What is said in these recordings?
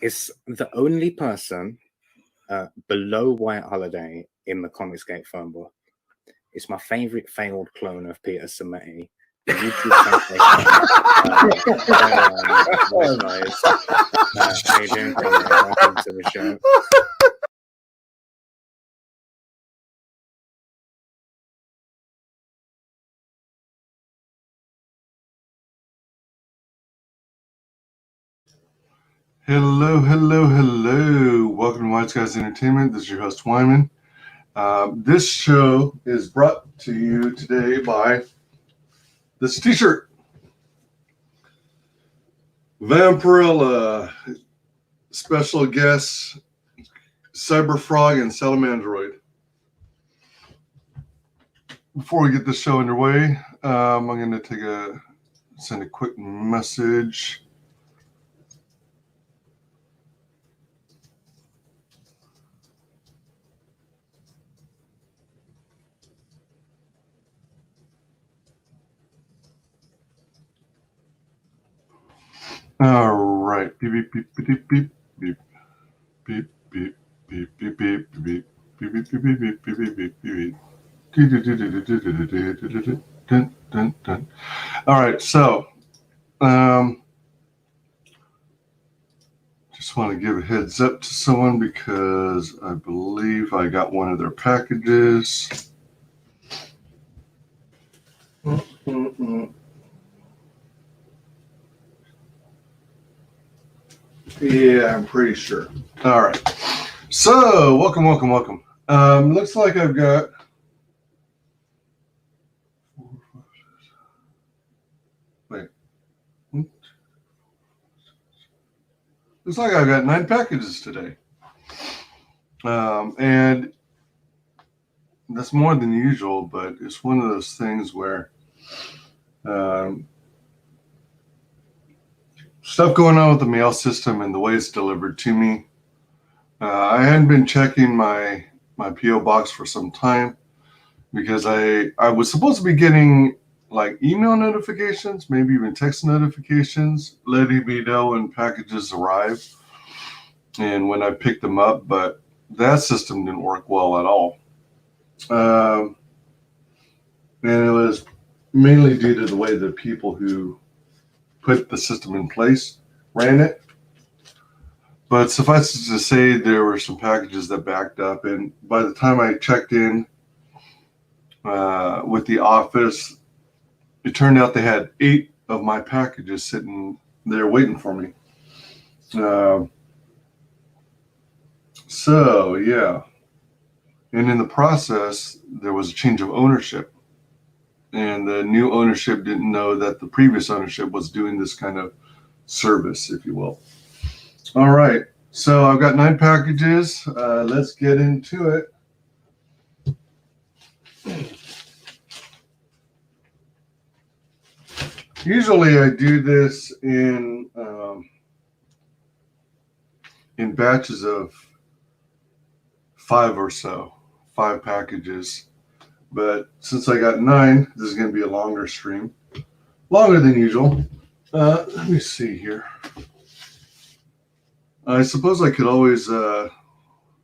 It's the only person below White Holiday in the ComicsGate phone book. It's my favorite failed clone of Peter Sammetti. The YouTube WyzGyz. How you doing, Conrad? Welcome to the show. Hello, hello, hello. Welcome to WyzGyz Entertainment. This is your host, Wyman. This show is brought to you today by this t-shirt. Vampirella, special guests, Cyberfrog and Salamandroid. Before we get this show underway, I'm going to send a quick message. All right. Beep, beep, beep, beep, beep, beep, beep, beep, beep, beep, beep, beep, beep, beep, beep, beep, beep, beep, beep. All right, so just want to give a heads up to someone because I believe I got one of their packages. Yeah, I'm pretty sure. All right. So, welcome. Looks like I've got Looks like I've got 9 packages today. And that's more than usual, but it's one of those things where stuff going on with the mail system and the way it's delivered to me. I hadn't been checking my P.O. box for some time because I was supposed to be getting like email notifications, maybe even text notifications, letting me know when packages arrive and when I pick them up, but that system didn't work well at all. And it was mainly due to the way the people who put the system in place ran it. But suffice it to say, there were some packages that backed up, and by the time I checked in with the office, it turned out they had 8 of my packages sitting there waiting for me. So, yeah. And in the process, there was a change of ownership. And the new ownership didn't know that the previous ownership was doing this kind of service, if you will. All right. So I've got 9 packages. Let's get into it. Usually I do this in batches of 5 or so, 5 packages. But since I got 9, this is going to be a longer stream, longer than usual. Let me see here. I suppose I could always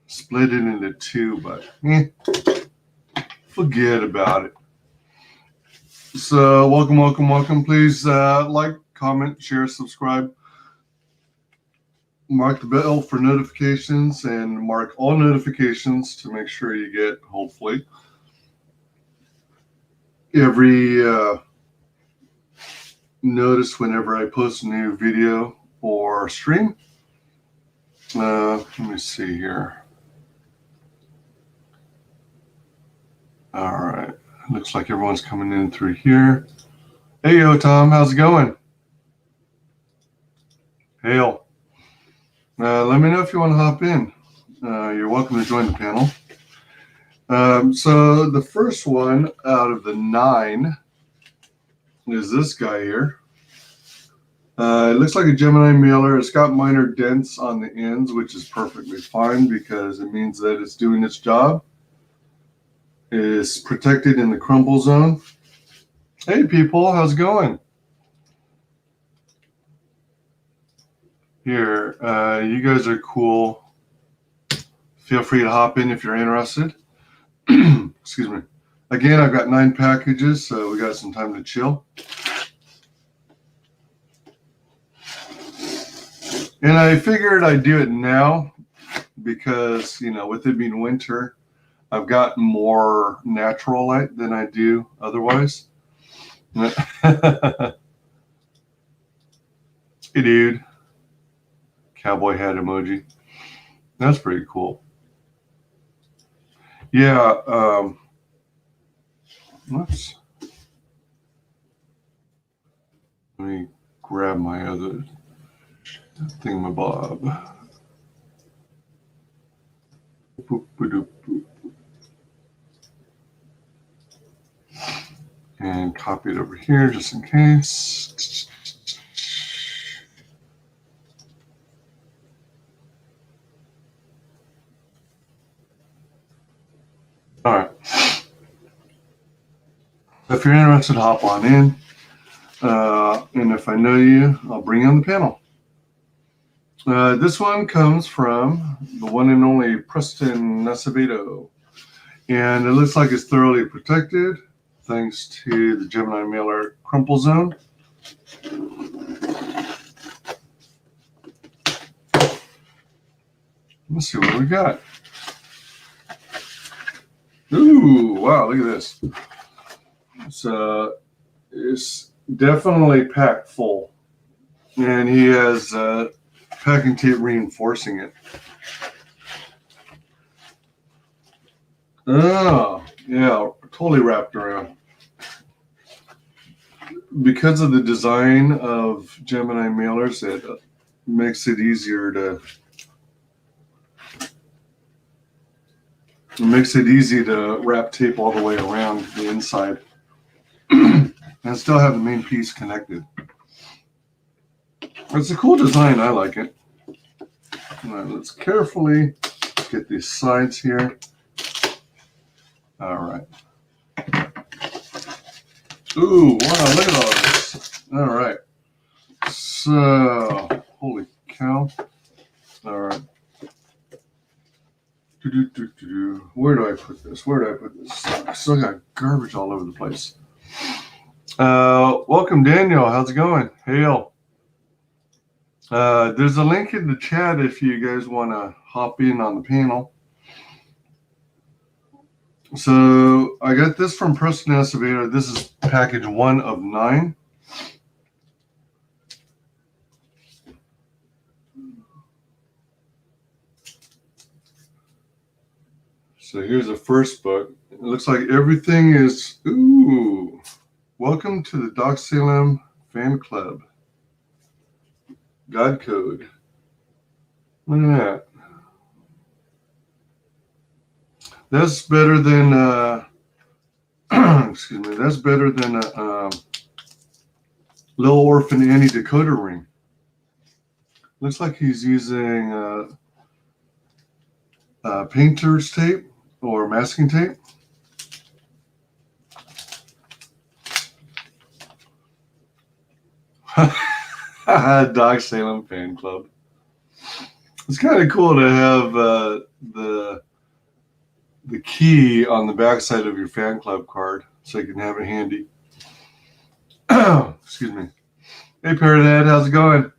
split it into 2, but forget about it. So welcome. Please like, comment, share, subscribe. Mark the bell for notifications and mark all notifications to make sure you get, hopefully, every notice whenever I post a new video or stream. Let me see here. All right. Looks like everyone's coming in through here. Hey, yo, Tom. How's it going? Hail. Let me know if you want to hop in. You're welcome to join the panel. So the first one out of the 9 is this guy here. It looks like a Gemini mailer. It's got minor dents on the ends, which is perfectly fine because it means that it's doing its job. It is protected in the crumble zone. Hey, people, how's it going? Here, you guys are cool. Feel free to hop in if you're interested. Excuse me. Again, I've got 9 packages, so we got some time to chill. And I figured I'd do it now because, you know, with it being winter, I've got more natural light than I do otherwise. Hey, dude. Cowboy hat emoji. That's pretty cool. Yeah. Whoops. Let me grab my other thingamabob. Boop, boop, boop. And copy it over here just in case. All right. If you're interested, hop on in. And if I know you, I'll bring you on the panel. This one comes from the one and only Preston Acevedo. And it looks like it's thoroughly protected thanks to the Gemini Mailer crumple zone. Let's see what we got. Ooh, wow, look at this. It's definitely packed full. And he has packing tape reinforcing it. Oh, yeah, totally wrapped around. Because of the design of Gemini mailers, it makes it easier to easy to wrap tape all the way around the inside and still have the main piece connected. It's a cool design. I like it. All right, let's carefully get these sides here. All right. Ooh, wow, look at all this. All right. So, holy cow. All right. Where do I put this? I still got garbage all over the place. Welcome, Daniel. How's it going? Hail. There's a link in the chat if you guys want to hop in on the panel. So I got this from Preston Acevedo. This is package 1 of 9. So here's the first book. It looks like everything is, ooh, welcome to the Doc Salem fan club. God code. Look at that. That's better than, excuse me, that's better than a Little Orphan Annie decoder ring. Looks like he's using painter's tape or masking tape. Doc Salem fan club. It's kind of cool to have the key on the backside of your fan club card so you can have it handy. Excuse me. Hey, Parrot Head, how's it going?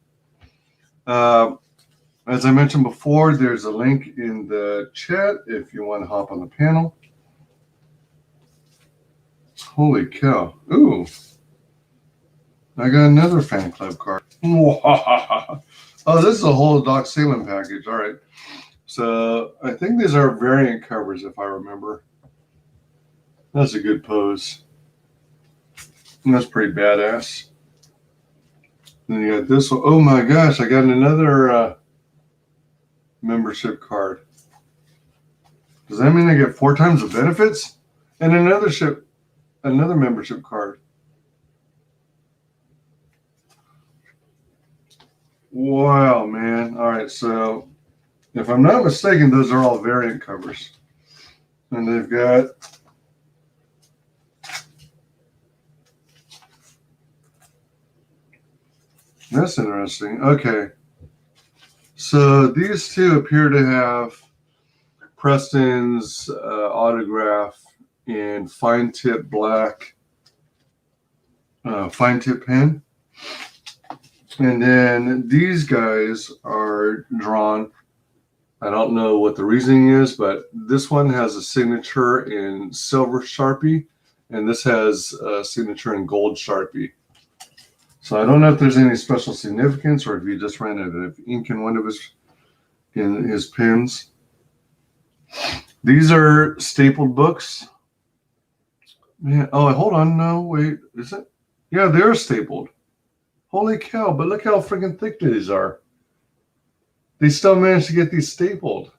As I mentioned before, there's a link in the chat if you want to hop on the panel. Holy cow. Ooh. I got another fan club card. Oh, this is a whole Doc Salem package. All right. So I think these are variant covers, if I remember. That's a good pose. And that's pretty badass. Then you got this one. Oh my gosh, I got another membership card. Does that mean I get 4 times the benefits? And another membership card. Wow, man. All right, so if I'm not mistaken, those are all variant covers. And they've got that's interesting. Okay. So these two appear to have Preston's autograph in fine tip black fine tip pen. And then these guys are drawn. I don't know what the reasoning is, but this one has a signature in silver Sharpie, and this has a signature in gold Sharpie. So I don't know if there's any special significance or if he just ran out of ink in one of his pens. These are stapled books. Man, oh, hold on. No, wait. Is it? Yeah, they're stapled. Holy cow, but look how freaking thick these are. They still managed to get these stapled.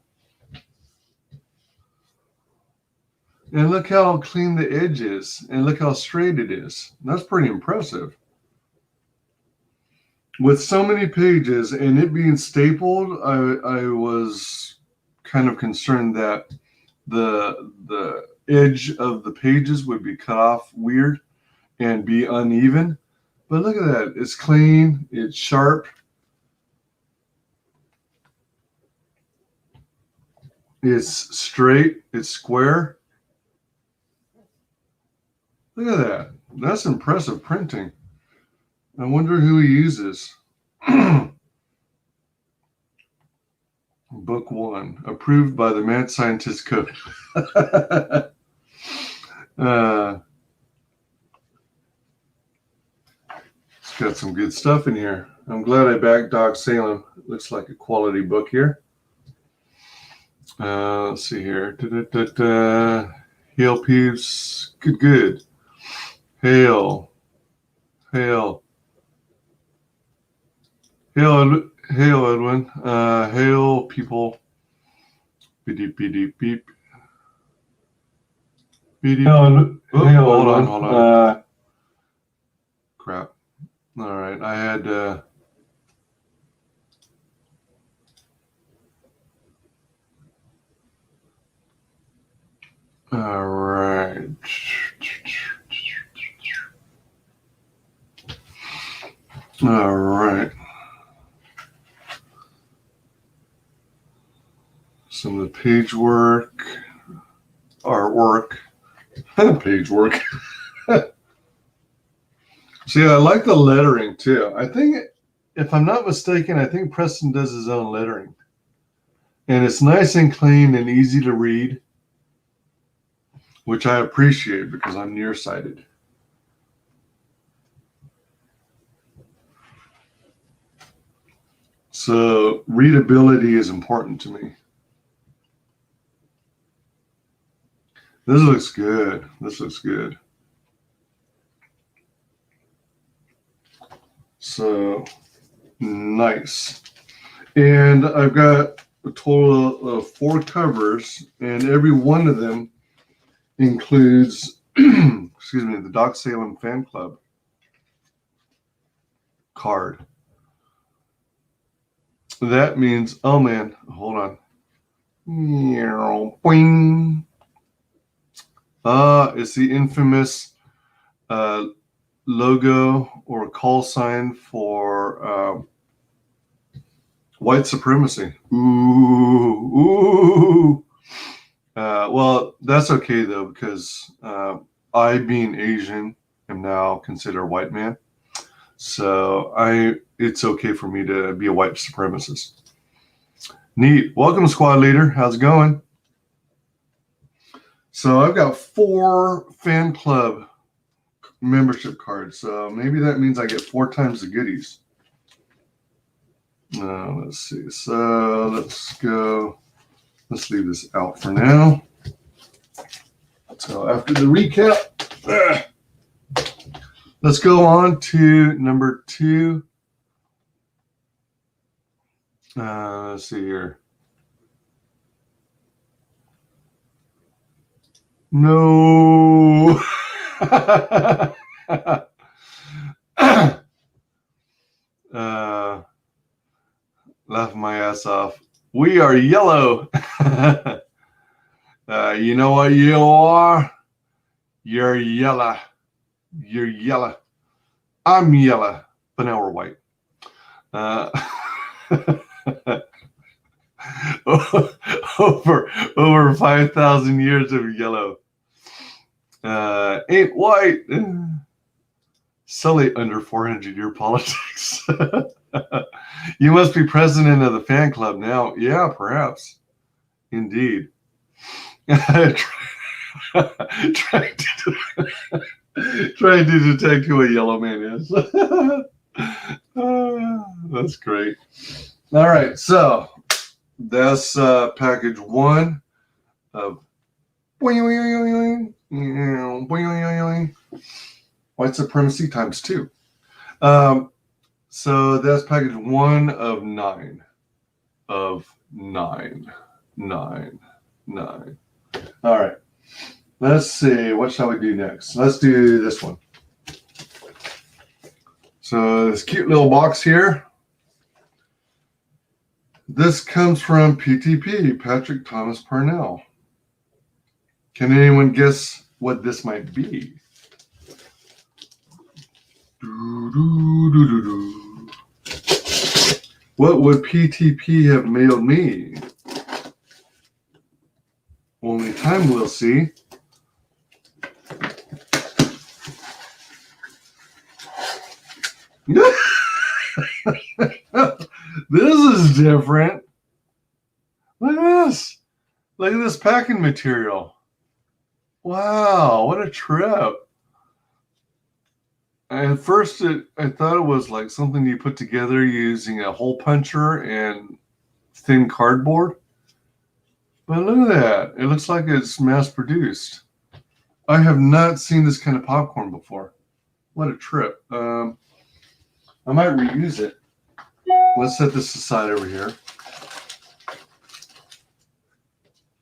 And look how clean the edge is. And look how straight it is. That's pretty impressive. With so many pages and it being stapled, I was kind of concerned that the edge of the pages would be cut off weird and be uneven. But look at that. It's clean. It's sharp. It's straight. It's square. Look at that. That's impressive printing. I wonder who he uses. Book 1, approved by the Mad Scientist Code. It's got some good stuff in here. I'm glad I backed Doc Salem. It looks like a quality book here. Let's see here. Hail Peeves. Good. Hail, Edwin. Hail, people. Beep. Hold on. Crap. All right. I had. All right. All right. Some of the page work, artwork, page work. See, I like the lettering too. I think, if I'm not mistaken, I think Preston does his own lettering. And it's nice and clean and easy to read, which I appreciate because I'm nearsighted. So readability is important to me. This looks good. So nice. And I've got a total of 4 covers, and every one of them includes, excuse me, the Doc Salem Fan Club card. That means, oh man, hold on. Boing. It's the infamous logo or call sign for white supremacy. Ooh. Well, that's okay though, because I, being Asian, am now considered a white man. So it's okay for me to be a white supremacist. Neat. Welcome, squad leader. How's it going? So I've got 4 fan club membership cards. So maybe that means I get 4 times the goodies. Let's see. So let's go. Let's leave this out for now. So after the recap, let's go on to number 2. Let's see here. No. Laugh my ass off. We are yellow. You know what you are? You're yellow. You're yellow. I'm yellow, but now we're white. over 5,000 years of yellow. Ain't white. Sully under 400-year politics. You must be president of the fan club now. Yeah, perhaps. Indeed. Trying to detect who a yellow man is. That's great. All right, so that's package 1 of white supremacy times 2. So that's package 1 of 9. Of 9. 9. 9. All right. Let's see. What shall we do next? Let's do this one. So this cute little box here. This comes from PTP, Patrick Thomas Parnell. Can anyone guess what this might be? What would PTP have mailed me? Only time will see. This is different. Look at this. Look at this packing material. Wow, what a trip. At first, I thought it was like something you put together using a hole puncher and thin cardboard. But look at that. It looks like it's mass-produced. I have not seen this kind of popcorn before. What a trip. I might reuse it. Let's set this aside over here.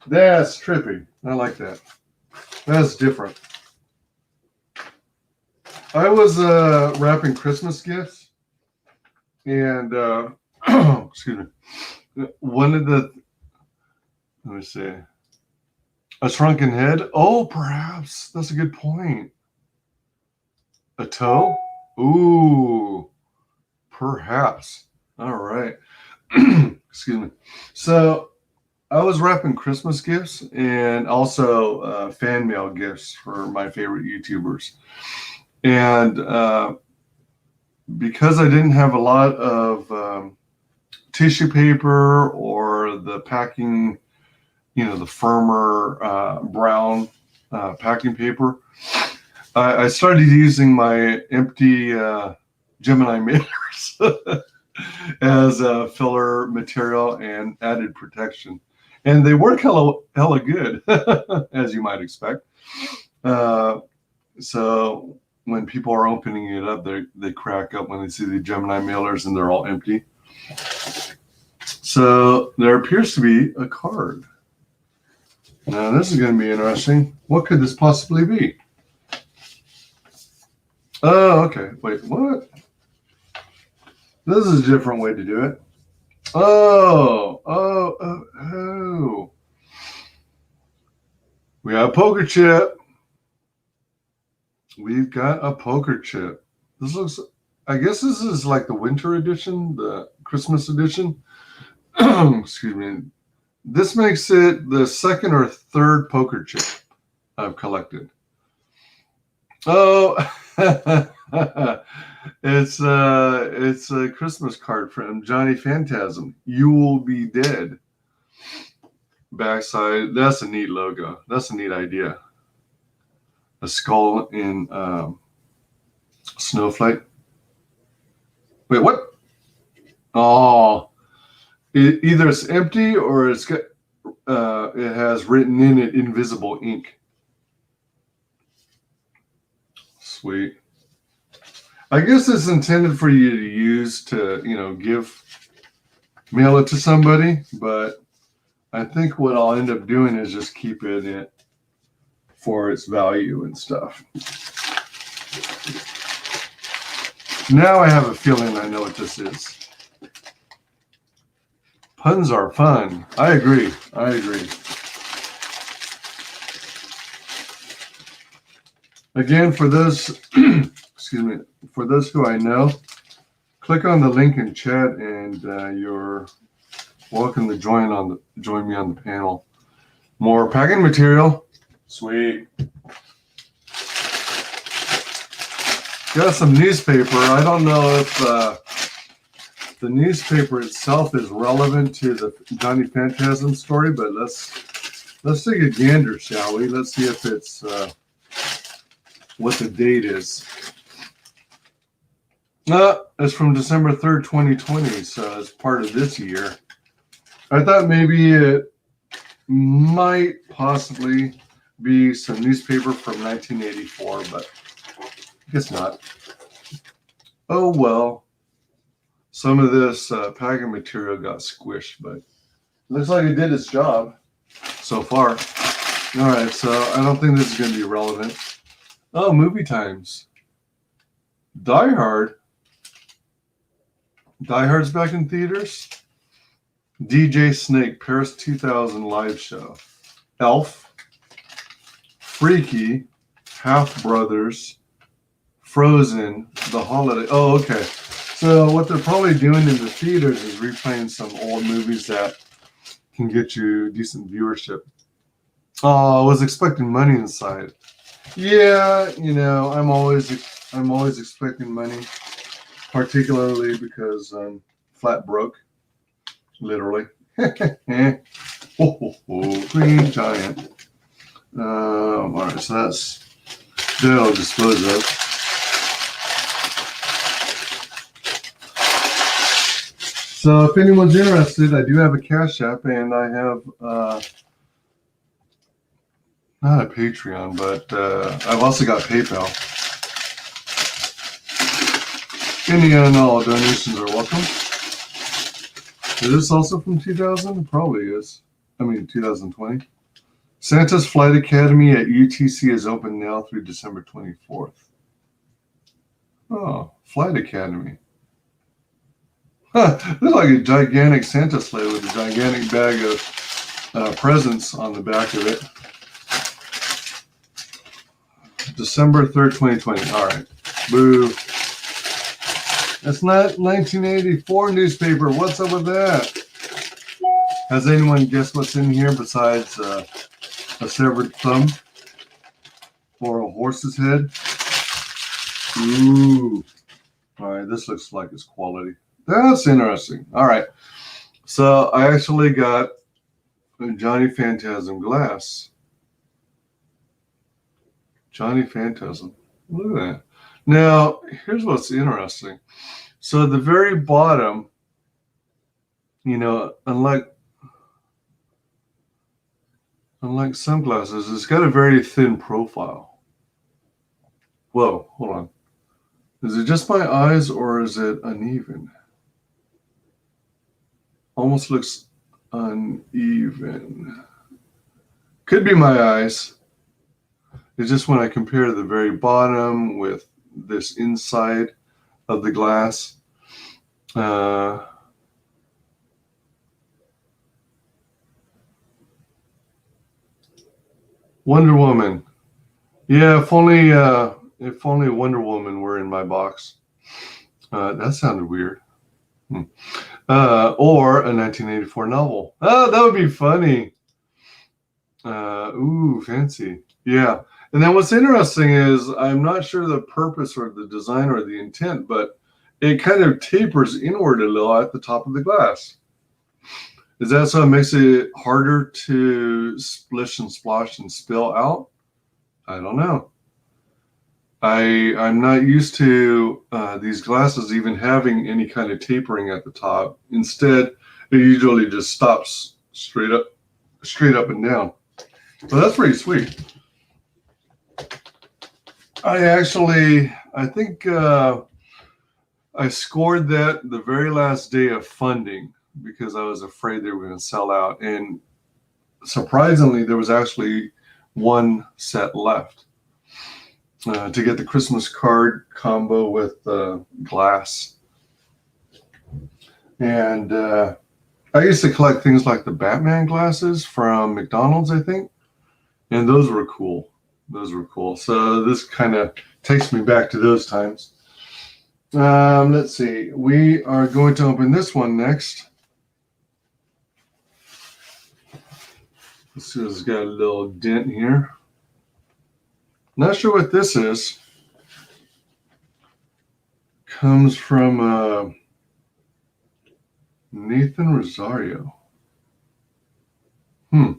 That's trippy. I like that. That's different. I was wrapping Christmas gifts, and excuse me. One of the, let me see, a shrunken head. Oh, perhaps that's a good point. A toe. Ooh, perhaps. All right. Excuse me. So I was wrapping Christmas gifts and also fan mail gifts for my favorite YouTubers. And because I didn't have a lot of tissue paper or the packing, the firmer brown packing paper, I started using my empty Gemini mailers as a filler material and added protection. And they work hella good, as you might expect. So when people are opening it up, they crack up when they see the Gemini mailers and they're all empty. So there appears to be a card. Now this is going to be interesting. What could this possibly be? Oh, okay. Wait, what? This is a different way to do it. Oh. We got a poker chip. We've got a poker chip. This looks, I guess this is like the winter edition, the Christmas edition. Excuse me. This makes it the second or third poker chip I've collected. Oh, it's a Christmas card from Johnny Phantasm. You will be dead. Backside, that's a neat logo. That's a neat idea. A skull in snowflake. Wait, what? Oh, either it's empty or it's got it has written in it invisible ink. Sweet. I guess it's intended for you to use to, mail it to somebody, but I think what I'll end up doing is just keep it in for its value and stuff. Now I have a feeling I know what this is. Puns are fun. I agree. Again, for those, excuse me, for those who I know, click on the link in chat and your welcome to join me on the panel. More packing material. Sweet. Got some newspaper. I don't know if the newspaper itself is relevant to the Johnny Phantasm story, but let's take a gander, shall we? Let's see if it's what the date is. It's from December 3rd, 2020, so it's part of this year. I thought maybe it might possibly be some newspaper from 1984, but I guess not. Oh well. Some of this packing material got squished, but it looks like it did its job so far. All right, so I don't think this is going to be relevant. Oh, movie times. Die Hard. Die Hard's back in theaters. DJ Snake, Paris 2000 live show. Elf. Freaky. Half Brothers. Frozen. The Holiday. Oh, okay. So what they're probably doing in the theaters is replaying some old movies that can get you decent viewership. Oh, I was expecting money inside. Yeah, you know, I'm always expecting money, particularly because I'm flat broke, literally. Green giant. All right, so that'll dispose of. So if anyone's interested, I do have a Cash App, and I have not a Patreon, but I've also got PayPal. Any and all donations are welcome. Is this also from 2000? It probably is. I mean, 2020. Santa's Flight Academy at UTC is open now through December 24th. Oh, Flight Academy. Huh, looks like a gigantic Santa sleigh with a gigantic bag of presents on the back of it. December 3rd, 2020. All right. Boo. That's not 1984 newspaper. What's up with that? Has anyone guessed what's in here besides a severed thumb or a horse's head? Ooh. All right. This looks like it's quality. That's interesting. All right. So I actually got a Johnny Phantasm glass. Johnny Phantasm. Look at that. Now, here's what's interesting. So at the very bottom, you know, unlike sunglasses, it's got a very thin profile. Whoa, hold on. Is it just my eyes or is it uneven? Almost looks uneven. Could be my eyes. It's just when I compare the very bottom with this inside of the glass. Wonder Woman. Yeah, if only Wonder Woman were in my box. That sounded weird. Or a 1984 novel. Oh, that would be funny. Ooh, fancy. Yeah. And then what's interesting is I'm not sure the purpose or the design or the intent, but it kind of tapers inward a little at the top of the glass. Is that so it makes it harder to splish and splosh and spill out? I don't know. I'm not used to these glasses even having any kind of tapering at the top. Instead, it usually just stops straight up and down. So that's pretty sweet. I think I scored that the very last day of funding because I was afraid they were going to sell out. And surprisingly, there was actually one set left to get the Christmas card combo with glass. And I used to collect things like the Batman glasses from McDonald's, I think. And those were cool. So this kind of takes me back to those times. Let's see. We are going to open this one next. Let's see, it's got a little dent here. Not sure what this is. Comes from Nathan Rosario. The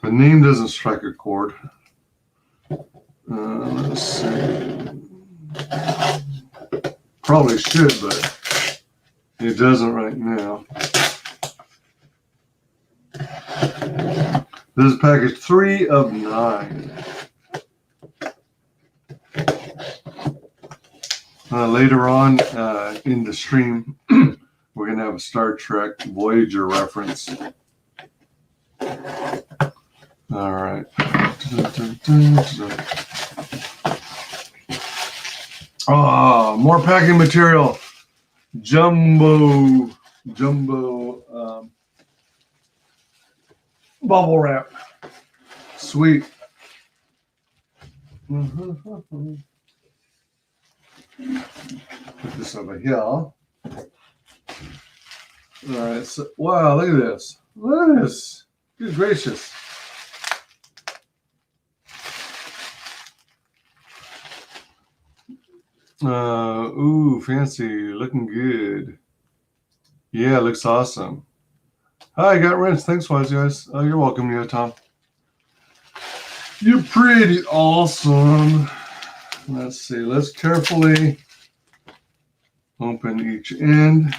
name doesn't strike a chord. Let's see. Probably should, but it doesn't right now. This is package 3 of 9. Later on in the stream, we're going to have a Star Trek Voyager reference. All right. Oh, more packing material. Jumbo bubble wrap. Sweet. Put this over here. All right. So, wow, look at this. Look at this. Good gracious. Ooh, fancy. Looking good. Yeah, looks awesome. Hi, I got wrench. Thanks, WyzGyz. Oh, you're welcome, yeah, Tom. You're pretty awesome. Let's see. Let's carefully open each end.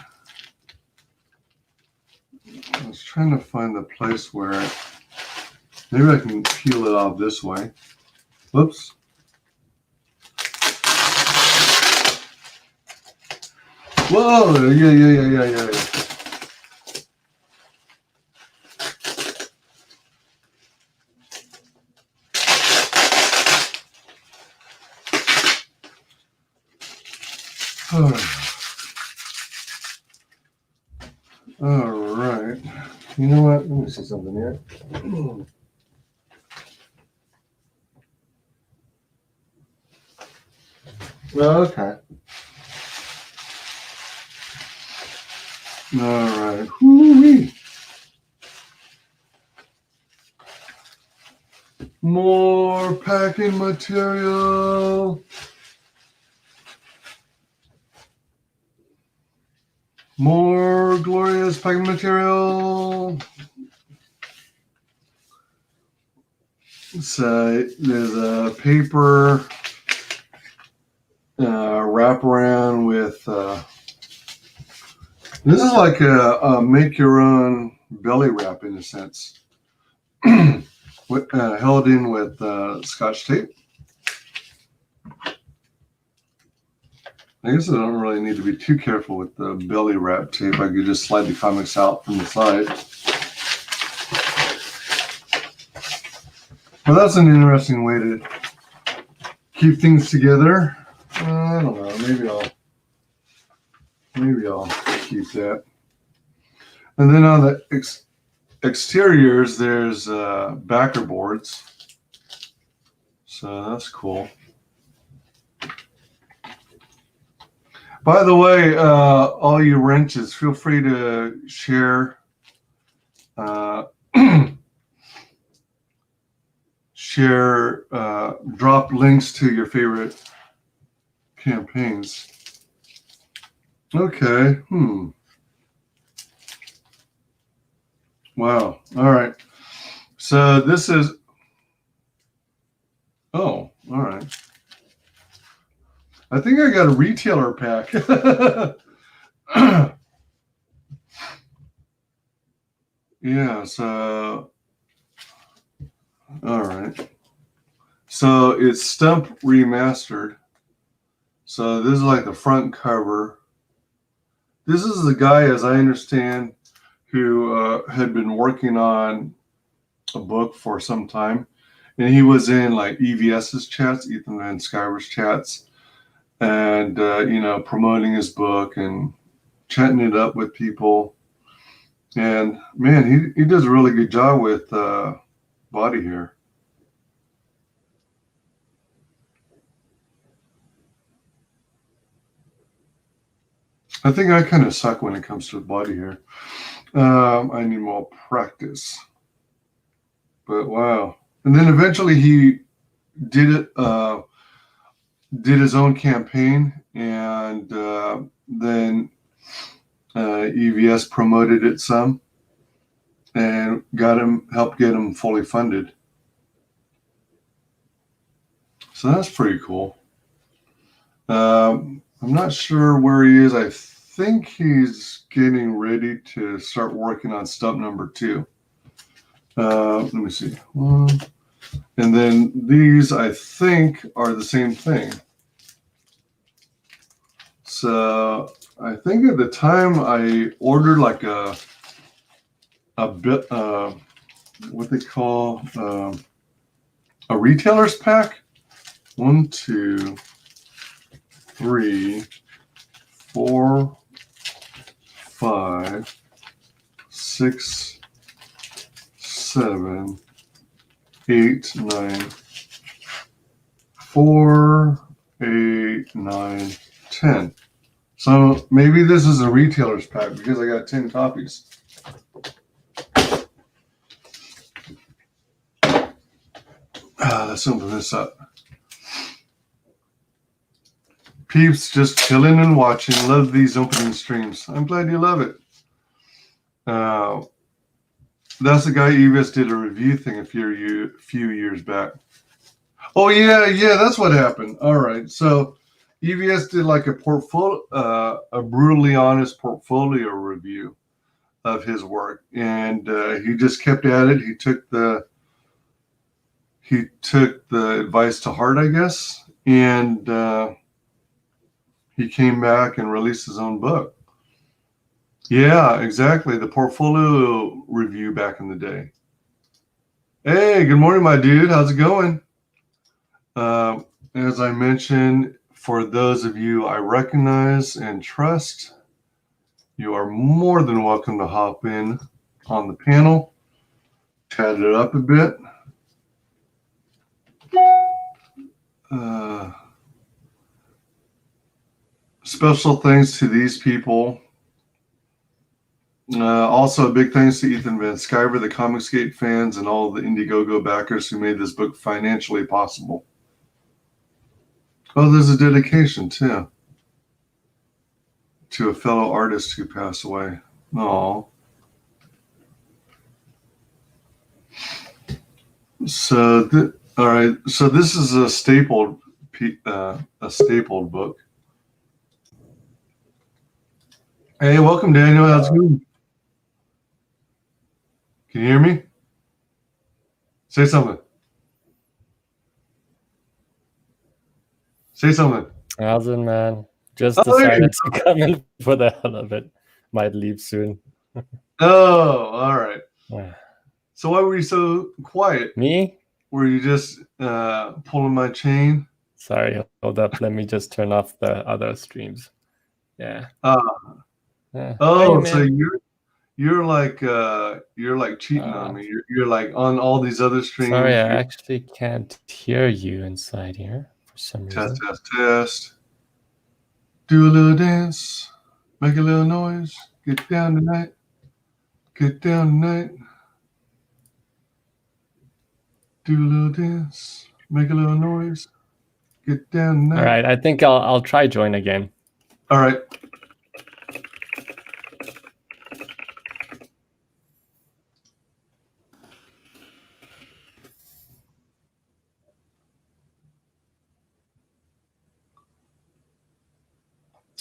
I was trying to find the place where maybe I can peel it off this way. Whoops. Whoa! Yeah. All right. You know what? Let me see something here. Okay. All right. Woo-wee. More packing material. More glorious packing material. So there's a paper wraparound with. This is like a make your own belly wrap in a sense. Held in with Scotch tape. I guess I don't really need to be too careful with the belly wrap tape. I could just slide the comics out from the side. Well, that's an interesting way to keep things together. I don't know. Maybe I'll keep that. And then on the exteriors, there's backer boards. So that's cool. By the way, all you wrenches, feel free to share drop links to your favorite campaigns. Okay. Wow. All right. So this is. Oh, all right. I think I got a retailer pack. Yeah, so all right. So it's Stump Remastered. So this is like the front cover. This is the guy, as I understand, who had been working on a book for some time. And he was in like EVS's chats, Ethan Van Sciver's chats. And, promoting his book and chatting it up with people. And, man, he does a really good job with body hair. I think I kind of suck when it comes to body hair. I need more practice. But wow. And then eventually he did it, did his own campaign, and then EVS promoted it some and helped get him fully funded. So that's pretty cool. I'm not sure where he is. I think he's getting ready to start working on stump number 2. Let me see. And then these, I think, are the same thing. So I think at the time I ordered like a bit, what they call a retailer's pack. 1, 2, 3, 4, 5, 6, 7, 8, 9, 4, 8, 9, 10. So maybe this is a retailer's pack because I got 10 copies. Let's open this up. Peeps, just chilling and watching. Love these opening streams. I'm glad you love it. That's the guy EVS did a review thing a few years back. Oh yeah, that's what happened. All right, so EVS did like a brutally honest portfolio review of his work, and he just kept at it. He took the advice to heart, I guess, and he came back and released his own book. Yeah, exactly. The portfolio review back in the day. Hey, good morning, my dude. How's it going? As I mentioned, for those of you I recognize and trust, you are more than welcome to hop in on the panel, chat it up a bit. Special thanks to these people. Also, a big thanks to Ethan Van Sciver, the ComicsGate fans, and all the Indiegogo backers who made this book financially possible. Oh, there's a dedication, too, to a fellow artist who passed away. Oh. So, all right. So this is a stapled book. Hey, welcome, Daniel. How's it going? Can you hear me? Say something. Say something. How's it, man? Just decided to come in for the hell of it. Might leave soon. Oh, all right. So why were you so quiet? Me? Were you just pulling my chain? Sorry, hold up. Let me just turn off the other streams. Yeah. Yeah. Oh, so you're like cheating on me. You're like on all these other streams. Sorry, I actually can't hear you inside here for some reason. Test. Do a little dance. Make a little noise. Get down tonight. Do a little dance. Make a little noise. Get down tonight. All right, I think I'll try join again. All right.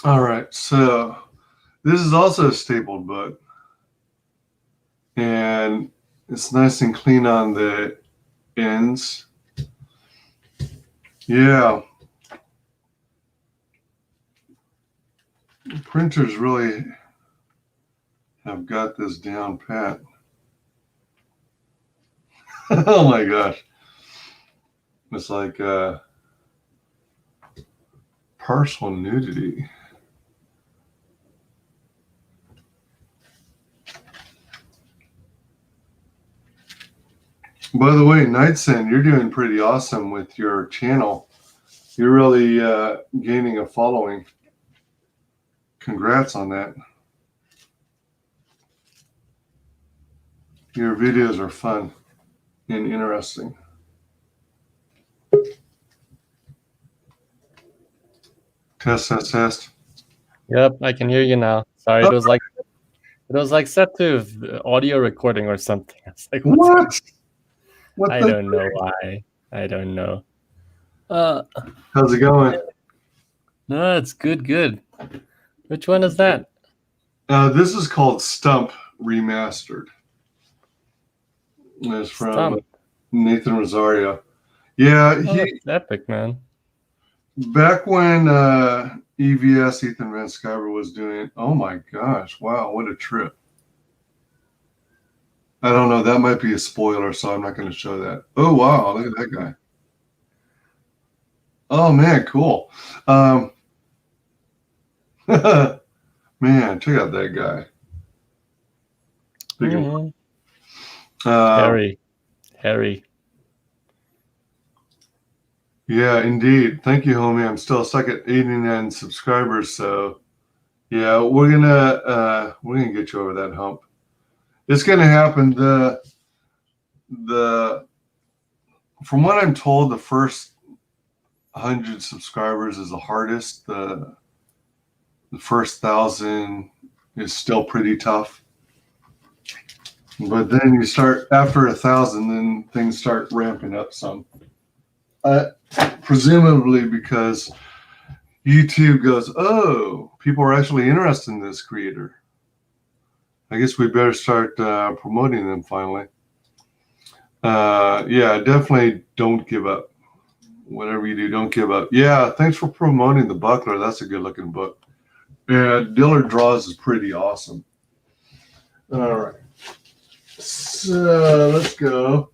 All right, so this is also a stapled book, and it's nice and clean on the ends. Yeah. Printers really have got this down pat. Oh my gosh. It's like partial nudity. By the way, Nightsen, you're doing pretty awesome with your channel. You're really gaining a following. Congrats on that. Your videos are fun and interesting. Test. Yep, I can hear you now. Sorry, it was like set to audio recording or something. It's like What? What I don't know why. I don't know. How's it going? No, it's good. Which one is that? This is called Stump Remastered. It's from Stump. Nathan Rosario. Yeah, That's epic, man. back when EVS Ethan Van Sciver was doing. Oh my gosh! Wow, what a trip! I don't know. That might be a spoiler, so I'm not going to show that. Oh wow! Look at that guy. Oh man, cool. Man, check out that guy. Harry. Yeah, indeed. Thank you, homie. I'm still stuck at 89 subscribers, so yeah, we're gonna get you over that hump. It's gonna happen. The from what I'm told, the first 100 subscribers is the hardest. The first 1,000 is still pretty tough. But then you start after 1,000, then things start ramping up some. Presumably because YouTube goes, oh, people are actually interested in this creator. I guess we better start promoting them finally. Yeah, definitely don't give up. Whatever you do, don't give up. Yeah, thanks for promoting The Buckler. That's a good looking book. And Dillard Draws is pretty awesome. All right. So let's go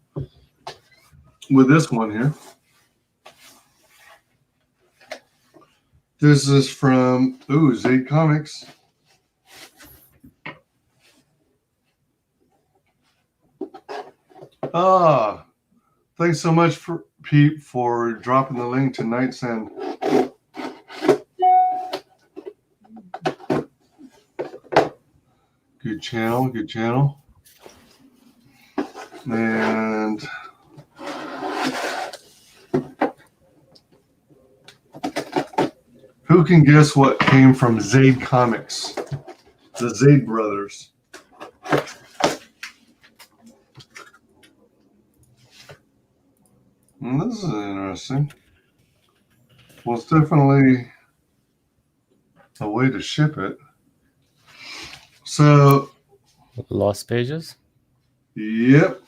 with this one here. This is from Zaid Comics. Thanks so much for Pete for dropping the link to Nightsend. Good channel. And who can guess what came from Zaid Comics? The Zaid brothers. This is interesting. Well, it's definitely a way to ship it. So, Lost Pages? Yep.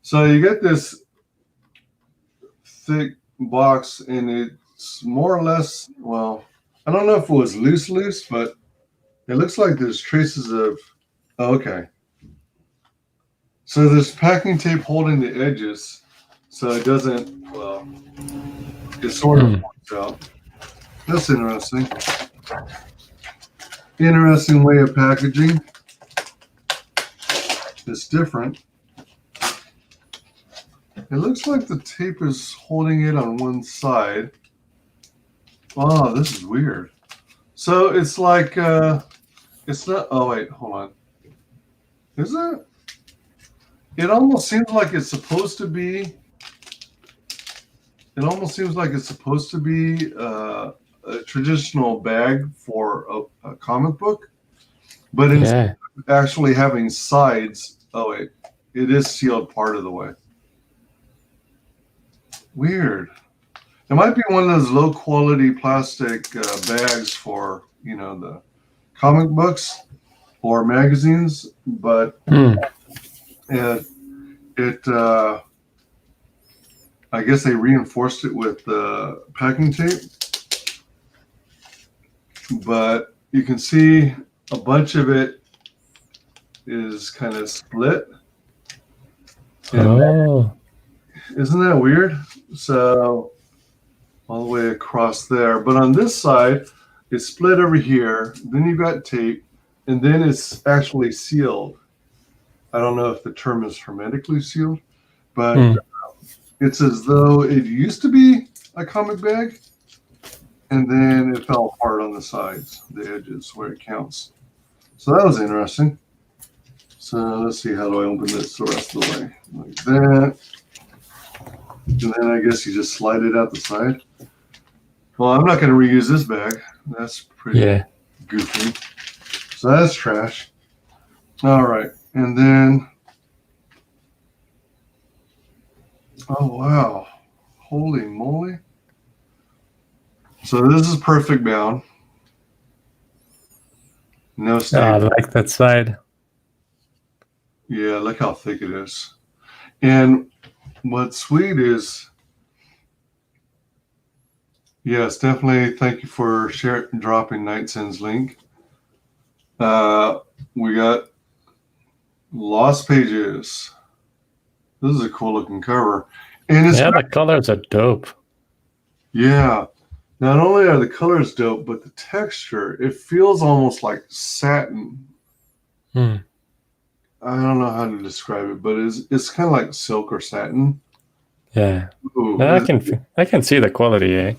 So you get this thick box, and it's more or less, well, I don't know if it was loose, but it looks like there's traces of, okay. So there's packing tape holding the edges, so it doesn't, well, it sort of points out. That's interesting. Interesting way of packaging. It's different. It looks like the tape is holding it on one side. Oh, this is weird. So it's like, it's not, oh wait, hold on. Is it? It almost seems like it's supposed to be, a traditional bag for a comic book, but instead of actually having sides, oh wait, it is sealed part of the way. Weird. It might be one of those low quality plastic bags for, the comic books or magazines, but it I guess they reinforced it with packing tape, but you can see a bunch of it is kind of split. Oh. Isn't that weird? So all the way across there. But on this side, it's split over here. Then you've got tape, and then it's actually sealed. I don't know if the term is hermetically sealed, but it's as though it used to be a comic bag, and then it fell apart on the sides, the edges, where it counts. So that was interesting. So let's see, how do I open this the rest of the way? Like that. And then I guess you just slide it out the side. Well, I'm not going to reuse this bag. That's pretty goofy. So that's trash. All right. And then, oh, wow. Holy moly. So this is perfect bound. No Oh, I staple. like that side. Yeah, look how thick it is. And what's sweet is, yes, definitely thank you for dropping Nightsend's link. We got Lost Pages. This is a cool looking cover. And it's the colors are dope. Yeah. Not only are the colors dope, but the texture, it feels almost like satin. I don't know how to describe it, but it's kind of like silk or satin. Yeah. Ooh, I can see the quality, eh?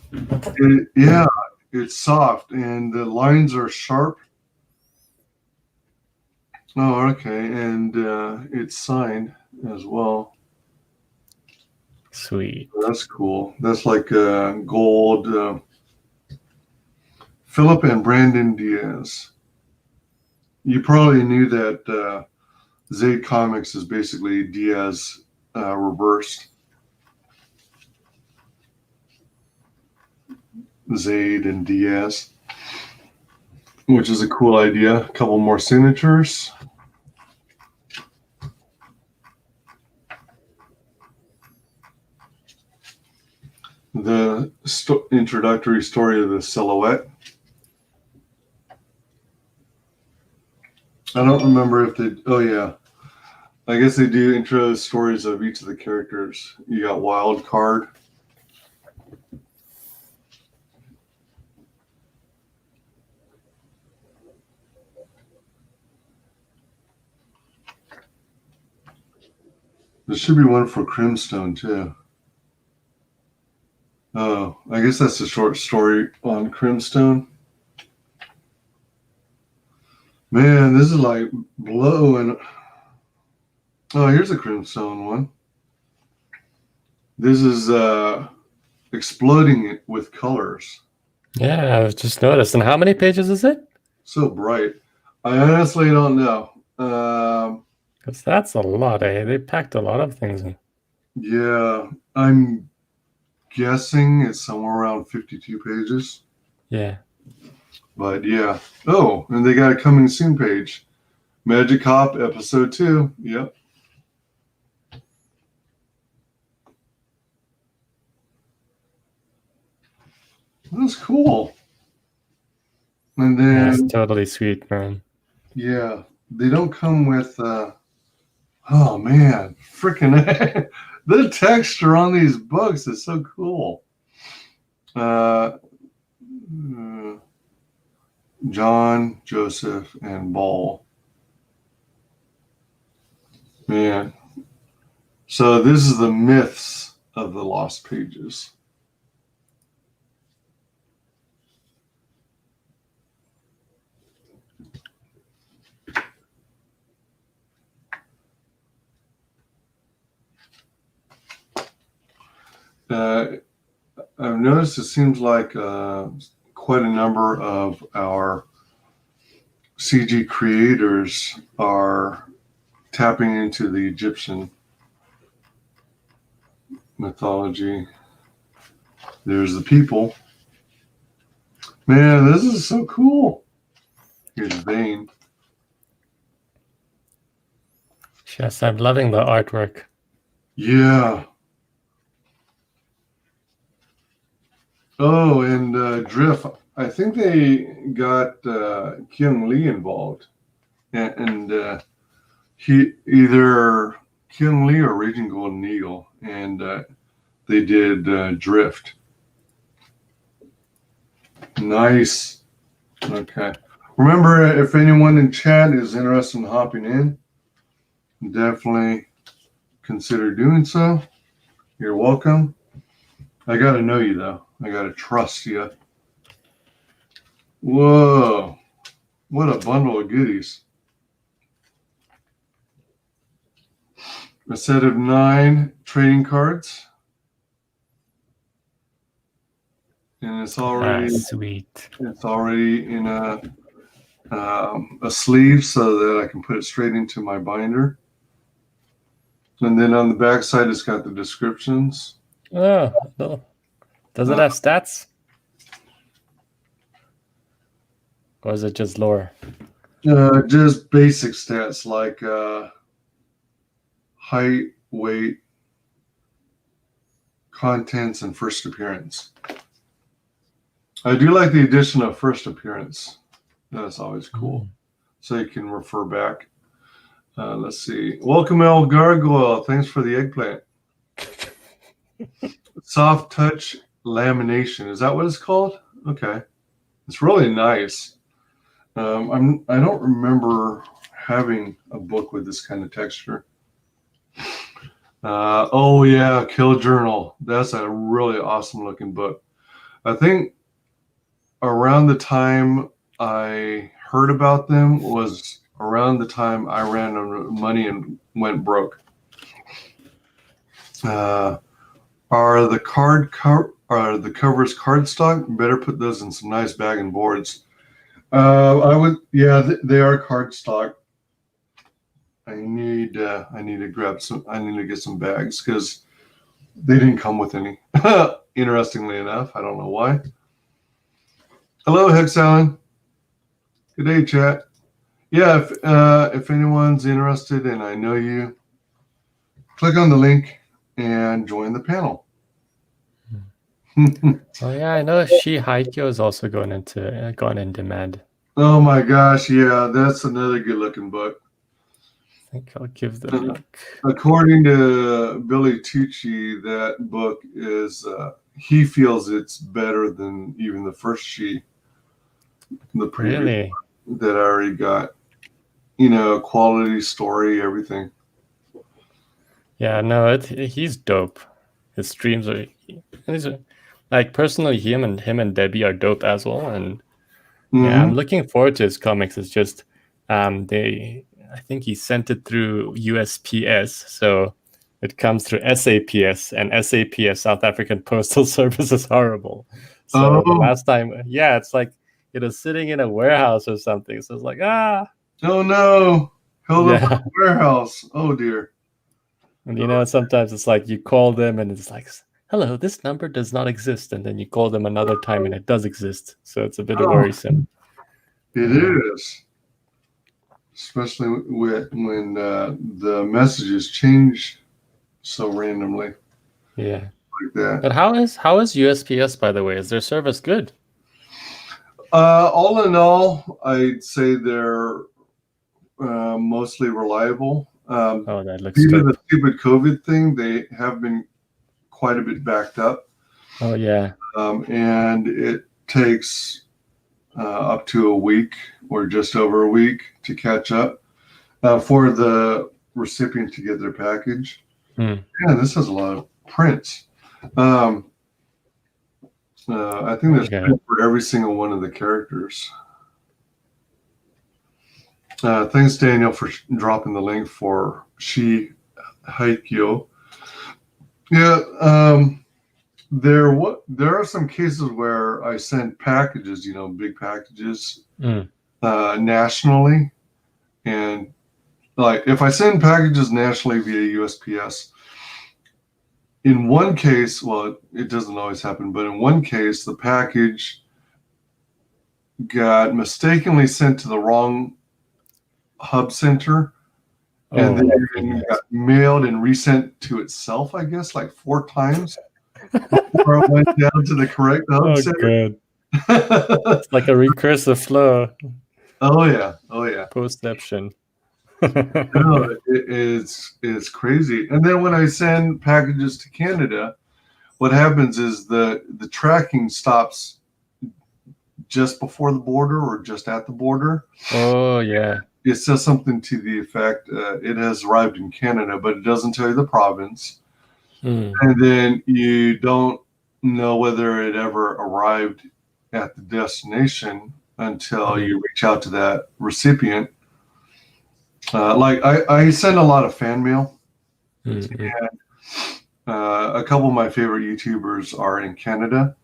Yeah, it's soft and the lines are sharp. Oh, okay. And it's signed as well. Sweet. That's cool. That's like gold. Philip and Brandon Diaz. You probably knew that Zaid Comics is basically Diaz reversed. Zaid and Diaz, which is a cool idea. A couple more signatures. The introductory story of the silhouette. I don't remember if they. Oh yeah, I guess they do intro stories of each of the characters. You got Wild Card. There should be one for Crimstone too. Oh, I guess that's a short story on Crimstone. Man, this is like blow and oh, here's a Crimstone one. This is exploding it with colors. Yeah, I was just noticed. And how many pages is it? So bright. I honestly don't know. Because that's a lot, eh? They packed a lot of things in. Yeah, I'm guessing it's somewhere around 52 pages. Yeah. But yeah. Oh, and they got a coming soon page. Magic Cop episode 2. Yep. That's cool. And then That's totally sweet, man. yeah, they don't come with oh man, freaking the texture on these books is so cool. John, Joseph, and Ball. Man. So this is the myths of the Lost Pages. I've noticed it seems like quite a number of our CG creators are tapping into the Egyptian mythology. There's the people. Man, this is so cool. Here's Vane. Yes, I'm loving the artwork. Yeah. Oh, and Drift. I think they got Kyung Lee involved. And he either Kyung Lee or Raging Golden Eagle. And they did Drift. Nice. Okay. Remember, if anyone in chat is interested in hopping in, definitely consider doing so. You're welcome. I got to know you, though. I got to trust you. Whoa. What a bundle of goodies. a set of 9 trading cards. And it's already sweet. It's already in a sleeve so that I can put it straight into my binder. And then on the back side, it's got the descriptions. Oh, no. Does it have stats? Or is it just lore? Just basic stats like height, weight, contents, and first appearance. I do like the addition of first appearance. That's always cool. So you can refer back. Let's see. Welcome, El Gargoyle. Thanks for the eggplant. Soft touch lamination. Is that what it's called? Okay. It's really nice. I don't remember having a book with this kind of texture. Oh yeah, Kill Journal. That's a really awesome looking book. I think around the time I heard about them was around the time I ran out of money and went broke. Are the covers cardstock? Better put those in some nice bag and boards. I would, yeah, they are cardstock. I need to grab some. I need to get some bags because they didn't come with any. Interestingly enough, I don't know why. Hello, Hex Allen. Good day, chat. Yeah, if anyone's interested and I know you, click on the link and join the panel. Oh yeah, I know She Haikyo is also gone in demand. Oh my gosh, yeah, that's another good looking book. I think I'll give the link. According to Billy Tucci, that book is he feels it's better than even the first She, the previous Really? that I already got. You know, quality story, everything. Yeah, no, he's dope. His streams are like personally him and Debbie are dope as well, and yeah, I'm looking forward to his comics. It's just I think he sent it through USPS, so it comes through SAPS, and SAPS, South African Postal Service, is horrible. So the last time, yeah, it's like it was sitting in a warehouse or something. So it's like, oh no, held up in a warehouse. Oh dear. And you know, sometimes it's like you call them and it's like, hello, this number does not exist, and then you call them another time and it does exist. So it's a bit worrisome. It is. Especially when the messages change so randomly. Yeah. Like that. But how is USPS, by the way? Is their service good? All in all, I'd say they're mostly reliable. That looks due good. to the stupid COVID thing, they have been quite a bit backed up. Oh yeah. And it takes up to a week or just over a week to catch up for the recipient to get their package. Yeah, this has a lot of prints. I think there's print for every single one of the characters. Thanks, Daniel, for dropping the link for She Haikyo. Yeah, there are some cases where I send packages, you know, big packages nationally, and like if I send packages nationally via USPS, in one case, well, it doesn't always happen, but in one case, the package got mistakenly sent to the wrong hub center, and then got mailed and resent to itself, I guess, like 4 times before it went down to the correct hub center. Good. It's like a recursive flow. Oh yeah. Postception. No, it's crazy. And then when I send packages to Canada, what happens is the tracking stops just before the border or just at the border. Oh yeah. It says something to the effect, it has arrived in Canada, but it doesn't tell you the province. And then you don't know whether it ever arrived at the destination until you reach out to that recipient. Like I send a lot of fan mail. Mhm. A couple of my favorite YouTubers are in Canada,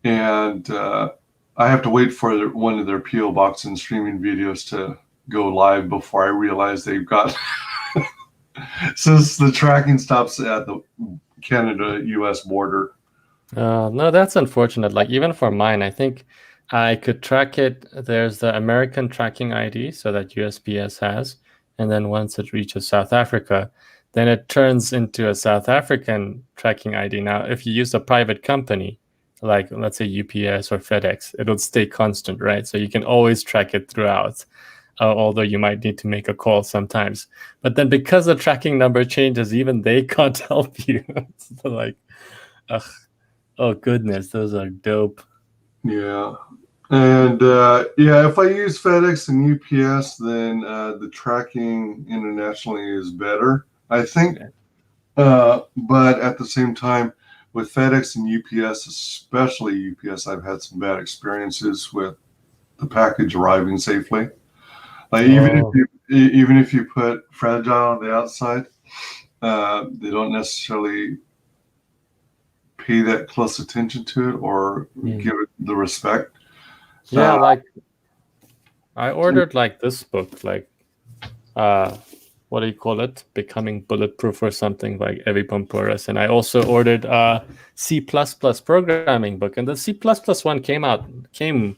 and I have to wait for one of their PO box and streaming videos to go live before I realize they've got. Since the tracking stops at the Canada-US border. No, that's unfortunate. Like even for mine, I think I could track it. There's the American tracking ID, so that USPS has, and then once it reaches South Africa, then it turns into a South African tracking ID. Now, if you use a private company, like let's say UPS or FedEx, it'll stay constant, right? So you can always track it throughout. Although you might need to make a call sometimes. But then because the tracking number changes, even they can't help you. So like, ugh, oh goodness, those are dope. Yeah. And if I use FedEx and UPS, then the tracking internationally is better, I think. Okay. But at the same time, with FedEx and UPS, especially UPS, I've had some bad experiences with the package arriving safely. Like even if you put fragile on the outside, they don't necessarily pay that close attention to it or give it the respect. Yeah, like I ordered like this book, like what do you call it? Becoming Bulletproof or something, like Evi Pomporas. And I also ordered a C++ programming book, and the C++ one came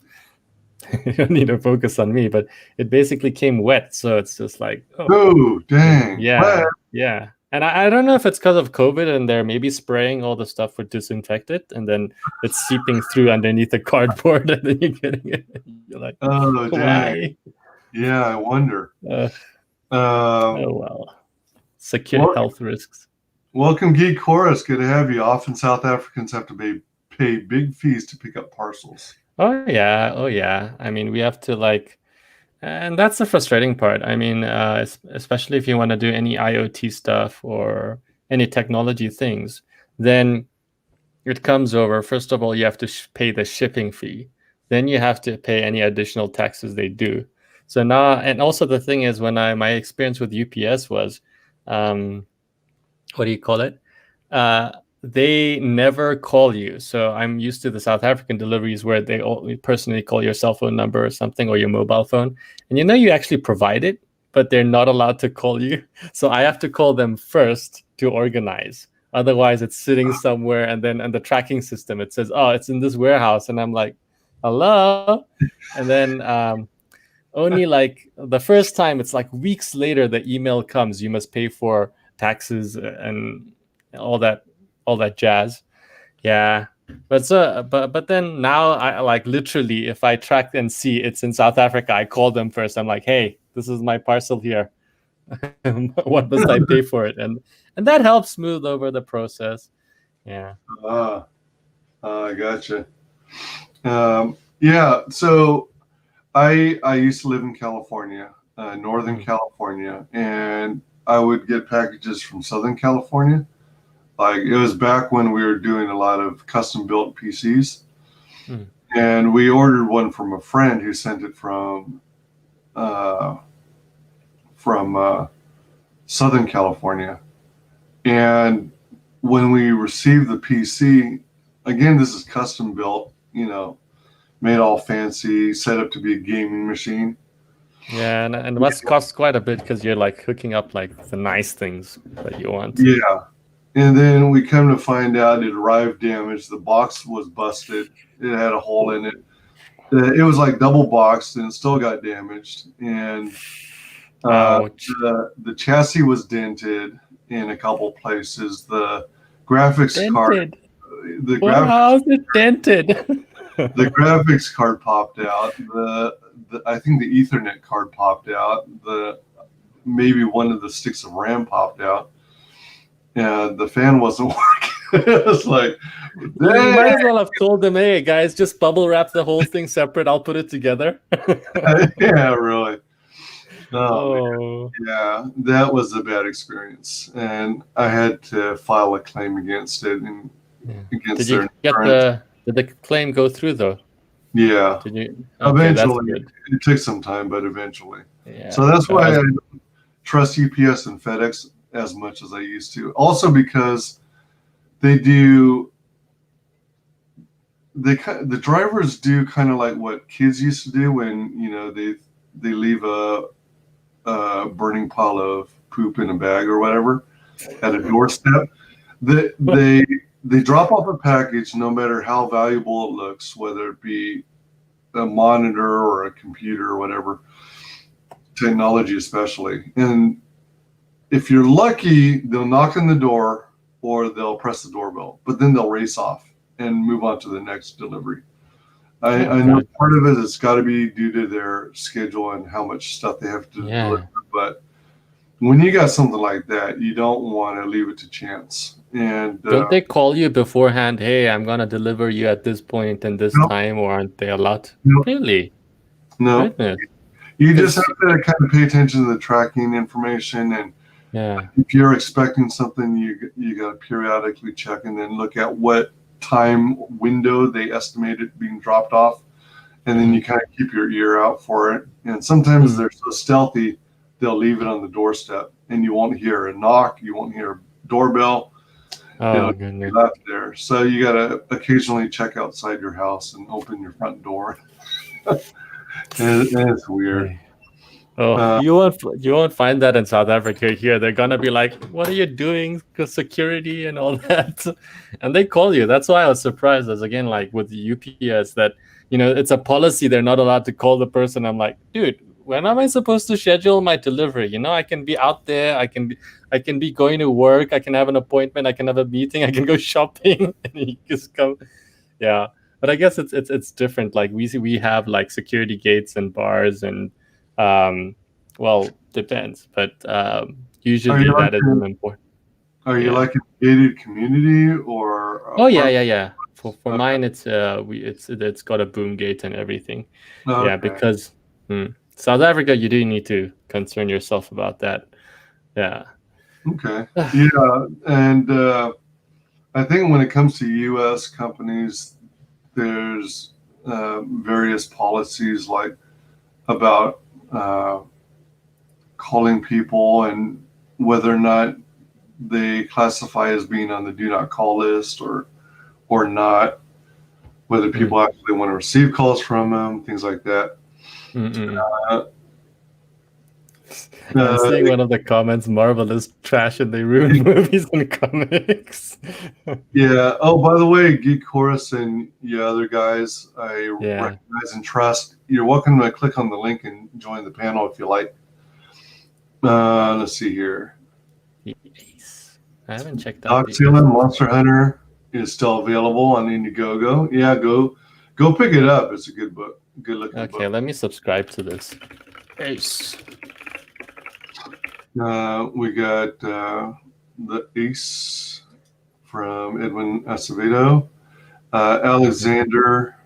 you don't need to focus on me, but it basically came wet. So it's just like, oh dang. Yeah. Yeah. And I don't know if it's because of COVID and they're maybe spraying all the stuff with disinfectant and then it's seeping through underneath the cardboard and then you're getting it. You're like, oh dang. why? Yeah, I wonder. Oh well. Secure health risks. Welcome, Geek Chorus. Good to have you. Often South Africans have to pay big fees to pick up parcels. Oh yeah. I mean, we have to like, and that's the frustrating part. I mean, especially if you want to do any IoT stuff or any technology things, then it comes over. First of all, you have to pay the shipping fee. Then you have to pay any additional taxes they do. So now, and also the thing is, when my experience with UPS was, what do you call it? They never call you. So I'm used to the South African deliveries where they personally call your cell phone number or something or your mobile phone. And you actually provide it, but they're not allowed to call you. So I have to call them first to organize. Otherwise, it's sitting somewhere and then on the tracking system, it says, oh, it's in this warehouse. And I'm like, hello? And then only like the first time, it's like weeks later, the email comes, you must pay for taxes and all that jazz. Yeah. But then now I like literally if I track and see it's in South Africa, I call them first. I'm like, hey, this is my parcel here. What must I pay for it? And that helps smooth over the process. Yeah. I gotcha. Yeah. So I used to live in California, Northern California, and I would get packages from Southern California. Like it was back when we were doing a lot of custom built PCs, and we ordered one from a friend who sent it from Southern California. And when we received the PC, again, this is custom built, made all fancy, set up to be a gaming machine. Yeah, and must cost quite a bit because you're like hooking up like the nice things that you want. Yeah. And then we come to find out it arrived damaged. The box was busted. It had a hole in it. It was like double boxed and it still got damaged. And the chassis was dented in a couple places. The graphics card. How is it dented? The graphics card popped out. I think the Ethernet card popped out. Maybe one of the sticks of RAM popped out. And the fan wasn't working. It was like, you might as well have told them, hey guys, just bubble wrap the whole thing separate. I'll put it together. Yeah, really. Oh. Yeah, that was a bad experience, and I had to file a claim against it. And against did the claim go through though? Yeah. Did you? Okay, eventually, it took some time, but eventually. Yeah. So that's why I trust UPS and FedEx. as much as I used to. Also because the drivers do kind of like what kids used to do when, you know, they leave a burning pile of poop in a bag or whatever at a doorstep. They drop off a package, no matter how valuable it looks, whether it be a monitor or a computer or whatever, technology especially. And if you're lucky, they'll knock on the door or they'll press the doorbell, but then they'll race off and move on to the next delivery. I know part of it has got to be due to their schedule and how much stuff they have to deliver, but when you got something like that, you don't want to leave it to chance. And don't they call you beforehand? Hey, I'm gonna deliver you at this point and this time, or aren't they allowed? Really? No. Goodness. You just have to kind of pay attention to the tracking information, and if you're expecting something, you got to periodically check and then look at what time window they estimate it being dropped off, and then you kind of keep your ear out for it. And sometimes they're so stealthy, they'll leave it on the doorstep, and you won't hear a knock, you won't hear a doorbell. Oh, goodness. Left there. So you got to occasionally check outside your house and open your front door. And it's weird. Oh, you won't find that in South Africa. Here, they're gonna be like, "What are you doing? Security and all that," and they call you. That's why I was surprised. As again, like with the UPS, that it's a policy. They're not allowed to call the person. I'm like, dude, when am I supposed to schedule my delivery? I can be out there. I can be going to work. I can have an appointment. I can have a meeting. I can go shopping, and you just come. Yeah, but I guess it's different. Like we have like security gates and bars and. Well, depends, but usually that isn't important. Are you like a gated community or? Oh yeah. For mine, it's got a boom gate and everything. Okay. Yeah, because South Africa, you do need to concern yourself about that. Yeah. Okay. Yeah, and I think when it comes to U.S. companies, there's various policies like about calling people and whether or not they classify as being on the do not call list or not, whether people actually want to receive calls from them, things like that. I'm seeing one of the comments, Marvel is trash and they ruin movies and comics. Yeah. Oh, by the way, Geek Chorus and other guys I recognize and trust, you're welcome to click on the link and join the panel if you like. Let's see here. Yes. I haven't checked out. Doxylan Monster Hunter is still available on Indiegogo. Yeah, go pick it up. It's a good book. Good looking book. Okay, let me subscribe to this. Ace. We got the Ace from Edwin Acevedo. Alexander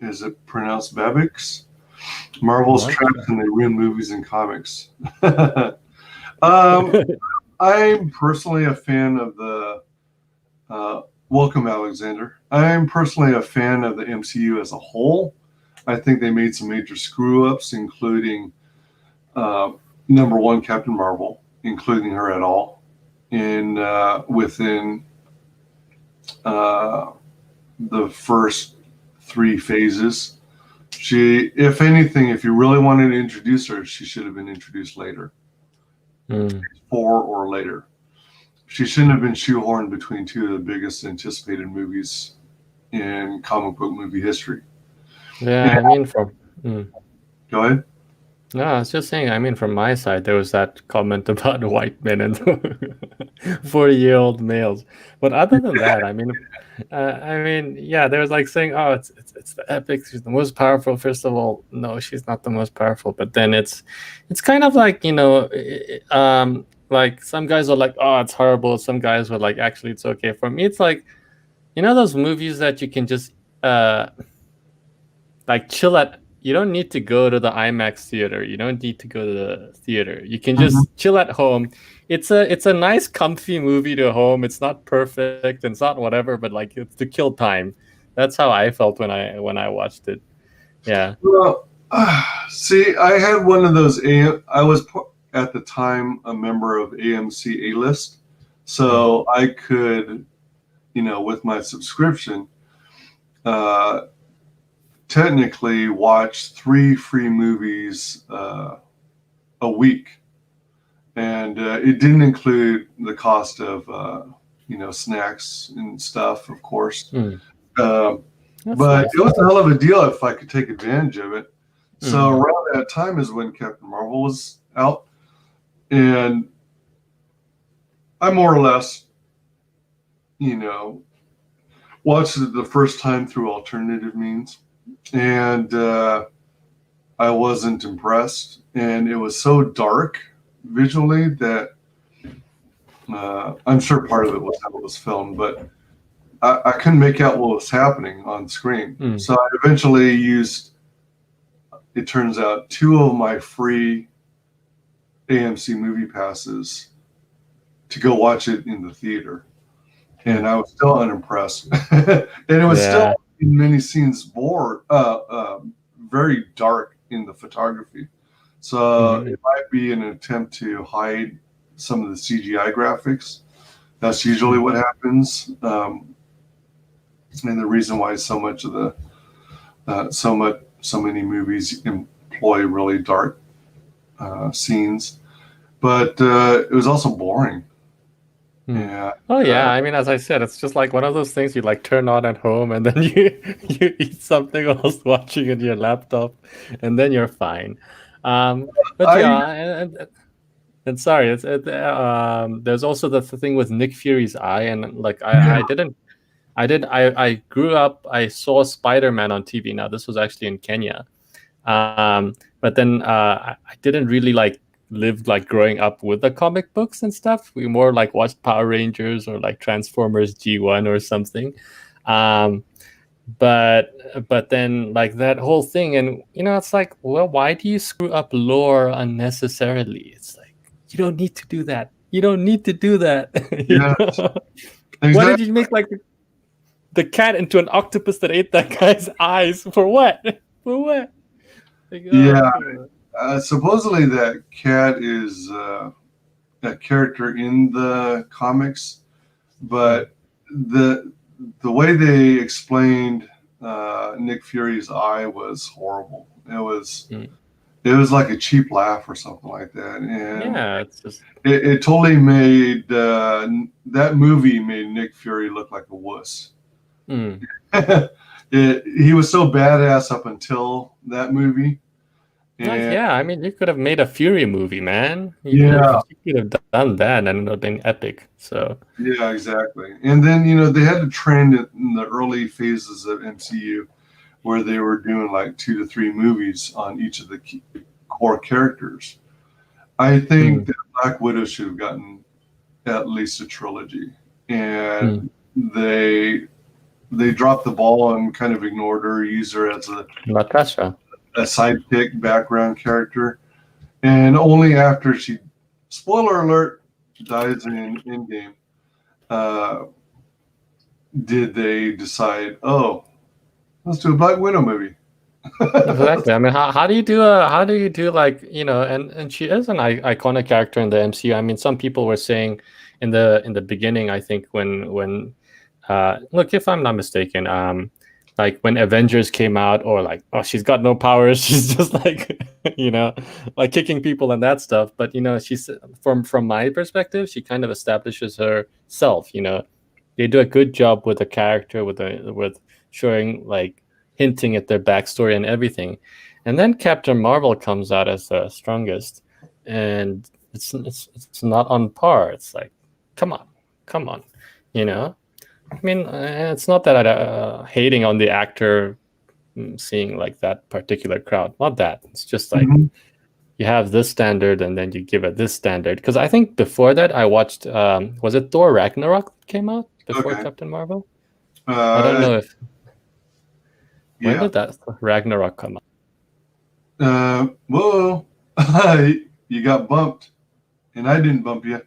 is it pronounced Babix? Marvel's trapped and they ruin movies and comics. I'm personally a fan of the welcome, Alexander. I'm personally a fan of the MCU as a whole. I think they made some major screw-ups, including number one, Captain Marvel, including her at all, within the first 3 phases. She, if anything, if you really wanted to introduce her, she should have been introduced later. 4 or later. She shouldn't have been shoehorned between 2 of the biggest anticipated movies in comic book movie history. Yeah, I mean, Go ahead. No, I was just saying, I mean, from my side, there was that comment about white men and 40-year-old males. But other than that, I mean, there was like saying, oh, it's the epic. She's the most powerful. First of all, no, she's not the most powerful. But then it's kind of like, like some guys are like, oh, it's horrible. Some guys were like, actually, it's okay. For me, it's like, those movies that you can just like chill at. You don't need to go to the IMAX theater. You don't need to go to the theater. You can just chill at home. It's a nice, comfy movie to home. It's not perfect. It's not whatever, but like it's to kill time. That's how I felt when I watched it. Yeah. Well, see, I had one of those. I was at the time a member of AMC A-List, so I could, with my subscription, technically watch 3 free movies a week, and it didn't include the cost of snacks and stuff, of course. But nice. it was a hell of a deal if I could take advantage of it. So around that time is when Captain Marvel was out, and I more or less, watched it the first time through alternative means, and I wasn't impressed, and it was so dark visually that I'm sure part of it was how it was filmed, but I couldn't make out what was happening on screen. So I eventually used, it turns out, 2 of my free AMC movie passes to go watch it in the theater. And I was still unimpressed. And it was still, in many scenes, very dark in the photography. So it might be an attempt to hide some of the CGI graphics. That's usually what happens. And the reason why so much of the so many movies employ really dark scenes, but it was also boring. Yeah. Oh yeah, I mean, as I said, it's just like one of those things you like turn on at home, and then you eat something else watching on your laptop, and then you're fine. But and sorry, there's also the thing with Nick Fury's eye, and like I grew up, I saw Spider-Man on TV. Now this was actually in Kenya, but then I didn't really lived growing up with the comic books and stuff. We more watched Power Rangers or Transformers G1 or something. But then that whole thing, and it's like, well, why do you screw up lore unnecessarily? It's like, you don't need to do that. You don't need to do that. Exactly. Why did you make the cat into an octopus that ate that guy's eyes? For what? For what? Supposedly that cat is a character in the comics, but the way they explained Nick Fury's eye was horrible. It was like a cheap laugh or something like that, and it's just it totally made that movie made Nick Fury look like a wuss. He was so badass up until that movie. I mean, you could have made a Fury movie, man. You could have done that, and it would have been epic. So yeah, exactly. And then they had a trend in the early phases of MCU where they were doing 2 to 3 movies on each of the core characters. I think that Black Widow should have gotten at least a trilogy, and they dropped the ball and kind of ignored her, used her as Natasha. A sidekick background character, and only after she, spoiler alert, dies in Endgame, did they decide, let's do a Black Widow movie. Exactly. I mean, how do you do and she is an iconic character in the MCU. I mean, some people were saying in the beginning, I think when look, if I'm not mistaken, when Avengers came out, or she's got no powers, she's just kicking people and that stuff. But she's from my perspective, she kind of establishes herself. They do a good job with the character, with showing hinting at their backstory and everything. And then Captain Marvel comes out as the strongest, and it's not on par. It's like, come on. I mean, it's not that I'm hating on the actor seeing that particular crowd. Not that. It's just you have this standard and then you give it this standard. Because I think before that I watched, was it Thor Ragnarok that came out before Captain Marvel? I don't know if... When did that Ragnarok come out? Whoa. You got bumped. And I didn't bump you.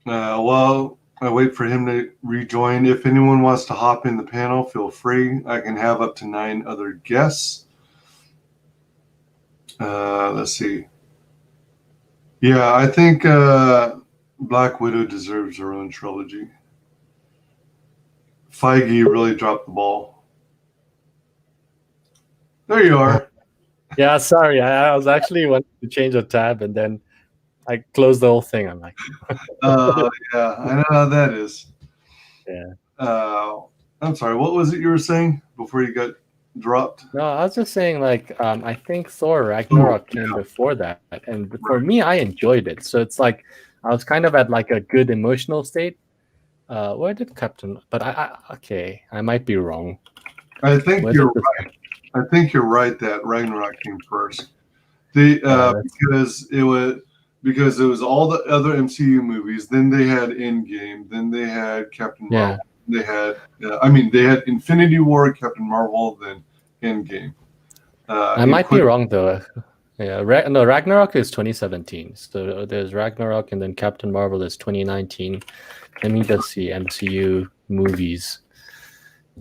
Well... I wait for him to rejoin. If anyone wants to hop in the panel, feel free. I can have up to 9 other guests. Let's see. Yeah, I think Black Widow deserves her own trilogy. Feige really dropped the ball. There you are. Yeah, sorry. I was actually wanting to change a tab and then I closed the whole thing. I'm like, Yeah, I know how that is. yeah. I'm sorry, what was it you were saying before you got dropped? No, I was just saying, like, I think Thor Ragnarok came before that, and for me, I enjoyed it. So it's like I was kind of at like a good emotional state. Where did Captain? But okay, I might be wrong. I think Where you're did right. I think you're right that Ragnarok came first. Because it was all the other MCU movies. Then they had Endgame. Then they had Captain Marvel. They had they had Infinity War, Captain Marvel, then Endgame. I might be wrong though. Yeah, no, Ragnarok is 2017. So there's Ragnarok, and then Captain Marvel is 2019. Let me just see MCU movies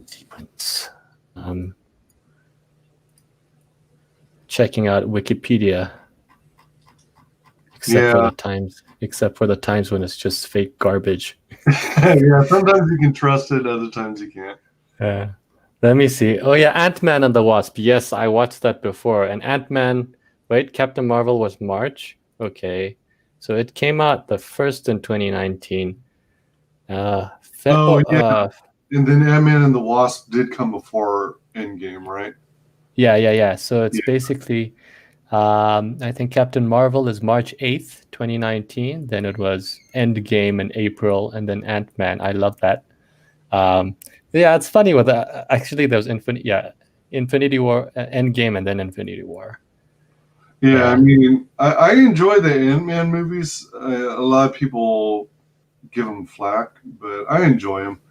sequence. Checking out Wikipedia. Except for the times when it's just fake garbage. Yeah, sometimes you can trust it, other times you can't. Yeah. Let me see. Oh yeah, Ant-Man and the Wasp. Yes, I watched that before. And Ant-Man, wait, Captain Marvel was March. Okay. So it came out the first in 2019. And then Ant-Man and the Wasp did come before Endgame, right? Yeah. So it's basically I think Captain Marvel is March 8th, 2019. Then it was Endgame in April, and then Ant-Man. I love that. Yeah, it's funny with that. Actually, there's Infinity War, Endgame, and then Infinity War. Yeah, I mean, I enjoy the Ant-Man movies. A lot of people give them flack, but I enjoy them.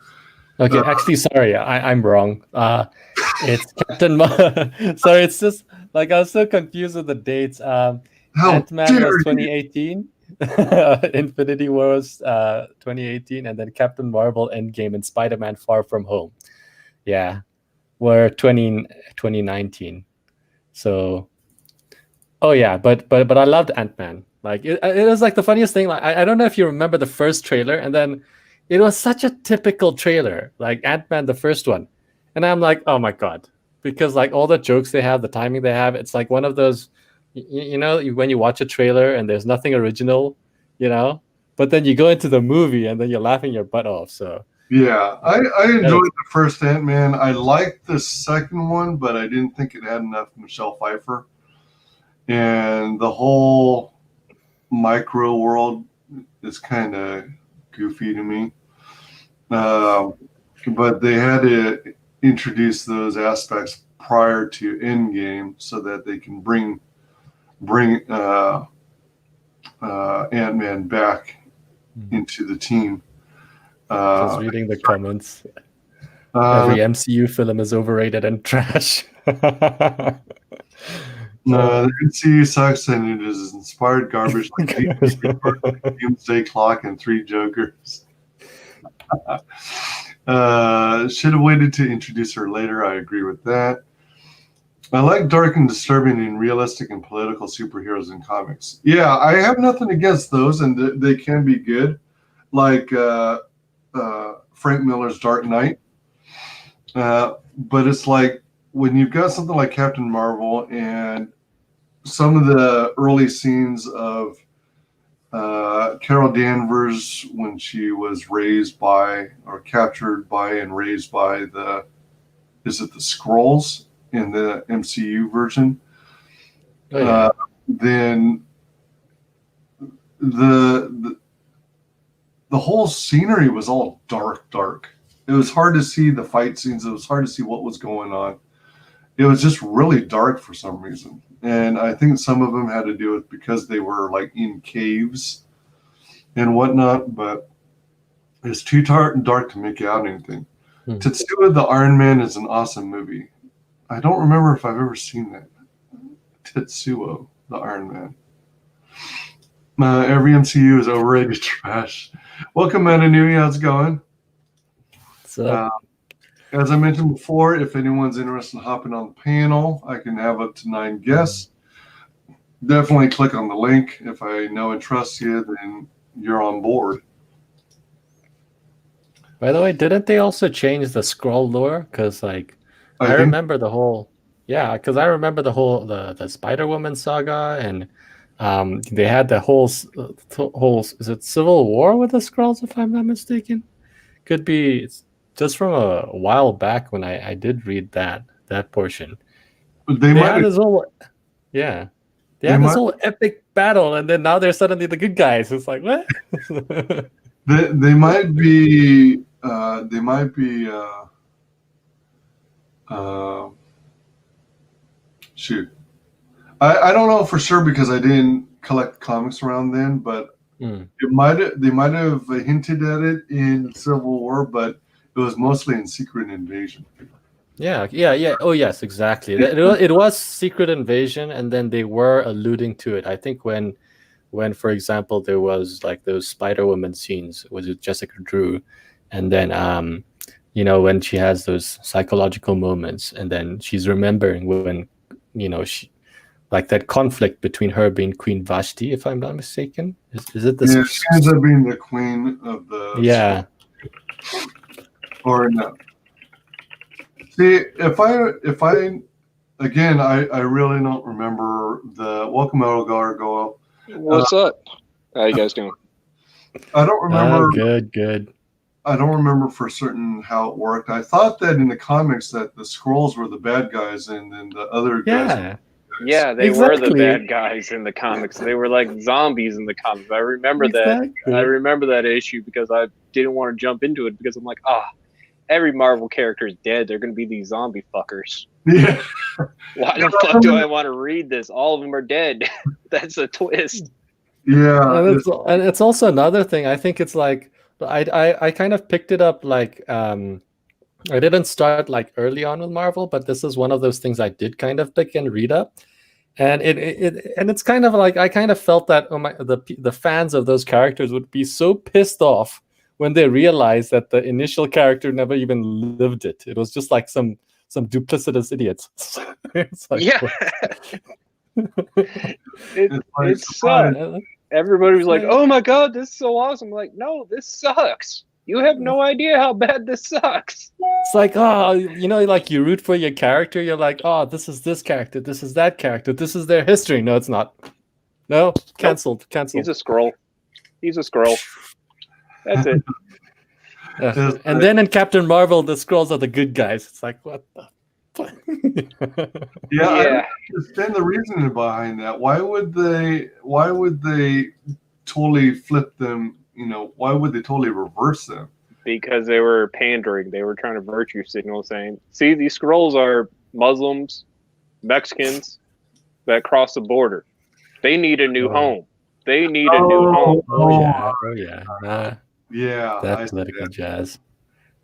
Okay, actually, sorry, I'm wrong. It's Captain. Sorry, it's just like I was so confused with the dates. Ant-Man was 2018. Infinity War was 2018, and then Captain Marvel, Endgame, and Spider-Man: Far From Home. Yeah, were 2019. So, oh yeah, but I loved Ant-Man. Like it was like the funniest thing. Like I don't know if you remember the first trailer, and then it was such a typical trailer, like Ant-Man, the first one, and I'm like, oh my god, because like all the jokes they have, the timing they have, it's like one of those, when you watch a trailer and there's nothing original, but then you go into the movie and then you're laughing your butt off. So yeah, I enjoyed the first Ant-Man. I liked the second one, but I didn't think it had enough Michelle Pfeiffer. And the whole micro world is kind of goofy to me. But they had to introduce those aspects prior to Endgame so that they can bring Ant-Man back into the team. Just reading the comments. Every MCU film is overrated and trash. No, the MCU sucks, and it is inspired garbage like Doomsday Clock and Three Jokers. Should have waited to introduce her later. I agree with that. I like dark and disturbing and realistic and political superheroes in comics. Yeah, I have nothing against those, and they can be good. Like Frank Miller's Dark Knight. But it's like when you've got something like Captain Marvel and some of the early scenes of Carol Danvers when she was captured by and raised by the Skrulls in the MCU version, then the whole scenery was all dark. It was hard to see the fight scenes. It was hard to see what was going on. It was just really dark for some reason. And I think some of them had to do with because they were like in caves and whatnot, but it's too dark to make out anything. Tetsuo the Iron Man is an awesome movie. I don't remember if I've ever seen that. Tetsuo the Iron Man. Every MCU is overrated trash. Welcome, Mananui. How's it going? So, as I mentioned before, if anyone's interested in hopping on the panel, I can have up to 9 guests. definitely click on the link. If I know and trust you, then you're on board. By the way, didn't they also change the scroll lore? Because like I think remember the whole because I remember the whole the Spider-Woman saga, and they had the whole is it Civil War with the Skrulls, if I'm not mistaken? Could be. It's just from a while back when I did read that portion. they They might had have, this whole they they had this might whole epic battle, and then now they're suddenly the good guys. It's like what? they might be shoot. I don't know for sure because I didn't collect comics around then, but they might have hinted at it in Civil War, but it was mostly in Secret Invasion. Yeah. Oh, yes, exactly. It was Secret Invasion, and then they were alluding to it. I think when, for example, there was like those Spider-Woman scenes with Jessica Drew, and then when she has those psychological moments, and then she's remembering when she like that conflict between her being Queen Vashti, if I'm not mistaken. Is it this? Yeah, she ends up being the queen of the. Yeah. Or no. See, if I again, I really don't remember the welcome out Gargoyle. What's up? How you guys doing? I don't remember. Good. I don't remember for certain how it worked. I thought that in the comics that the Skrulls were the bad guys, and then the other guys. Yeah, they were Exactly. the bad guys in the comics. They were like zombies in the comics. I remember that. I remember that issue because I didn't want to jump into it because I'm like, every Marvel character is dead. They're going to be these zombie fuckers. Yeah. Why the fuck do I want to read this? All of them are dead. That's a twist. Yeah. And it's also another thing. I think it's like I kind of picked it up like I didn't start like early on with Marvel, but this is one of those things I did kind of pick and read up. And it's kind of like I kind of felt that the fans of those characters would be so pissed off when they realized that the initial character never even lived it. It was just like some duplicitous idiots. It's like, it sucked. Everybody was like, "Oh my god, this is so awesome!" I'm like, no, this sucks. You have no idea how bad this sucks. It's like, like you root for your character. You're like, oh, this is this character. This is that character. This is their history. No, it's not. No, canceled. He's a Skrull. That's it. And then in Captain Marvel, the Skrulls are the good guys. It's like, what the fuck? Yeah, I don't understand the reasoning behind that. Why would they totally flip them? Why would they totally reverse them? Because they were pandering. They were trying to virtue signal, saying, "See, these Skrulls are Muslims, Mexicans that cross the border. They need a new home. They need a new home." Oh yeah. That political jazz.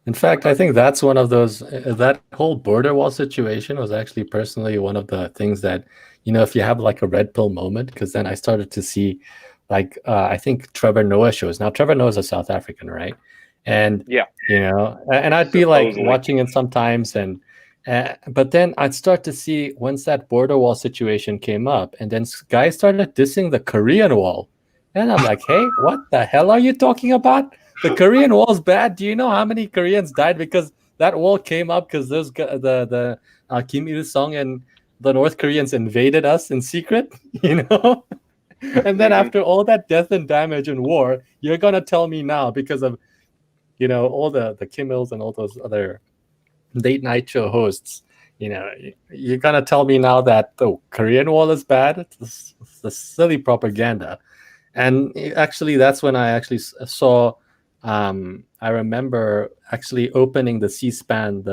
In fact, I think that's one of those. That whole border wall situation was actually personally one of the things that, if you have like a red pill moment, because then I started to see, like, I think Trevor Noah shows. Now, Trevor Noah is a South African, right? And and I'd be like watching it sometimes, and but then I'd start to see once that border wall situation came up, and then guys started dissing the Korean wall, and I'm like, hey, what the hell are you talking about? The Korean wall's bad. Do you know how many Koreans died because that wall came up because those the Kim Il Sung and the North Koreans invaded us in secret, And then after all that death and damage and war, you're gonna tell me now because of all the Kim Ils and all those other late night show hosts, you're gonna tell me now that the Korean wall is bad? It's the silly propaganda. And actually, that's when I actually saw. I remember actually opening the C-SPAN.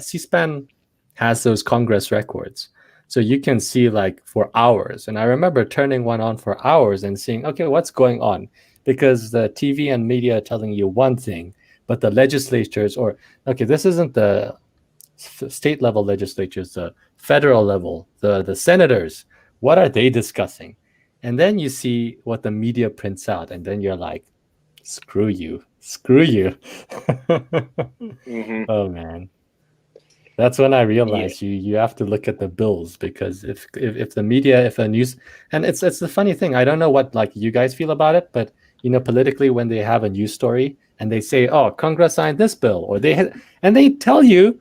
C-SPAN has those Congress records, so you can see like for hours. And I remember turning one on for hours and seeing, okay, what's going on? Because the TV and media are telling you one thing, but the legislatures, this isn't the state level legislatures, the federal level, the senators. What are they discussing? And then you see what the media prints out, and then you're like, screw you. Mm-hmm. Oh man. That's when I realized you have to look at the bills, because if the media, if a news, and it's the funny thing, I don't know what like you guys feel about it, but politically, when they have a news story and they say, oh, Congress signed this bill, or and they tell you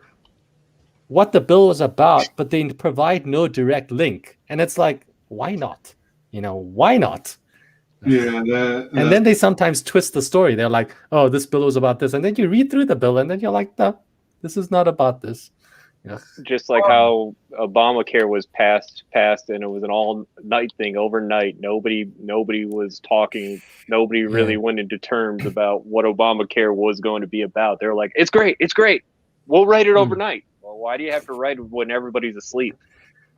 what the bill is about, but they provide no direct link, and it's like, why not? Why not? Yeah, and then they sometimes twist the story. They're like, oh, this bill was about this, and then you read through the bill, and then you're like, no, this is not about this. Yeah. Just like how Obamacare was passed, and it was an all-night thing overnight. Nobody was talking. Nobody really went into terms about what Obamacare was going to be about. They're like, it's great. We'll write it overnight. Well, why do you have to write it when everybody's asleep?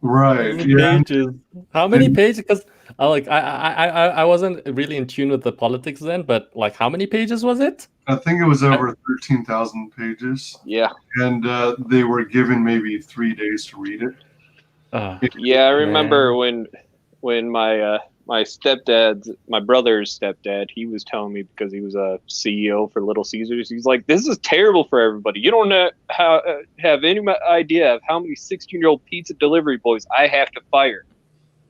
Right. Pages. How many pages? Because I wasn't really in tune with the politics then, but like, how many pages was it? I think it was over 13,000 pages. Yeah. And they were given maybe 3 days to read it. Yeah, I remember when my my brother's stepdad, he was telling me, because he was a CEO for Little Caesars, he's like, this is terrible for everybody. You don't have any idea of how many 16-year-old pizza delivery boys I have to fire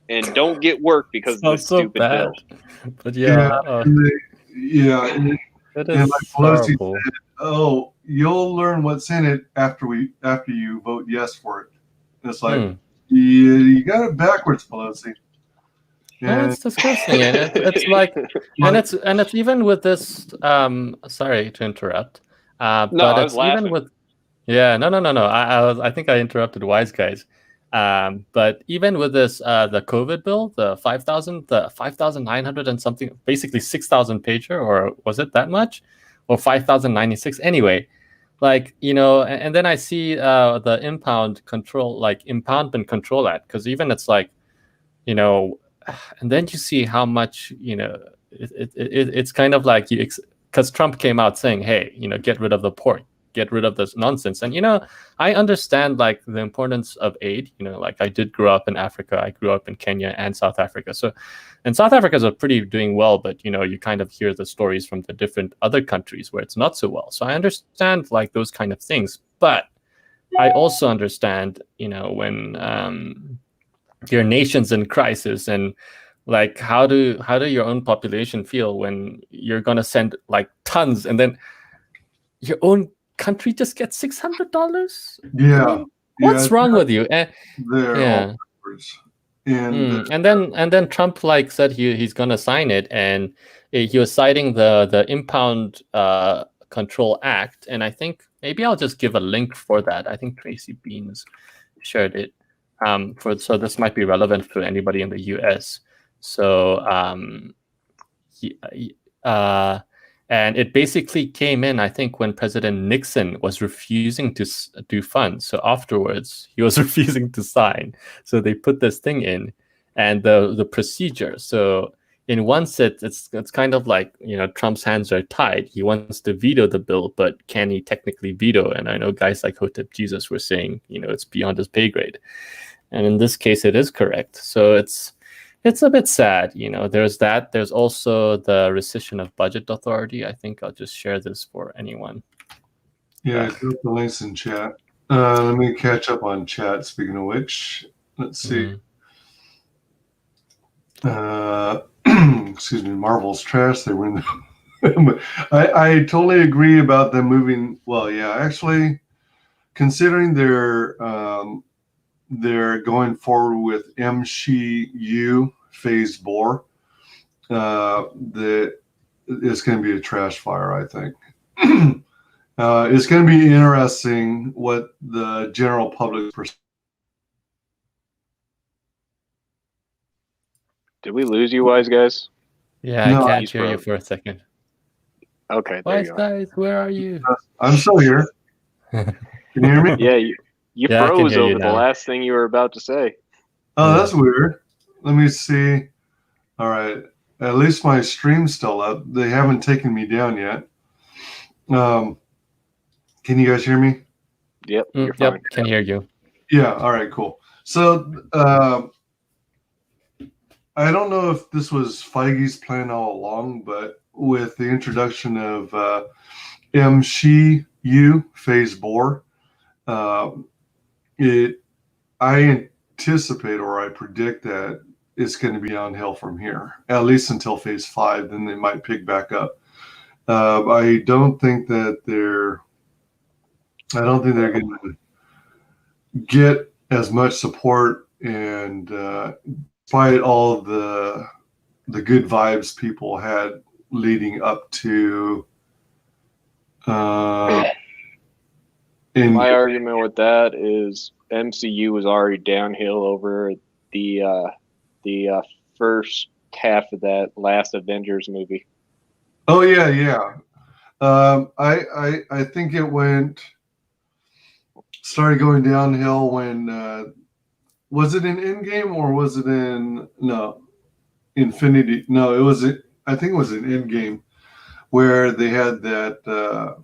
and don't get work because of this stupid bill. But yeah. It is horrible. Said, oh, you'll learn what's in it after you vote yes for it. It's like, you got it backwards, Pelosi. Yeah, it's disgusting. And it's like, and it's even with this. Sorry to interrupt. No, but I it's was laughing. Even with. Yeah, no. I think I interrupted WyzGyz. But even with this, the COVID bill, the 5,900 and something, basically 6,000 pager, or was it that much, or 5,096? Anyway, like, and then I see the Impoundment Control Act, because even it's like, and then you see how much, it's kind of like because Trump came out saying, hey, get rid of the pork, get rid of this nonsense. And, I understand like the importance of aid, like I did grow up in Africa. I grew up in Kenya and South Africa. So, and South Africa is pretty doing well, but, you kind of hear the stories from the different other countries where it's not so well. So I understand like those kind of things, but I also understand, when your nation's in crisis, and like, how do your own population feel when you're going to send like tons, and then your own country just gets $600? Yeah. What's wrong with you? They're and then Trump like said he's gonna sign it, and he was citing the Impound Control Act, and I think maybe I'll just give a link for that. I think Tracy Beans shared it. So this might be relevant to anybody in the US. So and it basically came in, I think, when President Nixon was refusing to do funds. So afterwards, he was refusing to sign. So they put this thing in, and the procedure. So in one sense, it's kind of like, Trump's hands are tied. He wants to veto the bill, but can he technically veto? And I know guys like Hotep Jesus were saying, it's beyond his pay grade. And in this case, it is correct. So it's a bit sad, there's that. There's also the rescission of budget authority. I think I'll just share this for anyone. Yeah, I put the links in chat. Let me catch up on chat. Speaking of which, let's see. Excuse me, Marvel's trash. They were in the I totally agree about them moving. Well, yeah, actually, considering they're going forward with MCU phase 4. That it's going to be a trash fire, I think. It's going to be interesting what the general public. Did we lose you, WyzGyz? Yeah, no, I can't hear you for a second. Okay, there you go. WyzGyz, where are you? I'm still here. Can you hear me? Yeah, you froze over the last thing you were about to say. Oh, that's weird. Let me see. All right. At least my stream's still up. They haven't taken me down yet. Can you guys hear me? Yep. You're fine. Yep, can hear you. Yeah. All right, cool. So I don't know if this was Feige's plan all along, but with the introduction of MCU phase 4, I anticipate or I predict that it's going to be downhill from here, at least until Phase 5. Then they might pick back up. I don't think that they're going to get as much support, and despite all of the good vibes people had leading up to. My argument with that is MCU was already downhill over the first half of that last Avengers movie. Oh yeah. I think it started going downhill when was it in Endgame or was it in Infinity? No, I think it was in Endgame where they had that the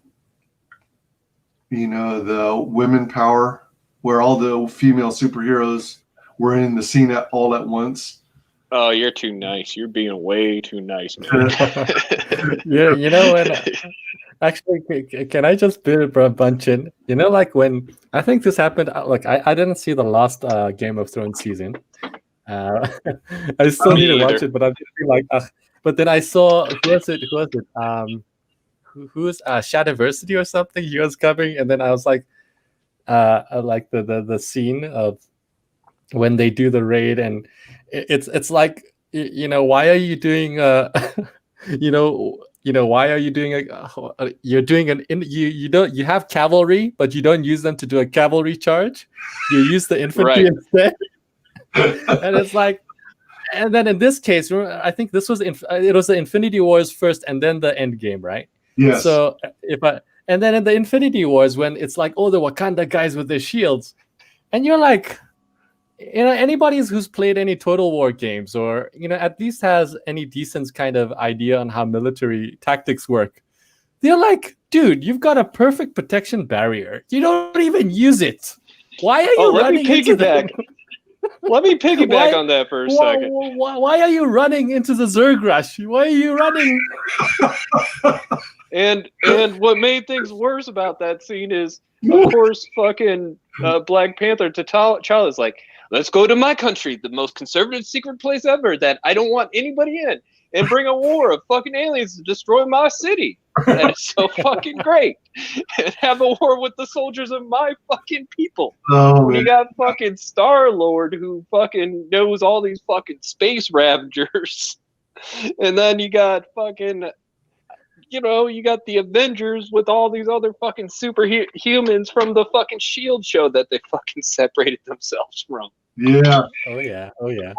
women power where all the female superheroes were in the scene all at once. Oh, you're too nice. You're being way too nice, man. Yeah, when actually, can I just bunch in? Like when I think this happened. Like I didn't see the last Game of Thrones season. I still need to watch it, but I'm just like, but then I saw who was it? Who's Shadiversity or something? He was coming, and then I was like the scene of when they do the raid, and it's like why are you doing why are you doing you're doing you have cavalry, but you don't use them to do a cavalry charge. You use the infantry instead. And it's like, and then in this case, I think this was it was the Infinity Wars first, and then the Endgame, right? Yes. So and then in the Infinity Wars, when it's like, oh, the Wakanda guys with their shields, and you're like, anybody who's played any Total War games or at least has any decent kind of idea on how military tactics work, they're like, dude, you've got a perfect protection barrier. You don't even use it. Why are you running into that? Let me piggyback on that for a second. Why are you running into the Zerg rush? Why are you running? And what made things worse about that scene is, of course, fucking Black Panther T'Challa is like, let's go to my country, the most conservative secret place ever that I don't want anybody in, and bring a war of fucking aliens to destroy my city. That is so fucking great. And have a war with the soldiers of my fucking people. Oh, you got fucking Star-Lord who fucking knows all these fucking space ravagers. And then you got fucking, you got the Avengers with all these other fucking superhumans from the fucking S.H.I.E.L.D. show that they fucking separated themselves from. Yeah. Oh yeah.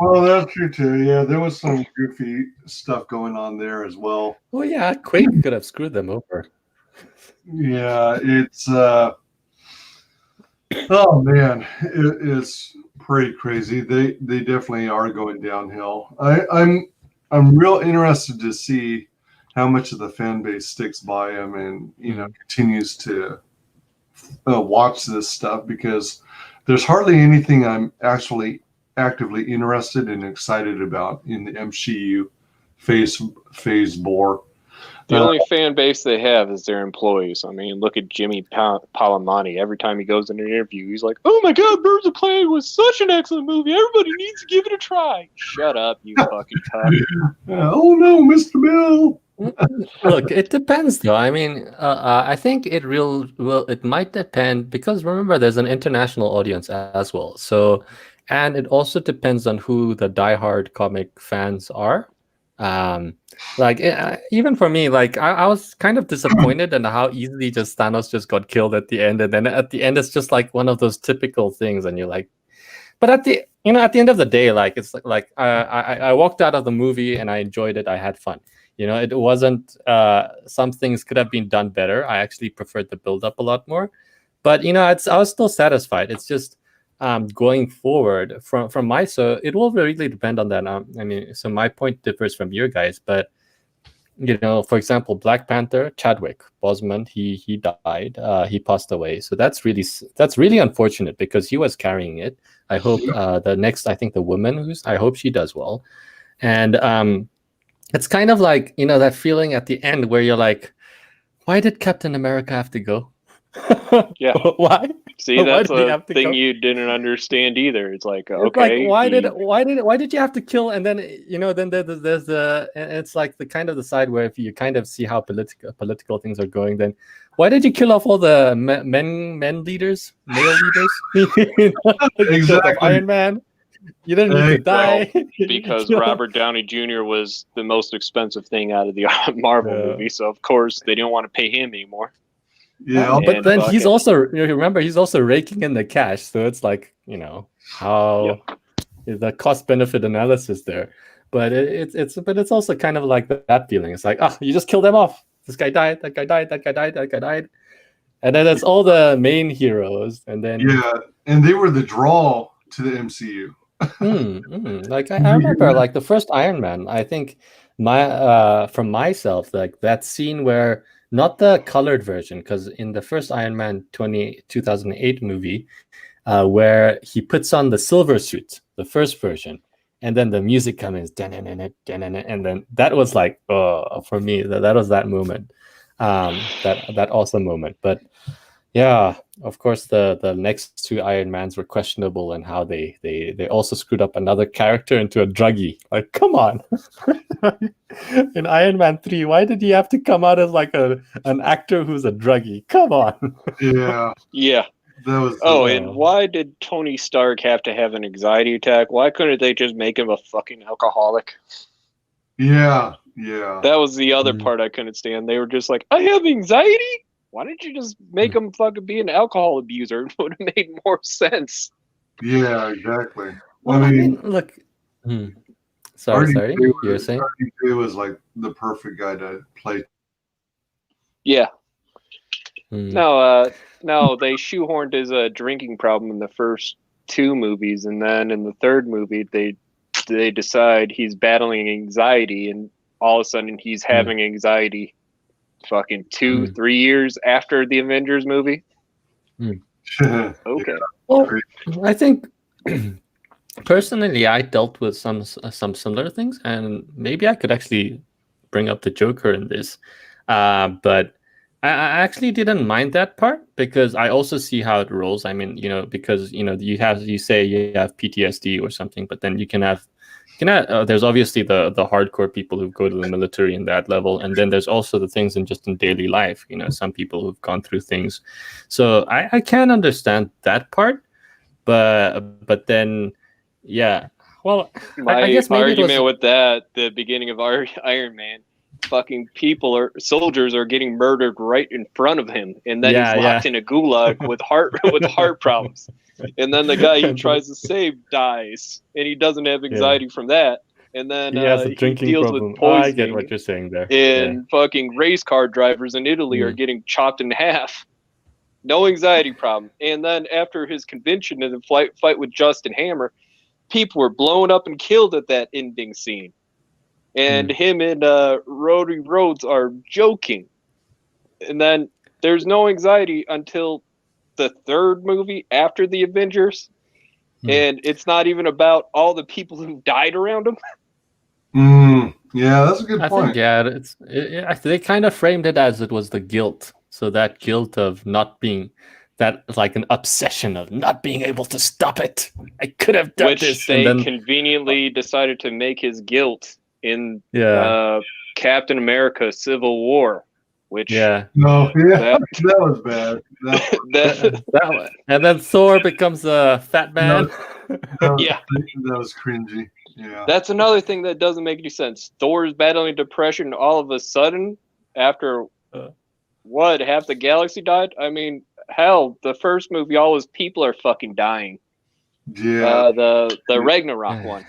Well, that's true too. Yeah, there was some goofy stuff going on there as well. Oh yeah, Quake could have screwed them over. Yeah, it's oh man, it is pretty crazy. They definitely are going downhill. I'm real interested to see how much of the fan base sticks by him and continues to watch this stuff, because there's hardly anything I'm actually actively interested and excited about in the MCU phase bore. The only fan base they have is their employees. I mean, look at Jimmy Palmiotti. Every time he goes in an interview, he's like, "Oh my God, Birds of Prey was such an excellent movie. Everybody needs to give it a try." Shut up, you fucking cunt. Oh no, Mr. Bill. Look, it depends though. I mean, I think it might depend, because remember, there's an international audience as well. So, and it also depends on who the diehard comic fans are. Even for me, like I was kind of disappointed in how easily just Thanos just got killed at the end, and then at the end it's just like one of those typical things, and you're like, but at the end of the day, like it's like I walked out of the movie and I enjoyed it. I had fun. It wasn't. Some things could have been done better. I actually preferred the build up a lot more, but I was still satisfied. It's just going forward from my, so it will really depend on that. I mean, so my point differs from your guys, but for example, Black Panther, Chadwick Boseman, he died. He passed away. So that's really unfortunate, because he was carrying it. I hope the woman I hope she does well, and it's kind of like, that feeling at the end where you're like, why did Captain America have to go? Yeah. Why? See, Why that's did he a have to thing come? you didn't understand either. It's like, It's okay, like why did you have to kill? And then then there's the, and it's like the kind of the side where if you kind of see how political things are going, then why did you kill off all the male leaders? You killed off Exactly. Iron Man. You didn't need to die. because Robert Downey Jr. was the most expensive thing out of the Marvel movie, so of course they didn't want to pay him anymore. Yeah, But then he's fucking- also, remember, he's also raking in the cash, so it's like, how the cost benefit analysis there. But it's also kind of like that feeling. It's like, you just killed them off. This guy died, that guy died, that guy died, that guy died. And then it's all the main heroes, and then and they were the draw to the MCU. Like I remember, like the first Iron Man. I think from myself, like that scene where, not the colored version, because in the first Iron Man 2008 movie, where he puts on the silver suit, the first version, and then the music comes in, and then that was like, for me, that was that moment, that awesome moment. But yeah, of course, the next two Iron Mans were questionable, and how they also screwed up another character into a druggie. Like, come on. In Iron Man 3, why did he have to come out as like an actor who's a druggie? Come on. Yeah. That was. And why did Tony Stark have to have an anxiety attack? Why couldn't they just make him a fucking alcoholic? Yeah. That was the other part I couldn't stand. They were just like, I have anxiety? Why didn't you just make him fucking be an alcohol abuser? It would have made more sense. Yeah, exactly. Well, I mean, look. Sorry. You were saying? RDJ was like the perfect guy to play. Yeah. No, they shoehorned his drinking problem in the first two movies, and then in the third movie, they decide he's battling anxiety, and all of a sudden he's having anxiety. Fucking 2-3 years after the Avengers movie. Okay. Well, I think personally, I dealt with some similar things, and maybe I could actually bring up the Joker in this. But I actually didn't mind that part, because I also see how it rolls. I mean, because you say you have PTSD or something, but then you can have. There's obviously the hardcore people who go to the military in that level, and then there's also the things in daily life. Some people who've gone through things. So I can understand that part, but then, yeah. Well, my I guess maybe argument with that, the beginning of Iron Man, fucking soldiers are getting murdered right in front of him, and then he's locked in a gulag with heart problems. And then the guy he tries to save dies, and he doesn't have anxiety from that. And then he has a drinking deals problem. with poisoning. I get what you're saying there. And fucking race car drivers in Italy are getting chopped in half. No anxiety problem. And then after his convention in the fight with Justin Hammer, people were blown up and killed at that ending scene. And him and Rhodey Rhodes are joking. And then there's no anxiety until the third movie after the Avengers, and it's not even about all the people who died around him. Yeah, that's a good point. I think, they kind of framed it as it was the guilt. So that guilt of not being, that like an obsession of not being able to stop it. I could have done this. Which they conveniently decided to make his guilt in Captain America: Civil War. Which that was bad. And then Thor becomes a fat man. That was cringy. Yeah, that's another thing that doesn't make any sense. Thor is battling depression, and all of a sudden, after half the galaxy died? I mean, hell, the first movie, all his people are fucking dying. Yeah, the Ragnarok one,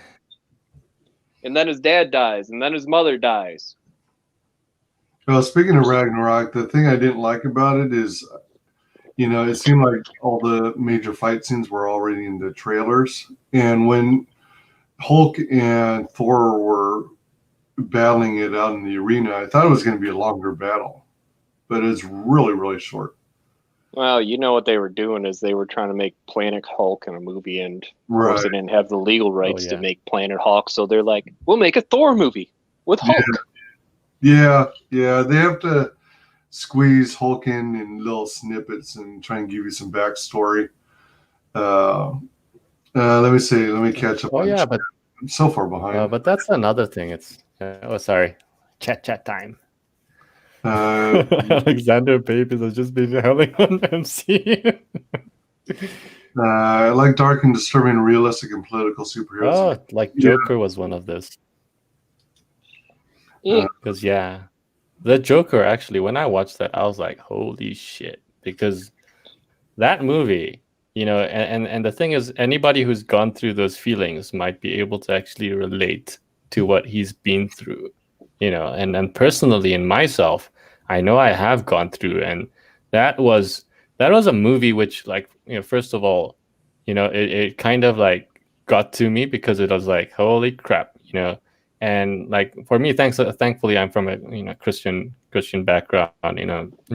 and then his dad dies, and then his mother dies. Well, speaking of Ragnarok, the thing I didn't like about it is, it seemed like all the major fight scenes were already in the trailers. And when Hulk and Thor were battling it out in the arena, I thought it was going to be a longer battle. But it's really, really short. Well, what they were doing is they were trying to make Planet Hulk in a movie, and of course they didn't have the legal rights to make Planet Hulk, so they're like, we'll make a Thor movie with Hulk. Yeah, they have to. squeeze Hulk in little snippets and try and give you some backstory. Let me see. Let me catch up. Oh yeah, but I'm so far behind. but that's another thing. It's sorry, chat time. Alexander Babies has just been howling on MC. I like dark and disturbing, realistic and political superheroes. Oh, like Joker was one of this. Because the Joker, actually, when I watched that, I was like, holy shit. Because that movie, and the thing is, anybody who's gone through those feelings might be able to actually relate to what he's been through, and personally in myself, I know I have gone through, and that was a movie which, like, first of all, it kind of like got to me because it was like, holy crap, and like for me, thankfully, I'm from a Christian background,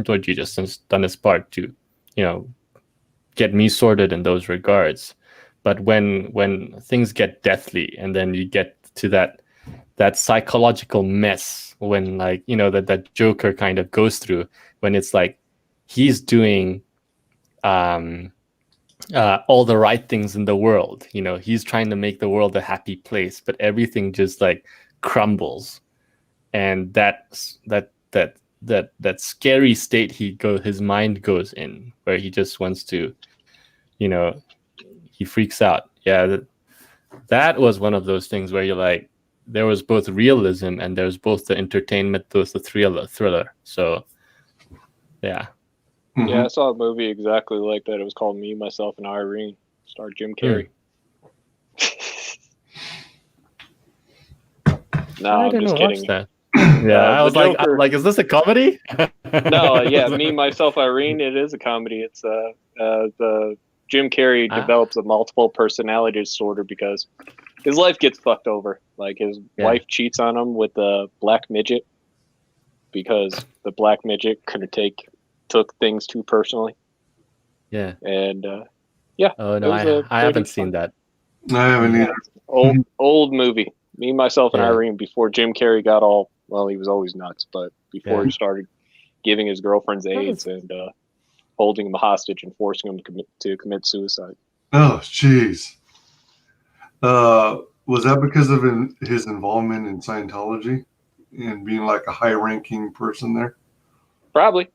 Lord Jesus has done his part to, get me sorted in those regards. But when things get deathly, and then you get to that psychological mess, when, like, that Joker kind of goes through, when it's like he's doing all the right things in the world, he's trying to make the world a happy place, but everything just like crumbles, and that scary state his mind goes in, where he just wants to, he freaks out. That was one of those things where you're like, there was both realism and there's both the entertainment, there's the thriller. So yeah. Mm-hmm. Yeah, I saw a movie exactly like that. It was called Me, Myself, and Irene. Starred Jim Carrey. No, I I'm didn't just watch kidding. that. I was Joker, like, is this a comedy? No, Me, Myself, Irene. It is a comedy. It's the Jim Carrey develops a multiple personality disorder because his life gets fucked over. Like, his wife cheats on him with a black midget because the black midget took things too personally. Yeah. And Oh no, I haven't seen that. I haven't either. Old movie. Me, Myself, and Irene, before Jim Carrey got all, well, he was always nuts, but before he started giving his girlfriends AIDS and holding them hostage and forcing them to commit suicide. Oh, jeez. Was that because of his involvement in Scientology and being like a high-ranking person there? Probably.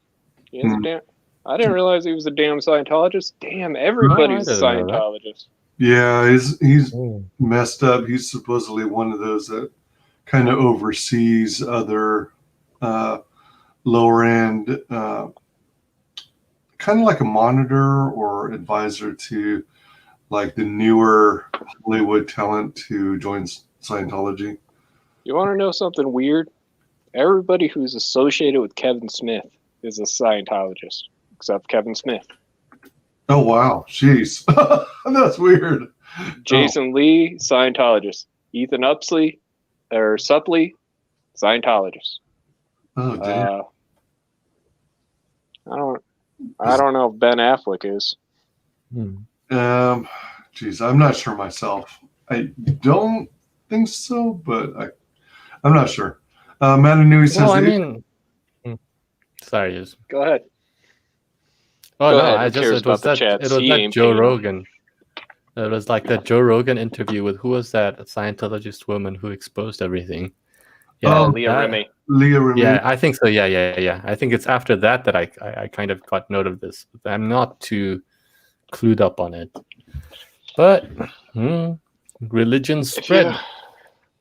I didn't realize he was a damn Scientologist. Damn, everybody's a Scientologist. Yeah, he's messed up. He's supposedly one of those that kind of oversees other lower end, kind of like a monitor or advisor to like the newer Hollywood talent who joins Scientology. You want to know something weird? Everybody who's associated with Kevin Smith is a Scientologist, except Kevin Smith. Oh, wow. Jeez. That's weird. Jason Lee, Scientologist. Ethan Suplee, Scientologist. Oh, damn. I don't know if Ben Affleck is. Geez, I'm not sure myself. I don't think so, but I'm not sure. Matanui says. Sorry, go ahead. Oh go no, ahead. it was that Joe Rogan. It was like that Joe Rogan interview with, who was that Scientologist woman who exposed everything? Yeah, Leah Remy. Leah Remy. Yeah, I think so. Yeah. I think it's after that I kind of got note of this. I'm not too clued up on it. But religion spread.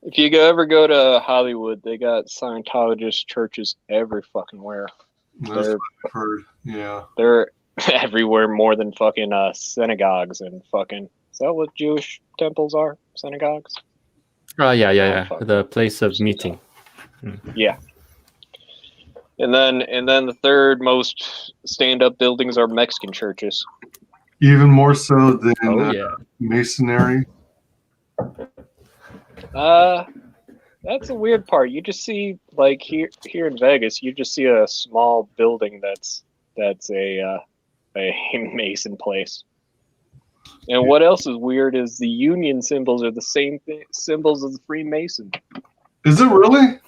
If you ever go to Hollywood, they got Scientologist churches every fucking where. That's what I've heard. Yeah. They're everywhere more than fucking synagogues and fucking. Is that what Jewish temples are? Synagogues? Oh yeah. The place of meeting. Yeah. And then the third most stand-up buildings are Mexican churches. Even more so than Masonry. That's a weird part. You just see, like, here in Vegas, you just see a small building that's a Mason place. And what else is weird is the Union symbols are the same symbols as the Freemason. Is it really?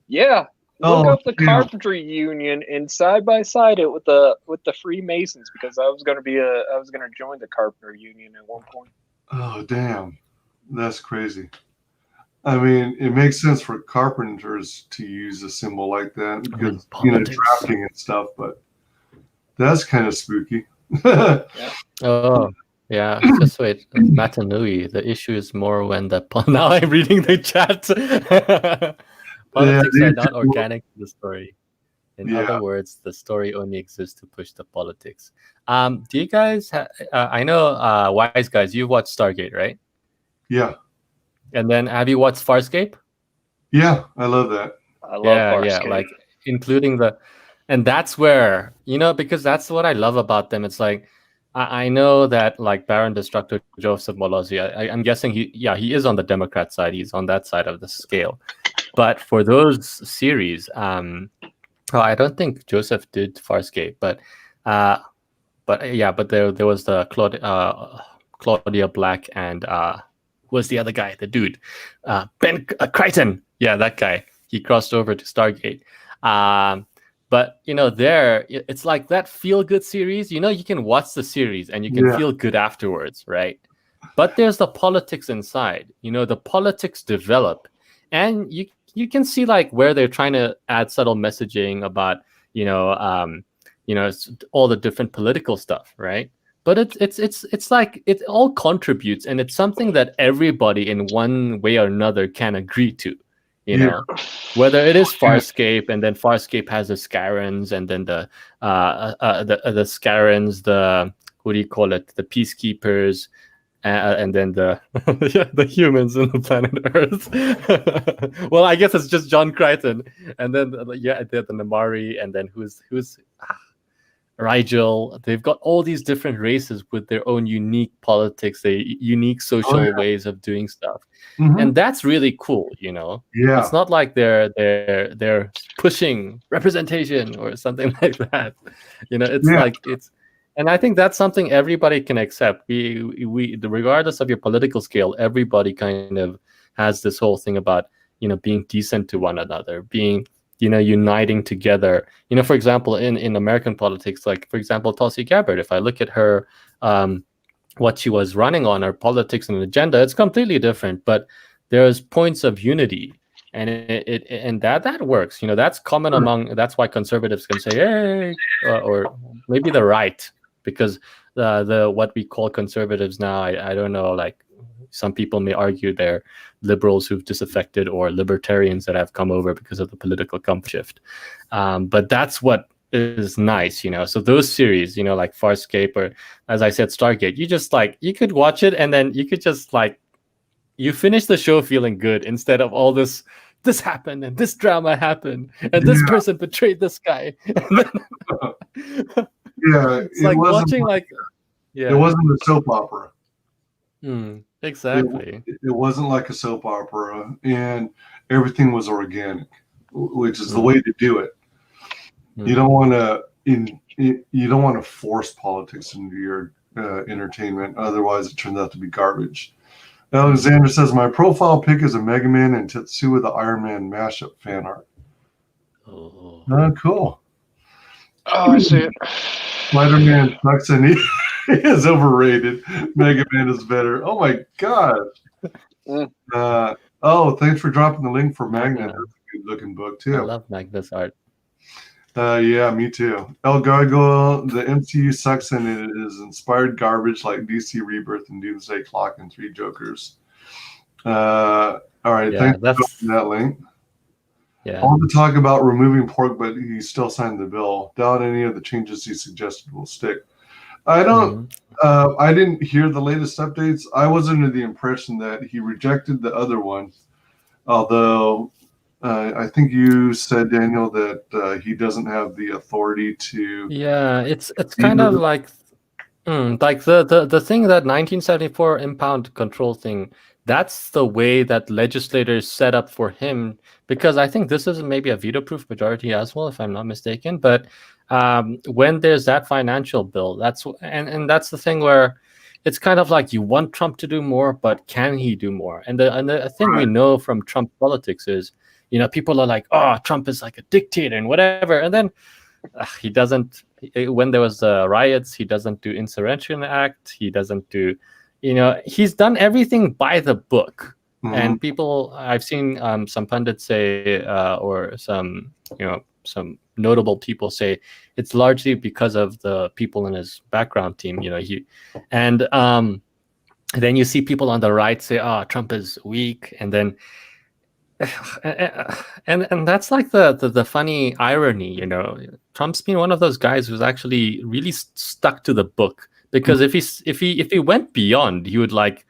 Yeah. Look up the yeah. carpentry union and side by side it with the Freemasons, because I was gonna join the carpenter union at one point. Oh, damn. That's crazy. I mean, it makes sense for carpenters to use a symbol like that because, politics. drafting and stuff, but that's kind of spooky. Oh, yeah. Just wait. Matanui. The issue is more when the now I'm reading the chat. Politics are not organic to the story. In other words, the story only exists to push the politics. Do you guys? I know, WyzGyz, you watched Stargate, right? Yeah. And then have you watched Farscape? Yeah, I love that. I love Farscape. Like including and that's where, because that's what I love about them. It's like, I know that like Baron Destructor Joseph Molosi, I'm guessing he is on the Democrat side. He's on that side of the scale. But for those series, I don't think Joseph did Farscape, but there was the Claudia Black and who was the other guy, the dude, Ben Crichton. Yeah, that guy. He crossed over to Stargate. But there it's like that feel good series. You can watch the series and you can feel good afterwards, right? But there's the politics inside. The politics develop, and you can see like where they're trying to add subtle messaging about all the different political stuff, right? But it's like it all contributes, and it's something that everybody in one way or another can agree to. Whether it is Farscape, and then Farscape has the Scarans, and then the Scarans, the what do you call it, the peacekeepers, and then the the humans in the planet Earth. Well, I guess it's just John Crichton, and then the Namari, and then who's Rigel. They've got all these different races with their own unique politics, their unique social ways of doing stuff. And that's really cool, Yeah. It's not like they're pushing representation or something like that. It's like and I think that's something everybody can accept. We regardless of your political scale, everybody kind of has this whole thing about, being decent to one another, being, uniting together. For example, in American politics, like, for example, Tulsi Gabbard, if I look at her, what she was running on, her politics and agenda, it's completely different, but there's points of unity, and and that works. That's common among. That's why conservatives can say, "Hey," or maybe the right, because the what we call conservatives now, I don't know, like some people may argue they're liberals who've disaffected, or libertarians that have come over because of the political shift. But that's what is nice, So those series, like Farscape, or as I said, Stargate, you could watch it, and then you could just like, you finish the show feeling good, instead of all this happened, and this drama happened, and this person betrayed this guy. It's like watching it wasn't a soap opera. Exactly. It wasn't like a soap opera, and everything was organic, which is the way to do it. You don't want to force politics into your entertainment. Otherwise, it turns out to be garbage. Alexander says, my profile pic is a Mega Man and Tetsuya the Iron Man mashup fan art. Oh, cool. Oh, I see it. Spider-Man sucks and he is overrated. Mega Man is better. Oh my god. Thanks for dropping the link for Magnet. That's a good looking book too. I love Magnet's art. Yeah, me too. El Gargoyle, the MCU sucks and it is inspired garbage like DC Rebirth and Doomsday Clock and Three Jokers. All right, thanks for dropping that link. Yeah. All the talk about removing pork, but he still signed the bill. Doubt any of the changes he suggested will stick. I don't. I didn't hear the latest updates. I was under the impression that he rejected the other one, although I think you said, Daniel, that he doesn't have the authority to. Yeah, it's kind of like the thing, that 1974 impound control thing. That's the way that legislators set up for him, because I think this is maybe a veto-proof majority as well, if I'm not mistaken. But when there's that financial bill, that's the thing where it's kind of like you want Trump to do more, but can he do more? And the thing we know from Trump politics is, You know, people are like, oh, Trump is like a dictator and whatever. And then he doesn't, when there was riots, he doesn't do Insurrection Act. He doesn't do, you know, he's done everything by the book. And people, I've seen some pundits say, or some, you know, some notable people say it's largely because of the people in his background team. You know, then you see people on the right say, "Oh, Trump is weak," and then, and that's like the funny irony. You know, Trump's been one of those guys who's actually really stuck to the book, because if he went beyond, he would like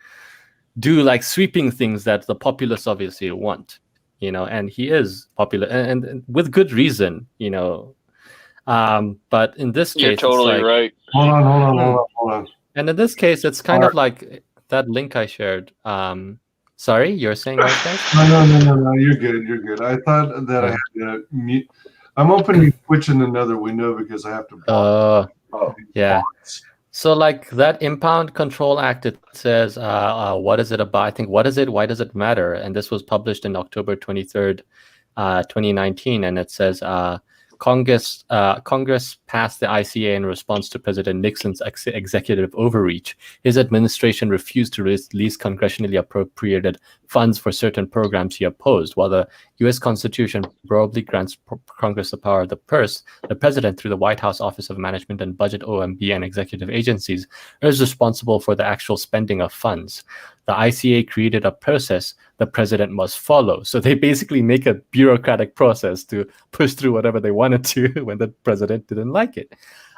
do like sweeping things that the populace obviously want. You know, and he is popular, and with good reason. You know, but in this case, You're totally it's like, right. Hold on. and in this case, it's kind of like that link I shared. Sorry, you're saying WyzGyz? No. You're good. I thought that I had to mute. I'm opening Twitch in another window because I have to. Yeah. So like that Impound Control Act, it says, what is it about? I think, what is it? Why does it matter? And this was published in October 23rd, 2019. And it says, Congress passed the ICA in response to President Nixon's executive overreach. His administration refused to release congressionally appropriated funds for certain programs he opposed. While the U.S. Constitution broadly grants Congress the power of the purse, the president, through the White House Office of Management and Budget, OMB, and executive agencies, is responsible for the actual spending of funds. The ICA created a process the president must follow. So they basically make a bureaucratic process to push through whatever they wanted to when the president didn't like it.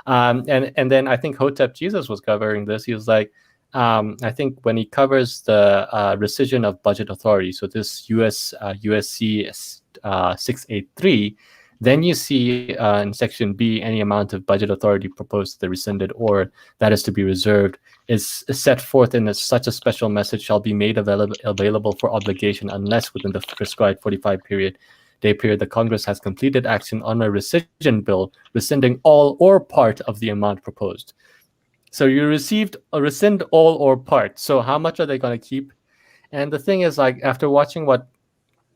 And then I think Hotep Jesus was covering this. He was like, I think when he covers the rescission of budget authority, so this USC 683, then you see in Section B, any amount of budget authority proposed to the rescinded or that is to be reserved is set forth in such a special message shall be made available for obligation unless within the prescribed 45-day period the Congress has completed action on a rescission bill rescinding all or part of the amount proposed. So you received a rescind all or part. So how much are they going to keep? And the thing is, like, after watching what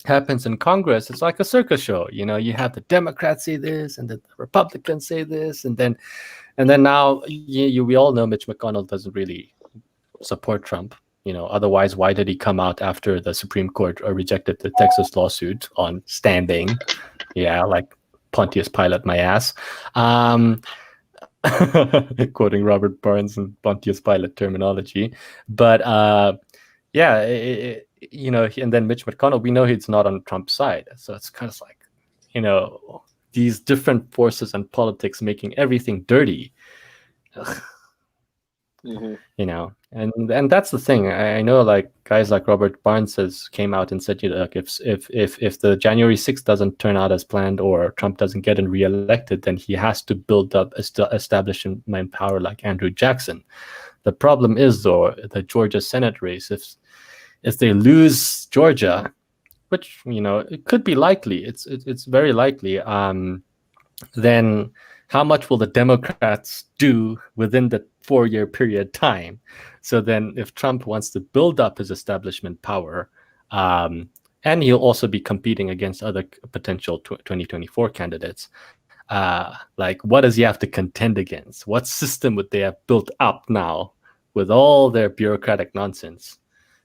happens in Congress, it's like a circus show. You know, you have the Democrats say this and the Republicans say this, and then now we all know Mitch McConnell doesn't really support Trump. You know, otherwise, why did he come out after the Supreme Court rejected the Texas lawsuit on standing? Yeah, like Pontius Pilate, my ass. Quoting Robert Barnes and Pontius Pilate terminology, but you know, and then Mitch McConnell, we know he's not on Trump's side, so it's kind of like, you know, these different forces and politics making everything dirty. You know, and that's the thing. I know, like, guys like Robert Barnes came out and said, you know, like, if the January 6th doesn't turn out as planned or Trump doesn't get reelected, then he has to build up establishment power like Andrew Jackson. The problem is, though, the Georgia Senate race, if they lose Georgia, which, you know, it could be likely, it's very likely, then how much will the Democrats do within the 4-year period time? So then if Trump wants to build up his establishment power, and he'll also be competing against other potential 2024 candidates, like, what does he have to contend against? What system would they have built up now with all their bureaucratic nonsense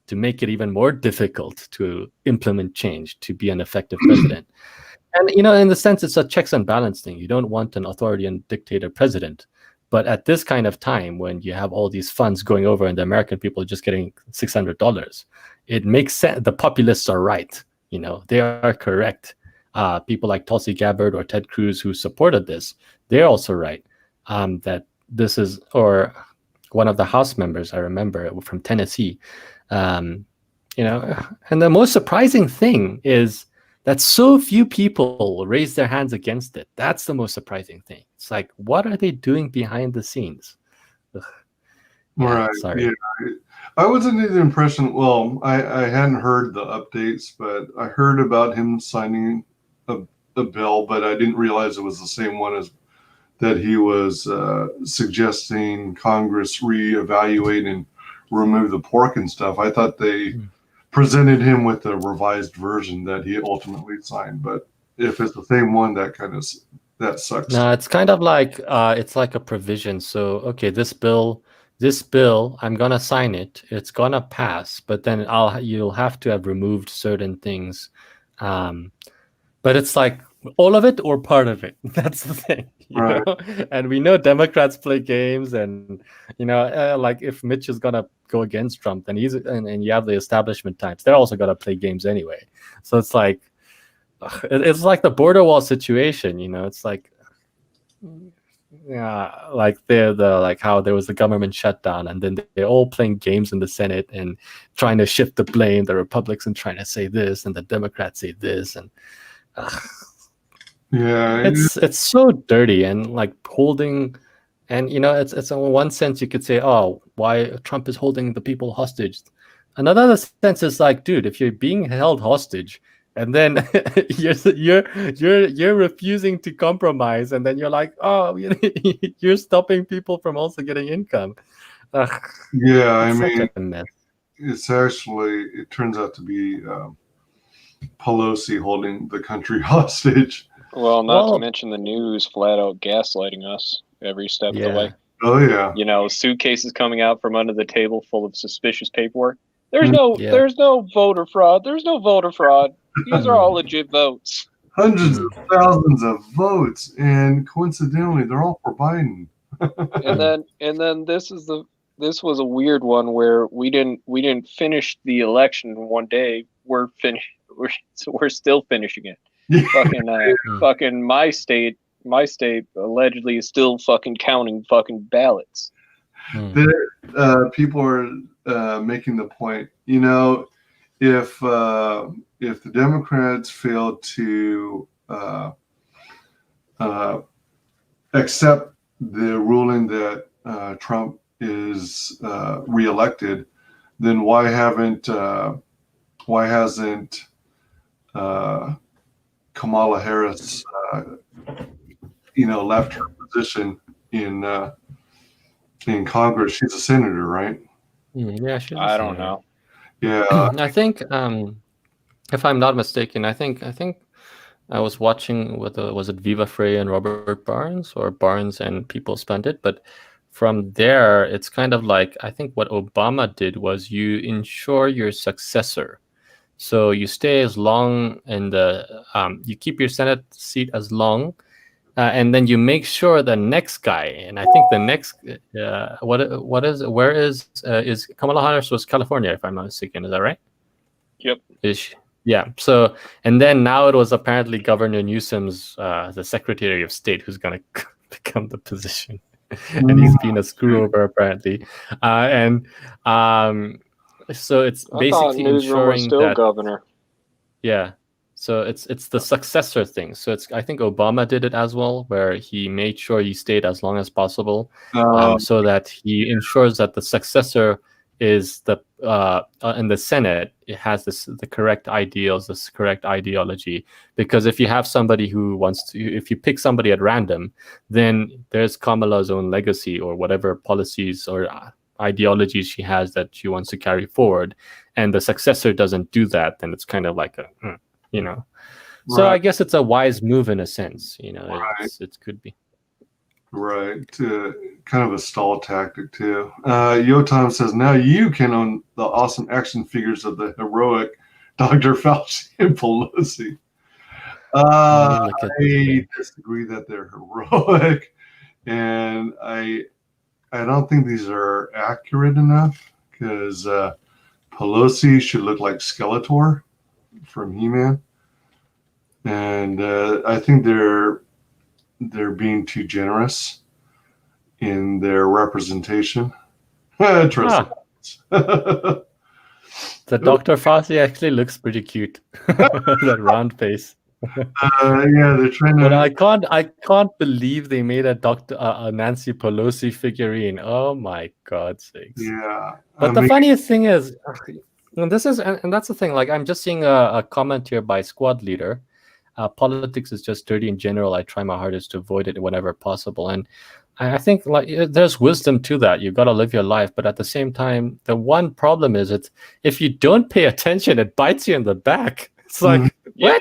to make it even more difficult to implement change, to be an effective president? And, you know, in the sense, it's a checks and balance thing. You don't want an authoritarian dictator president. But at this kind of time, when you have all these funds going over and the American people are just getting $600, it makes sense. The populists are right. You know, they are correct. People like Tulsi Gabbard or Ted Cruz, who supported this, they're also right. That this is, or one of the House members, I remember, from Tennessee, you know, and the most surprising thing is that so few people raise their hands against it. That's the most surprising thing. It's like, what are they doing behind the scenes? Yeah, right. Sorry. Yeah. I was under the impression, well, I hadn't heard the updates, but I heard about him signing a bill, but I didn't realize it was the same one as that he was suggesting Congress reevaluate and remove the pork and stuff. I thought they presented him with a revised version that he ultimately signed. But if it's the same one, that sucks. No, it's kind of like it's like a provision. So okay, this bill, I'm gonna sign it. It's gonna pass, but then you'll have to have removed certain things. But it's like all of it or part of it. That's the thing, you Right. know? And we know Democrats play games, and like if Mitch is gonna go against Trump, then and you have the establishment types. They're also gonna play games anyway. So it's like it's like the border wall situation. It's like. Yeah, like the like how there was the government shutdown, and then they're all playing games in the Senate and trying to shift the blame. The Republicans trying to say this, and the Democrats say this, and Yeah, it's so dirty and like holding. And it's in one sense you could say, oh, why Trump is holding the people hostage. Another sense is like, dude, if you're being held hostage, and then you're refusing to compromise, and then you're like, oh, you're stopping people from also getting income. yeah. I It's such mean, a mess. it turns out to be Pelosi holding the country hostage. Well, not to mention the news flat out gaslighting us every step of the way. Oh yeah. Suitcases coming out from under the table full of suspicious paperwork. There's no voter fraud. There's no voter fraud. These are all legit votes. Hundreds of thousands of votes, and coincidentally, they're all for Biden. and then this was a weird one where we didn't finish the election in one day. We're still finishing it. Yeah. Fucking my state allegedly is still fucking counting fucking ballots. People are making the point, if the Democrats fail to accept the ruling that Trump is reelected, then why hasn't Kamala Harris left her position in Congress? She's a senator, right? Yeah, she's I don't know. Yeah. I think if I'm not mistaken, I think I was watching was it Viva Frey and Robert Barnes, or Barnes and People Spend It? But from there, it's kind of like, I think what Obama did was you ensure your successor. So you stay as long in you keep your Senate seat as long, and then you make sure the next guy, and I think the next, where is Kamala Harris was California, if I'm not mistaken, is that right? Yep. Yeah. So, and then now it was apparently Governor Newsom's, the Secretary of State, who's going to become the position, and he's been a screw over apparently, so it's basically ensuring that governor. Yeah. So it's the successor thing. So I think Obama did it as well, where he made sure he stayed as long as possible, so that he ensures that the successor is in the Senate, it has the correct ideals, this correct ideology. Because if you have somebody if you pick somebody at random, then there's Kamala's own legacy or whatever policies or ideologies she has that she wants to carry forward, and the successor doesn't do that, then it's kind of like So Right. I guess it's a wise move in a sense, Right. it could be. Right. Kind of a stall tactic too. Yotam says, now you can own the awesome action figures of the heroic Dr. Fauci and Pelosi. I disagree that they're heroic, and I don't think these are accurate enough, because Pelosi should look like Skeletor from He-Man, and I think they're being too generous in their representation. Trust me. The Dr. Fauci actually looks pretty cute. That round face. Yeah, they're trying to. But I can't believe they made a Nancy Pelosi figurine. Oh my God sakes! Yeah, But the funniest thing is, and that's the thing. Like, I'm just seeing a comment here by Squad Leader. Politics is just dirty in general. I try my hardest to avoid it whenever possible. And I think like there's wisdom to that. You got to live your life, but at the same time, the one problem is if you don't pay attention, it bites you in the back. It's like Yeah.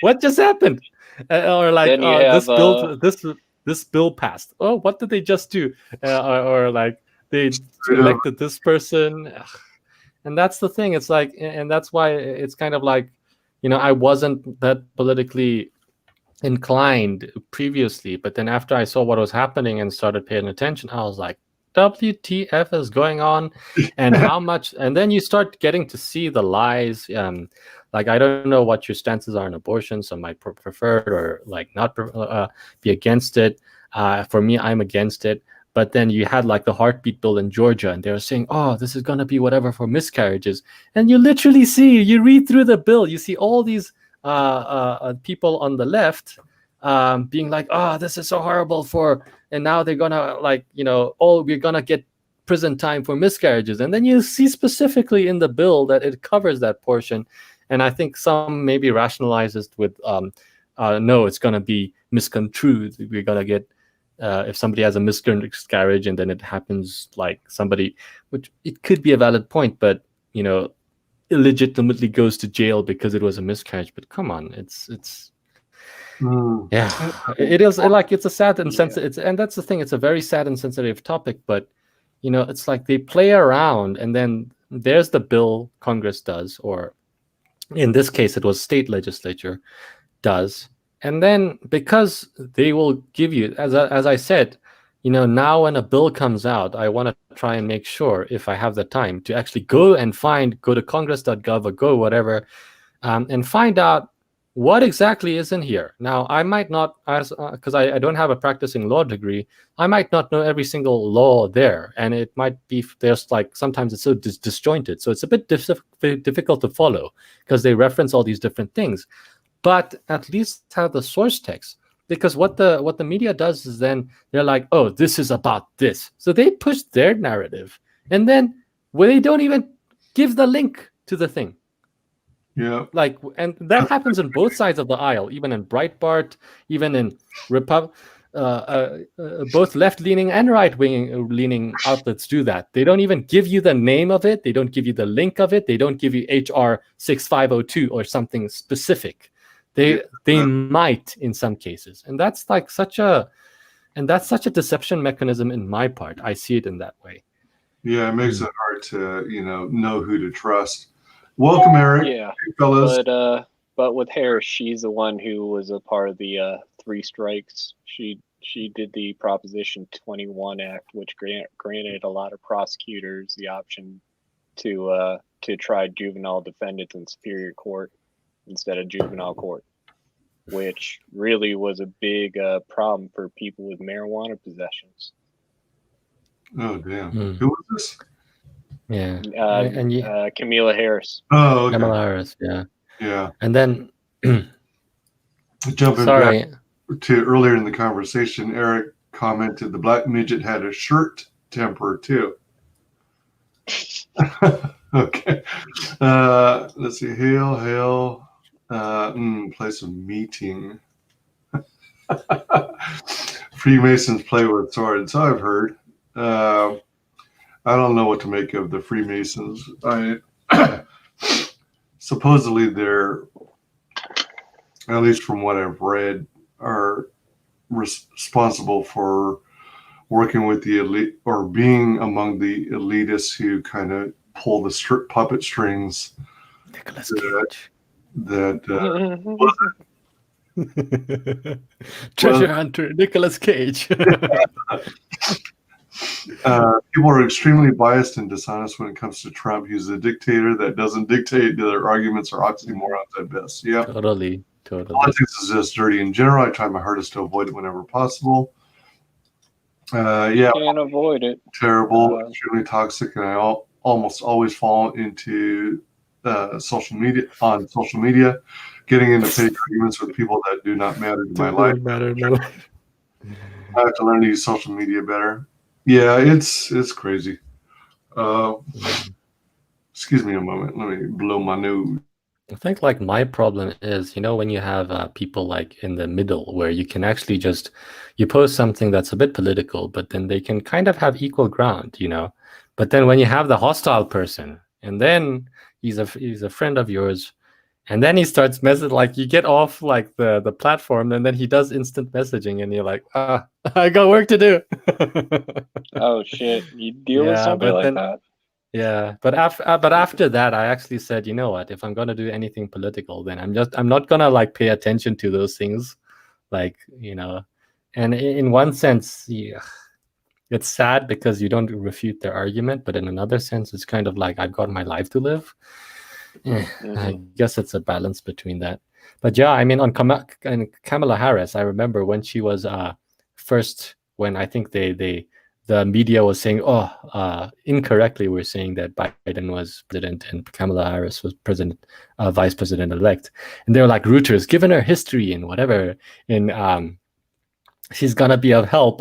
what just happened? Or like Then you have, this bill passed. Oh, what did they just do? Or like they elected this person, and that's the thing. It's like, and that's why it's kind of like, I wasn't that politically inclined previously, but then after I saw what was happening and started paying attention, I was like, WTF is going on, and how much? And then you start getting to see the lies. Like, I don't know what your stances are on abortion. Some might prefer it or like not be against it. For me, I'm against it. But then you had like the heartbeat bill in Georgia, and they were saying, "Oh, this is going to be whatever for miscarriages." And you literally you read through the bill, you see all these people on the left being like, "Oh, this is so horrible for," and now they're gonna like, "Oh, we're gonna get prison time for miscarriages." And then you see specifically in the bill that it covers that portion. And I think some maybe rationalizes with, no, it's gonna be misconstrued. We're gonna get if somebody has a miscarriage and then it happens like somebody, which it could be a valid point, but illegitimately goes to jail because it was a miscarriage. But come on, it's yeah, it is like, it's a sad and sensitive, and that's the thing, it's a very sad and sensitive topic. But it's like they play around, and then there's the bill Congress does, or in this case it was state legislature does, and then because they will give you, as I said, now when a bill comes out, I want to try and make sure, if I have the time, to actually go to congress.gov or go whatever, and find out what exactly is in here. Now, I might not, because I don't have a practicing law degree, I might not know every single law there, and it might be, there's like, sometimes it's so disjointed, so it's a bit difficult to follow because they reference all these different things. But at least have the source text. Because what the media does is then they're like, oh, this is about this. So they push their narrative. And then they don't even give the link to the thing. Yeah. Like, and that happens on both sides of the aisle, even in Breitbart, even in both left-leaning and right-leaning outlets do that. They don't even give you the name of it. They don't give you the link of it. They don't give you HR 6502 or something specific. They might in some cases, and that's like such a deception mechanism in my part. I see it in that way. Yeah, it makes it hard to know who to trust. Welcome, Eric. Yeah, hey, fellas. But with Harris, she's the one who was a part of the 3 strikes. She did the Proposition 21 Act, which granted a lot of prosecutors the option to try juvenile defendants in superior court instead of juvenile court, which really was a big problem for people with marijuana possessions. Oh, damn. Who was this? Yeah. Kamala Harris. Oh, okay. Kamala Harris, yeah. Yeah. And then jumping back to earlier in the conversation, Eric commented the black midget had a shirt temper too. Okay. Let's see. Hail. Place of meeting. Freemasons play with swords. So I've heard. I don't know what to make of the Freemasons. Supposedly they're, at least from what I've read, are responsible for working with the elite or being among the elitists who kind of pull the puppet strings. Nicolas Cage. Treasure hunter Nicolas Cage. People are extremely biased and dishonest when it comes to Trump. He's a dictator that doesn't dictate. Their arguments are oxymorons at best. Yeah, totally. Politics is just dirty in general. I try my hardest to avoid it whenever possible. Can't avoid it. Terrible, extremely toxic, and I almost always fall into social media, getting into petty arguments with people that do not matter to my life. I have to learn to use social media better. Yeah, it's crazy. Excuse me a moment. Let me blow my nose. I think like my problem is, when you have people like in the middle where you can actually just you post something that's a bit political, but then they can kind of have equal ground. But then when you have the hostile person, and then he's a friend of yours, and then he starts messaging, like you get off like the platform, and then he does instant messaging, and you're like, I got work to do. Oh shit! You deal with Yeah, somebody but like then that? yeah, but after that, I actually said, you know what? If I'm gonna do anything political, then I'm not gonna like pay attention to those things, like And in one sense, yeah, it's sad because you don't refute their argument, but in another sense, it's kind of like I've got my life to live. I guess it's a balance between that. But yeah, I mean, on Kamala Harris, I remember when she was first, when I think the media was saying, incorrectly, we're saying that Biden was president and Kamala Harris was vice president elect, and they were like, Reuters, given her history and whatever, and she's gonna be of help,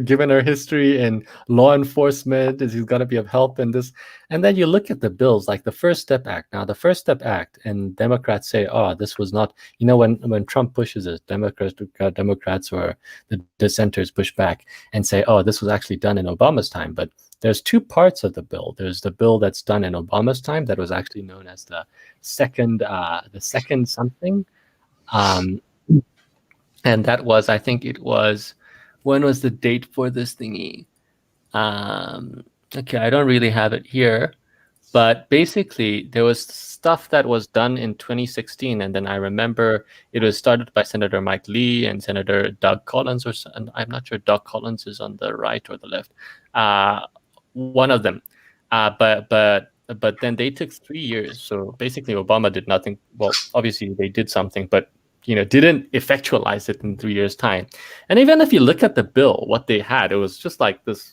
given her history in law enforcement, she's gonna be of help in this. And then you look at the bills, like the First Step Act. Now, the First Step Act, and Democrats say, this was not, when Trump pushes it, Democrats or the dissenters push back and say, this was actually done in Obama's time. But there's two parts of the bill. There's the bill that's done in Obama's time that was actually known as the second something. And that was, I think it was, when was the date for this thingy? Okay, I don't really have it here. But basically, there was stuff that was done in 2016. And then I remember it was started by Senator Mike Lee and Senator Doug Collins. And I'm not sure Doug Collins is on the right or the left. One of them. But then they took 3 years. So basically, Obama did nothing. Well, obviously, they did something, but didn't effectualize it in 3 years' time. And even if you look at the bill, what they had, it was just like this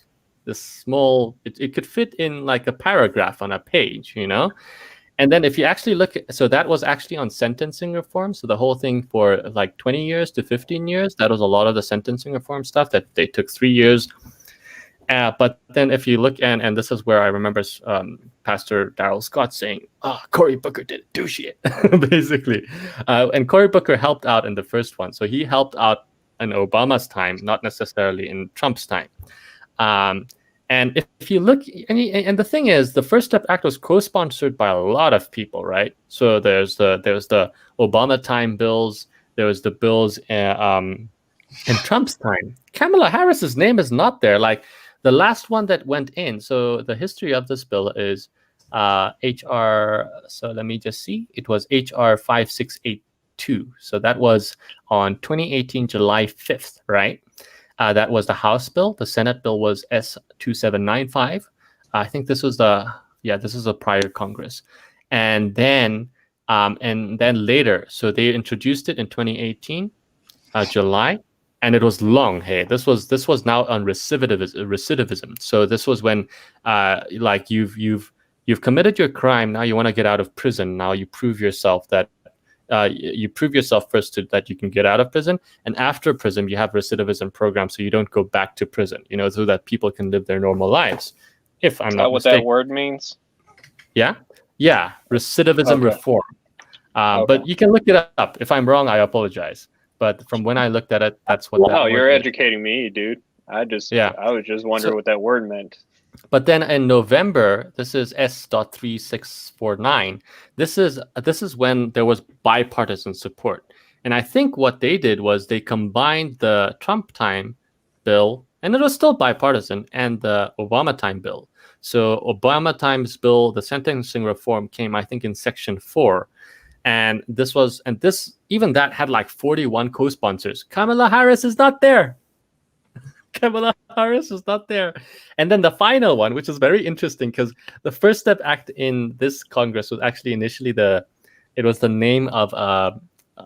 small, it could fit in like a paragraph on a page, And then if you actually look at, so that was actually on sentencing reform. So the whole thing for like 20 years to 15 years, that was a lot of the sentencing reform stuff that they took 3 years. But then if you look, and this is where I remember Pastor Darrell Scott saying, Cory Booker didn't do shit, basically. And Cory Booker helped out in the first one. So he helped out in Obama's time, not necessarily in Trump's time. And if you look, and the thing is, the First Step Act was co-sponsored by a lot of people, right? So there's the Obama time bills, there was the bills in Trump's time. Kamala Harris's name is not there. Like, the last one that went in, so the history of this bill is HR, so let me just see. It was HR 5682. So that was on 2018, July 5th, right? That was the House bill. The Senate bill was S2795. I think this was this is a prior Congress. And then later, so they introduced it in 2018, July. And it was long. Hey, this was now on recidivism. So this was when, like you've committed your crime. Now you want to get out of prison. Now you prove yourself that you prove yourself first that you can get out of prison, and after prison you have recidivism programs, so you don't go back to prison. So that people can live their normal lives. If I'm not mistaken. That word means? Yeah, recidivism reform. But you can look it up. If I'm wrong, I apologize. But from when I looked at it, that's what. Wow, you're educating me, dude. I was just wondering what that word meant. But then in November, this is S.3649. This is when there was bipartisan support, and I think what they did was they combined the Trump time bill, and it was still bipartisan, and the Obama time bill. So Obama times bill, the sentencing reform came, I think, in Section 4. And this even that had like 41 co-sponsors. Kamala Harris is not there. Kamala Harris is not there. And then the final one, which is very interesting, because the First Step Act in this Congress was actually initially it was the name of a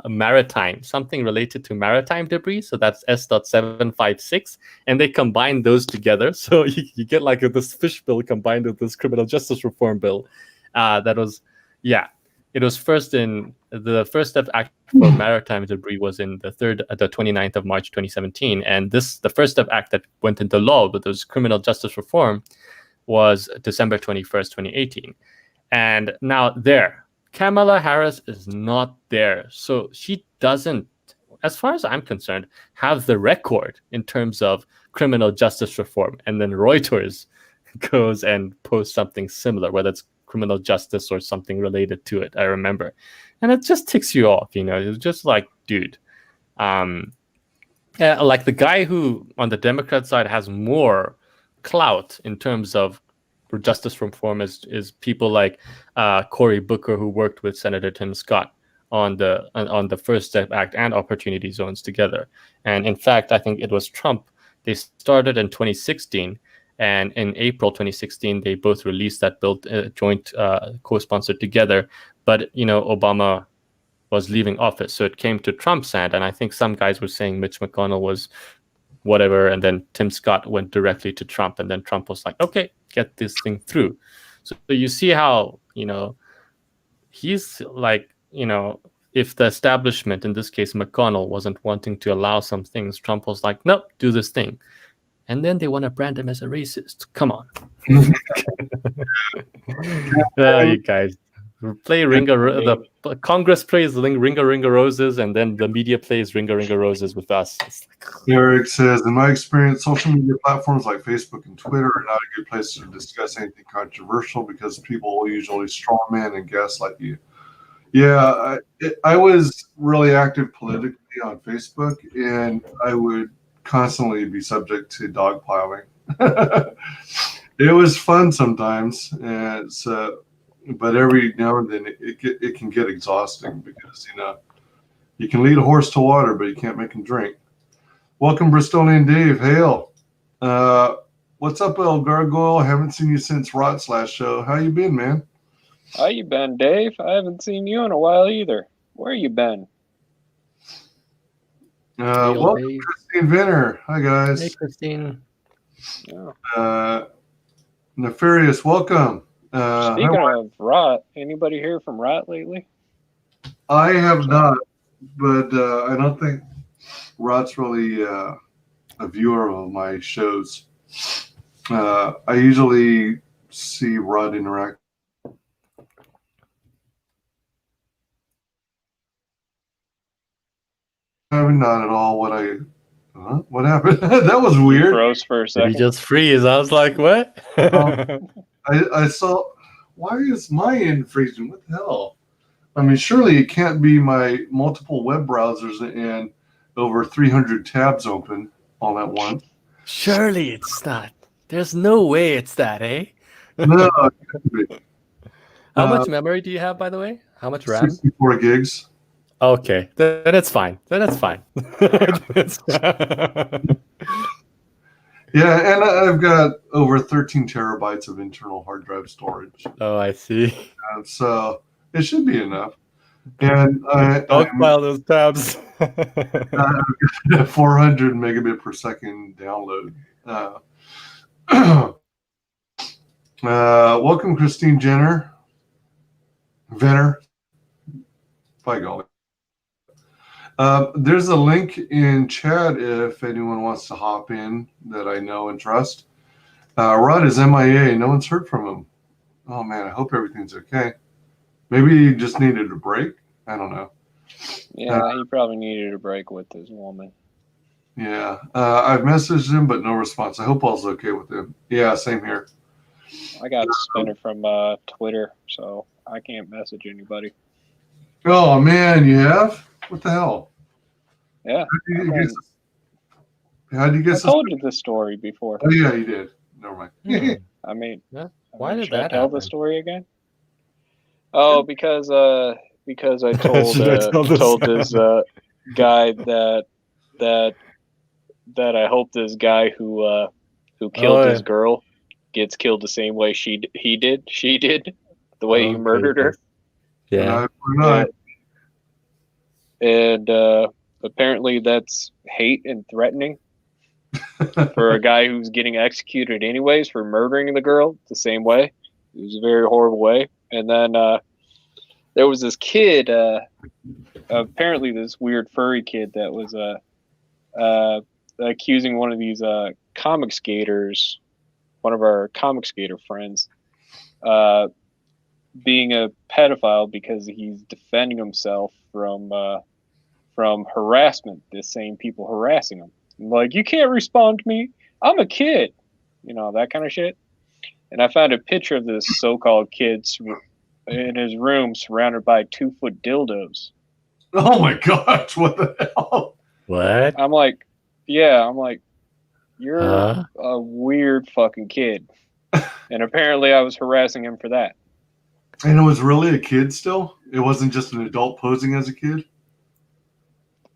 maritime, something related to maritime debris. So that's S.756. And they combined those together. So you get like this fish bill combined with this criminal justice reform bill. It was first in the First Step Act for maritime debris was in the 29th of March 2017, and the First Step Act that went into law with those criminal justice reform was December 21st, 2018. And now Kamala Harris is not there. So she doesn't, as far as I'm concerned, have the record in terms of criminal justice reform. And then Reuters goes and posts something similar, whether it's criminal justice or something related to it, I remember. And it just ticks you off, you know. It's just like, dude, like the guy who on the Democrat side has more clout in terms of justice reform is people like Cory Booker, who worked with Senator Tim Scott on the First Step Act and Opportunity Zones together. And in fact, I think it was Trump. They started in 2016, and in April 2016, they both released that bill, joint co-sponsored together. But you know, Obama was leaving office, so it came to Trump's hand. And I think some guys were saying Mitch McConnell was whatever, and then Tim Scott went directly to Trump, and then Trump was like, okay, get this thing through. So you see how, you know, he's like, you know, if the establishment, in this case McConnell, wasn't wanting to allow some things, Trump was like, nope, do this thing. And then they want to brand him as a racist. Come on. You guys play the Congress plays Ringa Ringa Roses, and then the media plays Ringa Ringa Roses with us. Eric says, in my experience, social media platforms like Facebook and Twitter are not a good place to discuss anything controversial because people will usually strawman and gaslight you. Yeah, I was really active politically on Facebook, and I would constantly be subject to dogpiling. It was fun sometimes, and but every now and then it can get exhausting because, you know, you can lead a horse to water, but you can't make him drink. Welcome, Bristolian Dave. Hail. What's up, El Gargoyle? Haven't seen you since Rot's last show. How you been, man? How you been, Dave? I haven't seen you in a while either. Where you been? Welcome, Dave. Christine Venner. Hi, guys. Hey, Christine. Nefarious, welcome. Speaking of Rot, anybody hear from Rot lately? I have not, but I don't think Rod's really a viewer of my shows. I usually see Rod interact. Not at all. What happened? That was weird. Froze for a second. He just freeze. I was like, what? I saw. Why is my end freezing? What the hell? I mean, surely it can't be my multiple web browsers and over 300 tabs open all at once. Surely it's not. There's no way it's that, eh? No, it can't be. How much memory do you have, by the way? How much RAM? 64 gigs. Okay, then it's fine. Yeah, and I've got over 13 terabytes of internal hard drive storage. Oh, I see. So it should be enough. And Dogpile those tabs. 400 megabit per second download. Welcome, Christine Venner. By golly. There's a link in chat if anyone wants to hop in that I know and trust. Rod is MIA. No one's heard from him. Oh, man, I hope everything's okay. Maybe he just needed a break. I don't know. Yeah, he probably needed a break with his woman. Yeah. I've messaged him, but no response. I hope all's okay with him. Yeah, same here. I got suspended from Twitter, so I can't message anybody. Oh, man, you have? What the hell? Yeah. How do you get I told you this story before. Oh, yeah, you did. Never mind. I mean, Yeah. Why did should I that tell happen? the story again? Oh, because I told Should I tell this? told this guy that I hope this guy who killed his girl gets killed the same way she did, the way he murdered her. Yeah. And apparently that's hate and threatening for a guy who's getting executed anyways for murdering the girl the same way. It was a very horrible way. And then there was this kid, apparently this weird furry kid that was accusing one of these ComicsGaters, one of our ComicsGater friends, being a pedophile because he's defending himself from harassment. The same people harassing him, like, you can't respond to me. I'm a kid, that kind of shit. And I found a picture of this so-called kid in his room surrounded by 2-foot dildos. Oh my gosh! What the hell? What? I'm like, you're a weird fucking kid. And apparently I was harassing him for that. And it was really a kid still? It wasn't just an adult posing as a kid?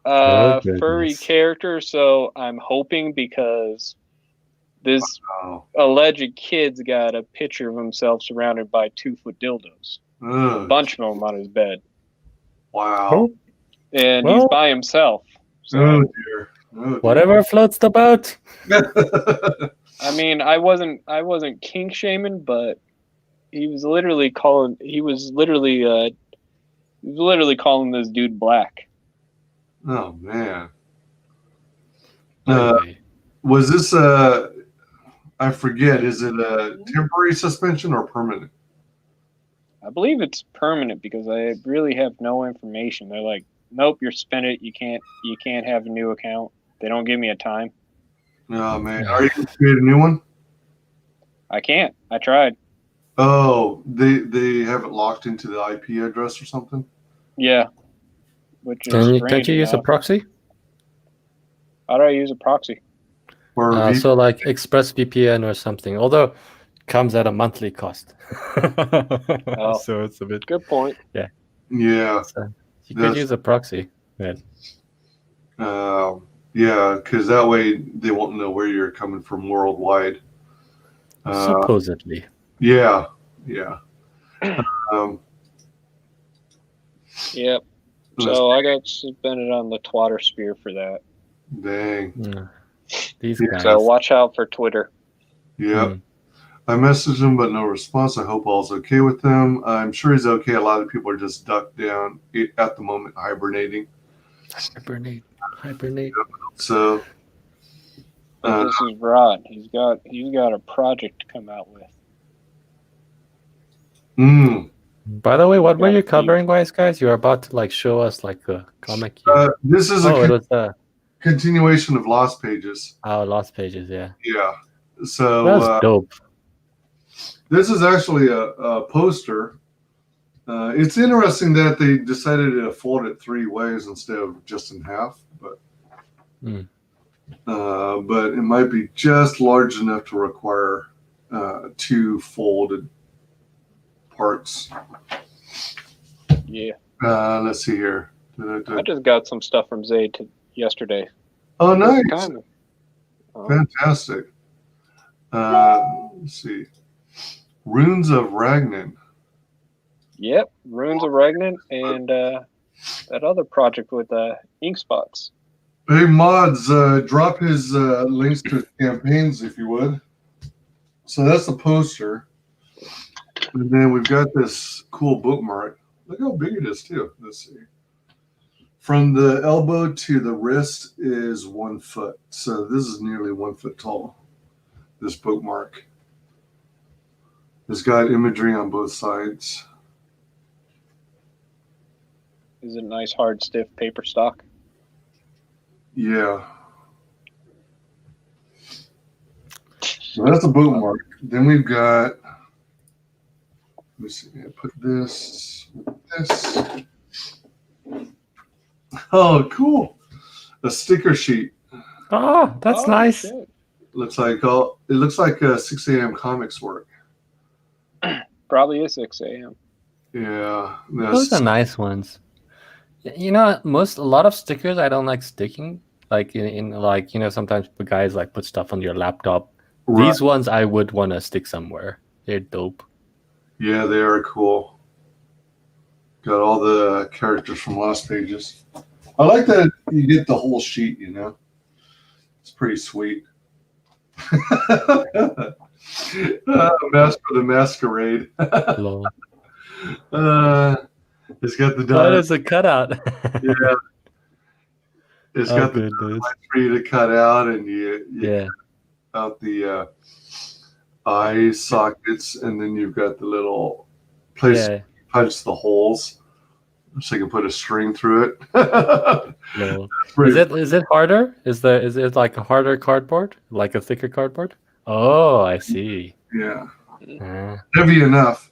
Furry character, so I'm hoping, because this alleged kid's got a picture of himself surrounded by 2-foot dildos. A bunch of them on his bed. Wow. And he's by himself. So, oh dear. Whatever floats the boat. I mean, I wasn't kink shaming, but he was literally calling this dude black. Oh man. Anyway. Was this I forget, is it a temporary suspension or permanent? I believe it's permanent because I really have no information. They're like, nope, you're suspended. You can't have a new account. They don't give me a time. Oh man. Are you going to create a new one? I can't. I tried. Oh, they have it locked into the IP address or something? Yeah. Which is Can't you use a proxy? How do I use a proxy? Or So like ExpressVPN or something, although it comes at a monthly cost. So it's a bit... Good point. Yeah. Yeah. So you could use a proxy. Yeah. Yeah, because that way they won't know where you're coming from worldwide. Supposedly. Yeah. Yep. So I got suspended on the Twitter sphere for that. Dang. Yeah. These guys. So watch out for Twitter. Yeah. I messaged him, but no response. I hope all's okay with him. I'm sure he's okay. A lot of people are just ducked down at the moment, hibernating. Hibernate. So this is Rod. He's got a project to come out with. By the way, what were you covering, WyzGyz? You were about to show us a comic. This is a continuation of Lost Pages. Oh, Lost Pages, yeah. Yeah. So that's dope. This is actually a poster. It's interesting that they decided to fold it 3 ways instead of just in half, but it might be just large enough to require 2 folded parts. Yeah. Let's see here. I just got some stuff from Zayd yesterday. Oh, nice. Fantastic. Let's see. Runes of Ragnan. Yep, Runes of Ragnan, and that other project with ink spots. Hey, mods, drop his links to his campaigns if you would. So that's the poster. And then we've got this cool bookmark. Look how big it is, too. Let's see. From the elbow to the wrist is 1 foot. So this is nearly 1 foot tall, this bookmark. It's got imagery on both sides. Is it nice, hard, stiff paper stock? Yeah. So that's a bookmark. Then we've got, let me see, I put this with this. Oh, cool. A sticker sheet. Oh, that's nice. Shit. Looks like it looks like 6 a.m. comics work. Probably is 6 a.m. Yeah. Those are nice ones. You know, a lot of stickers I don't like sticking. Sometimes guys put stuff on your laptop. Right. These ones I would want to stick somewhere. They're dope. Yeah, they are cool. Got all the characters from Lost Pages. I like that you get the whole sheet, It's pretty sweet. Mask for the Masquerade. It's got the That is a cutout. Yeah. It's got the lines for you to cut out, and you cut out the eye sockets, and then you've got the little punch the holes so you can put a string through it. No. Is it harder? Is it like a harder cardboard, like a thicker cardboard? Oh, I see. Yeah, heavy enough.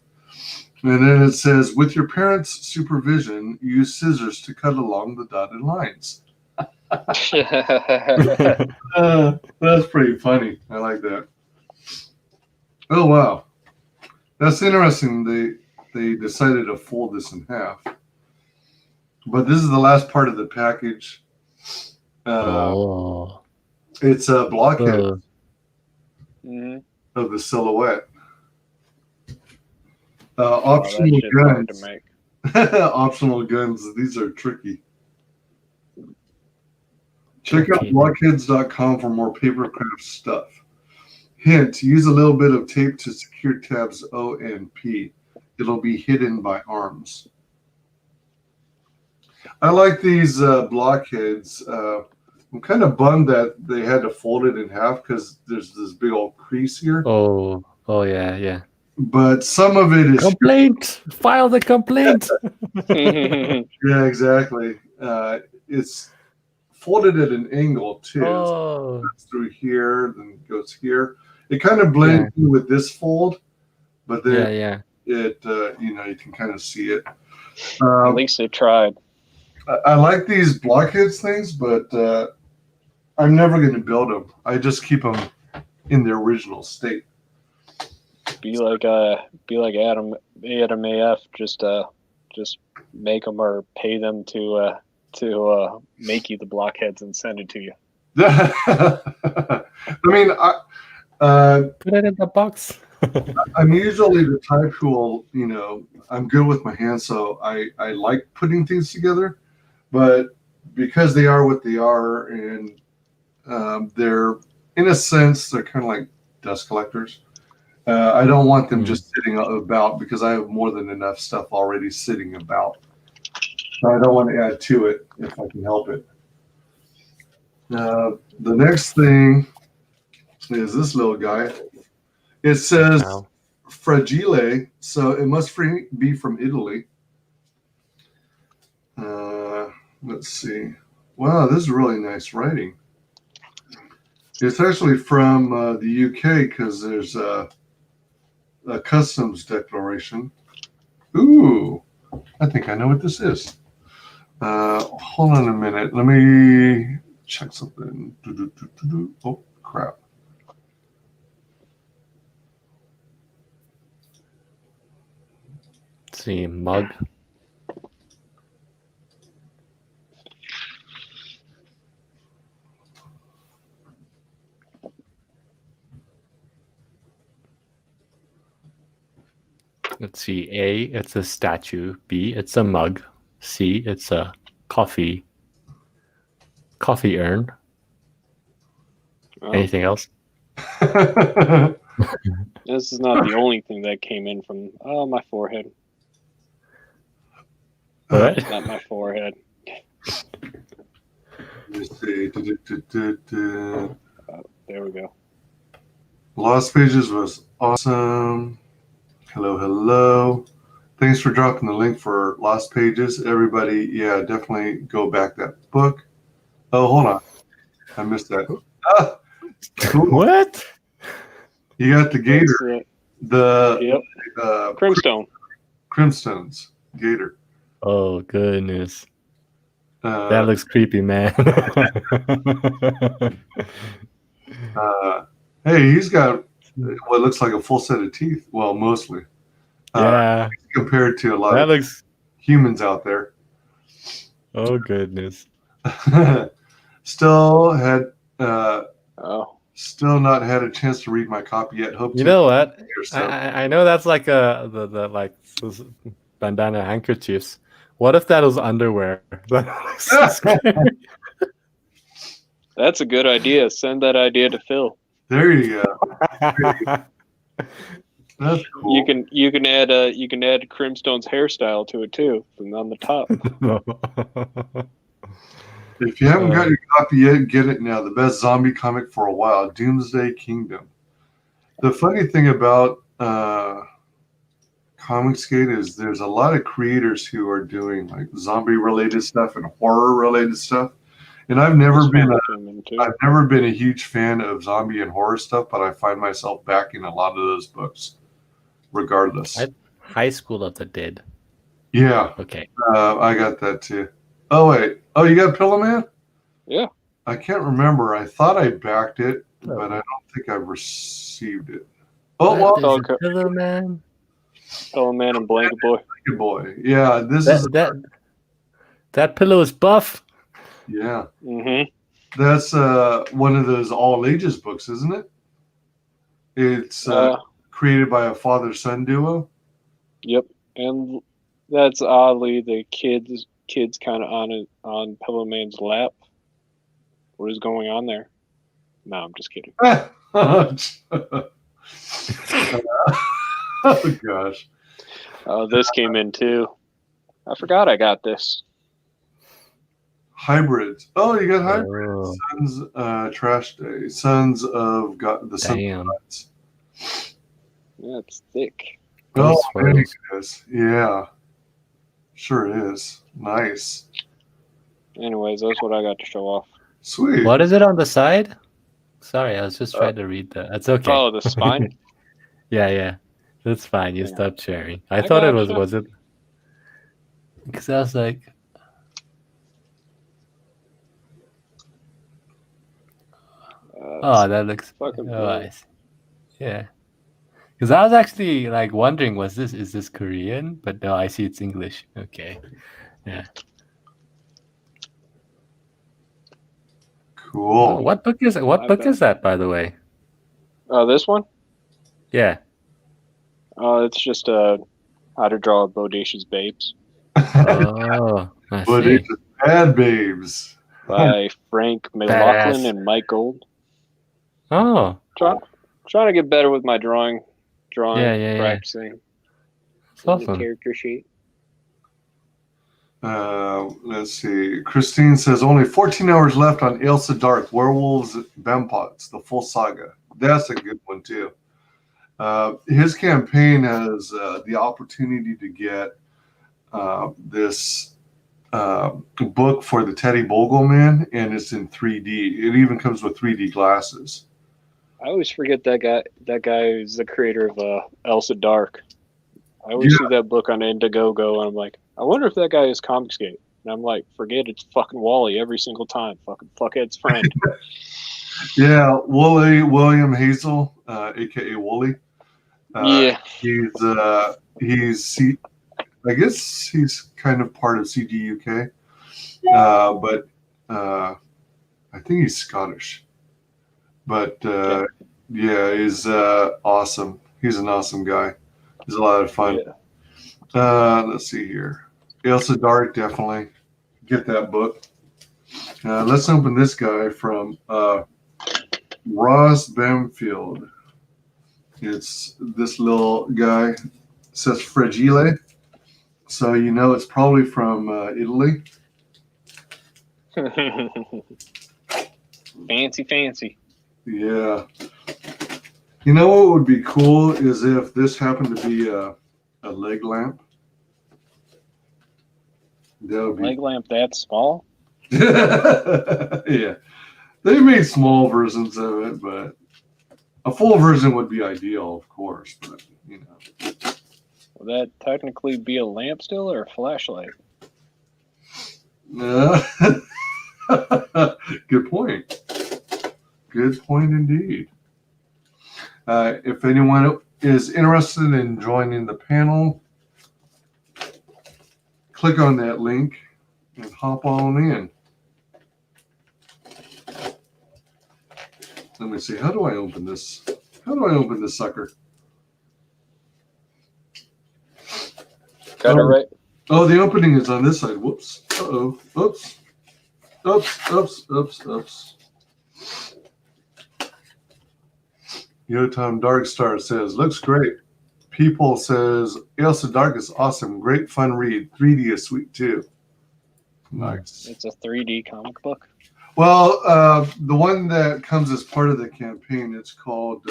And then it says, with your parents' supervision, use scissors to cut along the dotted lines. That's pretty funny. I like that. Oh wow, that's interesting. They decided to fold this in half, but this is the last part of the package. It's a blockhead of the silhouette. Optional guns. Optional guns. These are tricky. Check out blockheads.com for more papercraft stuff. Hint, use a little bit of tape to secure tabs O and P. It'll be hidden by arms. I like these blockheads. I'm kind of bummed that they had to fold it in half because there's this big old crease here. Oh yeah. But some of it is... Complaint! File the complaint! Yeah, exactly. It's folded at an angle too. Oh. So it's through here, then goes here. It kind of blends in with this fold, but then it you can kind of see it. At least they tried. I like these blockheads things, but I'm never going to build them. I just keep them in their original state. Be like Adam AF. Just make them or pay them to make you the blockheads and send it to you. I mean, put it in the box. I'm usually the type who will, I'm good with my hands, so I like putting things together. But because they are what they are, and they're, in a sense, they're kind of like dust collectors. I don't want them just sitting about because I have more than enough stuff already sitting about. So I don't want to add to it if I can help it. The next thing is this little guy. It says Fragile, so it must be from Italy. Let's see. Wow, this is really nice writing. It's actually from the UK because there's a customs declaration. Ooh, I think I know what this is. Hold on a minute. Let me check something. Oh, crap. Let's see, mug. Let's see. A, it's a statue. B, it's a mug. C, it's a coffee urn. Anything else? This is not the only thing that came in from my forehead. What? Not my forehead. Let's see. There we go. Lost Pages was awesome. Hello. Thanks for dropping the link for Lost Pages. Everybody, definitely go back that book. Oh, hold on. I missed that. Cool. What? You got the gator. Crimstone. Crimstones. Gator. Oh, goodness. That looks creepy, man. Hey, he's got what looks like a full set of teeth. Well, mostly. Yeah. Compared to a lot of humans out there. Oh, goodness. Still not had a chance to read my copy yet. Hope you know what? I know that's like the those bandana handkerchiefs. What if that was underwear? That's a good idea. Send that idea to Phil. There you go. That's cool. You can add Crimstone's hairstyle to it too, and on the top. If you haven't got your copy yet, get it now. The best zombie comic for a while, Doomsday Kingdom. The funny thing about ComicsGate is there's a lot of creators who are doing like zombie related stuff and horror related stuff. And I've never been a huge fan of zombie and horror stuff, but I find myself backing a lot of those books, regardless. High School of the Dead. Yeah. Okay. I got that too. Oh wait. Oh, you got Pillow Man? Yeah. I can't remember. I thought I backed it, but I don't think I've received it. Oh well. Pillow Man. Pillow Man and Blanket Boy. Blanket Boy. Yeah. That pillow is buff. Yeah. Mm-hmm. That's one of those all ages books, isn't it? It's created by a father-son duo. Yep, and that's oddly the kids kind of on Pillow Man's lap. What is going on there? No, I'm just kidding. Oh gosh. This came in too. I forgot I got this. Hybrids. Oh, you got hybrids. Sons, Trash Day. Sons of God. The Sons. Yeah, it's thick. Oh, it is. Yeah. Sure is. Nice. Anyways, that's what I got to show off. Sweet. What is it on the side? Sorry, I was just trying to read that. That's okay. Oh, the spine? Yeah. That's fine. You stopped sharing. I thought it was it? Because I was like... that looks fucking nice. Yeah. Because I was actually like wondering, is this Korean? But no, I see it's English. Okay. Yeah. Cool. What book is that, by the way? This one? Yeah. It's just how to draw Bodacious Babes. Oh, I see. Bodacious Bad Babes. By Frank McLaughlin and Mike Gold. Oh. Trying to get better with my drawing practicing. That's awesome. The character sheet. Let's see. Christine says only 14 hours left on Ailsa Dark, Werewolves, Vampots, the full saga. That's a good one too. His campaign has the opportunity to get this book for the Teddy Bogle Man, and it's in 3D. It even comes with 3D glasses. I always forget that guy. That guy is the creator of Elsa Dark. I always see that book on Indiegogo, and I'm like, I wonder if that guy is ComicsGate. And I'm like, forget it's fucking Wally every single time. Fucking fuckhead's friend. Yeah, William Hazel, aka Wooly. He's I guess he's kind of part of CGUK, but I think he's Scottish. But he's awesome. He's an awesome guy. He's a lot of fun. Yeah. Let's see here. Ailsa Dark, definitely get that book. Let's open this guy from Ross Bamfield. It's this little guy. It says Fragile. So you know it's probably from Italy. Fancy. Yeah. You know what would be cool is if this happened to be a leg lamp. That would be leg lamp that small? Yeah. They made small versions of it, but a full version would be ideal, of course, but you know. Would that technically be a lamp still or a flashlight? Good point. Good point indeed. If anyone is interested in joining the panel, click on that link and hop on in. Let me see. How do I open this? How do I open this sucker? Got it right. Oh, the opening is on this side. Whoops. Uh-oh. Oops. Oops. Yotam Darkstar says, looks great. People says, Ailsa Dark is awesome. Great fun read. 3D is sweet too. Nice. It's a 3D comic book. Well, the one that comes as part of the campaign, it's called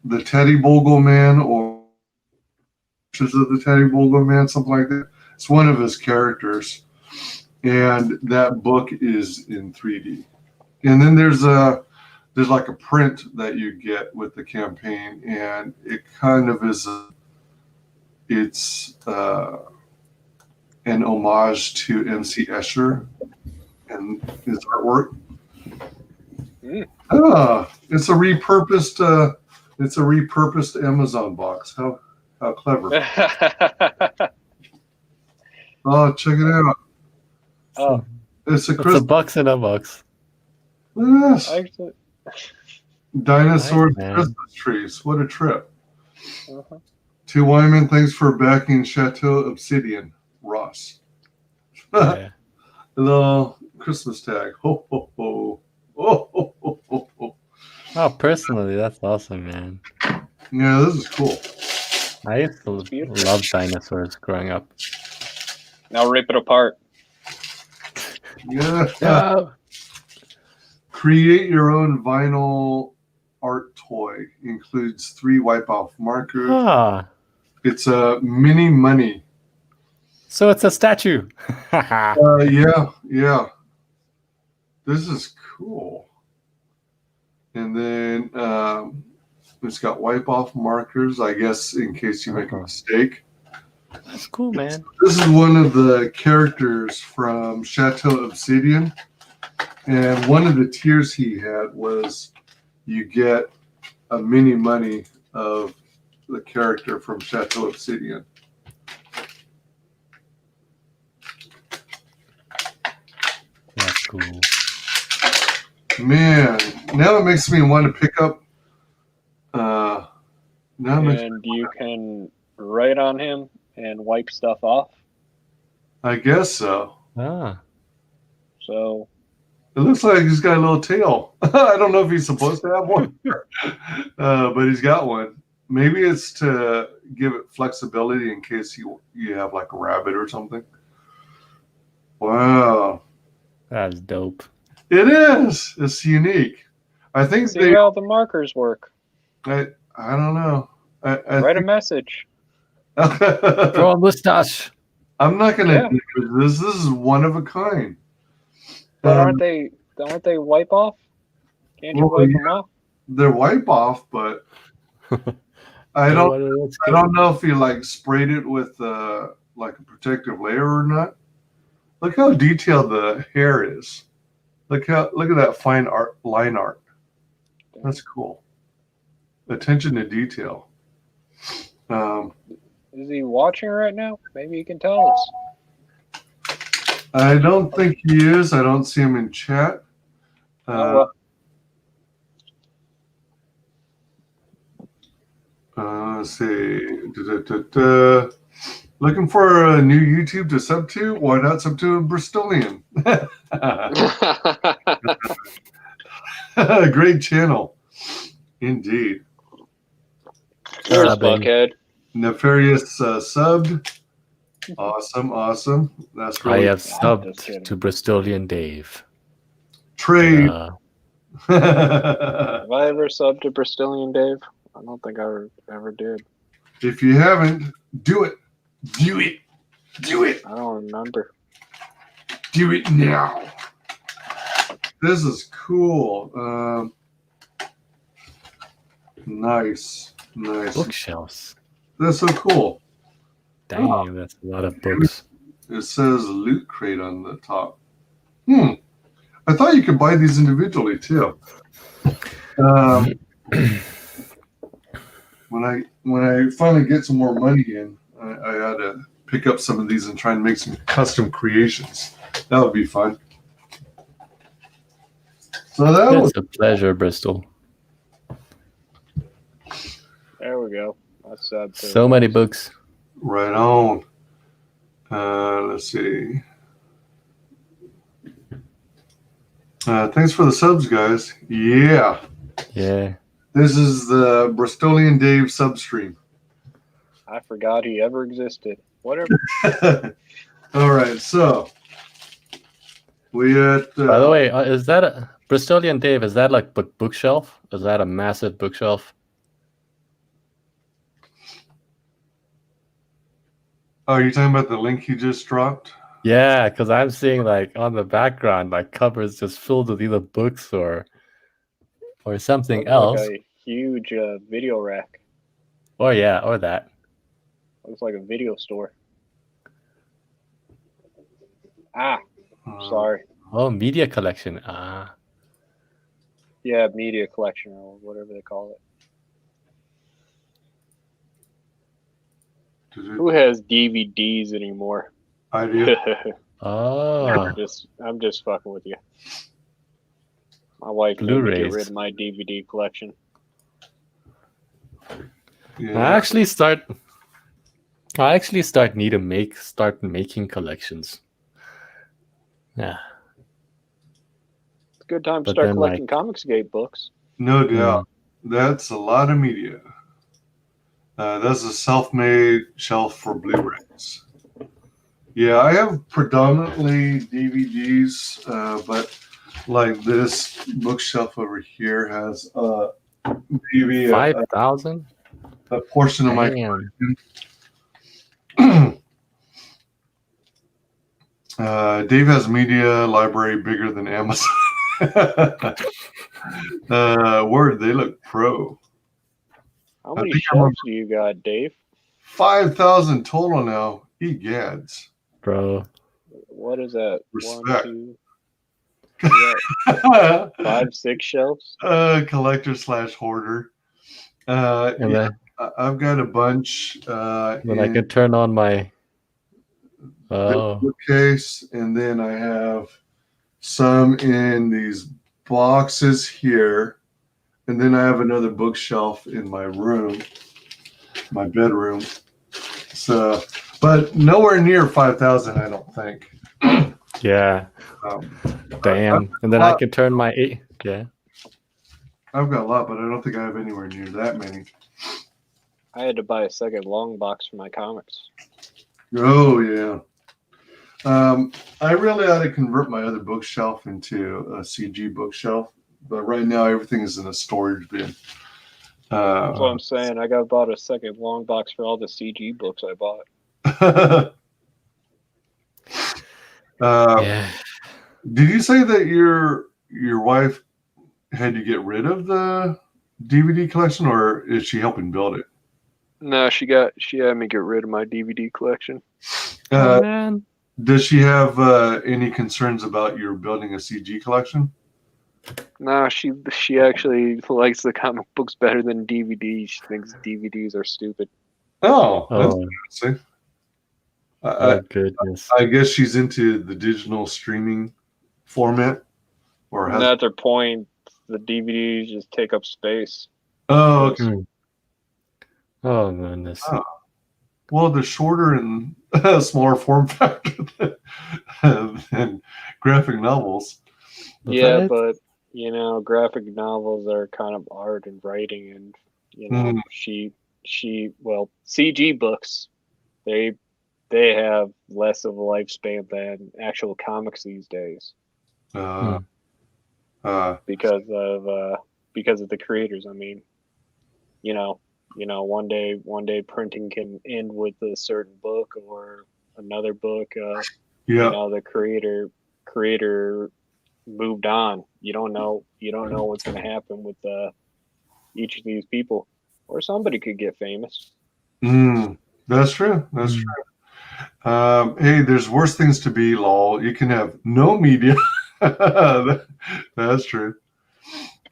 The the Teddy Bogle Man or Pictures of the Teddy Bogle Man, something like that. It's one of his characters, and that book is in 3D. And then there's like a print that you get with the campaign, and it kind of is it's an homage to MC Escher and his artwork. It's a repurposed Amazon box. How clever. Oh, check it out. Oh, It's a It's a box in a box. Yes. actually, Dinosaur Nice, man. Christmas trees. What a trip. uh-huh. To Wyman, thanks for backing Chateau Obsidian, Ross. Yeah. Hello, Christmas tag. Ho, ho, ho. Oh, ho, ho, ho, ho. Oh, personally, that's awesome, man. Yeah, this is cool. I used to Beautiful. love dinosaurs growing up. Now rip it apart. Yeah. Create your own vinyl art toy. Includes 3 wipe-off markers. Ah, It's a mini money. so it's a statue. Yeah. This is cool. And then it's got wipe-off markers, I guess, in case you make a mistake. That's cool, man. This is one of the characters from Chateau Obsidian. And one of the tiers he had was you get a mini money of the character from Chateau Obsidian. That's cool. Man, now it makes me want to pick up. Now it makes, And you can write on him and wipe stuff off. I guess so. Ah, So It looks like he's got a little tail. I don't know if he's supposed to have one, but he's got one. Maybe it's to give it flexibility in case you have like a rabbit or something. Wow. that's dope. It is. It's unique. I think see how the markers work. I don't know. I Write a message. Draw a mustache. I'm not going to Yeah. do this. This is one of a kind. But aren't they wipe off? Can't you Well, wipe them off? They're wipe off, but I don't know if he like sprayed it with like a protective layer or not. Look how detailed the hair is. Look at that fine line art. That's cool. Attention to detail. Is he watching right now? Maybe he can tell us. I don't think he is. I don't see him in chat. Let's see. Looking for a new YouTube to sub to? Why not sub to a Bristolian? Great channel. Indeed. Cheers, Subbing. Buckhead. Nefarious subbed. Awesome. That's I really have Just subbed kidding. to Bristolian Dave. trade. Have I ever subbed to Bristolian Dave? I don't think I ever did. If you haven't, do it. Do it. Do it. I don't remember. Do it now. This is cool. Nice. Bookshelves. That's so cool. Dang, that's a lot of books. It says Loot Crate on the top. I thought you could buy these individually too. When I finally get some more money in, I ought to pick up some of these and try and make some custom creations. That would be fun. So that was It's a pleasure, Bristol. There we go. I subbed to So many books. right on. Let's see. Thanks for the subs, guys. Yeah. Yeah. This is the Bristolian Dave substream. I forgot he ever existed. Whatever. All right, so we at. By the way, is that a Bristolian Dave? Is that like bookshelf? Is that a massive bookshelf? Oh, are you talking about the link you just dropped? Yeah, because I'm seeing like on the background like covers just filled with either books or something Looks else. like a huge video rack. Or yeah, or that. Looks like a video store. Sorry. Oh, media collection. Ah. Yeah, media collection or whatever they call it. Who has DVDs anymore? I do. Oh. I'm just fucking with you. My wife made me get Blu-rays. rid of my DVD collection. Yeah. I actually need to start making collections. Yeah. It's a good time to But start then, collecting ComicsGate books. No doubt. That's a lot of media. That's a self-made shelf for Blu-rays. Yeah, I have predominantly DVDs, but like this bookshelf over here has maybe 5,000? a portion of my Damn. Dave has a media library bigger than Amazon. Word, they look pro. How many shelves do you got, Dave? 5,000 total now. Egads. Bro. What is that? Respect. 1, 2, 5, 6 shelves? Collector/hoarder. And Yeah, I've got a bunch. then I can turn on my bookcase, and then I have some in these boxes here, and then I have another bookshelf in my room, my bedroom. So, but nowhere near 5,000, I don't think. Yeah. Damn. And then I can turn my yeah. I've got a lot, but I don't think I have anywhere near that many. I had to buy a second long box for my comics. Oh yeah. I really ought to convert my other bookshelf into a CG bookshelf, but right now everything is in a storage bin. That's what I'm saying. I got bought a second long box for all the CG books I bought. Yeah. Did you say that your wife had to get rid of the DVD collection, or is she helping build it? No, she had me get rid of my DVD collection. Oh, man. Does she have any concerns about your building a CG collection? No, she actually likes the comic books better than DVDs. She thinks DVDs are stupid. Oh, that's Oh, interesting. goodness. I guess she's into the digital streaming format, or has. Not their point. The DVDs just take up space. Oh, okay. Hmm. Oh, goodness. Oh. Well, they're shorter and smaller form factor than graphic novels. Yeah, but graphic novels are kind of art and writing, and CG books, they have less of a lifespan than actual comics these days. Because of the creators. I mean, one day printing can end with a certain book or another book. The creator moved on. You don't know what's going to happen with each of these people, or somebody could get famous. That's true. That's true. Hey, there's worse things to be, lol. You can have no media. That's true.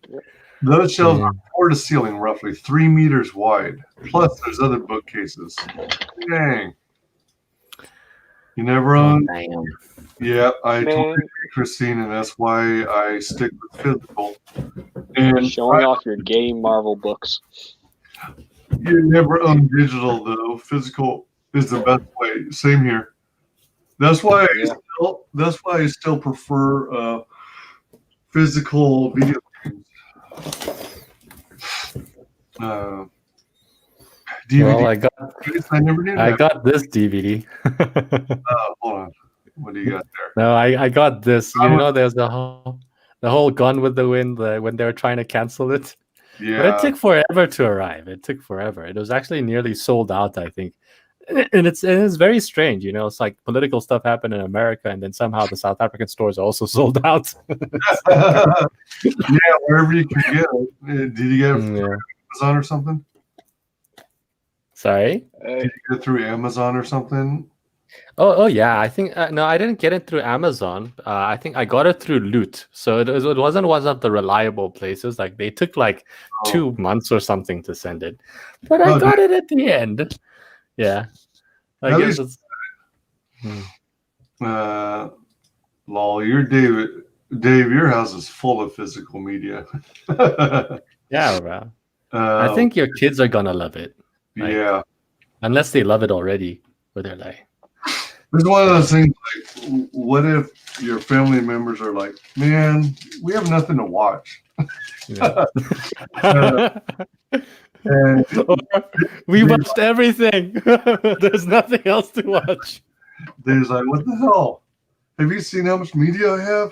Yep. Those shelves are floor to ceiling, roughly 3 meters wide. Plus, there's other bookcases. Dang. You never own. Damn. Yeah, I told Christine, and that's why I stick with physical. And showing off your gay Marvel books. You never own digital, though. Physical is the best way. Same here. That's why I still prefer physical video games. DVD. Well, I got this DVD. Hold on. What do you got there? No, I got this. There's the whole Gone with the Wind when they were trying to cancel it. Yeah. But it took forever to arrive. It took forever. It was actually nearly sold out, I think. And it's very strange, you know. It's like political stuff happened in America, and then somehow the South African stores are also sold out. Yeah, wherever you can get it. Did you get it from Yeah. Amazon or something? Sorry. Did you get it through Amazon or something? Oh yeah. I think no, I didn't get it through Amazon. I think I got it through Loot. So it wasn't one of the reliable places. Like they took like 2 months or something to send it, but I got it at the end. Yeah. I At guess least- it's. Lol, you're David. Dave, your house is full of physical media. Yeah, bro. I think your kids are gonna love it. Like, yeah. Unless they love it already, where they're like, It's one of those things like, what if your family members are like, man, we have nothing to watch. you know. And We watched everything. There's nothing else to watch. Dave's like, what the hell? Have you seen how much media I have?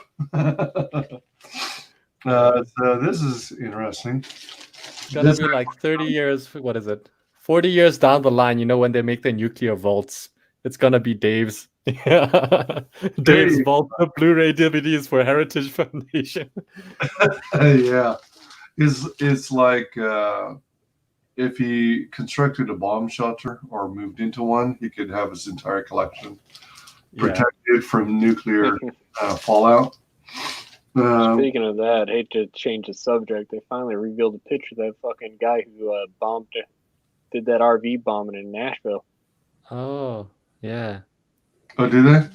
So this is interesting. It's gonna be like 30 years. What is it? 40 years down the line, you know, when they make the nuclear vaults, it's gonna be Dave's. Dave's vault of Blu-ray DVDs for Heritage Foundation. Yeah. It's like if he constructed a bomb shelter or moved into one, he could have his entire collection protected from nuclear fallout. Speaking of that, hate to change the subject. They finally revealed a picture of that fucking guy who did that RV bombing in Nashville. Oh, yeah. Oh, did they?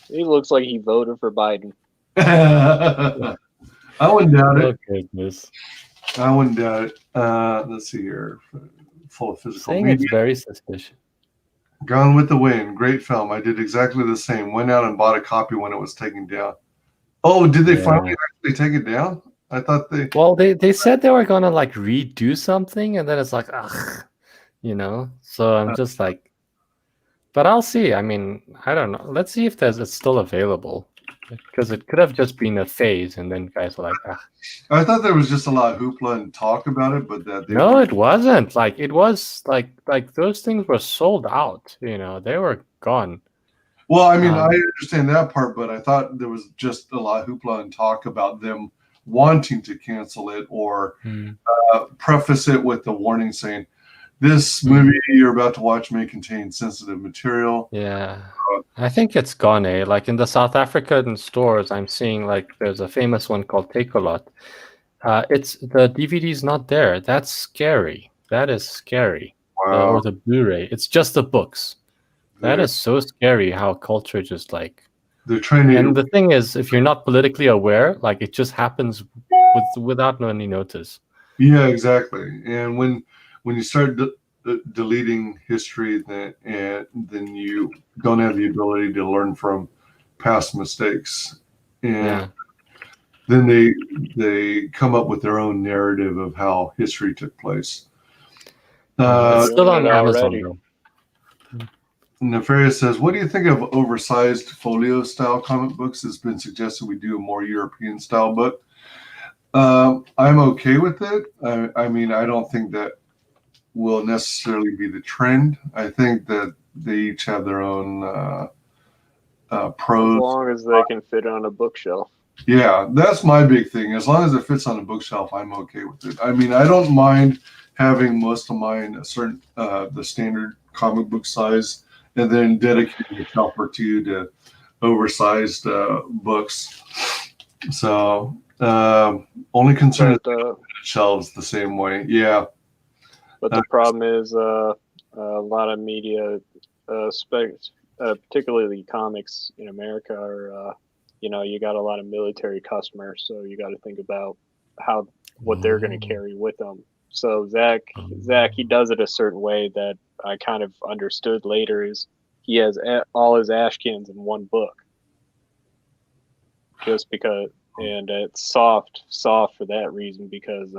He looks like he voted for Biden. I wouldn't doubt it. Oh, goodness. I wouldn't doubt it. Let's see here. Full of physical Saying media. it's very suspicious. Gone with the Wind. Great film. I did exactly the same. Went out and bought a copy when it was taken down. Oh, did they finally actually take it down? I thought they... Well, they said they were gonna like redo something, and then it's like, ugh, you know. So I'm just like, but I'll see. I mean, I don't know. Let's see if it's still available, because it could have just been a phase, and then guys were like, ah. I thought there was just a lot of hoopla and talk about it, but that No, it wasn't. Like it was like those things were sold out. You know, they were gone. Well, I mean, I understand that part, but I thought there was just a lot of hoopla and talk about them wanting to cancel it or preface it with the warning saying, this movie you're about to watch may contain sensitive material. Yeah. I think it's gone, eh? Like in the South African stores, I'm seeing like there's a famous one called Take a Lot. It's the DVD's not there. That's scary. That is scary. Wow. Or the Blu-ray. It's just the books. That is so scary how culture just like they're trying and the thing is, if you're not politically aware, like it just happens without any notice. Yeah, exactly. And when you start deleting history, then you don't have the ability to learn from past mistakes, and then they come up with their own narrative of how history took place. It's still on Amazon, though. Nefarious says, what do you think of oversized folio style comic books? It's been suggested we do a more European style book. I'm okay with it. I mean, I don't think that will necessarily be the trend. I think that they each have their own pros. As long as they can fit on a bookshelf. Yeah, that's my big thing. As long as it fits on a bookshelf, I'm okay with it. I mean, I don't mind having most of mine a certain the standard comic book size, and then dedicating a shelf or two to oversized books. So only concern is the shelves the same way. Yeah. But the problem is a lot of media, particularly comics in America, are you got a lot of military customers, so you got to think about what they're going to carry with them. So Zach, he does it a certain way that I kind of understood later. Is he has all his Ashkins in one book, just because, and it's soft for that reason, because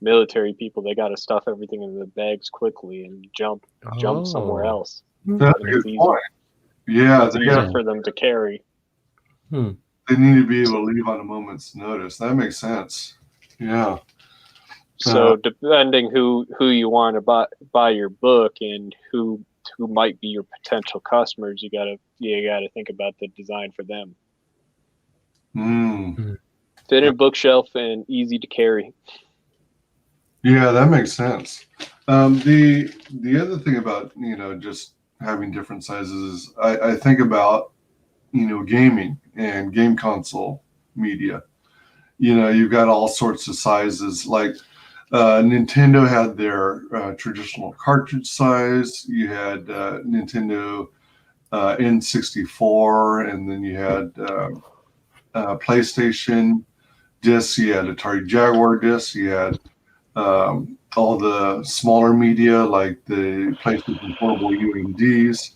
military people, they got to stuff everything in the bags quickly and jump somewhere else. That's a good point. Yeah, it's easier for them to carry. They need to be able to leave on a moment's notice. That makes sense. Yeah. So depending who you want to buy your book and who who might be your potential customers, you gotta think about the design for them. Thin bookshelf and easy to carry. Yeah, that makes sense. The other thing about just having different sizes is I think about gaming and game console media. You've got all sorts of sizes. Like Nintendo had their traditional cartridge size. You had Nintendo N64, and then you had PlayStation discs. You had Atari Jaguar discs. You had all the smaller media like the PlayStation Portable UMDs.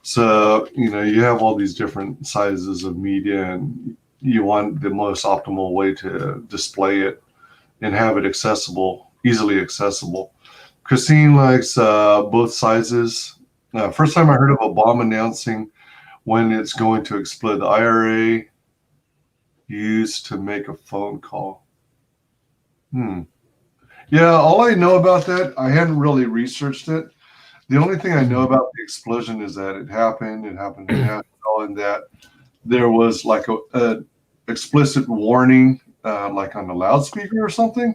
So, you have all these different sizes of media, and you want the most optimal way to display it and have it easily accessible. Christine likes both sizes. First time I heard of a bomb announcing when it's going to explode, the IRA used to make a phone call. Yeah, all I know about that, I hadn't really researched it. The only thing I know about the explosion is that it happened in Nashville, and that there was like a explicit warning, like on the loudspeaker or something.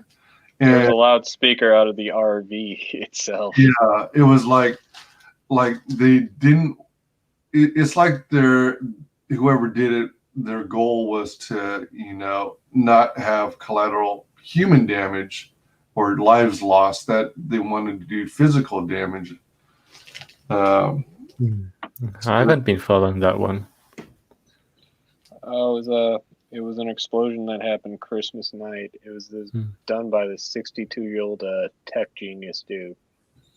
And there's a loudspeaker out of the RV itself. Yeah, it was like they didn't. It's like whoever did it, their goal was to not have collateral human damage or lives lost, that they wanted to do physical damage. I haven't been following that one. It was an explosion that happened Christmas night. It was done by this 62-year-old tech genius dude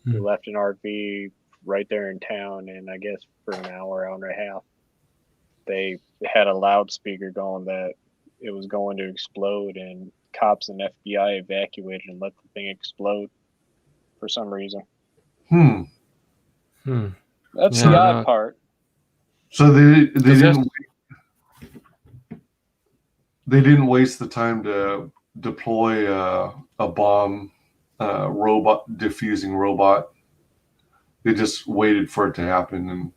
who left an RV right there in town, and I guess for an hour and a half, they had a loudspeaker going that it was going to explode, and cops and FBI evacuated and let the thing explode for some reason. That's the odd part. So they didn't waste the time to deploy a bomb diffusing robot. They just waited for it to happen. And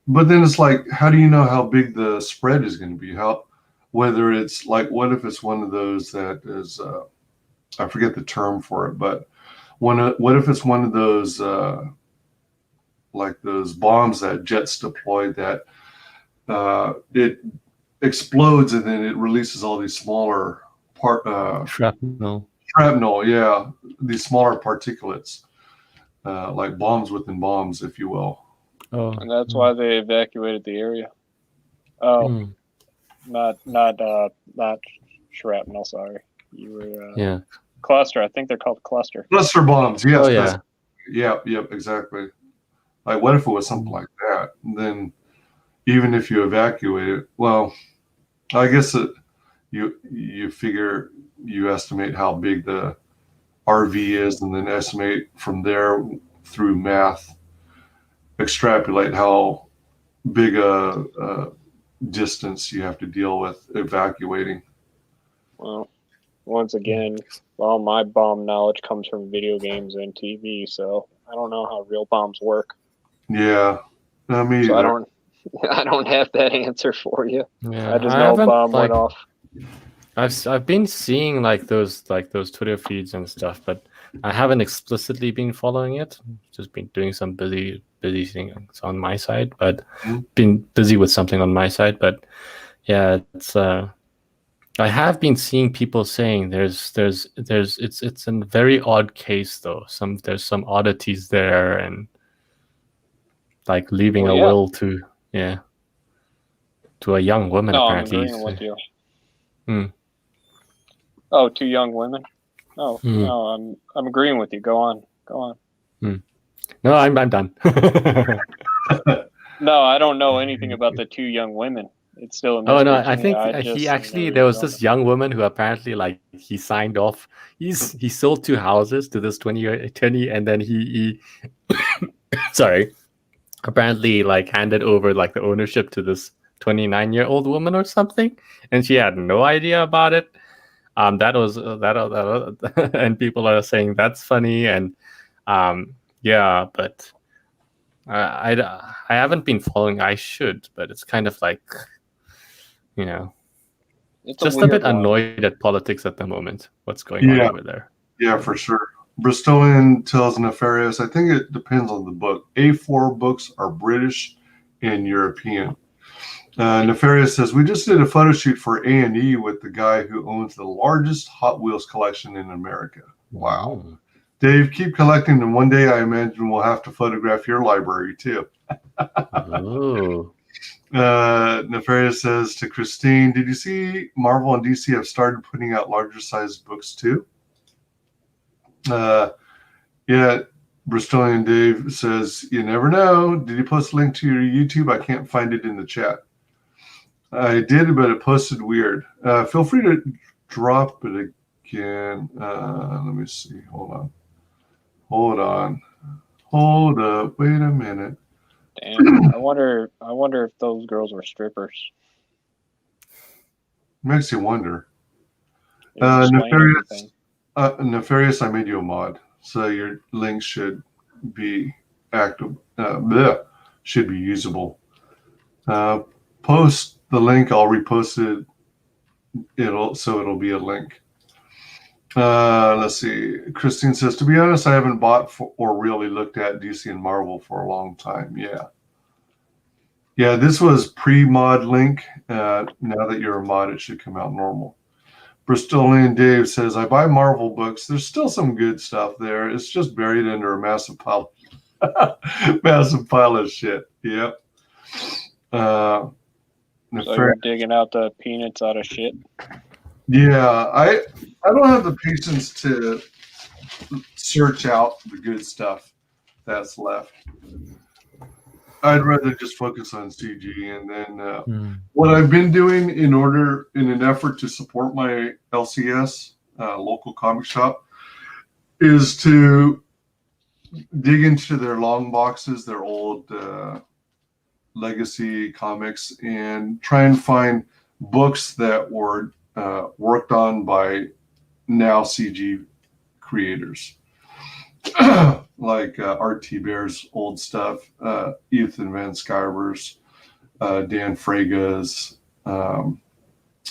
but then it's like, how do you know how big the spread is going to be? Whether it's like, what if it's one of those that is, I forget the term for it, but what if it's one of those, like those bombs that jets deployed that it explodes and then it releases all these smaller Shrapnel, yeah, these smaller particulates, like bombs within bombs, if you will. Oh, and that's why they evacuated the area. Oh, not shrapnel. Sorry, you were cluster. I think they're called cluster bombs. Yes. Oh, yeah. Yep. Exactly. Like, what if it was something like that? And then, even if you evacuate it, well, I guess you figure, you estimate how big the RV is, and then estimate from there through math, extrapolate how big a distance you have to deal with evacuating. Well, once again, all my bomb knowledge comes from video games and TV, so I don't know how real bombs work. Yeah, I mean, so I don't have that answer for you. Yeah, I just know a bomb went off. I've been seeing like those Twitter feeds and stuff, but I haven't explicitly been following it. Just been doing some busy things on my side, but been busy with something on my side. But yeah, it's I have been seeing people saying it's a very odd case though. There's some oddities there, and like leaving a will to a young woman. No, apparently. I'm agreeing with you. Oh, 2 young women. Oh no, I'm agreeing with you. Go on. No, I'm done. No, I don't know anything about the 2 young women. It's still a mystery. Oh no, I think there was this young woman who apparently like he signed off. He sold 2 houses to this 20, and then he sorry, apparently like handed over like the ownership to this 29-year-old woman or something, and she had no idea about it. That was and people are saying that's funny, and Yeah, but I haven't been following. I should, but it's kind of like, you know, It's just a weird bit one. annoyed at politics at the moment. What's going on over there? Yeah, for sure. Bristolian tells Nefarious, I think it depends on the book. A4 books are British and European. Nefarious says, we just did a photo shoot for A&E with the guy who owns the largest Hot Wheels collection in America. Wow. Oh. Dave, keep collecting, and one day I imagine we'll have to photograph your library too. Oh. Nefarious says to Christine, did you see Marvel and DC have started putting out larger sized books too? Yeah, Bristolian Dave says, you never know. Did you post a link to your YouTube? I can't find it in the chat. I did, but it posted weird. Feel free to drop it again. Let me see. Hold up. Wait a minute. Damn. I wonder if those girls were strippers. Makes you wonder. They would explain everything. Nefarious, I made you a mod, so your link should be active. Should be usable. Post the link. I'll repost it. It'll be a link. Let's see. Christine says, to be honest, I haven't bought or really looked at DC and Marvel for a long time. Yeah, this was pre-mod link. Now that you're a mod, it should come out normal. Bristolian Dave says, I buy Marvel books. There's still some good stuff there. It's just buried under a massive pile of shit. Yep. So you're digging out the peanuts out of shit? Yeah, I don't have the patience to search out the good stuff that's left. I'd rather just focus on CG, and then what I've been doing in an effort to support my LCS local comic shop is to dig into their long boxes, their old legacy comics, and try and find books that were worked on by now CG creators. Like R.T. Bear's old stuff, Ethan Van Sciver's, Dan Fraga's,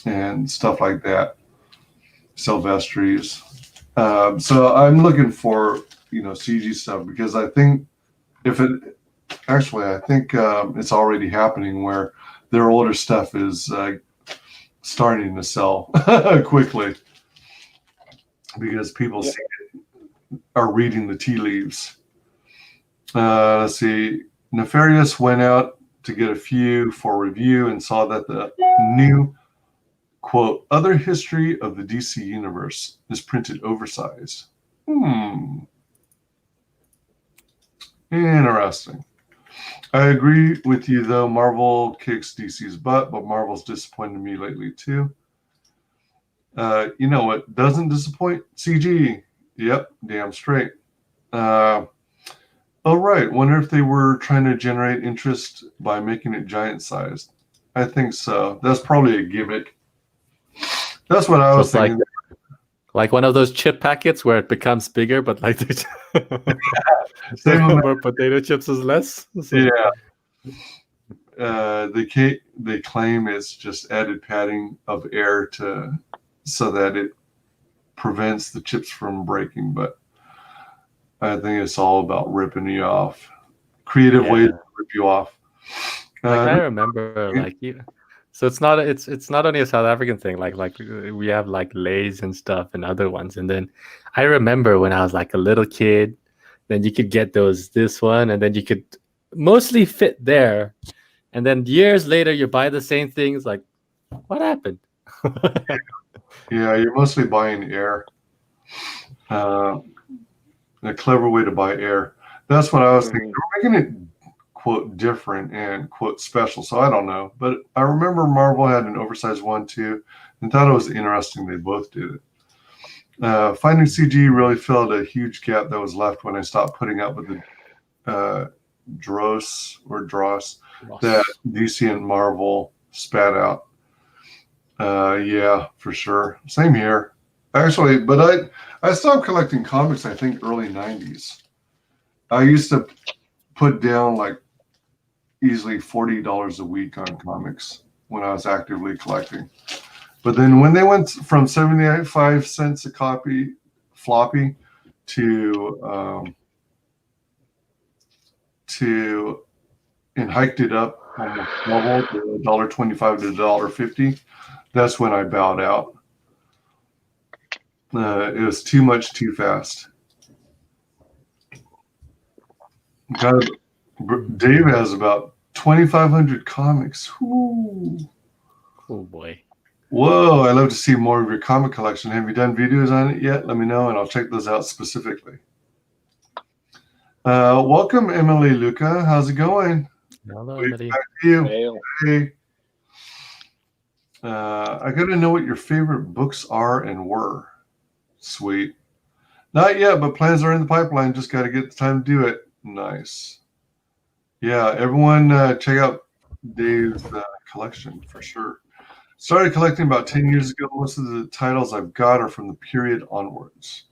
and stuff like that, Silvestri's. So I'm looking for CG stuff, because I think it's already happening where their older stuff is starting to sell quickly, because people are reading the tea leaves. Let's see. Nefarious went out to get a few for review and saw that the new, quote, other history of the DC universe is printed oversized. Interesting. I agree with you, though. Marvel kicks DC's butt, but Marvel's disappointed me lately, too. You know what doesn't disappoint? CG. Yep, damn straight. Oh, right. Wonder if they were trying to generate interest by making it giant-sized. I think so. That's probably a gimmick. That's what I was thinking. Like one of those chip packets where it becomes bigger, but like the more potato chips is less. So. Yeah. They claim it's just added padding of air so that it prevents the chips from breaking, but I think it's all about ripping you off. Creative ways to rip you off. I remember, so it's not only a South African thing. Like we have like Lay's and stuff and other ones, and then I remember when I was like a little kid, then you could get this one, and then you could mostly fit there, and then years later you buy the same things. Like, what happened? Yeah, you're mostly buying air. A clever way to buy air. That's what I was thinking. We're making it, quote, different and, quote, special. So I don't know. But I remember Marvel had an oversized one, too, and thought it was interesting they both did it. Finding CG really filled a huge gap that was left when I stopped putting up with the dross that DC and Marvel spat out. Yeah, for sure. Same here. Actually, but I stopped collecting comics, I think, early 90s. I used to put down like easily $40 a week on comics when I was actively collecting. But then when they went from 75 cents a copy floppy to and hiked it up almost double to $1.25 to $1.50, that's when I bowed out. It was too much too fast. God, Dave has about 2,500 comics. Ooh. Oh boy. Whoa, I'd love to see more of your comic collection. Have you done videos on it yet? Let me know and I'll check those out specifically. Welcome, Emily Luca. How's it going? Hello, Emily. Back to you. Hail. Hey. I got to know what your favorite books are and were. Sweet. Not yet, but plans are in the pipeline. Just got to get the time to do it. Nice. Yeah, everyone check out Dave's collection for sure. Started collecting about 10 years ago. Most of the titles I've got are from the period onwards.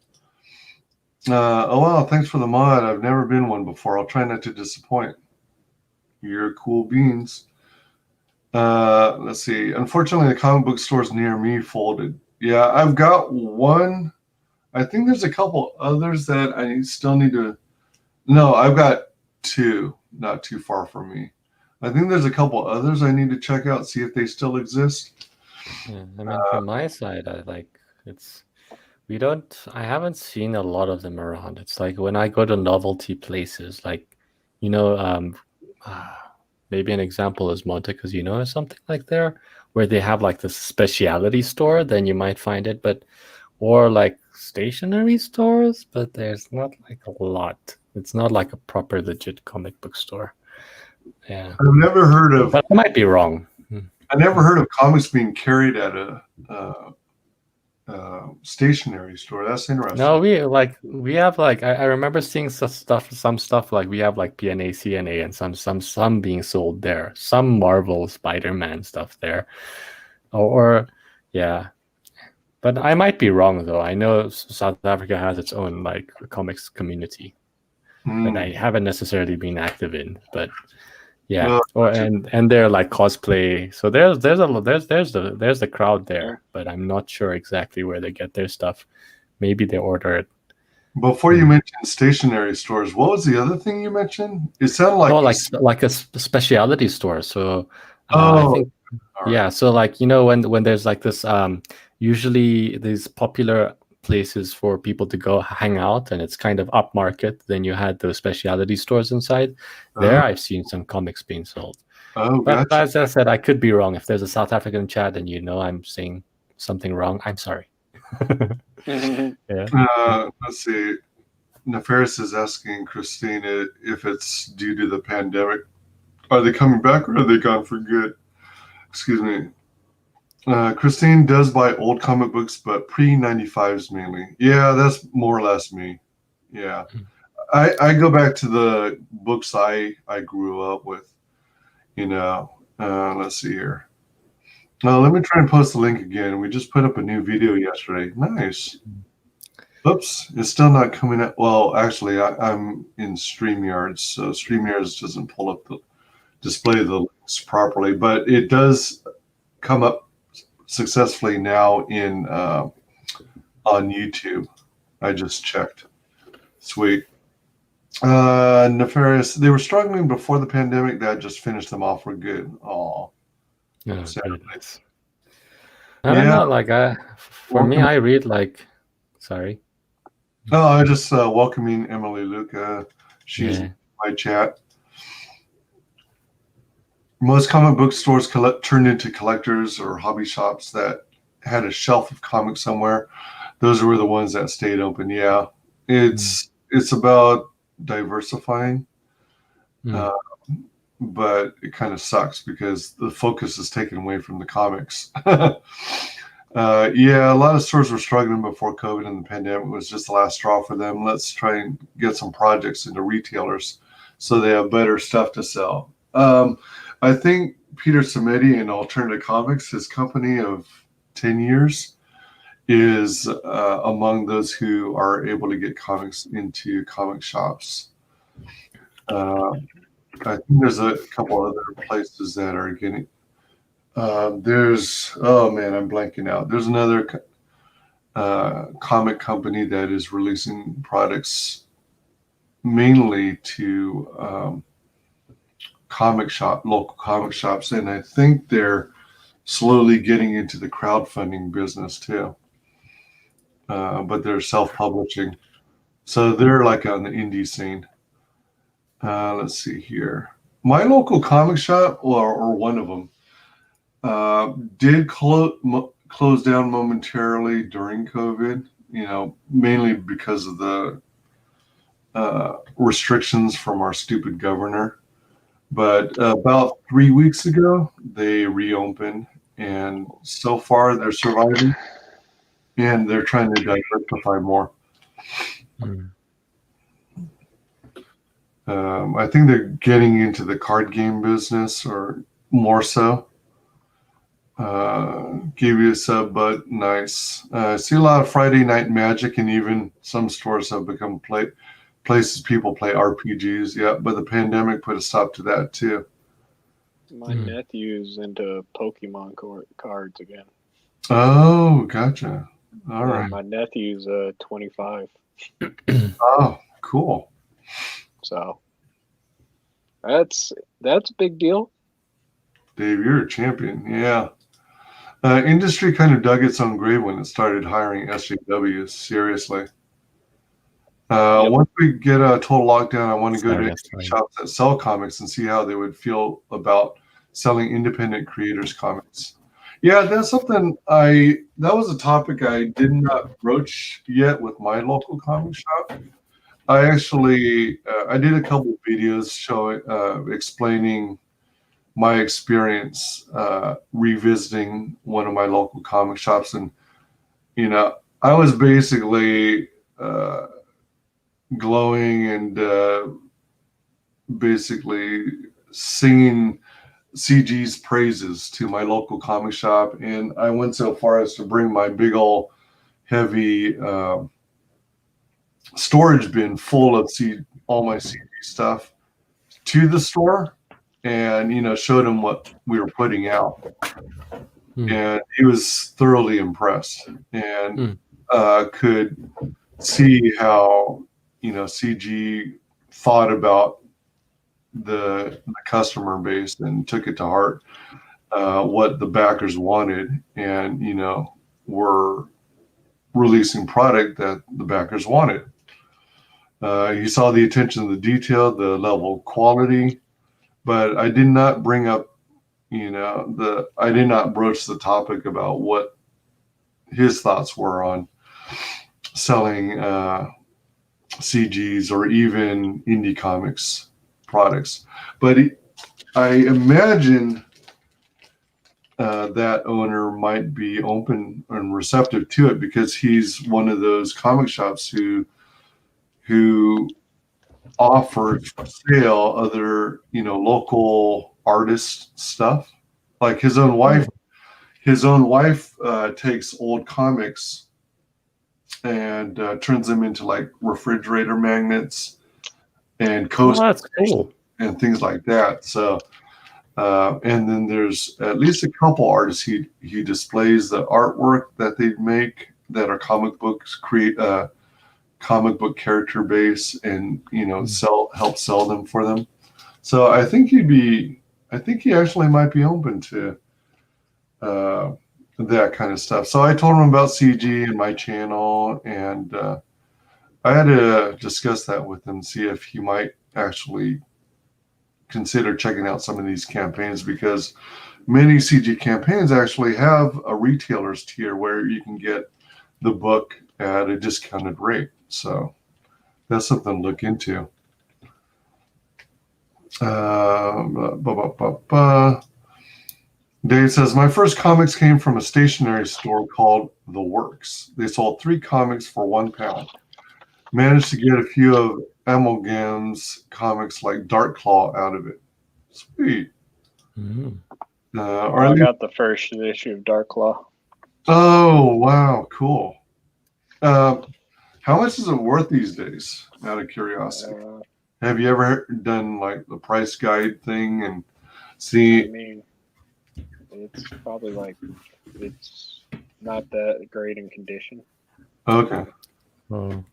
Oh, wow. Thanks for the mod. I've never been one before. I'll try not to disappoint. You're cool beans. Let's see. Unfortunately, the comic book stores near me folded. Yeah, I've got one. I think there's a couple others that I still need to. No, I've got two, not too far from me. I think there's a couple others I need to check out, see if they still exist. Yeah, I mean, from my side, I haven't seen a lot of them around. It's like when I go to novelty places, like, maybe an example is Monte Casino or something like there, where they have like this specialty store, then you might find it, or like stationery stores, but there's not like a lot. It's not like a proper legit comic book store. Yeah. I've never heard of. But I might be wrong. I never heard of comics being carried at a stationery store. That's interesting. No, we have like I remember seeing some stuff like we have like PNA, CNA, and some being sold there. Some Marvel, Spider-Man stuff there, or yeah. But I might be wrong though. I know South Africa has its own like comics community that I haven't necessarily been active in, but. Yeah, and they're like cosplay. So there's the crowd there, but I'm not sure exactly where they get their stuff. Maybe they order it. Before you mentioned stationery stores, what was the other thing you mentioned? It sounded like like a specialty store. So I think yeah. So like when there's like this usually these popular places for people to go hang out, and it's kind of upmarket. Then you had the specialty stores inside. There, I've seen some comics being sold. Oh, but gotcha. as I said, I could be wrong. If there's a South African chat and I'm saying something wrong, I'm sorry. Yeah. Let's see. Nefarious is asking Christina if it's due to the pandemic. Are they coming back or are they gone for good? Excuse me. Christine does buy old comic books, but pre-95s mainly. Yeah, that's more or less me. Yeah. I go back to the books I grew up with, let's see here. Let me try and post the link again. We just put up a new video yesterday. Nice. Oops, it's still not coming up. Well, actually, I'm in StreamYard, so StreamYard doesn't pull up display the links properly, but it does come up successfully now on YouTube. I just checked. Sweet. Nefarious, they were struggling before the pandemic. That just finished them off for good. Aw. Goodness. I don't know, like I read like sorry. Oh, I just welcoming Emily Luca. She's in my chat. Most comic book stores turned into collectors or hobby shops that had a shelf of comics somewhere. Those were the ones that stayed open. Yeah, it's about diversifying, but it kind of sucks because the focus is taken away from the comics. Yeah, a lot of stores were struggling before COVID, and the pandemic was just the last straw for them. Let's try and get some projects into retailers so they have better stuff to sell. I think Peter Samedi in Alternative Comics, his company of 10 years, is among those who are able to get comics into comic shops. I think there's a couple other places that are getting. Oh man, I'm blanking out. There's another comic company that is releasing products mainly to local comic shops, and I think they're slowly getting into the crowdfunding business too. But they're self-publishing, so they're like on the indie scene. Let's see here. My local comic shop, or one of them, did close down momentarily during COVID. Mainly because of the restrictions from our stupid governor. But about 3 weeks ago, they reopened, and so far they're surviving, and they're trying to diversify more. I think they're getting into the card game business, or more so. Gave you a sub, but nice. I see a lot of Friday Night Magic, and even some stores have become places people play RPGs. Yeah, but the pandemic put a stop to that too. My nephew's into Pokemon cards again. Oh, gotcha. All right. My nephew's 25. Oh, cool. So that's a big deal. Dave, you're a champion. Yeah. Industry kind of dug its own grave when it started hiring SJWs. Seriously. Once we get a total lockdown, I want to go to shops that sell comics and see how they would feel about selling independent creators comics. Yeah, that's something that was a topic I did not broach yet with my local comic shop. I actually, I did a couple of videos explaining my experience revisiting one of my local comic shops. And, I was basically glowing and basically singing CG's praises to my local comic shop. And I went so far as to bring my big old heavy storage bin full of all my CG stuff to the store, and showed him what we were putting out. And he was thoroughly impressed, and could see how CG thought about the customer base and took it to heart, what the backers wanted, and were releasing product that the backers wanted. He saw the attention to the detail, the level of quality, but I did not bring up I did not broach the topic about what his thoughts were on selling CGs or even indie comics products. But I imagine that owner might be open and receptive to it, because he's one of those comic shops who offers for sale other local artist stuff. Like his own wife takes old comics and turns them into like refrigerator magnets and coasters. Oh, that's cool. And things like that. So and then there's at least a couple artists he displays the artwork that they make that are comic books, create a comic book character base, and help sell them for them. So I think he actually might be open to that kind of stuff. So I told him about CG and my channel, and I had to discuss that with him, see if he might actually consider checking out some of these campaigns, because many CG campaigns actually have a retailer's tier where you can get the book at a discounted rate. So that's something to look into. Dave says, my first comics came from a stationery store called The Works. They sold 3 comics for £1. Managed to get a few of Amalgam's comics like Dark Claw out of it. Sweet. I got the first issue of Dark Claw. Oh, wow. Cool. How much is it worth these days, out of curiosity? Have you ever done like the price guide thing and I see? mean, it's probably like it's not that great in condition. Okay, Oh.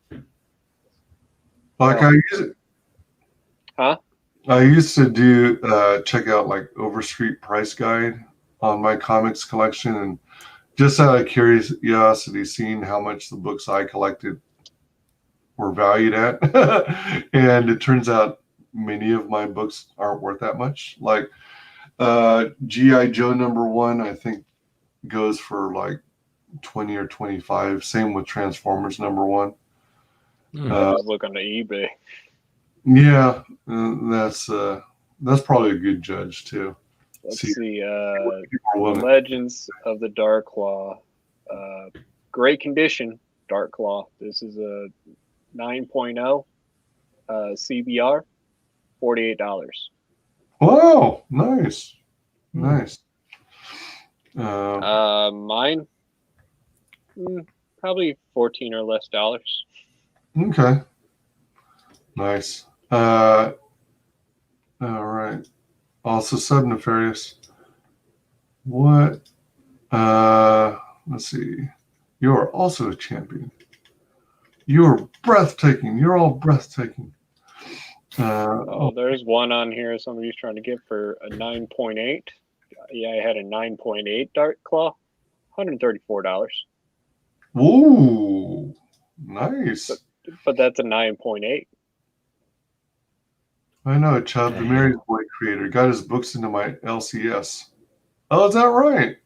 like Well, I huh? used to do check out like Overstreet price guide on my comics collection, and just out of curiosity, seeing how much the books I collected were valued at, and it turns out many of my books aren't worth that much. Like GI Joe #1, I think goes for like 20 or 25. Same with Transformers #1. I just look on the eBay. Yeah, that's probably a good judge too. Let's See, see. people are willing. Legends of the Dark Claw. Great condition, Dark Claw. This is a 9.0 CBR, $48. Wow, nice, Hmm. nice. Mine, probably 14 or less dollars. Okay, nice. All right. Also, Sub Nefarious. What? Let's see. You're also a champion. You're breathtaking. You're all breathtaking. Oh, there's one on here somebody's trying to get for a 9.8. Yeah, I had a 9.8 Dark Claw, $134. Ooh, nice. But that's a 9.8. I know, Chad, the Mary's Boy creator, got his books into my LCS. Oh, is that right?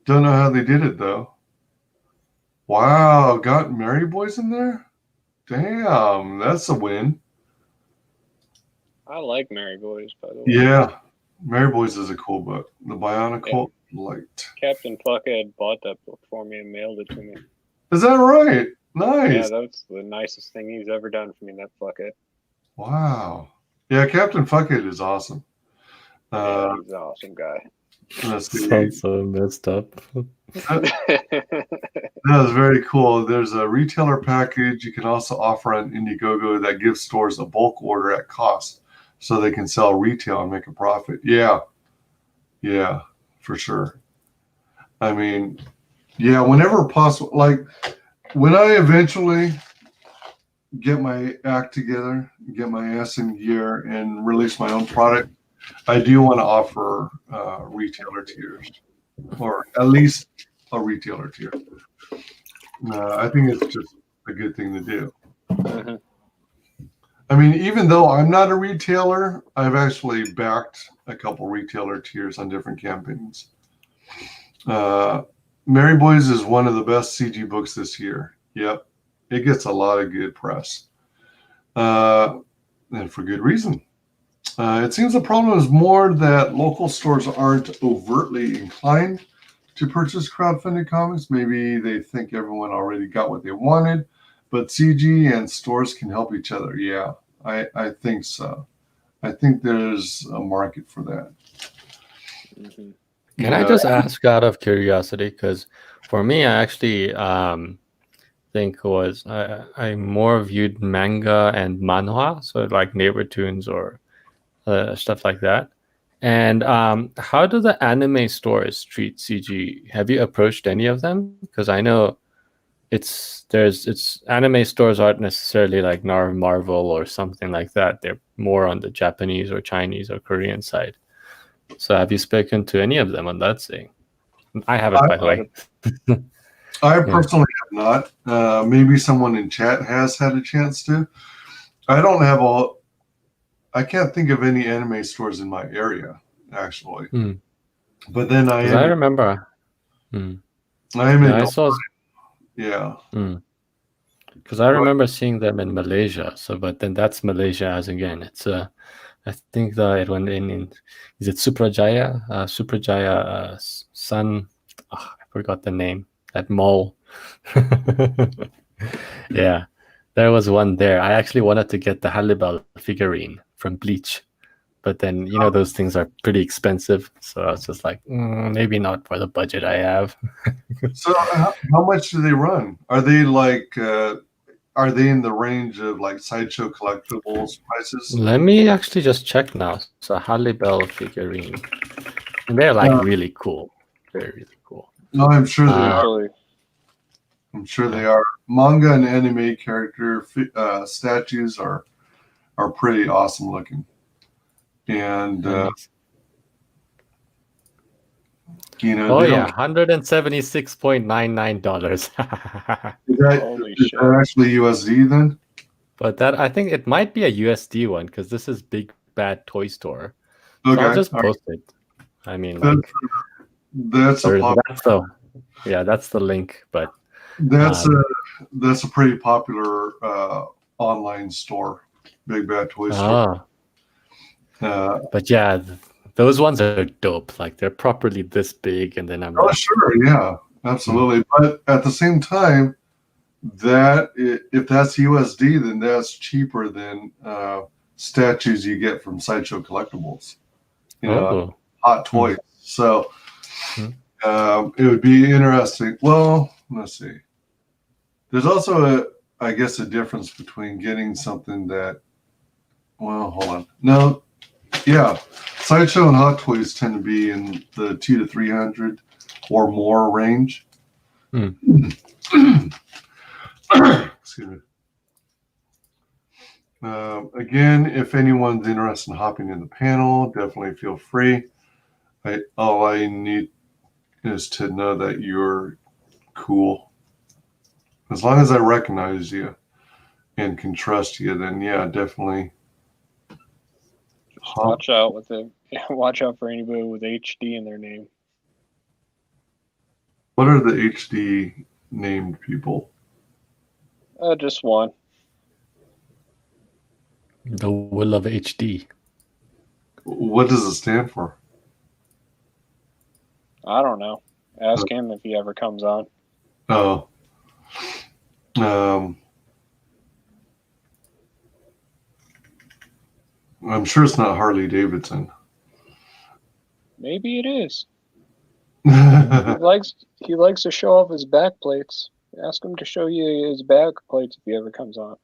Don't know how they did it, though. Wow, got Mary Boys in there? Damn, that's a win. I like Mary Boys, by the way. Yeah, Mary Boys is a cool book. The Bionicle Light. Captain Fuckhead bought that book for me and mailed it to me. Is that right? Yeah, Nice. that's the nicest thing he's ever done for me, that Fuckhead. Wow. Yeah, Captain Fuckhead is awesome. Yeah, he's an awesome guy. Let's see. Sounds so messed up. That is very cool. There's a retailer package you can also offer on Indiegogo that gives stores a bulk order at cost so they can sell retail and make a profit. Yeah, for sure. I mean, yeah, whenever possible, like when I eventually get my act together, get my ass in gear and release my own product, I do want to offer retailer tiers, or at least a retailer tier. I think it's just a good thing to do. Mhm. I mean, even though I'm not a retailer, I've actually backed a couple retailer tiers on different campaigns. Mary Boys is one of the best CG books this year. Yep. It gets a lot of good press. And for good reason. It seems the problem is more that local stores aren't overtly inclined to purchase crowdfunded comics. Maybe they think everyone already got what they wanted, but CG and stores can help each other. Yeah, I think so. I think there's a market for that. Mhm. Can I just ask out of curiosity? Because for me, I actually think was I more viewed manga and manhwa, so like Neighbortoons or stuff like that. And how do the anime stores treat CG? Have you approached any of them? Because I know it's anime stores aren't necessarily like Marvel or something like that. They're more on the Japanese or Chinese or Korean side. So have you spoken to any of them on that thing? I haven't, by the way. I personally have not. Maybe someone in chat has had a chance to. I can't think of any anime stores in my area, actually. But then I remember. I saw. Yeah. Because I remember seeing them in Malaysia. So, but then that's Malaysia as again. It's I think it went in. Is it Suprajaya? Suprajaya Sun. Oh, I forgot the name. That mall. Yeah, there was one there. I actually wanted to get the Hannibal figurine from Bleach, but then those things are pretty expensive. So I was just like, maybe not for the budget I have. So how much do they run? Are they like are they in the range of like Sideshow collectibles prices? Let me actually just check now. So Halle Bell figurine. And they're like really cool. Very, really cool. No, I'm sure they are. Actually, I'm sure they are. Manga and anime character statues are pretty awesome looking. And you know, oh yeah, $176.99. is holy that shit. actually USD then? But that I think it might be a USD one because this is Big Bad Toy Store. So Okay, I'll just all right. post it. I mean, like That's a that's the link. But that's a pretty popular online store, Big Bad Toy Store. But yeah, those ones are dope. Like they're properly this big, and then I'm Oh like, sure, yeah, absolutely. But at the same time, that if that's USD, then that's cheaper than statues you get from Sideshow Collectibles. You know, hot toys. So it would be interesting. Well, let's see. There's also I guess a difference between getting something that. Well, hold on. No, yeah, Sideshow and Hot Toys tend to be in the 200 to 300 or more range. Excuse me. Again, if anyone's interested in hopping in the panel, definitely feel free. All I need is to know that you're cool. As long as I recognize you and can trust you, then yeah, definitely. Watch out with it. Watch out for anybody with HD in their name. What are the HD named people? Just one. the will of HD. What does it stand for? I don't know. Ask him if he ever comes on. Oh. I'm sure it's not Harley Davidson. Maybe it is. He likes to show off his back plates. Ask him to show you his back plates if he ever comes on.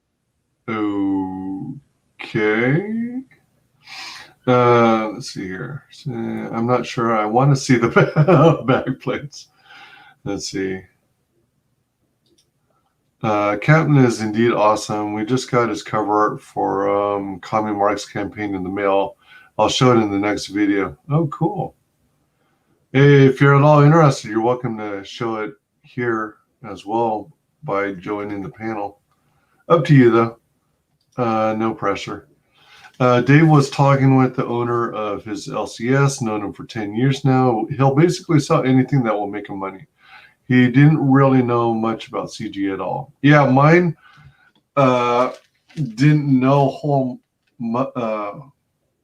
Okay. Let's see here. I'm not sure. I want to see the back plates. Let's see. Captain is indeed awesome. We just got his cover art for Commie Mark's campaign in the mail. I'll show it in the next video. Oh, cool. Hey, if you're at all interested, you're welcome to show it here as well by joining the panel. Up to you, though. No pressure. Dave was talking with the owner of his LCS, known him for 10 years now. He'll basically sell anything that will make him money. He didn't really know much about CG at all. Yeah, mine didn't know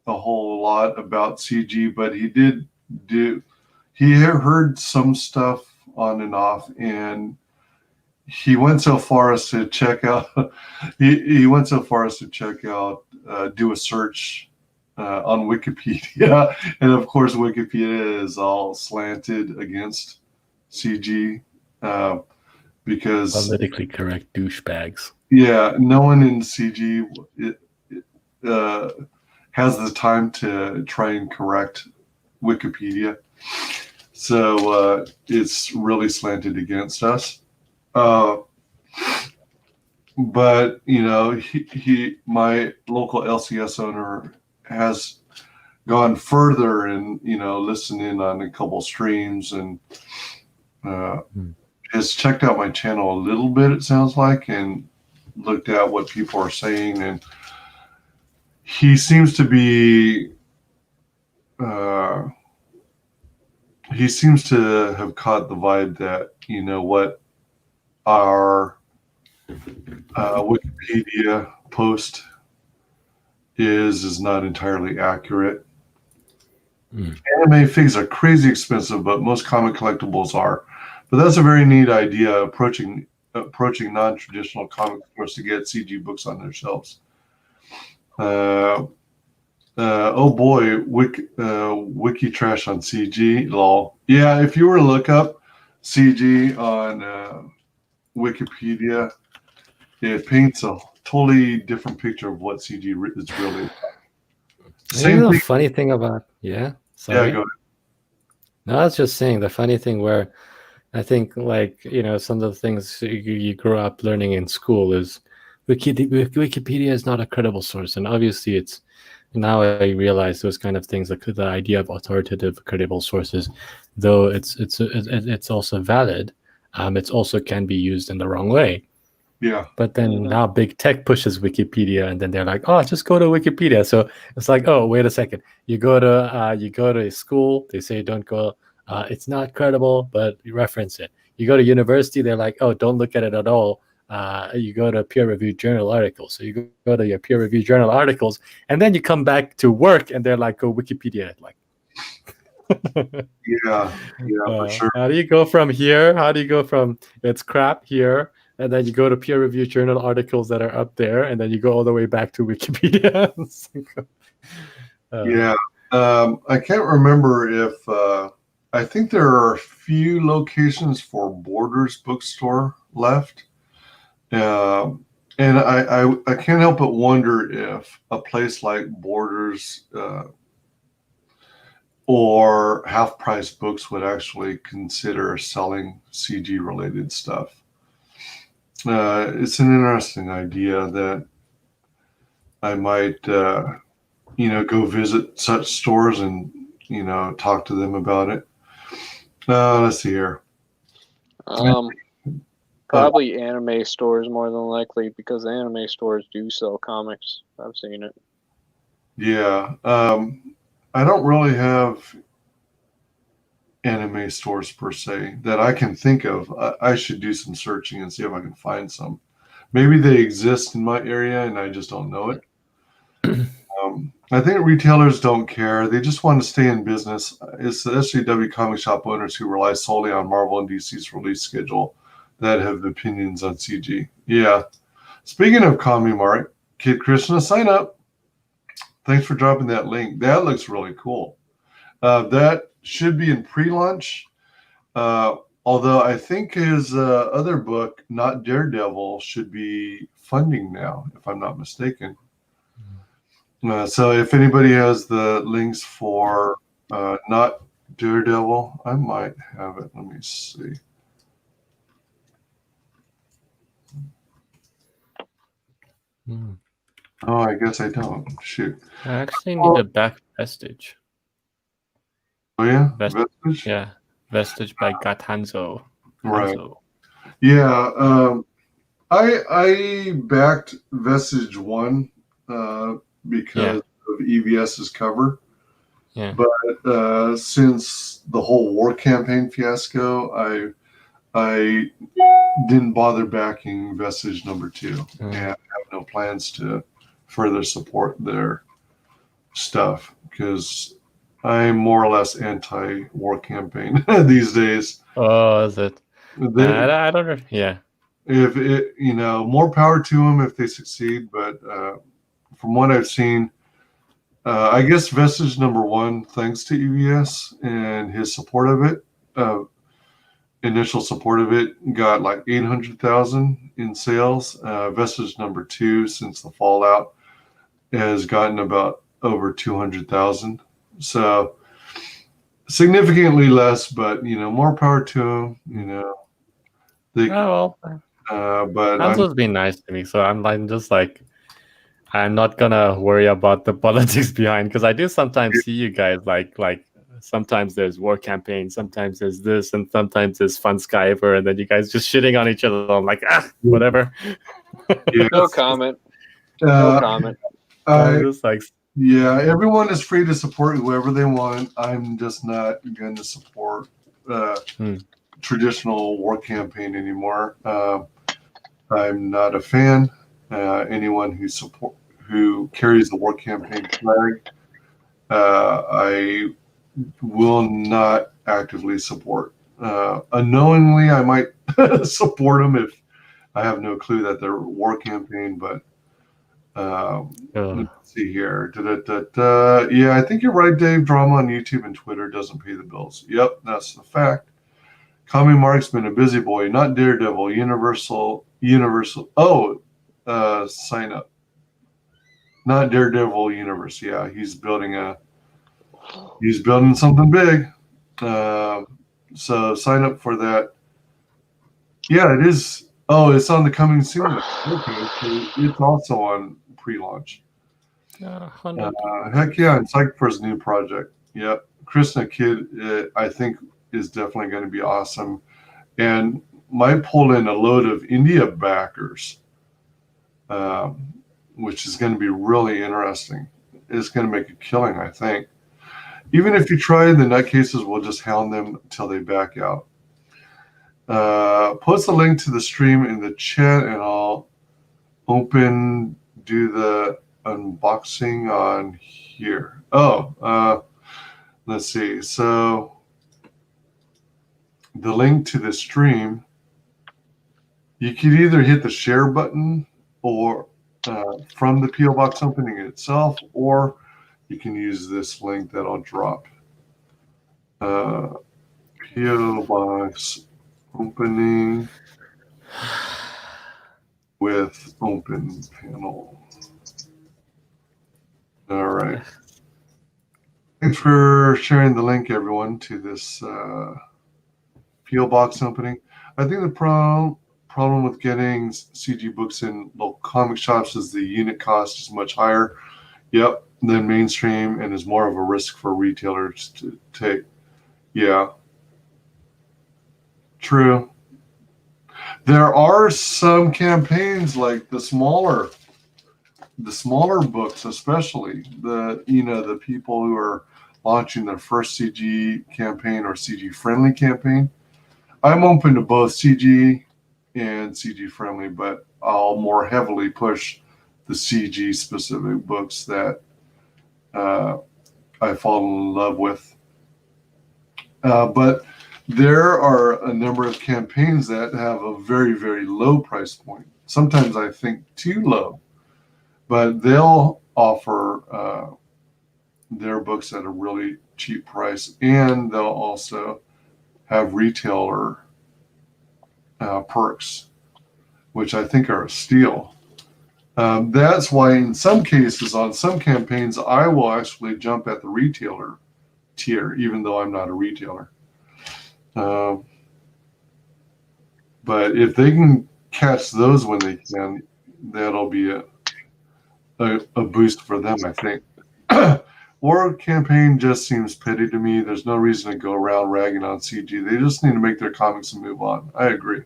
a whole lot about CG, but he did do. He heard some stuff on and off, and he went so far as to check out. He went so far as to check out, do a search on Wikipedia, and of course, Wikipedia is all slanted against CG because Politically correct douchebags. Yeah, no one in CG has the time to try and correct Wikipedia, so it's really slanted against us. But you know, my local LCS owner has gone further and listened in on a couple streams and has checked out my channel a little bit, it sounds like, and looked at what people are saying, and he seems to be he seems to have caught the vibe that what our Wikipedia post is not entirely accurate. Anime figs are crazy expensive, but most comic collectibles are. But that's a very neat idea, approaching non-traditional comic stores to get CG books on their shelves. Oh boy, wiki trash on CG, lol. Yeah, if you were to look up CG on Wikipedia, it paints a totally different picture of what CG is really. Maybe the funny thing about sorry. Yeah, go ahead. No, I was just saying the funny thing where I think, like, some of the things you grow up learning in school is Wikipedia is not a credible source, and obviously it's now I realize those kind of things, like the idea of authoritative, credible sources, though it's also valid, it also can be used in the wrong way. Yeah. But then now big tech pushes Wikipedia, and then they're like, oh, just go to Wikipedia. So it's like, oh, wait a second. You go to a school, they say don't go. It's not credible, but you reference it. You go to university, they're like, oh, don't look at it at all. You go to peer-reviewed journal articles. So you go to your peer-reviewed journal articles, and then you come back to work, and they're like, go Wikipedia it. Like, yeah, for sure. How do you go from here? How do you go from it's crap here, and then you go to peer-reviewed journal articles that are up there, and then you go all the way back to Wikipedia? I can't remember if I think there are a few locations for Borders bookstore left. And I can't help but wonder if a place like Borders or Half Price Books would actually consider selling CG related stuff. It's an interesting idea that I might, go visit such stores and, talk to them about it. Let's see here. Probably anime stores more than likely, because the anime stores do sell comics. I've seen it. Yeah. I don't really have anime stores per se that I can think of. I should do some searching and see if I can find some. Maybe they exist in my area and I just don't know it. I think retailers don't care. They just want to stay in business. It's the SJW comic shop owners who rely solely on Marvel and DC's release schedule that have opinions on CG. Yeah. Speaking of ComicMart, Kid Krishna, sign up. Thanks for dropping that link. That looks really cool. That should be in pre-launch. Although I think his other book, Not Daredevil, should be funding now, if I'm not mistaken. So if anybody has the links for Not Daredevil, I might have it. Let me see. Oh, I guess I don't. Shoot. I actually need a back vestige. Oh, yeah? Vestige? Yeah. Vestige by Gatanzo. Right. Yeah. I backed Vestige 1 because of EVS's cover. Yeah. But since the whole war campaign fiasco, I didn't bother backing Vestige number 2 and have no plans to further support their stuff because I'm more or less anti-war campaign these days. Oh, is it? I don't know. Yeah. If it, more power to them if they succeed. But from what I've seen, I guess Vestige number 1, thanks to EVS and his support of it, initial support of it, got like 800,000 in sales. Vestige number 2, since the fallout, has gotten about over 200,000. So significantly less, but more power to them. They, but Hanzo's been nice to me, so I'm just like, I'm not gonna worry about the politics behind, because I do sometimes see you guys like sometimes there's war campaign, sometimes there's this, and sometimes there's fun Skyver, and then you guys just shitting on each other. I'm like, whatever. No comment. No comment. Just like, yeah, everyone is free to support whoever they want. I'm just not going to support traditional war campaign anymore. I'm not a fan. Anyone who carries the war campaign flag, I will not actively support. Unknowingly, I might support them if I have no clue that they're war campaign, but let's see here. Yeah, I think you're right, Dave. Drama on YouTube and Twitter doesn't pay the bills. Yep, that's the fact. ComicMark's been a busy boy. Not Daredevil. Universal. Oh, sign up. Not Daredevil Universe. Yeah, he's building something big. So sign up for that. Yeah, it is. Oh, it's on the coming soon. Okay, so it's also on pre-launch. 100. Heck yeah, I'm psyched for his new project. Yep, Krishna Kid, I think, is definitely going to be awesome, and might pull in a load of India backers, which is going to be really interesting. It's going to make a killing, I think. Even if you try, the nutcases will just hound them until they back out. Post a link to the stream in the chat, and I'll do the unboxing on here. Let's see. So the link to the stream, you could either hit the share button or from the PO box opening itself, or you can use this link that I'll drop. PO box opening with open panel. All right. Thanks for sharing the link, everyone, to this PO box opening. I think the problem with getting CG books in local comic shops is the unit cost is much higher. Yep, than mainstream, and is more of a risk for retailers to take. Yeah. True. There are some campaigns like the smaller books, especially the people who are launching their first CG campaign or CG friendly campaign. I'm open to both CG and CG friendly, but I'll more heavily push the CG specific books that I fall in love with. But there are a number of campaigns that have a very, very low price point. Sometimes I think too low, but they'll offer their books at a really cheap price, and they'll also have retailer perks, which I think are a steal. That's why in some cases, on some campaigns, I will actually jump at the retailer tier, even though I'm not a retailer. But if they can catch those when they can, that'll be a boost for them, I think. War campaign just seems petty to me. There's no reason to go around ragging on CG. They just need to make their comics and move on. I agree.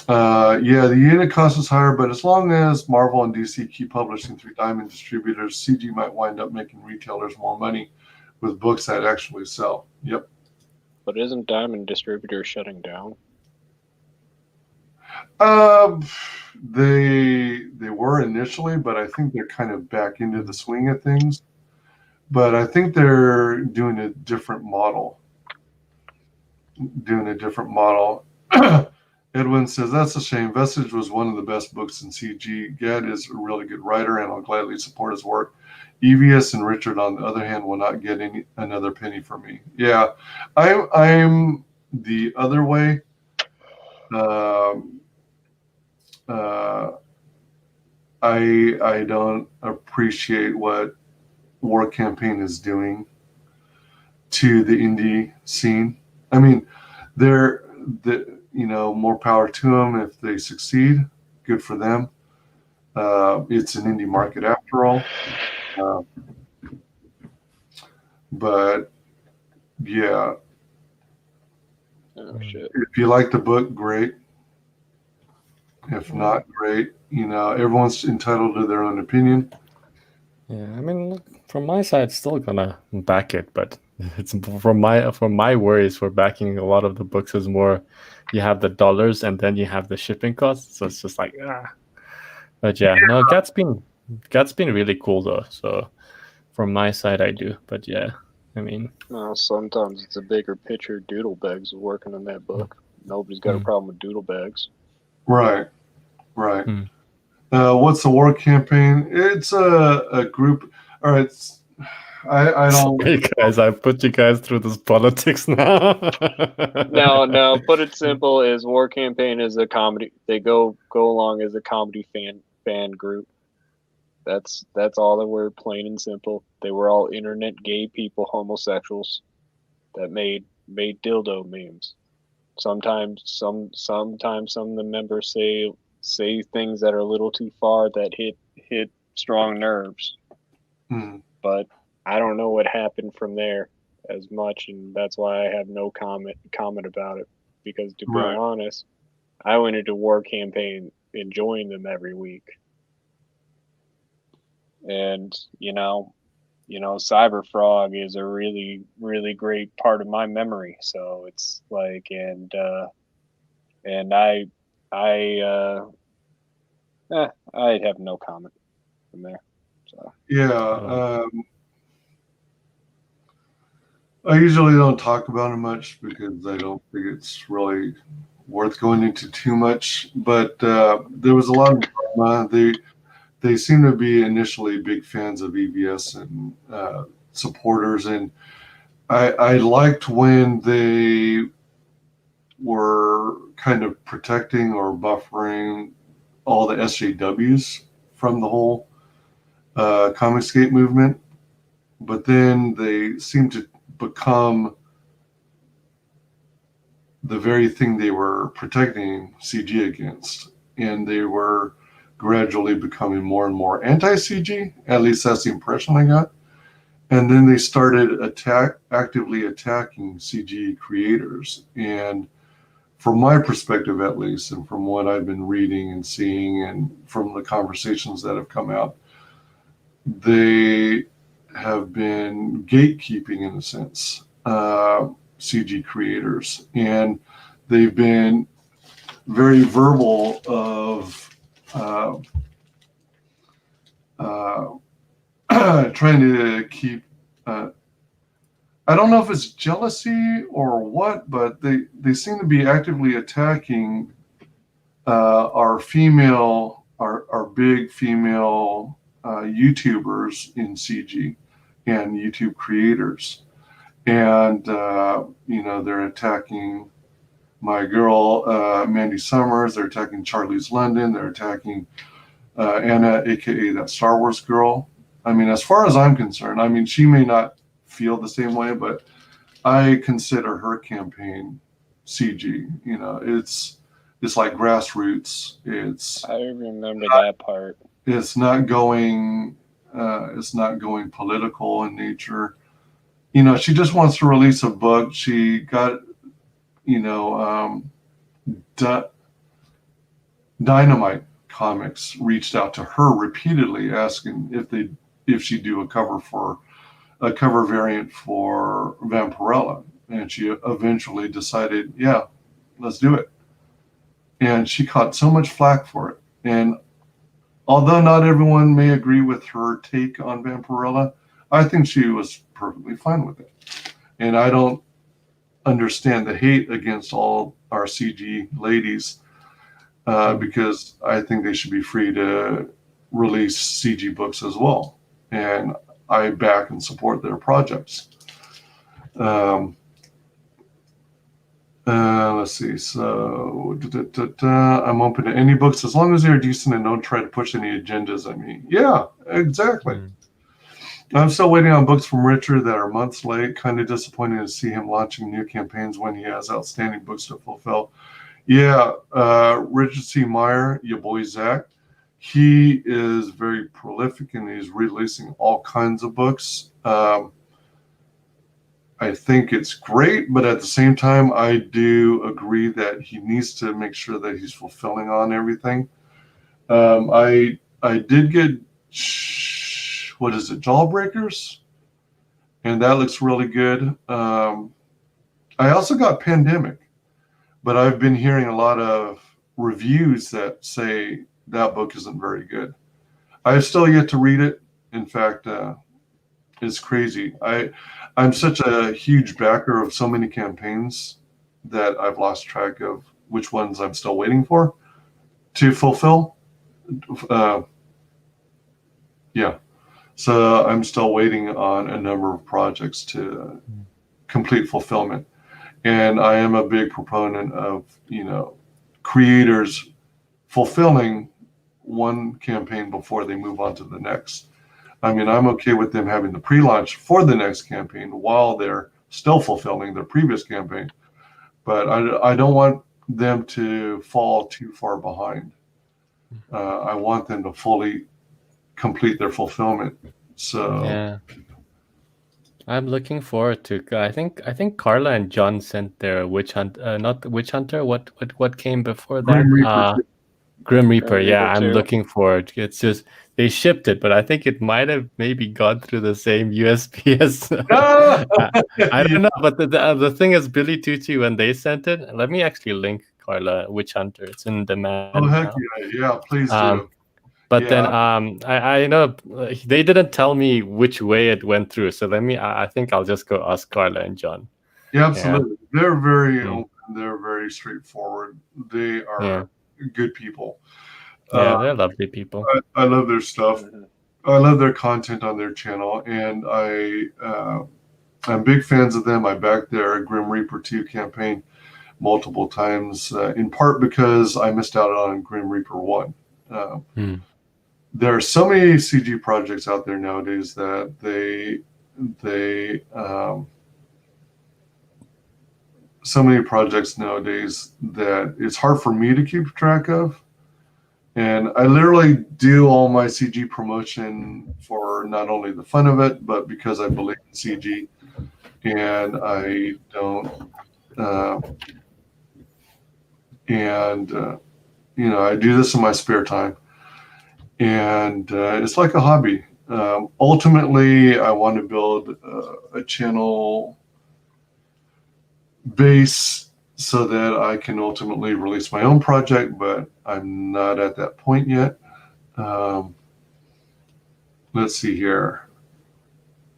Yeah, the unit cost is higher, but as long as Marvel and DC keep publishing through Diamond distributors, CG might wind up making retailers more money with books that actually sell. Yep. But isn't Diamond distributor shutting down? They were initially, but I think they're kind of back into the swing of things. But I think they're doing a different model. Edwin says, that's a shame. Vestige was one of the best books in CG. Gad is a really good writer, and I'll gladly support his work. EVS and Richard, on the other hand, will not get another penny from me. Yeah, I'm the other way. I don't appreciate what War Campaign is doing to the indie scene. I mean, more power to them if they succeed. Good for them. It's an indie market after all. But yeah, shit. If you like the book, great. If not, great. Everyone's entitled to their own opinion. Yeah, I mean, look, from my side, still gonna back it, but it's from my worries for backing a lot of the books is more you have the dollars and then you have the shipping costs, so it's just like But yeah, no, Gat's been really cool though. So from my side, I do. But yeah, I mean, sometimes it's a bigger picture. Doodle bags working on that book. Nobody's got a problem with doodle bags. Right. What's the War Campaign? It's a group. All right. I don't. Sorry, guys, I put you guys through this politics now. No. Put it simple: is War Campaign is a comedy. They go along as a comedy fan group. That's all they were, plain and simple. They were all internet gay people, homosexuals that made dildo memes. Sometimes some of the members say things that are a little too far that hit strong nerves. But I don't know what happened from there as much, and that's why I have no comment about it. Because to be honest, I went into War Campaign enjoying them every week. And Cyber Frog is a really, really great part of my memory. So it's like, and I'd have no comment from there. So yeah, I usually don't talk about it much because I don't think it's really worth going into too much. But there was a lot of drama. They seem to be initially big fans of EBS and supporters, and I liked when they were kind of protecting or buffering all the SJWs from the whole ComicsGate movement, but then they seem to become the very thing they were protecting CG against, and they were gradually becoming more and more anti-CG. At least that's the impression I got. And then they started actively attacking CG creators. And from my perspective, at least, and from what I've been reading and seeing, and from the conversations that have come out, they have been gatekeeping, in a sense, CG creators. And they've been very verbal of trying to keep, I don't know if it's jealousy or what, but they seem to be actively attacking our big female YouTubers in CG and YouTube creators. And, they're attacking my girl, Mandy Summers. They're attacking Charlie's London. They're attacking Anna, aka that Star Wars girl. I mean, as far as I'm concerned, I mean, she may not feel the same way, but I consider her campaign CG. It's like grassroots. I remember that part. It's not going political in nature. She just wants to release a book. She got, Dynamite Comics reached out to her repeatedly asking if she'd do a cover variant for Vampirella, and she eventually decided, yeah, let's do it. And she caught so much flack for it. And although not everyone may agree with her take on Vampirella, I think she was perfectly fine with it. And I don't understand the hate against all our CG ladies, because I think they should be free to release CG books as well. And I back and support their projects. Let's see. So I'm open to any books as long as they're decent and don't try to push any agendas on me. Yeah, exactly. I'm still waiting on books from Richard that are months late. Kind of disappointed to see him launching new campaigns when he has outstanding books to fulfill. Yeah, Richard C. Meyer, your boy Zach, he is very prolific and he's releasing all kinds of books. I think it's great, but at the same time, I do agree that he needs to make sure that he's fulfilling on everything. I did get, what is it, Jawbreakers? And that looks really good. I also got Pandemic, but I've been hearing a lot of reviews that say that book isn't very good. I've still yet to read it. In fact, it's crazy. I'm such a huge backer of so many campaigns that I've lost track of which ones I'm still waiting for to fulfill. Yeah. So I'm still waiting on a number of projects to complete fulfillment. And I am a big proponent of, creators fulfilling one campaign before they move on to the next. I mean, I'm okay with them having the pre-launch for the next campaign while they're still fulfilling their previous campaign. But I don't want them to fall too far behind. I want them to fully complete their fulfillment. So Yeah. I'm looking forward to. I think Carla and John sent their Witch Hunt, not Witch Hunter. What came before that? Grim Reaper Grim Reaper. Reaper Yeah, I'm 2. looking forward. It's just they shipped it, but I think it might have maybe gone through the same USPS. I don't know, but the thing is, Billy Tucci, when they sent it, let me actually link Carla Witch Hunter. It's in demand. Oh heck now. yeah, please do. But then I know they didn't tell me which way it went through. So I think I'll just go ask Carla and John. Yeah, absolutely. Yeah. They're very open. They're very straightforward. They are good people. Yeah, they're lovely people. I love their stuff. I love their content on their channel, and I'm big fans of them. I backed their Grim Reaper 2 campaign multiple times, in part because I missed out on Grim Reaper 1. There are so many CG projects out there nowadays that so many projects nowadays that it's hard for me to keep track of. And I literally do all my CG promotion for not only the fun of it, but because I believe in CG. And I don't, I do this in my spare time. And it's like a hobby. Ultimately, I want to build a channel base so that I can ultimately release my own project, but I'm not at that point yet. Let's see here.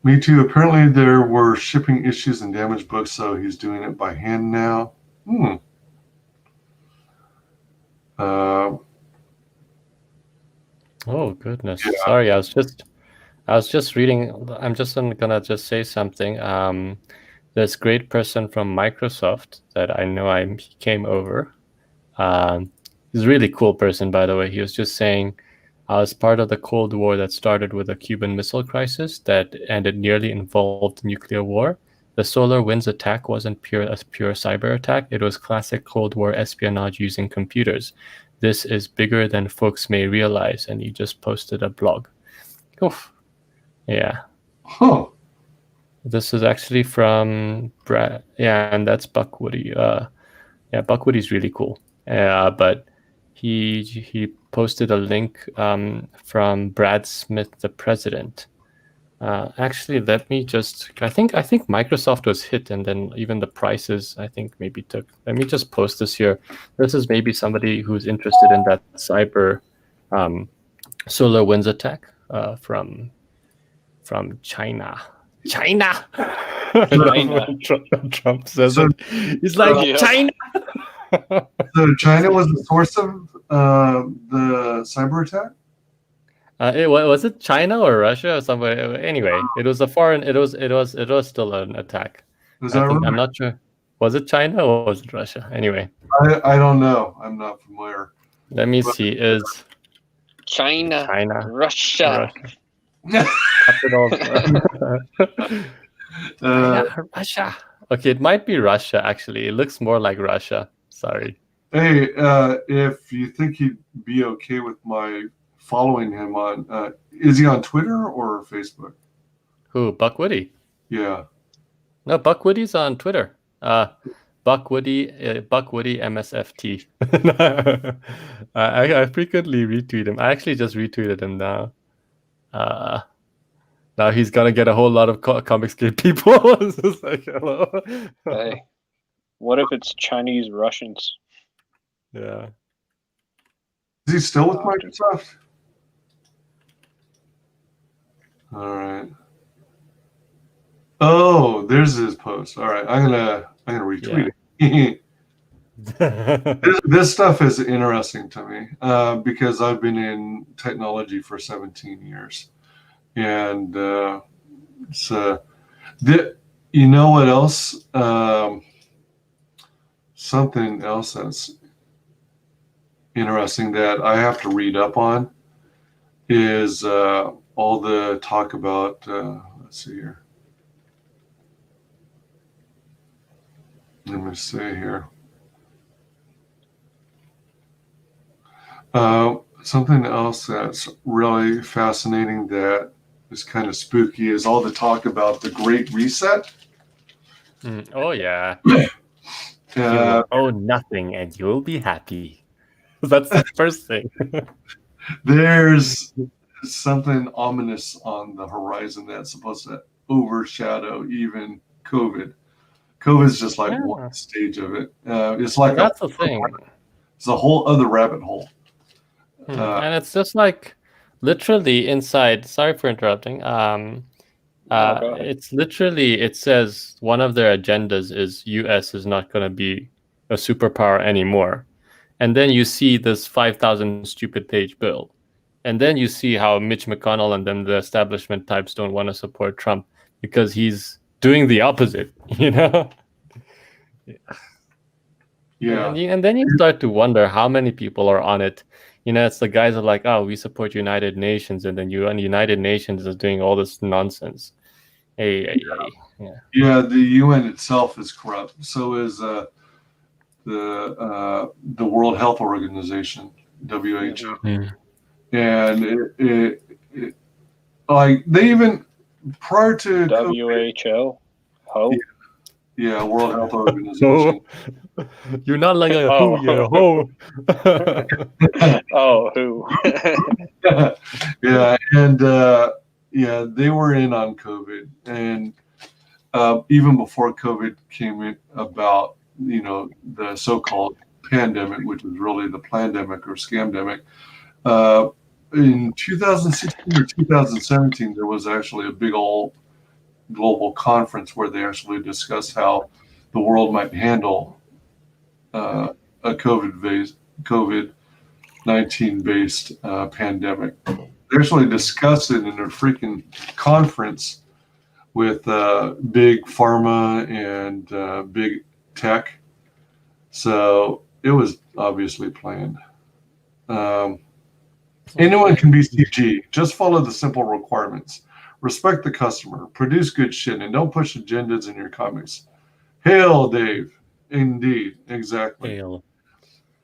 Me too. Apparently there were shipping issues and damaged books, so he's doing it by hand now. Oh goodness! Yeah. Sorry, I was just reading. I'm just gonna just say something. This great person from Microsoft that I know he came over. He's a really cool person, by the way. He was just saying, as part of the Cold War that started with a Cuban Missile Crisis that ended nearly involved nuclear war, the SolarWinds attack wasn't a pure cyber attack. It was classic Cold War espionage using computers. This is bigger than folks may realize, and he just posted a blog. Oof. Yeah. Huh. This is actually from Brad. Yeah, and that's Buck Woody. Buck Woody's really cool. But he posted a link from Brad Smith, the president. Actually, let me just. I think Microsoft was hit, and then even the prices I think maybe took. Let me just post this here. This is maybe somebody who's interested in that cyber SolarWinds attack from China. China. Trump says it. He's like China. So China was the source of the cyber attack? Was it China or Russia or somebody? Anyway, it was a foreign. It was still an attack. I'm not sure. Was it China or was it Russia? Anyway, I don't know. I'm not familiar. Let me see. Is China. Russia. Russia. Okay, it might be Russia. Actually, it looks more like Russia. Sorry. Hey, if you think he'd be okay with my following him on, is he on Twitter or Facebook? Who? Buck Woody? Yeah. No, Buck Woody's on Twitter. Buck Woody MSFT. I frequently retweet him. I actually just retweeted him now. Now he's gonna get a whole lot of ComicsGate people. It's just like, hello. Hey, what if it's Chinese Russians? Yeah. Is he still with Microsoft? All right. Oh, there's his post. All right, I'm gonna retweet it. This stuff is interesting to me because I've been in technology for 17 years, And you know what else? Something else that's interesting that I have to read up on is all the talk about, let's see here. Let me see here. Something else that's really fascinating that is kind of spooky is all the talk about the Great Reset. Oh yeah. You Uh, will own nothing and you'll be happy. That's the first thing. there's something ominous on the horizon that's supposed to overshadow even COVID. COVID is just like Yeah. one stage of it. It's like That's the thing. it's a whole other rabbit hole. And it's just like literally inside. Sorry for interrupting. No, go ahead. It's literally, it says one of their agendas is US is not going to be a superpower anymore. And then you see this 5,000 stupid page bill. And then you see how Mitch McConnell and them, the establishment types, don't want to support Trump because he's doing the opposite, you know? Yeah. And then you start to wonder how many people are on it. You know, it's the guys that are like, oh, we support United Nations, and then United Nations is doing all this nonsense. Hey. Yeah, the UN itself is corrupt. So is the World Health Organization, WHO. And it like they even prior to WHO. Ho. yeah, World Health Organization. You're not like a Oh. who, you're a hoe. Oh, who? Yeah, and yeah, they were in on COVID, and even before COVID came about, you know, the so-called pandemic, which was really the plandemic or scamdemic. In 2016 or 2017, there was actually a big old global conference where they actually discussed how the world might handle a COVID-19 based pandemic. They actually discussed it in a freaking conference with big pharma and big tech. So it was obviously planned. Anyone can be CG. Just follow the simple requirements. Respect the customer. Produce good shit, and don't push agendas in your comics. Hail, Dave. Indeed, exactly. Hail.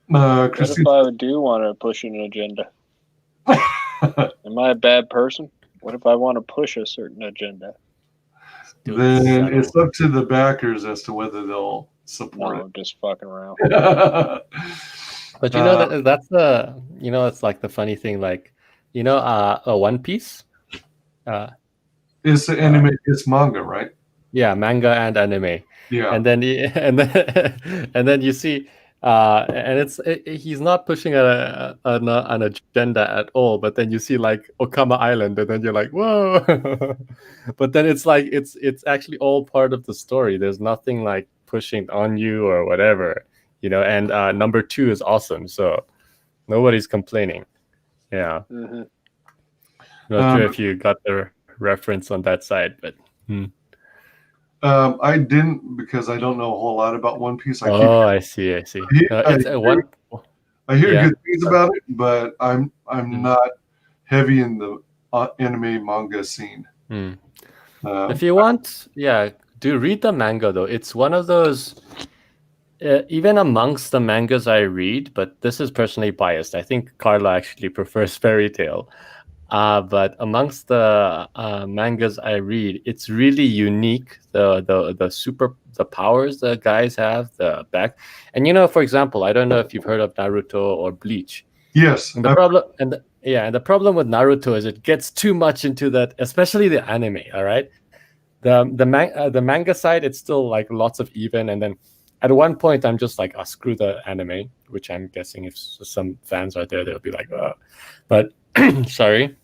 What Christine, if I do want to push an agenda? Am I a bad person? What if I want to push a certain agenda? then it's up to the backers as to whether they'll No, support I'm just fucking around. it. But you know that's the, you know, it's like the funny thing, like, you know, a One Piece. It's anime, it's manga, right? Yeah, manga and anime. Yeah. And then and then you see, and he's not pushing an agenda at all. But then you see like Okama Island, and then you're like, whoa. But then it's like it's actually all part of the story. There's nothing like pushing on you or whatever, you know. And number 2 is awesome, so nobody's complaining. Yeah. Mm-hmm. Not sure if you got the reference on that side, but. I didn't, because I don't know a whole lot about One Piece. I see. It's one. I hear Yeah. good things about it, but I'm not heavy in the anime manga scene. If you want, do read the manga though. It's one of those. Even amongst the mangas I read, but this is personally biased. I think Carla actually prefers fairy tale. But amongst the mangas I read, it's really unique. The powers the guys have, the back, and you know, for example, I don't know if you've heard of Naruto or Bleach. Yes. And the problem with Naruto is it gets too much into that, especially the anime. All right, the manga side, it's still like lots of even, and then at one point I'm just like, screw the anime, which I'm guessing if some fans are there, they'll be like, but sorry.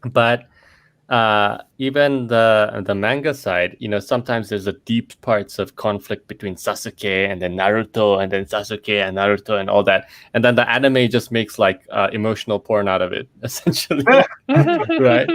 But even the manga side, sometimes there's a deep parts of conflict between Sasuke and then Naruto and then Sasuke and Naruto and all that, and then the anime just makes like emotional porn out of it, essentially. Right?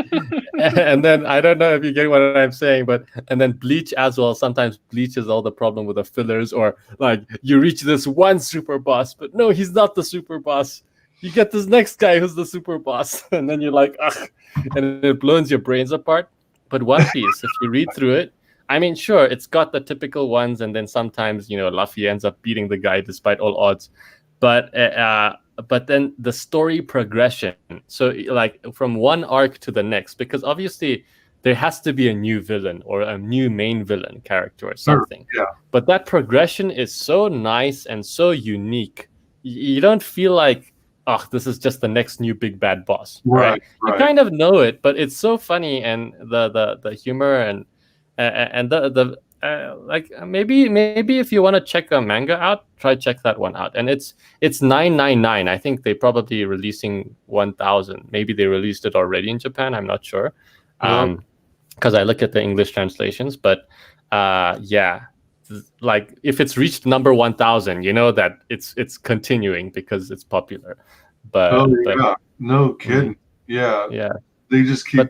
And then I don't know if you get what I'm saying, but and then Bleach as well. Sometimes Bleach is all the problem with the fillers, or like you reach this one super boss, but no, he's not the super boss. You get this next guy who's the super boss, and then you're like, ugh, and it blows your brains apart. But One Piece, if you read through it, I mean, sure, it's got the typical ones, and then sometimes Luffy ends up beating the guy despite all odds. But then the story progression, so like from one arc to the next, because obviously there has to be a new villain or a new main villain character or something. Sure, yeah. But that progression is so nice and so unique. You don't feel like, oh, this is just the next new big bad boss, right? You kind of know it, but it's so funny, and the humor and the like maybe if you want to check a manga out, try check that one out. And it's 999. I think they probably releasing 1000. Maybe they released it already in Japan. I'm not sure, because I look at the English translations. But yeah. Like if it's reached number 1000, you know that it's continuing because it's popular. But yeah, no kidding. Yeah. They just keep. But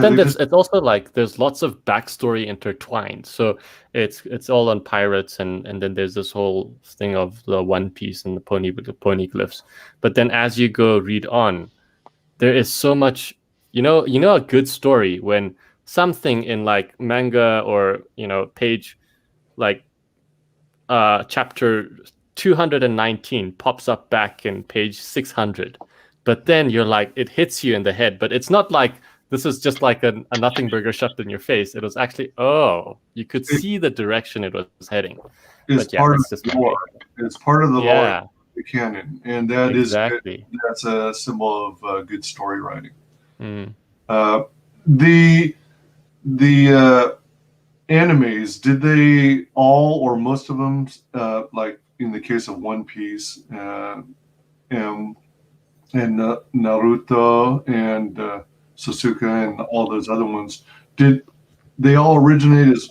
then, it's also like there's lots of backstory intertwined. So it's all on pirates, and then there's this whole thing of the One Piece and the poneglyphs. But then as you go read on, there is so much. A good story when something in like manga or page like chapter 219 pops up back in page 600, but then you're like, it hits you in the head, but it's not like this is just like a nothing burger shoved in your face. It was actually, you could see the direction it was heading. It's part of the lore. It's part of the lore, the canon, and that exactly. That's a symbol of good story writing. The animes, did they all or most of them, like in the case of One Piece and Naruto and Sasuke and all those other ones, did they all originate as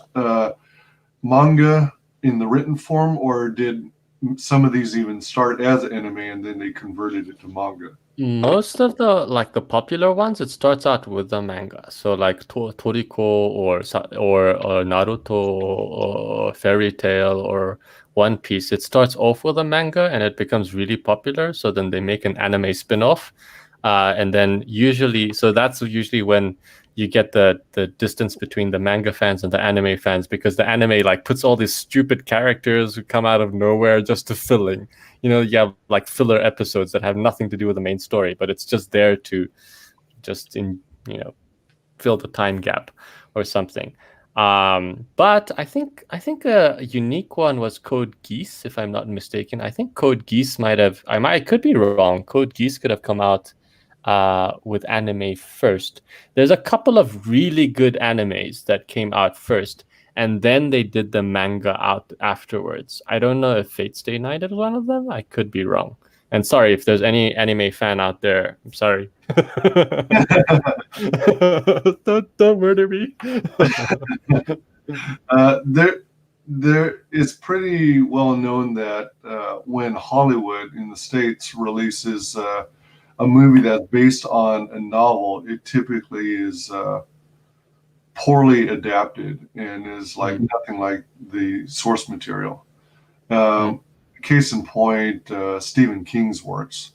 manga in the written form, or did some of these even start as anime and then they converted it to manga? Most of the popular ones, it starts out with the manga. So like Toriko or Naruto or Fairy Tail or One Piece, it starts off with a manga and it becomes really popular. So then they make an anime spin-off, and then that's usually when you get the distance between the manga fans and the anime fans, because the anime like puts all these stupid characters who come out of nowhere just to filling. You have like filler episodes that have nothing to do with the main story, but it's just there to just fill the time gap or something. But I think a unique one was Code Geass, if I'm not mistaken. I think Code Geass I could be wrong. Code Geass could have come out with anime first. There's a couple of really good animes that came out first, and then they did the manga out afterwards. I don't know if Fate Stay Night is one of them. I could be wrong. And sorry if there's any anime fan out there. I'm sorry. don't murder me. There is pretty well known that when Hollywood in the States releases a movie that's based on a novel, it typically is poorly adapted and is like nothing like the source material. Case in point, Stephen King's works.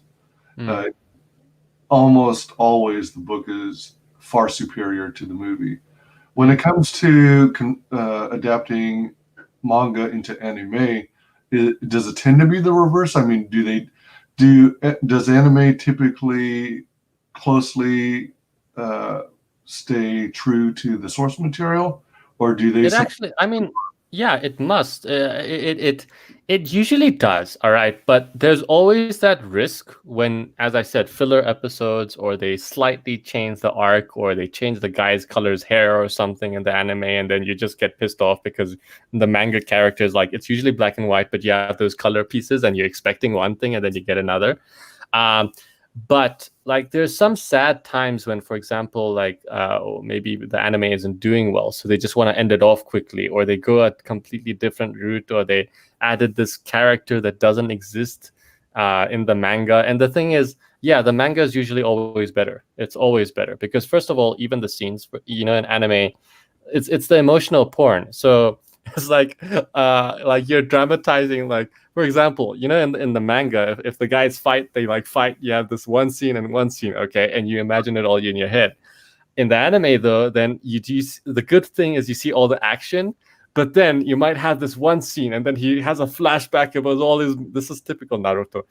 Almost always the book is far superior to the movie. When it comes to adapting manga into anime, does it tend to be the reverse? I mean, does anime typically closely stay true to the source material, or do they? It must. It usually does. All right, but there's always that risk when, as I said, filler episodes, or they slightly change the arc, or they change the guy's color's hair or something in the anime, and then you just get pissed off because the manga characters, like, it's usually black and white, but you have those color pieces, and you're expecting one thing, and then you get another. But like there's some sad times when, for example, like maybe the anime isn't doing well, so they just want to end it off quickly, or they go a completely different route, or they added this character that doesn't exist in the manga. And the thing is, yeah, the manga is usually always better. It's always better because, first of all, even the scenes, in anime, it's the emotional porn. So it's like you're dramatizing, like, for example, in the manga, if the guys fight, they like fight, you have this one scene and one scene, okay, and you imagine it all in your head. In the anime, though, then the good thing is you see all the action, but then you might have this one scene, and then he has a flashback about all his. This is typical Naruto.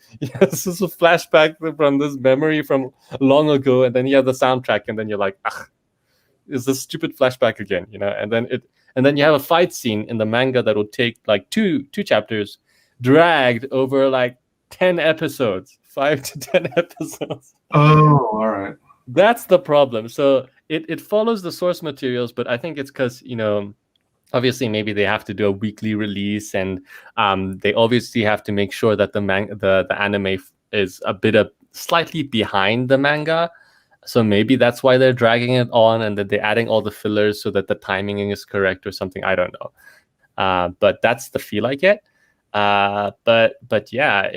This is a flashback from this memory from long ago, and then you have the soundtrack, and then you're like, is this stupid flashback again? And then you have a fight scene in the manga that would take like two chapters, dragged over like 10 episodes, 5 to 10 episodes. Oh, all right. That's the problem. So it follows the source materials, but I think it's because, obviously maybe they have to do a weekly release, and they obviously have to make sure that the anime is a bit of slightly behind the manga. So maybe that's why they're dragging it on, and that they're adding all the fillers so that the timing is correct or something. I don't know. But that's the feel I get. But yeah,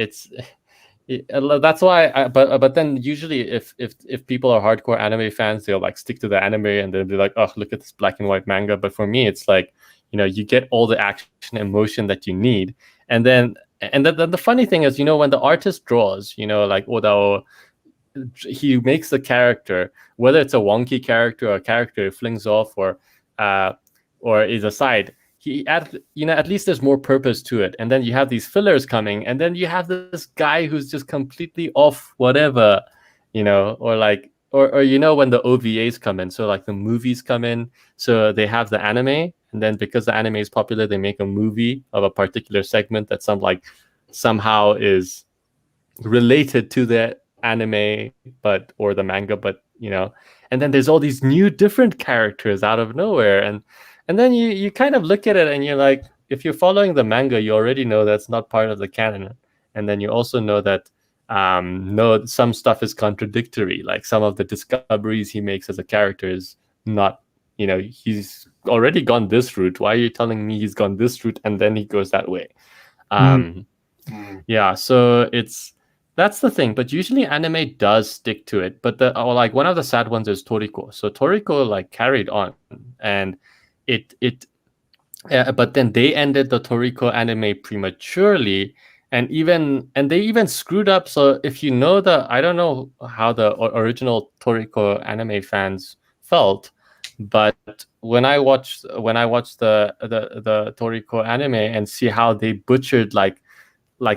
that's why. But then usually if people are hardcore anime fans, they'll like stick to the anime and they'll be like, oh, look at this black and white manga. But for me, it's like, you get all the action, emotion that you need, and then the funny thing is, when the artist draws, like Oda, he makes the character, whether it's a wonky character or a character he flings off or is a side, at least there's more purpose to it. And then you have these fillers coming, and then you have this guy who's just completely off whatever, or like or when the OVAs come in, so like the movies come in, so they have the anime, and then because the anime is popular, they make a movie of a particular segment that somehow is related to the anime or the manga, but and then there's all these new different characters out of nowhere, and then you kind of look at it and you're like, if you're following the manga, you already know that's not part of the canon, and then you also know that some stuff is contradictory, like some of the discoveries he makes as a character is not, he's already gone this route, why are you telling me he's gone this route and then he goes that way? Yeah, so that's the thing, but usually anime does stick to it. But like one of the sad ones is Toriko. So Toriko like carried on, and but then they ended the Toriko anime prematurely, and they even screwed up. So if I don't know how the original Toriko anime fans felt, but when I watched the Toriko anime and see how they butchered like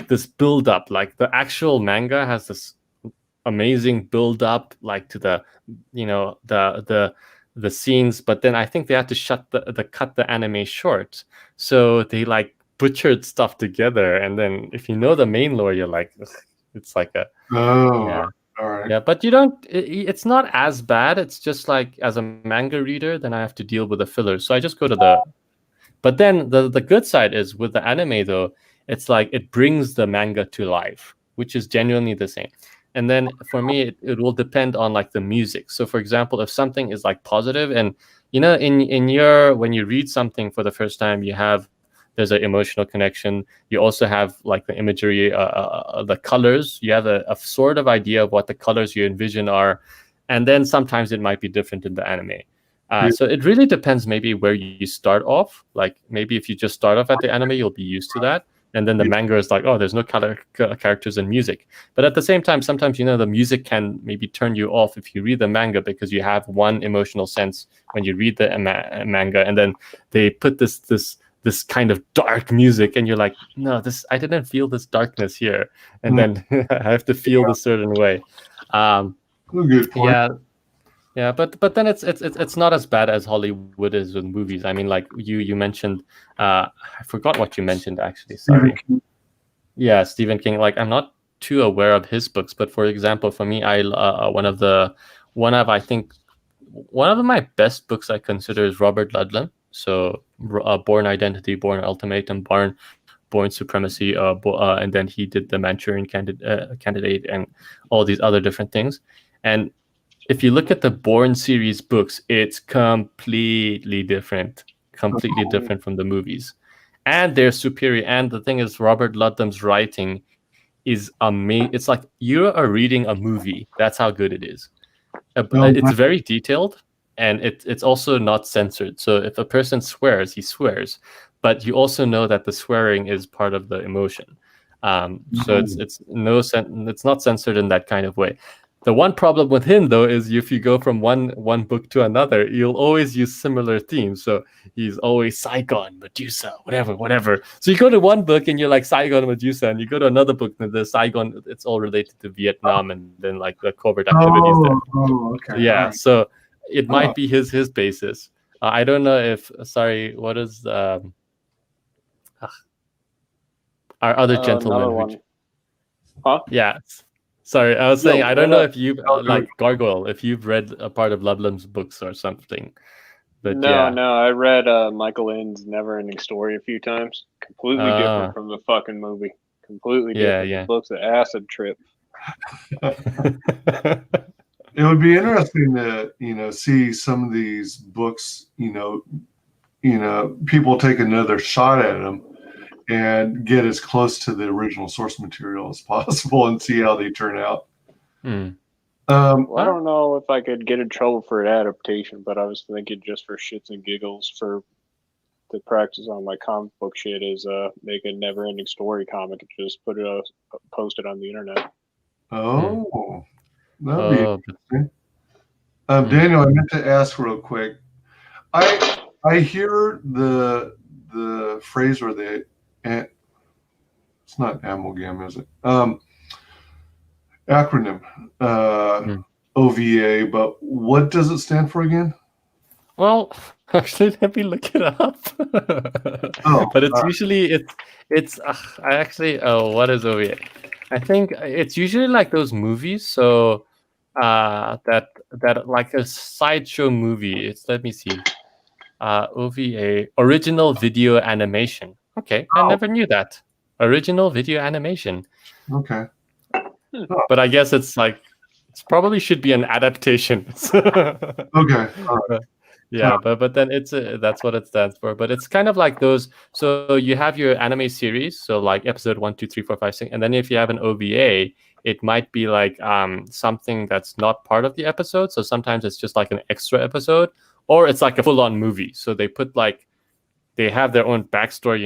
this build up, like the actual manga has this amazing build up, like to the the scenes, but then I think they had to cut the anime short, so they like butchered stuff together. And then if you know the main lore, you're like, ugh, it's like a all right. yeah, but you don't. It's not as bad. It's just like as a manga reader, then I have to deal with the fillers, so I just go to the. But then the good side is with the anime though, it's like it brings the manga to life, which is genuinely the same. And then for me, it will depend on like the music. So for example, if something is like positive, and when you read something for the first time, there's an emotional connection. You also have like the imagery, the colors. You have a sort of idea of what the colors you envision are, and then sometimes it might be different in the anime. So it really depends maybe where you start off. Like maybe if you just start off at the anime, you'll be used to that. And then the manga is like, oh, there's no characters and music. But at the same time, sometimes, the music can maybe turn you off if you read the manga, because you have one emotional sense when you read the manga, and then they put this kind of dark music, and you're like, no, I didn't feel this darkness here. And then I have to feel this certain way. Good point. Yeah, but then it's not as bad as Hollywood is with movies. I mean, like you mentioned, I forgot what you mentioned actually. Sorry. Yeah, Stephen King. Like I'm not too aware of his books, but for example, for me, one of my best books I consider is Robert Ludlum. So Born Identity, Born Ultimatum, Born Supremacy, and then he did the Manchurian Candidate and all these other different things. And if you look at the Bourne series books, it's completely different from the movies, and they're superior. And the thing is, Robert Ludlum's writing is amazing. It's like you are reading a movie. That's how good it is. It's very detailed, and it's also not censored. So if a person swears, he swears, but you also know that the swearing is part of the emotion. So it's not censored in that kind of way. The one problem with him, though, is if you go from one book to another, you'll always use similar themes. So he's always Saigon, Medusa, whatever. So you go to one book and you're like Saigon, Medusa, and you go to another book and the Saigon, it's all related to Vietnam and then like the covert activities there. Okay. Yeah, so it might be his basis. I don't know if, what is our other gentleman? Huh? Yeah. Sorry, I was saying, I don't know if you've, like Gargoyle, if you've read a part of Ludlum's books or something. But No, yeah. I read Michael End's Never-Ending Story a few times. Completely different from the fucking movie. Completely different. Yeah. The book's an acid trip. It would be interesting to, see some of these books, people take another shot at them and get as close to the original source material as possible and see how they turn out. Well, I don't know if I could get in trouble for an adaptation, but I was thinking just for shits and giggles for the practice on my comic book shit is make a Never-Ending Story comic and just post it on the internet. Oh, that'd be interesting. Daniel, I meant to ask real quick. I hear the phrase or it's not amalgam, is it? Acronym, OVA, but what does it stand for again? Well, actually, let me look it up. But it's usually what is OVA? I think it's usually like those movies. So that like a sideshow movie. Let me see. OVA, original video animation. Okay, I never knew that. Original video animation. Okay. But I guess it probably should be an adaptation. Okay. All right. Yeah, but then that's what it stands for. But it's kind of like those. So you have your anime series, so like episode 1, 2, 3, 4, 5, 6, and then if you have an OVA, it might be like something that's not part of the episode. So sometimes it's just like an extra episode, or it's like a full-on movie. So they put they have their own backstory,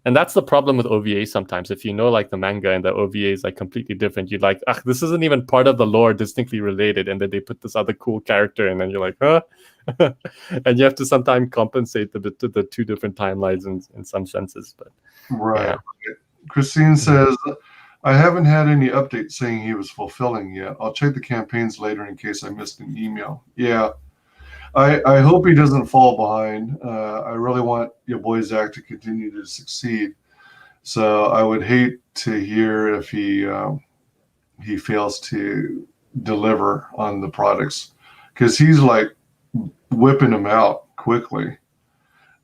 and that's the problem with OVA sometimes. If you know like the manga and the OVA is like completely different, you're like, this isn't even part of the lore distinctly related, and then they put this other cool character, and then you're like, huh? And you have to sometimes compensate the two different timelines in some senses. But right. Yeah. Christine says, I haven't had any updates saying he was fulfilling yet. I'll check the campaigns later in case I missed an email. Yeah. I hope he doesn't fall behind. I really want your boy Zach to continue to succeed. So I would hate to hear if he fails to deliver on the products, because he's like whipping them out quickly.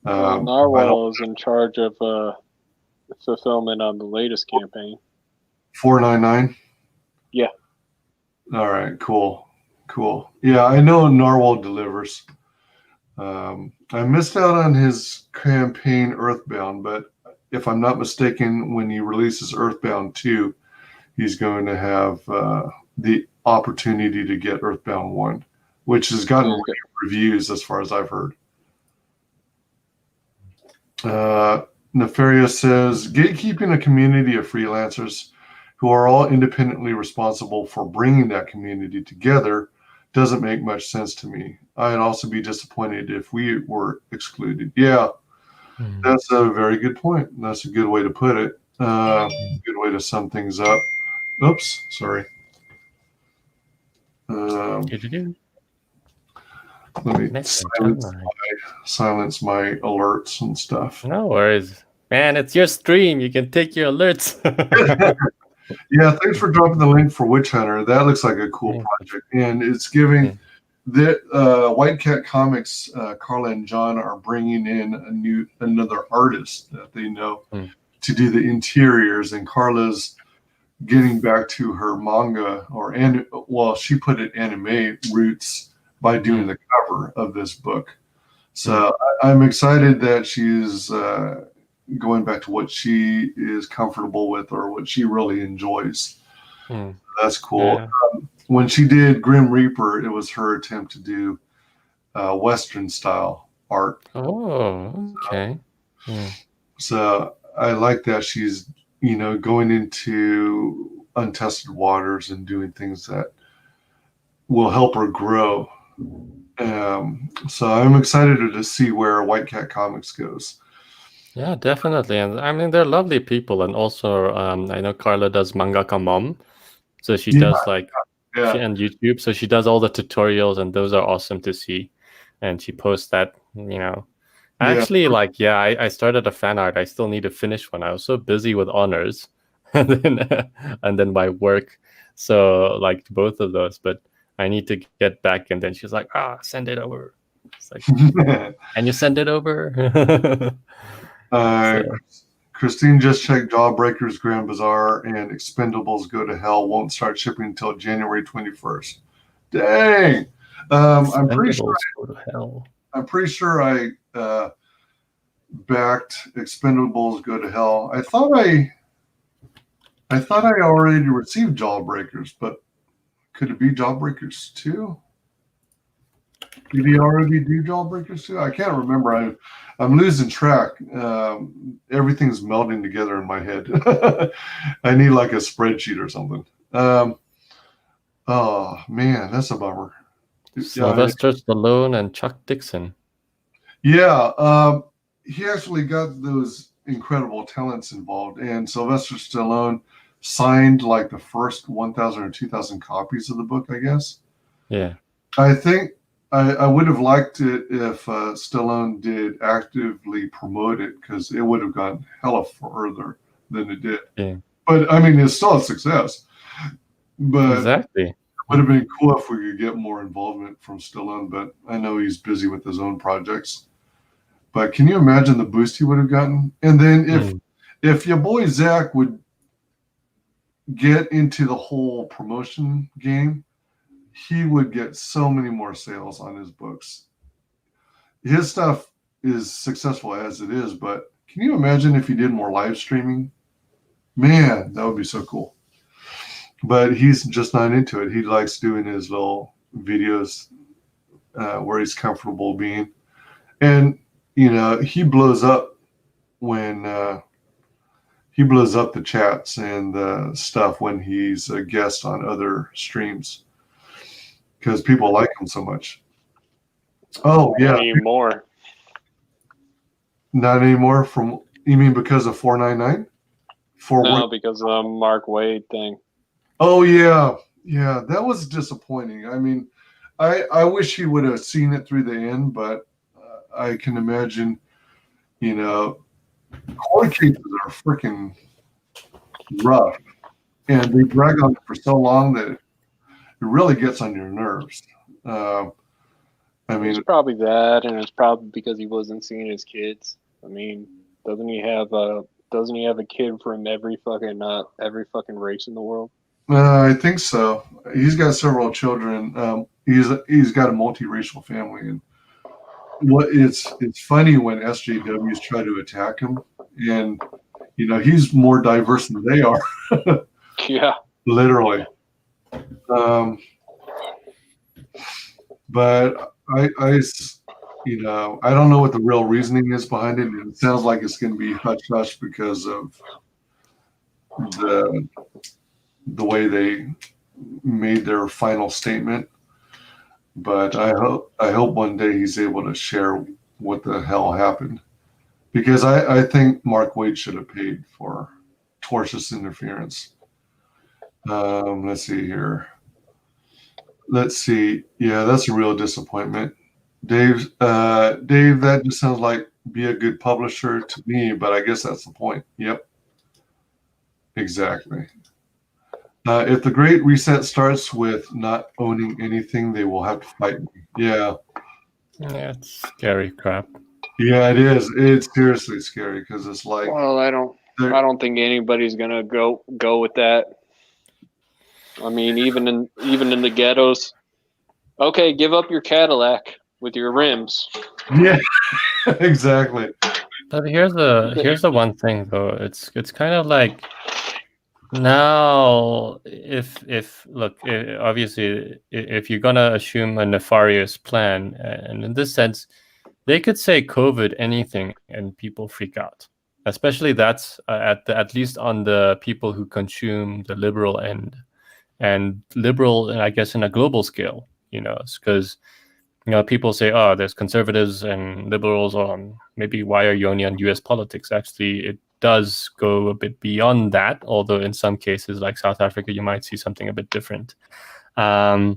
Narwhal is in charge of fulfillment on the latest campaign. 499? Yeah. All right, cool. Yeah, I know Narwhal delivers. I missed out on his campaign Earthbound, but if I'm not mistaken, when he releases Earthbound 2, he's going to have the opportunity to get Earthbound 1, which has gotten reviews as far as I've heard. Nefarious says, gatekeeping a community of freelancers who are all independently responsible for bringing that community together doesn't make much sense to me. I'd also be disappointed if we were excluded. Yeah, that's a very good point. That's a good way to put it. Good way to sum things up. Oops, sorry. Let me silence my alerts and stuff. No worries. Man, it's your stream. You can take your alerts. Yeah, thanks for dropping the link for Witch Hunter. That looks like a cool project. And it's giving White Cat Comics, Carla and John are bringing in another artist that they know to do the interiors, and Carla's getting back to her manga she put it anime roots by doing the cover of this book. So I'm excited that she's going back to what she is comfortable with or what she really enjoys. That's cool. Yeah. When she did Grim Reaper, it was her attempt to do Western style art. Oh, okay. So I like that she's, going into untested waters and doing things that will help her grow. So I'm excited to see where White Cat Comics goes. Yeah, definitely. And I mean, they're lovely people. And also, I know Carla does Mangaka Mom. So she does and YouTube. So she does all the tutorials, and those are awesome to see. And she posts that, Actually, I started a fan art. I still need to finish one. I was so busy with honors and then my work. So like both of those, but I need to get back. And then she's like, send it over. It's like, can you send it over? Christine just checked Jawbreakers, Grand Bazaar, and Expendables Go to Hell won't start shipping until January 21st. Dang. I'm pretty sure Go to hell. I'm pretty sure I backed Expendables Go to Hell. I thought I already received Jawbreakers, but could it be Jawbreakers 2? Did he already do Jawbreakers 2? I can't remember. I'm losing track. Everything's melding together in my head. I need like a spreadsheet or something. Oh man, that's a bummer. Sylvester Stallone and Chuck Dixon. Yeah, he actually got those incredible talents involved, and Sylvester Stallone signed like the first 1,000 or 2,000 copies of the book, I guess. Yeah. I think I would have liked it if Stallone did actively promote it, because it would have gone hella further than it did. Yeah. But I mean, it's still a success. But exactly. It would have been cool if we could get more involvement from Stallone, but I know he's busy with his own projects. But can you imagine the boost he would have gotten? And then if your boy Zach would get into the whole promotion game, he would get so many more sales on his books. His stuff is successful as it is, but can you imagine if he did more live streaming? Man, that would be so cool. But he's just not into it. He likes doing his little videos where he's comfortable being. And, he blows up when he blows up the chats and the stuff when he's a guest on other streams, because people like him so much. Oh, yeah. Not anymore. Not anymore? You mean because of 499? No, because of the Mark Wade thing. Oh, yeah. Yeah, that was disappointing. I mean, I wish he would have seen it through the end, but I can imagine, court cases are freaking rough, and they drag on it for so long that it really gets on your nerves. I mean, it's probably that, and it's probably because he wasn't seeing his kids. I mean, doesn't he have a kid from every fucking race in the world? I think so. He's got several children. He's got a multiracial family, and it's funny when SJWs try to attack him, and he's more diverse than they are. Yeah, literally. But I don't know what the real reasoning is behind it. It sounds like it's going to be hush hush because of the way they made their final statement. But I hope one day he's able to share what the hell happened, because I think Mark Wade should have paid for tortious interference. Let's see here. Let's see. Yeah, that's a real disappointment. Dave, that just sounds like be a good publisher to me, but I guess that's the point. Yep. Exactly. If the Great Reset starts with not owning anything, they will have to fight me. Yeah. Yeah, it's scary crap. Yeah, it is. It's seriously scary because it's like. Well, I don't think anybody's gonna go with that. I mean, even in the ghettos. Okay, give up your Cadillac with your rims. Yeah, exactly. But here's the one thing though. It's kind of like now if look, obviously if you're gonna assume a nefarious plan, and in this sense, they could say COVID anything and people freak out. Especially that's at least on the people who consume the liberal end, and liberal, I guess, in a global scale. Because people say, oh, there's conservatives and liberals, or maybe why are you only on US politics? Actually, it does go a bit beyond that, although in some cases, like South Africa, you might see something a bit different. But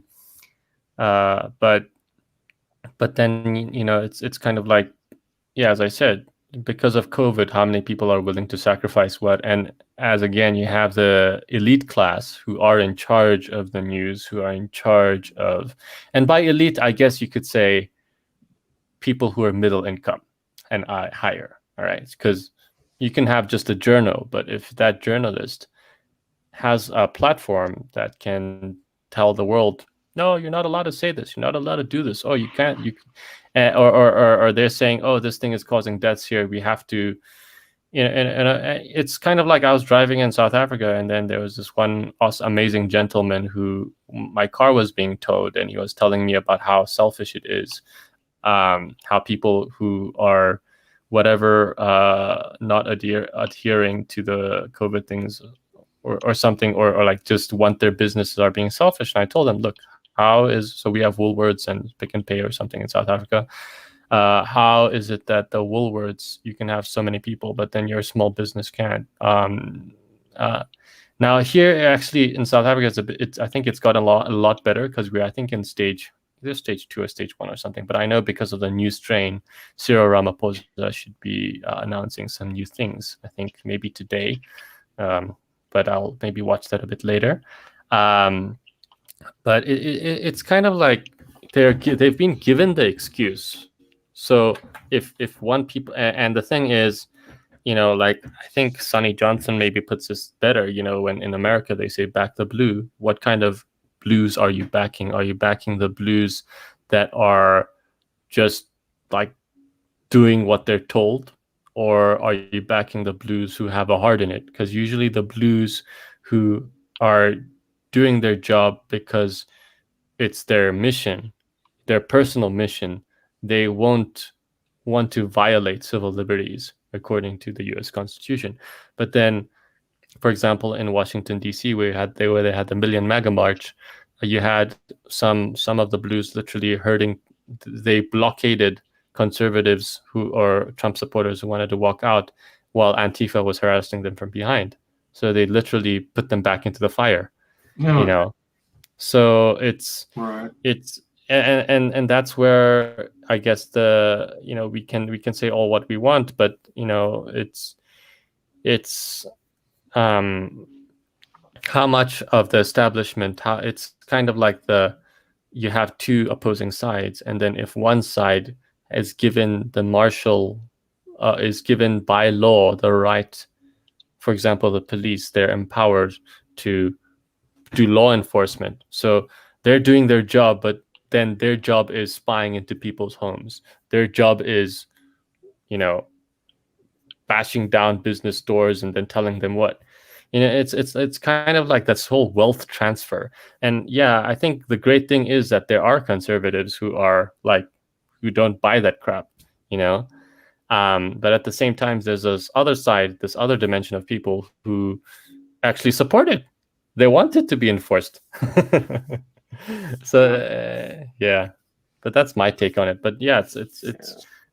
then, it's kind of like, yeah, as I said, because of COVID, how many people are willing to sacrifice what? And as again, you have the elite class who are in charge of the news, who are in charge of, and by elite, I guess you could say people who are middle income and higher. All right, because you can have just a journal, but if that journalist has a platform that can tell the world, no, you're not allowed to say this, you're not allowed to do this, oh, you can't, or they're saying, oh, this thing is causing deaths here, we have to, and it's kind of like I was driving in South Africa, and then there was this one amazing gentleman who my car was being towed, and he was telling me about how selfish it is, how people who are whatever not adhering to the COVID things or something, or like just want their businesses are being selfish. And I told them, look, so we have Woolworths and Pick and Pay or something in South Africa. How is it that the Woolworths, you can have so many people, but then your small business can't? Now here, actually, in South Africa, I think it's gotten a lot better, because we're, I think, in stage 2 or stage 1 or something. But I know because of the new strain, Cyril Ramaphosa should be announcing some new things, I think maybe today. But I'll maybe watch that a bit later. But it's kind of like they've been given the excuse. So if one people, and the thing is, like I think Sonny Johnson maybe puts this better, when in America they say back the blue, what kind of blues are you backing? Are you backing the blues that are just like doing what they're told? Or are you backing the blues who have a heart in it? Because usually the blues who are doing their job because it's their mission, their personal mission, they won't want to violate civil liberties according to the U.S. Constitution. But then, for example, in Washington, D.C., where they had the Million MAGA March, you had some of the blues literally hurting. They blockaded conservatives or Trump supporters who wanted to walk out, while Antifa was harassing them from behind. So they literally put them back into the fire. So it's right. It's and that's where I guess we can say all what we want, but it's how much of the establishment, how it's kind of like you have two opposing sides, and then if one side is given is given by law the right, for example, the police, they're empowered to do law enforcement. So they're doing their job, but then their job is spying into people's homes. Their job is, bashing down business doors and then telling them what. It's kind of like this whole wealth transfer. And yeah, I think the great thing is that there are conservatives who don't buy that crap, but at the same time, there's this other side, this other dimension of people who actually support it. They want it to be enforced. So yeah, but that's my take on it. But yeah, it's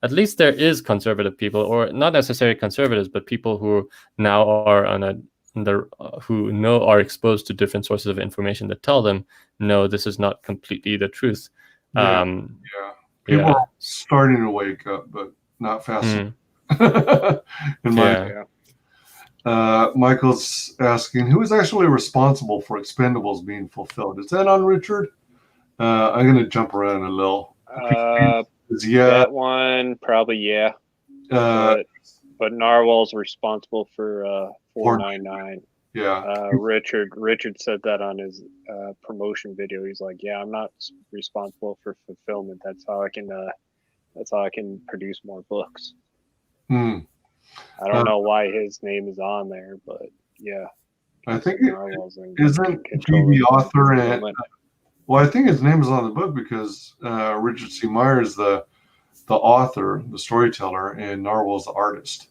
at least there is conservative people, or not necessarily conservatives, but people who now are who are exposed to different sources of information that tell them, no, this is not completely the truth. People are starting to wake up, but not fast enough. Michael's asking, who is actually responsible for Expendables being fulfilled? Is that on Richard? I'm going to jump around a little. That one probably, yeah. But Narwhal's responsible for 499. Yeah. Richard said that on his promotion video. He's like, yeah, I'm not responsible for fulfillment. That's how I can produce more books. Hmm. I don't know why his name is on there, but yeah. I think isn't he the author and well, I think his name is on the book because Richard C. Meyer is the author, the storyteller, and Narwhal's the artist.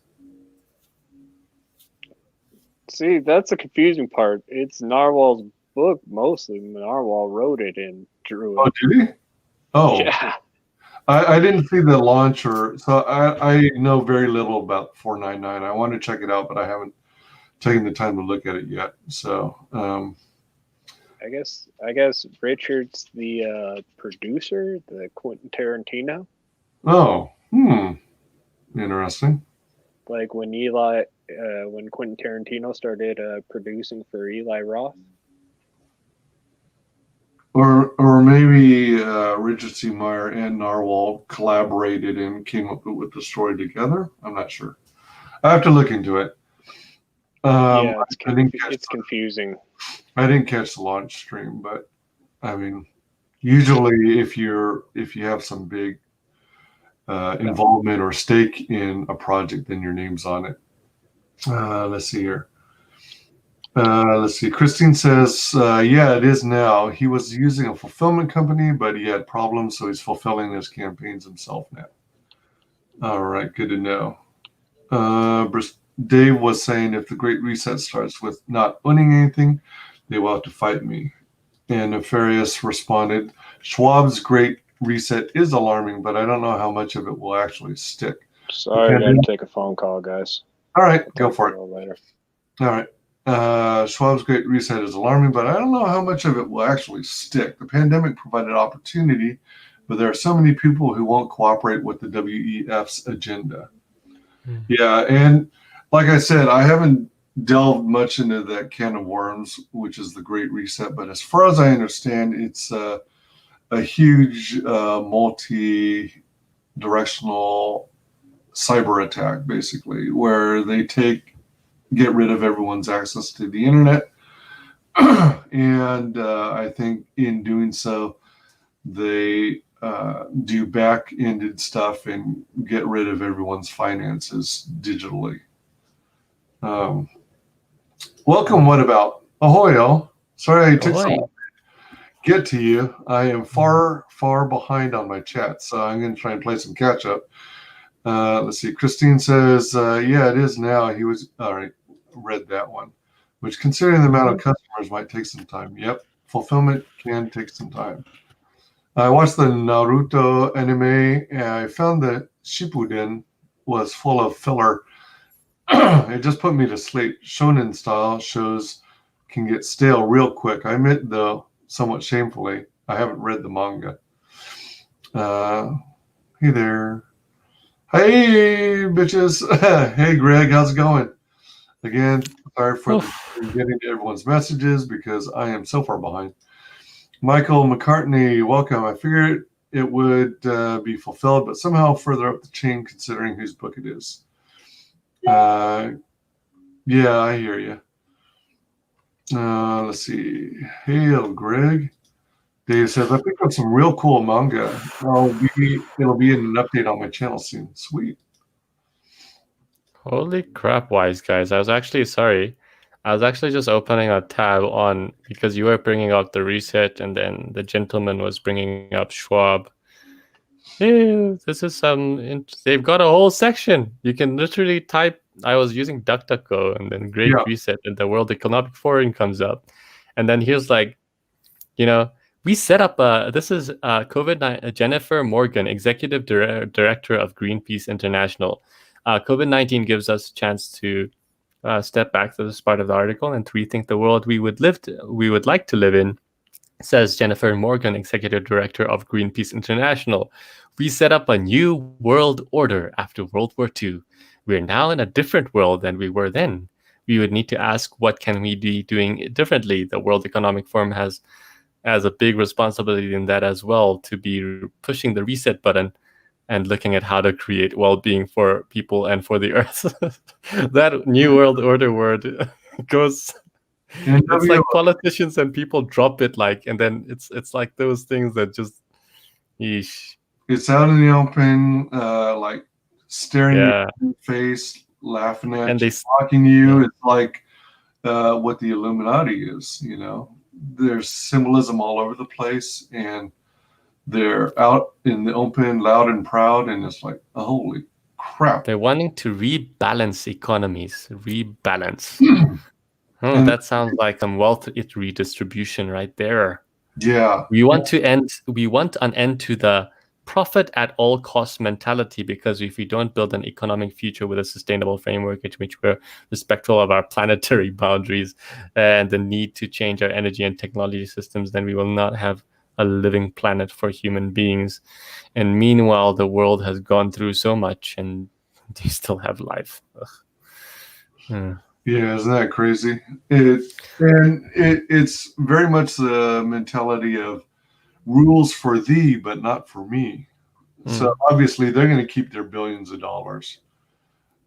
See, that's the confusing part. It's Narwhal's book mostly. Narwhal wrote it and drew it. Oh, did he? Oh, yeah. I didn't see the launcher, so I know very little about 499. I want to check it out, but I haven't taken the time to look at it yet. So, I guess Richard's the producer, the Quentin Tarantino. Oh, interesting. Like when Quentin Tarantino started producing for Eli Roth. Or maybe Richard C. Meyer and Narwhal collaborated and came up with the story together. I'm not sure. I have to look into it. Yeah, it's confusing. I didn't catch the launch stream, but I mean, usually if you have some big involvement or stake in a project, then your name's on it. Let's see here. Let's see. Christine says, yeah, it is now. He was using a fulfillment company, but he had problems, so he's fulfilling his campaigns himself now. All right, good to know. Dave was saying if the Great Reset starts with not owning anything, they will have to fight me. And Nefarious responded, Schwab's Great Reset is alarming, but I don't know how much of it will actually stick. Sorry, I got to take a phone call, guys. All right, go for it. Later. All right. Schwab's Great Reset is alarming, but I don't know how much of it will actually stick. The pandemic provided opportunity, but there are so many people who won't cooperate with the WEF's agenda. Yeah, and like I said, I haven't delved much into that can of worms, which is the Great Reset, but as far as I understand, it's a huge multi-directional cyber attack, basically, where they get rid of everyone's access to the internet. And I think in doing so, they do back-ended stuff and get rid of everyone's finances digitally. Welcome, what about? Ahoy, all. Sorry I took so long to get to you. I am far behind on my chat, so I'm going to try and play some catch up. Let's see. Christine says, yeah, it is now. He was, all right, read that one, which considering the amount of customers might take some time. Yep, fulfillment can take some time. I watched the Naruto anime, and I found that Shippuden was full of filler. It just put me to sleep. Shonen style shows can get stale real quick. I admit, though, somewhat shamefully, I haven't read the manga. Hey there. Hey, bitches. Hey, Greg, how's it going? Again, sorry for getting to everyone's messages because I am so far behind. Michael McCartney, welcome. I figured it would be fulfilled, but somehow further up the chain considering whose book it is. Yeah, I hear you. Let's see. Hail, Greg. Dave says, I picked up some real cool manga. It'll be in an update on my channel soon. Sweet. Holy crap, WyzGyz. I was actually just opening a tab on because you were bringing up the reset and then the gentleman was bringing up Schwab. Ew, this is they've got a whole section. You can literally type, I was using DuckDuckGo and then Great Reset and the World Economic Forum comes up. And then here's like, we set up, this is Jennifer Morgan, Executive Director of Greenpeace International. COVID-19 gives us a chance to step back to this part of the article and to rethink the world we would like to live in, says Jennifer Morgan, Executive Director of Greenpeace International. We set up a new world order after World War II. We are now in a different world than we were then. we would need to ask, what can we be doing differently? The World Economic Forum has a big responsibility in that as well, to be pushing the reset button and looking at how to create well-being for people and for the earth. That New World Order word goes. It's like politicians and people drop it, like, and then it's like those things that just, yeesh. It's out in the open, like staring Yeah. at your face, laughing at And you, they mocking you. It's like what the Illuminati is, you know. There's symbolism all over the place, and they're out in the open, loud and proud, and it's like, holy crap. They're wanting to rebalance economies. Rebalance. Oh, that sounds like some wealth redistribution right there. Yeah. We want an end to the profit at all costs mentality, because if we don't build an economic future with a sustainable framework in which we're respectful of our planetary boundaries and the need to change our energy and technology systems, then we will not have a living planet for human beings. And meanwhile, the world has gone through so much and they still have life. Yeah, isn't that crazy? It's very much the mentality of rules for thee, but not for me. So obviously they're going to keep their billions of dollars,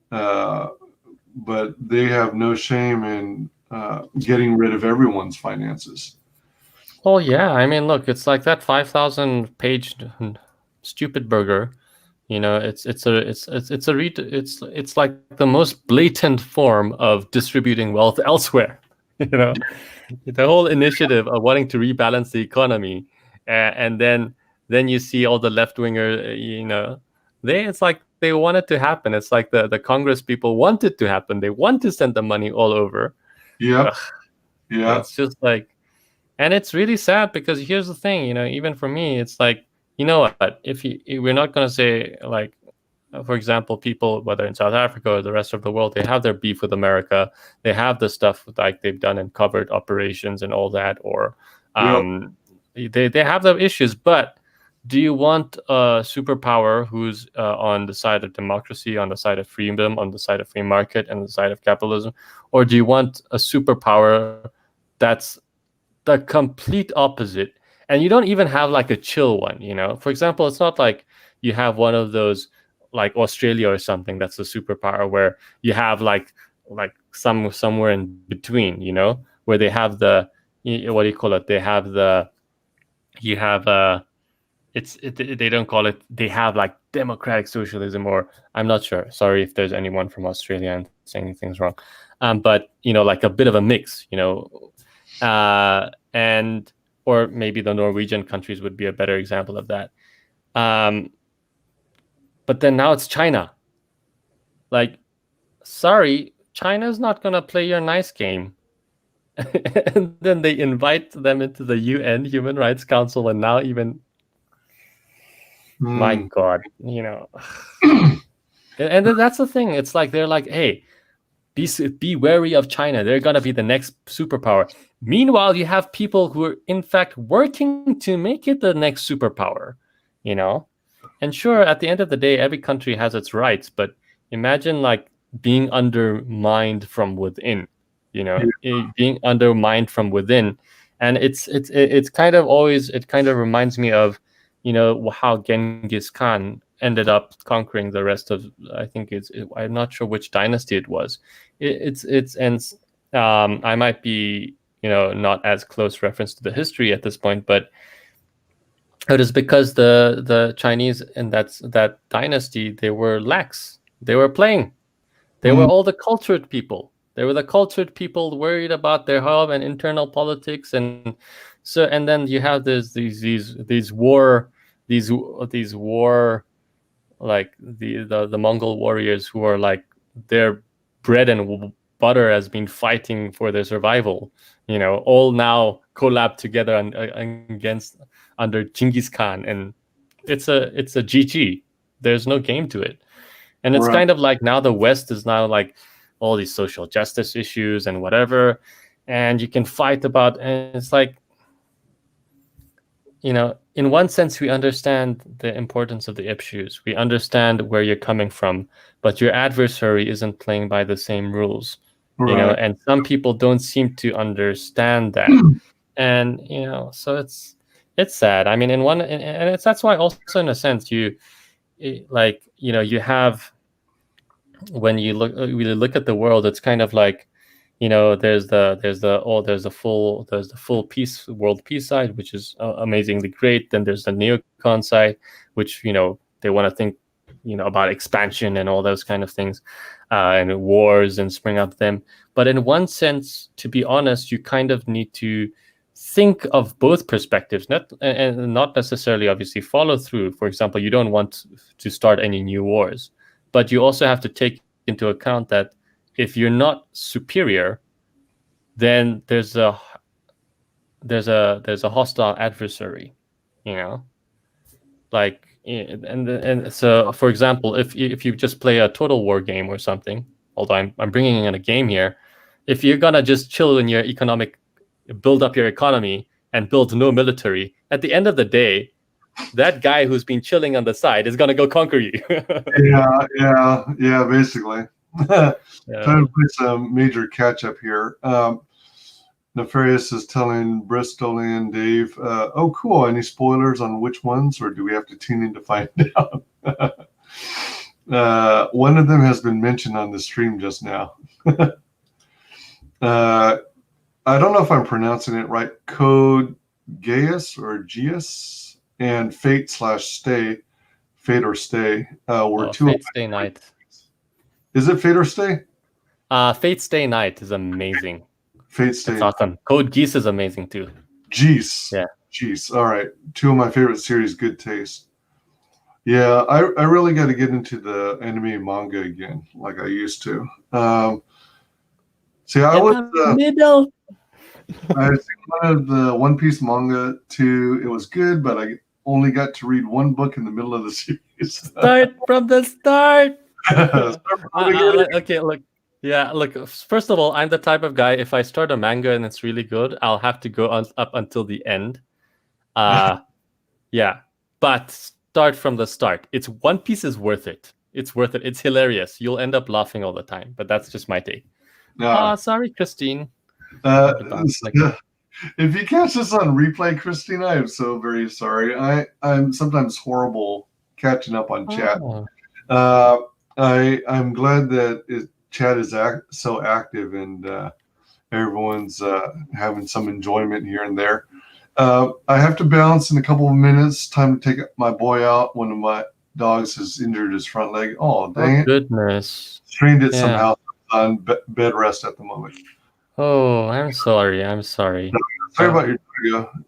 but they have no shame in getting rid of everyone's finances. Well, yeah. I mean, look, it's like that 5,000-page stupid burger. You know, it's like the most blatant form of distributing wealth elsewhere. You know, the whole initiative of wanting to rebalance the economy, and then you see all the left winger. You know, it's like they want it to happen. It's like the Congress people want it to happen. They want to send the money all over. Yeah, yeah. It's just like, and it's really sad, because here's the thing. You know, even for me, it's like, you know what? If we're not going to say, like, for example, people, whether in South Africa or the rest of the world, they have their beef with America. They have the stuff like they've done in covert operations and all that, or they have their issues. But do you want a superpower who's on the side of democracy, on the side of freedom, on the side of free market, and the side of capitalism? Or do you want a superpower that's the complete opposite? And you don't even have like a chill one, you know? For example, it's not like you have one of those like Australia or something that's a superpower where you have like somewhere in between, you know, where they have the, what do you call it? They have the, you have they don't call it, they have like democratic socialism, or I'm not sure. Sorry if there's anyone from Australia and saying things wrong. But, you know, like a bit of a mix, you know, and, or maybe the Norwegian countries would be a better example of that. But then now it's China. Like, sorry, China's not going to play your nice game. And then they invite them into the UN Human Rights Council, and now even, my God, you know. And that's the thing. It's like, they're like, hey, be wary of China. They're going to be the next superpower. Meanwhile, you have people who are, in fact, working to make it the next superpower, you know? And sure, at the end of the day, every country has its rights, but imagine like being undermined from within, you know, being undermined from within. And it's kind of always, it kind of reminds me of, you know, how Genghis Khan ended up conquering the rest of, I think I'm not sure which dynasty it was. I might be, you know, not as close reference to the history at this point, but it is because the Chinese in that dynasty, they were lax. They were playing. They were all the cultured people. They were the cultured people worried about their home and internal politics, and so, and then you have these war, like the Mongol warriors who are like, their bread and butter has been fighting for their survival. You know, all now collab together against under Genghis Khan, and it's a GG. There's no game to it, and it's kind of like now the West is now like all these social justice issues and whatever, and you can fight about, and it's like, you know, in one sense we understand the importance of the issues, we understand where you're coming from, but your adversary isn't playing by the same rules. you know, Right. and some people don't seem to understand that. And you know, so it's sad. I mean, and it's that's why also in a sense like, you know, you have, when you really look at the world, it's kind of like, you know, there's the full peace world peace side, which is amazingly great. Then there's the neocon side, which, you know, they want to think, you know, about expansion and all those kind of things, and wars and spring up them. But in one sense, to be honest, you kind of need to think of both perspectives, and not necessarily obviously follow through. For example, you don't want to start any new wars, but you also have to take into account that if you're not superior, then there's a hostile adversary, you know, like, and so, for example, if you just play a total war game or something, although I'm bringing in a game here, if you're gonna just chill in your build up your economy and build no military, at the end of the day, that guy who's been chilling on the side is gonna go conquer you. Yeah, basically. Trying to play some major catch up here. Nefarious is telling Bristol and Dave, oh, cool. Any spoilers on which ones, or do we have to tune in to find out? One of them has been mentioned on the stream just now. I don't know if I'm pronouncing it right. Code Gaius or Gius and Fate/Stay, Fate or Stay, were two. Fate Stay Night. Is it Fate or Stay? Fate Stay Night is amazing. Fate Stay. It's awesome. Code Geass is amazing too. Geese. Yeah. Geese. All right. Two of my favorite series, good taste. Yeah, I really got to get into the anime manga again, like I used to. See, I was middle. I was one of the One Piece manga too. It was good, but I only got to read one book in the middle of the series. Start from the start. Okay, look. Yeah, look, first of all, I'm the type of guy, if I start a manga and it's really good, I'll have to go up until the end. Yeah, but start from the start. It's One Piece is worth it. It's worth it. It's hilarious. You'll end up laughing all the time, but that's just my take. Sorry, Christine. If you catch this on replay, Christine, I am so very sorry. I'm sometimes horrible catching up on chat. I'm glad that chat is so active and everyone's having some enjoyment here and there. I have to bounce in a couple of minutes. Time to take my boy out. One of my dogs has injured his front leg. Oh, dang it. Goodness. Strained it somehow. On bed rest at the moment. Oh, I'm sorry. Sorry about your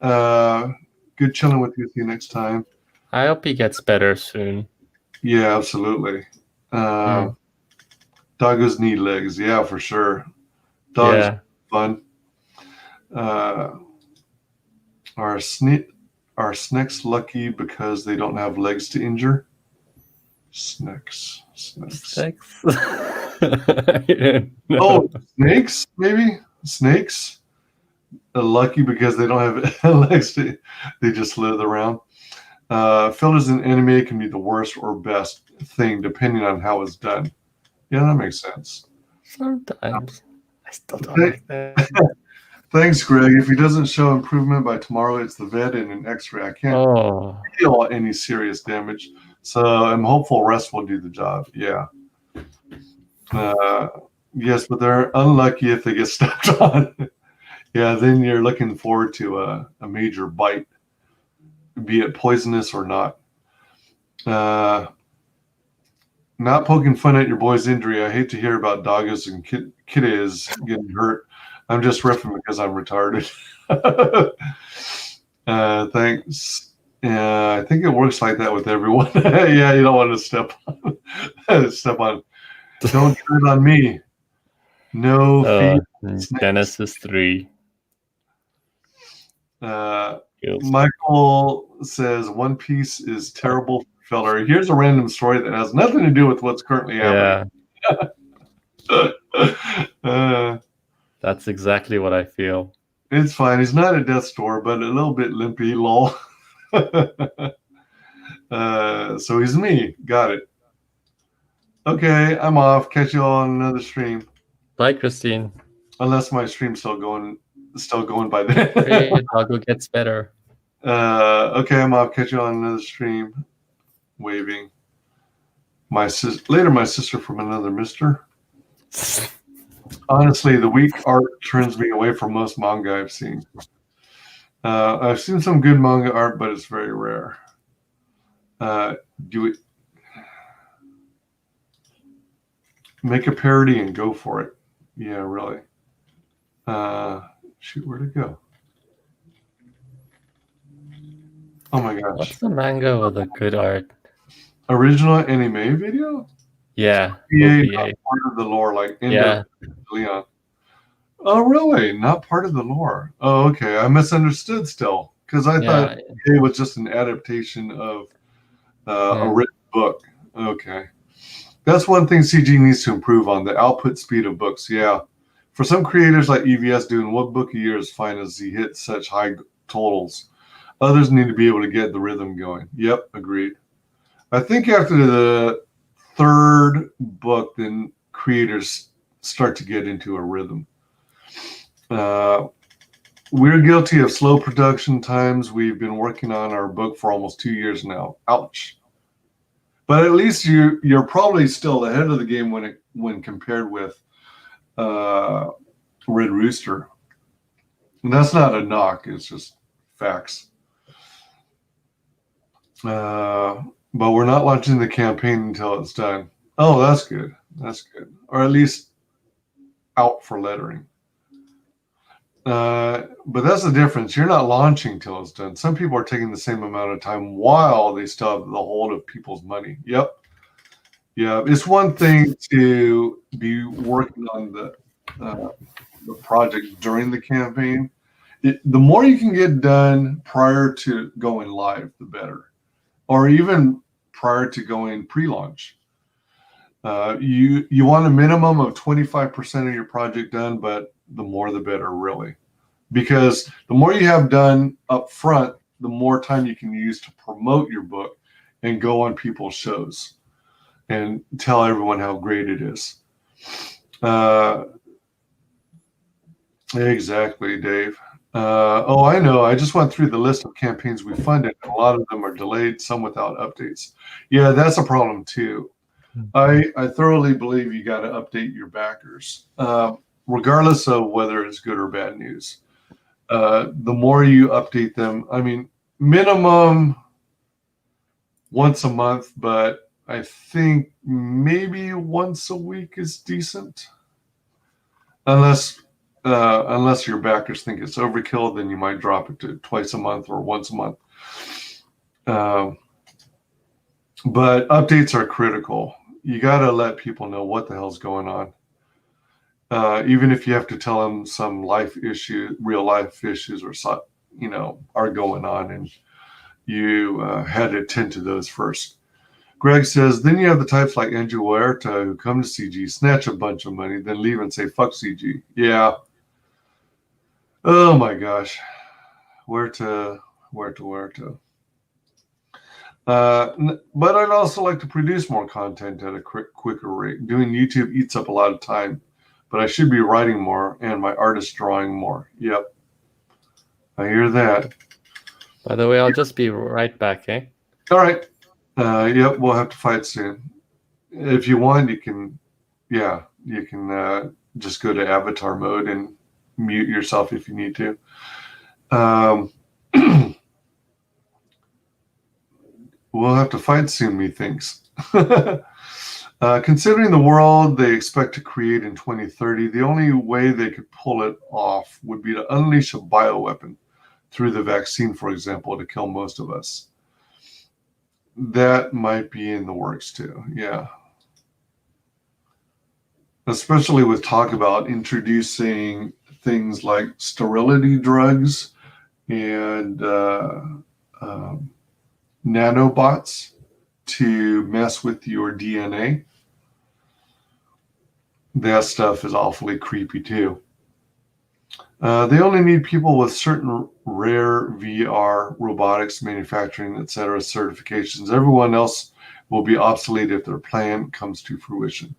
doggo. Good chilling with you. See you next time. I hope he gets better soon. Yeah, absolutely. Doggos need legs. Yeah, for sure. Dogs fun. Are snakes lucky because they don't have legs to injure? Snakes. Oh, snakes, maybe? Snakes? Lucky because they don't have legs to, they just slither around. Fillers in anime can be the worst or best thing depending on how it's done. Yeah, that makes sense. Sometimes. I still don't like that. Thanks, Greg. If he doesn't show improvement by tomorrow, it's the vet and an x-ray. I can't feel any serious damage. So I'm hopeful rest will do the job. Yeah. Yes, but they're unlucky if they get stepped on. Yeah, then you're looking forward to a major bite, be it poisonous or not. Not poking fun at your boy's injury. I hate to hear about doggos and kitties getting hurt. I'm just riffing because I'm retarded. Thanks. I think it works like that with everyone. Yeah, you don't want to step on. Don't tread on me. No feet. Genesis 3. Michael says One Piece is terrible filler. Here's a random story that has nothing to do with what's currently happening. That's exactly what I feel. It's fine. He's not at death's door, but a little bit limpy. Lol. So he's me. Got it. Okay, I'm off. Catch you all on another stream. Bye, Christine. Unless my stream's still going by then. Great, Doggo gets better. Okay, I'll catch you on another stream. Waving. My sister from another mister. Honestly, the weak art turns me away from most manga I've seen. I've seen some good manga art, but it's very rare. Do it. Make a parody and go for it. Yeah, really. Shoot, where'd it go? Oh my gosh. What's the manga with the good art? Original anime video? Yeah. Yeah, OVA. not part of the lore, like Yeah. Leon. Oh, really? Not part of the lore. Oh, okay. I misunderstood still because I thought it was just an adaptation of a written book. Okay. That's one thing CG needs to improve on, the output speed of books. Yeah. For some creators like EVS, doing one book a year is fine as he hits such high totals. Others need to be able to get the rhythm going. Yep, agreed. I think after the third book, then creators start to get into a rhythm. We're guilty of slow production times. We've been working on our book for almost 2 years now. Ouch. But at least you're probably still ahead of the game when compared with Red Rooster. And that's not a knock. It's just facts. But we're not launching the campaign until it's done. Oh, that's good. That's good. Or at least out for lettering. But that's the difference. You're not launching till it's done. Some people are taking the same amount of time while they still have the hold of people's money. Yep. Yeah. It's one thing to be working on the project during the campaign. The more you can get done prior to going live, the better. Or even prior to going pre-launch. You want a minimum of 25% of your project done, but the more the better, really. Because the more you have done up front, the more time you can use to promote your book and go on people's shows and tell everyone how great it is. Exactly, Dave. Oh, I know. I just went through the list of campaigns we funded. A lot of them are delayed, some without updates. Yeah, that's a problem too. I thoroughly believe you got to update your backers, regardless of whether it's good or bad news. The more you update them, I mean, minimum once a month, but I think maybe once a week is decent. Unless your backers think it's overkill, then you might drop it to twice a month or once a month. But updates are critical. You got to let people know what the hell's going on. Even if you have to tell them some real life issues or are going on, and you had to attend to those first. Greg says, then you have the types like Andrew Huerta who come to CG, snatch a bunch of money, then leave and say, fuck CG. Yeah. Oh my gosh. Huerta. But I'd also like to produce more content at a quicker rate. Doing YouTube eats up a lot of time, but I should be writing more and my artist drawing more. Yep. I hear that. By the way, I'll just be right back, eh? All right. Yep, we'll have to fight soon. If you want, you can just go to avatar mode and mute yourself if you need to. We'll have to fight soon, methinks. Considering the world they expect to create in 2030, the only way they could pull it off would be to unleash a bioweapon through the vaccine, for example, to kill most of us. That might be in the works too, yeah. Especially with talk about introducing things like sterility drugs and nanobots to mess with your DNA. That stuff is awfully creepy too. They only need people with certain rare VR, robotics, manufacturing, etc. certifications. Everyone else will be obsolete if their plan comes to fruition.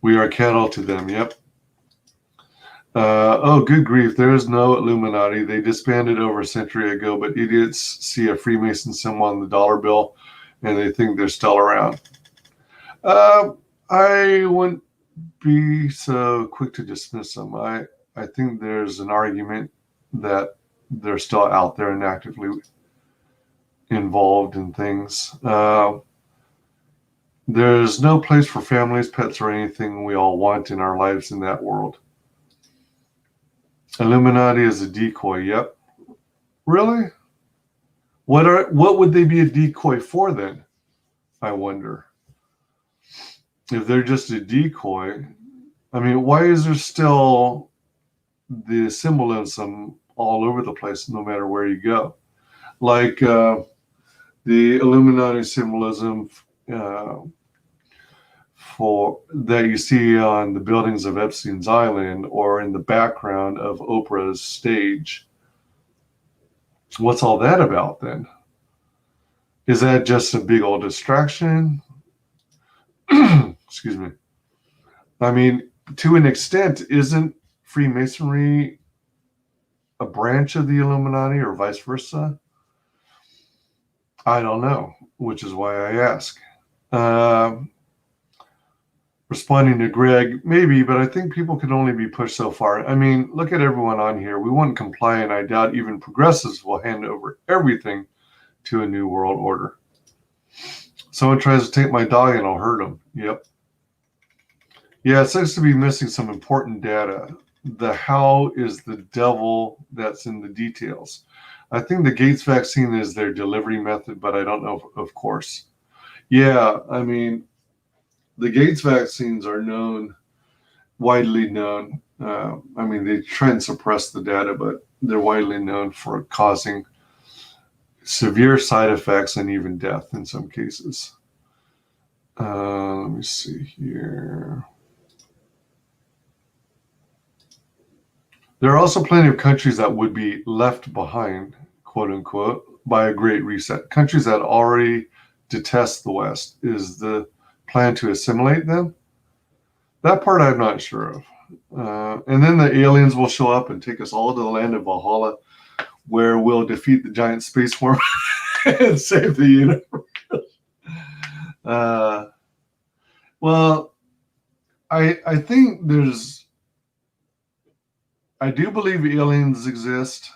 We are cattle to them. Yep. Oh, good grief. There is no Illuminati. They disbanded over a century ago, but idiots see a Freemason symbol on the dollar bill and they think they're still around. I wouldn't be so quick to dismiss them. I think there's an argument that they're still out there and actively involved in things. There's no place for families, pets, or anything we all want in our lives in that world. Illuminati is a decoy. Yep. Really? What would they be a decoy for then? I wonder. If they're just a decoy, I mean, why is there still the symbolism all over the place, no matter where you go? Like the Illuminati symbolism for that you see on the buildings of Epstein's Island or in the background of Oprah's stage. What's all that about then? Is that just a big old distraction? Excuse me. I mean, to an extent, isn't Freemasonry a branch of the Illuminati or vice versa? I don't know, which is why I ask. Responding to Greg, maybe, but I think people can only be pushed so far. I mean, look at everyone on here. We wouldn't comply, and I doubt even progressives will hand over everything to a new world order. Someone tries to take my dog and I'll hurt him. Yep. Yeah, it seems to be missing some important data. The how is the devil that's in the details. I think the Gates vaccine is their delivery method, but I don't know, of course. Yeah, I mean, the Gates vaccines are widely known. I mean, they try and suppress the data, but they're widely known for causing severe side effects and even death in some cases. Let me see here. There are also plenty of countries that would be left behind, quote unquote, by a great reset. Countries that already detest the West. Is the plan to assimilate them? That part I'm not sure of. And then the aliens will show up and take us all to the land of Valhalla, where we'll defeat the giant space worm and save the universe. Well, I think I do believe aliens exist,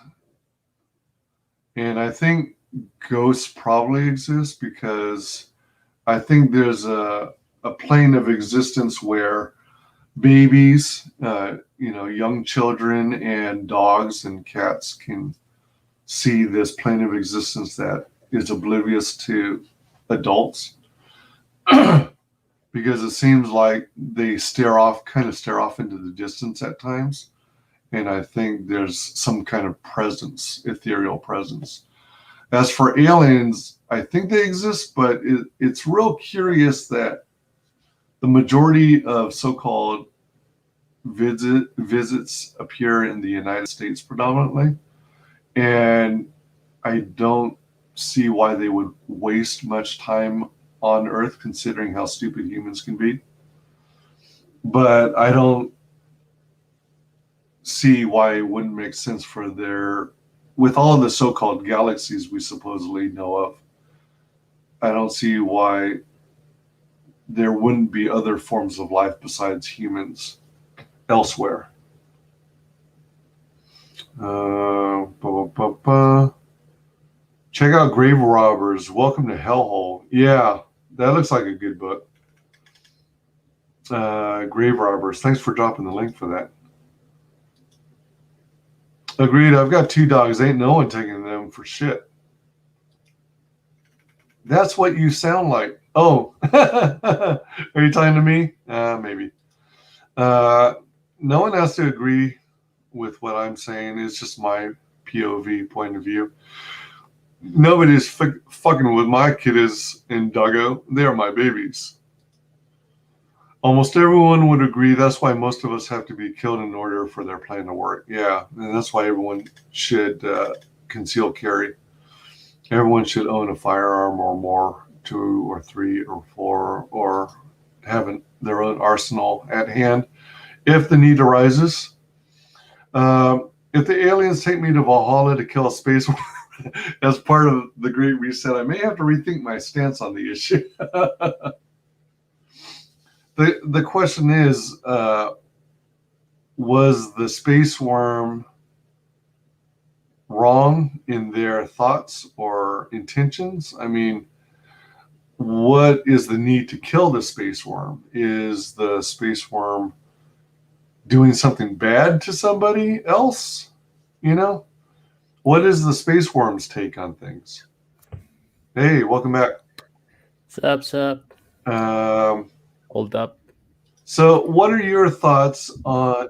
and I think ghosts probably exist because I think there's a plane of existence where babies, young children and dogs and cats can see this plane of existence that is oblivious to adults. Because it seems like they kind of stare off into the distance at times. And I think there's some kind of presence, ethereal presence. As for aliens, I think they exist, but it's real curious that the majority of so-called visits appear in the United States predominantly. And I don't see why they would waste much time on Earth, considering how stupid humans can be. But I don't see why it wouldn't make sense for with all the so-called galaxies we supposedly know of, I don't see why there wouldn't be other forms of life besides humans elsewhere. Check out Grave Robbers. Welcome to Hellhole. Yeah, that looks like a good book. Grave Robbers. Thanks for dropping the link for that. Agreed. I've got 2 dogs. Ain't no one taking them for shit. That's what you sound like. Oh, are you talking to me? Maybe. No one has to agree with what I'm saying. It's just my POV point of view. Nobody's fucking with my kiddos in doggo. They're my babies. Almost everyone would agree. That's why most of us have to be killed in order for their plan to work. Yeah, and that's why everyone should conceal carry. Everyone should own a firearm or more, 2 or 3 or 4, or have their own arsenal at hand if the need arises. If the aliens take me to Valhalla to kill a space war as part of the Great Reset, I may have to rethink my stance on the issue. The question is, was the space worm wrong in their thoughts or intentions? I mean, what is the need to kill the space worm? Is the space worm doing something bad to somebody else? You know, what is the space worm's take on things? Hey, welcome back. Sup. Hold up. So what are your thoughts on,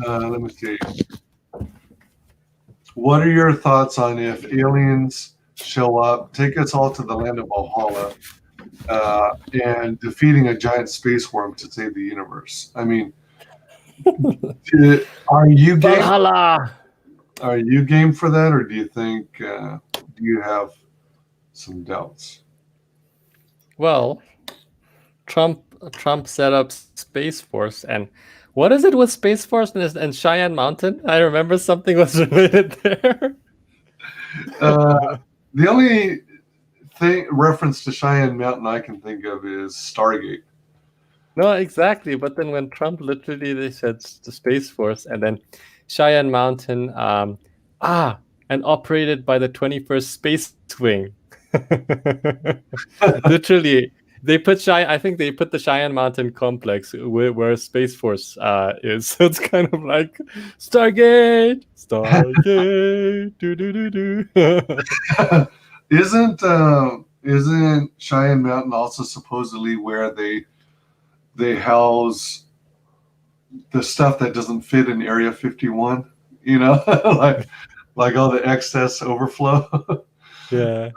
let me see. What are your thoughts on if aliens show up, take us all to the land of Valhalla, and defeating a giant space worm to save the universe? I mean, are you game? Valhalla! Are you game for that, or do you think, do you have some doubts? Well, Trump set up Space Force, and what is it with Space Force and Cheyenne Mountain? I remember something was related there. The only reference to Cheyenne Mountain I can think of is Stargate. No, exactly. But then when Trump literally they said the Space Force, and then Cheyenne Mountain, and operated by the 21st Space Wing. Literally, they put I think they put the Cheyenne Mountain complex where Space Force is. So it's kind of like Stargate. Isn't Cheyenne Mountain also supposedly where they house the stuff that doesn't fit in Area 51? You know, like all the excess overflow. Yeah.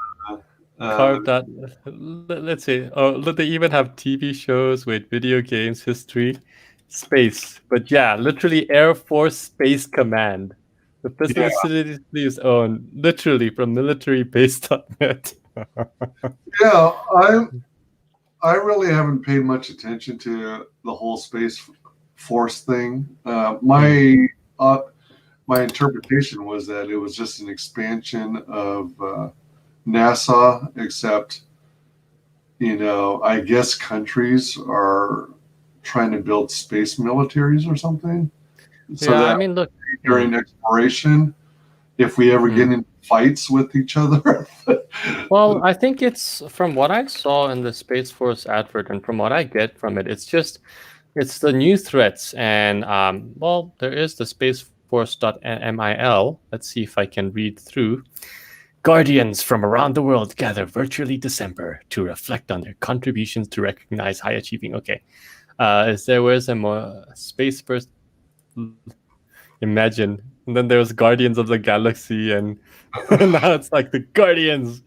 Carved out. Let's see. Oh, look, they even have TV shows with video games, history, space. But yeah, literally Air Force Space Command. The facility is owned literally from militarybase.net. Yeah, I really haven't paid much attention to the whole Space Force thing. My interpretation was that it was just an expansion of NASA, except, I guess countries are trying to build space militaries or something. So yeah, that I mean, look, during exploration, if we ever get into fights with each other. Well, I think it's from what I saw in the Space Force advert and from what I get from it, it's the new threats. And, there is the Space Force.mil. Let's see if I can read through. Guardians from around the world gather virtually December to reflect on their contributions to recognize high achieving. Okay. Where's a more Space Force? Imagine. And then there was Guardians of the Galaxy, and now it's like the Guardians.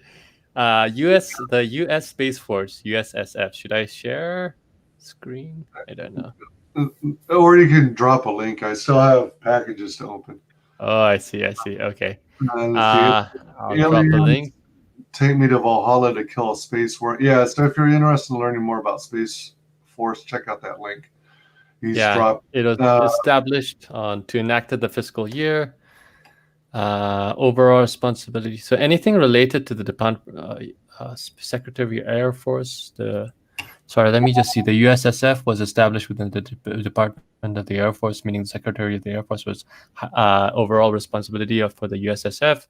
The U.S. Space Force, USSF. Should I share screen? I don't know. Or you can drop a link. I still have packages to open. Oh, I see. Okay. I'll drop Aliens the link. Take me to Valhalla to kill a space war. Yeah, so if you're interested in learning more about Space Force, check out that link. It was established to enact the fiscal year. Overall responsibility. So anything related to the Department, Secretary of Air Force. Let me just see. The USSF was established within the Department of the Air Force, meaning the Secretary of the Air Force was overall responsibility for the USSF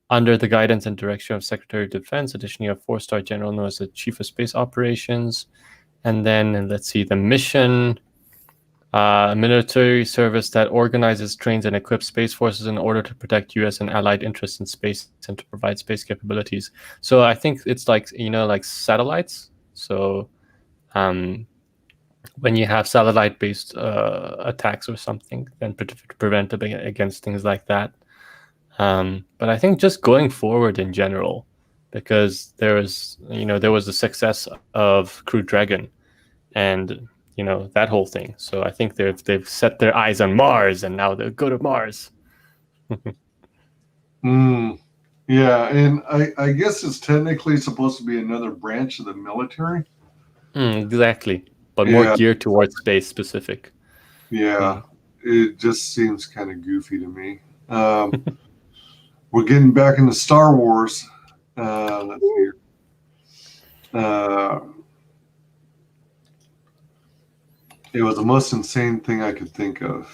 under the guidance and direction of Secretary of Defense. Additionally, a 4-star general known as the Chief of Space Operations. And then let's see, the mission. Military service that organizes, trains, and equips space forces in order to protect U.S. and allied interests in space and to provide space capabilities. So I think it's like satellites. So when you have satellite-based attacks or something, then prevent against things like that. But I think just going forward in general, because there was the success of Crew Dragon, and that whole thing. So I think they've set their eyes on Mars, and now they'll go to Mars. Yeah, and I guess it's technically supposed to be another branch of the military. Exactly. but more geared towards space specific. Yeah, it just seems kind of goofy to me. We're getting back into Star Wars. Let's see here. It was the most insane thing I could think of.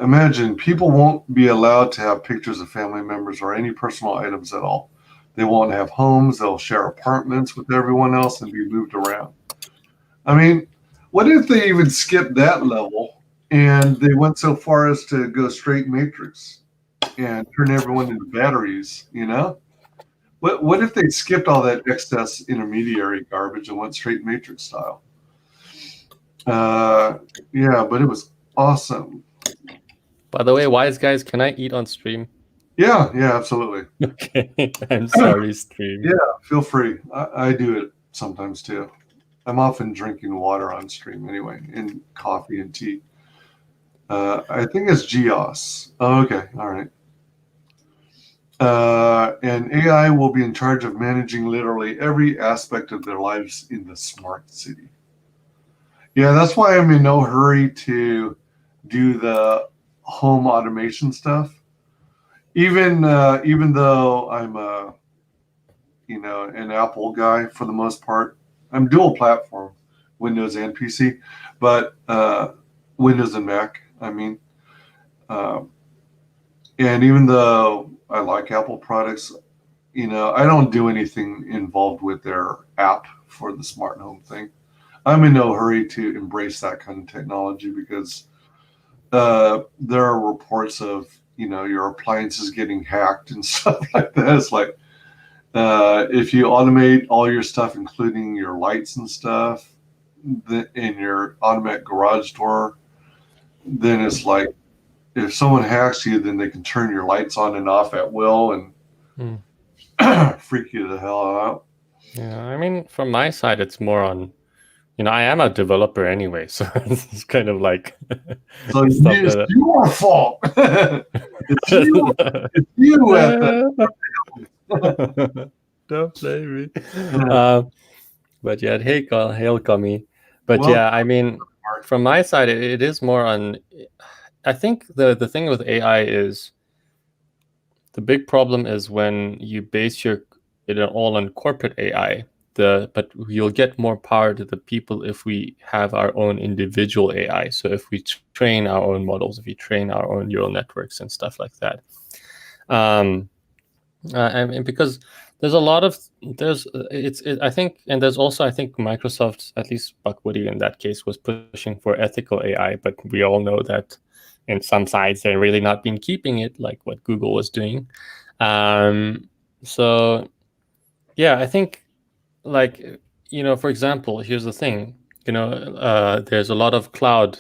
Imagine people won't be allowed to have pictures of family members or any personal items at all. They won't have homes. They'll share apartments with everyone else and be moved around. I mean, what if they even skipped that level and they went so far as to go straight Matrix and turn everyone into batteries, you know? What if they skipped all that excess intermediary garbage and went straight Matrix style? Yeah, but it was awesome. By the way, WyzGyz, can I eat on stream? Yeah, absolutely. Okay, I'm sorry, stream. Yeah, feel free. I do it sometimes too. I'm often drinking water on stream anyway, and coffee and tea. I think it's GEOS. Oh, okay, all right. And AI will be in charge of managing literally every aspect of their lives in the smart city. Yeah, that's why I'm in no hurry to do the home automation stuff. Even though I'm an Apple guy for the most part, I'm dual platform, Windows and PC, but Windows and Mac. I mean, and even though I like Apple products, I don't do anything involved with their app for the smart home thing. I'm in no hurry to embrace that kind of technology because there are reports of your appliances getting hacked and stuff like that. It's like if you automate all your stuff, including your lights and stuff, in your automatic garage door, then it's like if someone hacks you, then they can turn your lights on and off at will and freak you the hell out. Yeah, I mean, from my side, it's more on, I am a developer anyway, so it's kind of like. So it's your fault. It's you at the. Don't blame me. But yeah, hail Kami. But well, yeah, I mean, from my side, it is more on. I think the thing with AI is the big problem is when you base it all on corporate AI. But you'll get more power to the people if we have our own individual AI. So if we train our own models, if we train our own neural networks and stuff like that. And because there's a lot of I think Microsoft, at least Buck Woody in that case, was pushing for ethical AI, but we all know that in some sides they're really not been keeping it, like what Google was doing. So yeah, I think for example, here's the thing, there's a lot of cloud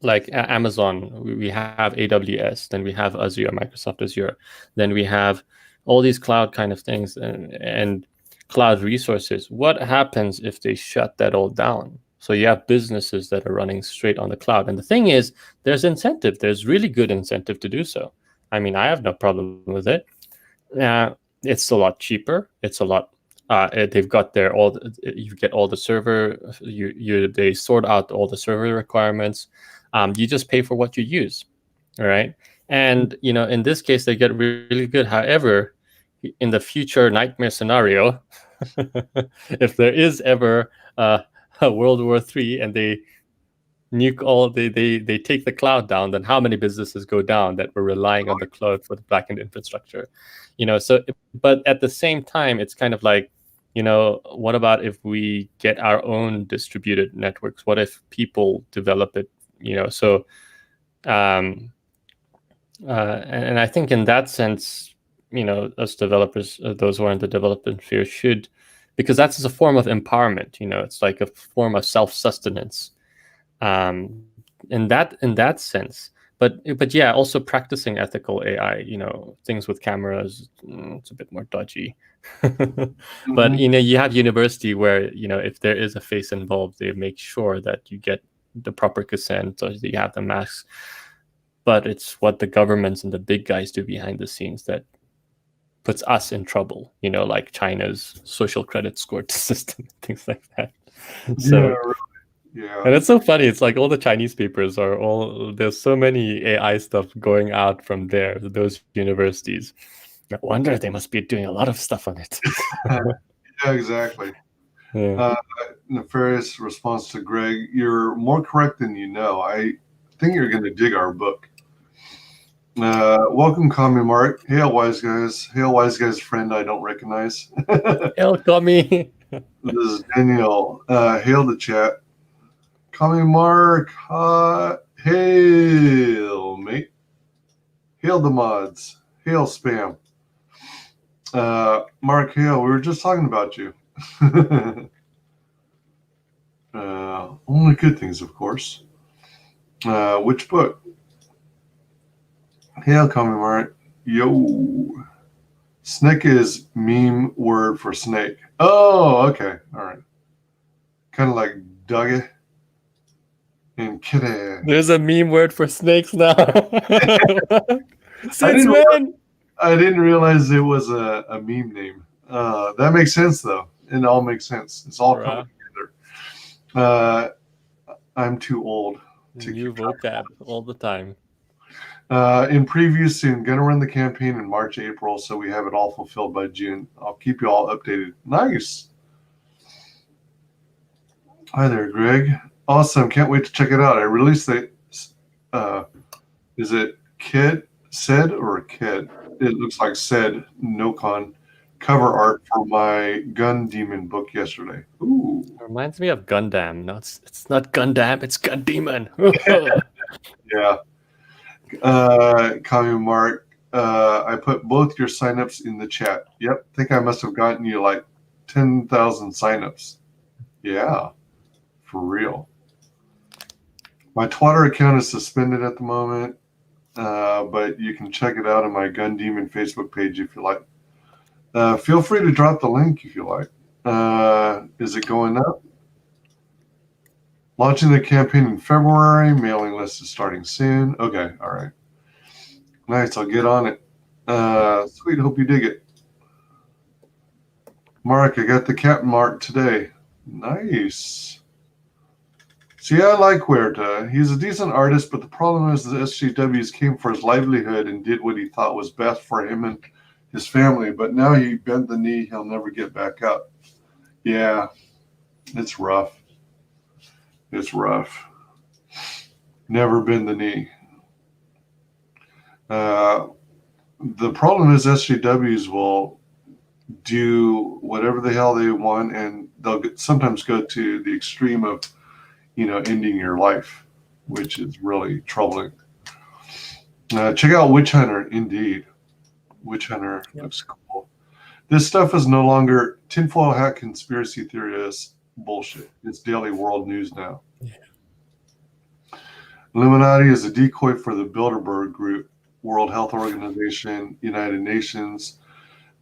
like Amazon, we have AWS, then we have Azure, Microsoft Azure, then we have all these cloud kind of things and cloud resources. What happens if they shut that all down? So you have businesses that are running straight on the cloud. And the thing is, there's incentive. There's really good incentive to do so. I mean, I have no problem with it. It's a lot cheaper. It's a lot. They've got you get all the server. They sort out all the server requirements. You just pay for what you use, all right? And in this case, they get really good. However, in the future nightmare scenario, if there is ever a World War III and they nuke they take the cloud down, then how many businesses go down that were relying on the cloud for the backend infrastructure? So but at the same time, it's kind of like, what about if we get our own distributed networks? What if people develop it? So and I think in that sense, us developers, those who are in the development sphere, should, because that's a form of empowerment. It's like a form of self-sustenance. In that sense, but yeah, also practicing ethical AI, things with cameras, it's a bit more dodgy. But you have university where if there is a face involved, they make sure that you get the proper consent, or you have the masks. But it's what the governments and the big guys do behind the scenes that puts us in trouble. Like China's social credit score system, things like that. So. Yeah. And it's so funny. It's like all the Chinese papers there's so many AI stuff going out from those universities. No wonder they must be doing a lot of stuff on it. Yeah, exactly. Yeah. Nefarious response to Greg, you're more correct than you know. I think you're going to dig our book. Welcome, Commie Mark. Hail, WyzGyz. Hail, WyzGyz friend I don't recognize. Hail, Commie. This is Daniel. Hail the chat. Commie Mark. Hail, mate. Hail the mods. Hail, spam. Mark, hail. We were just talking about you. Only good things, of course. Which book? Hail, Commie Mark. Yo. Snake is meme word for snake. Oh, okay. All right. Kind of like Dougie and Kitty. There's a meme word for snakes now. Since didn't when? I didn't realize it was a meme name. That makes sense, though. It all makes sense. It's all coming together. I'm too old to New keep track. vocab all the time. In preview soon, gonna run the campaign in March, April, so we have it all fulfilled by June. I'll keep you all updated. Nice. Hi there, Greg. Awesome. Can't wait to check it out. I released the is it said or kid? It looks like said Nocon cover art for my Gun Demon book yesterday. Ooh. It reminds me of Gundam. No, it's not Gundam, it's Gun Demon. Yeah. Commie Mark, I put both your signups in the chat. Yep, think I must have gotten you like 10,000 signups. Yeah, for real. My Twitter account is suspended at the moment, but you can check it out on my Gun Demon Facebook page if you like. Feel free to drop the link if you like. Is it going up? Launching the campaign in February. Mailing list is starting soon. Okay, all right. Nice, I'll get on it. Sweet, hope you dig it. Mark, I got the Captain Mark today. Nice. See, I like Huerta. He's a decent artist, but the problem is the SJWs came for his livelihood and did what he thought was best for him and his family, but now he bent the knee, he'll never get back up. Yeah, it's rough. It's rough. Never bend the knee. The problem is SJWs will do whatever the hell they want, and they'll sometimes go to the extreme of, ending your life, which is really troubling. Check out Witch Hunter, indeed. Witch Hunter looks cool. This stuff is no longer tinfoil hat conspiracy theorist bullshit. It's daily world news now. Yeah. Illuminati is a decoy for the Bilderberg Group, World Health Organization, United Nations.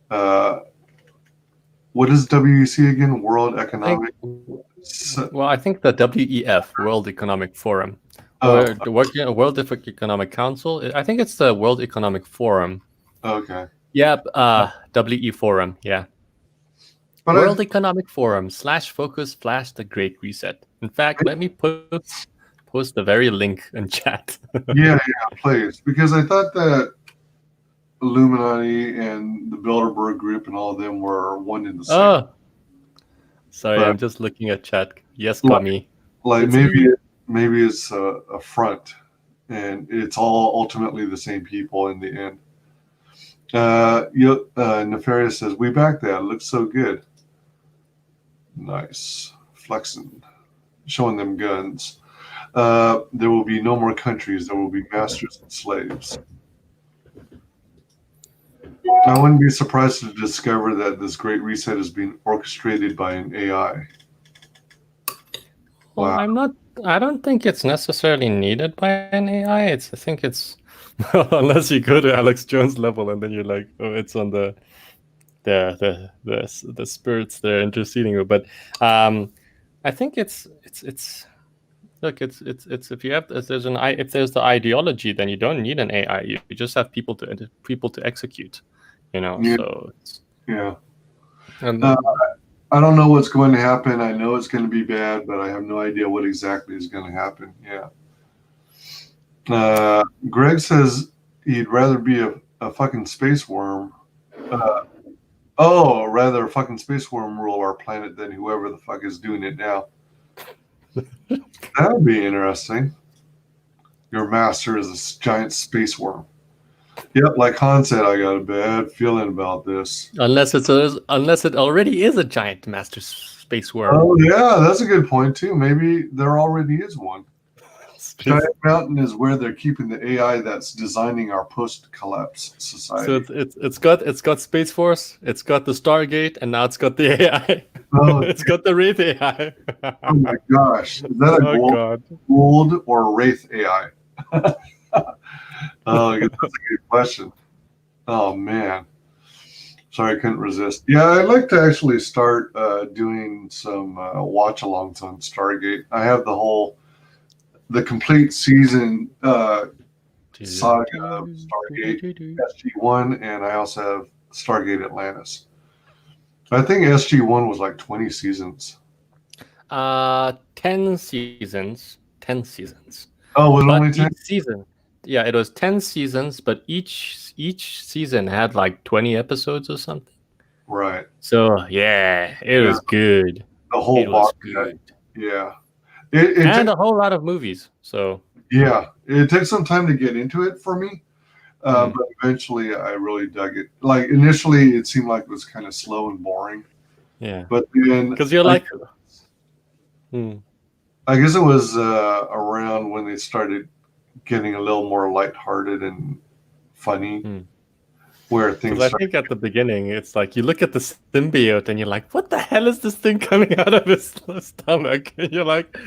What is WEC again? World Economic. I think the WEF, World Economic Forum, or the World Economic Council. I think it's the World Economic Forum. Okay. Yep. WE Forum. Yeah. But World Economic Forum /focus / the Great Reset. In fact, let me post the very link in chat. yeah, please. Because I thought that Illuminati and the Bilderberg Group and all of them were one in the same. Oh, sorry, I'm just looking at chat. Yes, Kami. Maybe it's a front, and it's all ultimately the same people in the end. Nefarious says, we back that. It looks so good. Nice. Flexing. Showing them guns. There will be no more countries. There will be masters and slaves. I wouldn't be surprised to discover that this great reset is being orchestrated by an AI. Wow. Well, I don't think it's necessarily needed by an AI. I think it's unless you go to Alex Jones level and then you're like, oh, it's on the spirits they're interceding with. But I think it's look, it's if there's the ideology, then you don't need an AI. You just have people to execute. you know. Yeah. So it's, Yeah. and I don't know what's going to happen. I know it's going to be bad, but I have no idea what exactly is going to happen. Yeah. Greg says he'd rather be a fucking space worm. Rather a fucking space worm rule our planet than whoever the fuck is doing it now. That would be interesting. Your master is a giant space worm. Yep, like Han said, I got a bad feeling about this. unless it already is a giant master space worm. Oh yeah, that's a good point too. Maybe there already is one. Giant Mountain is where they're keeping the AI that's designing our post-collapse society. So it's got Space Force, it's got the Stargate, and now it's got the AI. Oh, It's got the Wraith AI. oh my gosh, is that a Oh god. gold or Wraith AI? Oh, that's a good question. Oh man, sorry, I couldn't resist. Yeah, I'd like to actually start doing some watch-alongs on Stargate. I have the complete season saga of Stargate SG-1, and I also have Stargate Atlantis. I think SG-1 was like 20 seasons. 10 seasons. 10 seasons. Oh, was it But only 10? each season. Yeah, it was 10 seasons, but each season had like 20 episodes or something. Right. So yeah, it was good. The whole It was box. good. Yeah. And a whole lot of movies. So Yeah, it took some time to get into it for me, but eventually I really dug it. Like initially, it seemed like it was kind of slow and boring, yeah, but then because you're like, I guess it was around when they started getting a little more lighthearted and funny, where things. I think at the beginning, it's like you look at the symbiote and you're like, what the hell is this thing coming out of his stomach? And you're like,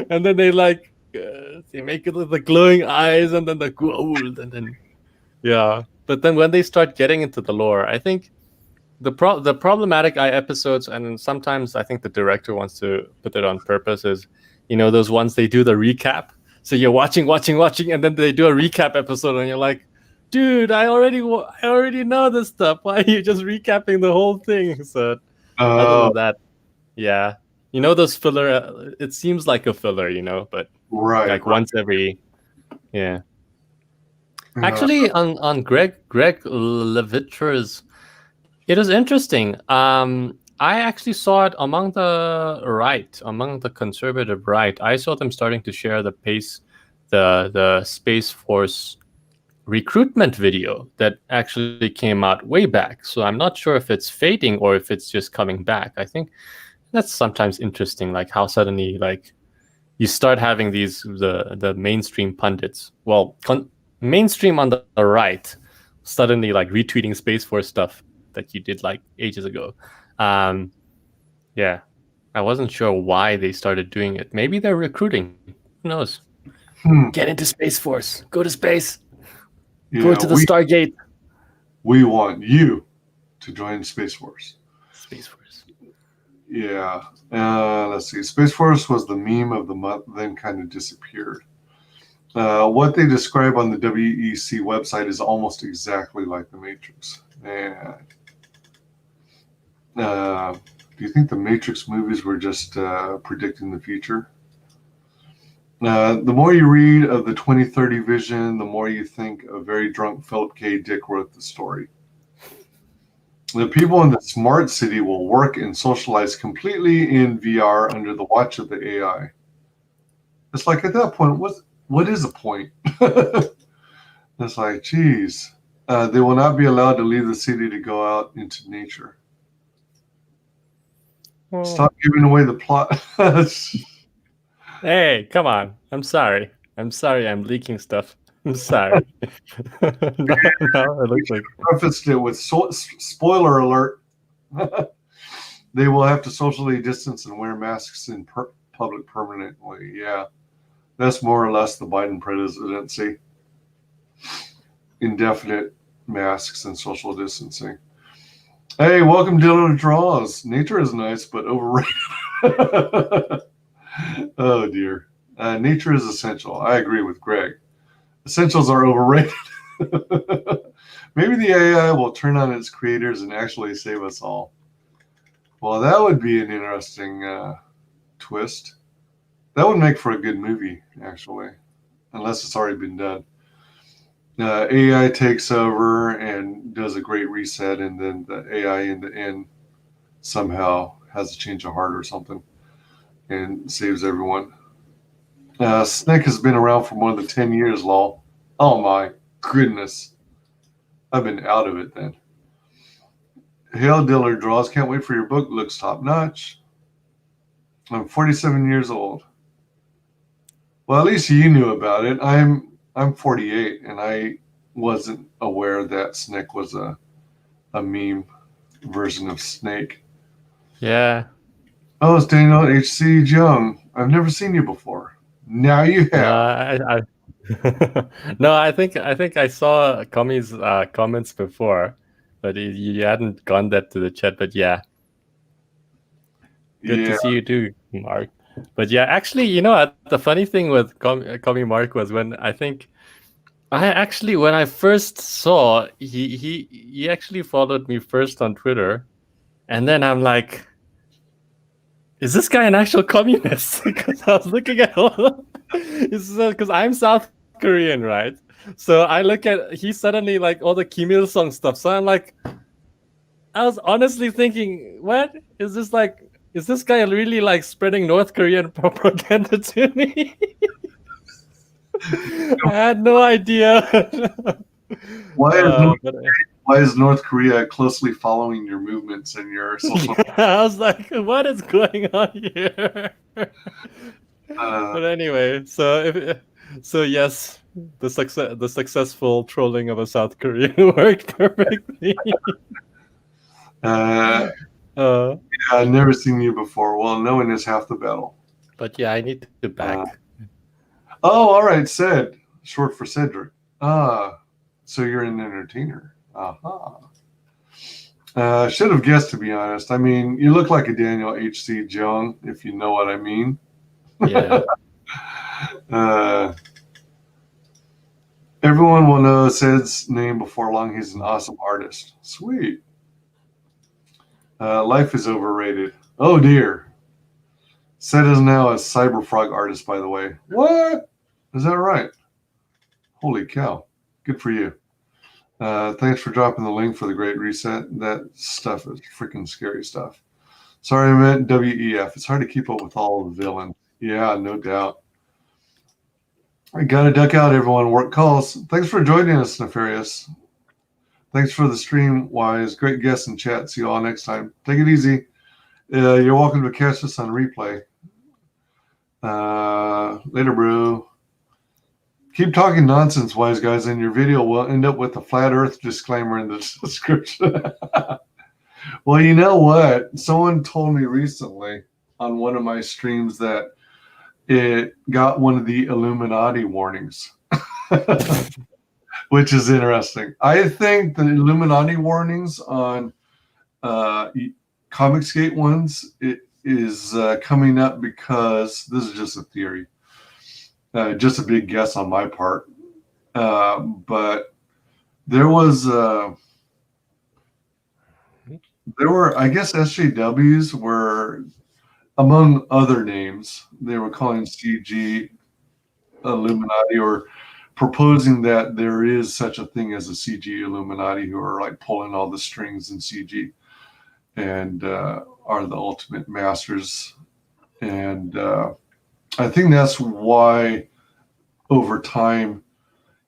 and then they like, they make it with the glowing eyes and then the gold and then, yeah. But then when they start getting into the lore, I think the problematic episodes, and sometimes I think the director wants to put it on purpose, is, you know, those ones they do the recap. So you're watching, and then they do a recap episode and you're like, dude, I already know this stuff. Why are you just recapping the whole thing? So other than that, yeah, you know, those filler. It seems like a filler, you know, but like once every, yeah. Actually, on Greg Levitra's, it was interesting. I actually saw it among the conservative right. I saw them starting to share the Space Force recruitment video that actually came out way back. So I'm not sure if it's fading or if it's just coming back. I think that's sometimes interesting, like how suddenly like you start having the mainstream pundits, mainstream on the right, suddenly like retweeting Space Force stuff that you did like ages ago. Yeah, I wasn't sure why they started doing it. Maybe they're recruiting. Who knows? Get into Space Force. Go to space. Yeah, go to the Stargate. We want you to join Space Force. Space Force. Yeah. Let's see. Space Force was the meme of the month, then kind of disappeared. What they describe on the WEC website is almost exactly like the Matrix. And do you think the Matrix movies were just predicting the future? The more you read of the 2030 vision, the more you think a very drunk Philip K. Dick wrote the story. The people in the smart city will work and socialize completely in VR under the watch of the AI. It's like at that point, what is the point? It's like, geez. They will not be allowed to leave the city to go out into nature. Stop giving away the plot. Hey, come on. I'm sorry. I'm leaking stuff. I'm sorry. no, it looks like prefaced it with spoiler alert. They will have to socially distance and wear masks in public permanently. Yeah, that's more or less the Biden presidency. Indefinite masks and social distancing. Hey, welcome Dylan Draws. Nature is nice, but overrated. Oh dear. Nature is essential. I agree with Greg. Essentials are overrated. Maybe the AI will turn on its creators and actually save us all. Well, that would be an interesting twist. That would make for a good movie, actually, unless it's already been done. AI takes over and does a great reset, and then the AI in the end somehow has a change of heart or something and saves everyone. Snick has been around for more than 10 years, lol. Oh my goodness. I've been out of it then. Hail Diller draws. Can't wait for your book. Looks top notch. I'm 47 years old. Well, at least you knew about it. I'm 48, and I wasn't aware that Snick was a meme version of Snake. Yeah. Oh, it's Daniel H.C. Young. I've never seen you before. Now you have. No, I think I saw Commie's comments before, but you hadn't gone that to the chat. But yeah, good to see you too, Mark. But yeah, actually, the funny thing with Commie Mark was when when I first saw he actually followed me first on Twitter, and then I'm like, is this guy an actual communist? Because I was looking at because I'm South Korean, right? So I look at he suddenly like all the Kim Il Sung stuff. So I'm like, I was honestly thinking, what is this like? Is this guy really like spreading North Korean propaganda to me? I had no idea. Why is North Korea closely following your movements and your social? I was like, what is going on here? But anyway, so yes, the successful trolling of a South Korean worked perfectly. I've never seen you before. Well, knowing is half the battle. But yeah, I need to back. All right, Ced, short for Cedric. So you're an entertainer. Should have guessed, to be honest. I mean, you look like a Daniel H.C. Jung, if you know what I mean. Yeah. Everyone will know Ced's name before long. He's an awesome artist. Sweet. Life is overrated. Oh, dear. Ced is now a cyberfrog artist, by the way. What? Is that right? Holy cow. Good for you. Thanks for dropping the link for the Great Reset. That stuff is freaking scary stuff. Sorry, I meant WEF. It's hard to keep up with all the villains. Yeah, no doubt. I gotta duck out, everyone. Work calls. Thanks for joining us, Nefarious. Thanks for the stream, Wise. Great guests in chat. See you all next time. Take it easy. You're welcome to catch this on replay. Later, bro. Keep talking nonsense, WyzGyz, and your video will end up with a flat earth disclaimer in the description. Well, you know what? Someone told me recently on one of my streams that it got one of the Illuminati warnings, which is interesting. I think the Illuminati warnings on ComicsGate ones is coming up because this is just a theory. Just a big guess on my part. But there were, I guess, SJWs were, among other names, they were calling CG Illuminati or proposing that there is such a thing as a CG Illuminati who are like pulling all the strings in CG and are the ultimate masters. And I think that's why over time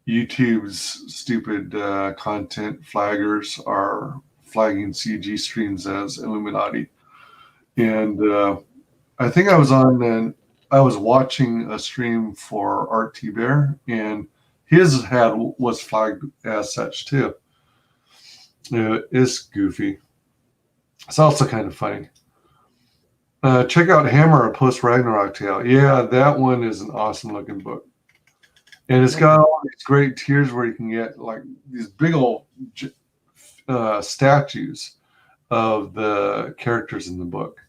YouTube's stupid content flaggers are flagging CG streams as Illuminati. And I think I was watching a stream for Art T Bear, and his was flagged as such too. It's goofy. It's also kind of funny. Check out Hammer, a post-Ragnarok tale. Yeah, that one is an awesome looking book. And it's got all these great tiers where you can get like these big old statues of the characters in the book.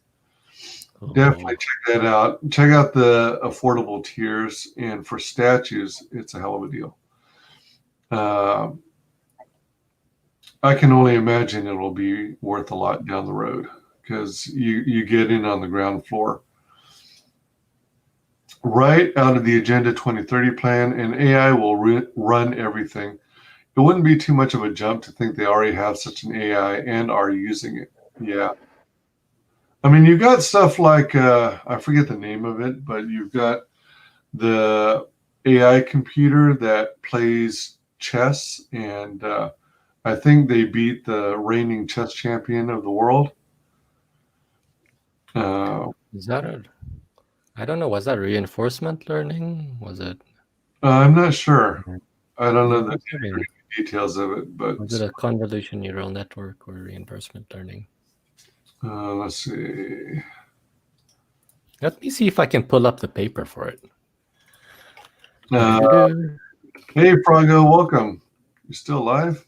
Definitely check that out. Check out the affordable tiers. And for statues, it's a hell of a deal. I can only imagine it will be worth a lot down the road because you get in on the ground floor. Right out of the Agenda 2030 plan, and AI will run everything. It wouldn't be too much of a jump to think they already have such an AI and are using it. Yeah. I mean, you've got stuff like, I forget the name of it, but you've got the AI computer that plays chess, and I think they beat the reigning chess champion of the world. Is that it? I don't know. Was that reinforcement learning? Was it? I'm not sure. I don't know the Maybe. details of it, but Was it a convolution neural network or reinforcement learning? let's see. Let me see if I can pull up the paper for it. Hey, Frago, welcome. You still alive?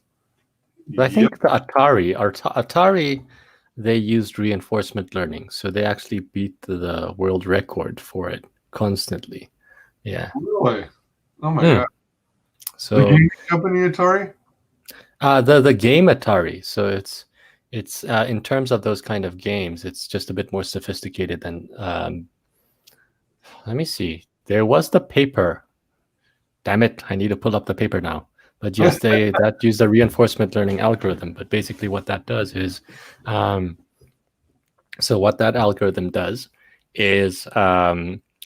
But I think the Atari, they used reinforcement learning, so they actually beat the world record for it constantly. Yeah. Really? Oh my god. So the gaming company Atari? The game Atari. So it's in terms of those kind of games, it's just a bit more sophisticated than. Let me see. There was the paper. Damn it! I need to pull up the paper now. But yes, that used the reinforcement learning algorithm. But basically, what that does is, so what that algorithm does is,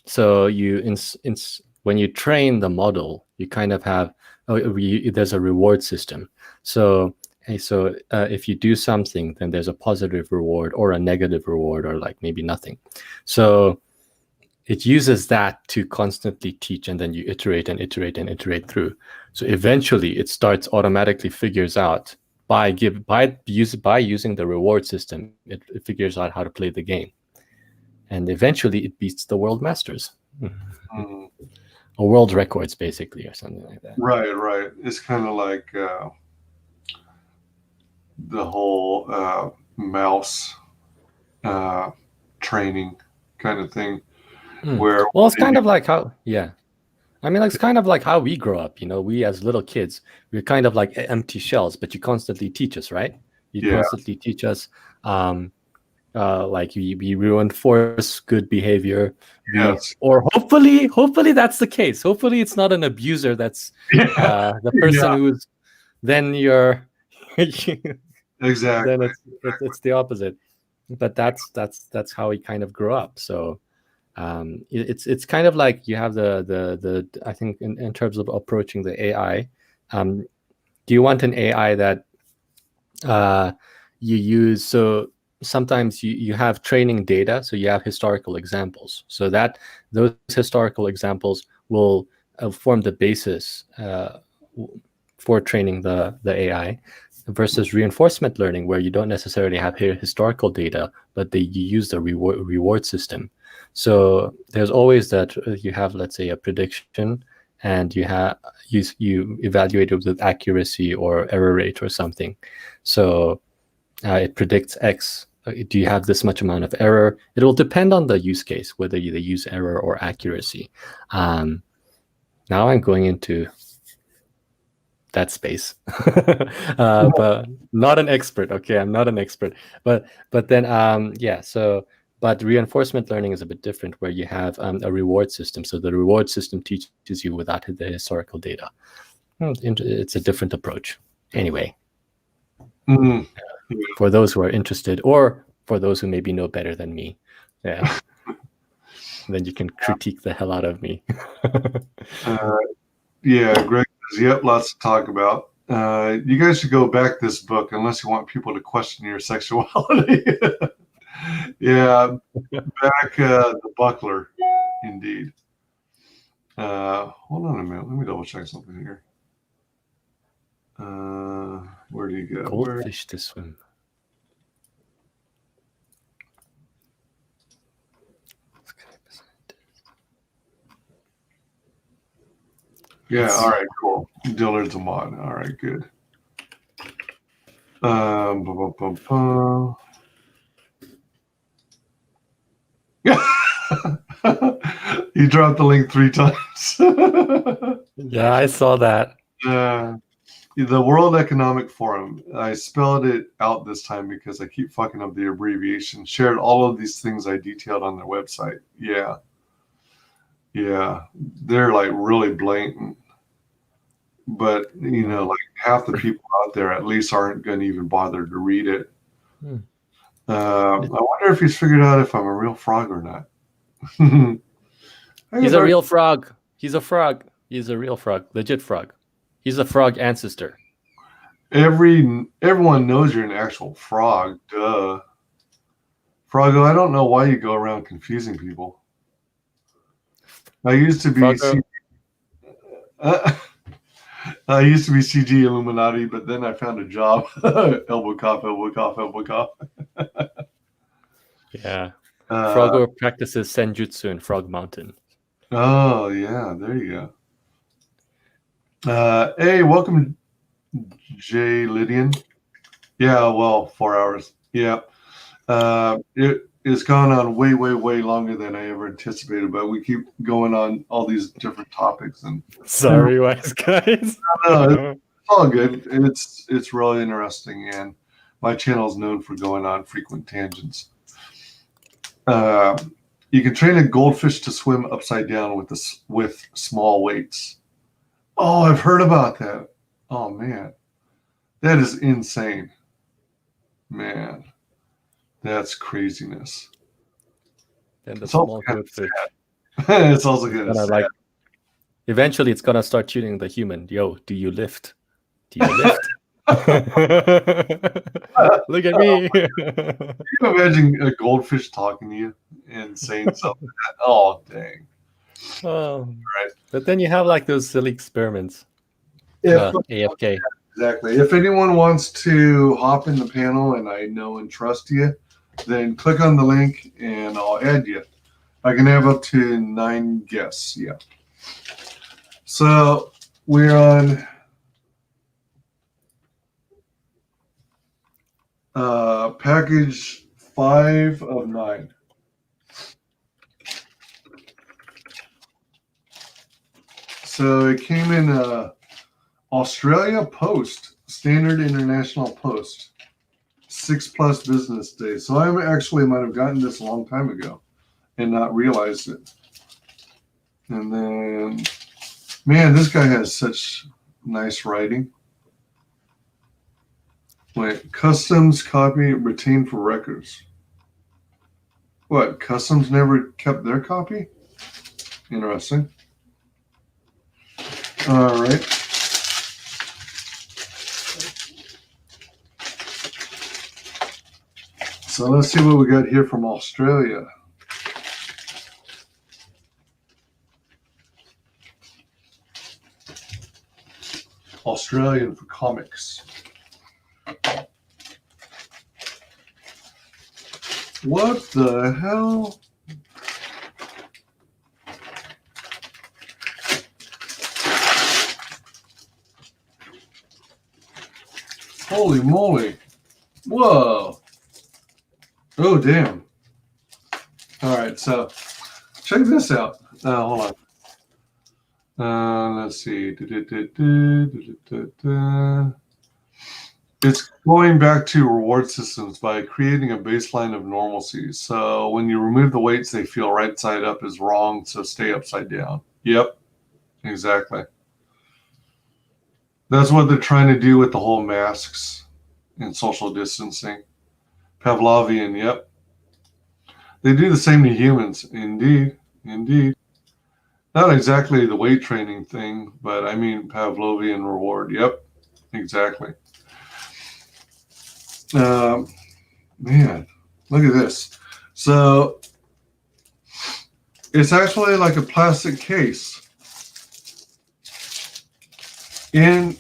so you when you train the model, you kind of have there's a reward system. So if you do something, then there's a positive reward or a negative reward, or like maybe nothing. So it uses that to constantly teach, and then you iterate and iterate and iterate through. So eventually, it starts automatically figures out by using the reward system, it figures out how to play the game, and eventually it beats the world masters, or world records, basically, or something like that. Right. It's kind of like the whole mouse training kind of thing. Where it's kind of like how, I mean, it's kind of like how we grow up. We as little kids, we're kind of like empty shells, but you constantly teach us, right? You constantly teach us, like we reinforce good behavior. Yes. Or hopefully that's the case. Hopefully it's not an abuser that's the person who's then you're exactly. Then it's the opposite. But that's how we kind of grow up. So. It's kind of like you have the I think in terms of approaching the AI, do you want an AI that you use? So sometimes you have training data, so you have historical examples, so that those historical examples will form the basis for training the AI, versus reinforcement learning, where you don't necessarily have historical data, but you use the reward system. So there's always that you have, let's say, a prediction, and you evaluate it with accuracy or error rate or something. So it predicts X. Do you have this much amount of error? It will depend on the use case, whether they use error or accuracy. Now I'm going into that space, but not an expert. Okay, I'm not an expert, but then so. But reinforcement learning is a bit different, where you have a reward system. So the reward system teaches you without the historical data. It's a different approach. Anyway, for those who are interested, or for those who maybe know better than me, then you can critique the hell out of me. Greg says, yep, lots to talk about. You guys should go back this book, unless you want people to question your sexuality. Yeah, back the buckler, indeed. Hold on a minute. Let me double check something here. Where do you go? Goldfish to swim. Yeah, all right, cool. Dillard's a mod. All right, good. You dropped the link 3 times. Yeah, I saw that. The World Economic Forum. I spelled it out this time because I keep fucking up the abbreviation. Shared all of these things I detailed on their website. Yeah. Yeah. They're like really blatant. But, you know, like half the people out there at least aren't going to even bother to read it. I wonder if he's figured out if I'm a real frog or not. He's a real frog. He's a frog. He's a real frog. Legit frog. He's a frog ancestor. Everyone knows you're an actual frog. Duh. Froggo, I don't know why you go around confusing people. I used to be I used to be CG Illuminati, but then I found a job. Elbow cough, elbow cough, elbow cough. Yeah. Froggo practices Senjutsu in Frog Mountain. Oh, yeah. There you go. Hey, welcome, Jay Lydian. Yeah, well, 4 hours. Yeah. It's gone on way, way, way longer than I ever anticipated, but we keep going on all these different topics. And sorry, WyzGyz. No, it's all good. It's really interesting, and my channel is known for going on frequent tangents. You can train a goldfish to swim upside down with small weights. Oh, I've heard about that. Oh man, that is insane. Man, that's craziness. And the small goldfish. It's also good. Like, eventually, it's gonna start shooting the human. Yo, do you lift? Do you lift? Look at me. Can you imagine a goldfish talking to you and saying something? Oh, dang. Oh, right. But then you have like those silly experiments. AFK. Exactly. If anyone wants to hop in the panel and I know and trust you, then click on the link and I'll add you. I can have up to 9 guests. Yeah. So we're on package 5 of 9. So it came in Australia Post, Standard International Post, 6+ business days. So I actually might have gotten this a long time ago and not realized it. And then, man, this guy has such nice writing. Wait, customs copy retained for records. What, customs never kept their copy? Interesting. All right. So let's see what we got here from Australia. Australian for comics. What the hell? Holy moly. Whoa. Oh, damn. All right, so check this out. Hold on. Let's see. It's going back to reward systems by creating a baseline of normalcy. So when you remove the weights, they feel right side up is wrong, so stay upside down. Yep, exactly. That's what they're trying to do with the whole masks and social distancing. Pavlovian, yep. They do the same to humans. Indeed, indeed. Not exactly the weight training thing, but I mean Pavlovian reward. Yep, exactly. Man, look at this. So it's actually like a plastic case in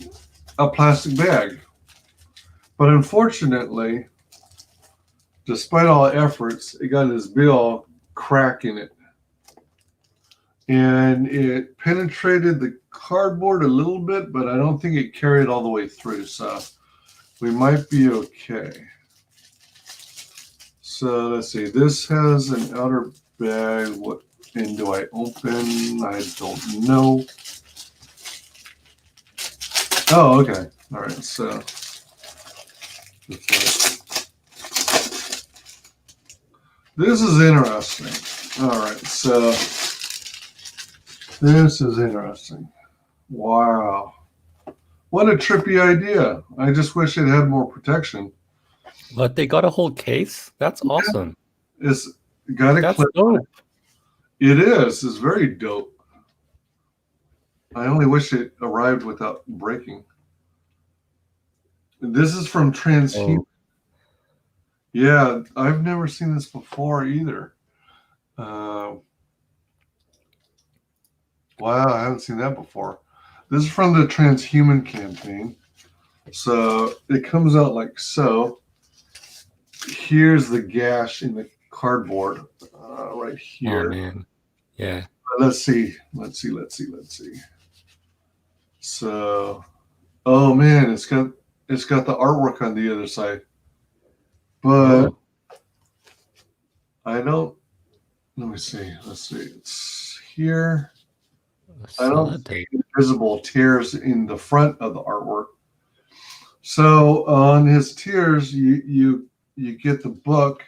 a plastic bag. But unfortunately, despite all efforts, it got this big old crack in it. And it penetrated the cardboard a little bit, but I don't think it carried all the way through. So we might be okay. So let's see. This has an outer bag. What end do I open? I don't know. Oh, okay. All right. So this is interesting. All right. So this is interesting. Wow. What a trippy idea. I just wish it had more protection. But they got a whole case? That's awesome. It's got a That's clip. dope. It is. It's very dope. I only wish it arrived without breaking. This is from Transhuman. Oh. Yeah, I've never seen this before either. Wow, I haven't seen that before. This is from the Transhuman campaign. So it comes out like so. Here's the gash in the cardboard right here. Oh, man. Yeah. Let's see. So, oh man, it's got the artwork on the other side, but Oh. I don't. Let me see. Let's see. It's here. I don't Solid see tape. visible tears in the front of the artwork. So on his tears, you get the book,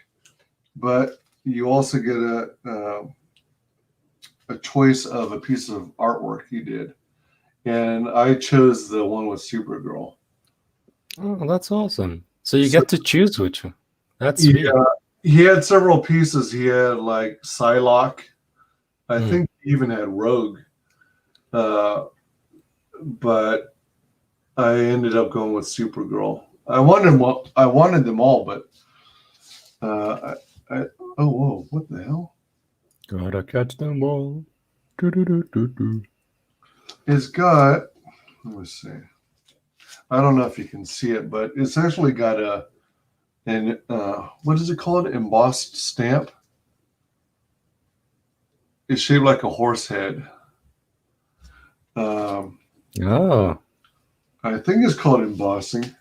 but you also get a choice of a piece of artwork he did. And I chose the one with Supergirl. Oh, that's awesome. So you get to choose which one. That's sweet. Yeah, he had several pieces. He had like Psylocke. I think he even had Rogue. But I ended up going with Supergirl. I wanted them all, but oh whoa, what the hell? Gotta catch them all. It's got, let me see. I don't know if you can see it, but it's actually got an what is it called? Embossed stamp. It's shaped like a horse head. Oh, I think it's called embossing.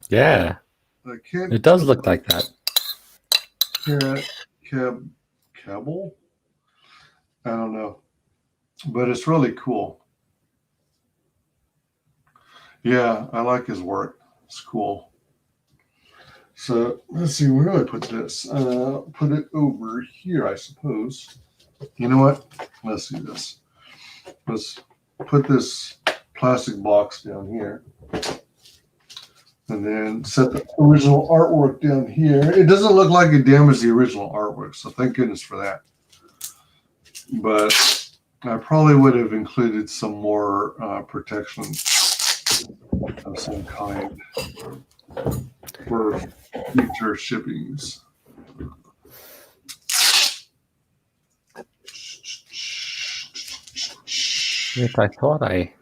yeah. I can't. It does look like that. Cabal? I don't know. But it's really cool. Yeah, I like his work. It's cool. So let's see, where do I put this? Put it over here, I suppose. You know what? Let's do this. Let's put this plastic box down here. And then set the original artwork down here. It doesn't look like it damaged the original artwork, so thank goodness for that. But I probably would have included some more protection of some kind for future shippings. Yes, I thought I.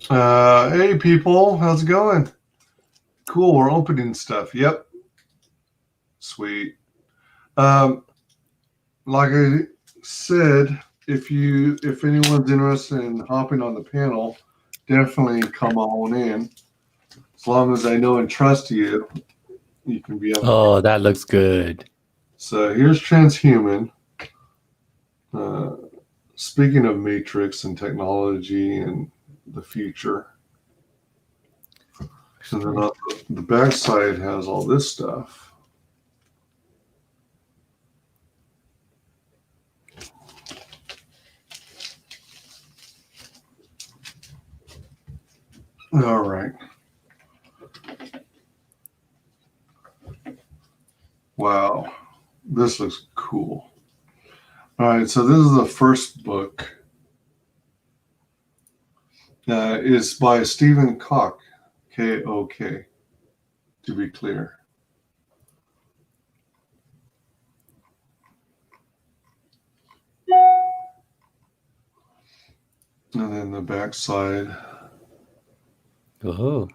Hey people, how's it going? Cool, we're opening stuff. Yep. Sweet. Like I said, if anyone's interested in hopping on the panel, definitely come on in. As long as I know and trust you, you can be on. Oh, that looks good. So here's Transhuman. Speaking of Matrix and technology and the future. And then on the back side has all this stuff. All right. Wow. This looks cool. All right, so this is the first book. It's by Stephen Koch, K-O-K, to be clear. And then the back side. Oh.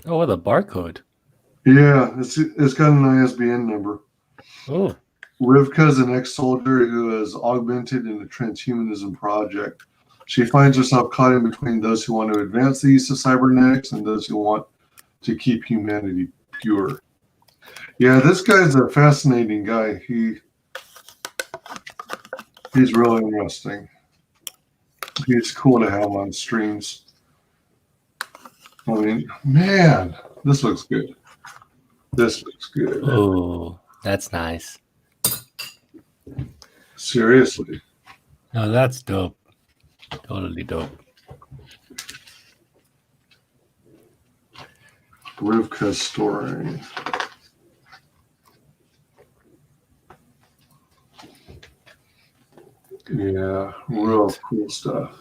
Oh, what a barcode. Yeah, it's got an ISBN number. Oh. Rivka is an ex-soldier who has augmented in the transhumanism project. She finds herself caught in between those who want to advance the use of cybernetics and those who want to keep humanity pure. Yeah, this guy's a fascinating guy. He's really interesting. He's cool to have on streams. I mean, man, this looks good. This looks good. Oh, that's nice. Seriously. No, that's dope. Totally dope. Rivka's story. Yeah, real cool stuff.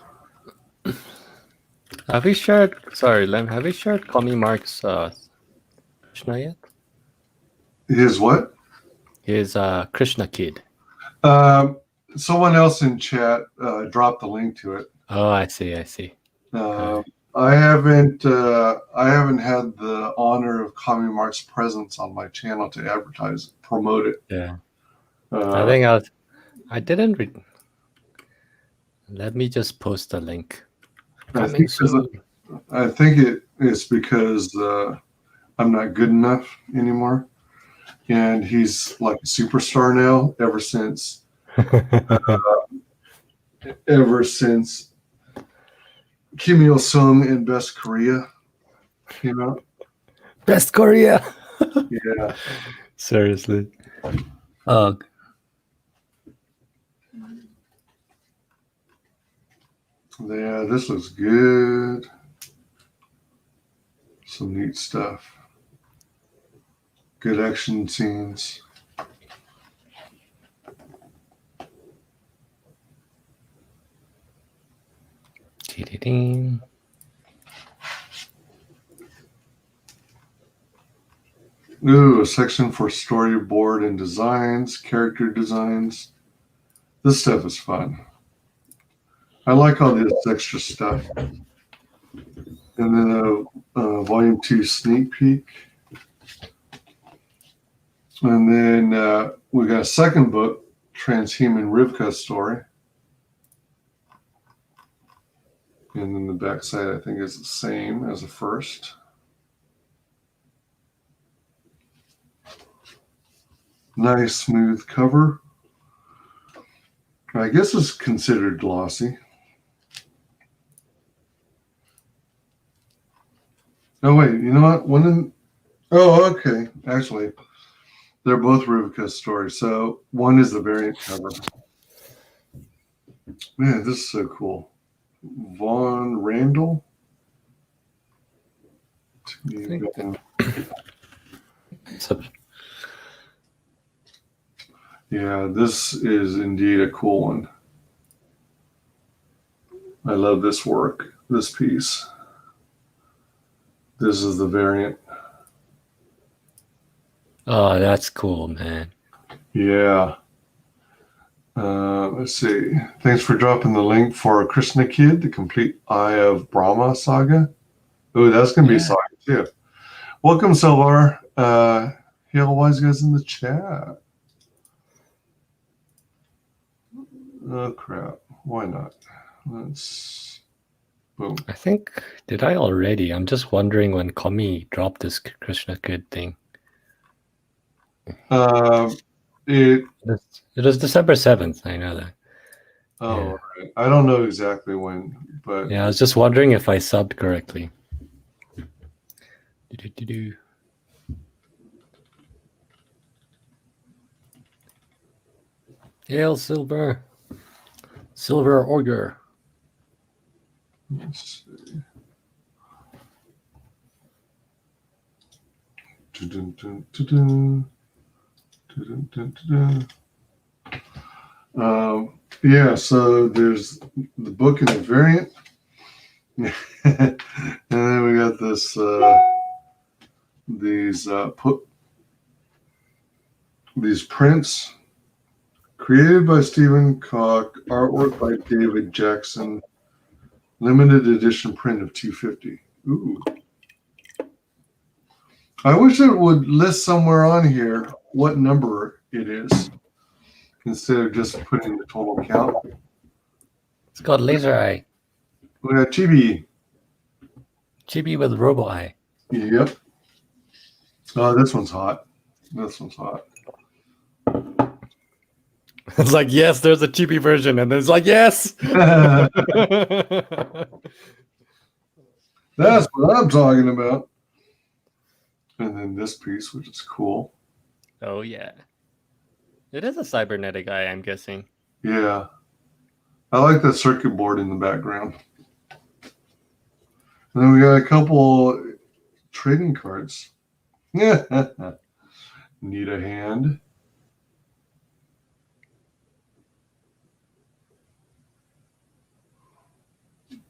Have we shared? Sorry, Lem. Have we shared Mark's Krishna yet? His what? His Krishna kid. Someone else in chat dropped the link to it. Oh, I see. I see. I haven't had the honor of Mark's presence on my channel to advertise, promote it. Yeah. I think I didn't read. Let me just post the link. I think it is because I'm not good enough anymore, and he's like a superstar now. Ever since Kim Il Sung in Best Korea came out. Best Korea. Yeah. Seriously. Yeah, this looks good. Some neat stuff. Good action scenes. Ooh, a section for storyboard and designs, character designs. This stuff is fun. I like all this extra stuff. And then a volume 2 sneak peek. And then we got a second book, Transhuman Rivka's story. And then the back side, I think, is the same as the first. Nice smooth cover. I guess it's considered glossy. Oh, wait, you know what? Oh, okay. Actually, they're both Rivka's stories. So one is the variant cover. Man, this is so cool. Vaughn Randall. Yeah, this is indeed a cool one. I love this work, this piece. This is the variant. Oh, that's cool, man. Yeah. Let's see. Thanks for dropping the link for Krishna Kid, the complete Eye of Brahma saga. Oh, that's going to be a saga too. Welcome, Silvar. Hail WyzGyz in the chat. Oh, crap. Why not? Let's... Boom. I think, did I already? I'm just wondering when Komi dropped this Krishna Kid thing. It was December 7th. I know that. Oh, Yeah. right. I don't know exactly when, but Yeah, I was just wondering if I subbed correctly. Do-do-do-do. Hail Silver. Silver Auger. let's see. Dun-dun-dun-dun-dun. Dun-dun-dun-dun-dun. Yeah, so there's the book and the variant. And then we got this these prints created by Stephen Koch, artwork by David Jackson, limited edition print of 250. Ooh. I wish it would list somewhere on here what number it is instead of just putting the total count. It's called Laser Eye. We got Chibi. Chibi with Robo Eye. Yep. Oh, this one's hot. This one's hot. It's like, yes, there's a cheapy version, and then it's like, yes. That's what I'm talking about. And then this piece, which is cool. Oh yeah, it is a cybernetic eye, I'm guessing. Yeah. I like that circuit board in the background. And then we got a couple trading cards. Need a hand.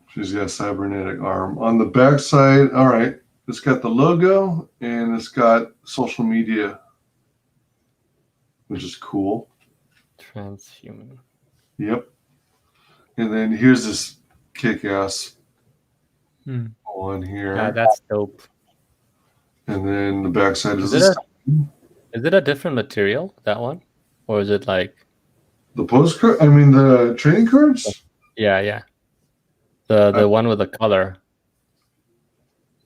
She's got a cybernetic arm. On the back side, all right, it's got the logo and it's got social media, which is cool. Transhuman. Yep. And then here's this kick-ass one here. Yeah, that's dope. And then the backside is Is it a different material, that one? Or is it like the postcard? I mean, the trading cards? yeah. The one with the color.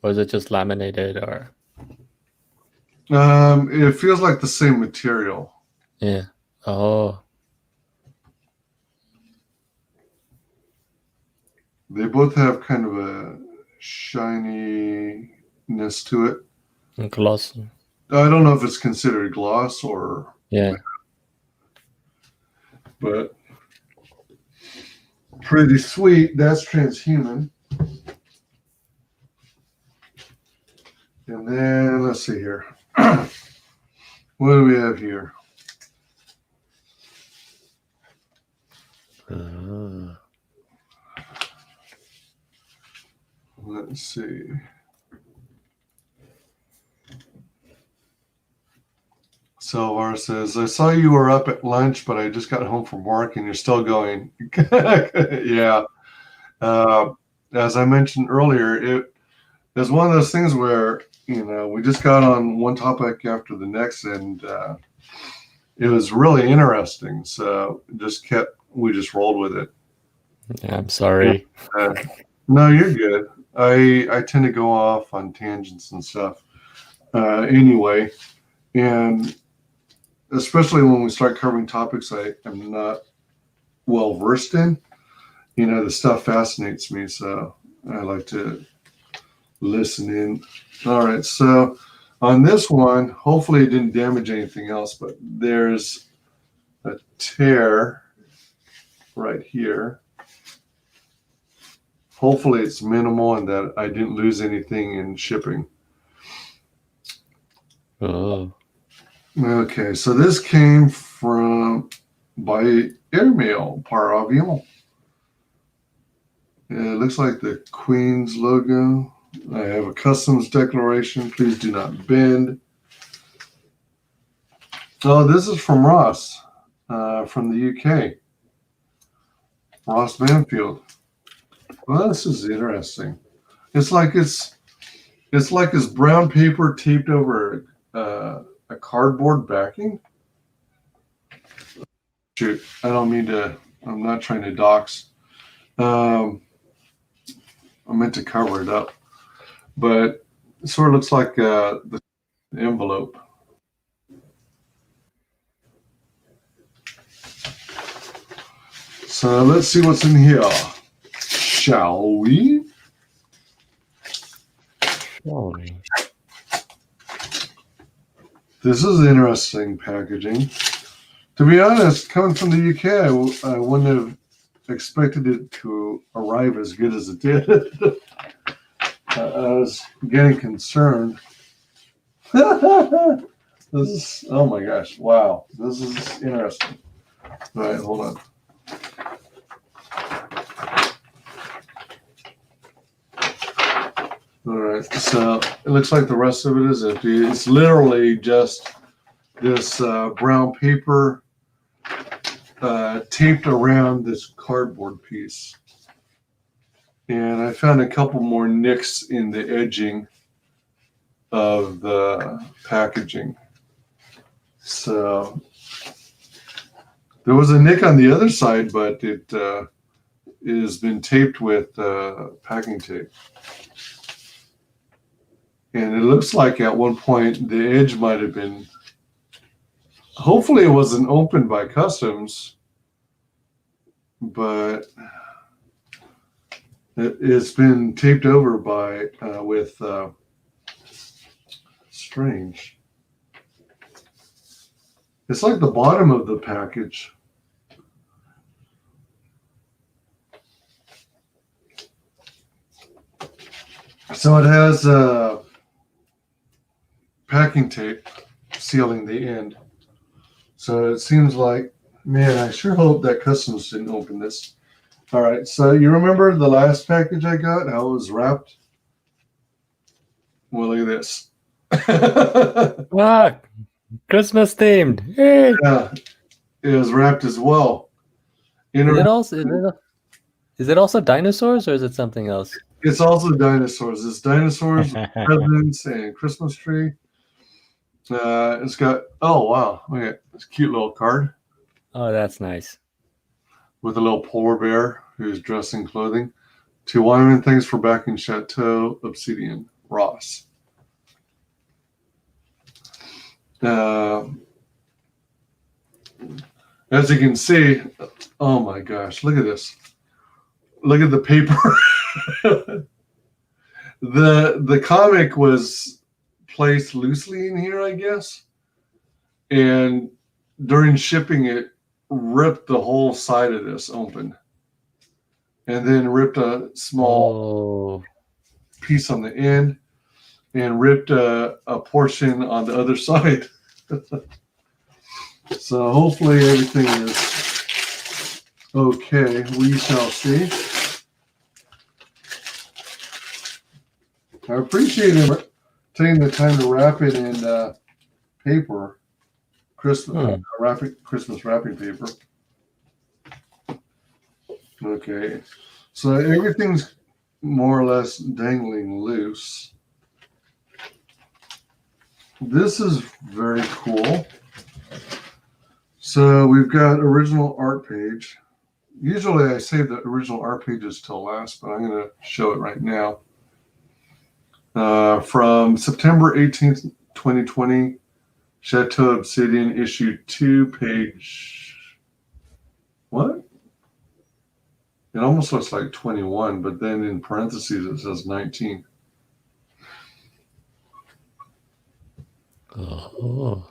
Or is it just laminated or It feels like the same material. yeah. Oh. They both have kind of a shininess to it. And gloss. I don't know if it's considered gloss or, Yeah. but pretty sweet. That's transhuman. And then let's see here. What do we have here? Let's see. Selvar says, I saw you were up at lunch, but I just got home from work and you're still going. Yeah. As I mentioned earlier, it is one of those things where, we just got on one topic after the next, and it was really interesting. So we just rolled with it. Yeah, I'm sorry. No, you're good. I tend to go off on tangents and stuff anyway. And especially when we start covering topics I am not well versed in, the stuff fascinates me. So I like to listen in. All right. So on this one, hopefully it didn't damage anything else, but there's a tear right here. Hopefully it's minimal and that I didn't lose anything in shipping. Oh. Okay, so this came by airmail par avion. It looks like the Queen's logo. I have a customs declaration. Please do not bend. Oh, this is from Ross, from the UK. Ross Banfield. Well, this is interesting. It's like it's brown paper taped over a cardboard backing. Shoot, I'm not trying to dox. I meant to cover it up, but it sort of looks like the envelope. So let's see what's in here, shall we? This is interesting packaging. To be honest, coming from the UK, I wouldn't have expected it to arrive as good as it did. I was getting concerned. Oh my gosh, wow. This is interesting. All right, hold on. All right, so it looks like the rest of it is empty. It's literally just this brown paper taped around this cardboard piece. And I found a couple more nicks in the edging of the packaging. So there was a nick on the other side, but it has been taped with packing tape. And it looks like at one point the edge might have been Hopefully it wasn't opened by customs, but it's been taped over by with strange. It's like the bottom of the package. So it has packing tape sealing the end. So it seems like, man, I sure hope that customs didn't open this. All right, so you remember the last package I got, how it was wrapped? Well, look at this. Ah, Christmas themed. Hey. Yeah, it was wrapped as well. Is it also dinosaurs or is it something else? It's also dinosaurs. It's dinosaurs, presents, and Christmas tree. It's got, oh, wow. Look at this cute little card Oh, that's nice. with a little polar bear who's dressed in clothing. To Wyman, thanks for backing Chateau Obsidian, Ross. As you can see, oh my gosh, look at this. Look at the paper. The comic was placed loosely in here, I guess. And during shipping, it ripped the whole side of this open. And then ripped a small piece on the end and ripped a portion on the other side. So hopefully everything is okay. We shall see. I appreciate him taking the time to wrap it in paper, Christmas wrapping paper. Okay, so everything's more or less dangling loose. This is very cool. So we've got original art page. Usually I save the original art pages till last, but I'm going to show it right now. From September 18th, 2020, Chateau Obsidian issue 2, page, what? It almost looks like 21, but then in parentheses it says 19. Oh.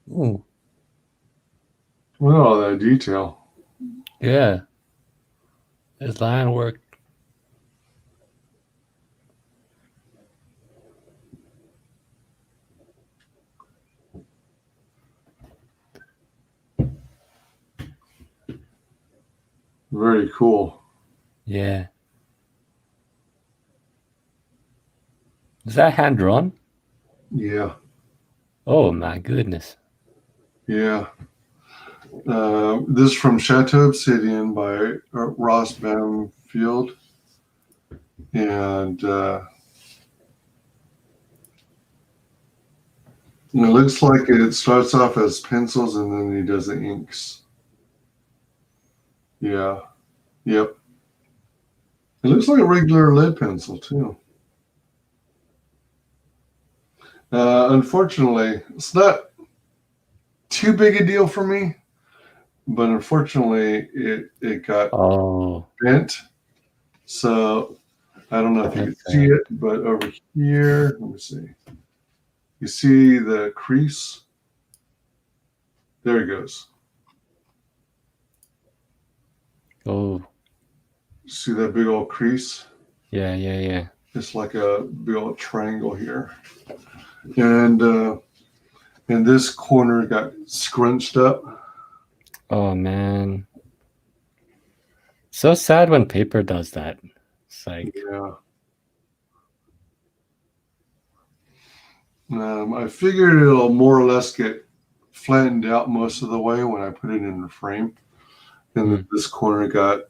Ooh. Look at all that detail. Yeah. There's line work. Very cool. Yeah. Is that hand drawn? Yeah. Oh my goodness. Yeah. This is from Chateau Obsidian by Ross Bamfield. And it looks like it starts off as pencils and then he does the inks. Yeah. Yep. It looks like a regular lead pencil too. Unfortunately, it's not too big a deal for me, but unfortunately it got bent. So I don't know if you can see it, but over here, let me see. You see the crease? There it goes. Oh. See that big old crease? Yeah, yeah, yeah. It's like a big old triangle here. And this corner got scrunched up. Oh man. So sad when paper does that. It's like, yeah. I figured it'll more or less get flattened out most of the way when I put it in the frame. And then this corner got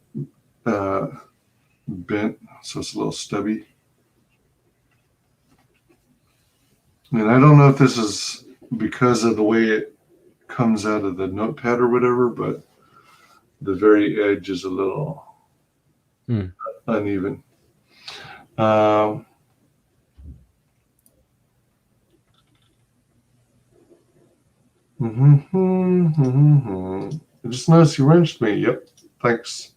bent, so it's a little stubby. And I don't know if this is because of the way it comes out of the notepad or whatever, but the very edge is a little uneven. I just noticed you wrenched me. Yep. Thanks.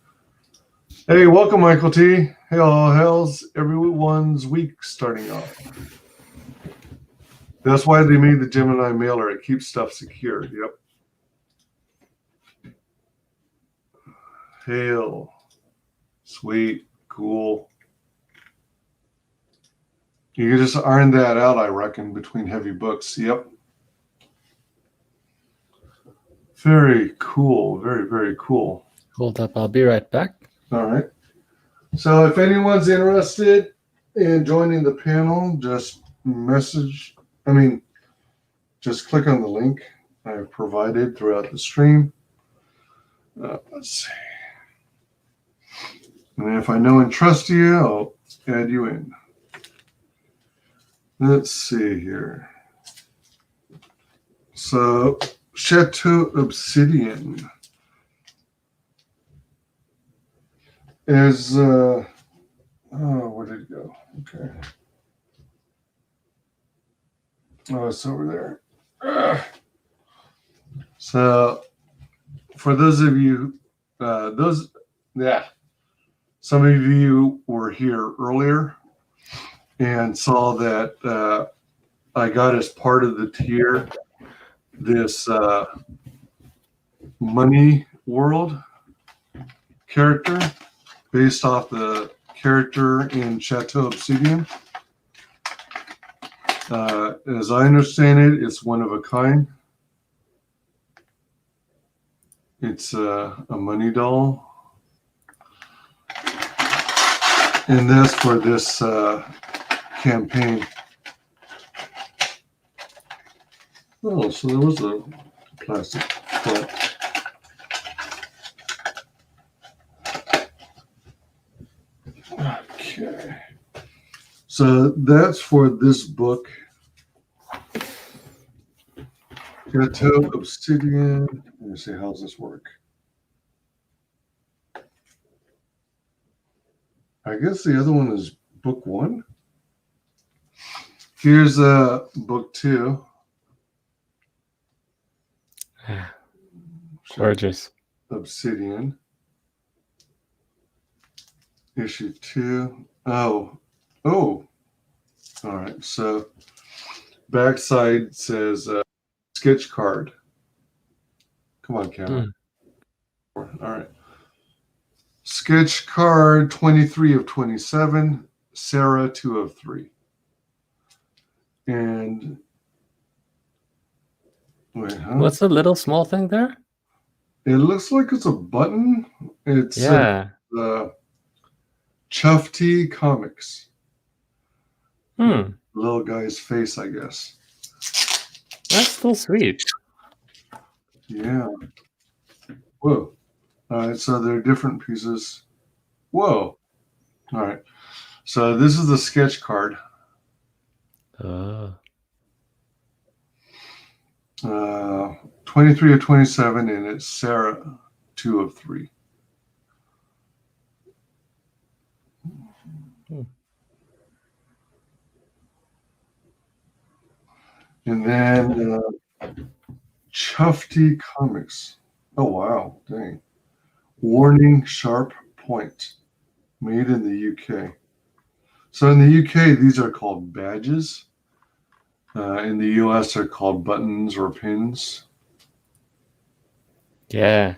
Hey, welcome, Michael T. Hey, all. How's everyone's week starting off? That's why they made the Gemini Mailer. It keeps stuff secure. Yep. Hail. Sweet. Cool. You can just iron that out, I reckon, between heavy books. Yep. Very cool. Very, very cool. Hold up. I'll be right back. All right. So if anyone's interested in joining the panel, just just click on the link I've provided throughout the stream. Let's see. And if I know and trust you, I'll add you in. Let's see here. So, Chateau Obsidian is, where did it go? Okay. Oh, it's over there. So, for those of you, some of you were here earlier and saw that I got as part of the tier this Money World character based off the character in Chateau Obsidian. As I understand it, it's one of a kind. It's a money doll. And that's for this campaign. Oh, so there was a plastic flap. Okay. So that's for this book. Chateau Obsidian. Let me see, how's this work? I guess the other one is book 1. Here's book 2. Gorgeous. Obsidian. Issue 2. Oh. All right. So backside says sketch card. Come on, camera. All right. Sketch card 23 of 27, Sarah 2 of 3. And wait, huh? What's the little small thing there? It looks like it's a button. It's Chufty Comics. Little guy's face, I guess. That's still sweet. Yeah. Whoa. All right, so they're different pieces. Whoa. All right. So this is the sketch card. 23 of 27, and it's Sarah 2 of 3. And then Chufty Comics. Oh, wow. Dang. Warning Sharp Point. Made in the UK. So in the UK, these are called badges. In the US, they're called buttons or pins. Yeah,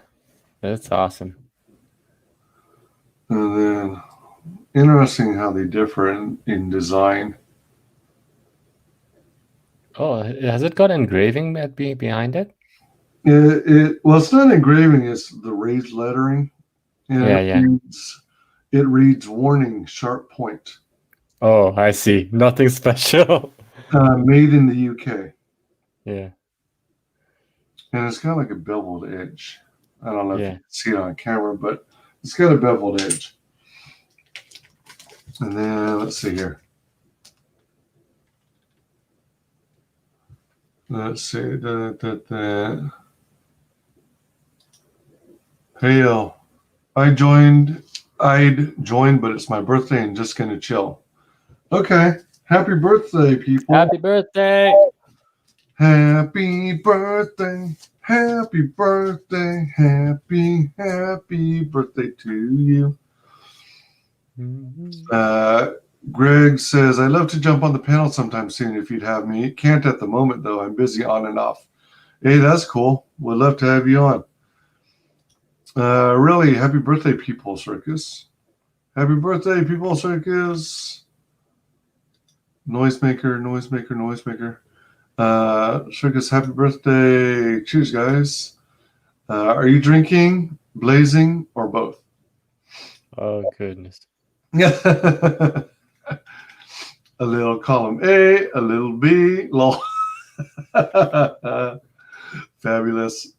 that's awesome. And then, interesting how they differ in design. Oh, has it got engraving behind it? Well, it's not engraving; it's the raised lettering. And it reads "Warning: Sharp Point." Oh, I see. Nothing special. Made in the UK. Yeah. And it's got like a beveled edge. I don't know if you can see it on camera, but it's got a beveled edge. And then let's see here. Let's see. Hail. I joined I'd join, but it's my birthday and just gonna chill. Okay. Happy birthday, people. Happy birthday! Happy birthday. Happy birthday. Happy birthday to you. Greg says, I'd love to jump on the panel sometime soon if you'd have me. Can't at the moment, though. I'm busy on and off. Hey, that's cool. We'd love to have you on. Really, happy birthday, People Circus. Happy birthday, People Circus. Noisemaker. Circus, happy birthday. Cheers, guys. Are you drinking, blazing, or both? Oh, goodness. A little column A, a little B. Lol. Fabulous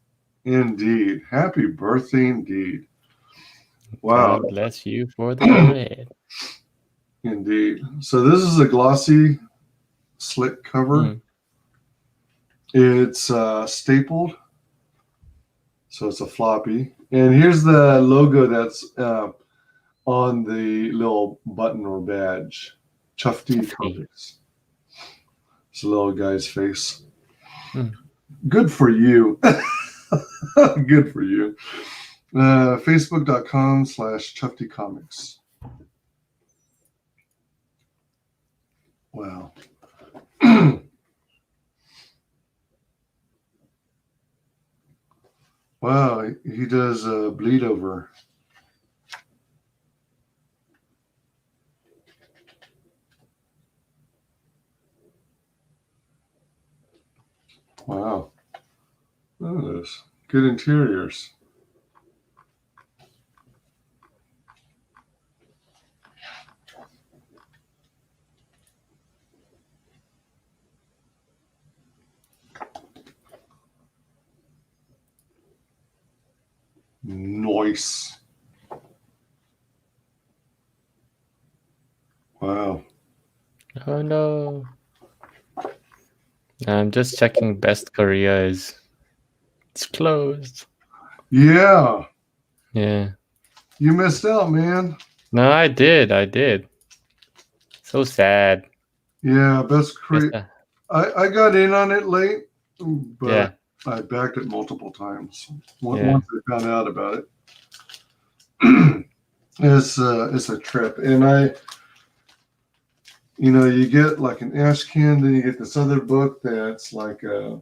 indeed. Happy birthday indeed. Wow. God bless you for the bread. Indeed. So this is a glossy, slick cover. It's stapled. So it's a floppy. And here's the logo that's on the little button or badge. Chufty Comics. It's a little guy's face. Good for you. Good for you. Facebook.com/Chufty Comics. Wow. Wow, he does bleed over. Wow. Look at this. Good interiors. Nice. Wow. Oh no. I'm just checking Best Korea it's closed. Yeah. Yeah. You missed out, man. No, I did. So sad. Yeah, Best Korea. I got in on it late, but I backed it multiple times. Once I found out about it. It's a trip. And you get like an Ashcan, then you get this other book that's like a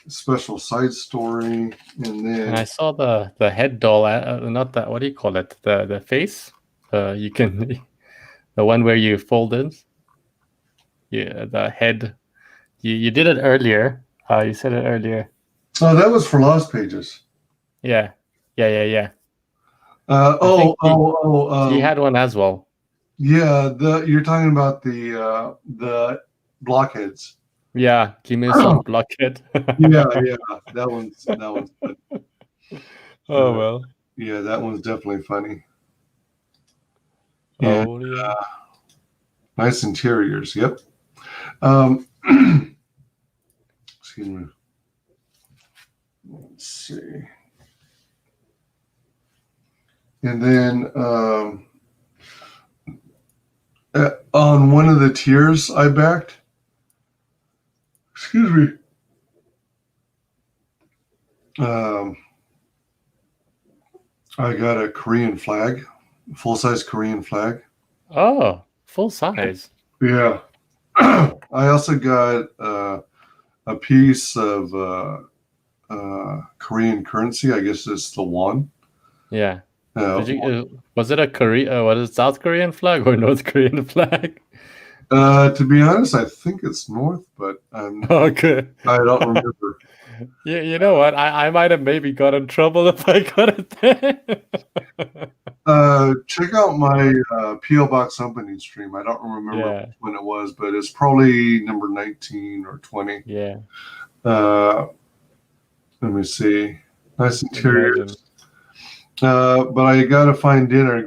special side story, and then I saw the head doll, not that. What do you call it? The face. You can the one where you fold it. Yeah, the head. You did it earlier. You said it earlier. Oh, that was for Lost Pages. Yeah. He had one as well. Yeah, you're talking about the blockheads. Yeah, give me some blockhead. yeah, that one's good. Oh well. Yeah, that one's definitely funny. Oh and, yeah. Nice interiors. Yep. Excuse me. Let's see. And then on one of the tiers I backed, excuse me, I got a Korean flag, full-size Korean flag. Oh, full size. Yeah. I also got a piece of Korean currency. I guess it's the won. Yeah. Was it a South Korean flag or North Korean flag? To be honest, I think it's North, but okay. I don't remember. Yeah, you know what? I might have maybe got in trouble if I got it there. Check out my P.O. Box opening stream. I don't remember when it was, but it's probably number 19 or 20. Yeah. Let me see. Nice interiors. But I gotta find dinner.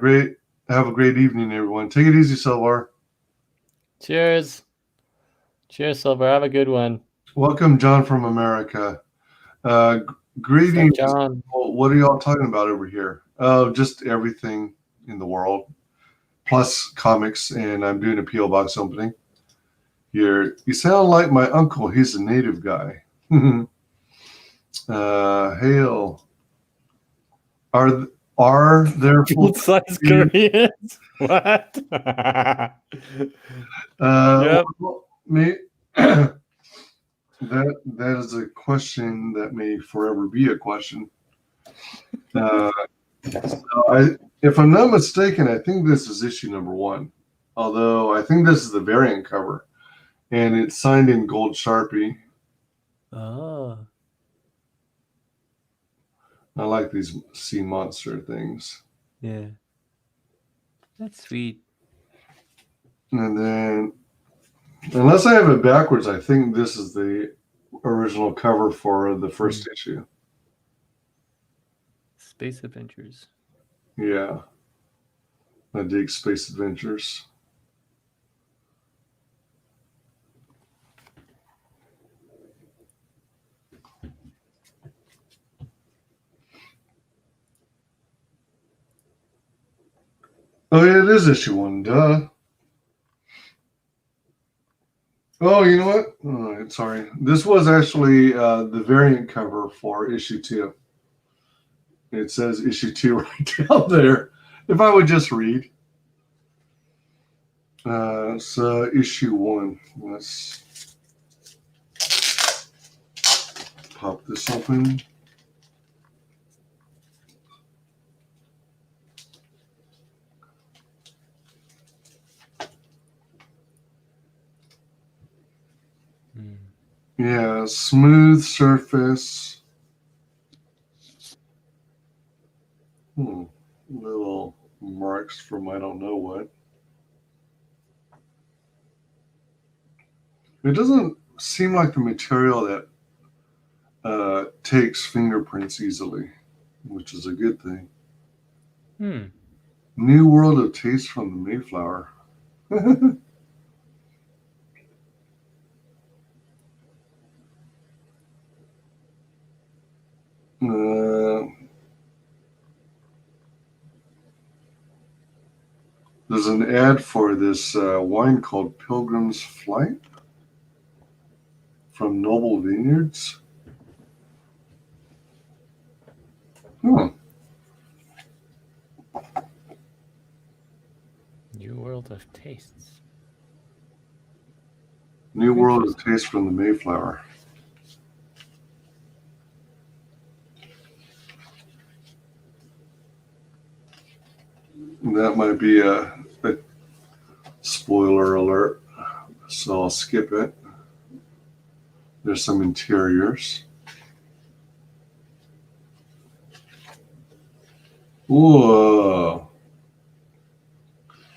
Have a great evening, everyone. Take it easy, Silvar. Cheers. Cheers, Silver. Have a good one. Welcome, John from America. Greetings, John. What are y'all talking about over here? Oh, just everything. in the world, plus comics, and I'm doing a P.O. box opening. You sound like my uncle. He's a native guy. Hail. Are there full-size Koreans? What? Yep. Well, that is a question that may forever be a question. If I'm not mistaken, I think this is issue number 1. Although I think this is the variant cover, and it's signed in gold Sharpie. Oh. I like these sea monster things. Yeah. That's sweet. And then, unless I have it backwards, I think this is the original cover for the first issue. Space Adventures. Yeah. I dig Space Adventures. Oh, yeah, it is issue 1. Duh. Oh, you know what? Oh, sorry. This was actually the variant cover for issue 2. It says issue 2 right down there. If I would just read. So issue 1. Let's pop this open. Yeah, smooth surface. Little marks from I don't know what. It doesn't seem like the material that takes fingerprints easily, which is a good thing. New world of taste from the Mayflower. There's an ad for this wine called Pilgrim's Flight from Noble Vineyards. New world of tastes. New world of taste from the Mayflower. That might be a spoiler alert, so I'll skip it. There's some interiors. Whoa.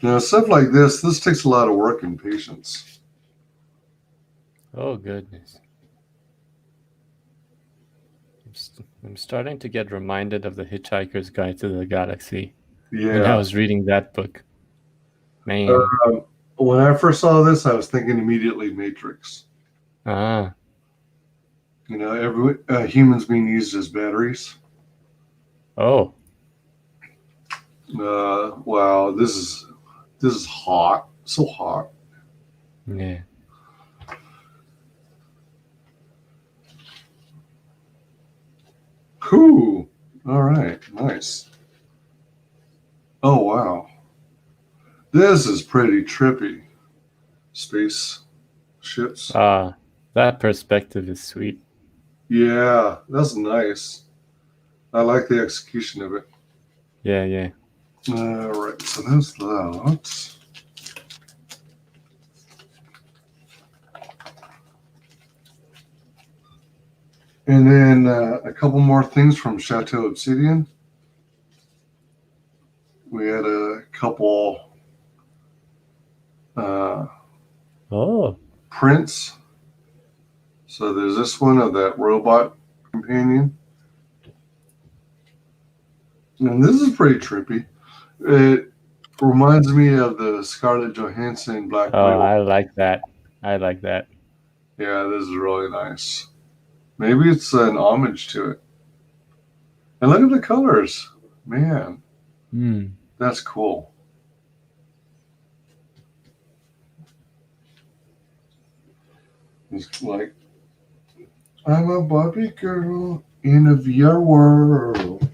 Now, stuff like this takes a lot of work and patience. Oh, goodness. I'm starting to get reminded of the Hitchhiker's Guide to the Galaxy. Yeah. When I was reading that book. Man. When I first saw this, I was thinking immediately Matrix. Ah. You know, humans being used as batteries. Oh. Wow, this is hot. So hot. Yeah. Cool. All right. Nice. Oh, wow. This is pretty trippy. Space ships. That perspective is sweet. Yeah, that's nice. I like the execution of it. Yeah, yeah. All right, so there's that. And then a couple more things from Chateau Obsidian. We had a couple prints. So there's this one of that robot companion. And this is pretty trippy. It reminds me of the Scarlett Johansson Black Widow. I like that. I like that. Yeah, this is really nice. Maybe it's an homage to it. And look at the colors. Man, That's cool. It's like, I'm a Barbie girl in a VR world.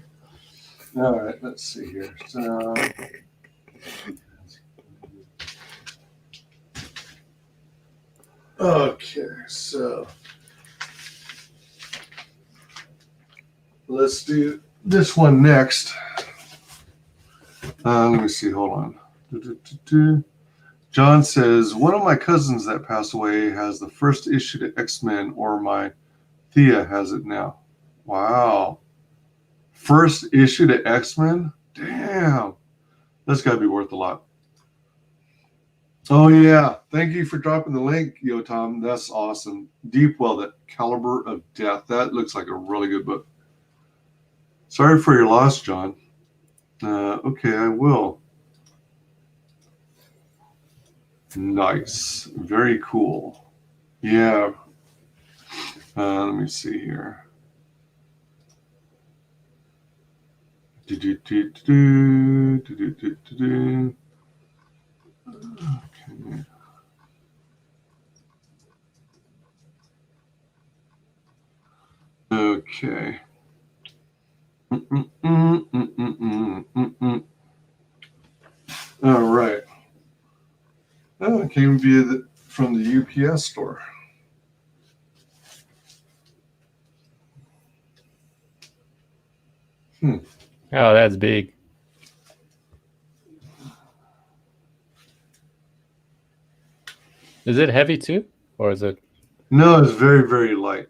All right, let's see here. So, okay, so let's do this one next. Let me see. Hold on. John says, one of my cousins that passed away has the first issue to X-Men, or my Thea has it now. Wow. First issue to X-Men? Damn. That's got to be worth a lot. Oh, yeah. Thank you for dropping the link, Yo Tom. That's awesome. Deepwell, The Caliber of Death. That looks like a really good book. Sorry for your loss, John. Okay, I will. Nice. Very cool. Yeah. Let me see here. Okay. Okay. All right. Oh, it came from the UPS store. Oh, that's big. Is it heavy too, or is it? No, it's very, very light.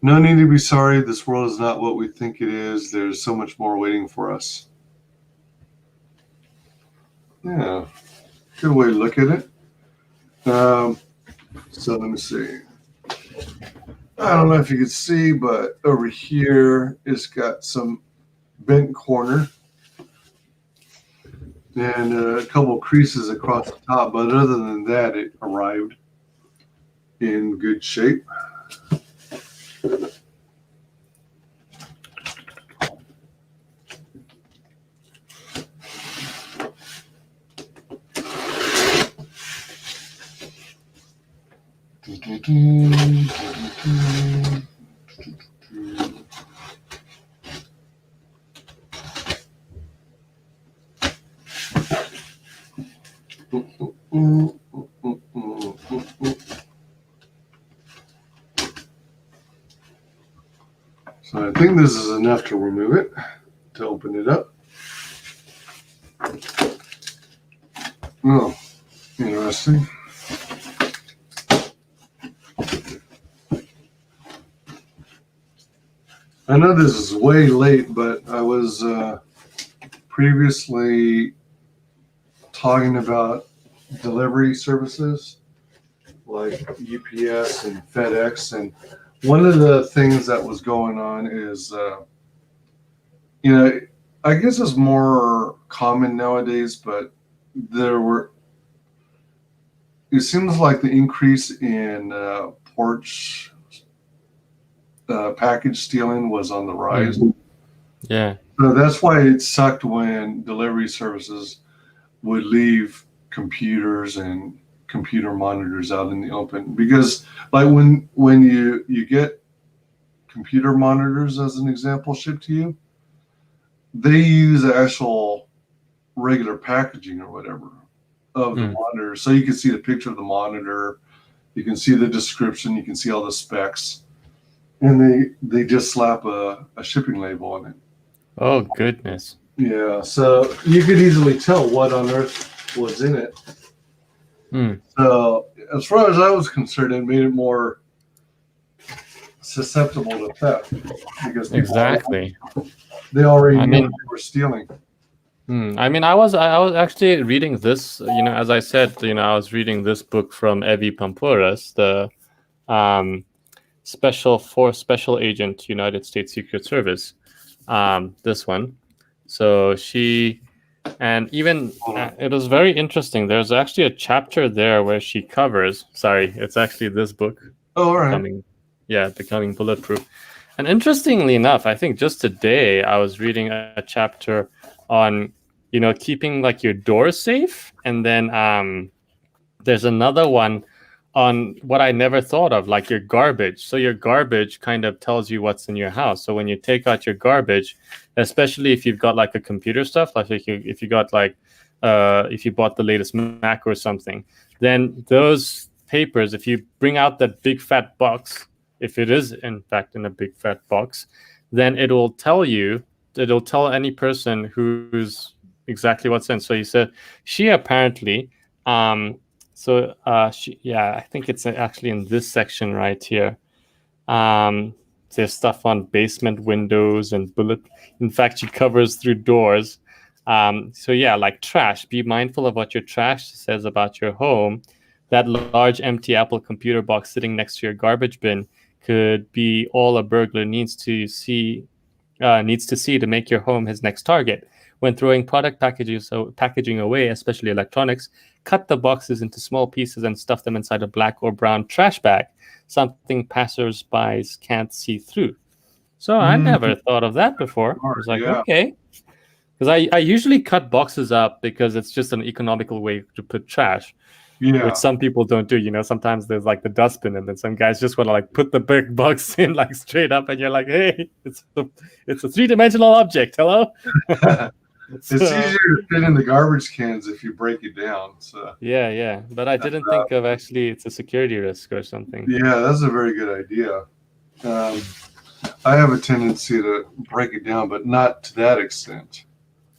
No need to be sorry. This world is not what we think it is. There's so much more waiting for us. Yeah, good way to look at it. So let me see. I don't know if you can see, but over here it's got some bent corner and a couple creases across the top. But other than that, it arrived in good shape. So I think this is enough to remove it, to open it up. Oh, interesting. I know this is way late, but I was previously talking about delivery services like UPS and FedEx, and one of the things that was going on is, I guess it's more common nowadays, but it seems like the increase in porch package stealing was on the rise. Yeah. So that's why it sucked when delivery services would leave computers and computer monitors out in the open, because like when you get computer monitors, as an example, shipped to you, they use actual regular packaging or whatever of the monitor, so you can see the picture of the monitor, you can see the description, you can see all the specs, and they just slap a shipping label on it. Oh goodness. Yeah, so you could easily tell what on earth was in it. So as far as I was concerned, it made it more susceptible to theft, because Exactly. they already knew what they were stealing. I mean, I was actually reading this, as I said, I was reading this book from Evie Pampouras, the Special Agent, United States Secret Service. This one. So it was very interesting. There's actually a chapter there where she covers, it's actually this book. Oh, all right. Becoming Bulletproof. And interestingly enough, I think just today I was reading a chapter on, keeping like your door safe, and then there's another one on what I never thought of, like your garbage. So your garbage kind of tells you what's in your house. So when you take out your garbage, especially if you've got like a computer stuff, like if you got like if you bought the latest Mac or something, then those papers, if you bring out that big fat box, if it is in fact in a big fat box, then it'll tell any person who's exactly what's in. So he said she apparently I think it's actually in this section right here. There's stuff on basement windows and bullet. In fact, she covers through doors. Like trash. Be mindful of what your trash says about your home. That large empty Apple computer box sitting next to your garbage bin could be all a burglar needs to see to make your home his next target. When throwing product packaging away, especially electronics, cut the boxes into small pieces and stuff them inside a black or brown trash bag, something passersby can't see through. So I never thought of that before. I was like, okay. Because I usually cut boxes up because it's just an economical way to put trash. Yeah. Which some people don't do. Sometimes there's like the dustbin, and then some guys just want to like put the big box in like straight up, and you're like, hey, it's a three-dimensional object. Hello. It's easier to fit in the garbage cans if you break it down. So yeah, but I didn't think of actually it's a security risk or something. Yeah, that's a very good idea. I have a tendency to break it down, but not to that extent.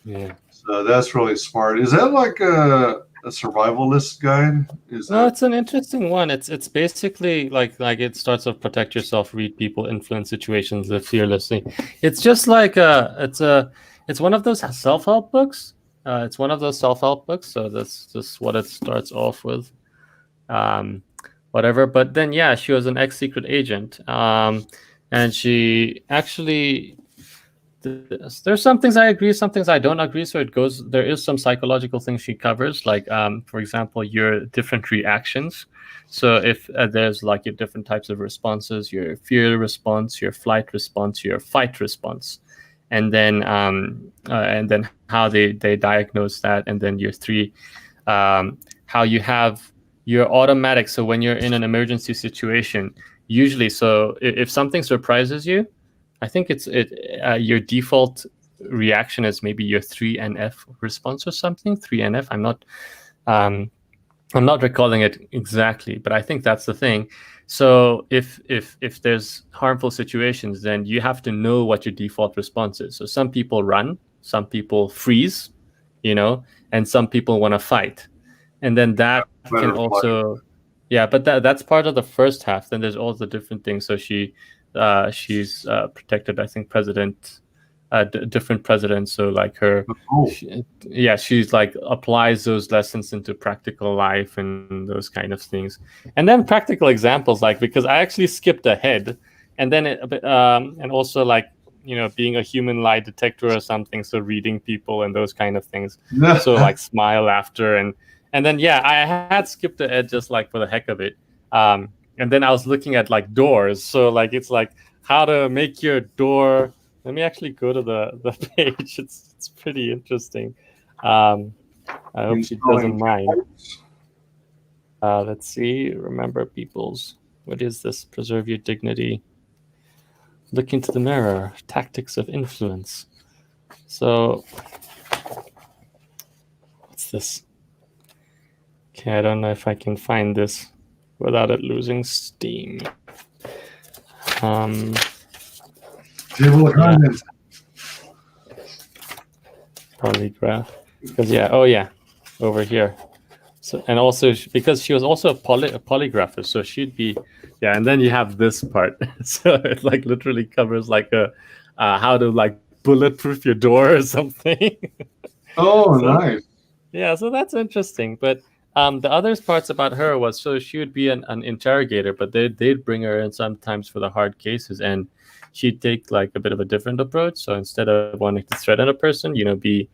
Yeah. So that's really smart. Is that like a survivalist guide? It's an interesting one. It's basically like it starts off protect yourself, read people, influence situations, live fearlessly. It's just like it's one of those self-help books. So that's just what it starts off with. Whatever. But then she was an ex-secret agent. And she actually there's some things I agree, some things I don't agree. So there is some psychological things she covers, like for example, your different reactions. So if there's like your different types of responses, your fear response, your flight response, your fight response, and then how they diagnose that, and then your three, how you have your automatic. So when you're in an emergency situation, usually, so if something surprises you, I think your default reaction is maybe your 3NF response or something. 3NF. I'm not recalling it exactly, but I think that's the thing. So if there's harmful situations, then you have to know what your default response is. So some people run, some people freeze, and some people want to fight, and then that can also, but that's part of the first half. Then there's all the different things. So she's protected, I think, different presidents. So like her, she's like applies those lessons into practical life and those kind of things. And then practical examples, like, because I actually skipped ahead, and then and also like, being a human lie detector or something. So reading people and those kind of things. So like smile, laughter, and then I had skipped ahead just like for the heck of it. And then I was looking at like doors. So like it's like how to make your door. Let me actually go to the page. It's pretty interesting. I hope she doesn't mind. Let's see. Remember people's. What is this? Preserve your dignity. Look into the mirror. Tactics of influence. So what's this? Okay, I don't know if I can find this without it losing steam. Table of contents. Polygraph. Because over here. So, and also because she was also a polygrapher, so she'd be and then you have this part. So it like literally covers like how to like bulletproof your door or something. Oh, nice. Yeah, so that's interesting. But the other parts about her was, so she would be an interrogator, but they'd bring her in sometimes for the hard cases, and she'd take like a bit of a different approach. So instead of wanting to threaten a person, be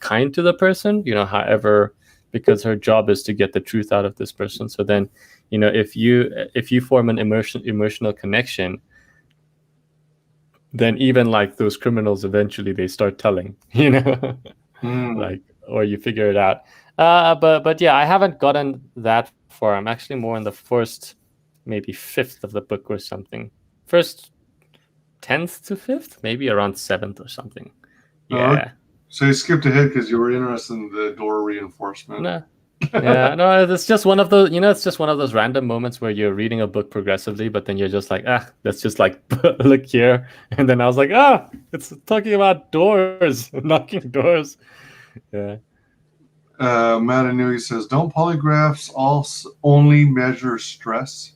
kind to the person, however, because her job is to get the truth out of this person. So then, if you form an emotional connection, then even like those criminals eventually they start telling, you know, like, or you figure it out. But yeah, I haven't gotten that far. I'm actually more in the first, maybe fifth of the book or something. First 10th to 5th, maybe around 7th or something. Yeah. So you skipped ahead because you were interested in the door reinforcement. No. Yeah, no, it's just one of those, it's just one of those random moments where you're reading a book progressively, but then you're just like, let's just like look here. And then I was like, it's talking about doors, knocking doors. Yeah. Matt Anui says, don't polygraphs only measure stress?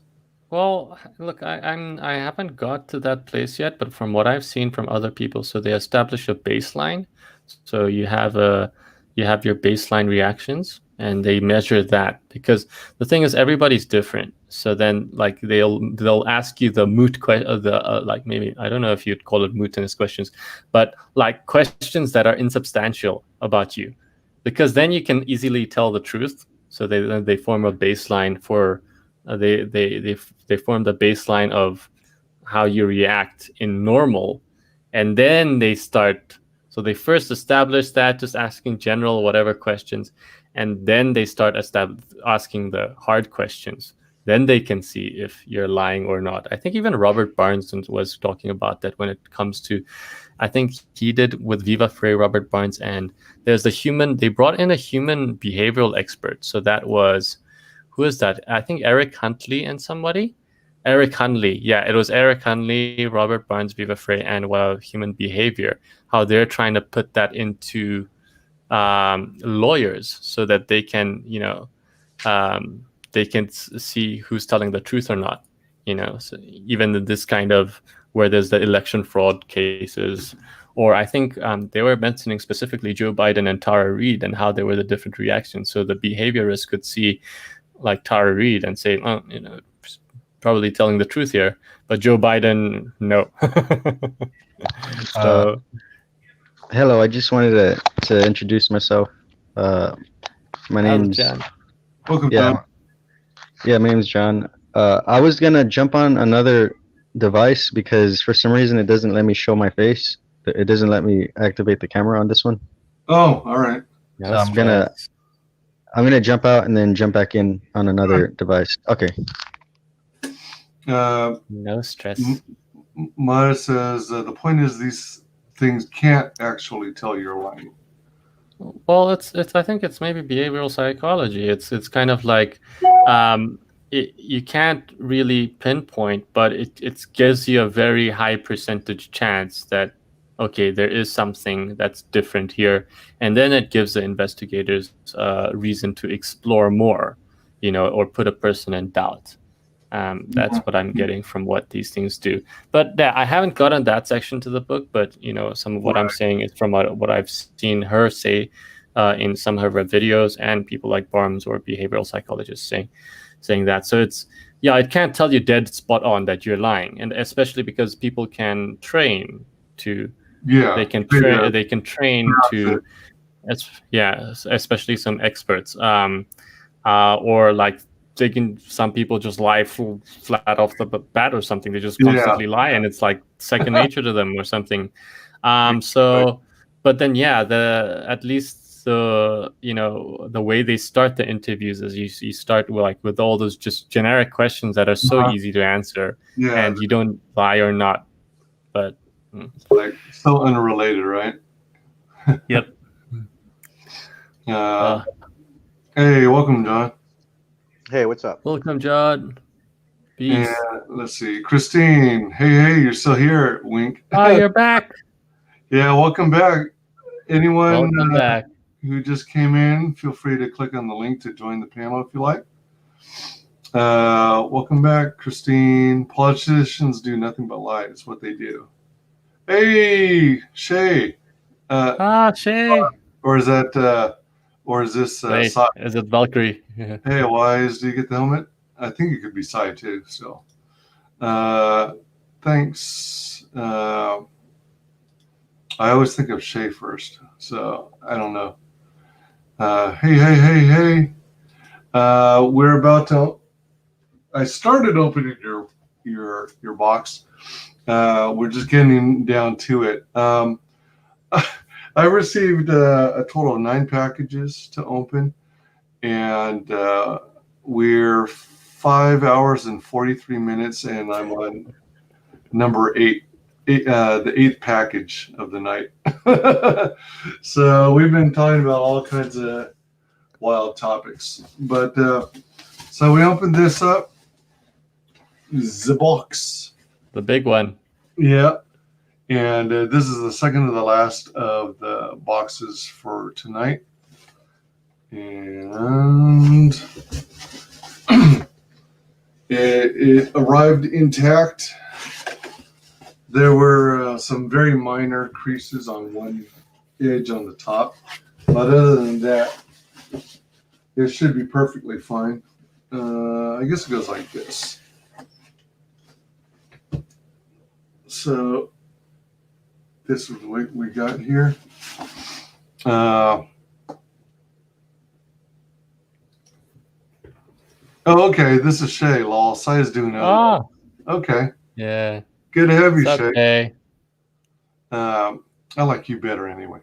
Well, look, I haven't got to that place yet, but from what I've seen from other people, so they establish a baseline. So you have your baseline reactions, and they measure that, because the thing is everybody's different. So then like they'll ask you the moot question, like maybe, I don't know if you'd call it mootness questions, but like questions that are insubstantial about you, because then you can easily tell the truth. So they form a baseline for they form the baseline of how you react in normal, and then they start. So they first establish that, just asking general whatever questions, and then they start asking the hard questions. Then they can see if you're lying or not. I think even Robert Barnes was talking about that when it comes to, I think he did with Viva Frey, Robert Barnes, and there's they brought in a human behavioral expert. So that was, who is that? I think Eric Huntley and somebody. Eric Hunley, yeah, it was Eric Hunley, Robert Barnes, Viva Frey, and human behavior. How they're trying to put that into lawyers so that they can, they can see who's telling the truth or not. So even this kind of where there's the election fraud cases, or I think they were mentioning specifically Joe Biden and Tara Reid and how there were the different reactions. So the behaviorists could see like Tara Reid and say, probably telling the truth here, but Joe Biden, no. So, hello, I just wanted to introduce myself. My name's John. Welcome, John. Yeah, my name's John. I was gonna jump on another device because for some reason it doesn't let me show my face. It doesn't let me activate the camera on this one. Oh, all right. So I'm gonna jump out and then jump back in on another device. Okay. No stress. Maya says the point is these things can't actually tell you're lying. Well, I think it's maybe behavioral psychology. It's kind of like you can't really pinpoint, but it gives you a very high percentage chance that okay, there is something that's different here, and then it gives the investigators reason to explore more, or put a person in doubt. That's what I'm getting from what these things do. But I haven't gotten that section to the book, but some of what I'm saying is from what I've seen her say in some of her videos, and people like Barnes or behavioral psychologists saying that. So it can't tell you dead spot on that you're lying, and especially because people can train to. Yeah, they can train to. Especially some experts, or like. Some people just lie flat off the bat or something. They just constantly lie, and it's like second nature to them or something. But then at least the way they start the interviews is you start with all those just generic questions that are so easy to answer, and you don't lie or not. But like so unrelated, right? Yep. Hey, welcome, John. Hey, what's up? Welcome, John. Peace. Let's see. Christine. Hey, you're still here. Wink. Oh, you're back. Yeah, welcome back. Anyone back. Who just came in, feel free to click on the link to join the panel if you like. Welcome back, Christine. Politicians do nothing but lie. It's what they do. Hey, Shay. Shay. Or is that... or is this Sai? Is it Valkyrie? Hey, Wise, do you get the helmet? I think it could be Sai too. So, thanks. I always think of Shay first, so I don't know. Hey. We're about to. I started opening your box, We're just getting down to it. I received a total of 9 packages to open, and we're 5 hours and 43 minutes, and I'm on number 8, the 8th package of the night. So we've been talking about all kinds of wild topics. But so we opened this up, the box. The big one. Yeah. And this is the second to the last of the boxes for tonight. And it arrived intact. There were some very minor creases on one edge on the top. But other than that, it should be perfectly fine. I guess it goes like this. So this is what we got here. Oh, okay. This is Shay. Lol. Size do know. Oh, Okay. yeah. Good to have you, It's Shay. okay. I like you better anyway.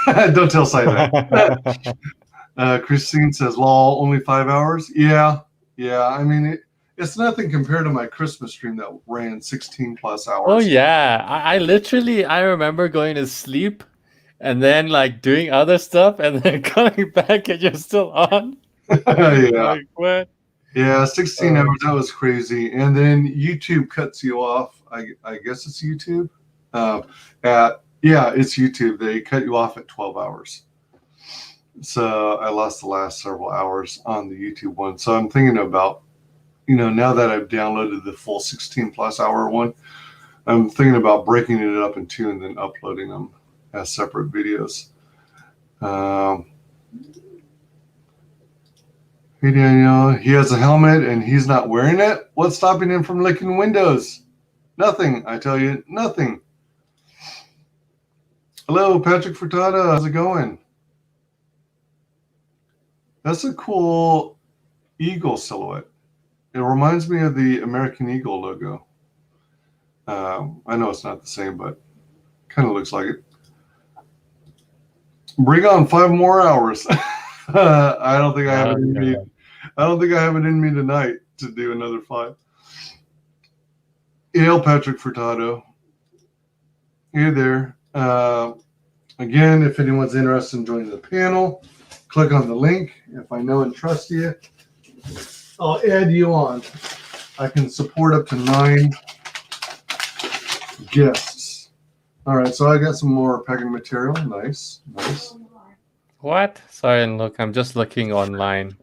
Don't tell Sai that. Christine says, lol, only 5 hours? Yeah. I mean, it's nothing compared to my Christmas stream that ran 16 plus hours. Oh yeah, I remember going to sleep and then like doing other stuff and then coming back and you're still on. Yeah. Like what? Yeah, 16 hours. That was crazy. And then YouTube cuts you off. I guess it's YouTube. It's YouTube. They cut you off at 12 hours. So I lost the last several hours on the YouTube one. So I'm thinking about, now that I've downloaded the full 16 plus hour one, I'm thinking about breaking it up in 2 and then uploading them as separate videos. Hey Daniel, he has a helmet and he's not wearing it? What's stopping him from licking windows? Nothing, I tell you, nothing. Hello, Patrick Furtado, how's it going? That's a cool eagle silhouette. It reminds me of the American Eagle logo. I know it's not the same, but kind of looks like it. Bring on 5 more hours. I don't think I have it in me. I don't think I have it in me tonight to do another 5. Hail, Patrick Furtado. Hey there. Again, if anyone's interested in joining the panel, click on the link. If I know and trust you, I'll add you on. I can support up to 9 guests. All right, so I got some more packing material. Nice. What? Sorry, and look, I'm just looking online.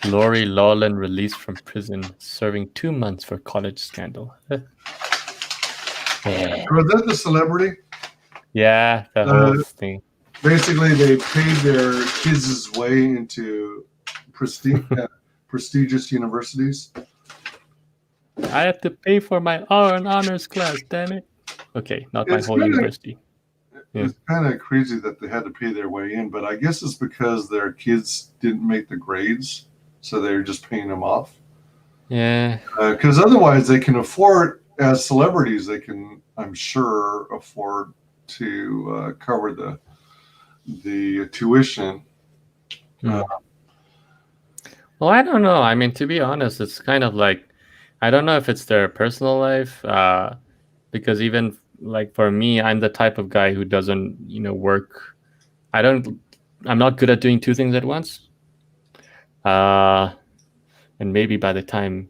Lori Lawlin released from prison, serving 2 months for college scandal. Was that the celebrity? Yeah, the whole thing. Basically, they paid their kids' way into prestigious universities. I have to pay for my honors class, damn it. Okay, not my whole university. It's kind of crazy that they had to pay their way in, but I guess it's because their kids didn't make the grades, so they're just paying them off. Yeah. Because otherwise they can afford, as celebrities, they can, I'm sure, afford to cover the tuition. Well, I don't know. I mean, to be honest, it's kind of like, I don't know if it's their personal life, because even like for me, I'm the type of guy who doesn't, work. I'm not good at doing 2 things at once. And maybe by the time,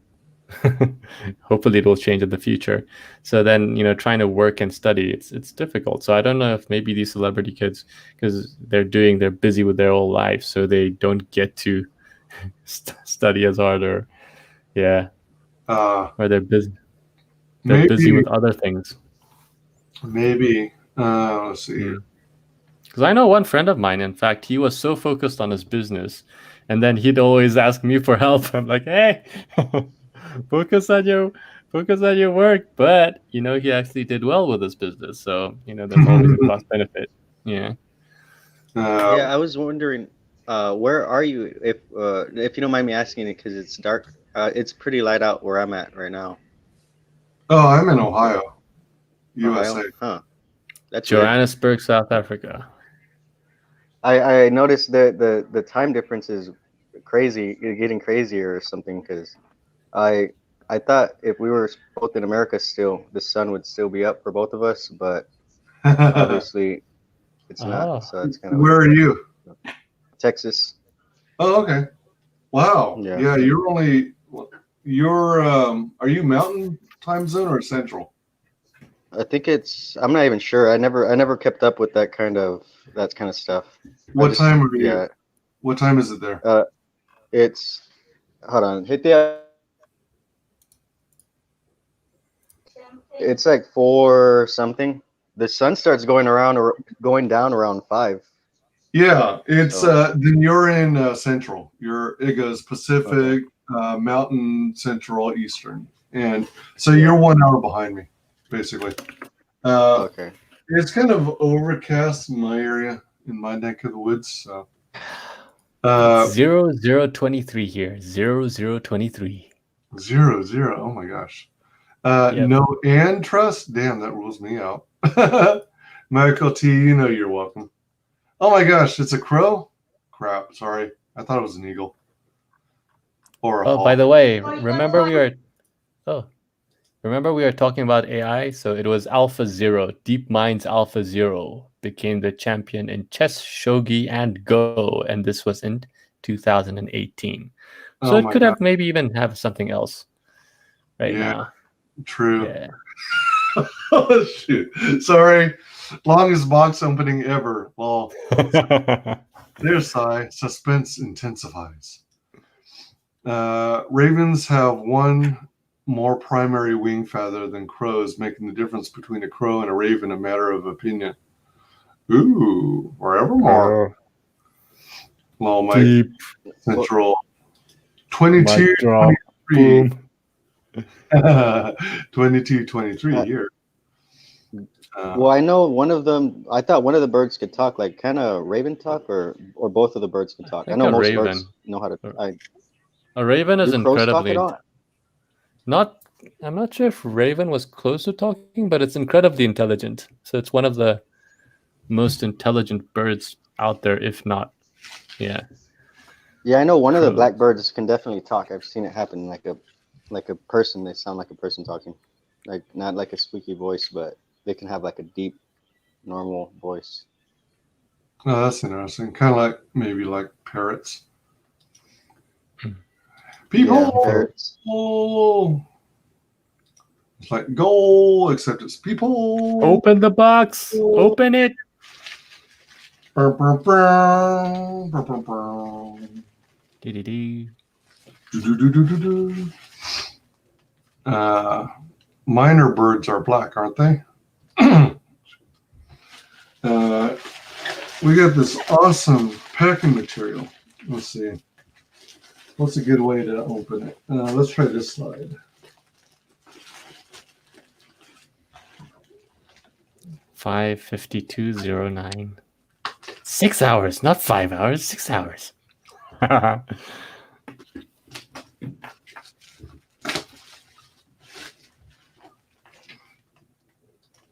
hopefully it will change in the future. So then, trying to work and study, it's difficult. So I don't know if maybe these celebrity kids, because they're busy with their whole life, so they don't get to study as hard, or they're busy. They're busy with other things. Maybe. Let's see. Because I know one friend of mine, in fact, he was so focused on his business, and then he'd always ask me for help. I'm like, hey, focus on your work. But he actually did well with his business, so there's always a cost benefit. Yeah. I was wondering, where are you? If you don't mind me asking it, because it's dark. It's pretty light out where I'm at right now. Oh, I'm in Ohio. USA. Huh. That's weird. Johannesburg, South Africa. I noticed that the time difference is crazy, getting crazier or something. Because I thought if we were both in America still, the sun would still be up for both of us, but obviously it's Oh. not. So it's kind of Where are you? Texas. Oh, okay. Wow. Yeah. Yeah, are you Mountain time zone or Central? I think I'm not even sure. I never kept up with that kind of stuff. What time are you? Yeah. What time is it there? It's hold on. Hit the. It's like 4 something. The sun starts going down around 5. Yeah, it's So- then you're in Central. It goes Pacific, Mountain, Central, Eastern, and so you're 1 hour behind me, basically. Okay. It's kind of overcast in my area, in my neck of the woods. So, 0023 here. 0023. 0. Oh my gosh. Yep. No and trust. Damn, that rules me out. Michael T, you know you're welcome. Oh my gosh, it's a crow? Crap, sorry. I thought it was an eagle. Or a Oh, hawk. by the way, remember we were talking about AI? So it was Alpha Zero. DeepMind's Alpha Zero became the champion in chess, shogi, and Go, and this was in 2018. So Oh it my could God. have maybe even have something else right Yeah. now. True. Yeah. Oh, shoot. Sorry. Longest box opening ever. Well, there's sigh. Suspense intensifies. Ravens have one more primary wing feather than crows, making the difference between a crow and a raven a matter of opinion. Ooh, forevermore. Well, my Deep. Central 22, Mic drop. 23. Boom. 22, 23 here. Well, I know one of them. I thought one of the birds could talk, like kind of raven talk, or both of the birds can talk. I think know a most raven. birds know how to. A raven is Do crows talk incredibly at all? I'm not sure if raven was close to talking, but it's incredibly intelligent. So it's one of the most intelligent birds out there, if not. Yeah. Yeah, I know one of the Crows. blackbirds can definitely talk. I've seen it happen, like a person. They sound like a person talking, like not like a squeaky voice, but they can have like a deep, normal voice. Oh, that's interesting. Kind of like maybe like parrots. People. Yeah, parrots. It's like goal, except it's people. Open the box. Open it. Brr, brr, brr, brr, brr, brr. Dee-dee-dee. Do-do-do-do-do-do. Minor birds are black, aren't they? We got this awesome packing material. Let's see. What's a good way to open it? Let's try this slide. $552.09. 6 hours, not 5 hours. 6 hours.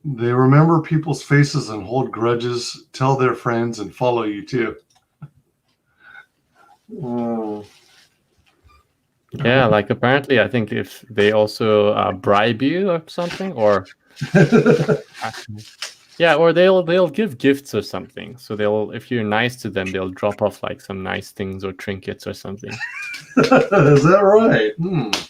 They remember people's faces and hold grudges, tell their friends, and follow you too. Yeah, like apparently, I think if they also bribe you or something, or yeah, or they'll give gifts or something. So if you're nice to them, they'll drop off like some nice things or trinkets or something. Is that right?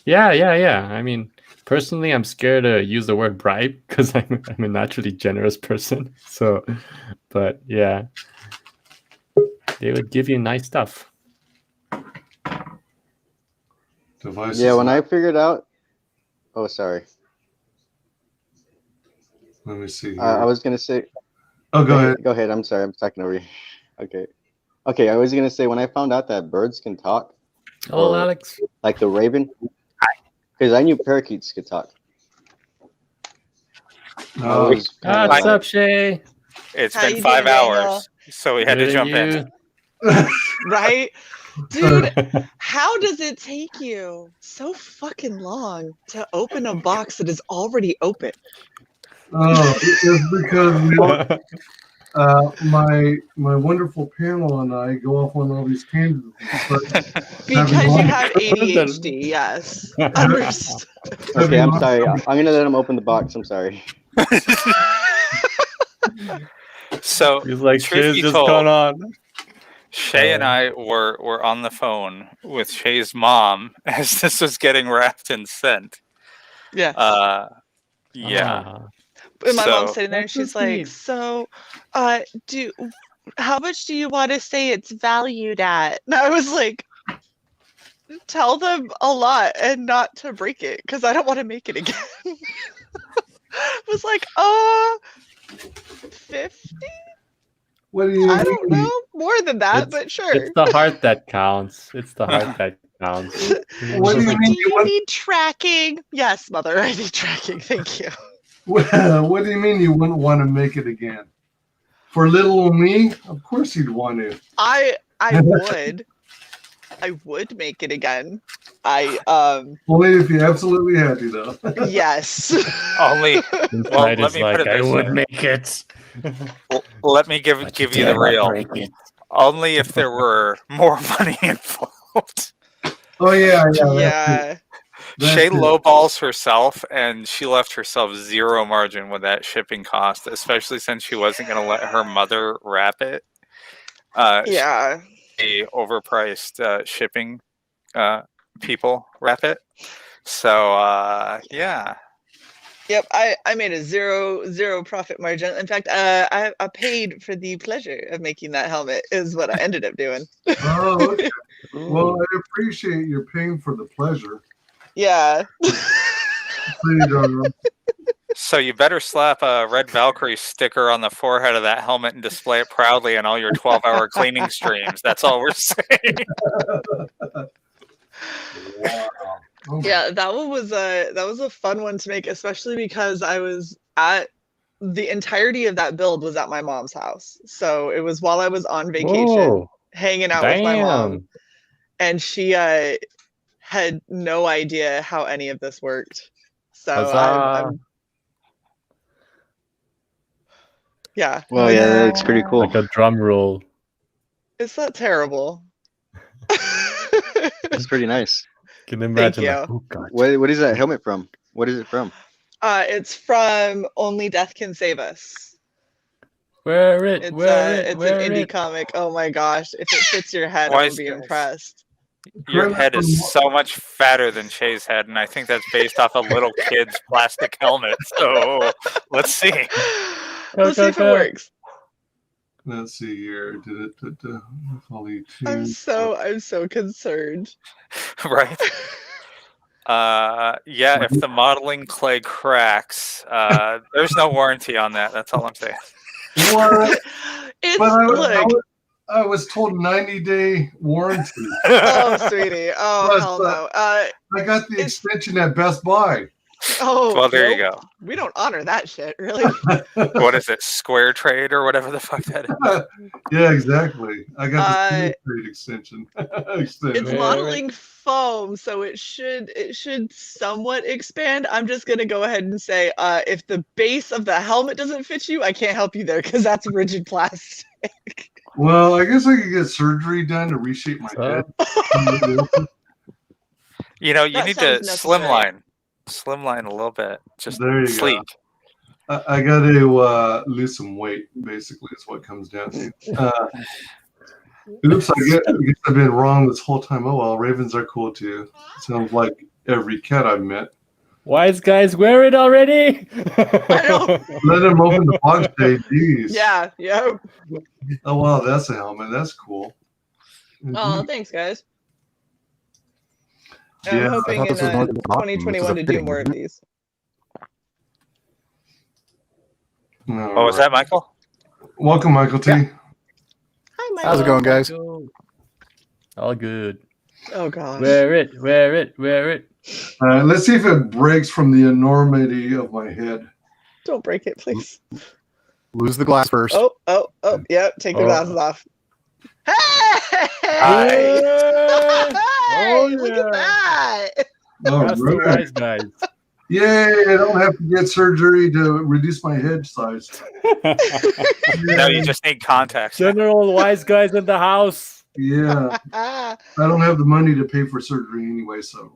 Yeah. I mean, personally, I'm scared to use the word bribe because I'm a naturally generous person. So, but yeah, they would give you nice stuff. Devices. Yeah, when I figured out. Oh, sorry. Let me see. Here. I was gonna say. Oh, go ahead. Go ahead. I'm sorry. I'm talking over you. Okay. I was gonna say when I found out that birds can talk. Hello, or, Alex. Like the raven. Because I knew parakeets could talk. What's up, Shay? It's How been you 5 doing, Daniel? hours, so we had to jump in. Right? Dude, how does it take you so fucking long to open a box that is already open? Oh, it's because we all, my wonderful panel and I go off on all these tangents. Because you have ADHD, yes. Understood. Okay, I'm sorry. I'm gonna let him open the box. I'm sorry. So He's like, truth shit's be just told, going on. Shay and I were on the phone with Shay's mom as this was getting wrapped and sent. Yeah. Yeah. Ah. And my mom's So- sitting there and That's so she's like, sweet. so how much do you want to say it's valued at? And I was like, tell them a lot and not to break it because I don't want to make it again. I was like, 50? What do you I don't know. More than that, It's- but sure. It's the heart that counts. It's the heart that counts. What do She's you like, mean do you you want- need tracking? Yes, mother, I need tracking. Thank you. What do you mean you wouldn't want to make it again? For little old me, of course you'd want to. I would. I would make it again. Only if you absolutely had to, though. Yes. Only Inside let is me like, put it I this would way. make it. Let me give But you the cannot real. break it. Only if there were more money involved. Oh yeah, yeah. Yeah. Shay it. lowballs herself, and she left herself zero margin with that shipping cost, especially since she wasn't going to let her mother wrap it. Yeah. The overpriced shipping people wrap it. So yeah. Yep. I made a zero profit margin. In fact, I paid for the pleasure of making that helmet is what I ended up doing. Oh, okay. Well, I appreciate your paying for the pleasure. Yeah. Please, So you better slap a red Valkyrie sticker on the forehead of that helmet and display it proudly on all your 12-hour cleaning streams. That's all we're saying. wow. Oh, Yeah, that was a fun one to make, especially because I was at the entirety of that build was at my mom's house. So it was while I was on vacation, Whoa. hanging out with my mom, Damn. and she had no idea how any of this worked. So Huzzah. I'm yeah. Well, yeah, that looks pretty cool. Like a drum roll. It's not terrible. It's pretty nice. Can you imagine? you. Like, oh god. What is that helmet from? What is it from? It's from Only Death Can Save Us. Wear it. It's Wear it. it's Wear an indie it. comic. Oh my gosh. If it fits your head, Why I will is be this? impressed. Your head is so much fatter than Shay's head, and I think that's based off a little kid's plastic helmet. So let's see. Let's see if it works. Let's see here. Only two. I'm so concerned. Right? Yeah, if the modeling clay cracks, there's no warranty on that. That's all I'm saying. What? It's But look. I was told 90-day warranty. Oh, sweetie. Oh, Plus, hell no. I got the extension at Best Buy. Oh, Well, there you nope. go. We don't honor that shit, really. What is it? Square trade or whatever the fuck that is? Yeah, exactly. I got the Uh, trade extension. It's Right. modeling foam, so it should somewhat expand. I'm just gonna go ahead and say, if the base of the helmet doesn't fit you, I can't help you there because that's rigid plastic. Well, I guess I could get surgery done to reshape my head. You know, you That need to sounds necessary. slimline a little bit. Just There you sleek. go. I got to lose some weight, basically, is what comes down to. Oops, I guess I've been wrong this whole time. Oh, well, ravens are cool, too. Sounds like every cat I've met. WyzGyz, wear it already. I know. Let him open the box, Jay. Jeez. Yeah. Oh, wow, that's a helmet. That's cool. Oh, thanks, guys. Yeah, I'm hoping in this was more than an option, this is 2021 a to do fitting, more of isn't it? these. No, Oh, was that Michael? Welcome, Michael T. Hi, Michael. How's it going, guys? All good. Oh gosh. Wear it. Wear it. Wear it. All right, let's see if it breaks from the enormity of my head. Don't break it, please. Lose the glass first. Oh, yep. Take the Oh. glasses off. Hey! Hey! Hey, Oh, look yeah. at that. All That's the right. WyzGyz. Yay! I don't have to get surgery to reduce my head size. No, you just need contacts. General WyzGyz in the house. Yeah, I don't have the money to pay for surgery anyway, so.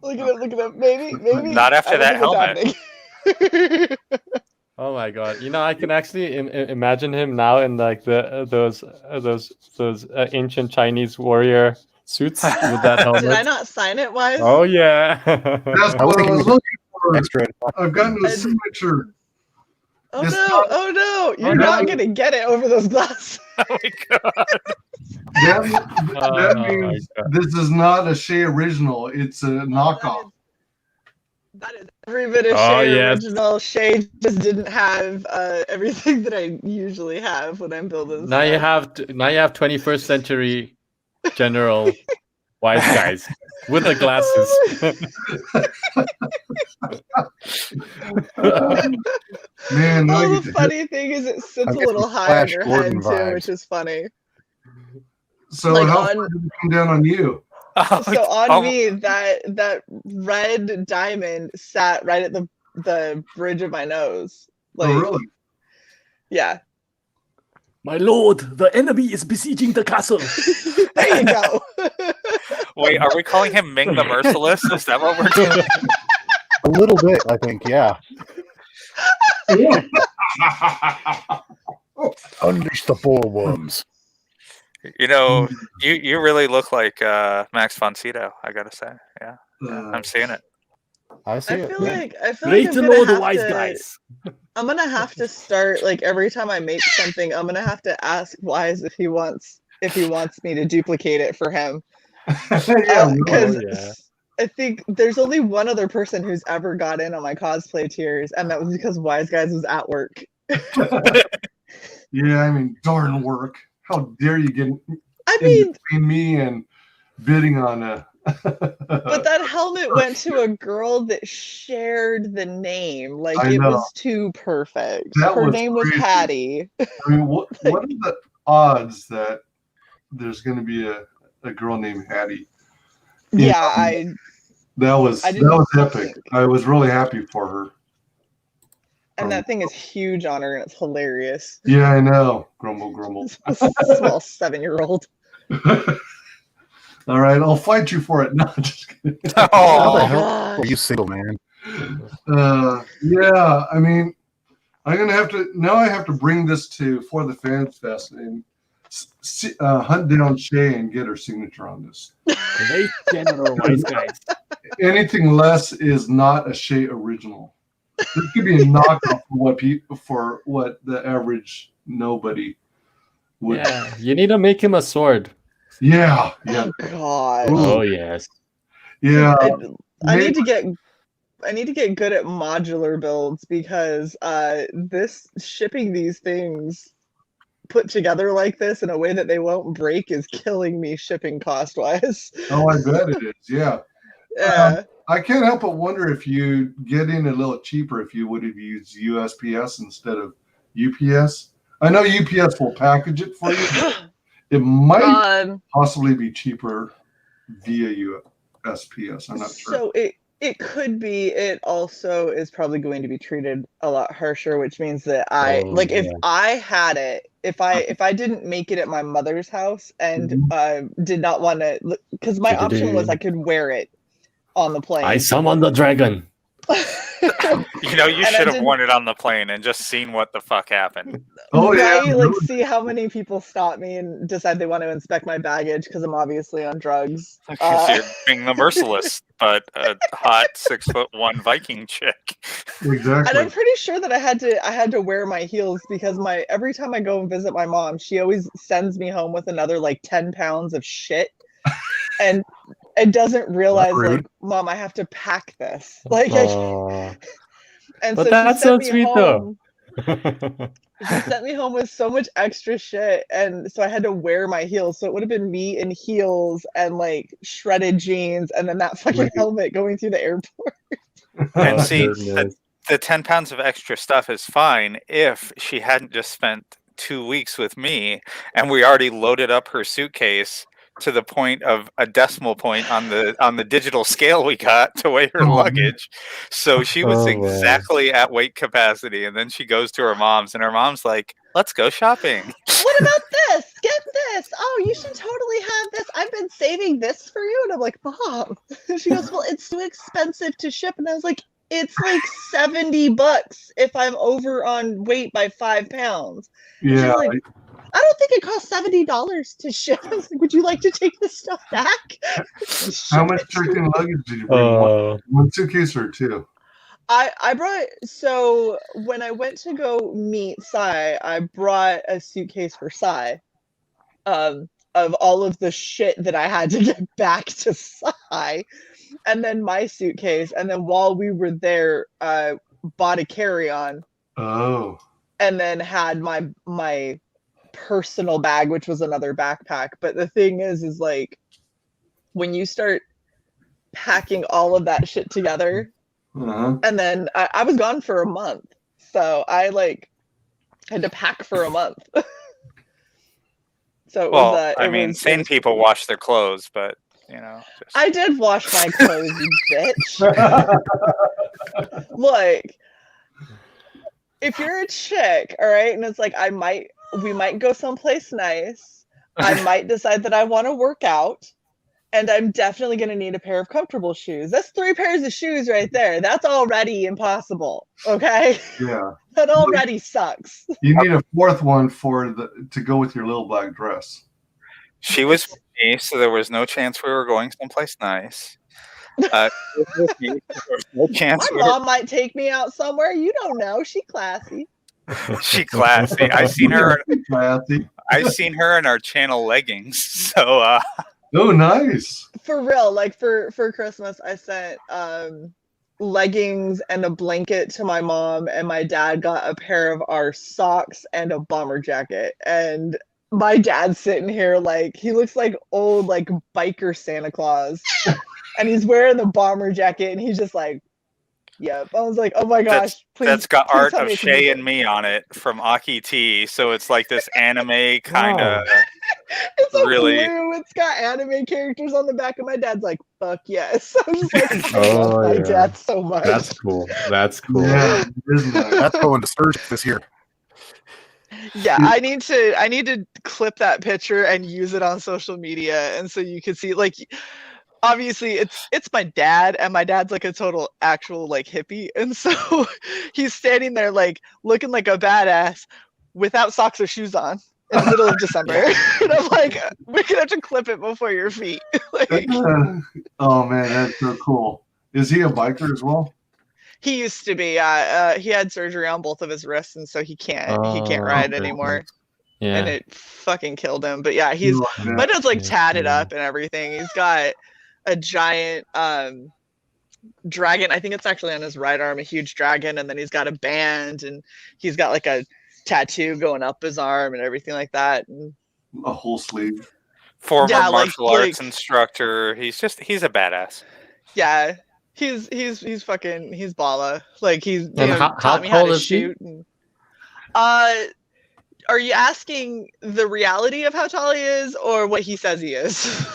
Look at it. Maybe. Not after I don't that think helmet. it's happening. Oh my god! You know, I can actually imagine him now in like those ancient Chinese warrior suits with that helmet. Did I not sign it, Wise? Oh yeah. That's I was what I thinking was looking for. Extra. I've gotten a signature. Oh It's no! not- Oh no! You're no. not gonna get it over those glasses. Oh my god. That my means God. this is not a Shea original. It's a knockoff. That is every bit of Oh, Shay yes. original. Shay just didn't have everything that I usually have when I'm building Now you stuff. have 21st century General WyzGyz with the glasses. Man, now I Oh, get the to funny thing is it sits I'm a getting little high on Flash your Gordon head too, vibes. which is funny. So like how on- far did it come down on you? So on Oh, me, that red diamond sat right at the bridge of my nose. Like, Oh, really? yeah. My lord, the enemy is besieging the castle. There you go. wait, are we calling him Ming the Merciless? Is that what we're doing? A little bit, I think. Yeah. Unleash the bullworms. You know, you really look like Max von Sydow, I gotta say. Yeah, I'm seeing it. I see I it. feel yeah. like I'm Great gonna Lord have WyzGyz. I'm gonna have to start like every time I make something, I'm gonna have to ask Wise if he wants me to duplicate it for him. Yeah, Because Oh, yeah. I think there's only one other person who's ever got in on my cosplay tiers, and that was because WyzGyz was at work. yeah, I mean, darn work. How dare you get I in mean, between me and bidding on a. but that helmet went to a girl that shared the name. Like I it know. was too perfect. That Her was name was crazy. Patty. I mean, what are the odds that there's going to be a girl named Hattie? Yeah, That was I didn't epic. think. I was really happy for her. and that thing is huge on her, and it's hilarious. Yeah, I know. Grumble, grumble. A small 7-year-old. All right, I'll fight you for it. No, just kidding. How the Oh, hell God. are you single, man? Yeah, I mean, I'm gonna have to now. I have to bring this to For the Fans Fest and hunt down Shay and get her signature on this. Great General WyzGyz. Anything less is not a Shay original. This could be a knockoff for what the average nobody would. Yeah, you need to make him a sword. Yeah. Oh God. Oh yes. Yeah. I need to get good at modular builds because this shipping these things put together like this in a way that they won't break is killing me shipping cost wise. Oh, I bet it is. Yeah. Yeah. I can't help but wonder if you get in a little cheaper if you would have used USPS instead of UPS. I know UPS will package it for you. But it might possibly be cheaper via USPS. I'm not sure. So it could be. It also is probably going to be treated a lot harsher, which means that if I had it, if I didn't make it at my mother's house and did not want to, because my option was I could wear it on the plane. I summon the dragon. you know, you should have worn it on the plane and just seen what the fuck happened. Oh right? yeah, Like see how many people stop me and decide they want to inspect my baggage because I'm obviously on drugs. You're being the merciless, but a hot 6'1" Viking chick. Exactly. And I'm pretty sure that I had to wear my heels because every time I go and visit my mom, she always sends me home with another like 10 pounds of shit. And it doesn't realize like, Mom, I have to pack this. Like and but so that's so sweet though. though. She sent me home with so much extra shit, and so I had to wear my heels. So it would have been me in heels and like shredded jeans, and then that fucking helmet going through the airport. And see, the 10 pounds of extra stuff is fine if she hadn't just spent 2 weeks with me, and we already loaded up her suitcase to the point of a decimal point on the digital scale we got to weigh her luggage. So she was exactly at weight capacity. And then she goes to her mom's, and her mom's like, "Let's go shopping." What about this? Get this. Oh, you should totally have this. I've been saving this for you. And I'm like, Mom. She goes, well, it's too expensive to ship. And I was like, it's like $70 if I'm over on weight by 5 pounds. And Yeah. she's like, I don't think it costs $70 to ship. I was like, would you like to take this stuff back? How much freaking luggage did you bring? One suitcase or two? I brought, so when I went to go meet Sai, I brought a suitcase for Sai of all of the shit that I had to get back to Sai, and then my suitcase, and then while we were there, bought a carry-on. Oh. And then had my personal bag, which was another backpack. But the thing is like, when you start packing all of that shit together, and then I was gone for a month, so I like had to pack for a month. So it was, I mean, sane people wash their clothes, but you know, I did wash my clothes, you bitch. Look, if you're a chick, all right, and it's like we might go someplace nice. I might decide that I want to work out. And I'm definitely going to need a pair of comfortable shoes. That's 3 pairs of shoes right there. That's already impossible. Okay? Yeah. That already sucks. You need a 4th one to go with your little black dress. She was with me, so there was no chance we were going someplace nice. No chance. My mom might take me out somewhere. You don't know. She classy. She classy. I seen her in our channel leggings. So oh, nice. For real, like for Christmas, I sent leggings and a blanket to my mom, and my dad got a pair of our socks and a bomber jacket. And my dad's sitting here like he looks like old like biker Santa Claus, and he's wearing the bomber jacket, and he's just like, "Yep." I was like, "Oh my gosh!" That's got art of Shay and me on it from Aki T. So it's like this anime kind of. It's so really blue. It's got anime characters on the back, and my dad's like, "Fuck yes!" I was just like, "I love my dad so much." That's cool. That's cool. Yeah, that's going to Sturgis this year. Yeah, I need to clip that picture and use it on social media, and so you can see like. Obviously it's my dad, and my dad's like a total actual like hippie, and so he's standing there like looking like a badass without socks or shoes on in the middle of December. And I'm like, we're gonna have to clip it before your feet. Like, oh man, that's so cool. Is he a biker as well? He used to be. He had surgery on both of his wrists, and so he can't ride anymore. Yeah. And it fucking killed him. But yeah, my dad's like tatted up and everything. He's got a giant dragon. I think it's actually on his right arm, a huge dragon, and then he's got a band, and he's got like a tattoo going up his arm and everything like that. And a whole sleeve. Former martial arts instructor. He's a badass. Yeah. He's balla. Like he's taught me how to shoot. And, are you asking the reality of how tall he is or what he says he is?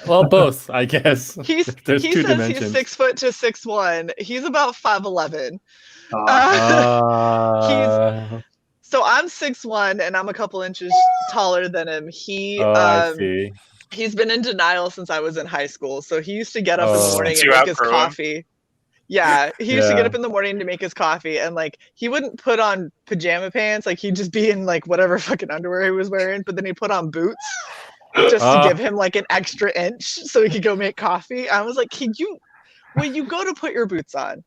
Well, both, I guess. He says he's 6 foot to 6'1". He's about 5'11". So I'm 6'1", and I'm a couple inches taller than him. I see. He's been in denial since I was in high school. So he used to get up in the morning and make his coffee. Yeah, he used to get up in the morning to make his coffee, and like he wouldn't put on pajama pants. Like he'd just be in like whatever fucking underwear he was wearing, but then he'd put on boots just to give him like an extra inch so he could go make coffee. I was like, when you go to put your boots on,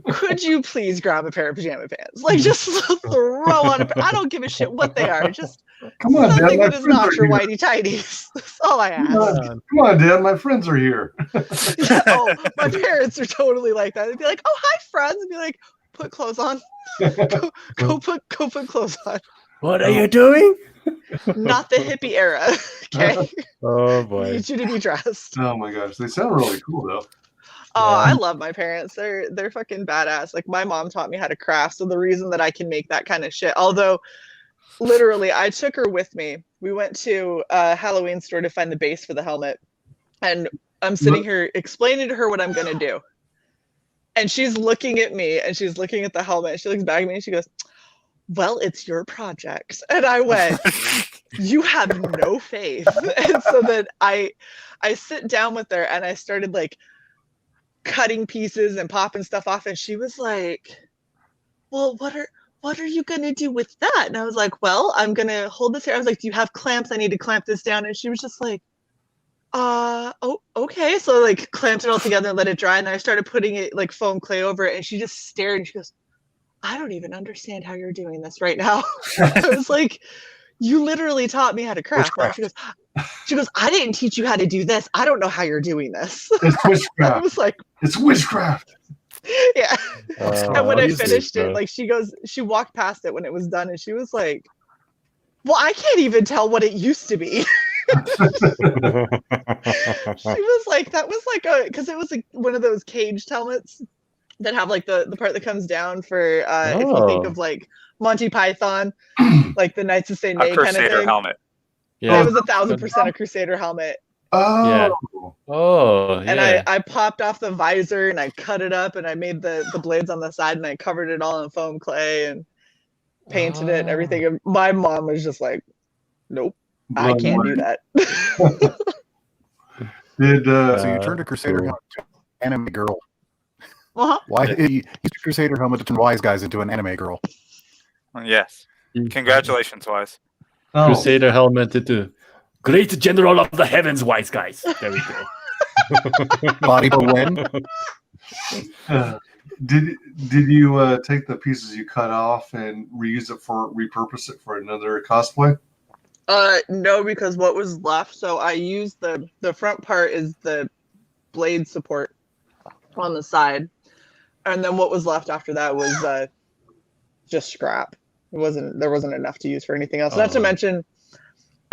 could you please grab a pair of pajama pants? Like just throw on I don't give a shit what they are. Just come on, something Dad, that is not your whitey tighties. That's all I ask. Come on, Dad, my friends are here. Oh, my parents are totally like that. They'd be like, "Oh, hi, friends," and be like, "Put clothes on. Go put clothes on." What are you doing? Not the hippie era. Okay. Oh boy. I need you to be dressed. Oh my gosh, they sound really cool though. Oh, I love my parents. They're fucking badass. Like my mom taught me how to craft, so the reason that I can make that kind of shit, although literally, I took her with me. We went to a Halloween store to find the base for the helmet. And I'm sitting here explaining to her what I'm going to do. And she's looking at me and she's looking at the helmet. She looks back at me and she goes, well, it's your project. And I went, you have no faith. And so then I sit down with her and I started like cutting pieces and popping stuff off. And she was like, well, what are you going to do with that? And I was like, well, I'm going to hold this here. I was like, do you have clamps? I need to clamp this down. And she was just like, oh, okay. So I like clamped it all together and let it dry. And I started putting it like foam clay over it. And she just stared and she goes, I don't even understand how you're doing this right now. I was like, you literally taught me how to craft. She goes, I didn't teach you how to do this. I don't know how you're doing this. It's witchcraft. I was like, it's witchcraft. Yeah. And when I finished it, like she walked past it when it was done and she was like, well, I can't even tell what it used to be. She was like, that was like because it was like one of those caged helmets that have like the part that comes down for if you think of like Monty Python, like the Knights of St. May kind of thing. Helmet. Yeah. It was 1,000% a Crusader helmet. Oh. Yeah. Oh, yeah. And I popped off the visor and I cut it up and I made the blades on the side and I covered it all in foam clay and painted it and everything. And my mom was just like, nope, I can't do that. So you turned a Crusader helmet to an anime girl. Why he's a Crusader helmet to turn WyzGyz into an anime girl? Yes. Congratulations, Wise. Oh. Crusader helmet into Great General of the Heavens, WyzGyz. There we go. Body when? Did you take the pieces you cut off and repurpose it for another cosplay? No, because what was left, so I used the front part is the blade support on the side. And then what was left after that was just scrap. There wasn't enough to use for anything else. Not to mention,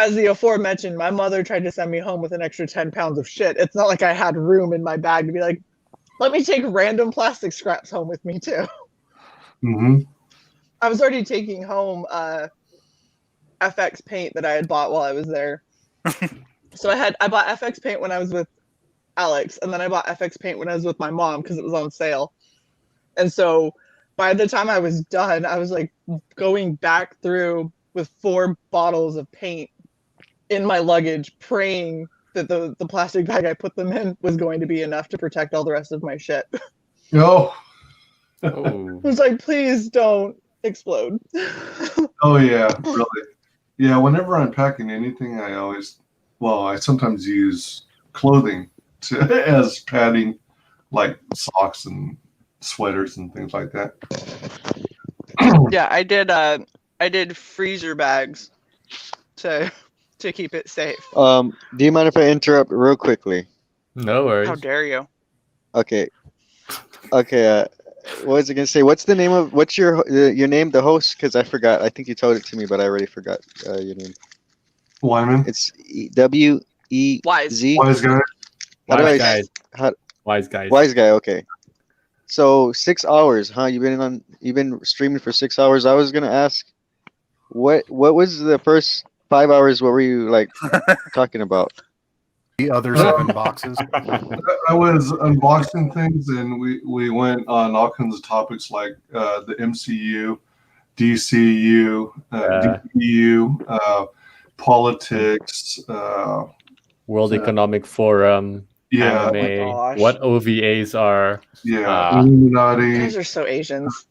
as the aforementioned, my mother tried to send me home with an extra 10 pounds of shit. It's not like I had room in my bag to be like, let me take random plastic scraps home with me too. Mm-hmm. I was already taking home FX paint that I had bought while I was there. So I bought FX paint when I was with Alex, and then I bought FX paint when I was with my mom because it was on sale. And so by the time I was done, I was like going back through with 4 bottles of paint in my luggage, praying that the plastic bag I put them in was going to be enough to protect all the rest of my shit. No. I was like, please don't explode. Oh yeah, really. Yeah, whenever I'm packing anything, I sometimes use clothing as padding, like socks and sweaters and things like that. Yeah, I did freezer bags to keep it safe. Do you mind if I interrupt real quickly? No worries. How dare you? Okay. What was I gonna say? What's your name, the host? Because I forgot. I think you told it to me, but I already forgot your name. Wyman. It's WEZ. WyzGyz. WyzGyz. WyzGyz. Okay. So 6 hours, huh? You've been streaming for 6 hours. I was gonna ask, what was the first 5 hours? What were you like talking about? The other 7 boxes. I was unboxing things, and we went on all kinds of topics like the MCU, DCU, DPU, politics, World Economic Forum. Yeah. Anime, Oh my gosh. what OVAs are. Yeah. Illuminati. You guys are so Asians.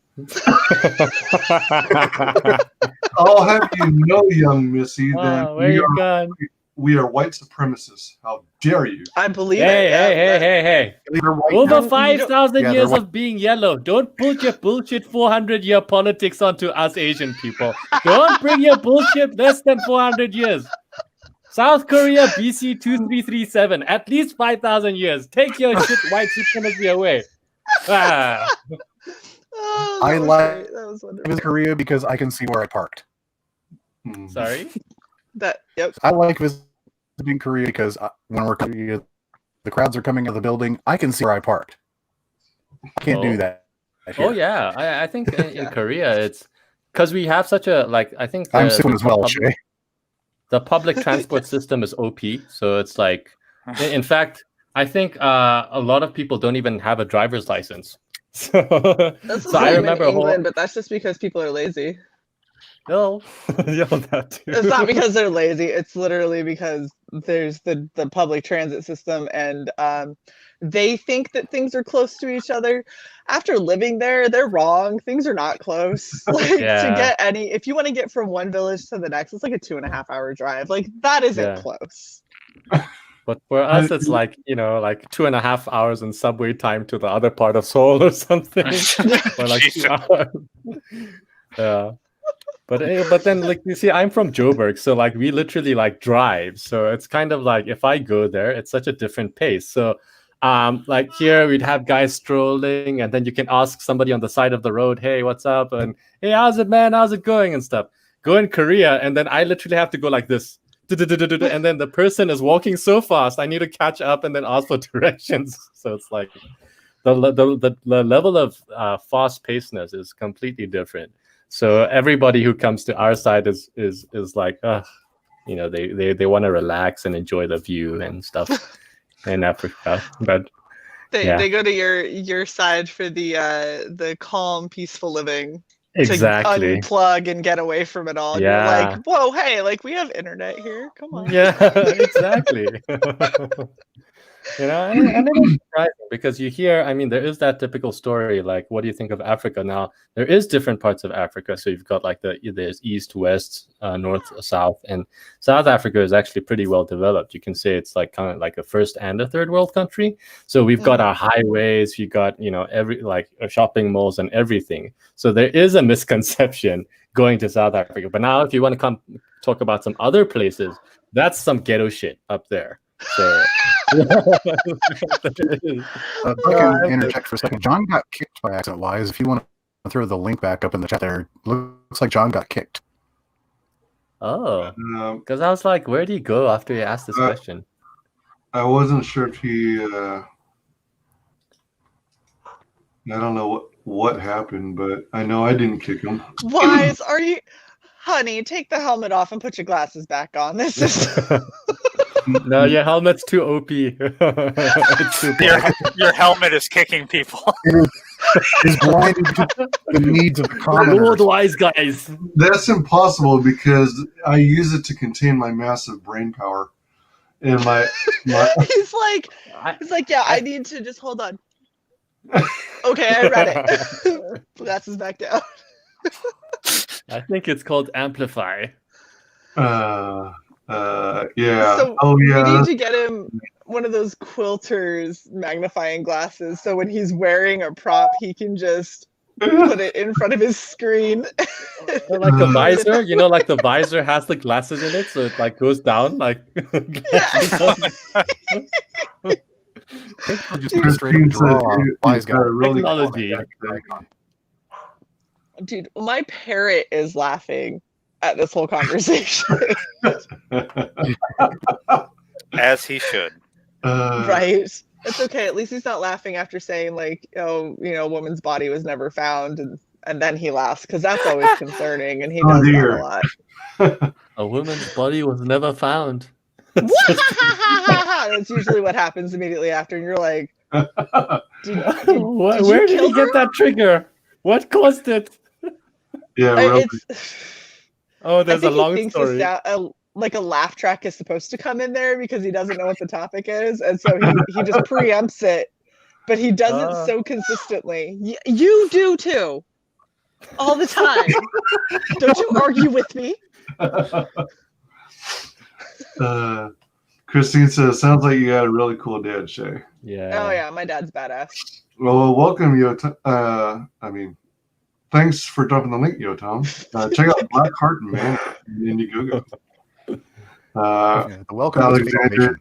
I'll have you know, young Missy, that where you gone? we are white supremacists. How dare you? I believe Hey, it. hey. They're white Over now. 5,000 Yeah, years they're of being yellow. Don't put your bullshit 400-year politics onto us Asian people. Don't bring your bullshit less than 400 years. South Korea, BC 2337. At least 5,000 years. Take your shit white supremacy away. Oh, I that was like great. That was in wonderful. Korea because I can see where I parked. Sorry? Yep. I like visiting Korea because when we're Korea, the crowds are coming out of the building. I can see where I parked. I can't do that. Oh, yeah. I think in Korea, it's because we have such a I think I'm soon as well, Shay. the public transport system is OP, so it's like, in fact, I think a lot of people don't even have a driver's license. So, That's the so I same remember in England, but that's just because people are lazy. No, that too. It's not because they're lazy. It's literally because there's the public transit system, and they think that things are close to each other. After living there, they're wrong. Things are not close. Like to get if you want to get from one village to the next, it's like a 2.5-hour drive. Like that isn't close. But for us, it's like 2.5 hours in subway time to the other part of Seoul or something, or like 2 hours. Yeah. But then like you see, I'm from Joburg, so like we literally like drive. So it's kind of like if I go there, it's such a different pace. So like here we'd have guys strolling, and then you can ask somebody on the side of the road, hey, what's up? And hey, how's it, man? How's it going? And stuff. Go in Korea, and then I literally have to go like this. And then the person is walking so fast, I need to catch up and then ask for directions. So it's like the level of fast pacedness is completely different. So everybody who comes to our side is like, they want to relax and enjoy the view and stuff in Africa. But they go to your side for the calm, peaceful living. Exactly. To unplug and get away from it all. Yeah. You're like, whoa, hey, like we have internet here. Come on. Yeah, exactly. And it is surprising because you hear, I mean, there is that typical story, like, what do you think of Africa? Now, there is different parts of Africa. So you've got like there's east, west, north, south, and South Africa is actually pretty well developed. You can say it's like kind of like a first and a third world country. So we've got our highways, you got, every like shopping malls and everything. So there is a misconception going to South Africa. But now if you want to come talk about some other places, that's some ghetto shit up there. So I can interject for a second. John got kicked by accident. Wise, if you want to throw the link back up in the chat there, looks like John got kicked. Oh, because I was like, where did he go after he asked this question? I wasn't sure if he. I don't know what happened, but I know I didn't kick him. Wise, are you, honey? Take the helmet off and put your glasses back on. This is. No, your helmet's too OP. Your helmet is kicking people. Is blinded to the needs of the commoners. Lord WyzGyz. That's impossible because I use it to contain my massive brain power. And my he's like, yeah, I need to just hold on. Okay, I read it. Glasses back down. I think it's called amplify. Yeah. So we need to get him one of those quilters magnifying glasses, so when he's wearing a prop, he can just put it in front of his screen. Or like the visor, like the visor has the glasses in it, so it like goes down like. Just straight draw WyzGyz. Technology. Dude, my parrot is laughing at this whole conversation. As he should. Right. It's okay. At least he's not laughing after saying like, a woman's body was never found, and then he laughs, because that's always concerning, and he does that a lot. A woman's body was never found. That's usually what happens immediately after, and you're like, where did he get that trigger? What caused it? Yeah, really. Oh, there's a long story. Like a laugh track is supposed to come in there because he doesn't know what the topic is, and so he just preempts it, but he does it so consistently. You do too, all the time. Don't you argue with me. Christine says, "Sounds like you got a really cool dad, Shay." Yeah. Oh yeah, my dad's badass. Well, welcome, thanks for dropping the link, Tom. Check out Black Heart and Man Indiegogo. The welcome Alexander.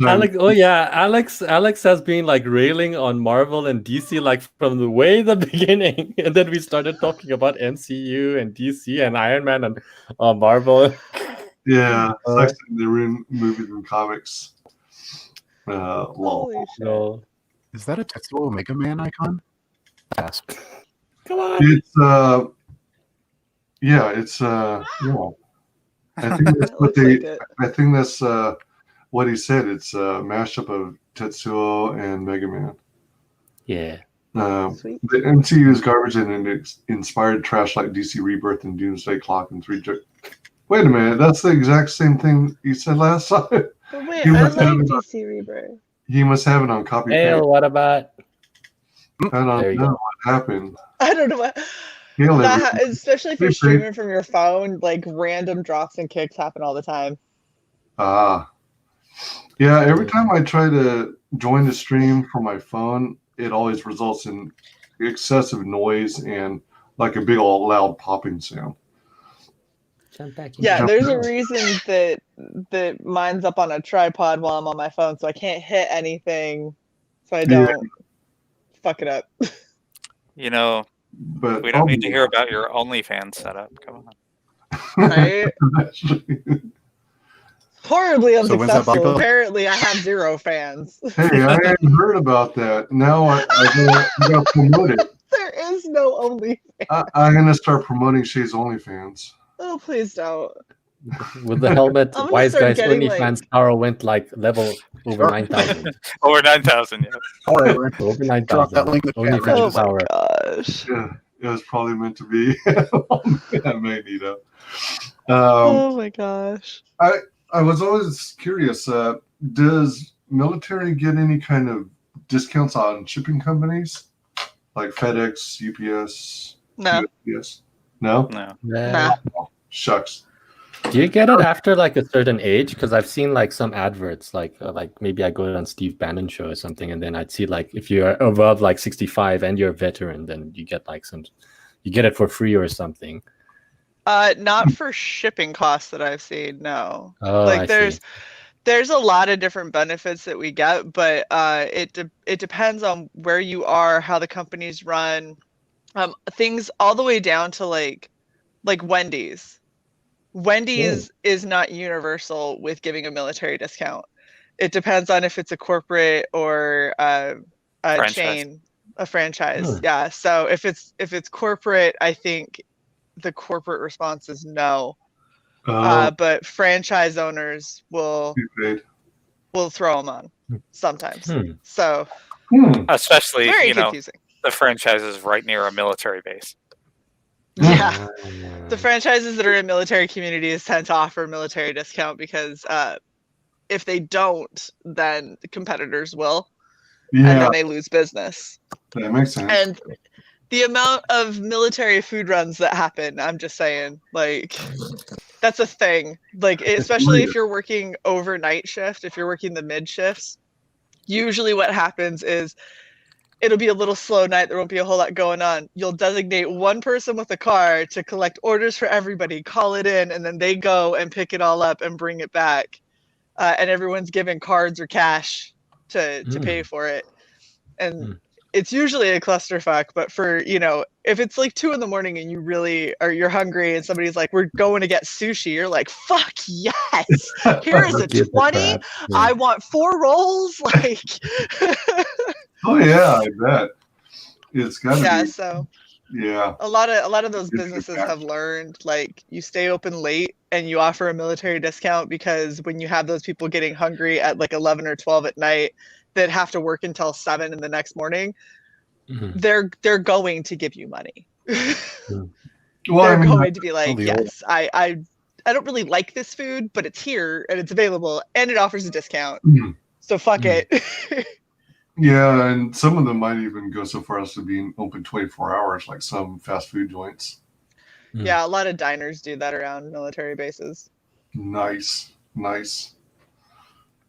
Alex has been like railing on Marvel and DC like from the beginning, and then we started talking about MCU and DC and Iron Man and Marvel. Yeah, sucks in the room, movies and comics. No. Is that a Tetsuo Omega Man icon? Ask. Come on. It's Yeah, it's yeah. I think that's what Looks like it. I think that's what he said. It's a mashup of Tetsuo and Mega Man. Yeah. Sweet. The MCU is garbage and it inspired trash like DC Rebirth and Doomsday Clock and Wait a minute, that's the exact same thing you said last time. But wait, You I must like have it on- DC Rebirth. He must have it on copy paste. Hale, what about? I don't There you know go. what happened. I don't know what. Hale, Especially if you're Hey, streaming from your phone, like random drops and kicks happen all the time. Yeah, every time I try to join the stream from my phone, it always results in excessive noise and like a big old loud popping sound. Jump back in. Yeah, there's a reason that mine's up on a tripod while I'm on my phone, so I can't hit anything, so I don't fuck it up. You know, But we don't need to hear about your OnlyFans setup. Come on. Right? Horribly So when's that unsuccessful. bump up? Apparently, I have 0 fans. Hey, I hadn't heard about that. Now I got promoted. There is no only. I'm gonna start promoting Shay's OnlyFans. Oh, please don't. With the helmet, I'm gonna start WyzGyz getting, OnlyFans power went like level over 9,000. Over 9,000, yeah. All right, Over drop that 9,000. link in the chat. OnlyFans Oh my power. gosh. Yeah, it was probably meant to be. Magneto. Oh my gosh. I was always curious. Does military get any kind of discounts on shipping companies like FedEx, UPS? No. USPS? No. No. Nah. Oh, shucks. Do you get it after like a certain age? Because I've seen like some adverts, like maybe I go on Steve Bannon show or something, and then I'd see like if you're above like 65 and you're a veteran, then you get like you get it for free or something. Not for shipping costs that I've seen. No. Oh, Like I see. there's a lot of different benefits that we get, but it depends on where you are, how the company's run, things all the way down to like Wendy's. Wendy's is not universal with giving a military discount. It depends on if it's a corporate or a chain, a franchise. Yeah. So if it's corporate, I think the corporate response is no. But franchise owners will throw them on sometimes. So especially very you know confusing. the franchise is right near a military base. Yeah, the franchises that are in military communities tend to offer military discount because if they don't, then the competitors will, and then they lose business. That makes sense. And the amount of military food runs that happen, I'm just saying, like, that's a thing. Like, especially if you're working overnight shift, if you're working the mid shifts, usually what happens is it'll be a little slow night. There won't be a whole lot going on. You'll designate one person with a car to collect orders for everybody, call it in, and then they go and pick it all up and bring it back. And everyone's given cards or cash to pay for it. And it's usually a clusterfuck, but for, if it's like 2 a.m. and you're hungry and somebody's like, we're going to get sushi, you're like, fuck yes, here's a 20. I want 4 rolls. Like, oh yeah, I bet. It's gotta be. So yeah. A lot of those businesses have learned, like, you stay open late and you offer a military discount, because when you have those people getting hungry at like 11 or 12 at night that have to work until 7 in the next morning, they're going to give you money. Well, they're going to be like, yes, I don't really like this food, but it's here and it's available and it offers a discount. So fuck it. Yeah, and some of them might even go so far as to being open 24 hours, like some fast food joints. Yeah, a lot of diners do that around military bases. Nice.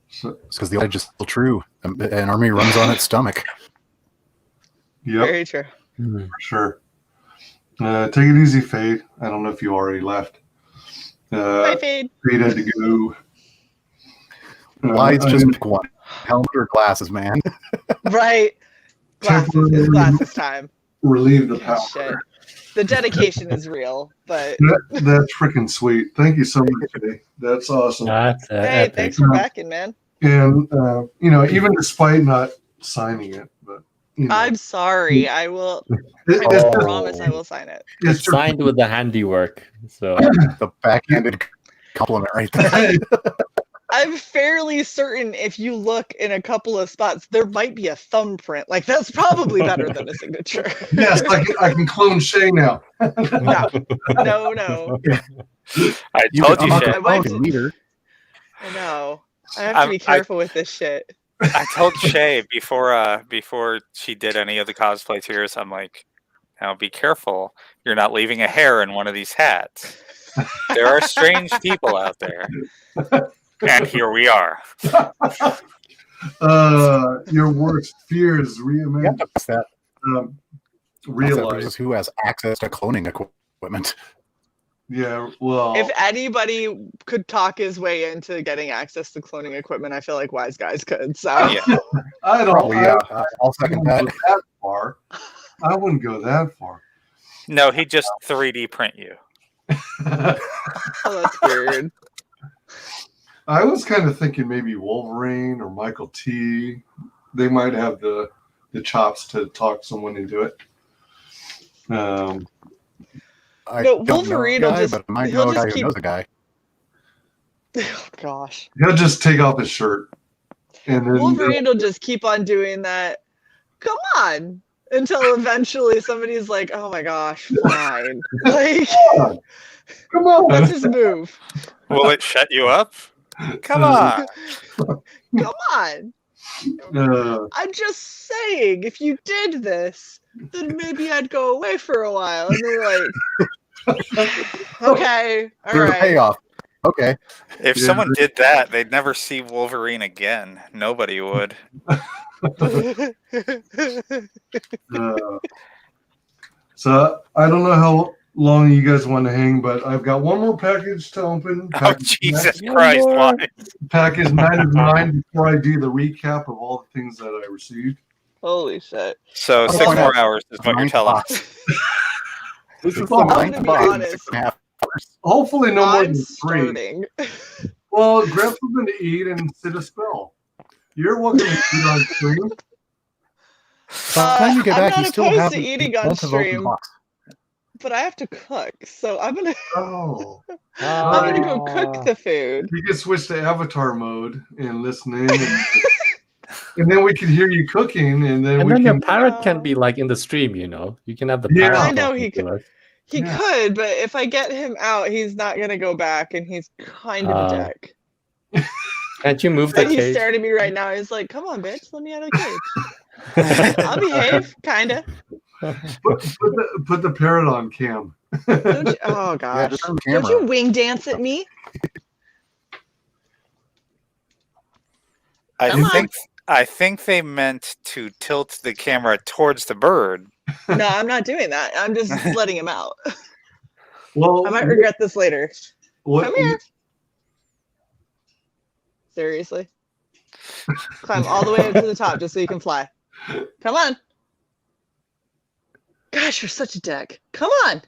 So, it's because the adage is still true. An army runs on its stomach. Yep. Very true. For sure. Take it easy, Fade. I don't know if you already left. Bye, Fade. Fade had to go. Why it's just pick one. Helmet or glasses, man. Right. Glasses time. Relieve the power. Shit. The dedication is real, but that's freaking sweet. Thank you so much, Jay. That's awesome. Hey, thanks for backing, man. And even despite not signing it, but I'm sorry. I will. I promise I will sign it. It's signed with the handiwork. So the backhanded compliment right there. I'm fairly certain if you look in a couple of spots, there might be a thumbprint. Like that's probably better than a signature. Yes, I can clone Shay now. No. I told you, Shay. I know. I have to be careful with this shit. I told Shay before she did any of the cosplay tours, I'm like, now be careful. You're not leaving a hair in one of these hats. There are strange people out there. And here we are. Your worst fears realized. Who has access to cloning equipment? Yeah, well, if anybody could talk his way into getting access to cloning equipment, I feel like WyzGyz could. So yeah. I'll second that. That far. I wouldn't go that far. No, he'd just 3D print you. Oh, that's weird. I was kind of thinking maybe Wolverine or Michael T. They might have the chops to talk someone into it. Wolverine will just. But I might know a guy who knows a guy. Oh gosh. He'll just take off his shirt. And then Wolverine will just keep on doing that. Come on. Until eventually somebody's like, oh my gosh, fine. Like, come on. What's his move? Will it shut you up? Come on. Come on. I'm just saying, if you did this, then maybe I'd go away for a while. And they're like, okay, all There's right. a payoff. Okay. If someone did that, they'd never see Wolverine again. Nobody would. So I don't know how long you guys want to hang, but I've got one more package to open. Oh, Jesus Christ. Why? Package 99 before I do the recap of all the things that I received. Holy shit. So 6 more hours is what you're telling us. This is I'm gonna be honest. Hopefully no more I'm than 3. starting. Well, grab something to eat and sit a spell. You're welcome to eat on stream. By the time you get I'm back, you not still opposed have to eating on stream, but I have to cook, so I'm gonna Oh. I'm gonna go cook the food. You can switch to avatar mode and listen in, and then we can hear you cooking, and then your parrot can be like in the stream. You can have the parrot. I know he talking to could. us. He could, but if I get him out, he's not gonna go back, and he's kind of a dick. Can't you move the And he's cage? staring at me right now. He's like, "Come on, bitch, let me out of the cage." I'll behave, kinda. Put the parrot on cam. Don't you, oh gosh! just on Don't camera. you wing dance at me? I think they meant to tilt the camera towards the bird. No, I'm not doing that. I'm just letting him out. Well, I might regret this later. What, Come here. Seriously. Climb all the way up to the top just so you can fly. Come on. Gosh, you're such a dick. Come on.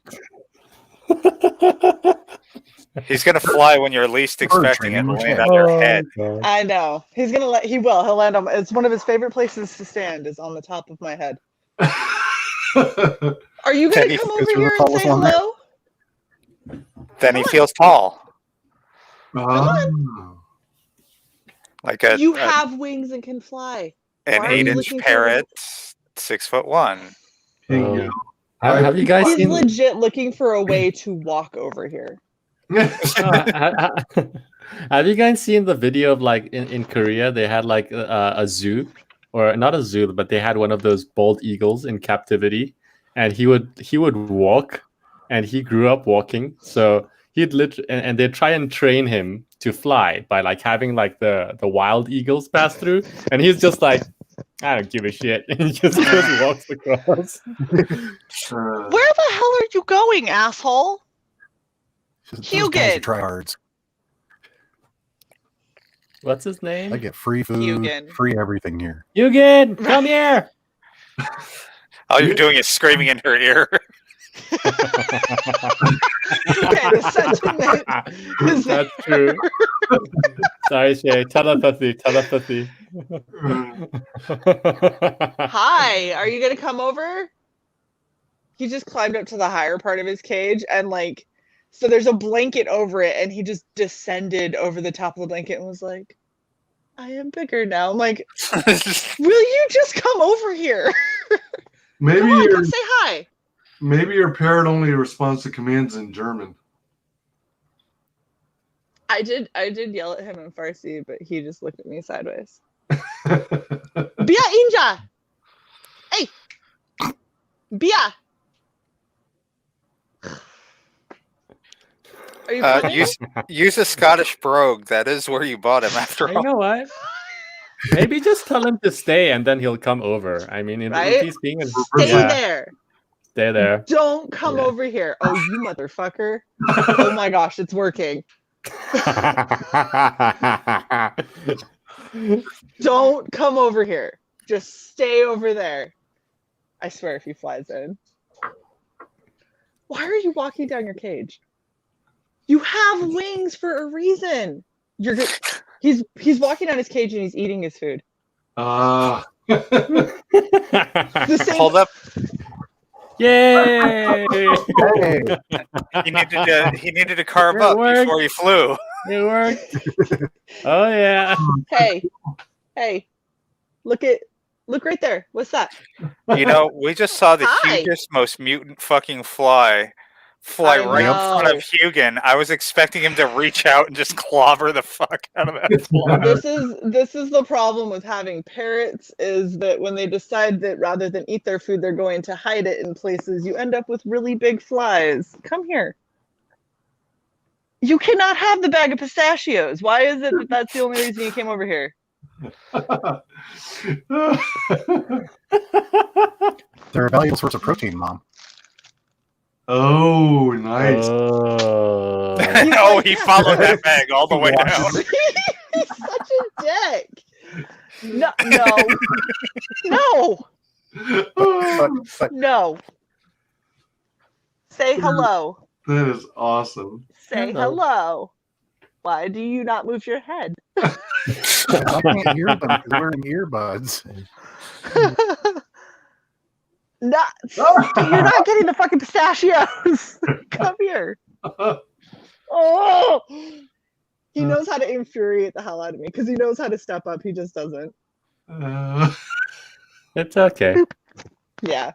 He's gonna fly when you're least expecting it and land on your head. I know. He's gonna he will. He'll land on it's one of his favorite places to stand is on the top of my head. Are you gonna come over here and say hello? Then he feels tall. Like you have wings and can fly. An 8-inch parrot, 6'1". Have you guys He's seen? legit looking for a way to walk over here. Have you guys seen the video of like in Korea they had like a zoo, or not a zoo, but they had one of those bald eagles in captivity, and he would walk, and he grew up walking, so he'd and they'd try and train him to fly by like having like the wild eagles pass through, and he's just like, I don't give a shit, and he just walks across. Where the hell are you going, asshole? Hugan. Tryhards. What's his name? I get free food, Hugan. free everything here. Hugan, come here. All you're doing is screaming in her ear. Okay, the sentiment is That's true. Sorry, Shay. Telepathy. Hi, are you gonna come over? He just climbed up to the higher part of his cage and like, so there's a blanket over it, and he just descended over the top of the blanket and was like, I am bigger now. I'm like, will you just come over here? Maybe Come on, come say hi. Maybe your parrot only responds to commands in German. I did yell at him in Farsi, but he just looked at me sideways. Bia Inja! Hey! Bia! Are you coming? Use a Scottish brogue. That is where you bought him after You all. know what? Maybe just tell him to stay and then he'll come over. I mean, Right? if he's being Stay there. Stay there. Don't come over here. Oh, you motherfucker. Oh my gosh, it's working. Don't come over here. Just stay over there. I swear if he flies in. Why are you walking down your cage? You have wings for a reason. You're good. He's walking down his cage and he's eating his food. Hold up. Yay! He needed to carve up before he flew. It worked. Oh yeah. Hey. Look right there. What's that? You know, we just saw the hugest, most mutant fucking fly right in front of Hugin. I was expecting him to reach out and just clobber the fuck out of that fly. This is the problem with having parrots, is that when they decide that rather than eat their food, they're going to hide it in places, you end up with really big flies. Come here. You cannot have the bag of pistachios. Why is it that that's the only reason you came over here? They're a valuable source of protein, Mom. Oh, nice. Oh, he followed that bag all the way down. He's such a dick. No. No. Say hello. That is awesome. Say hello. Why do you not move your head? I can't hear them because we're wearing earbuds. You're not getting the fucking pistachios. Come here. Oh, he knows how to infuriate the hell out of me because he knows how to step up. He just doesn't. It's okay. Boop. Yeah.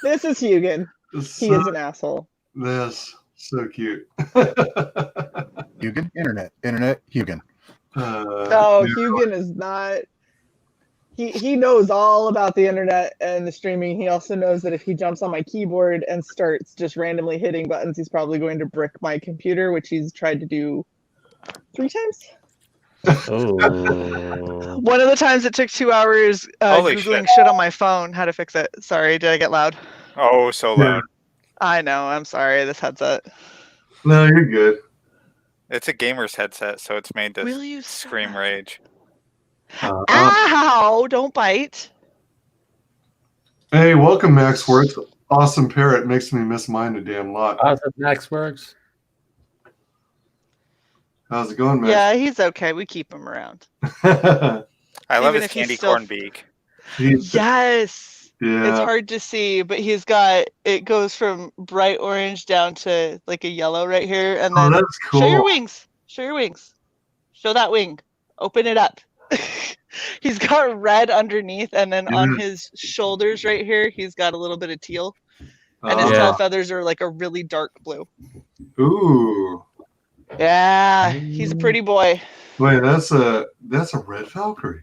This is Hugin. He is an asshole. This so cute. Hugin, internet, Hugin. Hugin is not. He knows all about the internet and the streaming. He also knows that if he jumps on my keyboard and starts just randomly hitting buttons, he's probably going to brick my computer, which he's tried to do 3 times. Oh. One of the times it took 2 hours Googling shit on my phone, how to fix it. Sorry, did I get loud? Oh, so loud. I know, I'm sorry, this headset. No, you're good. It's a gamer's headset, so it's made to scream rage. Ow! Don't bite. Hey, welcome, Max Works. Awesome parrot. Makes me miss mine a damn lot. Awesome, Max Works. How's it going, Max? Yeah, he's okay. We keep him around. I love Even his if he's candy still- corn beak. Yes. Yeah. It's hard to see, but he's got, it goes from bright orange down to like a yellow right here. And then that's cool. Show your wings. Show your wings. Show that wing. Open it up. He's got red underneath, and then on his shoulders right here, he's got a little bit of teal. And his tail feathers are like a really dark blue. Ooh. Yeah, he's a pretty boy. Wait, that's a red Valkyrie.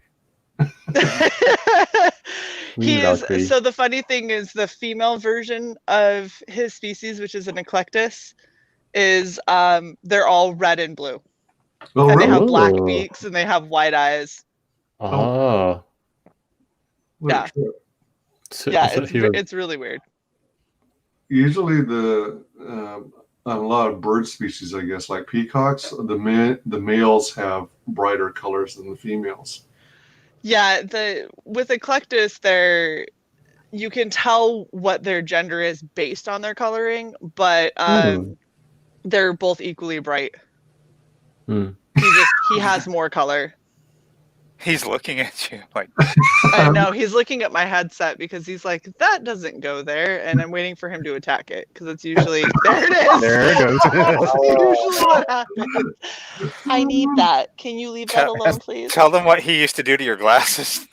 So the funny thing is the female version of his species, which is an eclectus, is they're all red and blue. Oh, and really? they have black beaks and they have white eyes. Oh. Yeah. It's really weird. Usually on a lot of bird species, I guess, like peacocks, the males have brighter colors than the females. Yeah, with eclectus, you can tell what their gender is based on their coloring, but they're both equally bright. He has more color. He's looking at you like. I know he's looking at my headset because he's like, that doesn't go there, and I'm waiting for him to attack it because it's usually there. It is. There it goes. That's usually what happens. I need that. Can you leave that alone, please? Tell them what he used to do to your glasses.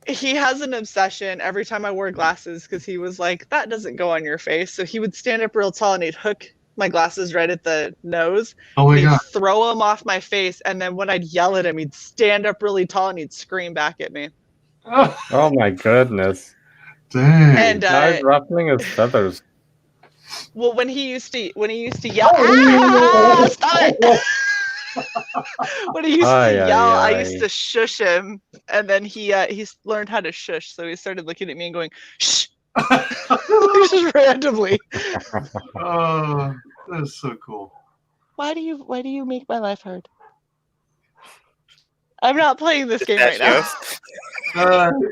He has an obsession every time I wore glasses because he was like, that doesn't go on your face. So he would stand up real tall and he'd hook my glasses right at the nose. Oh my he'd god. throw them off my face, and then when I'd yell at him, he'd stand up really tall and he'd scream back at me. Oh my goodness. Dang. And Guy's ruffling his feathers. well, when he used to yell, ah, stop it! When he used to yell, I used to shush him, and then he learned how to shush, so he started looking at me and going, shh. Just randomly. Oh, that's so cool. Why do you make my life hard? I'm not playing this game right now.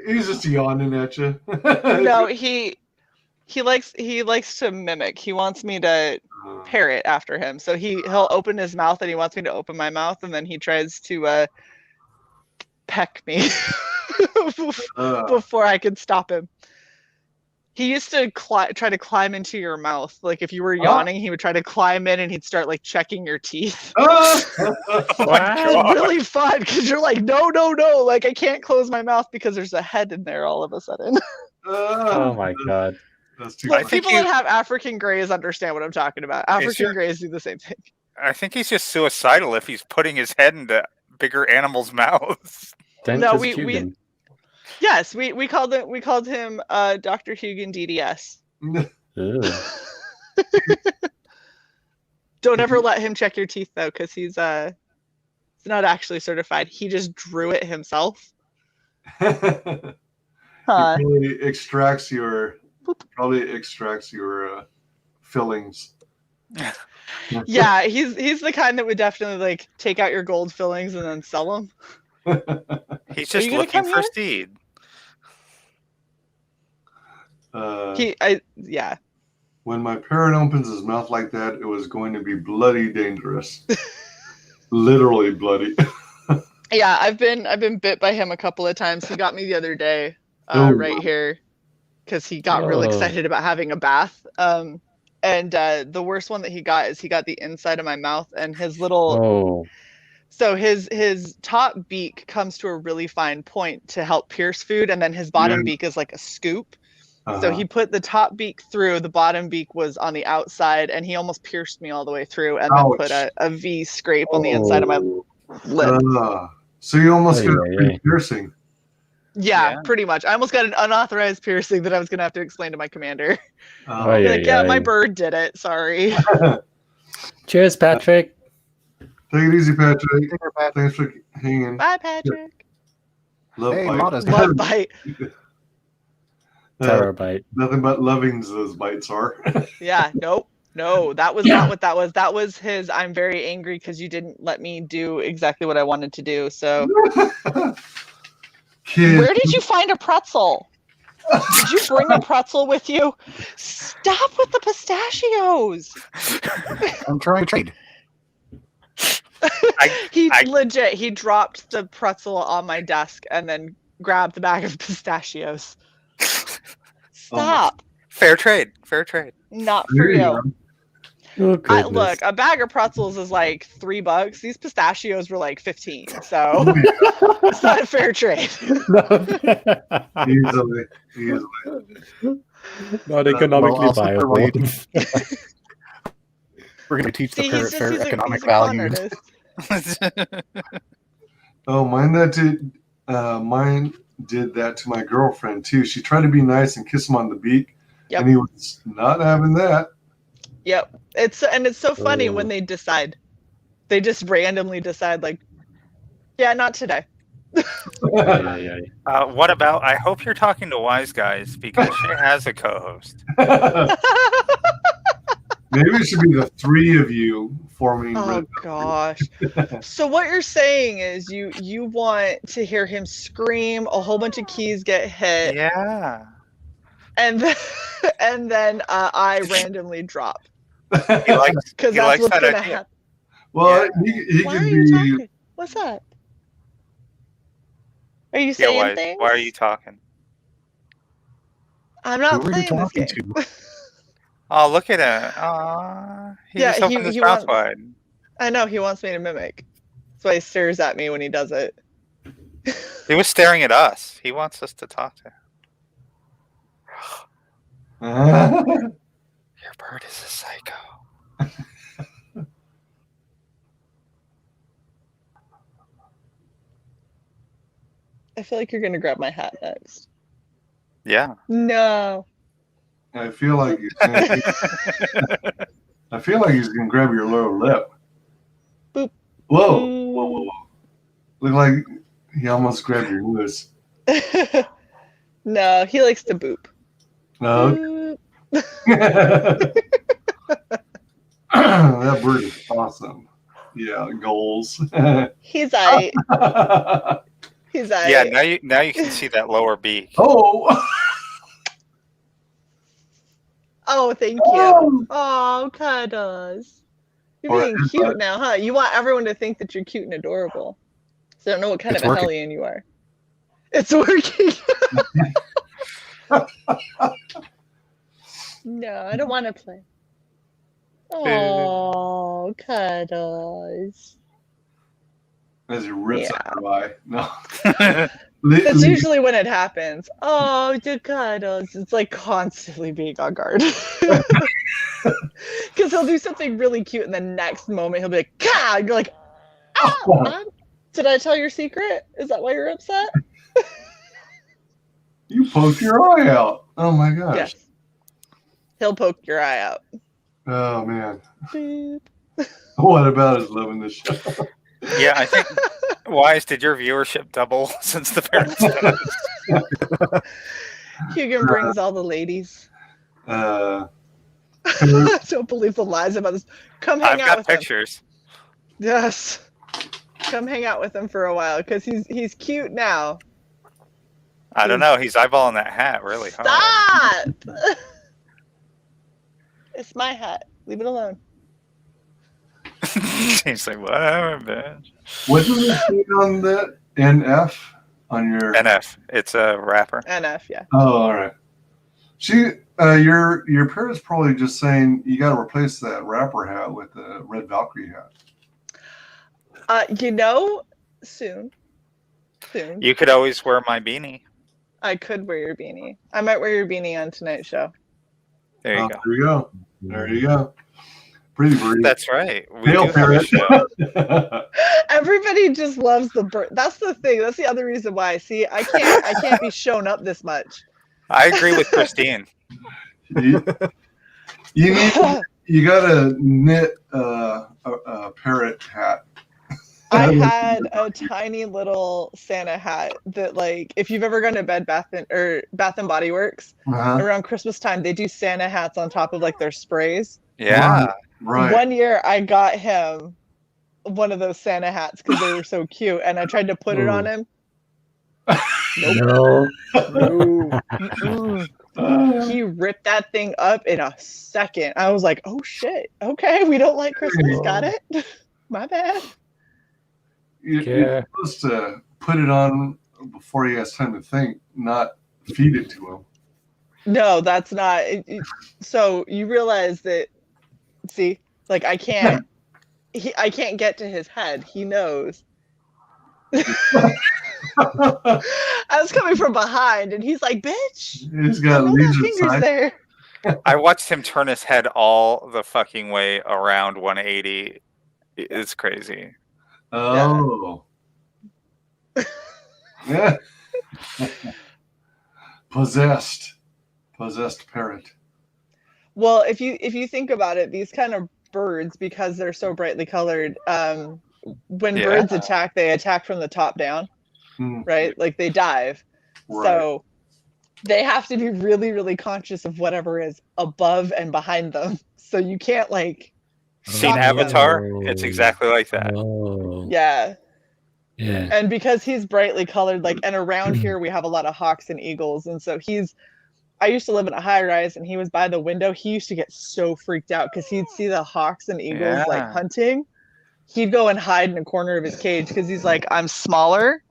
He's just yawning at you. No, he likes to mimic. He wants me to parrot after him. So he'll open his mouth and he wants me to open my mouth, and then he tries to peck me before I can stop him. He used to try to climb into your mouth. Like if you were yawning, he would try to climb in and he'd start like checking your teeth. It's really fun because you're like, no. Like I can't close my mouth because there's a head in there all of a sudden. Oh my god. That's too Like people that have African grays understand what I'm talking about. African grays do the same thing. I think he's just suicidal if he's putting his head into bigger animals' mouths. No, yes, we called him Dr. Hugan DDS. Don't ever let him check your teeth though, because he's not actually certified. He just drew it himself. He probably extracts your fillings. Yeah, he's the kind that would definitely like take out your gold fillings and then sell them. He's just looking for seed. Yeah. When my parrot opens his mouth like that, it was going to be bloody dangerous. Literally bloody. Yeah, I've been bit by him a couple of times. He got me the other day, right here, because he got real excited about having a bath. And the worst one that he got is he got the inside of my mouth, and his little. So his top beak comes to a really fine point to help pierce food, and then his bottom beak is like a scoop. So he put the top beak through, the bottom beak was on the outside, and he almost pierced me all the way through, and then put a V scrape on the inside of my lip. So you almost got a piercing. Yeah, pretty much. I almost got an unauthorized piercing that I was going to have to explain to my commander. My bird did it. Sorry. Cheers, Patrick. Take it easy, Patrick. Thanks for hanging. Bye, Patrick. Love bite. Terror bite. Nothing but lovings those bites are. Yeah, no, that was not what that was. That was his, I'm very angry because you didn't let me do exactly what I wanted to do. So where did you find a pretzel? Did you bring a pretzel with you? Stop with the pistachios. I'm trying to trade. He dropped the pretzel on my desk and then grabbed the bag of pistachios. Stop. Fair trade. Not for you. Look, a bag of pretzels is like $3. These pistachios were like 15, so it's not a fair trade. Easily. Not economically viable. We're going to teach the parrot fair economic values. Oh, mine did that to my girlfriend too. She tried to be nice and kiss him on the beak, and he was not having that. Yep. It's so funny when they decide. They just randomly decide, like, yeah, not today. What about, I hope you're talking to WyzGyz because she has a co-host. Maybe it should be the three of you forming. Oh gosh. So what you're saying is you want to hear him scream, a whole bunch of keys get hit. Yeah. And then I randomly drop. He likes Because that's what's gonna happen. Well, he Why can are you be. talking? What's that? Are you Yeah, saying things? why are you talking? I'm not Who are you playing this talking game. to? Oh, look at him. Aw, he Yeah, just opened his he mouth wants. wide. I know he wants me to mimic. That's why he stares at me when he does it. He was staring at us. He wants us to talk to him. Your bird is a psycho. I feel like you're gonna grab my hat next. Yeah. No. I feel like he's gonna, I feel like he's gonna grab your lower lip. Boop. Whoa, whoa, whoa, whoa! Look like he almost grabbed your nose. No, he likes to boop. No. Boop. That bird is awesome. Yeah, goals. He's aight. He's aight. Yeah, now you can see that lower beak. Oh. Oh, thank you. Oh, cuddles. You're being cute now, huh? You want everyone to think that you're cute and adorable. So I don't know what kind of a hellion you are. It's working. No, I don't want to play. Oh, cuddles. As he rips out your eye. No. That's usually when it happens. Oh, the cuddles. It's like constantly being on guard. Because he'll do something really cute, and the next moment he'll be like, "Ka!" And you're like, "Ah, did I tell your secret? Is that why you're upset?" You poked your eye out. Oh my gosh. Yes. He'll poke your eye out. Oh man. Beep. What about his loving the show? Yeah, I think. Wise, did your viewership double since the parents? Hugan brings all the ladies. I don't believe the lies about this. Come hang out with pictures. him. Yes. Come hang out with him for a while because he's cute now. I don't know. He's eyeballing that hat really hard. Stop! It's my hat. Leave it alone. He's like, whatever, bitch. What do we see on that NF on your NF? It's a rapper. NF, yeah. Oh, all right. Your parents probably just saying you got to replace that rapper hat with the red Valkyrie hat. Soon. You could always wear my beanie. I could wear your beanie. I might wear your beanie on tonight's show. There you go. There you go. There you go. Pretty bird. That's right. We Hail do have a show. Everybody just loves the bird. That's the thing. That's the other reason why. See, I can't be shown up this much. I agree with Christine. You gotta knit a parrot hat. I had a tiny little Santa hat that, like, if you've ever gone to Bath and Body Works, around Christmas time, they do Santa hats on top of like their sprays. Yeah. Right. One year I got him one of those Santa hats because they were so cute, and I tried to put it on him. No. He ripped that thing up in a second. I was like, oh shit. Okay, we don't like Christmas. Got it? My bad. You're supposed to put it on before he has time to think, not feed it to him. No, that's not. So you realize that, see, like I can't get to his head. He knows. I was coming from behind, and he's like, "Bitch, he's got leaves fingers there." I watched him turn his head all the fucking way around 180. It's crazy. Oh. Yeah. Possessed parrot. Well, if you think about it, these kind of birds, because they're so brightly colored, when birds attack, they attack from the top down, right? Like they dive. Right. So they have to be really, really conscious of whatever is above and behind them. So you can't like. Seen Avatar? It's exactly like that. Yeah. Yeah. And because he's brightly colored, like, and around here we have a lot of hawks and eagles, and so I used to live in a high rise, and he was by the window. He used to get so freaked out because he'd see the hawks and eagles like hunting. He'd go and hide in a corner of his cage because he's like, I'm smaller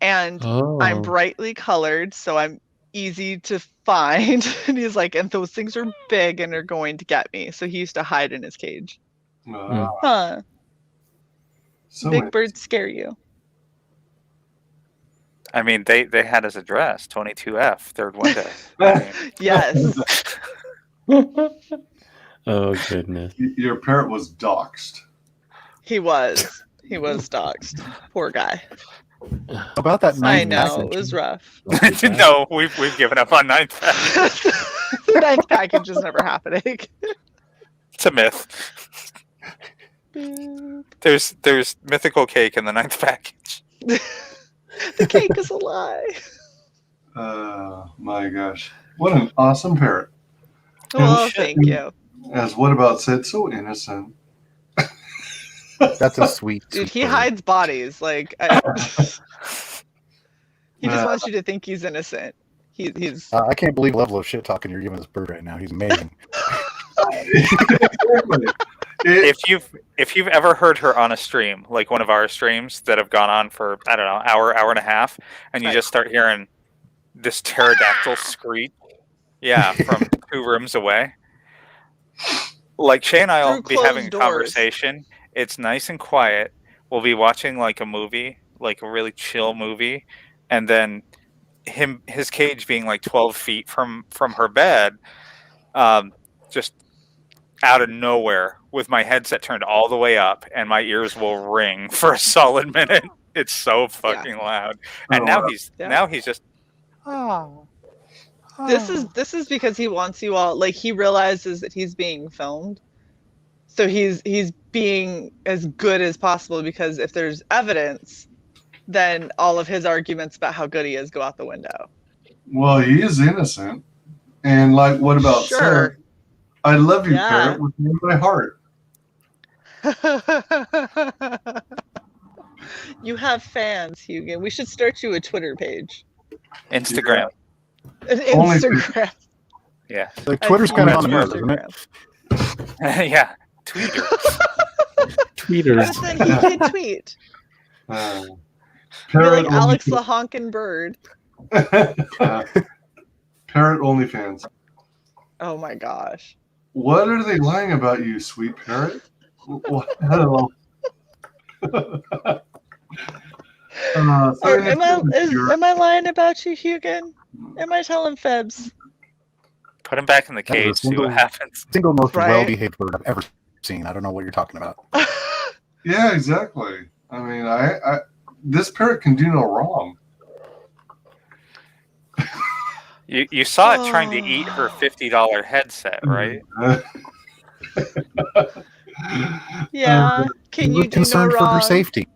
and Oh. I'm brightly colored, so I'm easy to find. And he's like, and those things are big and are going to get me. So he used to hide in his cage. Huh. So Big birds scare you. I mean, they had his address, 22F, third window. I mean, Yes. Oh goodness. Your parrot was doxxed. He was. He was doxxed. Poor guy. About that I ninth know, package. it was rough. no, we've given up on ninth package. The ninth package is never happening. It's a myth. There's mythical cake in the ninth package. The cake is a lie. My gosh. What an awesome parrot. Well, thank you. As What About said, so innocent. That's a sweet. Dude, sweet he bird. hides bodies. Like, he just wants you to think he's innocent. He's. I can't believe the level of shit talking you're giving this bird right now. He's amazing. If you've ever heard her on a stream, like one of our streams that have gone on for, I don't know, hour and a half, and you just start hearing this pterodactyl screech, from 2 rooms away. Like Shay and I will be having a conversation. It's nice and quiet. We'll be watching like a movie, like a really chill movie, and then his cage being like 12 feet from her bed, just out of nowhere with my headset turned all the way up, and my ears will ring for a solid minute. It's so fucking loud. And now he's just This is because he wants you all, like, he realizes that he's being filmed. So he's being as good as possible, because if there's evidence, then all of his arguments about how good he is go out the window. Well, he is innocent. And like, what about Sarah? I love you, parrot, with my heart. You have fans, Hugo. We should start you a Twitter page. Instagram. An Instagram. Yeah. Like Twitter's kind of on the move, isn't it? Yeah. Tweeters. Tweeters. But then he can tweet. Be like Alex the honkin' bird. Parrot OnlyFans. Oh my gosh. What are they lying about, you sweet parrot? Hello. Am I lying about you, Hugin? Am I telling fibs? Put him back in the cage, see what happens. Single most well-behaved bird I've ever seen. I don't know what you're talking about. Yeah, exactly. I mean, I this parrot can do no wrong. You saw it trying to eat her $50 headset, right? Yeah. Can you do concerned no for her wrong? safety?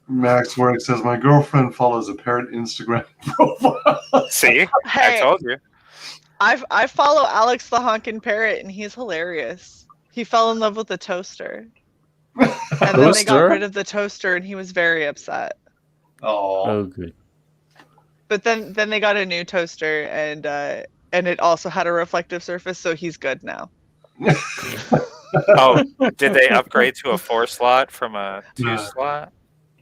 Max Warwick says, my girlfriend follows a parrot Instagram profile. See? Hey. I told you. I follow Alex the honkin' parrot, and he's hilarious. He fell in love with the toaster. And then they got rid of the toaster, and he was very upset. Oh, good. But then they got a new toaster, and it also had a reflective surface, so he's good now. Oh, did they upgrade to a 4-slot from a 2-slot?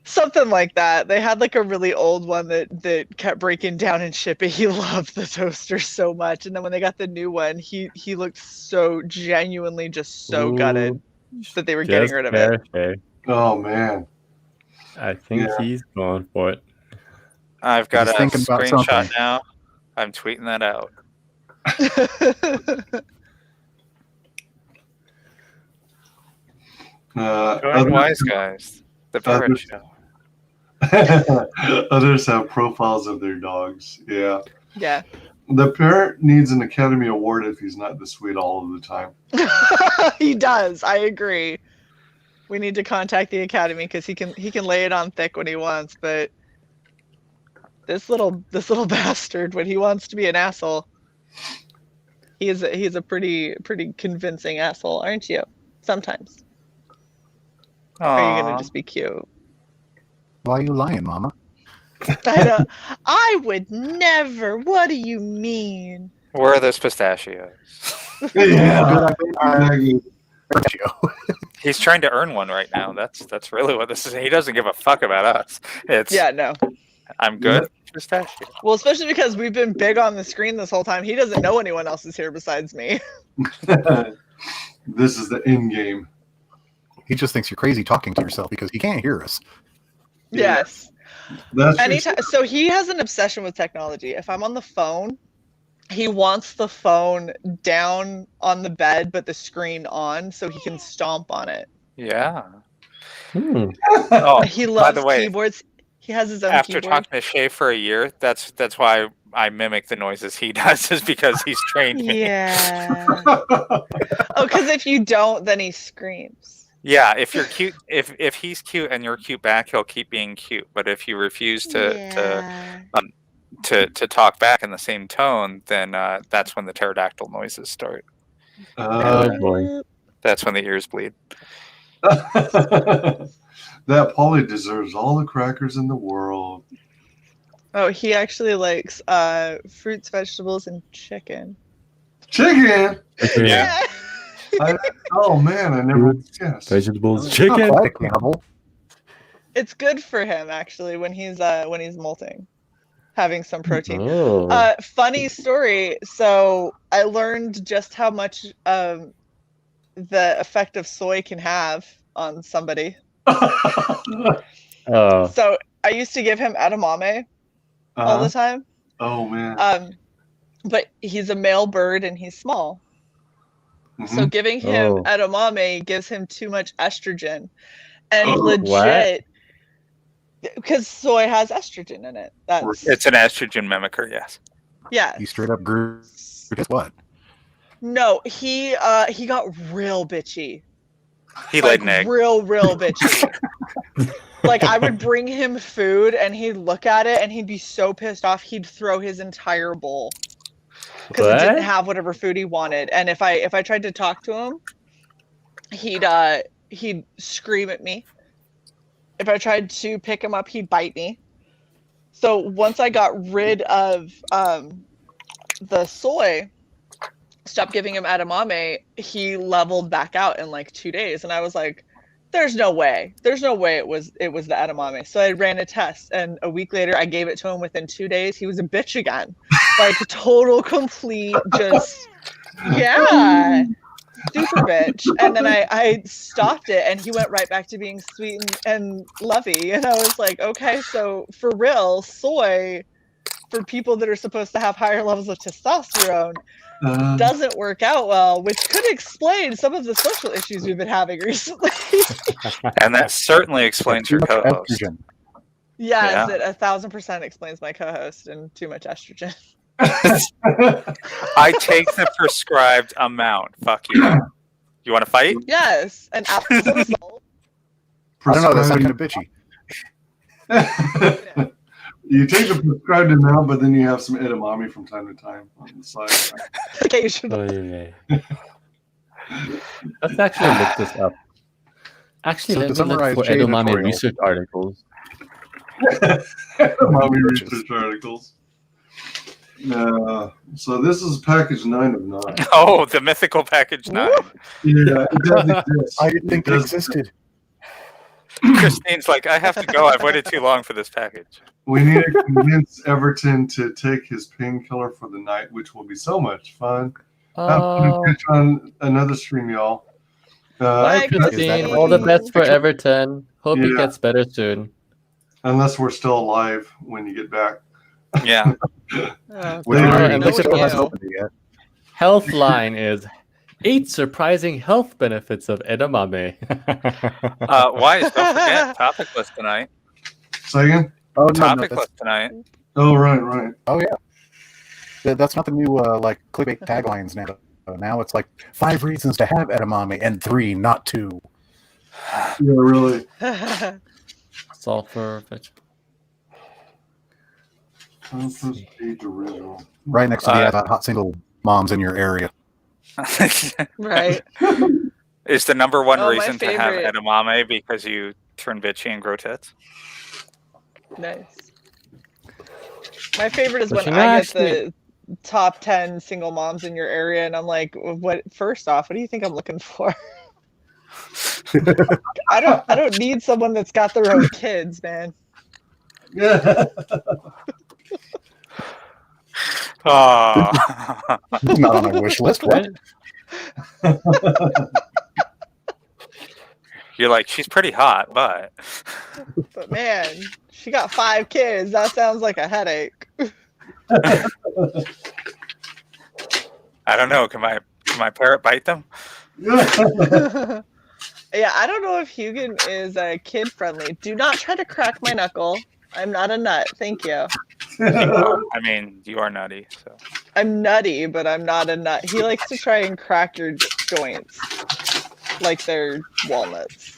Something like that. They had like a really old one that kept breaking down and shit, but he loved the toaster so much. And then when they got the new one, he looked so genuinely just so gutted that they were getting rid of it. Oh man. I think he's going for it. I've got a screenshot now. I'm tweeting that out. Join WyzGyz, the parrot show. Others have profiles of their dogs. Yeah. Yeah. The parrot needs an Academy Award if he's not this sweet all of the time. He does. I agree. We need to contact the Academy because he can lay it on thick when he wants, but this little bastard, when he wants to be an asshole, he's a pretty convincing asshole, aren't you? Sometimes. Or are you gonna just be cute? Why are you lying, Mama? I know. I would never. What do you mean? Where are those pistachios? He's trying to earn one right now. That's really what this is. He doesn't give a fuck about us. It's no. I'm good. Pistachio. Well, especially because we've been big on the screen this whole time. He doesn't know anyone else is here besides me. This is the end game. He just thinks you're crazy talking to yourself because he can't hear us. Yes. That's Anytime. So he has an obsession with technology. If I'm on the phone, he wants the phone down on the bed, but the screen on, so he can stomp on it. Yeah. Oh, He by loves the way, keyboards. He has his own after keyboard. talking to Shay for a year, that's why I mimic the noises he does, is because he's trained me. Yeah. Oh, because if you don't, then he screams. Yeah, if you're cute, if he's cute and you're cute back, he'll keep being cute. But if you refuse to talk back in the same tone, then that's when the pterodactyl noises start. oh boy. That's when the ears bleed. That Polly deserves all the crackers in the world. Oh, he actually likes fruits, vegetables, and chicken. Chicken? Yeah. Oh man, I never guessed. Vegetables, Not chicken. quite a cannibal. It's good for him actually when he's molting, having some protein. Oh. Funny story. So I learned just how much the effect of soy can have on somebody. Oh. So I used to give him edamame all the time. Oh man. But he's a male bird and he's small. So giving him edamame gives him too much estrogen. And legit, because soy has estrogen in it. It's an estrogen mimicker, yes. Yeah. He straight up grew. Guess what? No, he got real bitchy. He laid an egg. Real bitchy. Like I would bring him food and he'd look at it and he'd be so pissed off he'd throw his entire bowl because it didn't have whatever food he wanted. And if I tried to talk to him, he'd scream at me. If I tried to pick him up, he'd bite me. So once I got rid of the soy, stopped giving him edamame, he leveled back out in like 2 days. And I was like, there's no way it was the edamame. So I ran a test and a week later I gave it to him. Within 2 days he was a bitch again. Like total complete just super bitch. And then I stopped it and he went right back to being sweet and lovey. And I was like, okay, so for real, soy for people that are supposed to have higher levels of testosterone doesn't work out well, which could explain some of the social issues we've been having recently. And that certainly explains your co-host. Yes, it 1,000% explains my co-host and too much estrogen. I take the prescribed amount. Fuck you. You want to fight? Yes, an absolute assault. I don't know, that sounded kind of bitchy. You take the prescribed amount, but then you have some edamame from time to time on the side. Occasionally. Let's actually look this up. Actually, So to let's look summarize for Jay edamame tutorial. research articles. Edamame research articles. So this is package 9 of 9. Oh, the mythical package 9. Yeah, it does exist. I didn't think it existed. Christine's like, I have to go. I've waited too long for this package. We need to convince Everton to take his painkiller for the night, which will be so much fun. On another stream, y'all. Bye, Christine. All the best for Everton. Hope he gets better soon. Unless we're still alive when you get back. Yeah. Healthline is 8 surprising health benefits of edamame. Wise, don't forget topic list tonight. Say again? Oh, Topic list tonight. Oh, right. Oh, yeah. That's not the new like clickbait taglines now. Now it's like 5 reasons to have edamame and 3 not to. Yeah, really. Sulfur. Page original. Right next to the hot single moms in your area. Right. Is the number one my reason to have favorite. edamame because you turn bitchy and grow tits? Nice. My favorite is when But I get the top 10 single moms in your area, and I'm like, "What? First off, what do you think I'm looking for? I don't need someone that's got their own kids, man. Yeah. Oh. It's not on my wish list. What? You're like, she's pretty hot, but But man, she got 5 kids. That sounds like a headache. I don't know. Can my parrot bite them? Yeah, I don't know if Hugin is kid friendly. Do not try to crack my knuckle. I'm not a nut. Thank you. I mean, you are nutty, so. I'm nutty, but I'm not a nut. He likes to try and crack your joints like they're walnuts.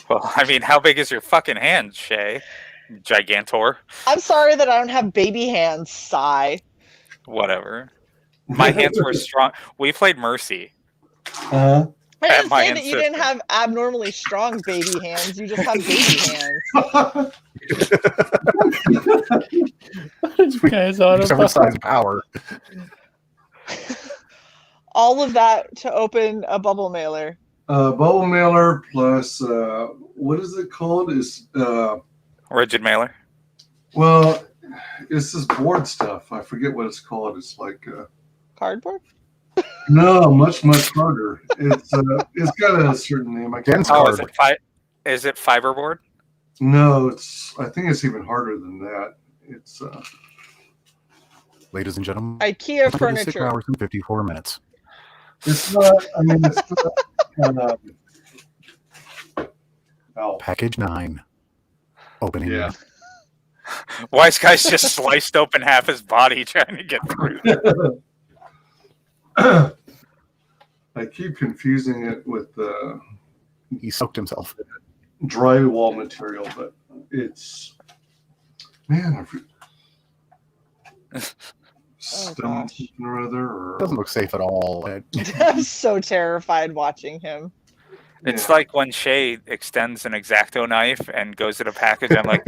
Well, I mean, how big is your fucking hand, Shay? Gigantor? I'm sorry that I don't have baby hands, sigh. Whatever. My hands were strong. We played Mercy. I didn't my say that you didn't have abnormally strong baby hands. You just have baby hands. This guy's on a Different size power. All of that to open a bubble mailer. Bubble mailer plus what is it called? Is Rigid mailer. well, it's this board stuff. I forget what it's called. It's like Cardboard? no, much harder. It's got a certain name. I can't. Oh, is it fiberboard? No, I think it's even harder than that. It's Ladies and gentlemen, IKEA 6 furniture. hours and 54 minutes. it's not. I mean, it's not. Package 9. Opening. Yeah. WyzGyz just sliced open half his body trying to get through. I keep confusing it with the He soaked himself. drywall material, but it's man, stone something or other. Or Doesn't look safe at all. I'm so terrified watching him. It's like when Shay extends an X-Acto knife and goes to the package. I'm like,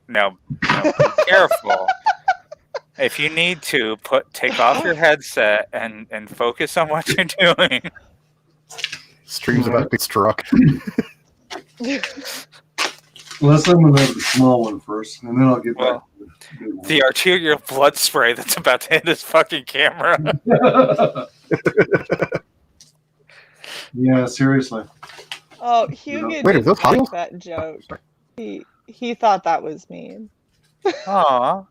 no, be careful. If you need to, take off your headset and focus on what you're doing. Stream's about to be struck. Let's eliminate the small one first, and then I'll get back to the big one. The arterial blood spray that's about to hit his fucking camera. Yeah, seriously. Oh, Hugin Wait, are those didn't like Hoddles? that joke. He thought that was mean. Aw.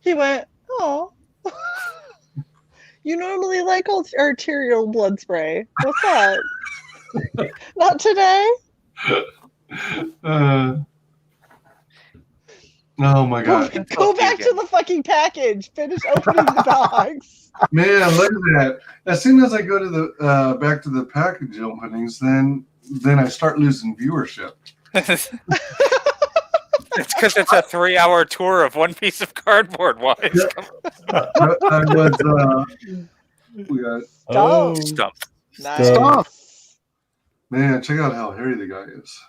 He went, oh. You normally like arterial blood spray. What's that? Not today? Oh my god. Go back to the fucking package. Finish opening the box. Man, look at that. As soon as I go to the back to the package openings, then I start losing viewership. It's because it's a 3-hour tour of one piece of cardboard. Wise. I was we got Stump. Nice. Stop. man, check out how hairy the guy is.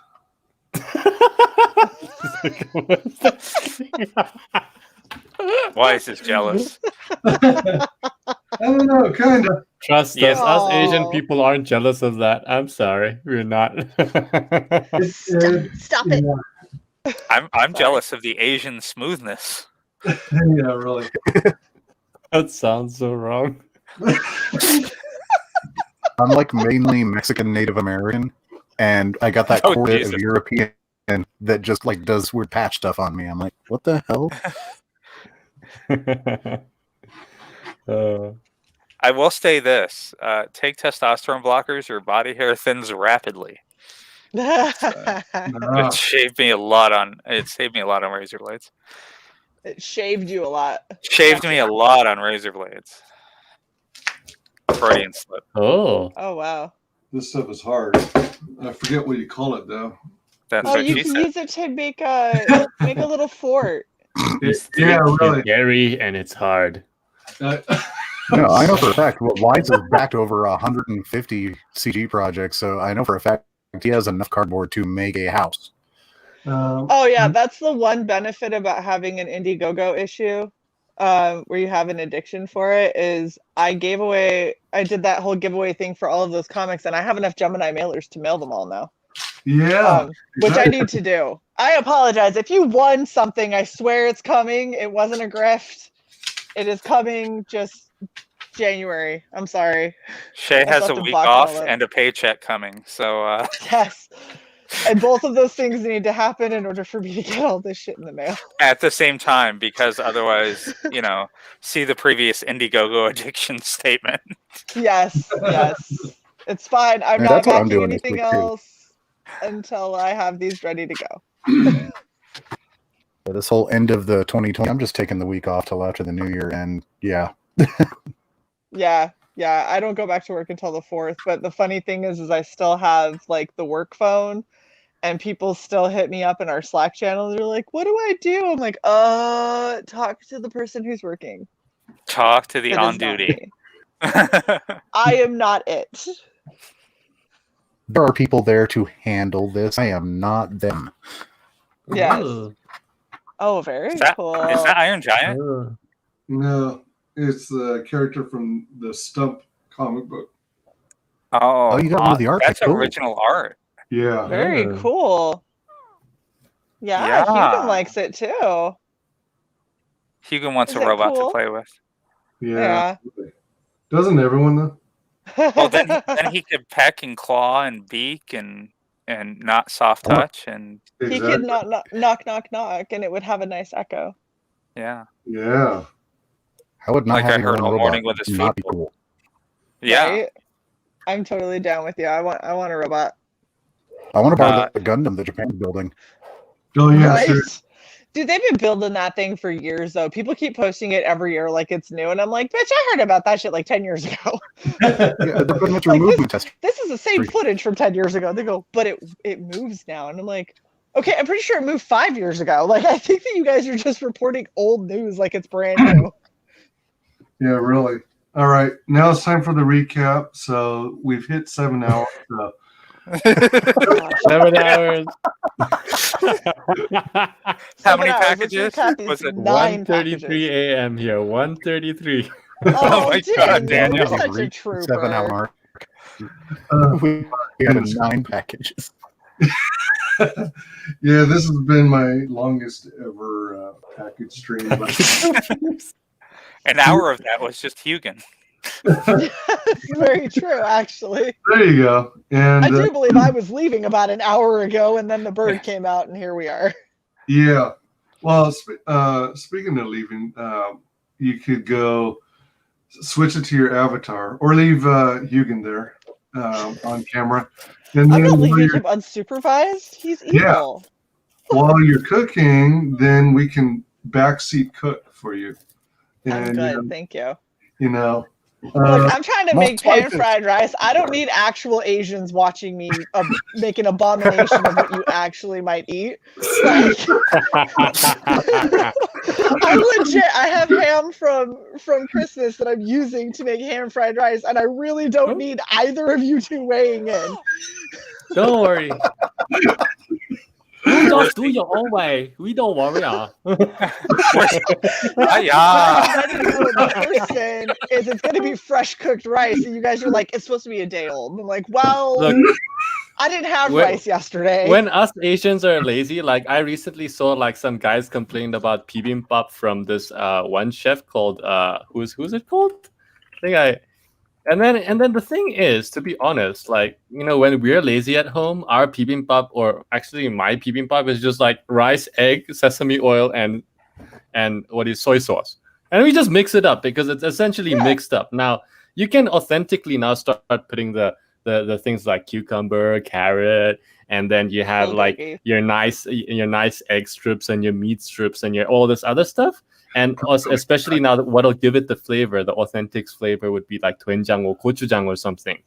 Wise is jealous. I don't know, kind of. Trust Yes. us, us Asian Oh. people aren't jealous of that. I'm sorry, we're not. Stop it. I'm jealous of the Asian smoothness. Yeah, really. That sounds so wrong. I'm like mainly Mexican Native American, and I got that Oh, core bit Jesus. of European that just like does weird patch stuff on me. I'm like, what the hell? I will say this: take testosterone blockers, your body hair thins rapidly. It saved me a lot on razor blades. It shaved you a lot. Shaved me a lot on razor blades. Freudian slip. Oh, Oh, wow. This stuff is hard. I forget what you call it though. That's Oh, what you she can said. use it to make a little fort. Yeah, really. Gary, and it's hard. No, I know for a fact. Well, Wise has backed over 150 CG projects, so I know for a fact he has enough cardboard to make a house. Oh yeah, that's the one benefit about having an Indiegogo issue, where you have an addiction for it. Is I did that whole giveaway thing for all of those comics, and I have enough Gemini mailers to mail them all now. Yeah. Which I need to do. I apologize. If you won something, I swear it's coming. It wasn't a grift. It is coming just January. I'm sorry. Shay I has still a have to week box off all up. and a paycheck coming, so Yes. And both of those things need to happen in order for me to get all this shit in the mail. at the same time, because otherwise, see the previous Indiegogo addiction statement. Yes, yes. It's fine. I'm Yeah, not that's what I'm backing doing this anything week, too. else until I have these ready to go. So this whole end of the 2020, I'm just taking the week off till after the new year, and yeah. Yeah. I don't go back to work until the 4th, but the funny thing is I still have like the work phone, and people still hit me up in our Slack channel. They're like, "What do I do?" I'm like, talk to the person who's working. Talk to the It on is not duty. me. I am not it. There are people there to handle this. I am not them. Yes. Ooh. Oh, very Is that cool. Iron Giant? Ooh. No, it's the character from the Stump comic book. Oh, you got one of the art. that's Cool. original art. Yeah. Very Oh. cool. Yeah, Yeah. Hugo likes it too. Hugo wants Is a it robot cool? to play with. Yeah. Doesn't everyone though? Well, then he could peck and claw and beak and not soft touch and He could knock, and it would have a nice echo. yeah. Yeah. How would not Like I having your heard own all robot morning with his not be food bowl. cool? Yeah. Right? I'm totally down with you. I want a robot. I want to borrow the Gundam that Japan's building. Oh yeah. Right? Sure. Dude, they've been building that thing for years, though. People keep posting it every year like it's new, and I'm like, bitch, I heard about that shit like 10 years ago. Yeah, they're putting it through Like, movement test. This is the same footage from 10 years ago. They go, but it moves now. And I'm like, okay, I'm pretty sure it moved 5 years ago. Like, I think that you guys are just reporting old news like it's brand new. Yeah, really. All right. Now it's time for the recap. So we've hit 7 hours. So 7 hours. How many 7 hours. Let's packages? recap these Was it 9 1:33 packages. a.m. here. 1:33. Oh, my dude, God, Daniel. you're such a Reached trooper. 7 hour mark. We had 9 packages. yeah, this has been my longest ever package stream. An hour of that was just Hugin. It's very true, actually. There you go. And I do believe I was leaving about an hour ago, and then the bird came out, and here we are. yeah. Well, speaking of leaving, you could go switch it to your avatar or leave Hugin there on camera. And I'm then not leaving him unsupervised. He's evil. while you're cooking, then we can backseat cook for you. I'm good, thank you. You know, Look, I'm trying to more make pan spices. fried rice. I don't need actual Asians watching me make an abomination of what you actually might eat. Like, I have ham from Christmas that I'm using to make ham fried rice, and I really don't need either of you two weighing in. Don't worry. You just do your own way. We don't worry. What I'm letting you know in person is it's going to be fresh cooked rice, and you guys are like, it's supposed to be a day old. I'm like, well, Look, I didn't have when- rice yesterday. when us Asians are lazy, like I recently saw like some guys complained about bibimbap from this one chef called who's it called? And then the thing is, to be honest, like, you know, when we're lazy at home, our bibimbap, or actually my bibimbap, is just like rice, egg, sesame oil, and soy sauce, and we just mix it up because it's essentially mixed up. Now you can authentically now start putting the things like cucumber, carrot, and then you have like your nice egg strips and your meat strips and your all this other stuff. And especially now, what'll give it the flavor, the authentic flavor, would be like doenjang or gochujang or something.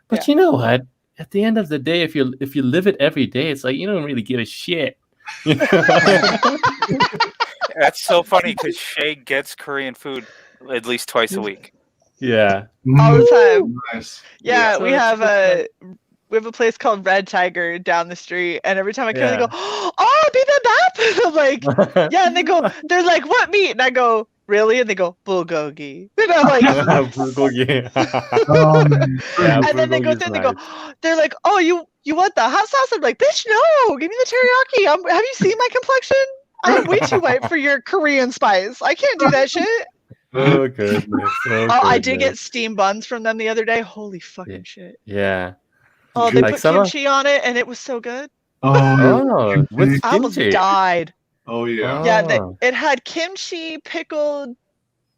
But you know what? At the end of the day, if you live it every day, it's like you don't really give a shit. You know? That's so funny because Shay gets Korean food at least twice a week. Yeah. All the time. Nice. Yeah, So we it's have just a place called Red Tiger down the street, and every time I come in, they go, "Oh, bibimbap!" I'm like, "Yeah," and they're like, "What meat?" And I go, really? And they go, bulgogi. And I'm like, Bulgogi. Oh, man. Yeah, and then they go bulgogi is through and they nice. go, they're like, oh, you want the hot sauce? I'm like, bitch, no, give me the teriyaki. Have you seen my complexion? I am way too white for your Korean spice. I can't do that shit. Oh goodness. Oh, I did get goodness. steamed buns from them the other day. Holy fucking shit. Yeah. Oh, they Like put some of- kimchi on it and it was so good. Oh, with I almost kimchi. died. Oh yeah. Yeah, Oh. it had kimchi, pickled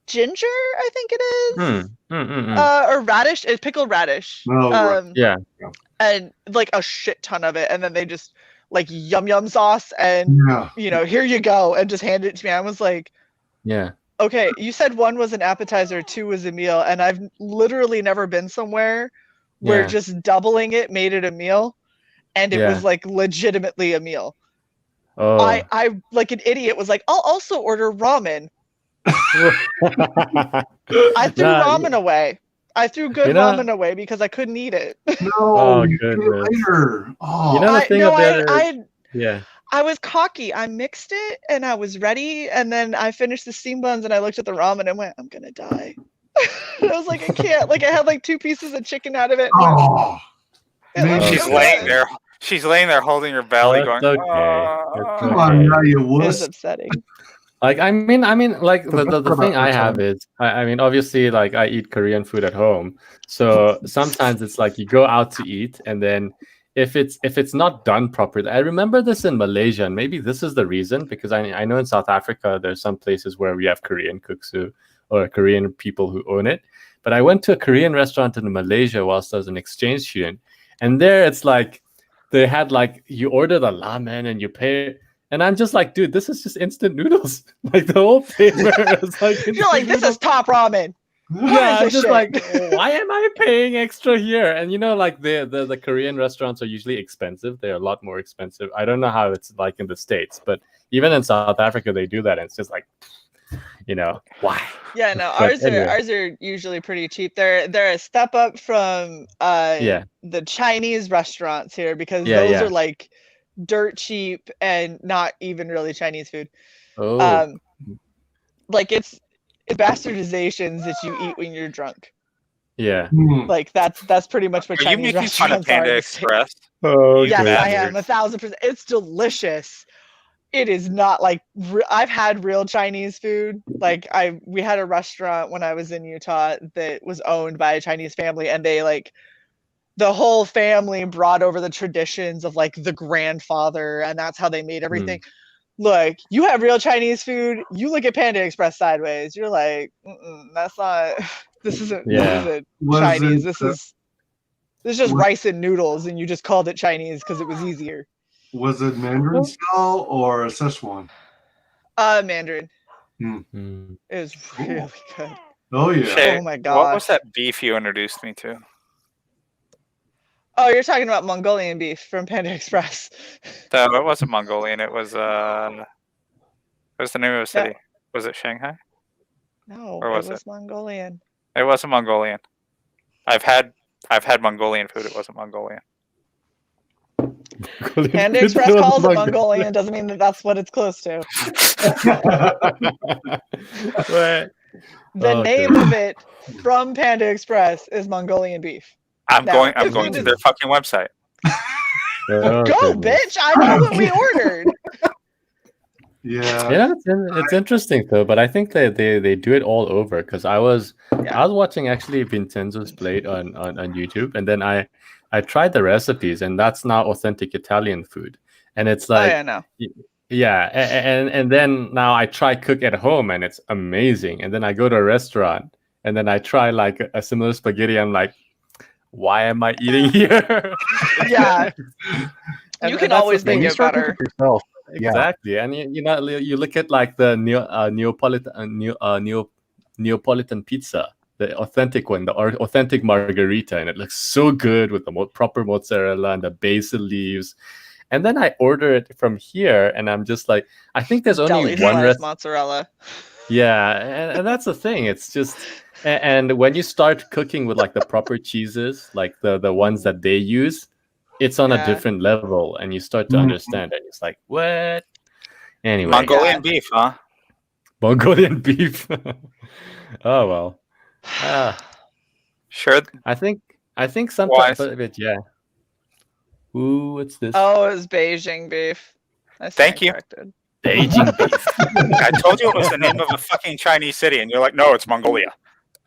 ginger, I think it is. Or radish. It's pickled radish. Oh, right. Yeah. And like a shit ton of it. And then they just like yum sauce and Yeah. here you go, and just handed it to me. I was like, Yeah. okay, you said 1 was an appetizer, 2 was a meal, and I've literally never been somewhere where Yeah. just doubling it made it a meal, and it Yeah. was like legitimately a meal. Oh. I like an idiot was like, I'll also order ramen. I threw ramen away. I threw good ramen away because I couldn't eat it. No, Oh, you did it goodness. later. Oh, You know the thing about it. Yeah. I was cocky. I mixed it and I was ready, and then I finished the steam buns and I looked at the ramen and went, I'm gonna die. I was like, I can't. Like I had like 2 pieces of chicken out of it. oh. Man, She's laying there. She's laying there holding her belly, Oh, going. it's okay. It's come on, now you It was wuss. upsetting. Like I mean, like the best part thing about I have is, I mean, obviously, like I eat Korean food at home, so sometimes it's like you go out to eat, and then if it's not done properly, I remember this in Malaysia, and maybe this is the reason, because I know in South Africa there's some places where we have Korean cooks or Korean people who own it, but I went to a Korean restaurant in Malaysia whilst I was an exchange student, and there it's like they had like you order the ramen and you pay. And I'm just like, dude, this is just instant noodles. Like the whole paper is like. You're like, this is top ramen. Yeah, I'm this just shit? like, why am I paying extra here? And like the Korean restaurants are usually expensive. They're a lot more expensive. I don't know how it's like in the States, but even in South Africa they do that, and it's just like, why? Yeah, no, But ours are usually pretty cheap. They're a step up from the Chinese restaurants here, because those are like dirt cheap and not even really Chinese food. Oh. Like it's bastardizations that you eat when you're drunk. Yeah. Like that's pretty much what Are you Chinese making fun of restaurants are in Panda the States. Express? Oh, Yes, I goodness. am 1,000%. It's delicious. It is not like I've had real Chinese food. Like we had a restaurant when I was in Utah that was owned by a Chinese family, and they like the whole family brought over the traditions of like the grandfather, and that's how they made everything. Look, you have real Chinese food, you look at Panda Express sideways, you're like, that's not. This isn't Chinese. This is just rice and noodles, and you just called it Chinese because it was easier. Was it Mandarin style or Szechuan? Mandarin. Hmm. It was really good. Oh yeah. Shay, Oh my god. what was that beef you introduced me to? Oh, you're talking about Mongolian beef from Panda Express. No, it wasn't Mongolian. It was what was the name of the city? Was it Shanghai? No, Or was it was Mongolian. It wasn't Mongolian. I've had Mongolian food. It wasn't Mongolian. Panda Express calls it Mongolian. Doesn't mean that that's what it's close to. The name of it from Panda Express is Mongolian beef. I'm Now, going to their fucking website. Oh, Go, goodness. bitch! I know what we ordered. Yeah. It's interesting though, but I think they do it all over, because I was watching actually Vincenzo's Plate on YouTube, and then I tried the recipes, and that's now authentic Italian food, and it's like and then now I try cook at home, and it's amazing, and then I go to a restaurant, and then I try like a similar spaghetti, I'm like, why am I eating here? Yeah. You can always make it better. Exactly, and you look at like the Neapolitan pizza, the authentic one, the authentic margarita, and it looks so good with the proper mozzarella and the basil leaves. And then I order it from here, and I'm just like, I think there's only one mozzarella. Yeah, and that's the thing. It's just, and when you start cooking with like the proper cheeses, like the ones that they use, it's on a different level, and you start to understand it. It's like, what? Anyway, Mongolian beef, huh? Mongolian beef. Oh well. Sure. I think sometimes, Wise. but yeah. Ooh, what's this? Oh, it was Beijing beef. I stand Thank you. corrected. Beijing beef. I told you it was the name of a fucking Chinese city, and you're like, no, it's Mongolia.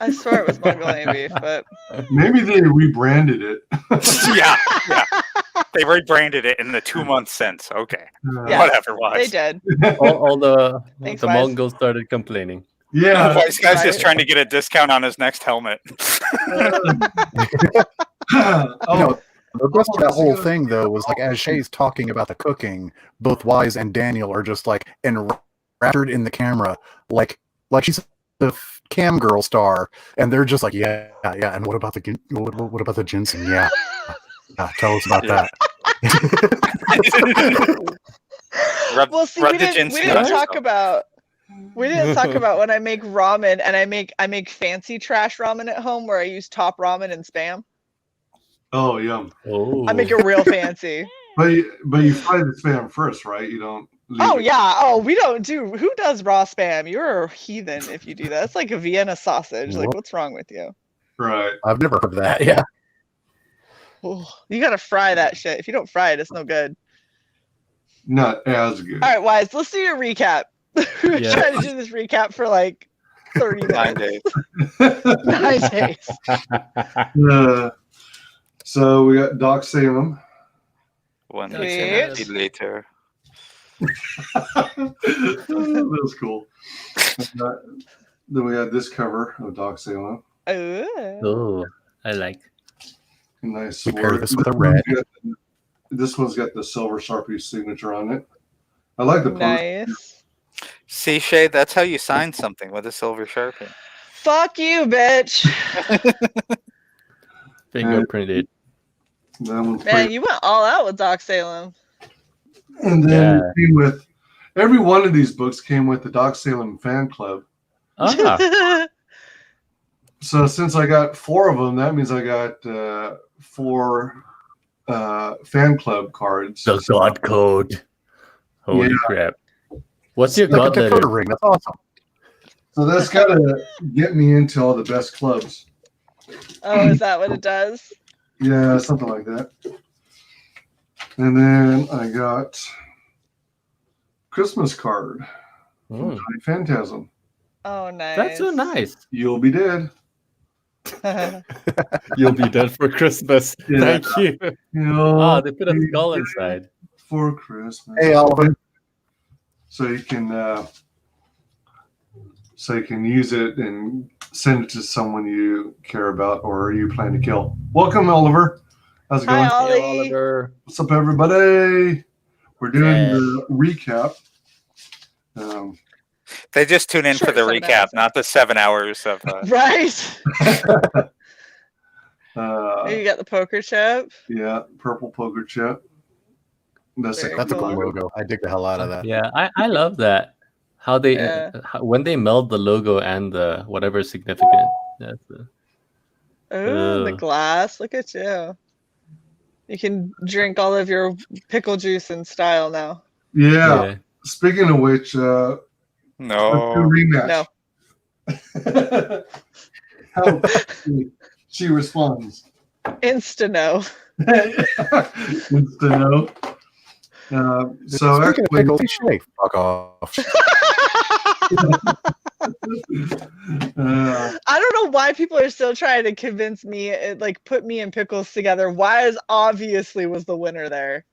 I swear it was Mongolian beef, but Maybe they rebranded it. yeah. They rebranded it in the 2 months since. Okay. Yeah, Whatever, Wise. they did. all the Thanks, the Wise. Mongols started complaining. Yeah. WyzGyz just Right. trying to get a discount on his next helmet. Oh, The rest of that whole thing, though, was like as Shay's talking about the cooking, both Wise and Daniel are just like enraptured in the camera, like she's the cam girl star, and they're just like, yeah. And what about the ginseng? Yeah, tell us about that. Well, see, rub we the didn't ginseng on talk yourself. about when I make ramen and I make fancy trash ramen at home where I use top ramen and Spam. oh, yum. Oh, I make it real fancy. But you fry the Spam first, right? You don't. Leave Oh it. yeah. Oh, we don't do. Who does raw Spam? You're a heathen if you do that. It's like a Vienna sausage. Like, what's wrong with you? Right. I've never heard of that. Yeah. Ooh, you gotta fry that shit. If you don't fry it, it's no good. Not as good. All right, Wise. Let's do your recap. We're Yeah. trying to do this recap for like 30 9 minutes. days. 9 days. So we got Doc Salem. 1 Sweet. eternity later. That was cool. Then we got this cover of Doc Salem. Ooh. oh, I like. Nice We sword. pair this with a red. This one's got the silver Sharpie signature on it. I like the post. Nice. See, Shay, that's how you sign something with a silver Sharpie. Fuck you, bitch. Fingerprinted. That one's Man, pretty. you went all out with Doc Salem. And then Yeah. it came with every one of these books came with the Doc Salem fan club. Ah, So since I got 4 of them, that means I got 4 fan club cards. the God code. Holy Yeah. crap! What's your Like a God letter? Dakota ring. That's awesome. So that's got to get me into all the best clubs. Oh, is that what it does? Yeah, something like that. And then I got Christmas card from Hmm, Johnny Phantasm. Oh, nice. that's so nice. You'll be dead. You'll be dead for Christmas. Yeah. Thank you. You'll Ah, they put a be skull dead inside. for Christmas. Hey, Oliver. So you can use it and send it to someone you care about or you plan to kill. Welcome, Oliver. How's it Hi, going? Ollie. Hey, Oliver. What's up, everybody? We're doing Yeah. the recap. They just tune in Sure, for the 7 recap, hours. not the 7 hours of. Right. Uh, You got the poker chip. yeah, purple poker chip. That's Very a That's a cool Cool. logo. I dig the hell out of that. Yeah, I love that. How they Yeah. when they meld the logo and the whatever significant. That's Oh, the Ugh. glass. Look at you. You can drink all of your pickle juice in style now. Yeah. Speaking of which, No. rematch. No. How she responds. Insta-no. Insta-no. So Speaking of actually, pickles, Shay, fuck off. I don't know why people are still trying to convince me, like put me and pickles together. Wise obviously was the winner there.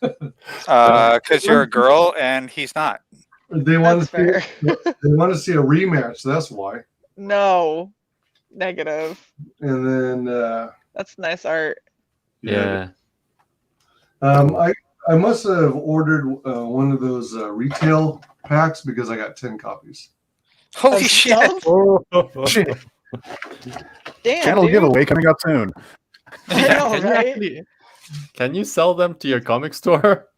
Because you're a girl and he's not. they want That's to fair. they want to see a rematch. That's why. No. Negative. And then That's nice art. Yeah. I must have ordered one of those retail packs because I got 10 copies. Holy Of shit. Stump? Shit. Damn, Channel dude. giveaway coming up soon. I know, Can you right? actually- can you sell them to your comic store?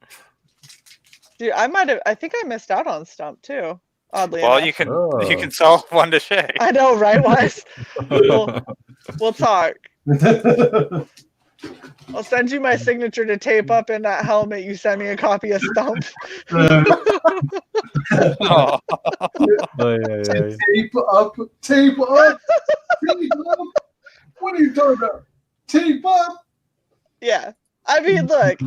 Dude, I think I missed out on Stump too. Oddly Well, enough. you can Oh. sell one to Shay. I know, right, Wise? We'll talk. I'll send you my signature to tape up in that helmet. You send me a copy of Stump. Oh. Tape up, tape up, tape up. What are you talking about? Tape up. Yeah. I mean, look,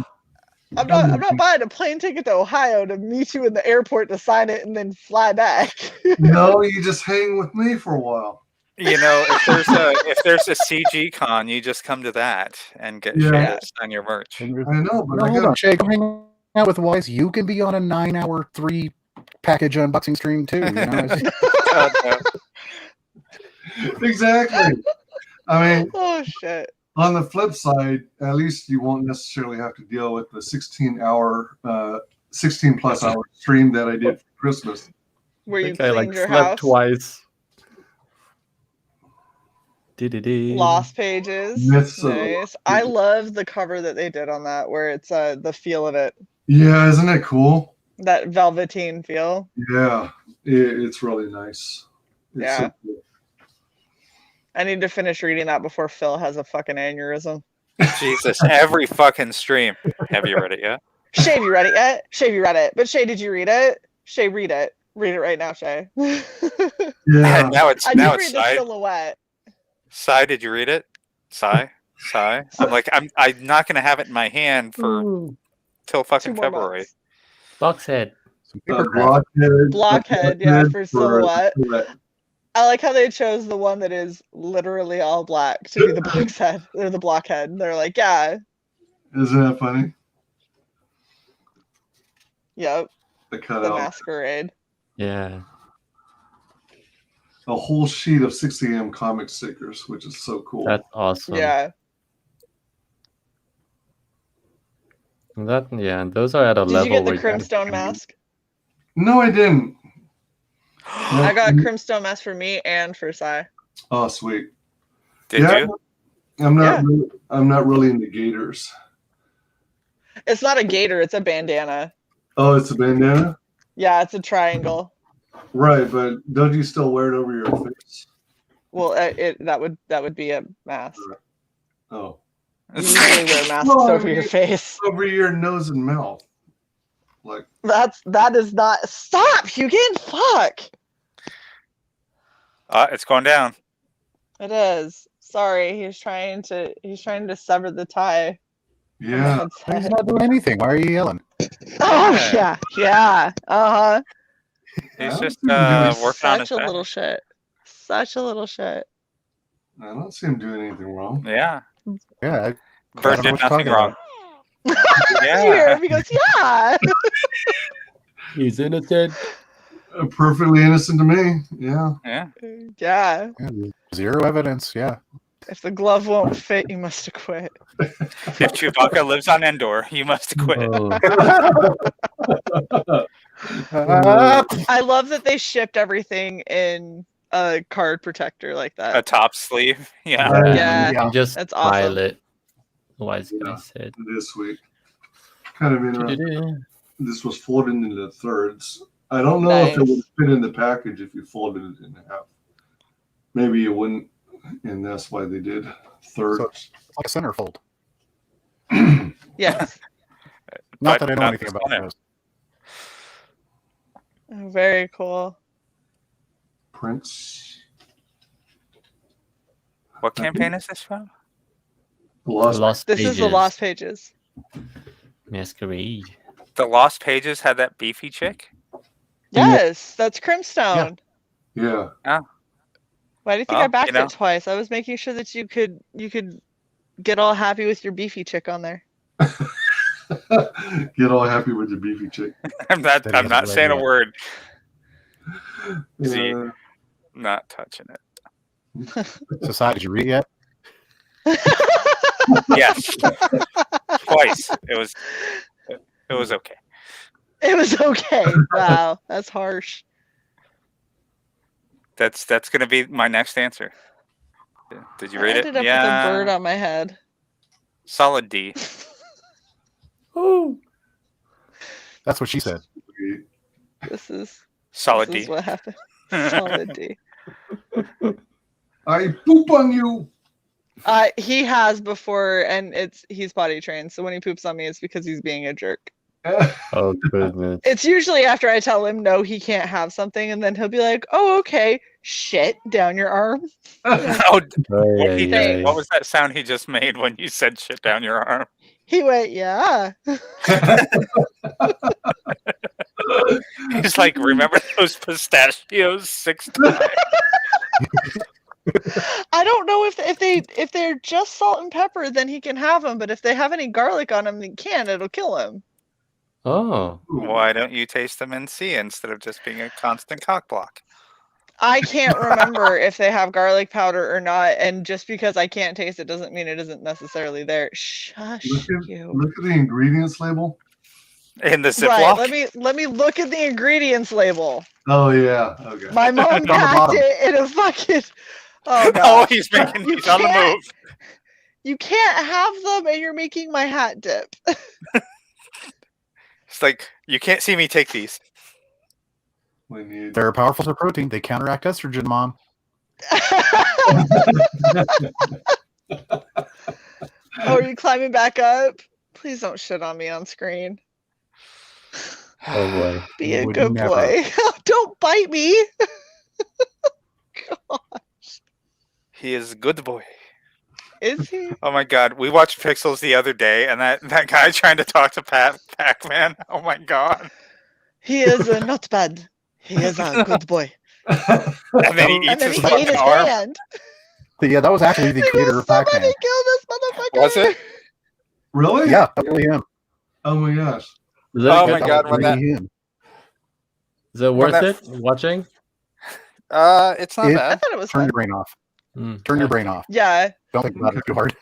I'm not buying a plane ticket to Ohio to meet you in the airport to sign it and then fly back. No, you just hang with me for a while. You know, if there's a CG con, you just come to that and get Shay to sign your merch. I know, but No, hold on, Shay. Come hang out with Wise. You can be on a 9-hour 3 package unboxing stream too. You know? God, no. Exactly. I mean, Oh shit. on the flip side, at least you won't necessarily have to deal with the 16 plus hour stream that I did for Christmas. Where you I cleaned your slept house. twice. Lost Pages. Myths of- Nice. I love the cover that they did on that, where it's the feel of it. Yeah, isn't it cool? That velveteen feel. Yeah, it's really nice. It's Yeah. so cool. I need to finish reading that before Phil has a fucking aneurysm. Jesus, every fucking stream. Have you read it yet? Shay, have you read it yet? Shay, have you read it? But Shay, did you read it? Shay, read it. Read it right now, Shay. Yeah. Now it's I did read the Sai. silhouette. Sai, did you read it? Sai. I'm like, I'm not gonna have it in my hand for till fucking 2 more February. months. Boxhead. Blockhead, yeah, for silhouette. I like how they chose the one that is literally all black to be the box head or the blockhead. They're like, yeah, Isn't that funny? yep, The the cutout. masquerade. Yeah. A whole sheet of 6 AM comic stickers, which is so cool. That's awesome. Yeah. And those are at a Did level you get the where Crimstone mask? No, I didn't. I got a Crimstone mask for me and for Sai. Oh, sweet. Did you? I'm not. Yeah. Really, I'm not really into gators. It's not a gator, it's a bandana. Oh, it's a bandana. Yeah, it's a triangle. Right, but don't you still wear it over your face? Well, that would be a mask. Oh, You usually wear masks Well, over your face. over your nose and mouth. Like That is not. Stop, Hugin. Fuck. It's going down. It is. Sorry, he's trying to sever the tie. yeah, He's not doing anything. Why are you yelling? Oh yeah. Uh-huh. He's I just don't see him working on his Such a back. little shit. Such a little shit. I don't see him doing anything wrong. Yeah. Yeah. Bert did nothing wrong. You hear Yeah. him? He goes, yeah. He's innocent. Perfectly innocent to me. Yeah. Yeah. Yeah. Zero evidence. Yeah. If the glove won't fit, you must have quit. If Chewbacca lives on Endor, you must quit. I love that they shipped everything in a card protector like A that. top sleeve. Yeah. Yeah. And just That's awesome. file it. WyzGyz said. It is sweet. Kind of interesting. This was folded into thirds. I don't know if it Nice. would fit in the package if you folded it in half. Maybe it wouldn't, and that's why they did thirds. So it's like a centerfold. Yes. Not But that I know not anything this about one. those. Very cool. Prince. What campaign is this from? Lost This is the Pages. Lost Pages. Masquerade. The Lost Pages had that beefy chick? Yes, that's Crimstone. Yeah. Why do you think Well, I backed you know. it twice? I was making sure that you could get all happy with your beefy chick on there. Get all happy with your beefy chick. I'm not That is I'm not saying a hilarious. word. See. Uh, Not touching it. Society, did you read it yet? Yes. Twice. It was okay. It was okay. Wow, that's harsh. That's gonna be my next answer. Did you I read it? ended up Yeah. with a bird on my head. Solid D. Oh, That's what she said. this is Solid this D. is what happened. Solid D. I poop on you. He has before, and he's potty trained. So when he poops on me, it's because he's being a jerk. Oh goodness. It's usually after I tell him no, he can't have something, and then he'll be like, "Oh, okay, shit down your arm." Oh, Oh, he yeah, did. What was that sound he just made when you said shit down your arm? He went, "Yeah." He's like, remember those pistachios 6 times? I don't know if they're just salt and pepper, then he can have them. But if they have any garlic on them, he can't. It'll kill him. Oh. Why don't you taste them and see instead of just being a constant cock block? I can't remember if they have garlic powder or not, and just because I can't taste it doesn't mean it isn't necessarily there. Shush you. Look at the ingredients label. In the Ziploc? Right, let me look at the ingredients label. Oh yeah, okay. My mom packed it in a fucking. Oh no! Oh, he's on the move. You can't have them, and you're making my hat dip. It's like, you can't see me take these. They're a powerful source of protein. They counteract estrogen, Mom. Oh, are you climbing back up? Please don't shit on me on screen. Oh boy. Be a good boy. Don't bite me. Gosh. He is a good boy. Is he? Oh my god, we watched Pixels the other day, and that guy trying to talk to Pac-Man. Oh my god. He is not bad. He is a good boy. And then he eats his ate fucking his arm. hand. Yeah, that was actually the creator of Pac-Man. Somebody kill this motherfucker. Was it? Really? Yeah, totally him. Oh my gosh. Oh my god, when that... Is it worth it watching? It's not I bad. thought it was Turn fun. your brain off. Turn your brain off. Yeah. Don't think about it too hard.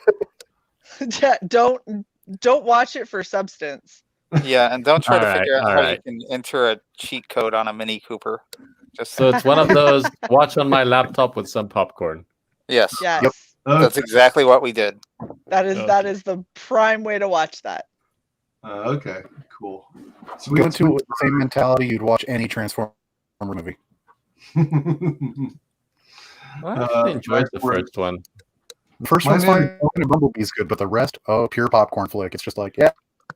Yeah, don't watch it for substance. Yeah, and don't try to figure out how alright. you can enter a cheat code on a Mini Cooper. Just So it's one of those watch on my laptop with some popcorn. yes, Yes. Yep. that's exactly what we did. That is the prime way to watch that. Okay, cool. So we went to the same mentality you'd watch any Transformer movie. I actually enjoyed the first one. The first one's fine. Falcon and Bumblebee's good, but the rest, pure popcorn flick. It's just like, yeah,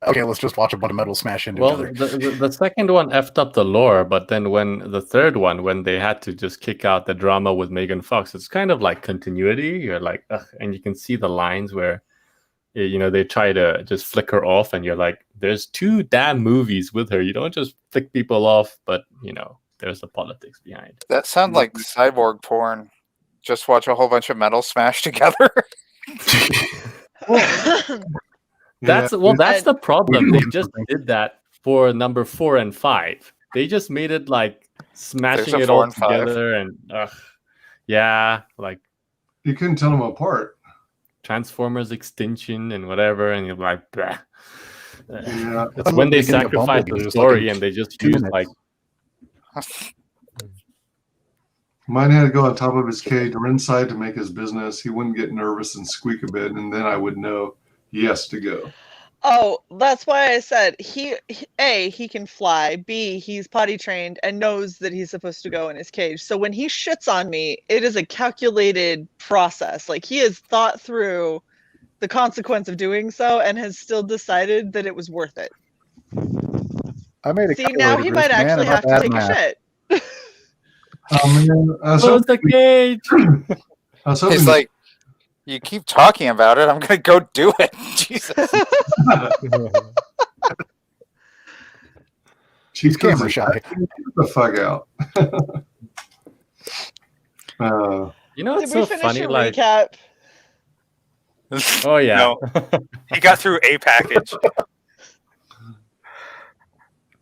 okay, let's just watch a bunch of metal smash into Well, each other. the second one effed up the lore, but then when the third one, when they had to just kick out the drama with Megan Fox, it's kind of like continuity. You're like, ugh, and you can see the lines where, you know, they try to just flick her off, and you're like, there's 2 damn movies with her. You don't just flick people off, but you know, there's the politics behind. That sounds like cyborg porn. Just watch a whole bunch of metal smash together. That's the problem. They just did that for number 4 and 5. They just made it like smashing it all together, and yeah, like you couldn't tell them apart. Transformers Extinction and whatever, and you're like, bah. Yeah. It's when they sacrifice the story and they just use like. Mine had to go on top of his cage or inside to make his business. He wouldn't get nervous and squeak a bit, and then I would know he has to go. Oh, that's why I said he can fly. B, he's potty trained and knows that he's supposed to go in his cage. So when he shits on me, it is a calculated process. Like, he has thought through the consequence of doing so and has still decided that it was worth it. I made a See, now he might actually have to take a shit. Close the cage. He's like, you keep talking about it, I'm gonna go do it. Jesus. She's camera shy. Get the fuck out. You know, it's Did we so finish funny. your Like, recap? oh yeah, No. He got through a package.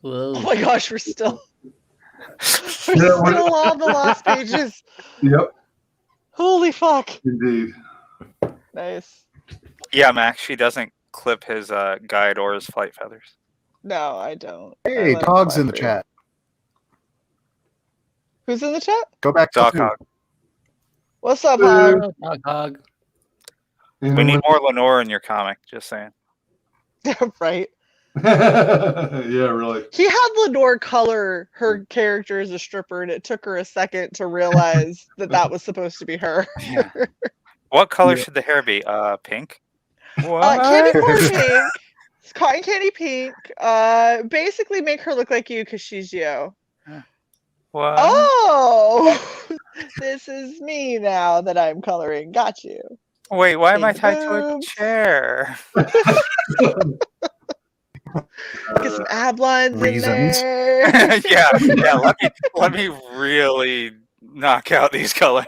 Oh my gosh, we're still Yeah, still on the last pages. Yep, Holy fuck. indeed. Nice. Yeah, Max, she doesn't clip his guide or his flight feathers. No, I don't. Hey, I let Dog's him in the fly through. chat. Who's in the chat? Go back to Doc the Hog. What's up, Hog? Hog. We need more Lenore in your comic, just saying. Right. Yeah, really. He had Lenore color her character as a stripper, and it took her a second to realize that was supposed to be her. What color should the hair be? Pink? Candy corn pink. It's cotton candy pink. Basically make her look like you because she's you. What? Oh, this is me now that I'm coloring. Got you. Wait, why am I Big tied to a boobs. chair? Get some ab lines Reasons. in there. yeah. Let me really knock out these colors.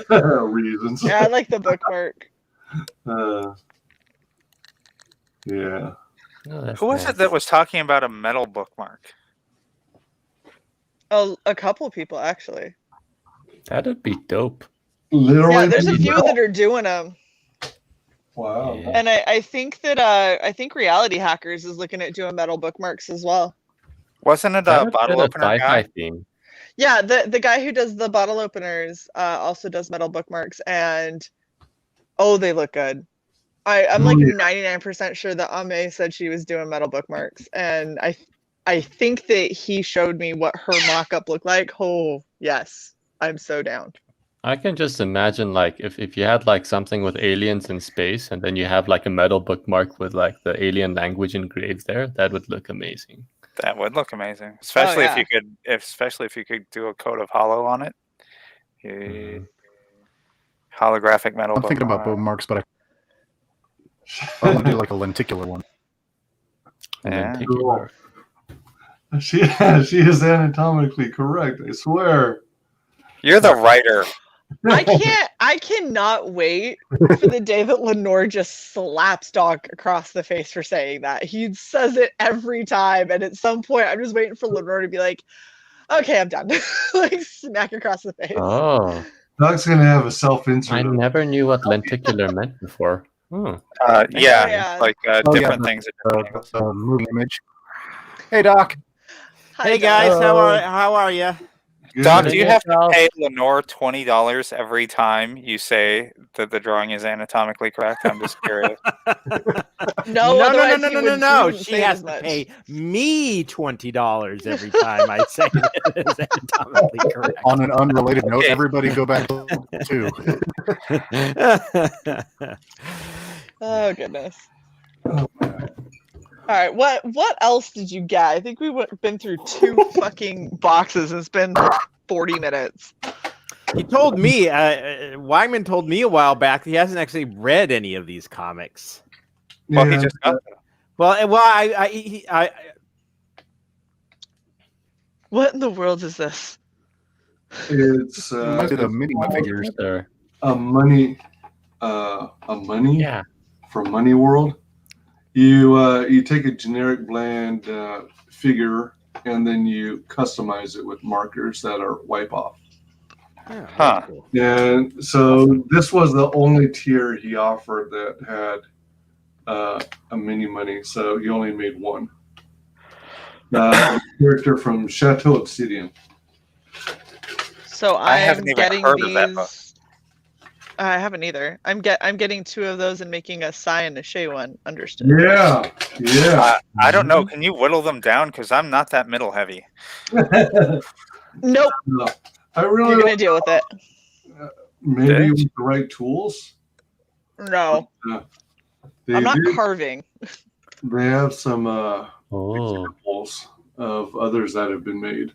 Reasons. Yeah, I like the bookmark. Yeah. Oh, that's Who was nice. it that was talking about a metal bookmark? A couple people actually. That'd be dope. Literally. Yeah, there's a few that are doing them. Wow. Yeah. And I think that I think Reality Hackers is looking at doing metal bookmarks as well. Wasn't it a That'd bottle fit a opener sci-fi guy? theme. Yeah, the guy who does the bottle openers also does metal bookmarks, and oh, they look good. I'm like 99% sure that Ame said she was doing metal bookmarks, and I think that he showed me what her mock-up looked like. Oh, yes. I'm so down. I can just imagine like if you had like something with aliens in space and then you have like a metal bookmark with like the alien language engraved there, that would look amazing. That would look amazing, especially yeah. if you could do a coat of hollow on it. Holographic metal. I'm thinking about bookmarks, but I want to do like a lenticular one. Yeah. Lenticular. She is anatomically correct. I swear. You're the writer. I cannot wait for the day that Lenore just slaps Doc across the face for saying that. He says it every time, and at some point I'm just waiting for Lenore to be like, okay, I'm done. Like smack across the face. Oh, Doc's gonna have a self-insert. I never knew what lenticular meant before. Hmm. Yeah. Like different things. Moving image. Hey, Doc. Hi, Hey Doc. guys, how are you? Doc, Good. do you have to pay Lenore $20 every time you say that the drawing is anatomically correct? I'm just curious. No, otherwise he No. wouldn't She say has as to much. pay me $20 every time I say it is anatomically correct. On an unrelated note, Okay. everybody go back to 2. Oh goodness. All right, what else did you get? I think been through 2 fucking boxes and it's been 40 minutes. He told me, Wyman told me a while back he hasn't actually read any of these comics. Well, he Yeah, just got them. Well, I What in the world is this? it's Might be the mini figures. There. a money Yeah. from Money World. You take a generic bland figure and then you customize it with markers that are wipe off. Huh. And so this was the only tier he offered that had a mini money. So he only made one. Character from Chateau Obsidian. So I haven't I'm even getting heard of that book. these. I haven't either. I'm getting 2 of those and making a Sai and a Shay one. Understood. Yeah. I don't know. Can you whittle them down? Because I'm not that middle heavy. Nope. No, I really You're gonna don't- deal with it. maybe with the right tools. No, They I'm not do- carving. They have some Oh. examples of others that have been made,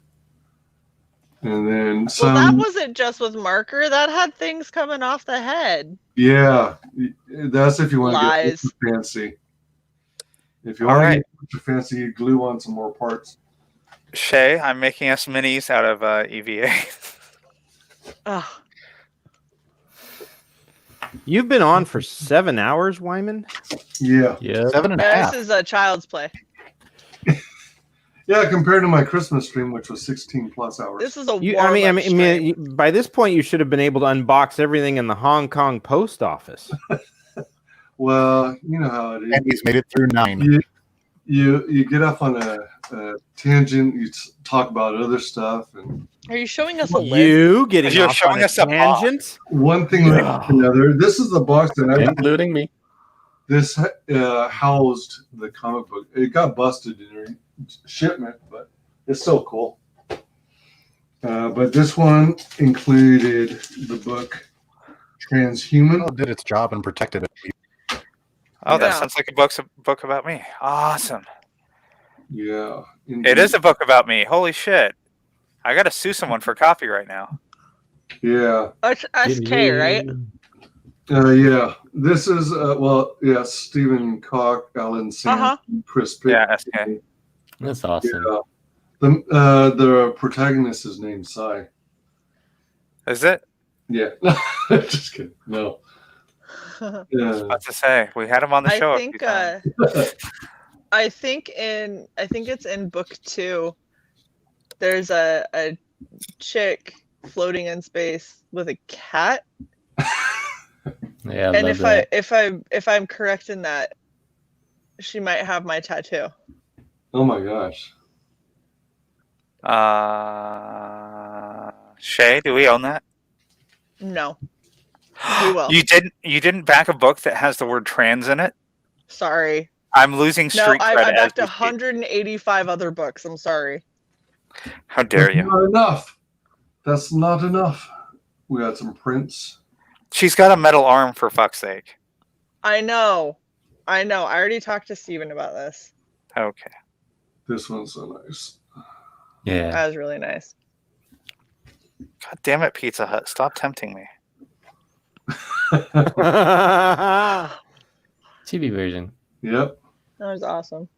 and then Well, some. that wasn't just with marker. That had things coming off the head. Yeah, that's if you want to get Lies. extra fancy. If you All want to right. get extra fancy, you glue on some more parts. Shay, I'm making us minis out of EVA. Ugh. you've been on for 7 hours, Wyman. Yeah, Yeah. 7.5. This is a child's play. yeah. Compared to my Christmas stream, which was 16 plus hours. This is a You, warm I mean, by this point, you should have been able to unbox everything in the Hong Kong post office. Well, you know how it is. And he's made it through 9. You get off on a tangent. You talk about other stuff, and Are you showing us a list? You getting You're off showing on a us a box. tangent? one thing leads to another. This is the box that I Including me. this housed the comic book. It got busted during shipment, but it's still cool. But this one included the book Transhuman. Did its job and protected it. Oh, that Yeah. sounds like a book about me. Awesome. Yeah. It is a book about me. Holy shit. I got to sue someone for copyright now. Yeah. It's SK, right? Yeah. This is Stephen Koch, Alan Sand, Chris Pitt. Yeah, SK. That's awesome. Yeah. The protagonist is named Sai. Is it? Yeah. Just kidding. No. I was about to say, we had him on the show. I think it's in book 2. There's a chick floating in space with a cat. Yeah, and if I'm correct in that, she might have my tattoo. Oh my gosh. Shay, do we own that? No. We will. You didn't back a book that has the word trans in it? Sorry. I'm losing street cred. I backed 185 other books. I'm sorry. How dare you? That's not enough. That's not enough. We got some prints. She's got a metal arm, for fuck's sake. I know. I already talked to Steven about this. Okay. This one's so nice. Yeah. That was really nice. God damn it, Pizza Hut. Stop tempting me. TV version. Yep. That was awesome.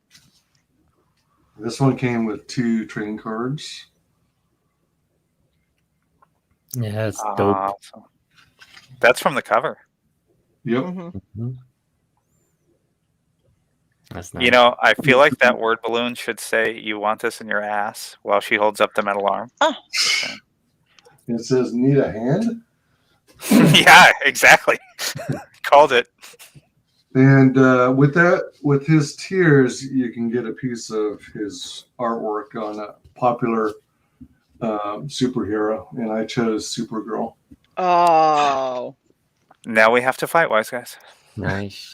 This one came with 2 trading cards. Yeah, it's dope. Awesome. That's from the cover. Yep. Mm-hmm. That's nice. You know, I feel like that word balloon should say, "You want this in your ass," while she holds up the metal arm. Oh. It says, "Need a hand?" Yeah, exactly. Called it. And with his tears, you can get a piece of his artwork on a popular superhero, and I chose Supergirl. Oh. Now we have to fight, WyzGyz. Nice.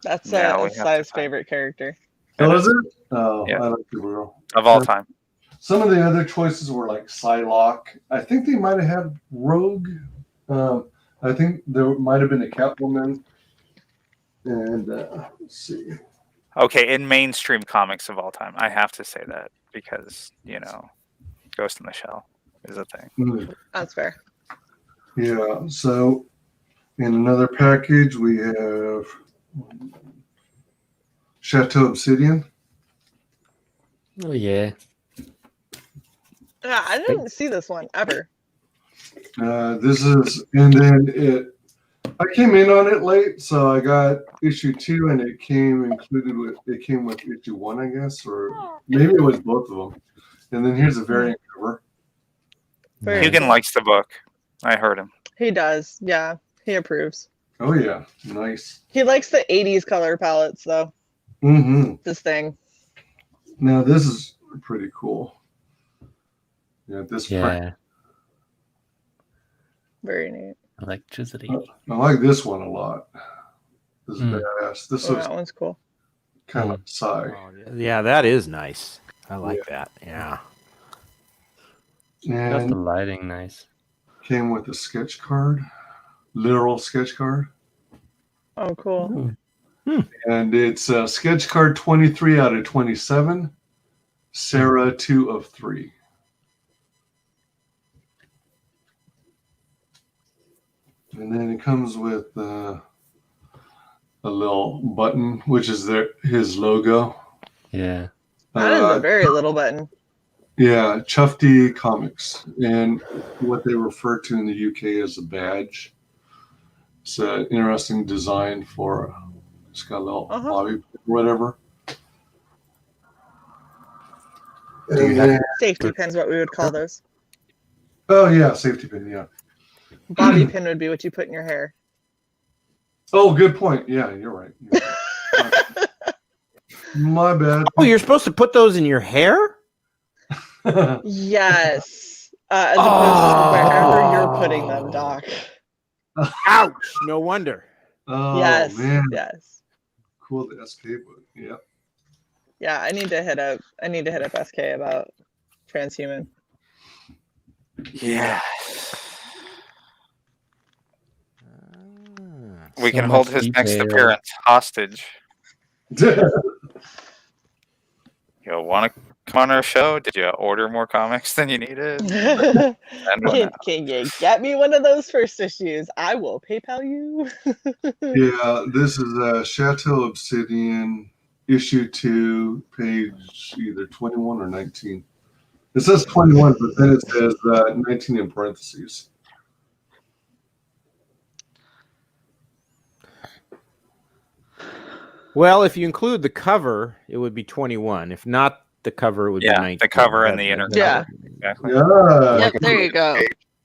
That's Sai's favorite character. Oh, is it? Oh, Yeah. I like Supergirl. Of all time. Some of the other choices were like Psylocke. I think they might have had Rogue. I think there might have been a Catwoman. And let's see. Okay, in mainstream comics of all time, I have to say that because, you know, Ghost in the Shell is a thing. That's fair. Yeah, so in another package, we have Chateau Obsidian. Oh, yeah. Yeah, I didn't see this one ever. This is, and then I came in on it late, so I got issue 2, and it came with issue 1, I guess, or maybe it was both of them. And then here's a variant cover. Hugan likes the book. I heard him. He does. Yeah, he approves. Oh yeah, nice. He likes the 80s color palettes, though. Mm-hmm. This thing. Now this is pretty cool. Yeah, this. Yeah. Very neat. Electricity. I like this one a lot. This is badass. This looks that one's cool. kind of Psy. Yeah, that is nice. I like that. Yeah. Got And the lighting nice. came with a sketch card, literal sketch card. Oh, cool. And it's sketch card 23 out of 27. Sarah 2 of 3. And then it comes with a little button, which is his logo. Yeah. That is a very little button. Yeah, Chufty Comics, and what they refer to in the UK as a badge. It's an interesting design for. It's got a little bobby, whatever. Safety pins, what we would call those. Oh yeah, safety pin. Yeah. Bobby pin would be what you put in your hair. Oh, good point. Yeah, you're right. My bad. Oh, you're supposed to put those in your hair? Yes. As opposed to wherever you're putting them, Doc. Ouch! No wonder. Oh, yes. man. Yes. Cool. The SK book. Yeah. Yeah, I need to hit up SK about transhuman. Yeah. We So can hold much his next detail. appearance hostage. You want to come on our show? Did you order more comics than you needed? Can you get me one of those first issues? I will PayPal you. Yeah, this is Chateau Obsidian, issue 2, page either 21 or 19. It says 21, but then it says 19 in parentheses. Well, if you include the cover, it would be 21. If not the cover, it would be 19. The cover and the inner Yeah. cover. Exactly. Yeah, Yep, there you go.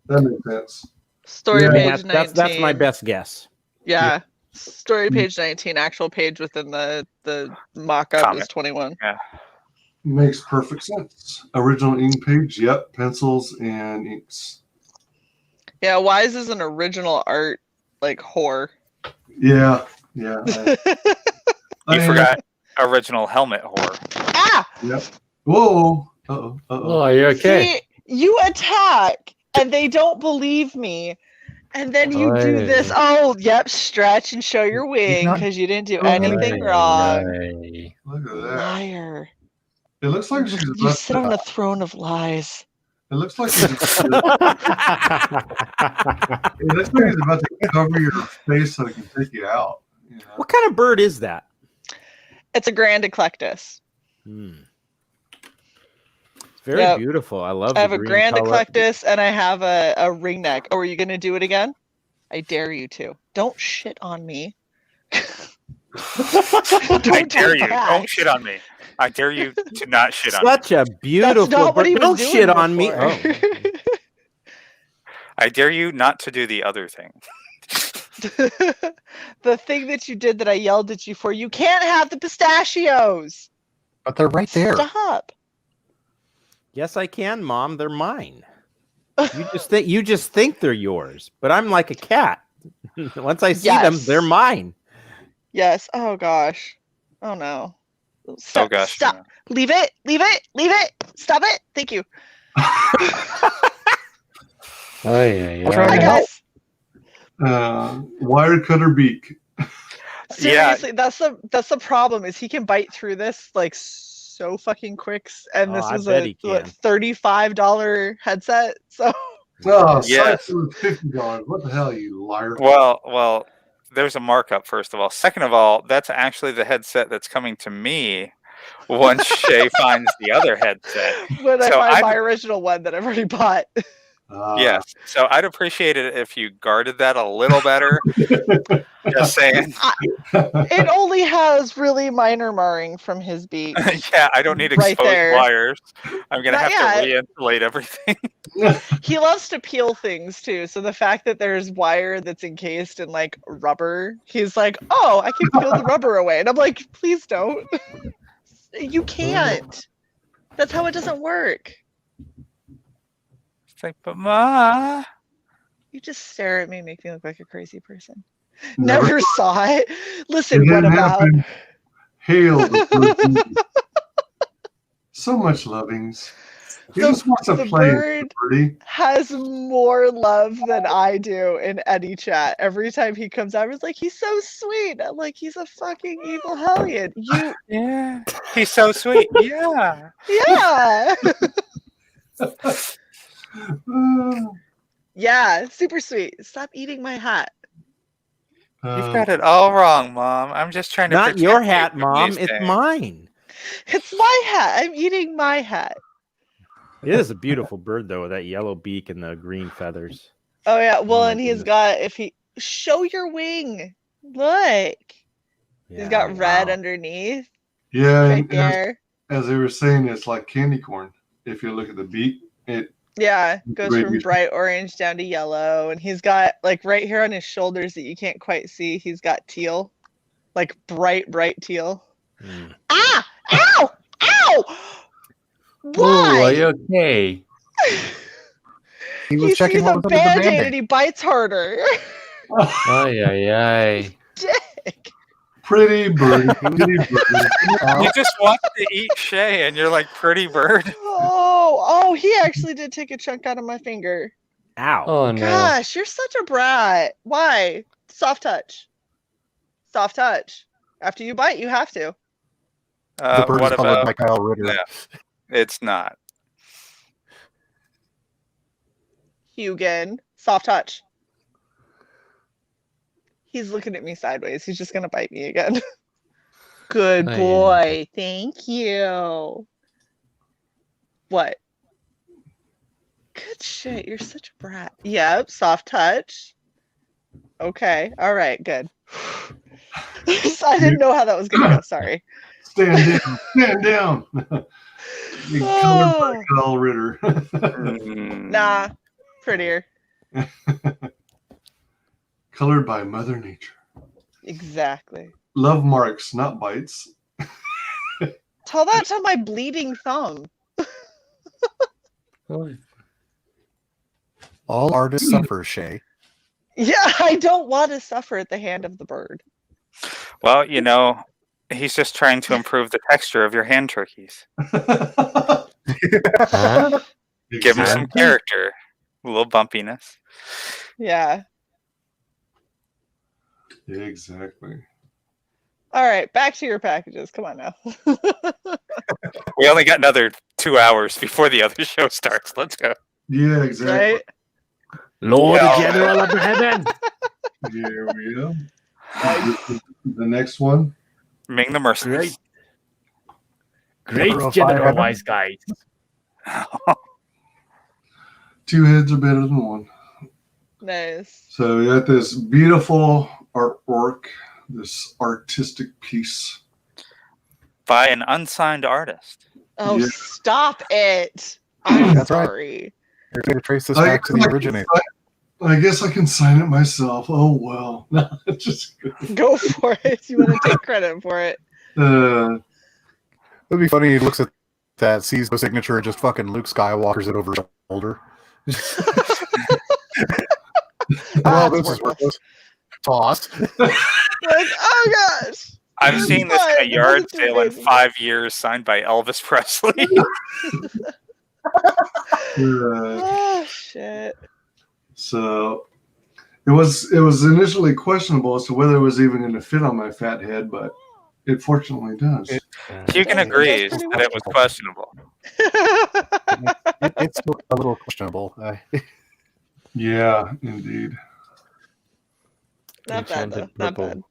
that makes sense. Story Yeah, page 19. That's my best guess. Yeah. Story page 19. Actual page within the mock-up Comic. is 21. Yeah. Makes perfect sense. Original ink page, yep, pencils and inks. Yeah, WyzGyz is an original art like whore. Yeah. You forgot original helmet horror. Ah! Yep. Whoa. Uh-oh. Oh, are you okay? See, you attack and they don't believe me. And then you do this. Oh, yep, stretch and show your wing not- because you didn't do anything wrong. Look at that. Liar. It looks like she's You about sit on a throne of lies. It looks like he's about to cover your face so he can take you out. You know? What kind of bird is that? It's a Grand Eclectus. It's very beautiful. I love. I have the a green Grand color. Eclectus and I have a ringneck. Oh, are you going to do it again? I dare you to. Don't shit on me. I dare you. Don't shit on me. I dare you to not shit on me. Such a beautiful not what bird. he was Don't doing shit on me. before. Oh. I dare you not to do the other thing. The thing that you did that I yelled at you for, you can't have the pistachios. But they're right there. Stop. Yes, I can, Mom. They're mine. You just think they're yours, but I'm like a cat. Once I see them, Yes. they're mine. Yes. Oh gosh. Oh no. Oh gosh. Stop. Yeah. Leave it. Leave it. Leave it. Stop it. Thank you. Hi guys. Wire cutter beak. Seriously, that's the problem is he can bite through this like so fucking quick, and this I was bet a he can. $35 headset. So Oh, Yes. it was $50. What the hell, you liar? Well, there's a markup, first of all. Second of all, that's actually the headset that's coming to me once Shay finds the other headset. when I So find I'd- my original one that I've already bought. Yes. So I'd appreciate it if you guarded that a little better. Just saying. It only has really minor marring from his beak. Yeah, I don't need Right exposed there. wires. I'm going to Not have to yet. re-insulate everything. He loves to peel things too. So the fact that there's wire that's encased in like rubber, he's like, oh, I can peel the rubber away. And I'm like, please don't. You can't. That's how it doesn't work. It's like, but Ma. You just stare at me and make me look like a crazy person. Never Never saw it. Listen, It what didn't about? happen. Hail the bird. So much lovings. He just wants to the play, bird Birdie. has more love than I do in any chat. Every time he comes out, he's like, he's so sweet. I'm like, he's a fucking evil hellion. You, Yeah. He's so sweet. Yeah. yeah, Uh, yeah, super sweet. Stop eating my hat. You've got it all wrong, Mom. I'm just trying to Not protect your you hat, from Mom. these It's things. mine. It's my hat. I'm eating my hat. It is a beautiful bird, though, with that yellow beak and the green feathers. Oh yeah. Well, Oh, my and he's goodness. got show your wing. Look, he's got red underneath yeah, right and there. as they were saying, it's like candy corn. If you look at the beak, it Yeah, goes Great from music. bright orange down to yellow, and he's got like right here on his shoulders that you can't quite see. He's got teal, like bright teal. Mm. Ah! Ow! Ow! Oh, are you Why? okay? He He was checking sees what a was under the band-aid band-aid. and he bites harder. Ay, ay, ay. Dick. pretty birdie, pretty birdie. You just want to eat Shay, and you're like, pretty bird. Oh, he actually did take a chunk out of my finger. Ow. Oh no. Gosh, you're such a brat. Why? Soft touch. Soft touch. After you bite, you have to. The bird what is colored about? by Kyle Ritter. No, it's not. Hugan. Soft touch. He's looking at me sideways. He's just gonna bite me again. Good I boy. Thank you. What? Good shit. You're such a brat. Yep. Soft touch. Okay. All right. Good. I didn't know how that was gonna go. Sorry. Stand down. Stand down. Colored by Kyle Ritter. Nah. Prettier. Colored by Mother Nature. Exactly. Love marks, not bites. Tell that to my bleeding thumb. All artists suffer, Shay. Yeah, I don't want to suffer at the hand of the bird. Well, he's just trying to improve the texture of your hand turkeys. Huh? Give him some character, a little bumpiness. Yeah. Exactly. All right, back to your packages. Come on now. We only got another 2 hours before the other show starts. Let's go. Yeah, exactly. Right? Lord Yeah. General of the Heaven. Here we go. The next one. Ming the Merciless. Great General General Fire. WyzGyz. Two heads are better than one. Nice. So we got this beautiful artwork, this artistic piece. By an unsigned artist. Oh, Yeah. stop it. I'm That's right. sorry. You're going to trace this back to the originator. I guess I can sign it myself. Oh well. No, just Go for it. You want to take credit for it. It'd be funny. He looks at that, sees the signature, and just fucking Luke Skywalker's it over his shoulder. Well, it's this is worthless. worthless. Toss. Like, oh gosh. I've seen this But in a it yard doesn't do sale in anything. 5 years, signed by Elvis Presley. Oh shit. So it was initially questionable as to whether it was even going to fit on my fat head, but it fortunately does. Hugan agrees that it was questionable. It's a little questionable. Yeah, indeed. Not bad though. Not bad.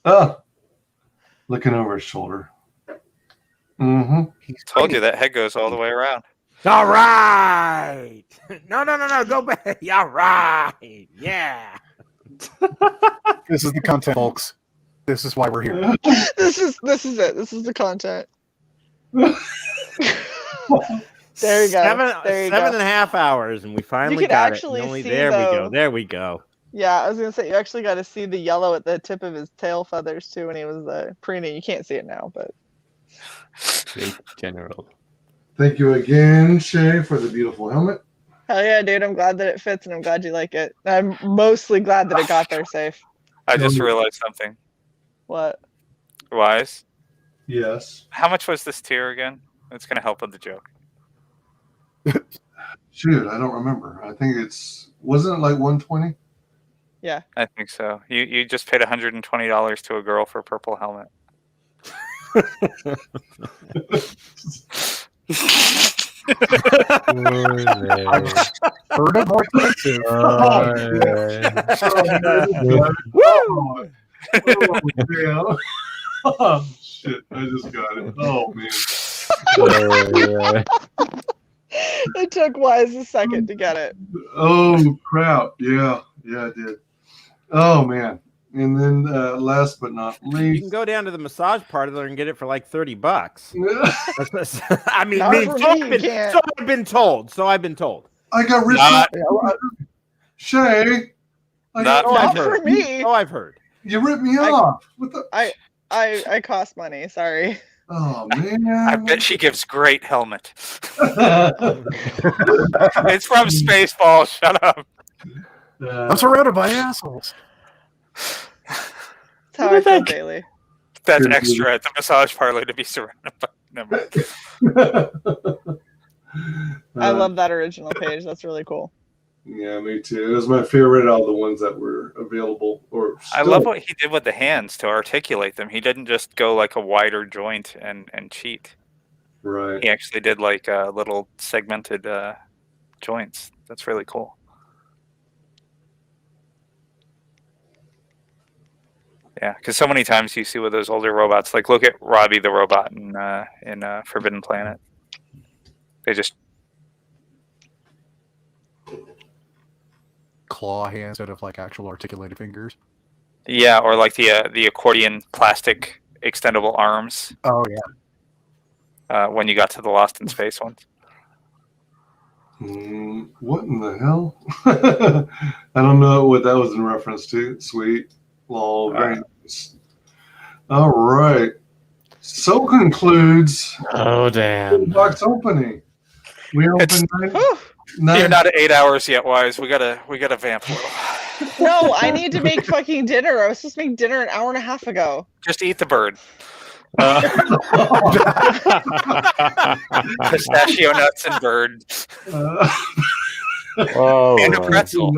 Ah, looking over his shoulder. Mm-hmm. Told you that head goes all the way around. All right. No. Go back. All right. Yeah. This is the content, folks. This is why we're here. This is it. This is the content. There you go. There you Seven go. and a half hours, and we finally could got actually it. And only see, there we though. go. There we go. Yeah, I was gonna say you actually got to see the yellow at the tip of his tail feathers too when he was preening. You can't see it now, but Great General. Thank you again, Shay, for the beautiful helmet. hell yeah, dude! I'm glad that it fits, and I'm glad you like it. I'm mostly glad that it got there safe. I just realized something. What? Wise, Yes. how much was this tier again? It's going to help with the joke. Shoot, I don't remember. I think wasn't it like 120? Yeah. I think so. You just paid $120 to a girl for a purple helmet. Heard it more expensive. Woo! Oh, shit. I just got it. Oh, man. It took Wise a second to get it. Oh, crap. Yeah. Yeah, I did. Oh, man. And then last but not You can least. go down to the massage parlor and get it for like $30. I mean, Not for me, you can't. so I've been told. I got ripped Not- off. Shay. Not Not for for me. Oh, I've heard. You ripped me off. What the? I cost money. Sorry. Oh, man. I bet she gives great helmet. It's from Spaceballs. Shut up. I'm surrounded by assholes. That's how I feel daily. That's extra at the massage parlor to be surrounded by. Never mind. I love that original page. That's really cool. Yeah, me too. It was my favorite out of the ones that were available. I love what he did with the hands to articulate them. He didn't just go like a wider joint and cheat. Right. He actually did like little segmented joints. That's really cool. Yeah, because so many times you see with those older robots, like look at Robbie the robot in Forbidden Planet. They just claw hands instead of like actual articulated fingers. Yeah, or like the accordion plastic extendable arms. Oh yeah. When you got to the Lost in Space ones. What in the hell? I don't know what that was in reference to. Sweet. Lol, very nice. All right. So concludes. Oh damn! Box opening. We opened You're not at 8 hours yet, Wise. We gotta vamp a little. No, I need to make fucking dinner. I was supposed to make dinner an hour and a half ago. Just eat the bird. Pistachio nuts and bird. And a pretzel.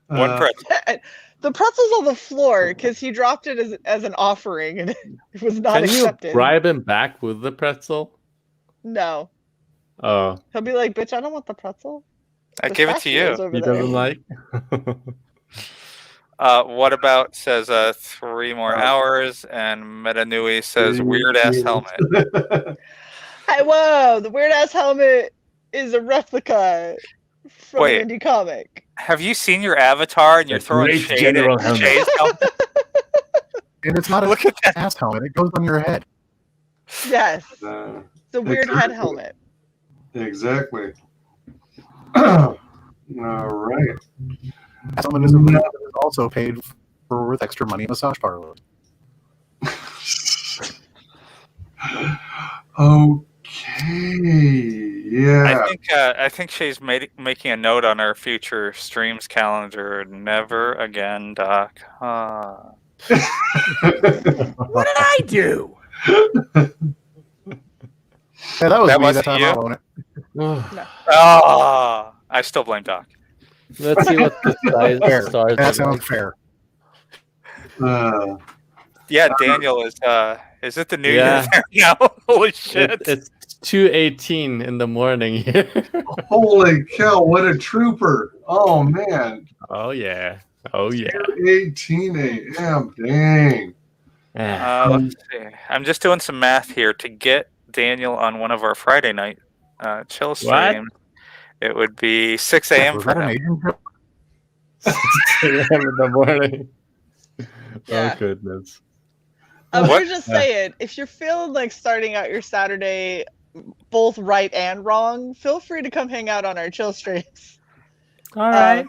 One pretzel. The pretzel's on the floor because he dropped it as an offering and it was not Can accepted. you bribe him back with the pretzel? No. Oh. He'll be like, bitch, I don't want the pretzel. I give it to you. He doesn't like. What about says 3 more hours, and Metanui says weird ass helmet. Hey, whoa! The weird ass helmet is a replica from Wait. an indie comic. Have you seen your avatar and you're throwing great shade general at helmet. Jay's helmet? And it's not Look at that. ass helmet. It goes on your head. Yes. It's a weird head helmet. Exactly. All right. Ass helmet is a man that is also paid for with extra money in massage parlor. Okay. Yeah. I think Shay's making a note on our future streams calendar. Never again, Doc. What did I do? Yeah, that was That me wasn't that time. you? I own it. Oh, I still blame Doc. Let's see what the size Fair. stars That are sounds like. fair. Yeah, Daniel is it the new Yeah. year now? Holy shit. It's 2:18 in the morning here. Holy cow, what a trooper. Oh, man. Oh yeah. Oh yeah. 18 a.m. Dang. Let's see. I'm just doing some math here to get Daniel on one of our Friday night chill streams. It would be 6 a.m. Was for that an him. Asian joke? 6 a.m. in the morning. Yeah. Oh goodness. We're just saying, if you're feeling like starting out your Saturday both right and wrong, feel free to come hang out on our chill streams. All right.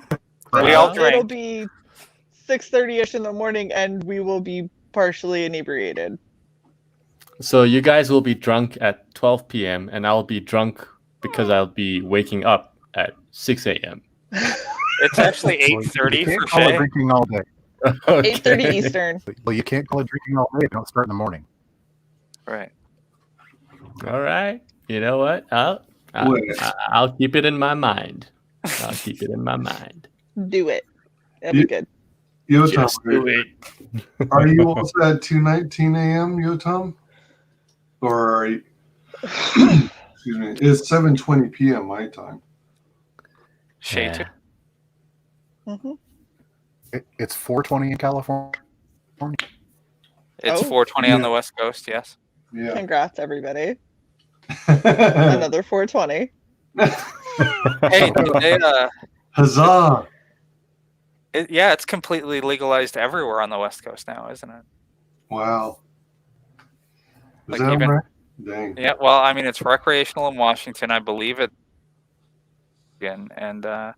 We all It'll drink. be 6:30ish in the morning, and we will be partially inebriated. So you guys will be drunk at 12 p.m. and I'll be drunk because I'll be waking up at 6 a.m. It's actually 8:30 You for can't call it Shay. drinking all day. 8:30 Eastern. Well, you can't call it drinking all day if you don't start in the morning. Right. All right. You know what? I'll keep it in my mind. I'll keep it in my mind. Do it. That'll be good. Yo, Just Tom, do it. are you also at 2:19 a.m., Yo, Tom? Or are you... Excuse me. It's 7:20 p.m. my time. Shay Yeah. too. Mm-hmm. It's 4:20 in California. It's Oh. 4:20 on the West Coast, yes. Yeah. Congrats, everybody. Another 420. Hey, they, Huzzah! yeah, it's completely legalized everywhere on the West Coast now, isn't it? Wow. Is Like that even- right? Dang. Yeah, well, I mean, it's recreational in Washington, I believe it. And yeah,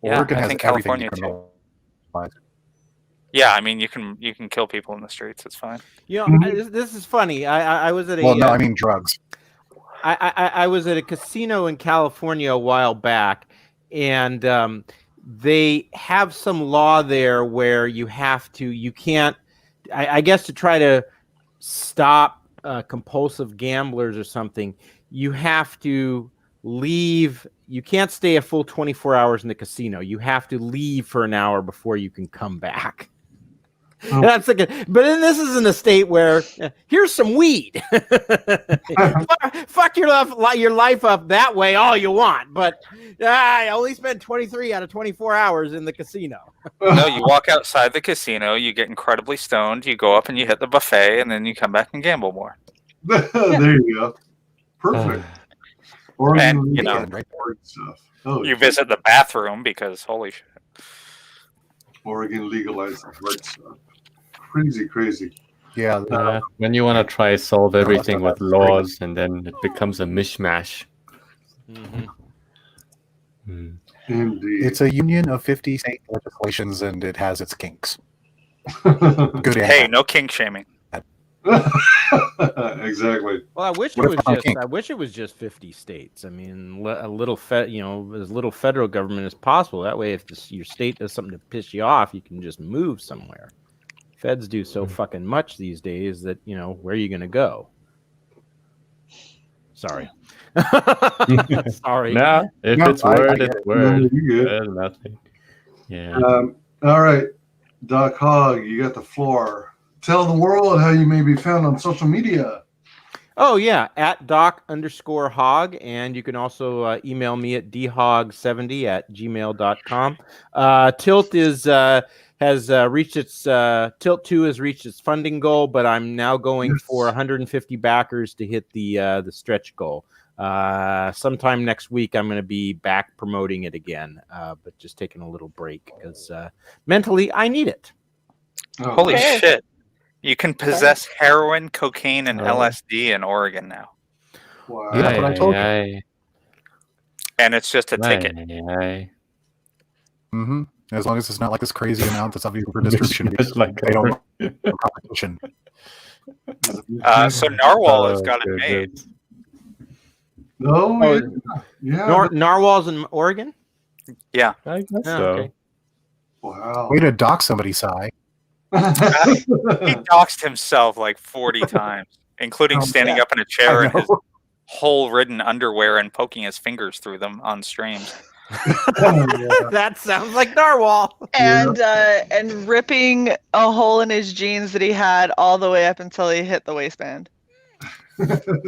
Oregon I has think everything California too. decriminalized. Yeah, I mean, you can kill people in the streets. It's fine. You know, this is funny. I was at a Well, no, I mean drugs. I was at a casino in California a while back, and they have some law there where you can't, I guess, to try to stop compulsive gamblers or something, you have to leave. You can't stay a full 24 hours in the casino. You have to leave for an hour before you can come back. Oh. And I'm thinking, but then this is in a state where here's some weed. Fuck your life up that way all you want, but I only spent 23 out of 24 hours in the casino. No, you walk outside the casino, you get incredibly stoned, you go up and you hit the buffet, and then you come back and gamble more. There you go. Perfect. Oregon And, you know, Oregon stuff. Oh, You visit the bathroom because holy shit. Oregon legalized hard stuff. Crazy. Yeah, When you want to try solve everything with laws, and then it becomes a mishmash. Indeed. it's a union of 50 state legislations, and it has its kinks. Good. Hey, no kink shaming. Exactly. Well, I wish it was just 50 states. I mean, a little as little federal government as possible. That way, if your state does something to piss you off, you can just move somewhere. Feds do so fucking much these days that where are you going to go? Sorry. Sorry. No, if it's word, it's word. You're good. There's nothing. Yeah. All right, Doc Hogg, you got the floor. Tell the world how you may be found on social media. Oh, yeah, at doc_hog. And you can also email me at dhog70@gmail.com. Tilt has reached its Tilt 2 has reached its funding goal, but I'm now going for 150 backers to hit the stretch goal. Sometime next week, I'm going to be back promoting it again, but just taking a little break because mentally I need it. Holy shit. You can possess heroin, cocaine, and LSD in Oregon now. Wow. Yeah, but I told you. And it's just a ticket. Mm-hmm. As long as it's not like this crazy amount that's obviously for distribution. It's like they don't no competition. So Narwhal has got it made. No, yeah. Narwhal's in Oregon? Yeah. I guess so. Okay. Wow. Way to dock somebody, Cy. He doxed himself like 40 times, including standing up in a chair in his hole-ridden underwear and poking his fingers through them on streams. That sounds like Narwhal. And ripping a hole in his jeans that he had all the way up until he hit the waistband.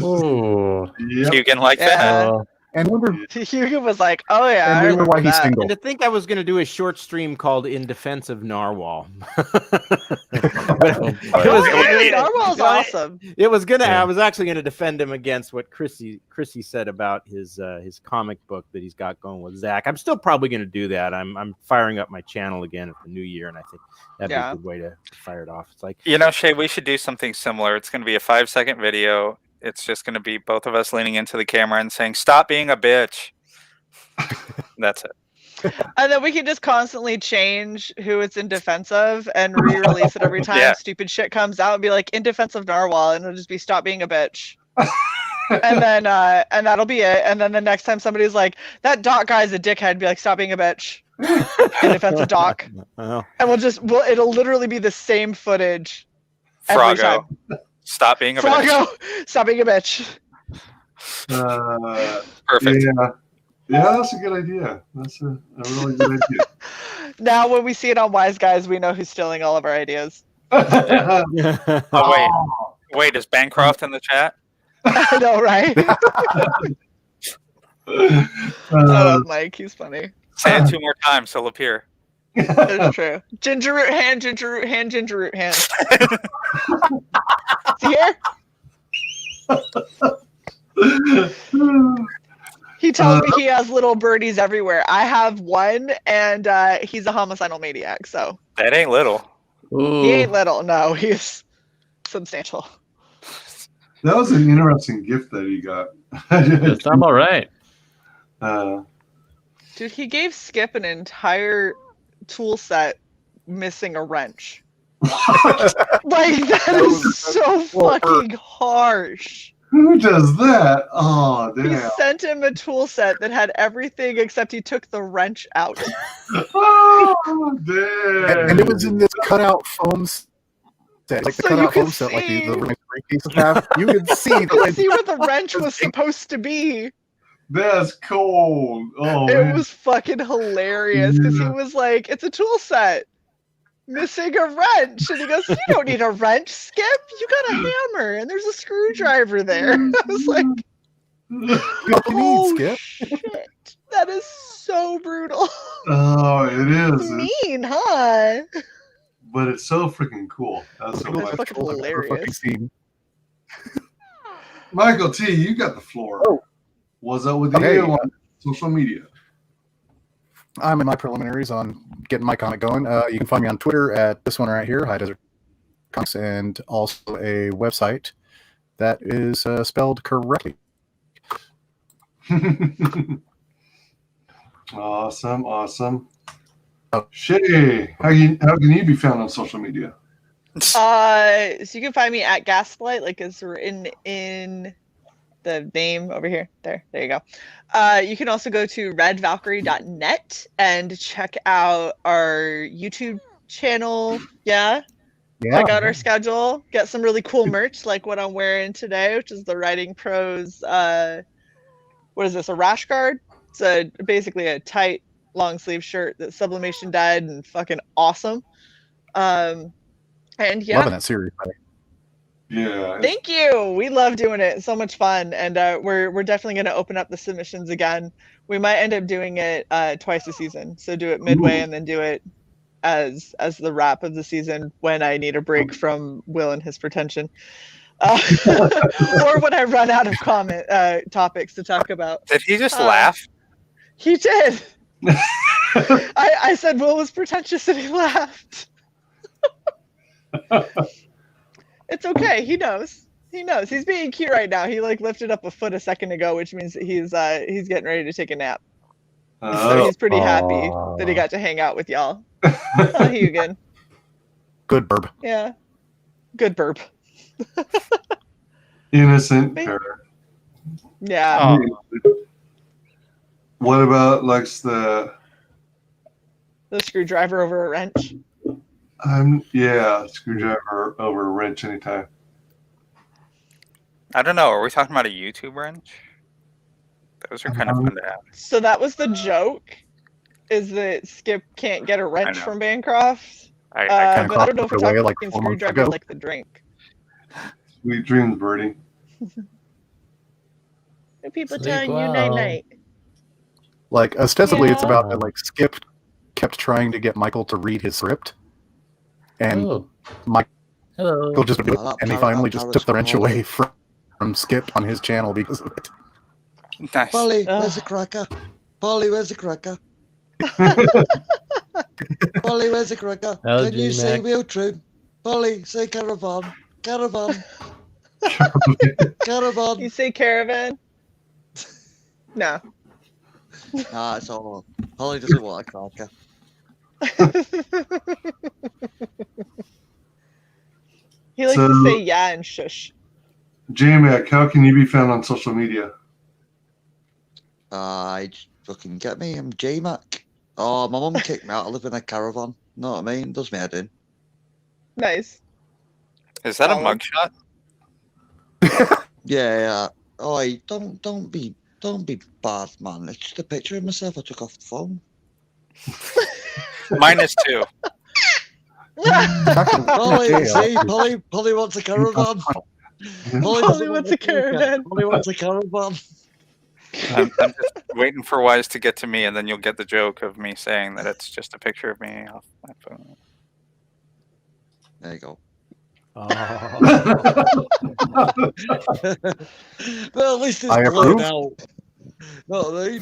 Ooh. Hugan like that. And wonder, Hugan was like, "Oh yeah, and wonder why he's single." And to think I was going to do a short stream called "In Defense of Narwhal." Narwhal's awesome. It was gonna. I was actually going to defend him against what Chrissy said about his comic book that he's got going with Zach. I'm still probably going to do that. I'm firing up my channel again at the new year, and I think that'd be a good way to fire it off. It's like, Shay, we should do something similar. It's going to be a 5-second video. It's just going to be both of us leaning into the camera and saying, "Stop being a bitch." That's it. And then we can just constantly change who it's in defense of and re-release it every time stupid shit comes out and be like, "In defense of Narwhal," and it'll just be "Stop being a bitch." and then that'll be it. And then the next time somebody's like, "That Doc guy's a dickhead," be like, "Stop being a bitch." In defense of Doc. And it'll literally be the same footage every Froggo. time. Stop being a Froggo, bitch. stop being a bitch. Perfect. Yeah, that's a good idea. That's a really good idea. Now, when we see it on WyzGyz, we know who's stealing all of our ideas. Wait, is Bancroft in the chat? I know, right? I love Mike. He's funny. Say it 2 more times, he'll appear. It's true. Ginger root hand, ginger root hand, ginger root hand. See here? He tells me he has little birdies everywhere. I have one, and he's a homicidal maniac, so. That ain't little. Ooh. He ain't little. No, he's substantial. That was an interesting gift that he got. Yes, I'm all right. Dude, he gave Skip an entire tool set missing a wrench. Like, that is so fucking harsh. Who does that? Oh, damn. He sent him a tool set that had everything except he took the wrench out. Oh, damn. And it was in this cutout foam set. Like the So cutout you can foam set, like see- the cases have. You can see You could see where the wrench was supposed to be. That's cold. Oh, It man. was fucking hilarious because he was like, "It's a tool set missing a wrench," and he goes, "You don't need a wrench, Skip. You got a hammer and there's a screwdriver there." I was like, What you need, "Oh Skip? shit, that is so brutal." Oh, it is. Mean, huh? But it's so freaking cool. That's so That's funny. fucking I've ever fucking hilarious. seen. Michael T, you got the floor. Oh. What's up with Okay. you on social media? I'm in my preliminaries on getting my comic going. You can find me on Twitter at this one right here, High Desert Comics, and also a website that is spelled correctly. Awesome. Shay, how can you be found on social media? So you can find me at Gaslight, like it's written in the name over here. There you go. You can also go to redvalkyrie.net and check out our YouTube channel. Check out our schedule. Get some really cool merch like what I'm wearing today, which is the Writing Pros. What is this? A rash guard? It's basically a tight long sleeve shirt that Sublimation dyed and fucking awesome. And yeah, Loving that series. Yeah. thank you. We love doing it. It's so much fun, and we're definitely going to open up the submissions again. We might end up doing it twice a season, so do it midway and then do it as the wrap of the season when I need a break from Will and his pretension, or when I run out of topics to talk about. Did he just laugh? He did. I said Will was pretentious, and he laughed. It's okay. He knows. He's being cute right now. He like lifted up a foot a second ago, which means that he's getting ready to take a nap. So he's pretty happy that he got to hang out with y'all. Oh, Hugin. Good burp. Yeah. Good burp. Innocent parrot. Yeah. What about like the screwdriver over a wrench? Screwdriver over a wrench anytime. I don't know. Are we talking about a YouTube wrench? Those are kind of fun to have. So that was the joke, is that Skip can't get a wrench from Bancroft. I but I don't know if we're talking like like 4 months screwdriver ago. like the drink. Sweet dreams, Birdie. Are people Sleep telling you well. night-night? Like ostensibly, it's Yeah. about that like Skip kept trying to get Michael to read his script, and Oh, Michael hello. just wouldn't do it, and he finally just took the wrench away from Skip on his channel because of it. Nice. Polly, where's the cracker? Polly, where's the cracker? Polly, where's the cracker? Hello, Can you say G-Mac. wheel trim? Polly, say caravan. Caravan. You Caravan. say caravan? No. Nah, it's all on. Polly doesn't want a cracker. He likes to say yeah and shush. J-Mac, how can you be found on social media? Fucking get me. I'm J-Mac. Oh, my mum kicked me out. I live in a caravan. Know what I mean? Does me head in. Nice. Is that a mugshot? Yeah. Oh, don't be bad, man. It's just a picture of myself I took off the phone. -2. Polly, see, Polly wants a caravan. Polly wants a caravan. Polly wants a caravan. I'm just waiting for Wise to get to me, and then you'll get the joke of me saying that it's just a picture of me off my phone. There you go. Oh. Well, at least it's I blurred approve. out. Know what I mean?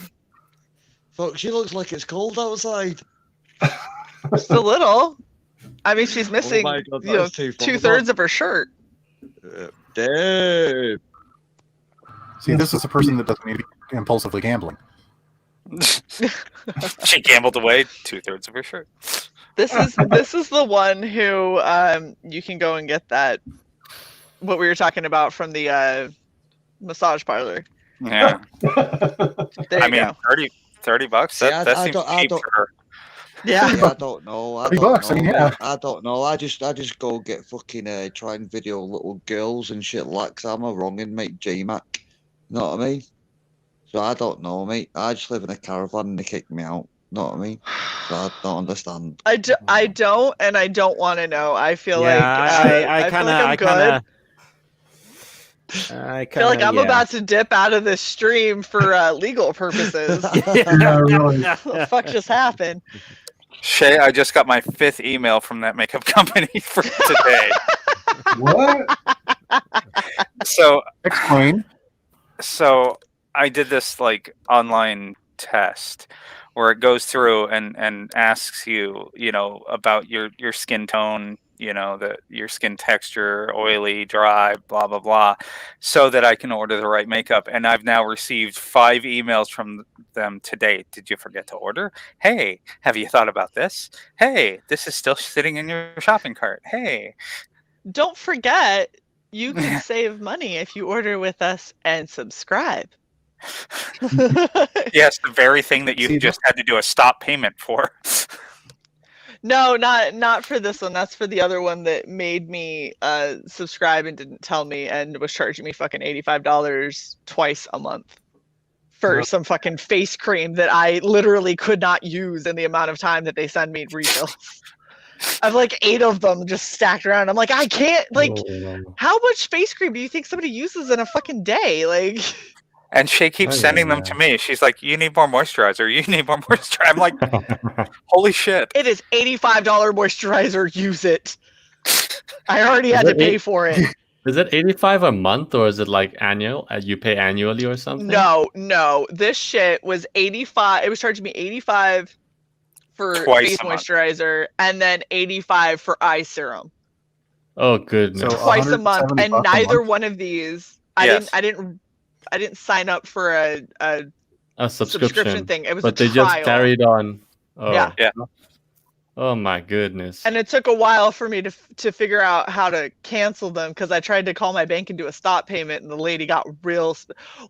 Fuck, she looks like it's cold outside. Just a little. I mean, she's missing my God, you know, that's too far. 2/3 of her shirt. Damn. See, this is a person that doesn't need to be impulsively gambling. She gambled away 2/3 of her shirt. This is the one who you can go and get that what we were talking about from the massage parlor. Yeah. There I you mean, go. $30. See, That seems cheap for her. Yeah. I don't know. I $30, don't I mean, know. yeah. I don't know. I just go get fucking try and video little girls and shit like that. I'm a wrongin', mate. J-Mac. Know what I mean? So I don't know, mate. I just live in a caravan and they kicked me out. Know what I mean? So I don't understand. I don't, and I don't want to know. I feel Yeah, like I feel kind like of, I'm good. I feel like I'm about to dip out of this stream for legal purposes. Yeah, really. What the fuck just happened? Shay, I just got my 5th email from that makeup company for today. What? So Explain. So I did this like online test where it goes through and asks you, about your skin tone, your skin texture, oily, dry, blah blah blah, so that I can order the right makeup. And I've now received 5 emails from them today. Did you forget to order? Hey, have you thought about this? Hey, this is still sitting in your shopping cart. Hey. Don't forget, you can save money if you order with us and subscribe. Yes, the very thing that you just had to do a stop payment for. No, not for this one. That's for the other one that made me subscribe and didn't tell me and was charging me fucking $85 twice a month for some fucking face cream that I literally could not use in the amount of time that they send me refills. I've like 8 of them just stacked around. I'm like, I can't, like, how much face cream do you think somebody uses in a fucking day? Like, and Shay keeps sending them to me. She's like, you need more moisturizer. You need more moisturizer. I'm like, holy shit. It is $85 moisturizer. Use it. I already had to pay for it. Is it 85 a month or is it like annual? You pay annually or something? No. This shit was 85. It was charging me 85 for face moisturizer and then 85 for eye serum. Oh goodness. So twice a month, and neither one of these I didn't sign up for a subscription thing. It was but a they trial. just carried on. Oh. Yeah. Oh my goodness. And it took a while for me to figure out how to cancel them because I tried to call my bank and do a stop payment and the lady got real.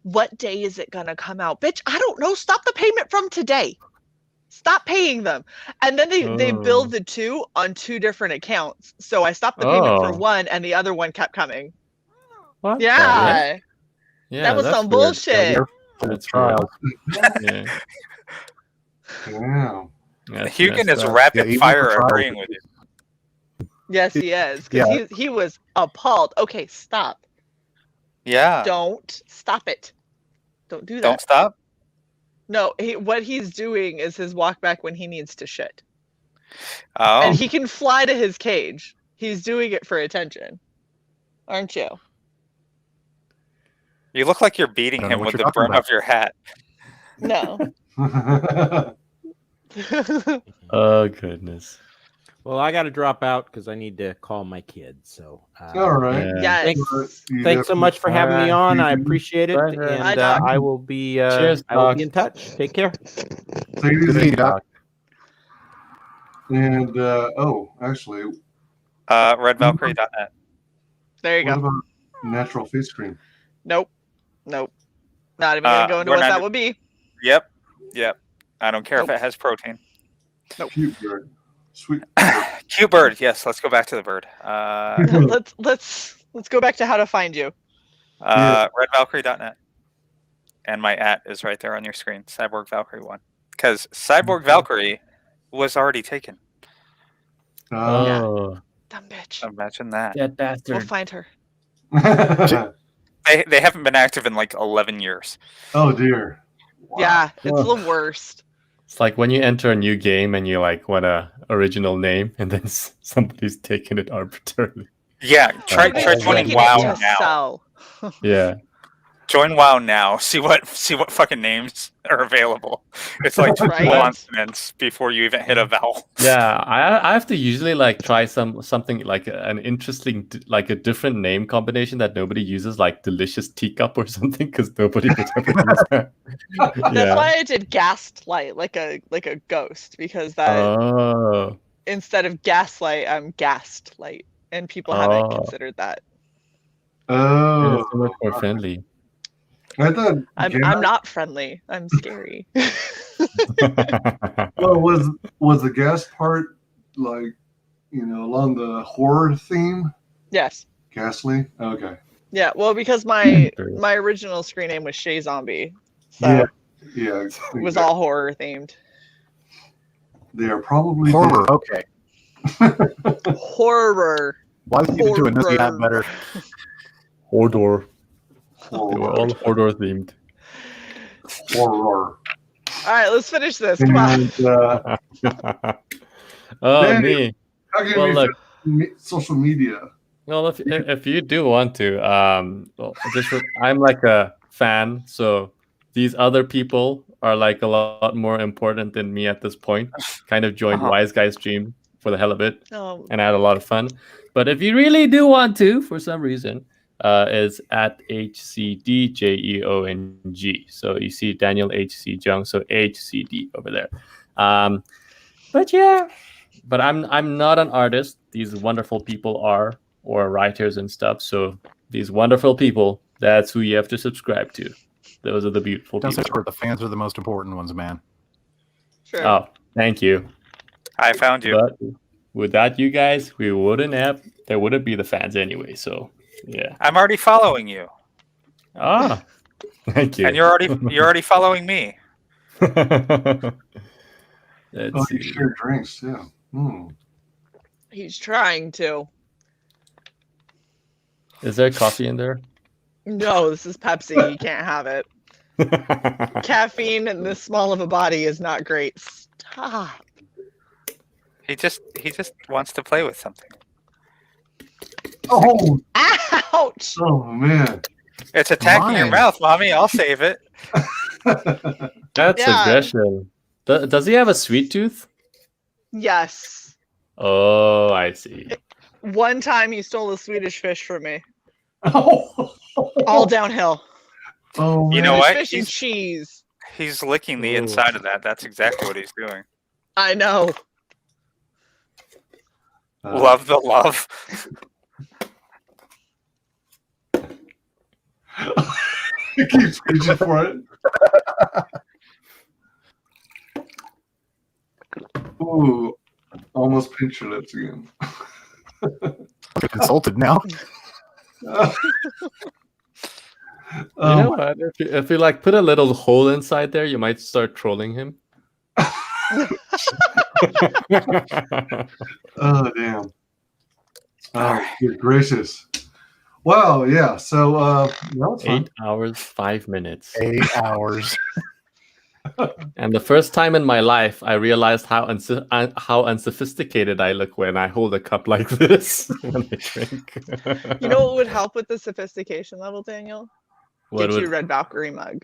What day is it gonna come out? Bitch, I don't know. Stop the payment from today. Stop paying them. And then they billed the 2 on 2 different accounts. So I stopped the payment for one and the other one kept coming. What? Yeah. Yeah, that was some weird. bullshit. That's trial. Yeah. Hugan is rapid fire agreeing with you. Yes, he is. Because he was appalled. Okay, stop. Yeah. Don't stop it. Don't do that. Don't stop? No, what he's doing is his walk back when he needs to shit. Oh. And he can fly to his cage. He's doing it for attention. Aren't you? You look like you're beating him with the brim of your hat. No. Oh, goodness. Well, I got to drop out because I need to call my kids. So, all right. Yes. Thanks so much for having me on. I appreciate it, and I will be. Cheers, I will be in touch. Take care. Take it easy, Doc. And actually, redvalkyrie.net. There you what go. about natural face cream? Nope. Not even gonna go into what that would be. Yep. I don't care if it has protein. Nope. Cute bird. Sweet. Cute bird. Yes, let's go back to the bird. Let's go back to how to find you. Redvalkyrie.net. And my @ is right there on your screen. Cyborg Valkyrie 1. Because Cyborg Valkyrie was already taken. Oh. Dumb bitch. Imagine that. That bastard. We'll find her. They haven't been active in like 11 years. Oh dear. Wow. Yeah, it's the worst. It's like when you enter a new game and you like want a original name and then somebody's taking it arbitrarily. Yeah, try joining WoW now. Yeah. Join WoW now. See what fucking names are available. It's like consonants before you even hit a vowel. Yeah, I have to usually like try something like an interesting, like a different name combination that nobody uses, like delicious teacup or something, because nobody would ever use that. That's why I did gaslight, like a ghost, because that instead of gaslight, I'm gaslight, and people haven't considered that. Oh, it's so much more friendly. I thought I'm not friendly. I'm scary. Well, was the gas part like, along the horror theme? Yes. Ghastly? Okay. Yeah, well, because my original screen name was Shay Zombie, So Yeah. it was all horror themed. They are probably Horror. dead. Okay. Horror. Why do you need to enunciate that better? Hodor. They Horror. were all Hodor themed. Horror. All right, let's finish this. Come on. And, Oh, Daniel, me. how can Well, we look. fit social media? Well, if you do want to, well, I'm like a fan, so these other people are like a lot more important than me at this point. Kind of joined WyzGyz stream for the hell of it, Oh. and I had a lot of fun. But if you really do want to, for some reason, is at HCDJEONG. So you see Daniel HC Jung, so HCD over there. But yeah, but I'm not an artist. These wonderful people are, or writers and stuff. So these wonderful people, that's who you have to subscribe to. Those are the beautiful people. The fans are the most important ones, man. Sure. Oh, thank you. I found you. But without you guys, there wouldn't be the fans anyway. So yeah. I'm already following you. Ah, thank you. And you're already following me. You share drinks, yeah. He's trying to. Is there coffee in there? No, this is Pepsi. You can't have it. Caffeine in this small of a body is not great. Stop. He just wants to play with something. Oh! Ouch! Oh, man. It's attacking your mouth, Mommy. I'll save it. That's aggression. Does he have a sweet tooth? Yes. Oh, I see. One time he stole a Swedish fish from me. Oh. All downhill. Oh, you know what? Fish and cheese. He's licking the inside of that. That's exactly what he's doing. I know. Love the love. He keeps reaching for it. Ooh, almost pinch your lips again. I'm insulted now. You know what? If you like put a little hole inside there, you might start trolling him. Oh, damn. Oh, good gracious. Wow, yeah. So, that was fun. 8 hours, 5 minutes. 8 hours. And the first time in my life, I realized how unsophisticated I look when I hold a cup like this when I drink. You know what would help with the sophistication level, Daniel? What Get would- you a Red Valkyrie mug.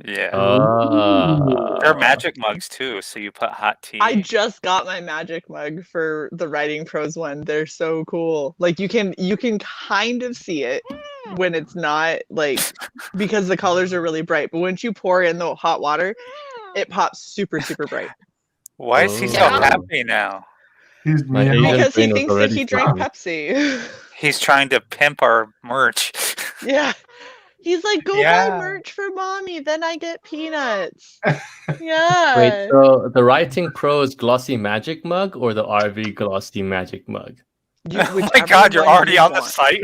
Yeah. Ah. They're magic mugs too, so you put hot tea. I just got my magic mug for the Writing Pros one. They're so cool. Like you can kind of see it when it's not like because the colors are really bright. But once you pour in the hot water, it pops super, super bright. Why is he so Yeah. happy now? He's My Asian Because he brain was thinks that already he drank frozen. Pepsi. He's trying to pimp our merch. Yeah. He's like, go Yeah. buy merch for mommy, then I get peanuts. Yeah. Wait, so the Writing Pros glossy magic mug or the RV glossy magic mug? You- Oh my whichever God, you're one already you on the want. site.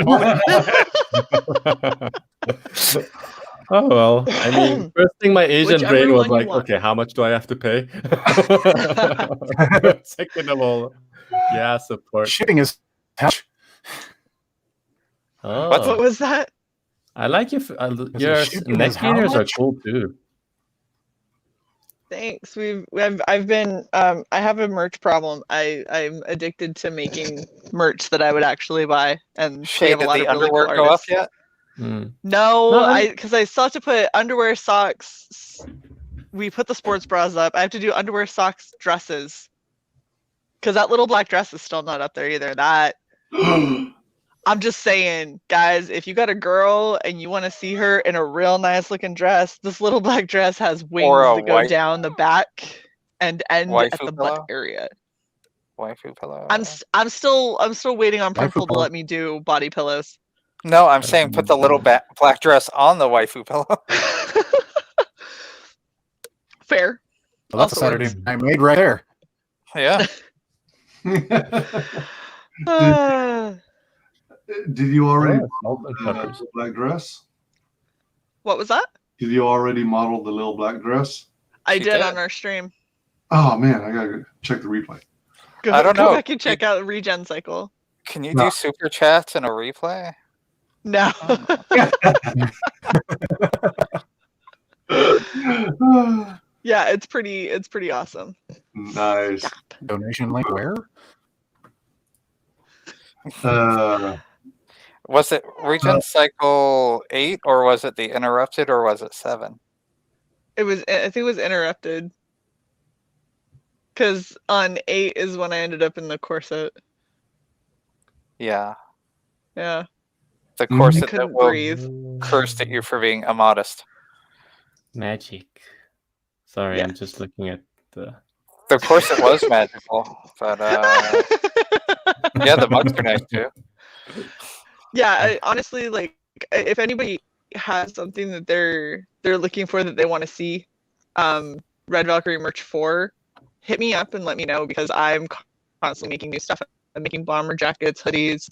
Oh well, I mean, first thing my Asian Whichever brain was one you like, want. okay, how much do I have to pay? Second of all, yeah, support. Shipping is Oh, What was that? I like your your shipping neck is how gaiters are much? cool too. Thanks. I've been I have a merch problem. I'm addicted to making merch that I would actually buy, and they Shay, have a did lot the of really underwear cool go up artists. yet? Hmm. No, No. because I still have to put underwear, socks. We put the sports bras up. I have to do underwear, socks, dresses. Because that little black dress is still not up there either. That I'm just saying, guys, if you got a girl and you want to see her in a real nice looking dress, this little black dress has wings Or a that go white- down the back and end at Waifu the butt pillow? area. Waifu pillow. I'm still waiting on Waifu Purple to pillow. let me do body pillows. No, I'm saying put the little black dress on the waifu pillow. Fair. Well, that's a Also Saturday works. night made right there. Yeah. Did you already Oh, salt and buy peppers. the black dress? What was that? Did you already model the little black dress? I She did did. on our stream. Oh man, I gotta check the replay. Go, I don't go know. back and check out Regen Cycle. Can you No. do super chats in a replay? No. Yeah, it's pretty awesome. Nice. Donation link where? Was it Regen Cycle 8 or was it the Interrupted or was it 7? I think it was Interrupted. Because on 8 is when I ended up in the corset. Yeah. Yeah. The I corset that couldn't will breathe. cursed at you for being immodest. Magic. Sorry, I'm just looking at the. The corset was magical, but yeah, the mugs are nice too. Yeah, honestly, like if anybody has something that they're looking for that they want to see, Red Valkyrie merch 4, hit me up and let me know because I'm constantly making new stuff. I'm making bomber jackets, hoodies,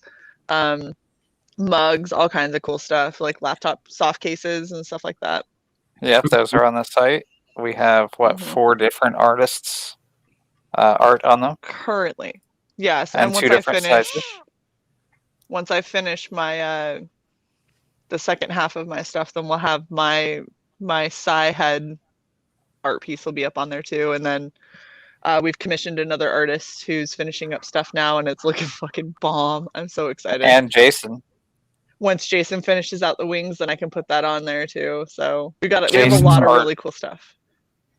mugs, all kinds of cool stuff like laptop soft cases and stuff like that. Yep, those are on the site. We have 4 different artists art on them currently. Yes, and and once 2 different sizes. Once I finish my the second half of my stuff, then we'll have my Psy head art piece will be up on there too, and then we've commissioned another artist who's finishing up stuff now, and it's looking fucking bomb. I'm so excited. And Jason. Once Jason finishes out the wings, then I can put that on there too. So we have a lot of really cool stuff.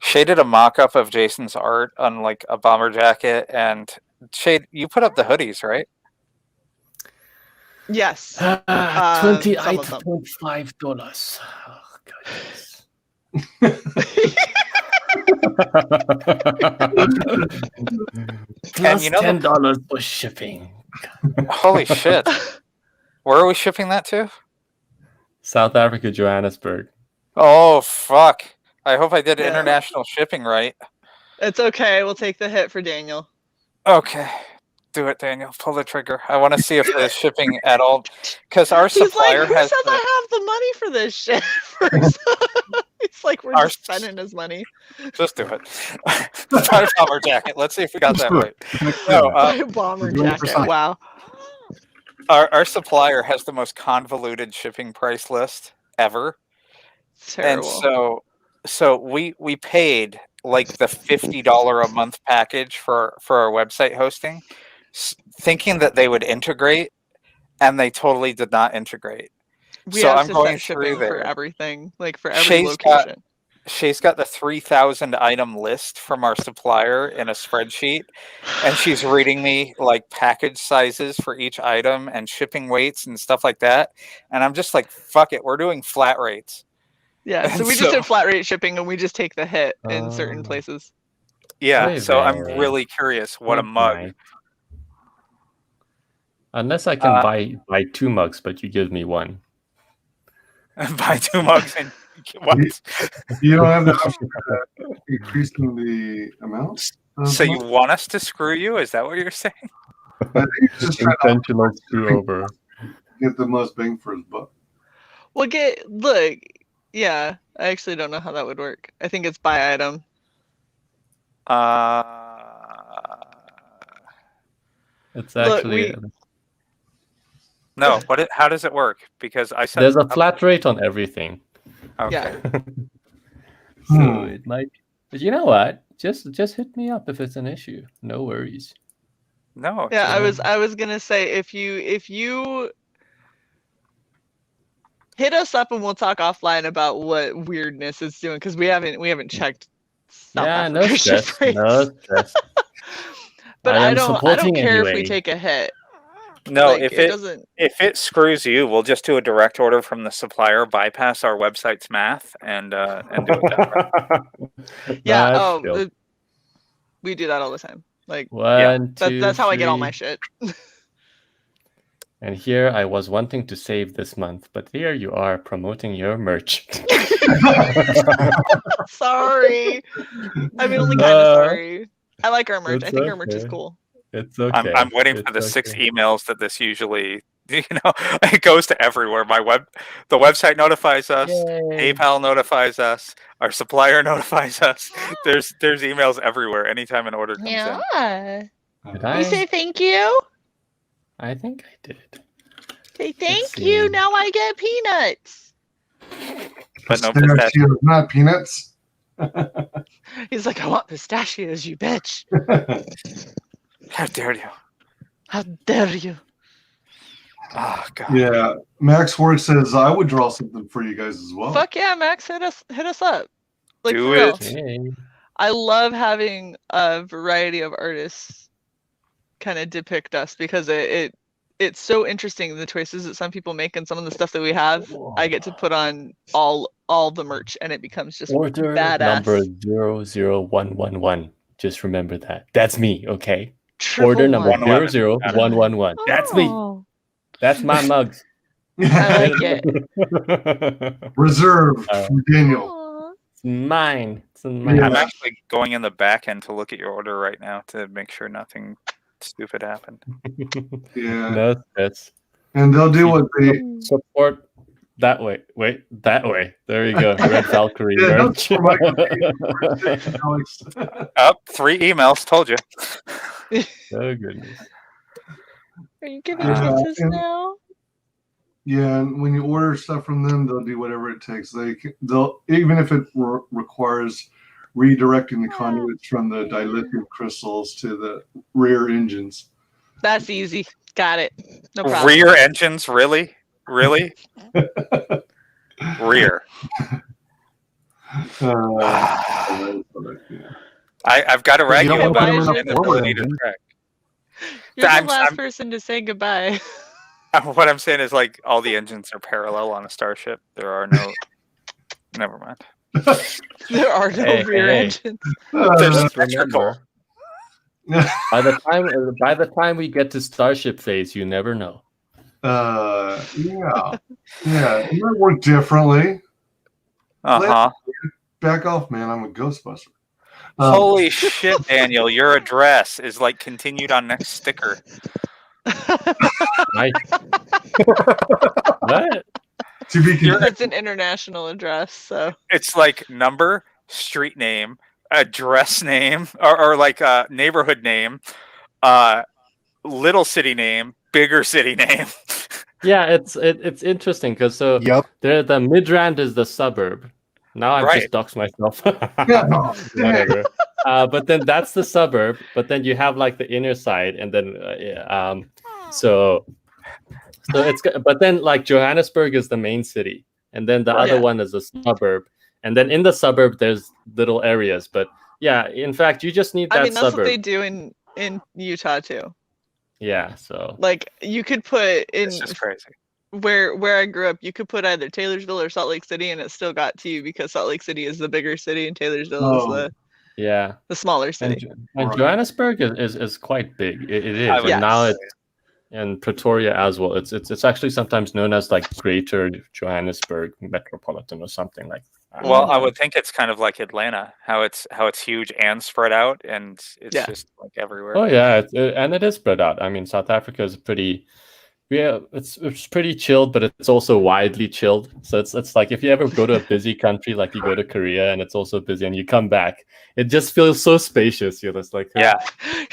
Shay did a mock-up of Jason's art on like a bomber jacket, and Shay, you put up the hoodies, right? Yes. $28.5. Oh, Plus $10 for shipping. Holy shit. Where are we shipping that to? South Africa, Johannesburg. Oh, fuck. I hope I did international shipping right. It's okay. We'll take the hit for Daniel. Okay. Do it, Daniel. Pull the trigger. I want to see if the shipping at all... Because our supplier Who has... says I have the money for this shit first? It's like we're just spending his money. Just do it. Try a bomber jacket. Let's see if we got that right. No, bomber jacket. Wow. Our supplier has the most convoluted shipping price list ever. Terrible. And so we paid like the $50 a month package for our website hosting, thinking that they would integrate, and they totally did not integrate. We have to set shipping for everything, like for every location. Shay's got the 3,000 item list from our supplier in a spreadsheet, and she's reading me like package sizes for each item and shipping weights and stuff like that. And I'm just like, fuck it, we're doing flat rates. Yeah, so we just did flat rate shipping, and we just take the hit in certain places. Yeah, so I'm really curious what a mug. Unless I can buy 2 mugs, but you give me 1. Buy 2 mugs and what? You don't have the option of increasing the amount? So you want us to screw you? Is that what you're saying? Intentional screw over. Get the most bang for his buck. Well, look. Yeah, I actually don't know how that would work. I think it's by item. It's actually no. How does it work? Because I said there's a flat rate on everything. Okay. Yeah. So it might. But you know what? Just hit me up if it's an issue. No worries. No. Yeah, I was gonna say if you hit us up and we'll talk offline about what weirdness it's doing because we haven't checked. No stress. No stress. But I don't care if we take a hit. No, like, if it screws you, we'll just do a direct order from the supplier, bypass our website's math, and do it that way. Yeah. We do that all the time. Like that's how I get all my shit. And here I was wanting to save this month, but here you are promoting your merch. Sorry. I mean, only kind of sorry. I like our merch. I think our merch is cool. It's okay. I'm waiting for the 6 emails that this usually it goes to everywhere. The website notifies us, Yay. PayPal notifies us, our supplier notifies us. There's emails everywhere anytime an order comes in. Yeah. Did You I? say thank you. I think I did. Say Let's thank see. you. Now I get peanuts. But no Pistachios, pistachio. not peanuts. He's like, I want pistachios, you bitch. How dare you? How dare you? Oh god. Yeah, Max Work says I would draw something for you guys as well. Fuck yeah, Max, hit us up. Like Do for real. it. Hey. I love having a variety of artists kind of depict us because it's so interesting the choices that some people make and some of the stuff that we have. I get to put on all the merch and it becomes just Order badass. number 00111. Just remember that. That's me, okay? Triple Order number one. 00111. That's me. Oh, That's my mugs. I like it. Reserved Uh, for Daniel. Aw. It's mine. It's mine. Yeah. I'm actually going in the back end to look at your order right now to make sure nothing stupid happened. Yeah, No stress. and they'll do what they. Support that way. Wait, that way. There you go. Red Valkyrie Yeah, don't merch. support my Alex. Up 3 emails. Told you. Oh goodness. Are you giving Yeah, kisses and- now? Yeah, and when you order stuff from them, they'll do whatever it takes. They'll even if it requires redirecting the conduits from the dilithium crystals to the rear engines. That's easy. Got it. No problem. Rear engines, really? Really? Rear. I've got a But you ragu don't about wanna put them in the a inability to forward track. You're the I'm- last I'm- person to say goodbye. What I'm saying is, like, all the engines are parallel on a starship. There are no. Never mind. There are no Hey, rear hey. engines. There's Just symmetrical. remember, by the time we get to Starship phase, you never know. Yeah, it might work differently. Uh-huh. Back off, man! I'm a Ghostbuster. Holy shit, Daniel! Your address is like continued on next sticker. Nice. What? To be continued. It's an international address, so It's like number, street name, address name, or like neighborhood name, little city name, bigger city name. Yeah, it's interesting because Yep. the Midrand is the suburb. Now I've Right. just doxed myself. Yeah. Whatever. But then that's the suburb. But then you have like the inner side, and then so it's but then like Johannesburg is the main city, and then the other Yeah. one is a suburb, and then in the suburb there's little areas. But yeah, in fact, you just need that I mean that's suburb. what they do in Utah too. Yeah, so Like you could put in It's just crazy. where I grew up, you could put either Taylorsville or Salt Lake City, and it still got to you because Salt Lake City is the bigger city and Taylorsville is yeah. the smaller city. And Right. Johannesburg is quite big. It is, I would and now say. it's and Pretoria as well. It's actually sometimes known as like Greater Johannesburg Metropolitan or something like that. Well, I would think it's kind of like Atlanta, how it's huge and spread out, and it's Yeah. just like everywhere. Oh yeah, and it is spread out. I mean, South Africa is pretty. Yeah, it's pretty chilled, but it's also widely chilled. So it's like if you ever go to a busy country, like you go to Korea and it's also busy, and you come back, it just feels so spacious. You're just like, Yeah.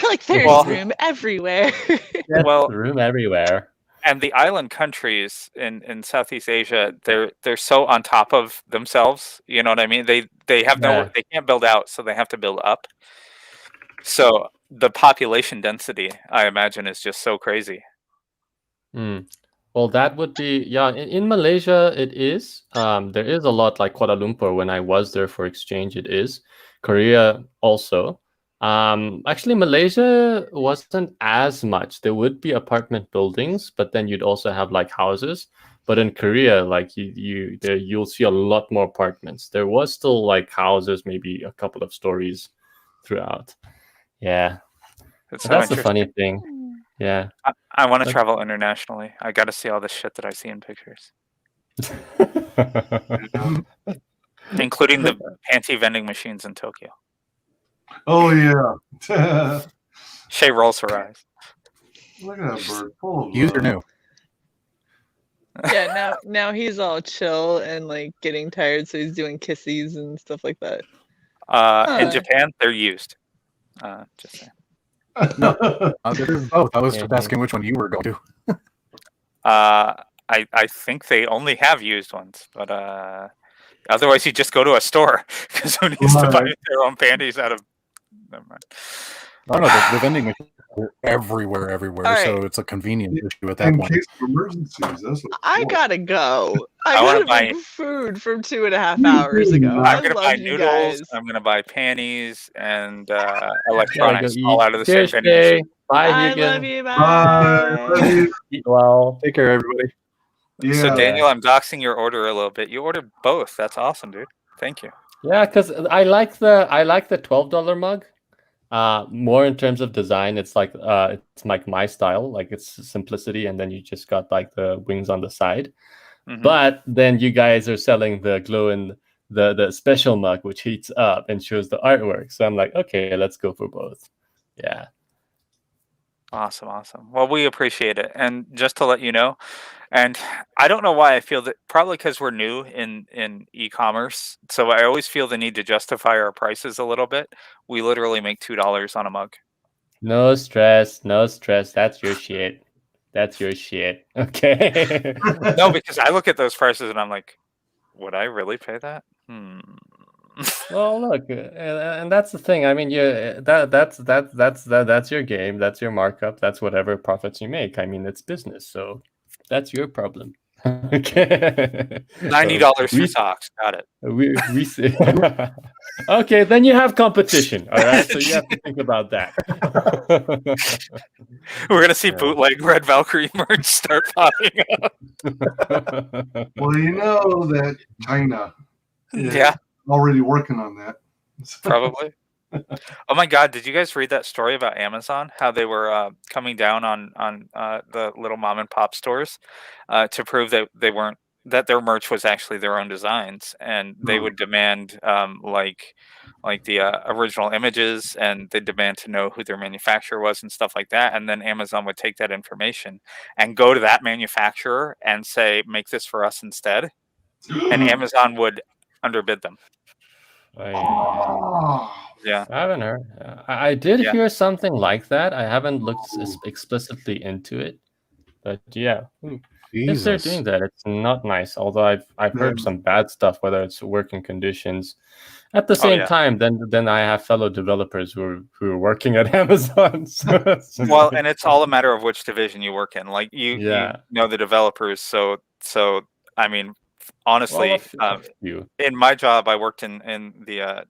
You're like there's Well- room everywhere. there's Well, room everywhere. and the island countries in Southeast Asia, they're so on top of themselves. You know what I mean? They have Yeah. they can't build out, so they have to build up. So the population density, I imagine, is just so crazy. Hmm. Well, that would be in Malaysia, it is. There is a lot like Kuala Lumpur. When I was there for exchange, it is. Korea also. Actually, Malaysia wasn't as much. There would be apartment buildings, but then you'd also have like houses. But in Korea, like you'll see a lot more apartments. There was still like houses, maybe a couple of stories throughout. Yeah, It's but so that's the funny interesting. thing. Yeah. I want to But- travel internationally. I got to see all this shit that I see in pictures, including the panty vending machines in Tokyo. Oh yeah. Shay rolls her eyes. Look at that bird, full of Used or new? Yeah, now he's all chill and like getting tired, so he's doing kissies and stuff like that. In Japan, they're used. Just saying. No, this is both. I was just asking which one you were going to. I think they only have used ones, but otherwise you just go to a store because who needs to buy their own panties out of? Never mind. I don't know. The vending machines are everywhere, All so right. it's a convenient issue at that In point. case of emergencies, that's what I gotta go. I I wanna gotta make food from 2.5 hours ago. I'm I gonna buy love you noodles. guys. I'm gonna buy panties and Gotta go electronics, eat. all out of the Cheers, same vending machine. Jay. Bye, I Hugo. love you. Bye. Bye. Love you. Eat well. Take care, everybody. Yeah. So Daniel, I'm doxing your order a little bit. You ordered both. That's awesome, dude. Thank you. Yeah, because I like the $12 mug. More in terms of design, it's like my style, like it's simplicity, and then you just got like the wings on the side. Mhm. But then you guys are selling the glow in the special mug, which heats up and shows the artwork. So I'm like, okay, let's go for both. Yeah. Awesome. Well, we appreciate it. And just to let you know, and I don't know why I feel that, probably because we're new in e-commerce, so I always feel the need to justify our prices a little bit. We literally make $2 on a mug. No stress. That's your shit. Okay. No, because I look at those prices and I'm like, would I really pay that? Well, look, and that's the thing. I mean, that's your game. That's your markup. That's whatever profits you make. I mean, it's business, so that's your problem. Okay. $90 for socks. Got it. We say. Okay, then you have competition. All right, so you have to think about that. We're gonna see bootleg Red Valkyrie merch start popping up. Well, you know that China is Yeah. already working on that. Probably. Oh my God! Did you guys read that story about Amazon? How they were coming down on the little mom and pop stores to prove that that their merch was actually their own designs, and they would demand like the original images, and they demand to know who their manufacturer was and stuff like that. And then Amazon would take that information and go to that manufacturer and say, "Make this for us instead," and Amazon would underbid them. Yeah. I haven't heard. I did Yeah. hear something like that. I haven't looked explicitly into it, but yeah, if they're Jesus. doing that, it's not nice. Although I've heard some bad stuff, whether it's working conditions. At the same yeah. time, then I have fellow developers who are working at Amazon. Well, and it's all a matter of which division you work in. Like you know the developers, so I mean, honestly, in my job, I worked in the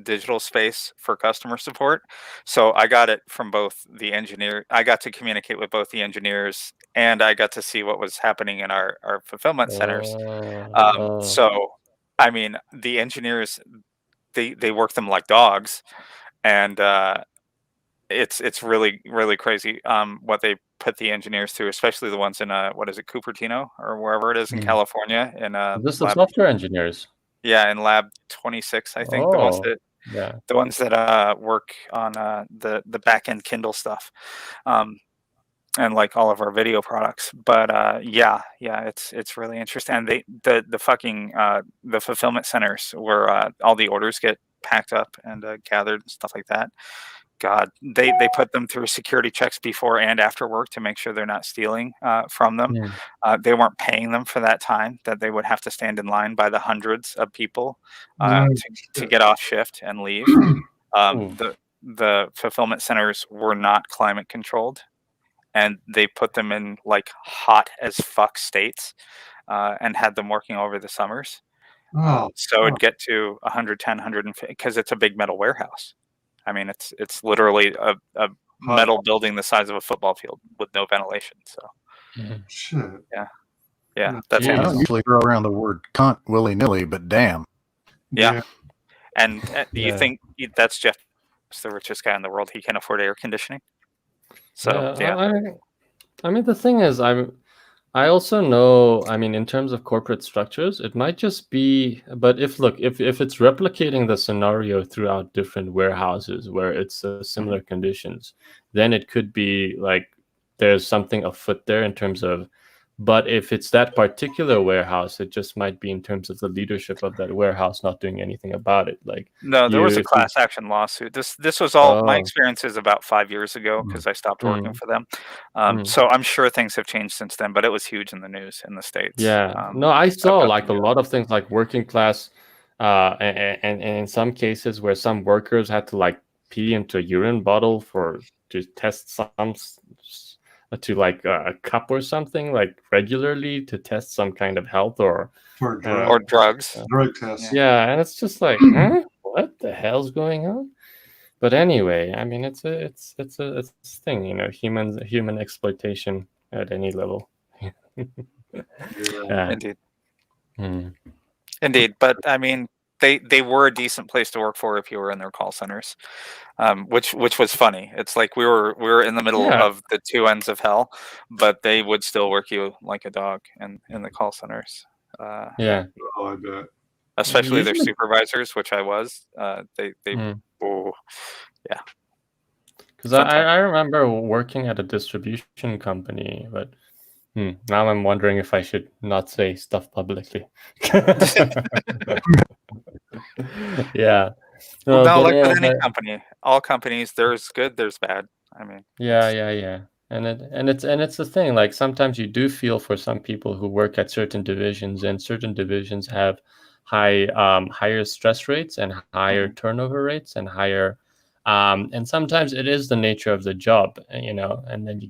digital space for customer support, so I got it from both the engineer. I got to communicate with both the engineers, and I got to see what was happening in our fulfillment centers. So, I mean, the engineers, they work them like dogs, and it's really crazy what they put the engineers through, especially the ones in what is it, Cupertino or wherever it is in California. In This the software engineers. Yeah, in Lab 26, I think the ones that work on the back end Kindle stuff, and like all of our video products. But it's really interesting. And the fucking the fulfillment centers where all the orders get packed up and gathered and stuff like that. God, they put them through security checks before and after work to make sure they're not stealing from them. They weren't paying them for that time that they would have to stand in line by the hundreds of people to get off shift and leave. The fulfillment centers were not climate controlled, and they put them in like hot as fuck states and had them working over the summers. So it'd get to 110, 150 because it's a big metal warehouse. I mean, it's literally a metal building the size of a football field with no ventilation. So, shit. Yeah. That's I don't Amazon. usually throw around the word cunt willy nilly, but damn. Yeah. And you think that's Jeff, the richest guy in the world? He can afford air conditioning. So I mean, the thing is, I also know, I mean, in terms of corporate structures, it might just be, but if it's replicating the scenario throughout different warehouses where it's similar conditions, then it could be like there's something afoot there in terms of But if it's that particular warehouse, it just might be in terms of the leadership of that warehouse not doing anything about it. Like No, there was a if class action lawsuit. This was all my Oh. experience is about 5 years ago because I stopped working Mm. for them. Mm. So I'm sure things have changed since then, but it was huge in the news in the States. Yeah, no, I saw about like a lot of things like working class, and in some cases where some workers had to like pee into a urine bottle to test to like a cup or something like regularly to test some kind of health or drugs. Drug tests. Yeah, and it's just like, huh? What the hell's going on? But anyway, I mean, it's a thing, you know, human exploitation at any level. Indeed. Indeed, but I mean, they were a decent place to work for if you were in their call centers, which was funny. It's like we were in the middle of the two ends of hell, but they would still work you like a dog in the call centers. Yeah. Oh, I bet. Especially their Usually- supervisors, which I was. They oh, yeah. Because I remember working at a distribution company, but now I'm wondering if I should not say stuff publicly. Yeah. Well, no, like but, with any but- company, all companies, there's good, there's bad. I mean, yeah. And it's the thing. Like sometimes you do feel for some people who work at certain divisions, and certain divisions have higher stress rates and higher turnover rates and higher. And sometimes it is the nature of the job, you know. And then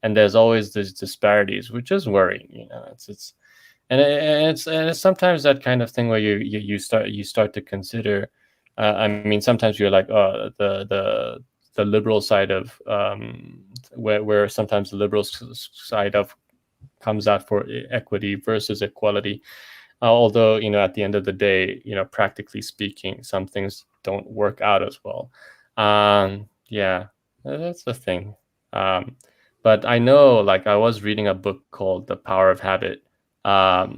and there's always these disparities, which is worrying, you know. It's sometimes that kind of thing where you start to consider. I mean, sometimes you're like, oh, the liberal side of where sometimes the liberal side of comes out for equity versus equality. Although, you know, at the end of the day, you know, practically speaking, some things don't work out as well. Yeah, that's the thing. But I know, like, I was reading a book called The Power of Habit. I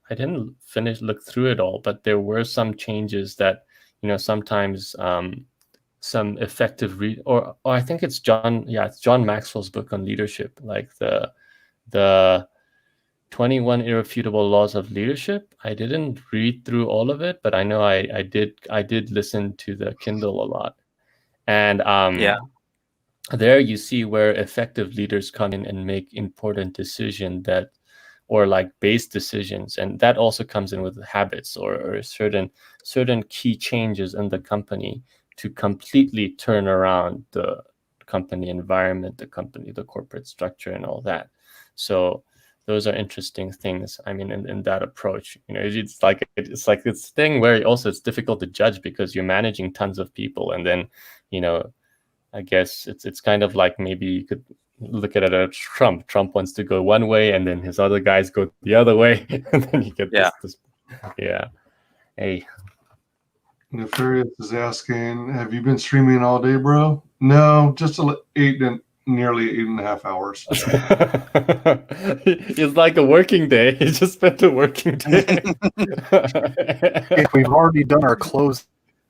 didn't look through it all, but there were some changes that, you know, sometimes some effective or I think it's John Maxwell's book on leadership, like the 21 irrefutable laws of leadership. I didn't read through all of it, but I know I did listen to the Kindle a lot. And there you see where effective leaders come in and make important decisions or like base decisions, and that also comes in with habits or certain key changes in the company to completely turn around the company environment, the corporate structure, and all that. So those are interesting things. I mean, in that approach, you know, it's like this thing where also it's difficult to judge because you're managing tons of people, and then, you know, I guess it's kind of like maybe you could look at it as Trump. Trump wants to go one way, and then his other guys go the other way, and then you get this. Yeah. Hey. Nefarious is asking, have you been streaming all day, bro? No, just nearly 8.5 hours. It's like a working day. He just spent a working day. If we've already done our close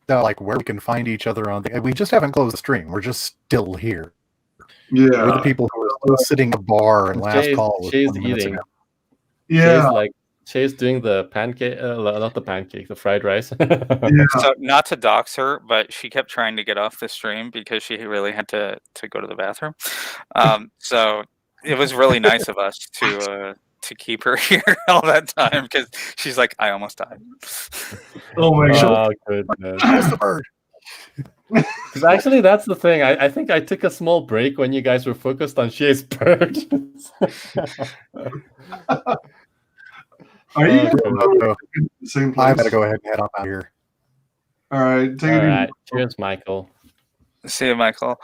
out, like where we can find each other we just haven't closed the stream. We're just still here. Yeah. We're the people who are still sitting at the bar and last call was 20 minutes eating. ago. Yeah. Shay's doing the pancake, not the pancake, the fried rice. So not to dox her, but she kept trying to get off the stream because she really had to go to the bathroom. So it was really nice of us to keep her here all that time because she's like, I almost died. Oh my God! Goodness. Where's the bird? Because actually, that's the thing. I think I took a small break when you guys were focused on Shay's bird. Are you the same place? I gotta go ahead and head on out here. All right, take it easy. Cheers, Michael. See you, Michael.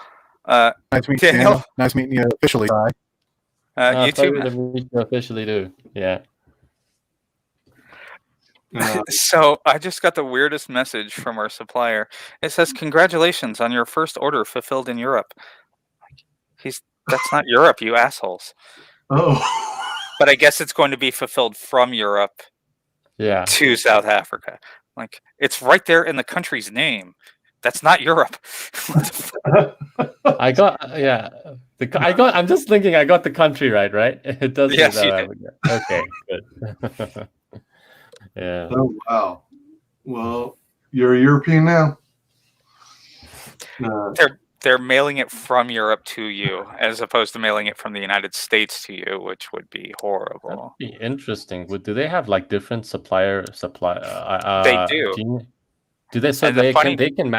Nice meeting you, Daniel. Nice meeting you officially. You too, man. To meet you officially too. Yeah. So I just got the weirdest message from our supplier. It says, "Congratulations on your first order fulfilled in Europe." That's not Europe, you assholes. Oh. But I guess it's going to be fulfilled from Europe to South Africa. Like, it's right there in the country's name. That's not Europe. I got I'm just thinking I got the country right? It does say Yes, that. you did. Okay, good. Yeah. Oh wow. Well, you're a European now. They're mailing it from Europe to you, as opposed to mailing it from the United States to you, which would be That'd horrible. be interesting. Do they have like different supply? They do. Do they? So And the they funny- can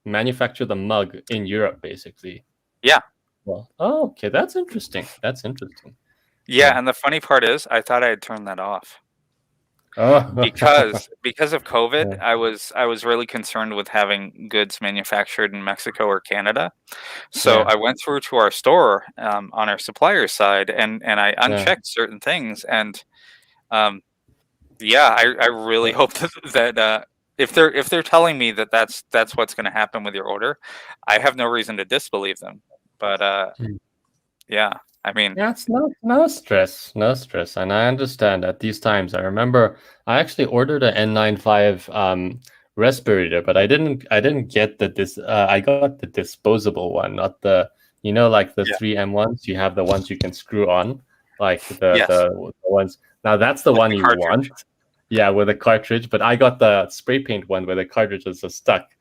manufacture the mug in Europe, basically. Yeah. Well, oh, okay, that's interesting. That's interesting. Yeah, and the funny part is, I thought I had turned that off. Oh, because of COVID, I was really concerned with having goods manufactured in Mexico or Canada. So Yeah. I went through to our store on our supplier side, and I unchecked certain things. And I really hope that if they're telling me that that's what's going to happen with your order, I have no reason to disbelieve them. But yeah. I mean, yeah, it's no stress, and I understand at these times. I remember I actually ordered an N95 respirator, but I didn't get I got the disposable one, not the like the 3M ones. You have the ones you can screw on, like the ones. Now that's the one you want, yeah, with a cartridge. But I got the spray paint one where the cartridges are stuck.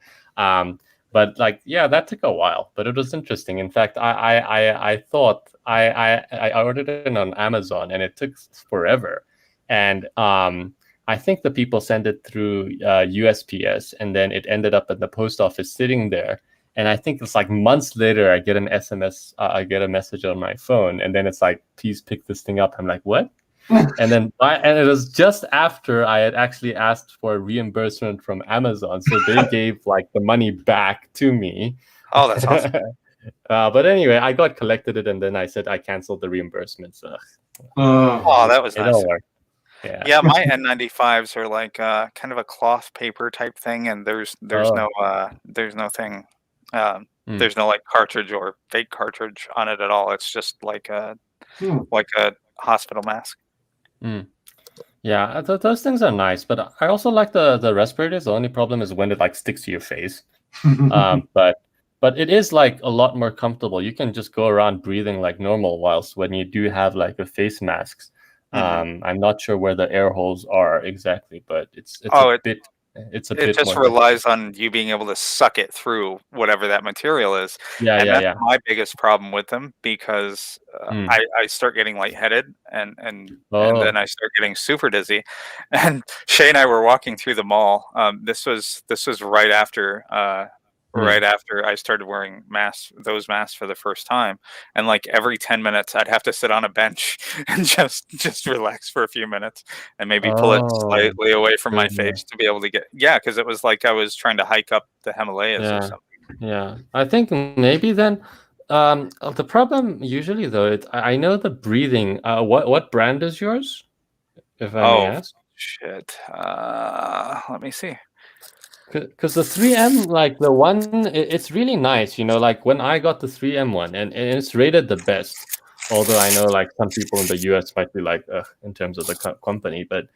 But like, yeah, that took a while, but it was interesting. In fact, I thought I ordered it on Amazon and it took forever. And I think the people sent it through USPS, and then it ended up at the post office sitting there. And I think it's like months later, I get an SMS, I get a message on my phone, and then it's like, please pick this thing up. I'm like, what? And it was just after I had actually asked for a reimbursement from Amazon, so they gave like the money back to me. Oh, that's awesome. But anyway, I collected it, and then I said I canceled the reimbursement. So oh, that was nice. Yeah, my N95s are like kind of a cloth paper type thing, and there's no thing. There's no like cartridge or fake cartridge on it at all. It's just like a hospital mask. Yeah, those things are nice, but I also like the respirators. The only problem is when it like sticks to your face. But it is like a lot more comfortable. You can just go around breathing like normal, whilst when you do have like the face masks, I'm not sure where the air holes are exactly, but it's a bit. It just relies on you being able to suck it through whatever that material is. That's my biggest problem with them, because I start getting lightheaded and then I start getting super dizzy. And Shay and I were walking through the mall. This was right after I started wearing those masks for the first time, and like every 10 minutes I'd have to sit on a bench and just relax for a few minutes and maybe pull it slightly away from my face to be able to get because it was like I was trying to hike up the Himalayas or something. Yeah, I think maybe then the problem usually though, I know the breathing. What brand is yours, if I may ask? Shit. Let me see. Because the 3M, like the one, it's really nice, like when I got the 3M one, and it's rated the best. Although I know like some people in the US might be like, in terms of the company, but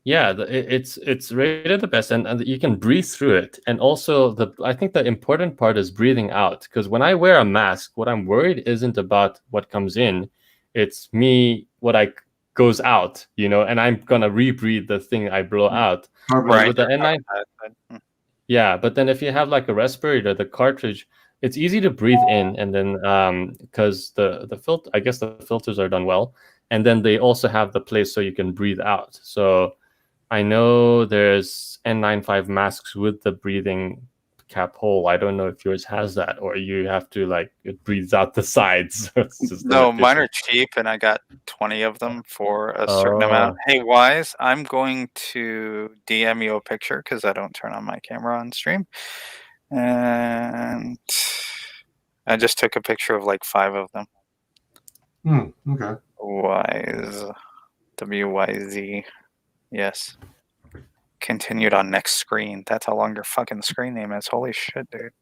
it's rated the best, and you can breathe through it. And also I think the important part is breathing out, because when I wear a mask, what I'm worried isn't about what comes in, it's what goes out, and I'm gonna rebreathe the thing I blow out. Right. With the N9, yeah, but then if you have like a respirator, the cartridge, it's easy to breathe in, and then because the filter, I guess the filters are done well, and then they also have the place so you can breathe out. So I know there's N95 masks with the breathing cap hole. I don't know if yours has that, or you have to like it breathes out the sides. No, mine are cheap, and I got 20 of them for a certain amount. Hey, Wise, I'm going to DM you a picture because I don't turn on my camera on stream, and I just took a picture of like 5 of them. Okay. Wise, WYZ, yes. Continued on next screen. That's how long your fucking screen name is. Holy shit, dude.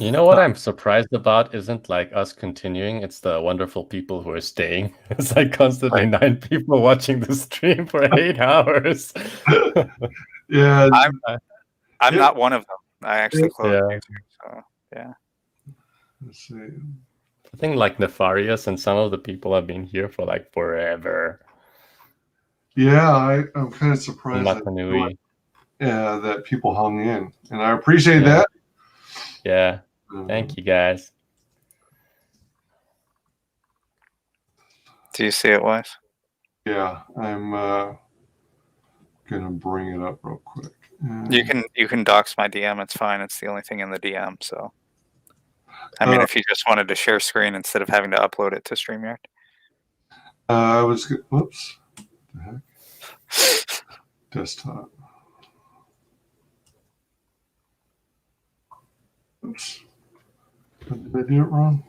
You know what I'm surprised about isn't like us continuing, it's the wonderful people who are staying. It's like constantly 9 people watching the stream for 8 hours. Yeah. I'm not one of them. I actually close Yeah. YouTube. So yeah. Let's see. I think like Nefarious and some of the people have been here for like forever. Yeah, I'm kind of surprised Matanui. that people hung in, and I appreciate Yeah. that. Yeah. Thank you guys. Do you see it, Wise? Yeah, I'm gonna bring it up real quick. You can dox my DM. It's fine. It's the only thing in the DM. So, I mean, if you just wanted to share screen instead of having to upload it to StreamYard. I was. Whoops. What the heck? Desktop. Oops. Did I do it wrong?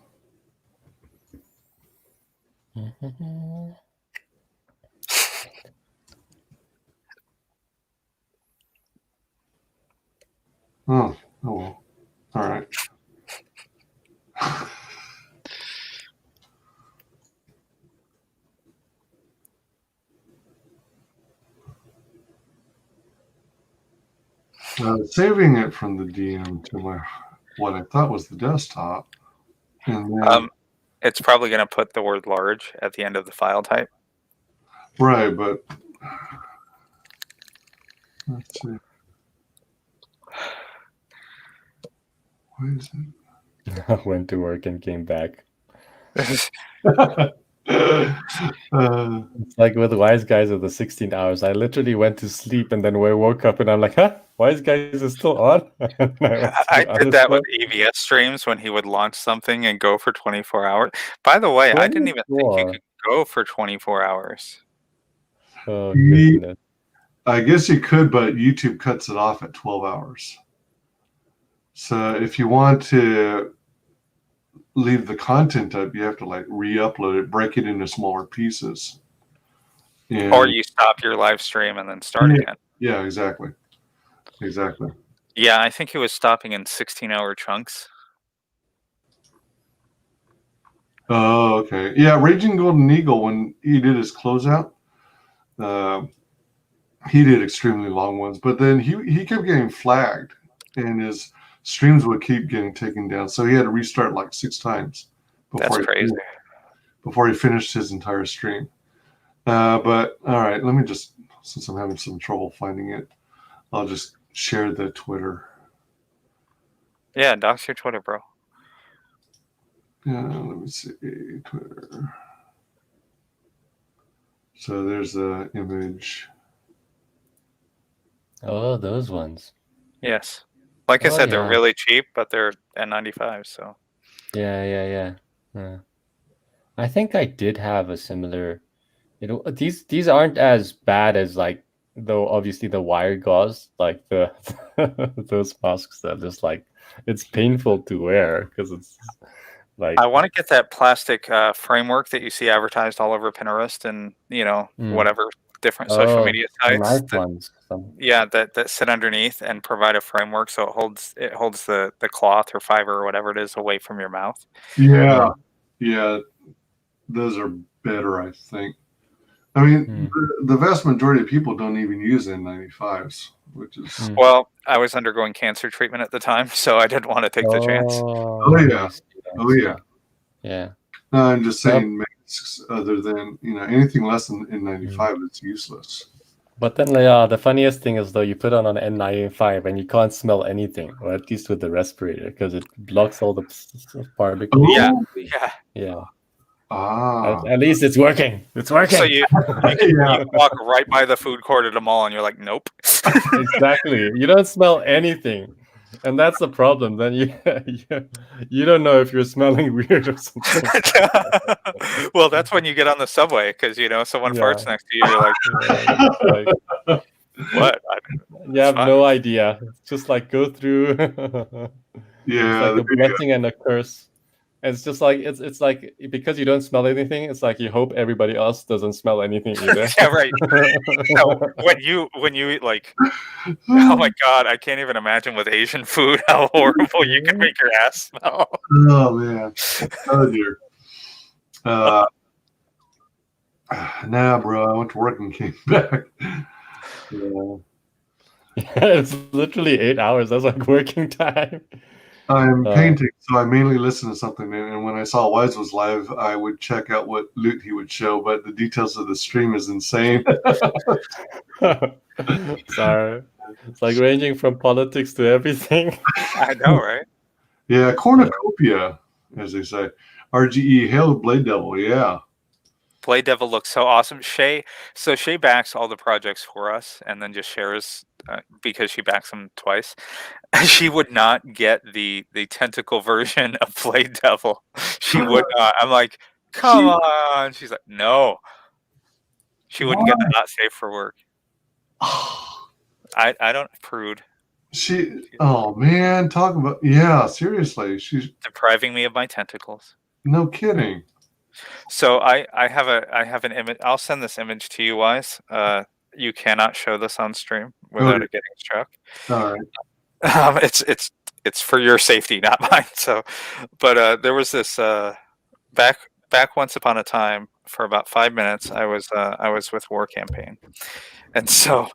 Oh well. All right. Saving it from the DM to what I thought was the desktop, and then it's probably going to put the word large at the end of the file type. Right, but let's see. Why is it? Went to work and came back. It's like with WyzGyz of the 16 hours. I literally went to sleep and then we woke up and I'm like, huh? WyzGyz is still on? I did that with EVS streams when he would launch something and go for 24 hours. By the way, I didn't even think you could go for 24 hours. Oh, goodness. I guess you could, but YouTube cuts it off at 12 hours. So if you want to leave the content up, you have to like re-upload it, break it into smaller pieces. And or you stop your live stream and then start again. Yeah, exactly. Exactly. Yeah, I think he was stopping in 16-hour chunks. Oh, okay. Yeah, Raging Golden Eagle, when he did his closeout, he did extremely long ones, but then he kept getting flagged and his streams would keep getting taken down. So he had to restart like 6 times before he finished his entire stream. But all right, let me just, since I'm having some trouble finding it, I'll just share the Twitter. Yeah, dox your Twitter, bro. Yeah, let me see, Twitter. So there's the image. Oh, those ones. Yes. Like I said, they're really cheap, but they're N95, so. Yeah. I think I did have a similar, these aren't as bad as like, though obviously the wire gauze, like the those masks that just like, it's painful to wear because it's like. I want to get that plastic framework that you see advertised all over Pinterest and, whatever different social media sites. That sit underneath and provide a framework so it holds the cloth or fiber or whatever it is away from your mouth. Yeah, those are better, I think. I mean, the vast majority of people don't even use N95s, which is well, I was undergoing cancer treatment at the time, so I didn't want to take the chance. Yeah. No, I'm just saying masks other than anything less than N95 is useless. But then the funniest thing is though you put on an N95 and you can't smell anything, or at least with the respirator, because it blocks all the particles. Yeah. At least it's working. It's working. So you walk right by the food court at a mall and you're like, nope. Exactly. You don't smell anything. And that's the problem. Then you don't know if you're smelling weird or something. Well, that's when you get on the subway because someone farts next to you. You're like, what? You have no idea. It's just like go through. Yeah, it's like a blessing and a curse. And it's just like it's like because you don't smell anything, it's like you hope everybody else doesn't smell anything either. Yeah, right. When you eat like, oh my god, I can't even imagine with Asian food how horrible you can make your ass smell. Oh man, oh dear. Nah, bro, I went to work and came back. Yeah. It's literally 8 hours. That's like working time. I'm painting, so I mainly listen to something. And when I saw Wise was live, I would check out what loot he would show. But the details of the stream is insane. Sorry. It's like ranging from politics to everything. I know, right? Yeah, cornucopia, as they say. RGE, hail Blade Devil, yeah. Blade Devil looks so awesome. Shay backs all the projects for us and then just shares because she backs them twice. She would not get the tentacle version of Blade Devil. She would not. I'm like, come on. She's like, no. She wouldn't get the not safe for work. I don't prude. Oh man, talk about, yeah, seriously. She's depriving me of my tentacles. No kidding. So I have an image. I'll send this image to you, Wise. You cannot show this on stream without it getting struck. All right. It's for your safety, not mine. So, but there was this back once upon a time for about 5 minutes. I was with War Campaign, and so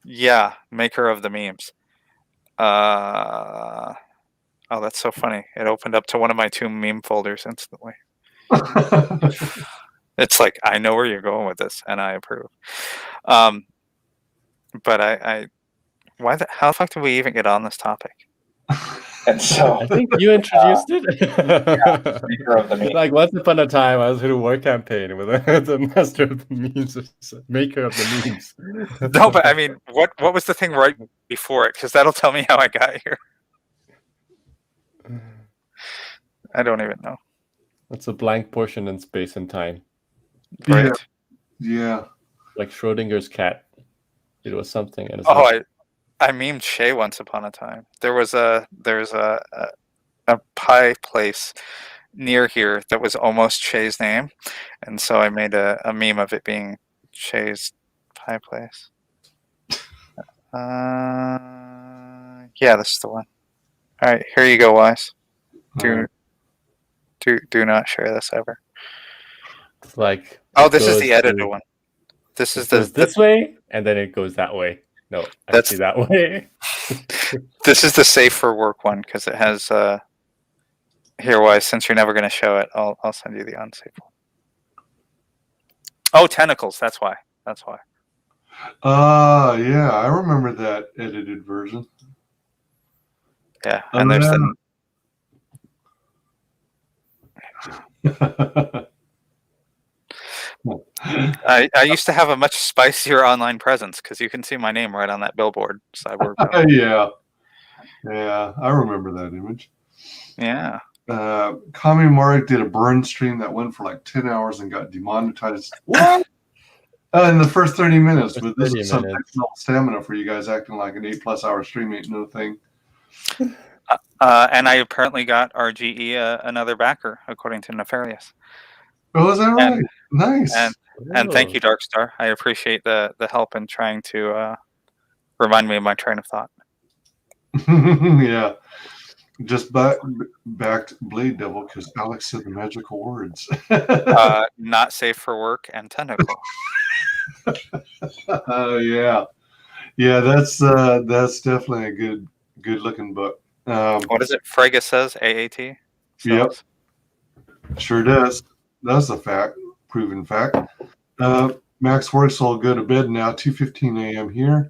yeah, maker of the memes. Oh, that's so funny. It opened up to one of my 2 meme folders instantly. It's like, I know where you're going with this, and I approve. But how the fuck did we even get on this topic? And so I think you introduced it. Like once upon a time, I was in a War Campaign with the master of the memes, maker of the memes. No, but I mean, what was the thing right before it? Because that'll tell me how I got here. I don't even know. It's a blank portion in space and time. Right. Yeah. Like Schrodinger's cat. It was something. And I memed Shay once upon a time. There's a pie place near here that was almost Shay's name, and so I made a meme of it being Shay's pie place. Yeah, this is the one. All right, here you go, Wise. Do not share this ever. It's like, this is the edited one. This is this way, and then it goes that way. No, actually that way. This is the safe for work one because it has here, Wise, since you're never going to show it, I'll send you the unsafe one. Oh, tentacles. That's why. Yeah, I remember that edited version. Yeah, and there's I used to have a much spicier online presence because you can see my name right on that billboard. So I worked on yeah, I remember that image. Yeah. Kami Marek did a burn stream that went for like 10 hours and got demonetized. What? In the first 30 minutes. But this is some excellent stamina for you guys acting like an 8+ hour stream ain't no thing. And I apparently got RGE another backer, according to Nefarious. Oh, is that right? Nice. And thank you, Darkstar. I appreciate the help in trying to remind me of my train of thought. Yeah. Just backed Blade Devil because Alex said the magical words. Not safe for work and tentacle. Yeah. Yeah, that's definitely a good looking book. What is it? Frege says AAT? Yep. Sure does. That's a fact. Proven fact. Max Works will go to bed now, 2:15 a.m. here.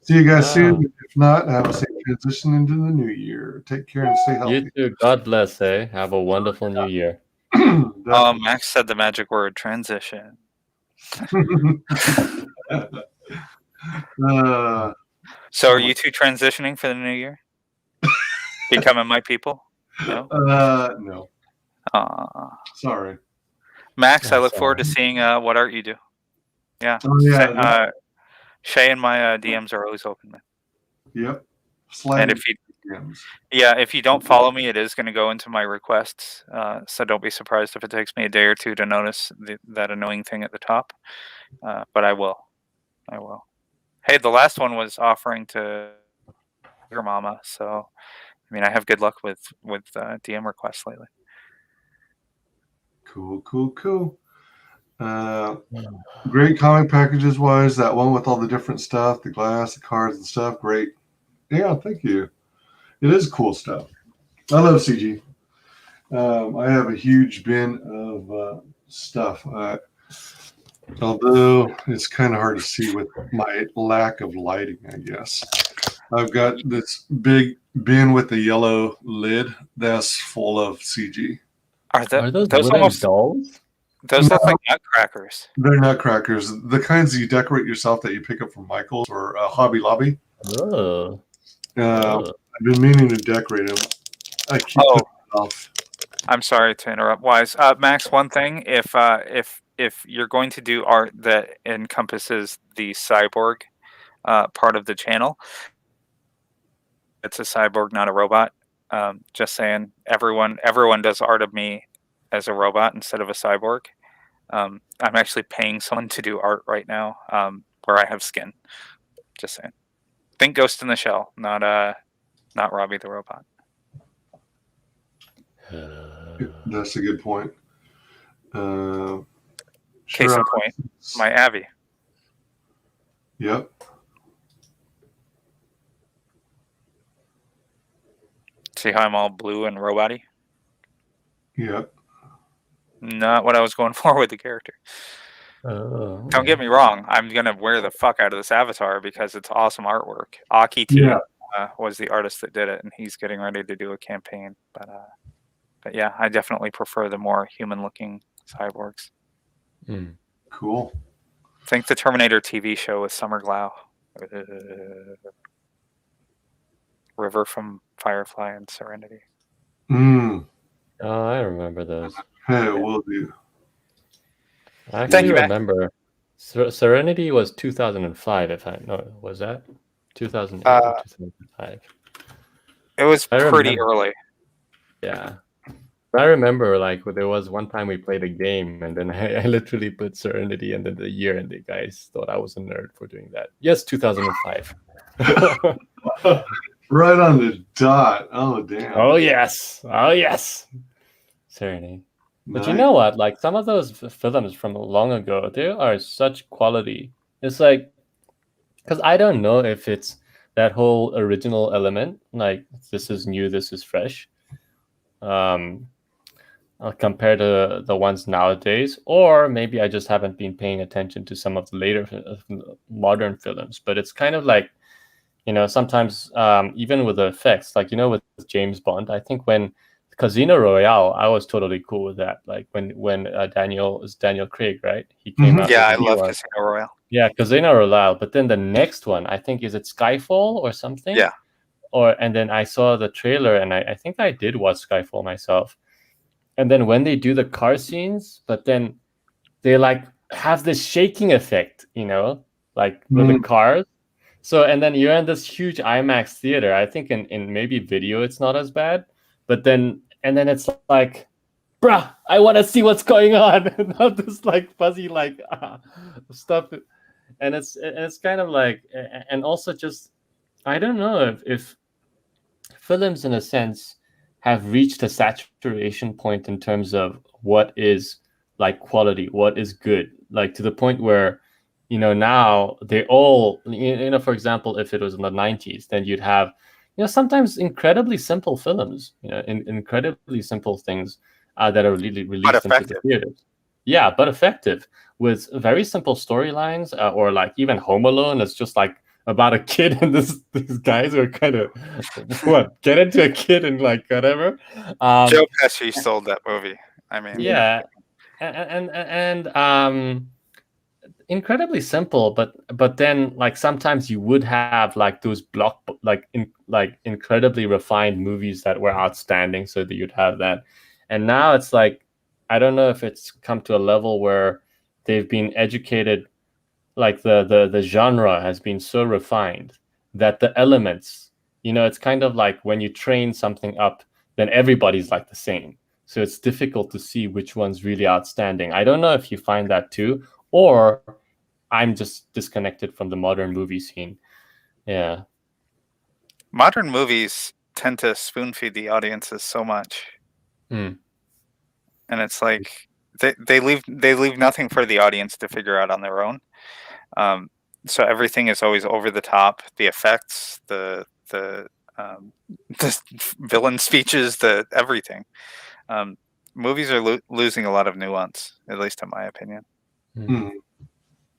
See you guys soon. If not, have a safe transition into the new year. Take care and stay healthy. You too. God bless, eh? Have a wonderful new year. Max said the magic word, transition. So are you two transitioning for the new year? Becoming my people? No? No. Sorry. Max, I look forward to seeing what art you do. Yeah. Oh, yeah. Shay and my DMs are always open, man. Yep. And if you don't follow me, it is going to go into my requests. So don't be surprised if it takes me a day or two to notice that annoying thing at the top. But I will. Hey, the last one was offering to your mama. So, I mean, I have good luck with DM requests lately. Cool. Great comic packages wise. That one with all the different stuff, the glass, the cards and stuff. Great. Yeah, thank you. It is cool stuff. I love CG. I have a huge bin of stuff. Although it's kind of hard to see with my lack of lighting, I guess. I've got this big bin with the yellow lid that's full of CG. Are those those wooden almost dolls? those look No. like nutcrackers? They're nutcrackers. The kinds you decorate yourself that you pick up from Michael's or Hobby Lobby. Oh. I've been meaning to decorate them. I keep putting it off. I'm sorry to interrupt. Wise, Max. One thing, if you're going to do art that encompasses the cyborg part of the channel, it's a cyborg, not a robot. Just saying, everyone does art of me as a robot instead of a cyborg. I'm actually paying someone to do art right now, where I have skin. Just saying. Think Ghost in the Shell, not Robbie the robot. That's a good point. Case in point, my Abby. Yep. See how I'm all blue and robot-y? Yep. Not what I was going for with the character. Oh. Don't get me wrong. I'm gonna wear the fuck out of this avatar because it's awesome artwork. Aki T was the artist that did it, and he's getting ready to do a campaign. But yeah, I definitely prefer the more human-looking cyborgs. Cool. Think the Terminator TV show with Summer Glau. River from Firefly and Serenity. Oh, I remember those. Hey, will do. I actually remember Serenity was 2005, if I know. Was that 2008 or 2005? It was pretty early. Yeah. I remember, like, there was one time we played a game, and then I literally put Serenity and then the year, and the guys thought I was a nerd for doing that. Yes, 2005. Right on the dot. Oh, damn. Oh, yes. Oh, yes. Serenity. But you know what? Like, some of those films from long ago, they are such quality. It's like, because I don't know if it's that whole original element, like, this is new, this is fresh, compared to the ones nowadays, or maybe I just haven't been paying attention to some of the later modern films. But it's kind of like, you know, sometimes even with the effects, like, you know, with James Bond, I think when Casino Royale, I was totally cool with that. Like when Daniel Craig, right? He came out. Yeah, I love Casino Royale. Yeah, Casino Royale. But then the next one, I think, is it Skyfall or something? Yeah. And then I saw the trailer, and I think I did watch Skyfall myself. And then when they do the car scenes, but then they like have this shaking effect, you know, like with the cars. So, and then you're in this huge IMAX theater. I think in maybe video it's not as bad, but then it's like, bruh, I want to see what's going on, not this like fuzzy like stuff. And it's kind of like, and also just, I don't know if films in a sense have reached a saturation point in terms of what is like quality, what is good, like to the point where, you know, now they all, you know, for example, if it was in the 90s, then you'd have, you know, sometimes incredibly simple films, you know, incredibly simple things that are really released into the theaters. Yeah, but effective with very simple storylines, or like even Home Alone is just like about a kid and these guys are kind of get into a kid and like whatever. Joe Pesci sold that movie. I mean, yeah, and incredibly simple, but then like sometimes you would have like those incredibly refined movies that were outstanding, so that you'd have that. And now it's like, I don't know if it's come to a level where they've been educated, like the genre has been so refined that the elements, you know, it's kind of like when you train something up, then everybody's like the same. So it's difficult to see which one's really outstanding. I don't know if you find that too, or I'm just disconnected from the modern movie scene. Yeah. Modern movies tend to spoon feed the audiences so much. Mm. And it's like they leave nothing for the audience to figure out on their own. So everything is always over the top. The effects, the villain speeches, the everything. Movies are losing a lot of nuance, at least in my opinion.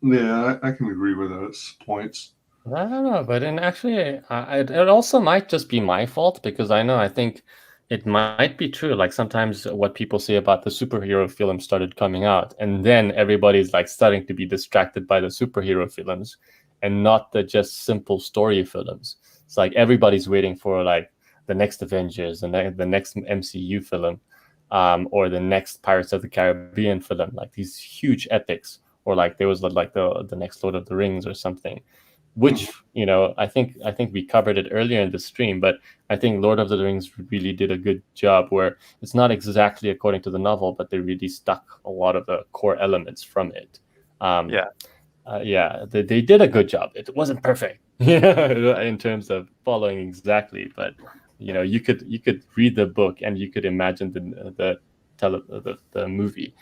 Yeah, I can agree with those points. I don't know, but then actually, it also might just be my fault because I think it might be true. Like sometimes what people say about the superhero films started coming out, and then everybody's like starting to be distracted by the superhero films and not the just simple story films. It's like everybody's waiting for like the next Avengers and the next MCU film, or the next Pirates of the Caribbean film, like these huge epics, or like there was like the next Lord of the Rings or something. Which, you know, I think we covered it earlier in the stream, but I think Lord of the Rings really did a good job where it's not exactly according to the novel, but they really stuck a lot of the core elements from it. They did a good job. It wasn't perfect, in terms of following exactly, but you know, you could read the book and you could imagine the movie.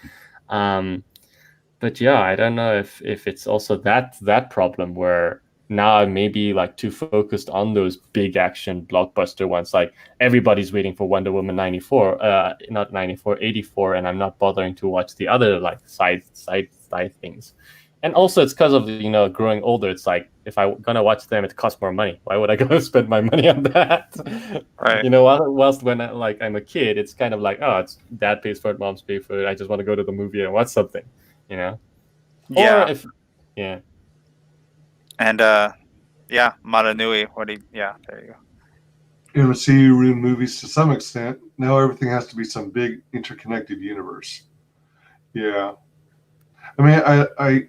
But yeah, I don't know if it's also that problem where now I'm maybe like too focused on those big action blockbuster ones. Like everybody's waiting for Wonder Woman 84, and I'm not bothering to watch the other like side things. And also it's because of, you know, growing older. It's like if I'm gonna watch them, it costs more money. Why would I go spend my money on that? Right. You know, whilst when I'm a kid, it's kind of like, oh, it's dad pays for it, mom's pay for it. I just want to go to the movie and watch something, you know? Yeah. Or if, yeah. And Maranui, there you go. MCU movies to some extent. Now everything has to be some big interconnected universe. Yeah. I mean, I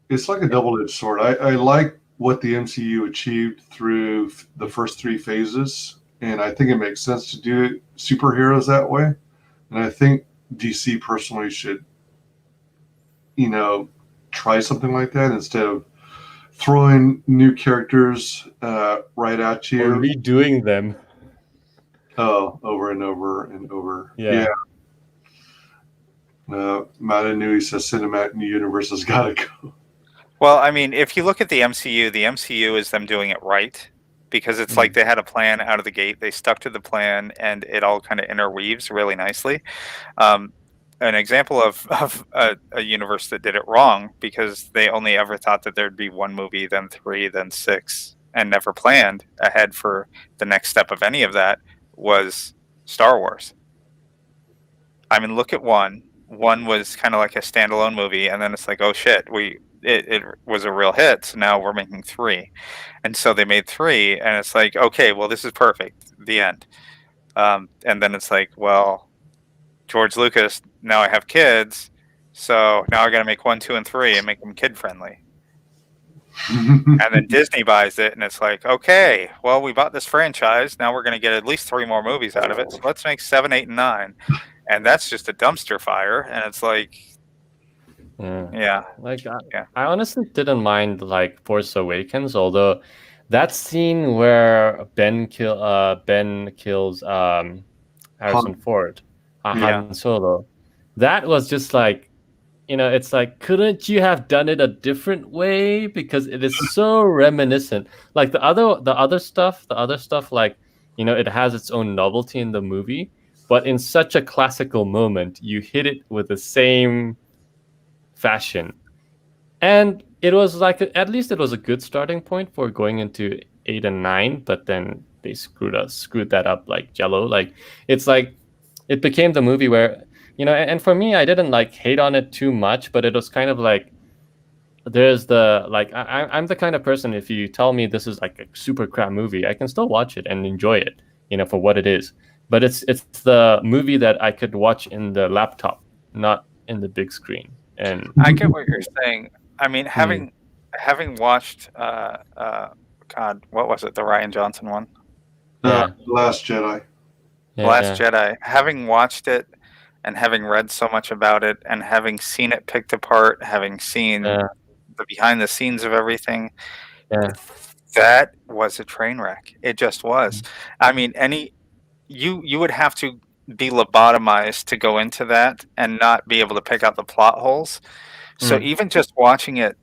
it's like a double-edged sword. I like what the MCU achieved through the first 3 phases, and I think it makes sense to do superheroes that way. And I think DC personally should, you know, try something like that instead of throwing new characters right at you. Or redoing them. Oh, over and over and over. Yeah. Matanui says cinematic universe has got to go. Well, I mean, if you look at the MCU is them doing it right, because it's like they had a plan out of the gate. They stuck to the plan, and it all kind of interweaves really nicely. An example of a universe that did it wrong, because they only ever thought that there'd be 1 movie, then 3, then 6, and never planned ahead for the next step of any of that, was Star Wars. I mean, look at 1. 1 was kind of like a standalone movie, and then it's like, oh shit, it was a real hit, so now we're making 3. And so they made 3, and it's like, okay, well, this is perfect, the end. And then it's like, well, George Lucas, now I have kids, so now I got to make 1, 2, and 3 and make them kid friendly. And then Disney buys it, and it's like, okay, well, we bought this franchise, now we're going to get at least 3 more movies out of it, so let's make 7, 8, and 9. And that's just a dumpster fire, and it's like, yeah. Like, I honestly didn't mind like Force Awakens, although that scene where Ben kills Harrison Ford, Han Solo, that was just like, you know, it's like, couldn't you have done it a different way? Because it is so reminiscent. Like the other stuff, like, you know, it has its own novelty in the movie, but in such a classical moment, you hit it with the same fashion. And it was like, at least it was a good starting point for going into 8 and 9, but then they screwed that up like jello. Like, it's like, it became the movie where, you know, and for me, I didn't like hate on it too much, but it was kind of like, there's the, like, I'm the kind of person, if you tell me this is like a super crap movie, I can still watch it and enjoy it, you know, for what it is. But it's the movie that I could watch in the laptop, not in the big screen. And I get what you're saying. I mean, having watched, God, what was it? The Rian Johnson one? Last Jedi. Last Jedi. Having watched it and having read so much about it and having seen it picked apart, having seen the behind the scenes of everything, that was a train wreck. It just was. I mean, you would have to be lobotomized to go into that and not be able to pick out the plot holes. So even just watching it,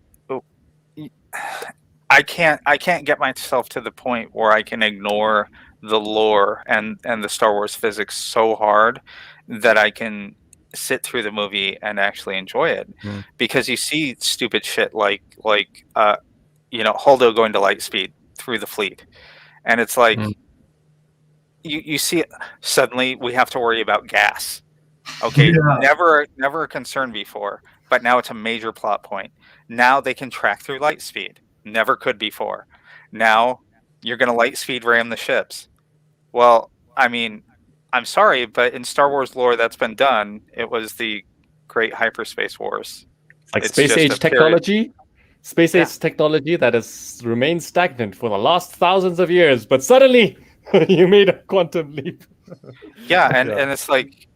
I can't get myself to the point where I can ignore the lore and the Star Wars physics so hard that I can sit through the movie and actually enjoy it. Because you see stupid shit like Holdo going to light speed through the fleet, and it's like you see it, suddenly we have to worry about gas. Okay, never a concern before, but now it's a major plot point. Now they can track through light speed. Never could before. Now you're going to light speed ram the ships. Well, I mean, I'm sorry, but in Star Wars lore that's been done. It was the Great Hyperspace Wars. Like It's space just age a technology? Space age technology that has remained stagnant for the last thousands of years, but suddenly you made a quantum leap. Yeah, and it's like,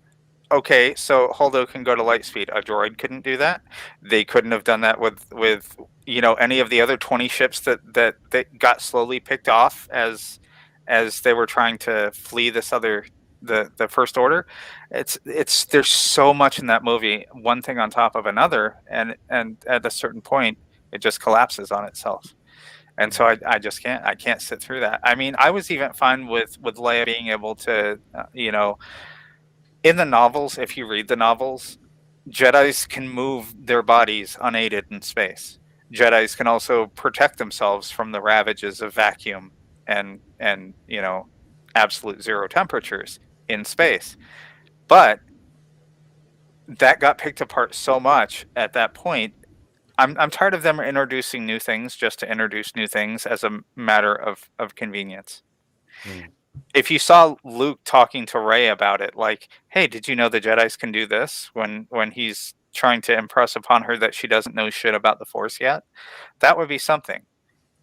okay, so Holdo can go to light speed. A droid couldn't do that. They couldn't have done that with any of the other 20 ships that got slowly picked off as they were trying to flee this other the First Order. It's there's so much in that movie, one thing on top of another, and at a certain point it just collapses on itself. And so I just can't sit through that. I mean, I was even fine with Leia being able to in the novels, if you read the novels, Jedis can move their bodies unaided in space. Jedis can also protect themselves from the ravages of vacuum and absolute zero temperatures in space. But that got picked apart so much at that point. I'm tired of them introducing new things just to introduce new things as a matter of convenience. If you saw Luke talking to Rey about it, like, hey, did you know the Jedis can do this, when he's trying to impress upon her that she doesn't know shit about the Force yet, that would be something.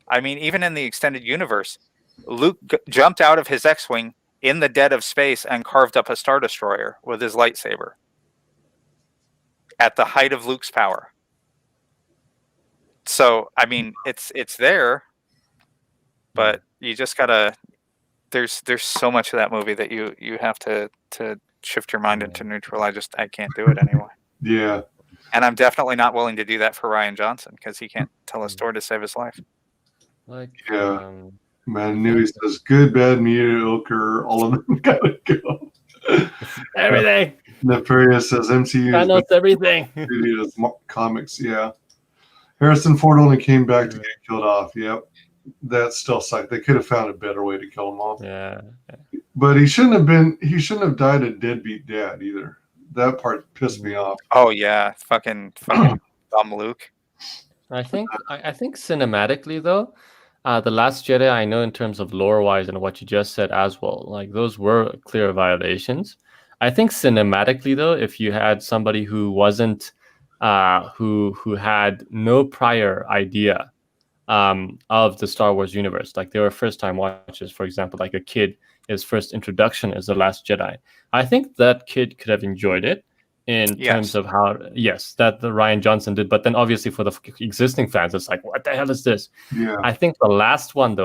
I mean, even in the extended universe, Luke jumped out of his X-Wing in the dead of space and carved up a Star Destroyer with his lightsaber at the height of Luke's power. So, I mean, it's there, but you just gotta. There's so much of that movie that you have to shift your mind into neutral. I can't do it anymore. Yeah. And I'm definitely not willing to do that for Rian Johnson because he can't tell a story to save his life. Man, Newey says good, bad, mediocre, all of them gotta go. Everything. Nefarious says MCU. Thanos, everything. Comics, yeah. Harrison Ford only came back to get killed off. Yep. That still sucked. They could have found a better way to kill him off. Yeah. But he shouldn't have died a deadbeat dad either. That part pissed me off. Oh yeah. Fucking dumb Luke. I think cinematically though, The Last Jedi, I know in terms of lore wise and what you just said as well, like those were clear violations. I think cinematically though, if you had somebody who wasn't who had no prior idea of the Star Wars universe, like they were first time watchers, for example, like a kid, his first introduction is The Last Jedi, I think that kid could have enjoyed it in terms of how that the Rian Johnson did. But then obviously for the existing fans, it's like, what the hell is this? Yeah. I think the last one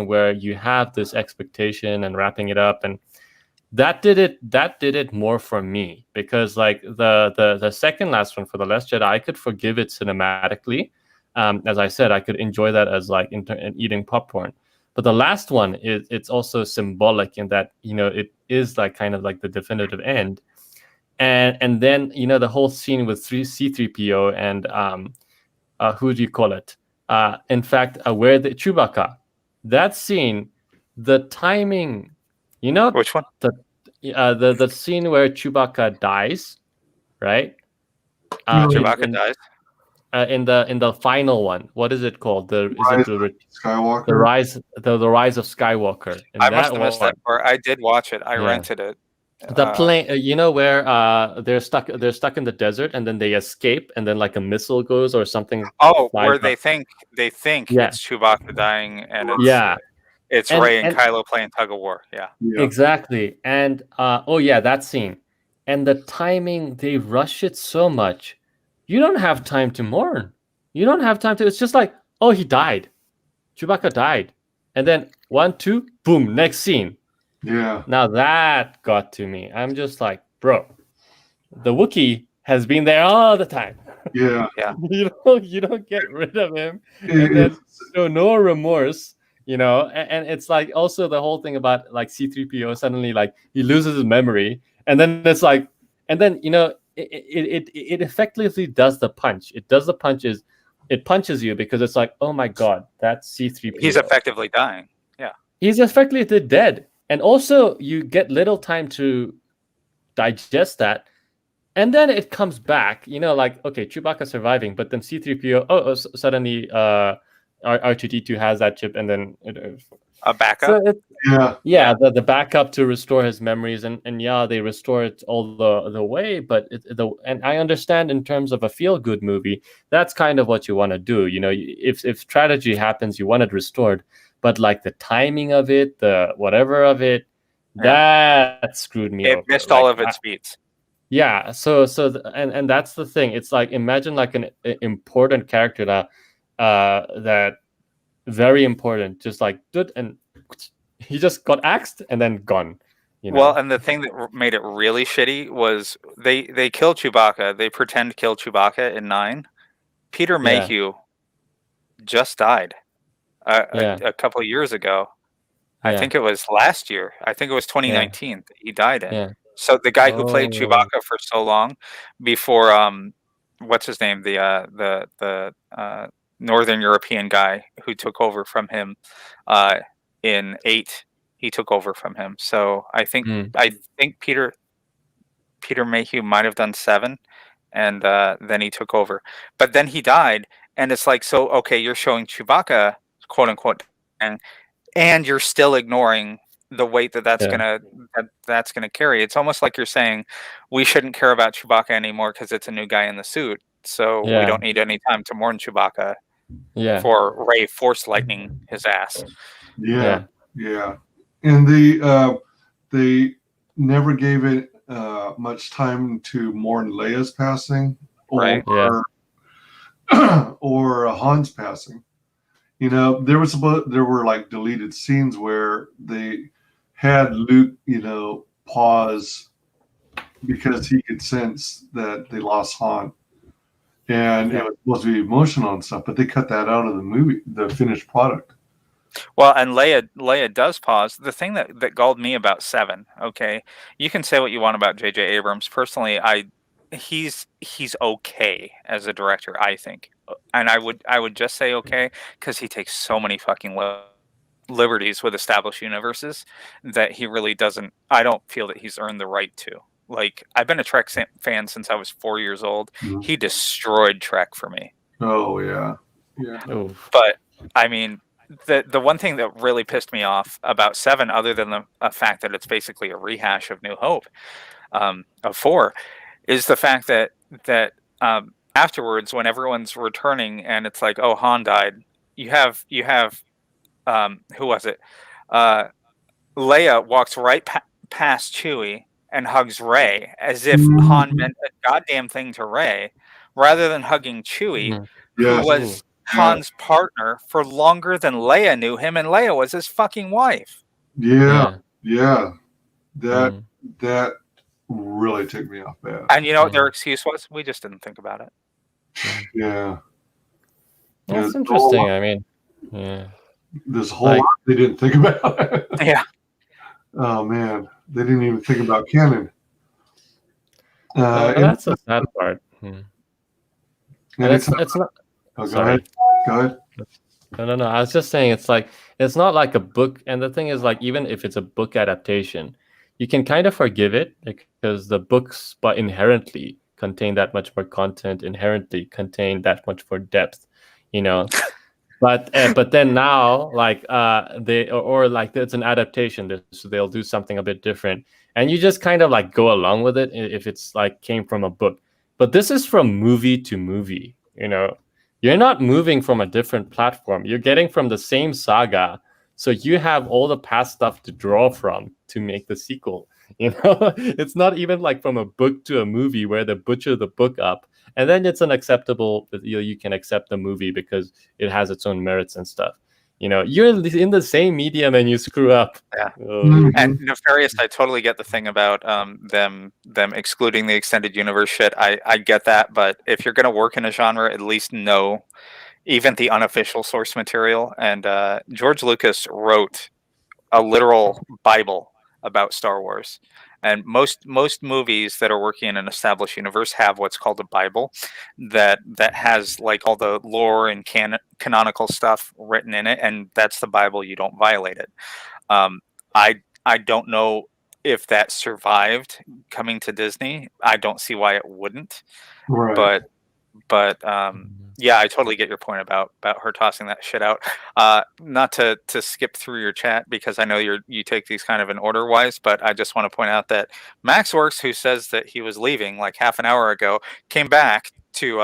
where you have this expectation and wrapping it up, and that did it more for me, because like the second last one, for The Last Jedi, I could forgive it cinematically. As I said, I could enjoy that as like eating popcorn. But the last one it's also symbolic in that it is like kind of like the definitive end. And then the whole scene with C-3PO and who do you call it? In fact, where the Chewbacca, that scene, the timing, which one? The scene where Chewbacca dies, right? Chewbacca dies. In the final one, what is it called? Skywalker. The rise of Skywalker. I must have missed that part. I did watch it. I rented it. The plane, where they're stuck in the desert, and then they escape, and then like a missile goes or something. Oh, where they think it's Chewbacca dying, and it's Rey and Kylo playing tug of war. Yeah. Exactly. And that scene, and the timing, they rush it so much. You don't have time to mourn. You don't have time to. It's just like, oh, he died. Chewbacca died, and then 1, 2, boom, next scene. Yeah. Now that got to me. I'm just like, bro, the Wookiee has been there all the time. Yeah. Yeah. You don't get rid of him, and then no remorse. And it's like also the whole thing about like C-3PO suddenly like he loses his memory, and then it's like, and then it effectively does the punch. It does the punches. It punches you because it's like, oh my god, that's C-3PO. He's effectively dying. Yeah. He's effectively dead, and also you get little time to digest that. And then it comes back, like, okay, Chewbacca surviving, but then C-3PO, suddenly R2-D2 has that chip, and then a backup. So the backup to restore his memories, and yeah, they restore it all the way. But and I understand in terms of a feel-good movie, that's kind of what you want to do. If tragedy happens, you want it restored, but like the timing of it, the whatever of it, that screwed me over. It missed all of its beats. Yeah, and that's the thing. It's like, imagine like an important character that very important, just like and he just got axed and then gone. Well, and the thing that made it really shitty was they kill Chewbacca. They pretend to kill Chewbacca in 9. Peter Mayhew just died a couple of years ago. I think it was last year. I think it was 2019 that he died in. Yeah. So the guy who played Chewbacca for so long before what's his name, the Northern European guy who took over from him in 8, he took over from him. So I think Peter Mayhew might have done 7, and then he took over. But then he died, and it's like, so okay, you're showing Chewbacca, quote unquote, and you're still ignoring the weight that's gonna carry. It's almost like you're saying we shouldn't care about Chewbacca anymore because it's a new guy in the suit, so we don't need any time to mourn Chewbacca for Rey force lightning his ass. Yeah. And they never gave it much time to mourn Leia's passing, or Han's passing. There were like deleted scenes where they had Luke, pause because he could sense that they lost Han, and it was supposed to be emotional and stuff, but they cut that out of the movie, the finished product. Well, and Leia does pause. The thing that galled me about 7, okay, you can say what you want about J.J. Abrams. Personally, he's okay as a director, I think, and I would just say okay because he takes so many fucking liberties with established universes that he really doesn't. I don't feel that he's earned the right to. Like, I've been a Trek fan since I was 4 years old. Mm-hmm. He destroyed Trek for me. Oh yeah. But I mean, the one thing that really pissed me off about 7, other than the fact that it's basically a rehash of New Hope, of 4, is the fact that afterwards, when everyone's returning and it's like, oh, Han died, you have who was it? Leia walks right past Chewie and hugs Rey as if Han meant a goddamn thing to Rey, rather than hugging Chewie, who was Han's partner for longer than Leia knew him, and Leia was his fucking wife. Yeah. That really took me off bad. And you know what their excuse was? We just didn't think about it. Yeah. That's interesting. I mean, this whole lot they didn't think about it. Yeah. Oh man, they didn't even think about canon. That's a sad part. It's not. Oh, go ahead. No. I was just saying, it's not like a book. And the thing is, like, even if it's a book adaptation, you can kind of forgive it because the books, but inherently contain that much more content, inherently contain that much more depth, But then now, like like it's an adaptation, so they'll do something a bit different, and you just kind of like go along with it if it's like came from a book. But this is from movie to movie, You're not moving from a different platform. You're getting from the same saga, so you have all the past stuff to draw from to make the sequel. It's not even like from a book to a movie where they butcher the book up. And then it's unacceptable that you can accept the movie because it has its own merits and stuff. You're in the same medium and you screw up. Yeah. Oh. And Nefarious, I totally get the thing about them excluding the extended universe shit. I get that, but if you're going to work in a genre, at least know even the unofficial source material. And George Lucas wrote a literal Bible about Star Wars. And most movies that are working in an established universe have what's called a Bible that has like all the lore and canonical stuff written in it, and that's the Bible. You don't violate it. I don't know if that survived coming to Disney. I don't see why it wouldn't. Right. But yeah, I totally get your point about her tossing that shit out. Not to skip through your chat because I know you take these kind of in order wise, but I just want to point out that Maxworks, who says that he was leaving like half an hour ago, came back to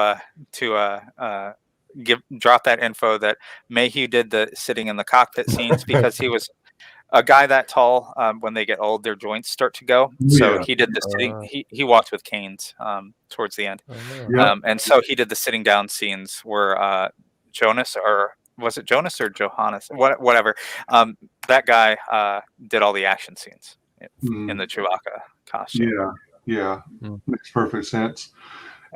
drop that info that Mayhew did the sitting in the cockpit scenes because he was a guy that tall. When they get old, their joints start to go. So he did the sitting. He walked with canes towards the end, and so he did the sitting down scenes where Jonas, or was it Jonas or Johannes, whatever. That guy did all the action scenes in the Chewbacca costume. Yeah, makes perfect sense.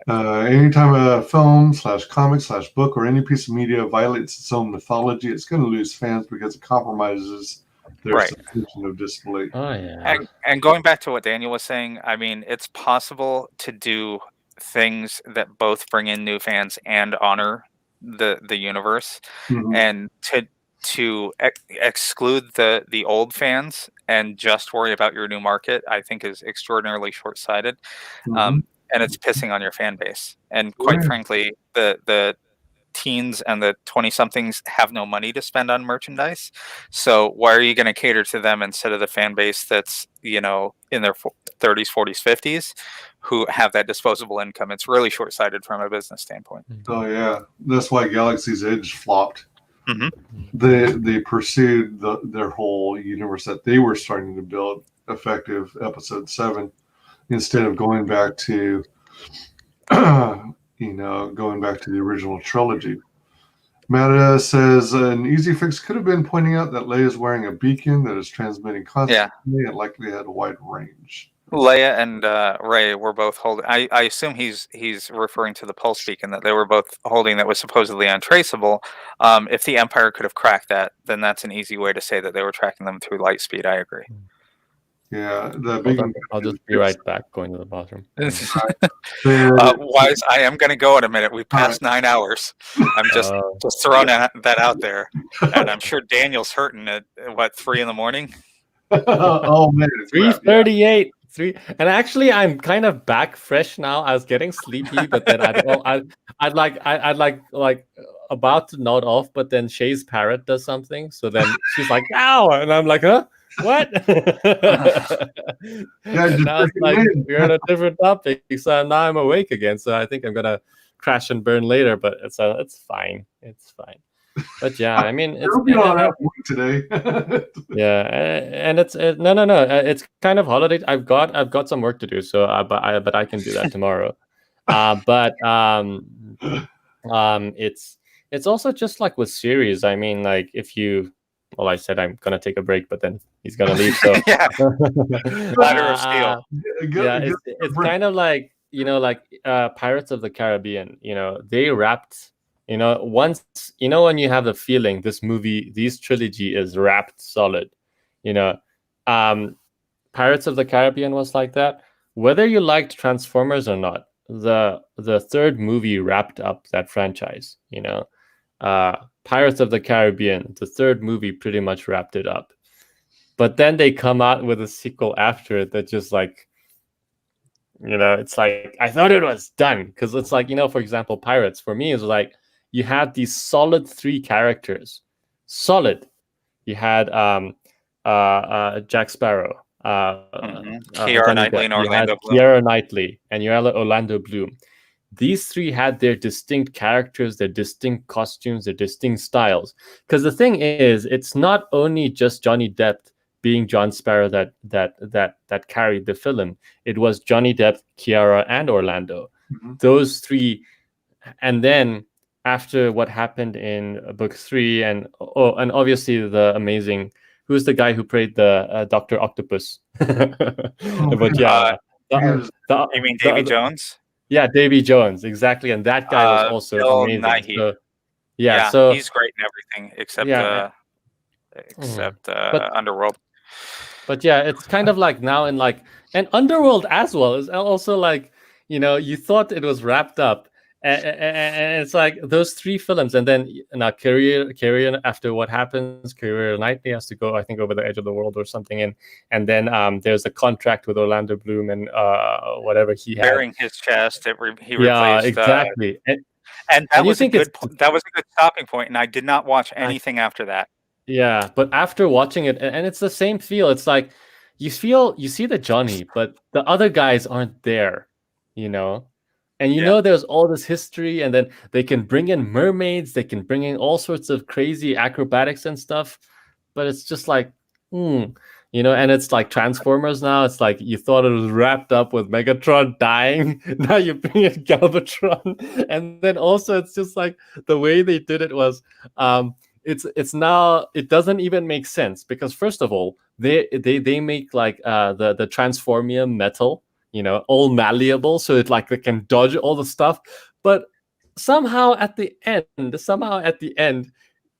Anytime a film / comic / book or any piece of media violates its own mythology, it's going to lose fans because it compromises their suspension of disbelief. Oh yeah. And going back to what Daniel was saying, I mean, it's possible to do things that both bring in new fans and honor the universe, and to exclude the old fans and just worry about your new market, I think is extraordinarily short-sighted. And it's pissing on your fan base. And quite frankly, the teens and the 20-somethings have no money to spend on merchandise. So why are you going to cater to them instead of the fan base that's, in their 30s, 40s, 50s who have that disposable income? It's really short-sighted from a business standpoint. Oh, yeah. That's why Galaxy's Edge flopped. They pursued their whole universe that they were starting to build effective episode 7 instead of going back to going back to the original trilogy. Mata says an easy fix could have been pointing out that Leia is wearing a beacon that is transmitting constantly and likely had a wide range. Leia and Rey were both holding. I assume he's referring to the pulse beacon that they were both holding that was supposedly untraceable. If the Empire could have cracked that, then that's an easy way to say that they were tracking them through light speed. I agree. Yeah, the beacon. I'll just be right back, going to the bathroom. Wise, I am going to go in a minute. We passed 9 hours. I'm just throwing that out there, and I'm sure Daniel's hurting at 3 in the morning. Oh man, 3:38. And actually, I'm kind of back fresh now. I was getting sleepy, but then I'd like about to nod off, but then Shay's parrot does something. So then she's like, "Ow!" and I'm like, "Huh? What?" Now it's like we're on a different topic, so now I'm awake again. So I think I'm gonna crash and burn later, but it's fine. It's fine. But yeah, I mean, it's today. Yeah, and it's no. It's kind of holiday. I've got some work to do, so but I can do that tomorrow. It's also just like with series. I mean, like if you. Well, I said I'm gonna take a break, but then he's gonna leave. So Ladder of steel. It's kind of like Pirates of the Caribbean. They wrapped. Once when you have the feeling this trilogy is wrapped solid. Pirates of the Caribbean was like that. Whether you liked Transformers or not, the third movie wrapped up that franchise. Pirates of the Caribbean, the third movie pretty much wrapped it up. But then they come out with a sequel after it that just like, it's like, I thought it was done. Because it's like, for example, Pirates, for me, is like, you had these solid 3 characters. Solid. You had Jack Sparrow. Keira Knightley and Orlando Bloom. Keira Knightley and Orlando Bloom. These 3 had their distinct characters, their distinct costumes, their distinct styles. Because the thing is, it's not only just Johnny Depp being John Sparrow that carried the film. It was Johnny Depp, Keira, and Orlando. Those 3, and then after what happened in book 3, and obviously the amazing, who's the guy who played the Dr. Octopus? But yeah, You mean Davy Jones? Yeah, Davy Jones, exactly, and that guy was also Bill amazing. Nighy. So, yeah, so he's great in everything except yeah, Underworld. But yeah, it's kind of like now in like, and Underworld as well is also like, you thought it was wrapped up, and it's like those 3 films, and then now career after what happens, Career Knightley has to go, I think, over the edge of the world or something, and then there's a contract with Orlando Bloom and whatever he had. Bearing his chest, he replaced. Yeah, exactly. And that was a good stopping point, and I did not watch anything after that. Yeah, but after watching it, and it's the same feel. It's like you see the Johnny, but the other guys aren't there, And there's all this history, and then they can bring in mermaids, they can bring in all sorts of crazy acrobatics and stuff, but it's just like, and it's like Transformers now. It's like you thought it was wrapped up with Megatron dying. Now you bring in Galvatron, and then also it's just like the way they did it was, it's now, it doesn't even make sense, because first of all, they make like the transformium metal, all malleable, so it like they can dodge all the stuff, but somehow at the end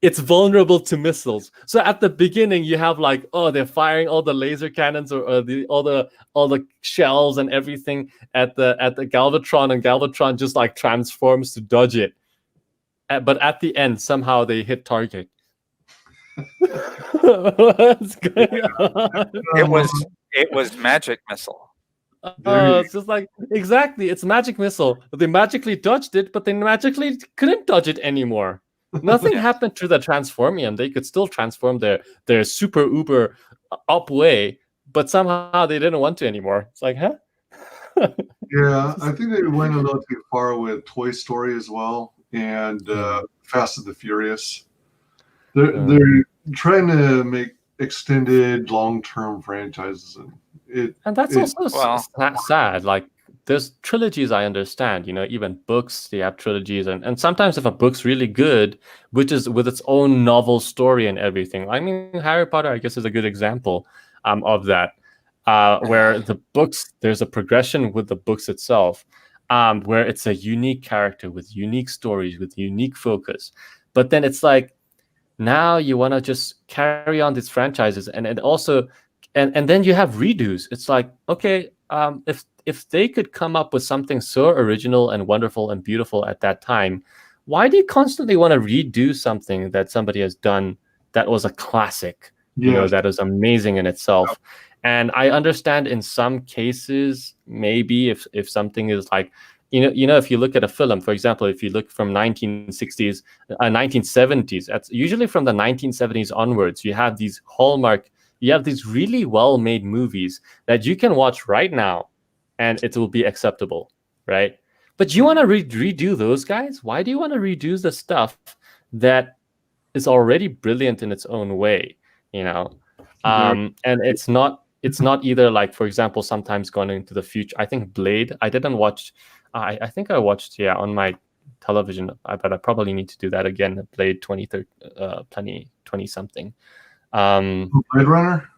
it's vulnerable to missiles. So at the beginning you have like, they're firing all the laser cannons or all the shells and everything at the Galvatron, and Galvatron just like transforms to dodge it. But at the end, somehow they hit target. What's going on? It was magic missile. It's just like, exactly, it's magic missile. They magically dodged it, but they magically couldn't dodge it anymore. Nothing happened to the transformium. They could still transform their super uber up way, but somehow they didn't want to anymore. It's like, huh? Yeah, I think they went a little too far with Toy Story as well, and Fast and the Furious. They're trying to make extended long-term franchises, and that's also sad. Like, there's trilogies, I understand, even books, they have trilogies, and sometimes if a book's really good, which is with its own novel story and everything. I mean, Harry Potter, I guess, is a good example of that, where the books, there's a progression with the books itself, where it's a unique character with unique stories, with unique focus. But then it's like, now you want to just carry on these franchises, and also, and then you have redos. It's like, okay, if they could come up with something so original and wonderful and beautiful at that time, why do you constantly want to redo something that somebody has done that was a classic, that is amazing in itself? And I understand in some cases, maybe if something is like, if you look at a film, for example, if you look from 1960s, 1970s, that's usually from the 1970s onwards, you have these really well-made movies that you can watch right now and it will be acceptable, right? But you want to redo those guys? Why do you want to redo the stuff that is already brilliant in its own way, And it's not either, like, for example, sometimes going into the future. I think Blade, I didn't watch. I think I watched, on my television, but I probably need to do that again. Blade 20 something. Blade Runner?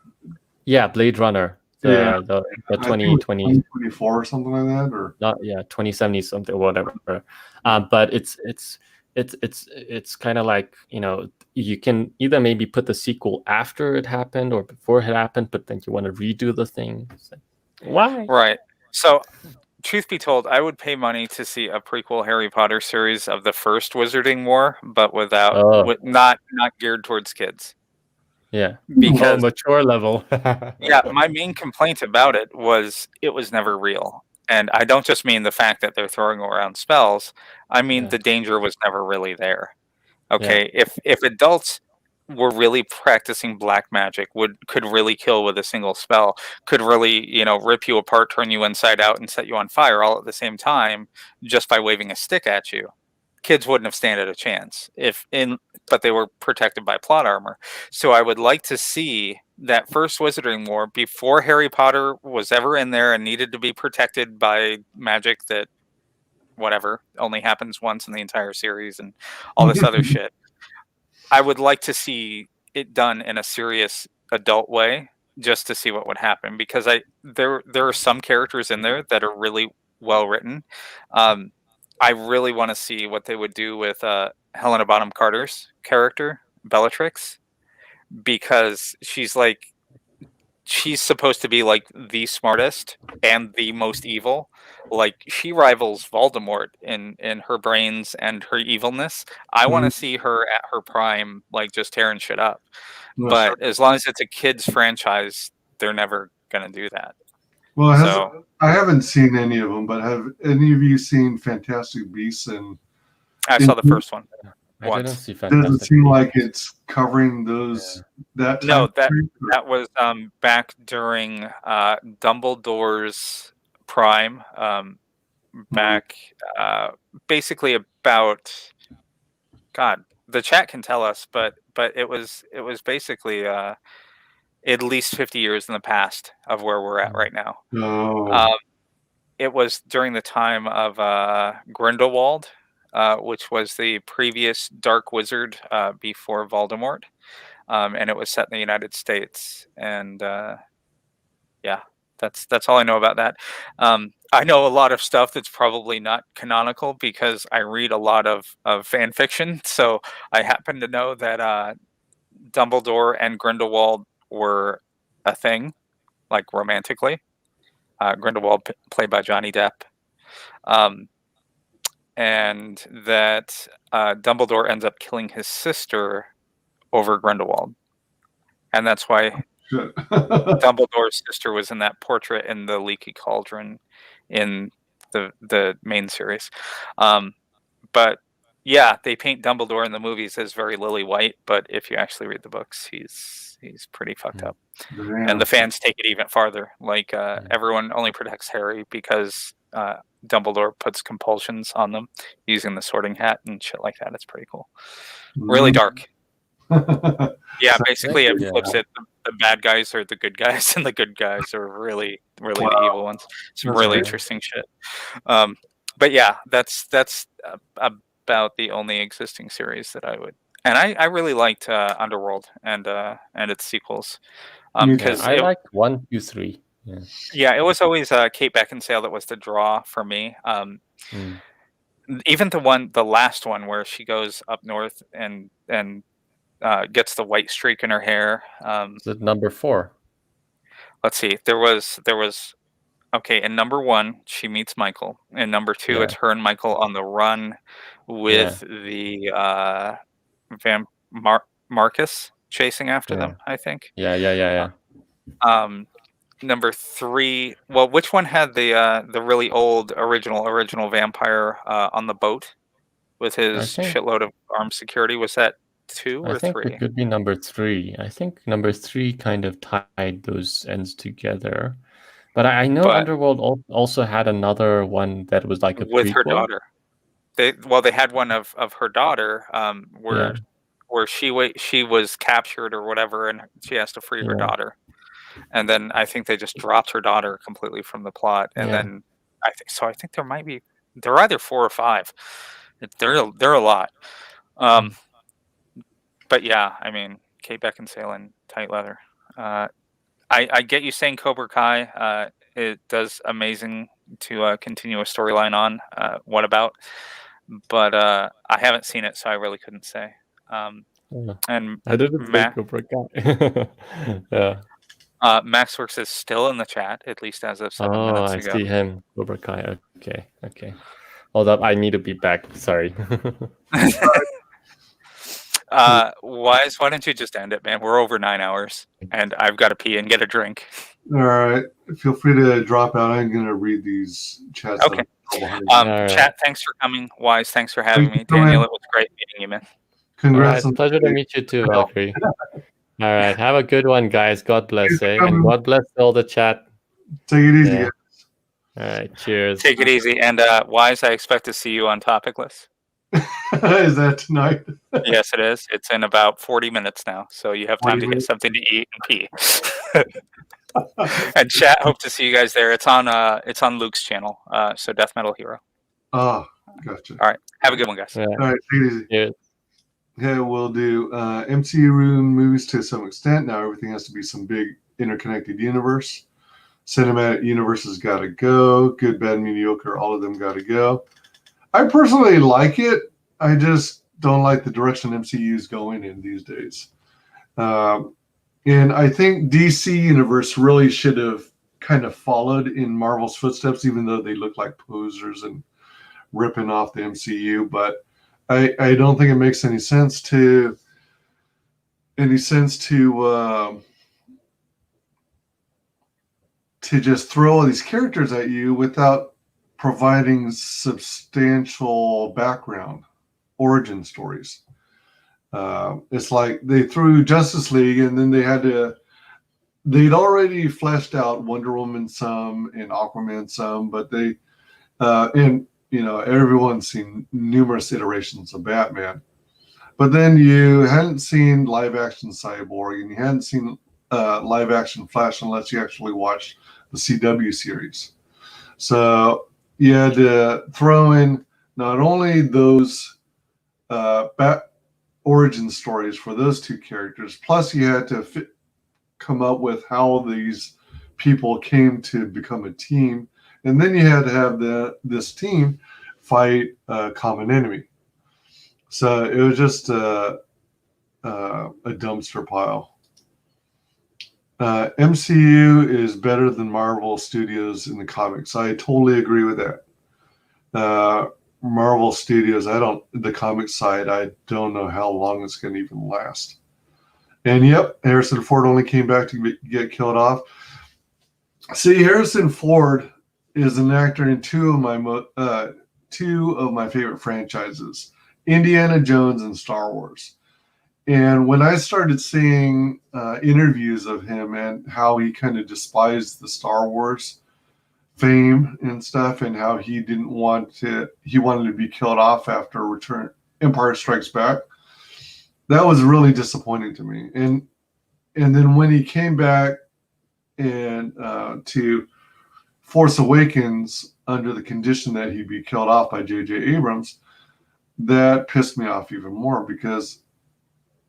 Yeah, Blade Runner. The 2024 or something like that, or not? Yeah, 2070 something, whatever. But it's kind of like, you can either maybe put the sequel after it happened or before it happened, but then you want to redo the thing. Like, why? Right. So, truth be told, I would pay money to see a prequel Harry Potter series of the first Wizarding War, but not geared towards kids. Yeah, because mature level. Yeah, my main complaint about it was never real, and I don't just mean the fact that they're throwing around spells. I mean the danger was never really there. Okay, if adults were really practicing black magic, could really kill with a single spell, could really rip you apart, turn you inside out, and set you on fire all at the same time just by waving a stick at you, kids wouldn't have stand a chance but they were protected by plot armor. So I would like to see that first Wizarding War before Harry Potter was ever in there and needed to be protected by magic that whatever only happens once in the entire series and all this other shit. I would like to see it done in a serious adult way just to see what would happen, because there are some characters in there that are really well written. I really want to see what they would do with Helena Bonham Carter's character, Bellatrix, because she's supposed to be like the smartest and the most evil. Like, she rivals Voldemort in her brains and her evilness. I want to see her at her prime, like, just tearing shit up. But as long as it's a kid's franchise, they're never gonna do that. Well, I haven't seen any of them, but have any of you seen Fantastic Beasts? And I saw the first one. I didn't see Does it Fantastic seem Beasts. like it's covering those? That No, time period? that was back during Dumbledore's prime. Back basically about, God, the chat can tell us, but it was basically at least 50 years in the past of where we're at right now. No. It was during the time of Grindelwald, which was the previous Dark Wizard before Voldemort, and it was set in the United States. And yeah, that's all I know about that. I know a lot of stuff that's probably not canonical because I read a lot of fan fiction. So I happen to know that Dumbledore and Grindelwald were a thing, like romantically. Grindelwald played by Johnny Depp. And that Dumbledore ends up killing his sister over Grindelwald. And that's why Dumbledore's sister was in that portrait in the Leaky Cauldron in the main series. But yeah, they paint Dumbledore in the movies as very lily white, but if you actually read the books, he's pretty fucked up. And the fans take it even farther. Like everyone only protects Harry because Dumbledore puts compulsions on them using the Sorting Hat and shit like that. It's pretty cool. Really dark. Yeah, basically it flips it. The bad guys are the good guys, and the good guys are really the evil ones. Some really interesting shit. But yeah, that's about the only existing series that I would. And I really liked Underworld and its sequels. Because I liked 1, 2, 3. Yeah, it was always Kate Beckinsale that was the draw for me. Even the last one where she goes up north and gets the white streak in her hair. Is it number 4? Let's see. There was okay. In number 1, she meets Michael. In number 2, it's her and Michael on the run with the Marcus chasing after them. I think. Yeah. Number 3. Well, which one had the really old original vampire on the boat with his shitload of armed security? Was that 2 or 3? I think it could be number 3. I think number 3 kind of tied those ends together. But I know Underworld also had another one that was like a with prequel. her daughter. They had one of her daughter where she was captured or whatever, and she has to free her daughter. And then I think they just dropped her daughter completely from the plot. And then I think they're either 4 or 5. They're a lot. But yeah, I mean, Kate Beckinsale in tight leather. I get you saying Cobra Kai. It does amazing to continue a storyline on. What about? But I haven't seen it, so I really couldn't say. And I didn't say Cobra Kai. Yeah. Maxworks is still in the chat, at least as of 7 minutes ago. I see him. Cobra Kai. Okay. Hold up, I need to be back. Sorry. Wise, why don't you just end it, man? We're over 9 hours, and I've got to pee and get a drink. All right. Feel free to drop out. I'm going to read these chats. Okay. Chat, thanks for coming. Wise, thanks for having me. Daniel, it was great meeting you, man. Congrats. Pleasure to meet you too, Valkyrie. All right. Have a good one, guys. God bless, and God bless all the chat. Take it easy, guys. All right. Cheers. Take it easy. And Wise, I expect to see you on Topicless. Is that tonight? Yes, it is. It's in about 40 minutes now, so you have time to get something to eat and pee. And chat, hope to see you guys there. It's on Luke's channel, so Death Metal Hero. Oh, gotcha. All right. Have a good one, guys. Yeah. All right, take it easy. Yeah. Okay, we'll do MCU movies to some extent. Now everything has to be some big interconnected universe. Cinematic universes got to go. Good, bad, mediocre, all of them got to go. I personally like it. I just don't like the direction MCU is going in these days. And I think DC Universe really should have kind of followed in Marvel's footsteps, even though they look like posers and ripping off the MCU. But I don't think it makes any sense to just throw all these characters at you without providing substantial background, origin stories. It's like they threw Justice League and then they'd already fleshed out Wonder Woman some and Aquaman some, but everyone's seen numerous iterations of Batman. But then you hadn't seen live action Cyborg and you hadn't seen live action Flash unless you actually watched the CW series. So you had to throw in not only those origin stories for those two characters, plus you had to come up with how these people came to become a team, and then you had to have this team fight a common enemy. So it was just a dumpster pile. MCU is better than Marvel Studios in the comics. I totally agree with that. Marvel Studios, the comic side, I don't know how long it's going to even last. And yep, Harrison Ford only came back to get killed off. See, Harrison Ford is an actor in two of my favorite franchises, Indiana Jones and Star Wars. And when I started seeing interviews of him and how he kind of despised the Star Wars fame and stuff, and how he wanted to be killed off after Empire Strikes Back, that was really disappointing to me. And then when he came back and to Force Awakens under the condition that he'd be killed off by J.J. Abrams, that pissed me off even more, because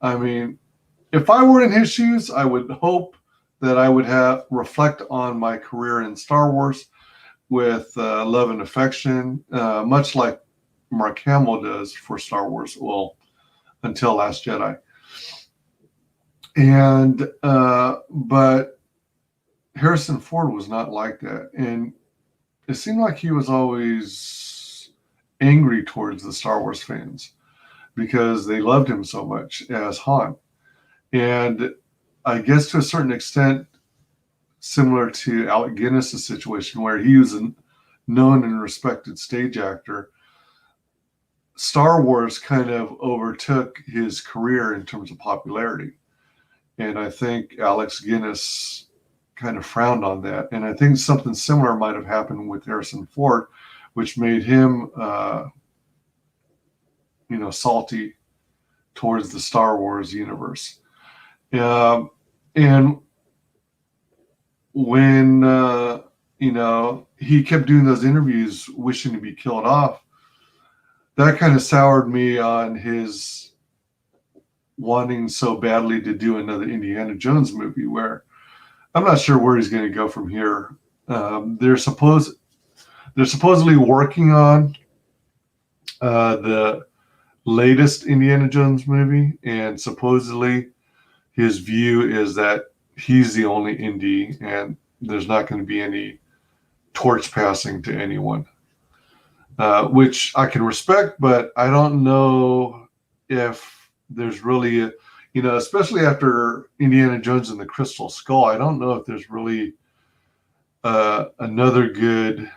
I mean, if I were in his shoes, I would hope that I would reflect on my career in Star Wars with love and affection, much like Mark Hamill does for Star Wars, well, until Last Jedi. And but Harrison Ford was not like that, and it seemed like he was always angry towards the Star Wars fans, because they loved him so much as Han. And I guess to a certain extent, similar to Alec Guinness's situation, where he was a known and respected stage actor, Star Wars kind of overtook his career in terms of popularity. And I think Alex Guinness kind of frowned on that. And I think something similar might have happened with Harrison Ford, which made him salty towards the Star Wars universe. And when, he kept doing those interviews wishing to be killed off, that kind of soured me on his wanting so badly to do another Indiana Jones movie, where I'm not sure where he's going to go from here. They're supposedly working on the latest Indiana Jones movie, and supposedly his view is that he's the only Indy and there's not going to be any torch passing to anyone, which I can respect, but I don't know if there's really especially after Indiana Jones and the Crystal Skull, I don't know if there's really another good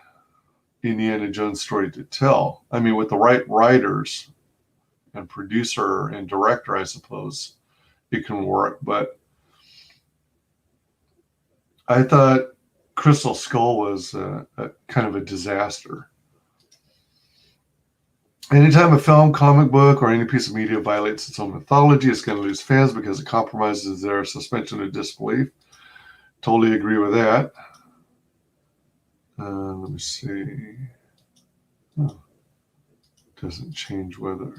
Indiana Jones story to tell. I mean, with the right writers and producer and director, I suppose it can work. But I thought Crystal Skull was a kind of a disaster. Anytime a film, comic book, or any piece of media violates its own mythology, it's going to lose fans because it compromises their suspension of disbelief. Totally agree with that. Let me see. Oh, Doesn't change weather.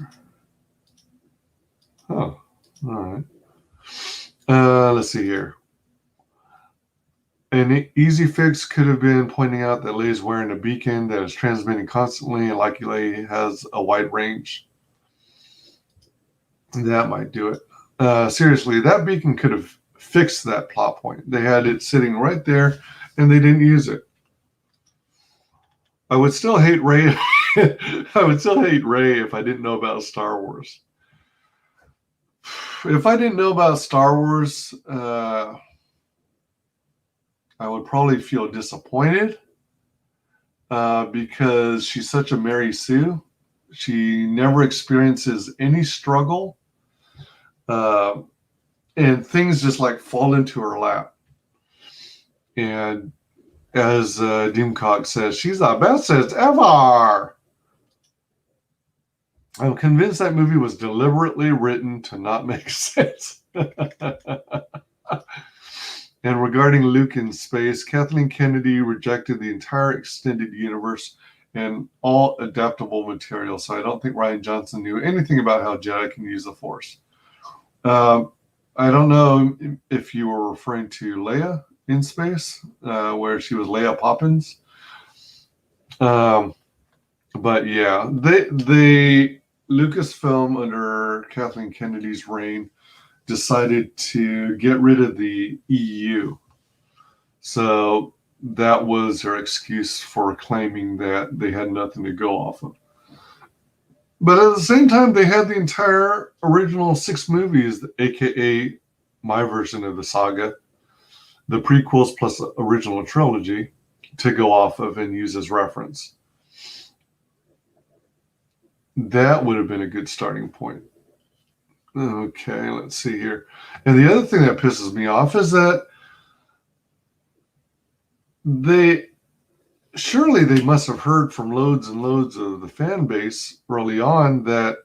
Oh, all right. Let's see here. An easy fix could have been pointing out that Leia's wearing a beacon that is transmitting constantly, and likely Leia has a wide range. That might do it. Seriously, that beacon could have fixed that plot point. They had it sitting right there, and they didn't use it. I would still hate Rey. I would still hate Rey if I didn't know about Star Wars. If I didn't know about Star Wars, I would probably feel disappointed because she's such a Mary Sue. She never experiences any struggle, and things just like fall into her lap. And as Doomcock says, she's the bestest ever. I'm convinced that movie was deliberately written to not make sense. And regarding Luke in space, Kathleen Kennedy rejected the entire extended universe and all adaptable material, so I don't think Rian Johnson knew anything about how Jedi can use the Force. I don't know if you were referring to Leia in space, where she was Leia Poppins. But yeah, the Lucasfilm under Kathleen Kennedy's reign decided to get rid of the EU. So that was her excuse for claiming that they had nothing to go off of. But at the same time, they had the entire original 6 movies, aka my version of the saga, the prequels plus the original trilogy, to go off of and use as reference. That would have been a good starting point. Okay, let's see here. And the other thing that pisses me off is that surely they must have heard from loads and loads of the fan base early on that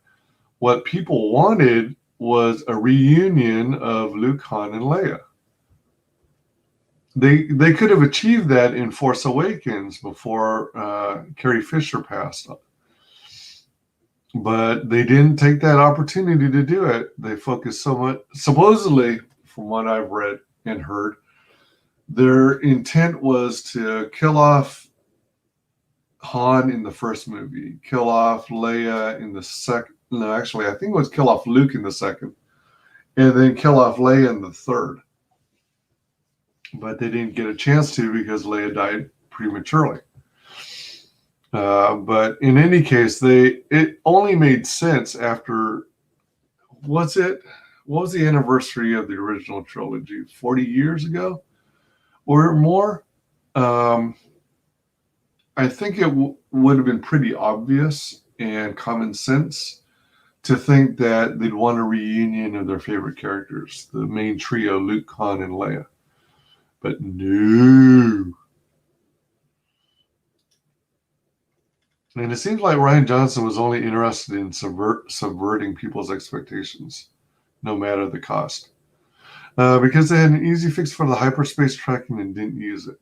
what people wanted was a reunion of Luke, Han, and Leia. They could have achieved that in Force Awakens before Carrie Fisher passed. But they didn't take that opportunity to do it. They focused so much, supposedly, from what I've read and heard, their intent was to kill off Han in the first movie, kill off Leia in the second. No, actually, I think it was kill off Luke in the second, and then kill off Leia in the third. But they didn't get a chance to because Leia died prematurely. But in any case, it only made sense after, what was the anniversary of the original trilogy? 40 years ago or more? I think it would have been pretty obvious and common sense to think that they'd want a reunion of their favorite characters, the main trio, Luke, Han, and Leia. But no. And it seems like Rian Johnson was only interested in subverting people's expectations, no matter the cost. Because they had an easy fix for the hyperspace tracking and didn't use it.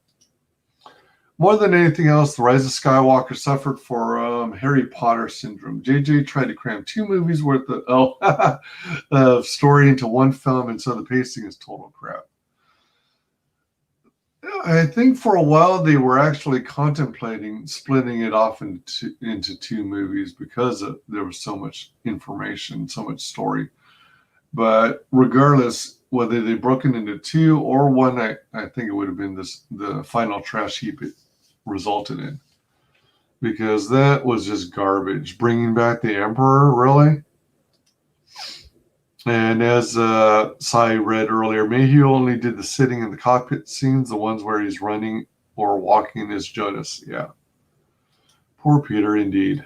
More than anything else, The Rise of Skywalker suffered for Harry Potter syndrome. JJ tried to cram 2 movies worth of story into one film, and so the pacing is total crap. I think for a while they were actually contemplating splitting it off into 2 movies because there was so much information, so much story. But regardless, whether they broke it into 2 or 1, I think it would have been the final trash heap it resulted in. Because that was just garbage. Bringing back the Emperor, really? And as Sai read earlier, Mayhew only did the sitting in the cockpit scenes, the ones where he's running or walking as Jonas. Yeah. Poor Peter, indeed.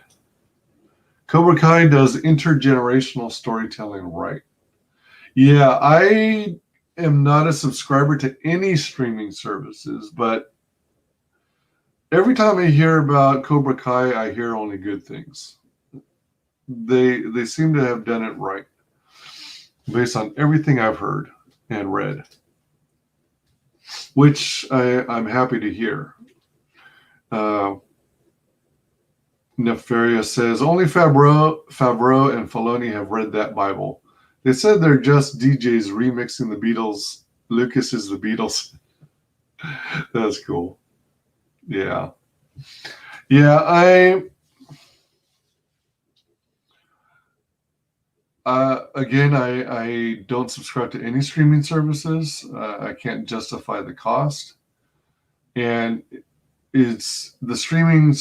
Cobra Kai does intergenerational storytelling right. Yeah, I am not a subscriber to any streaming services, but every time I hear about Cobra Kai, I hear only good things. They seem to have done it right, based on everything I've heard and read, which I'm happy to hear. Nefarious says only Favreau and Filoni have read that Bible. They said they're just DJs remixing the Beatles. Lucas is the Beatles. That's cool. Yeah. Yeah, I don't subscribe to any streaming services. I can't justify the cost, and it's the streaming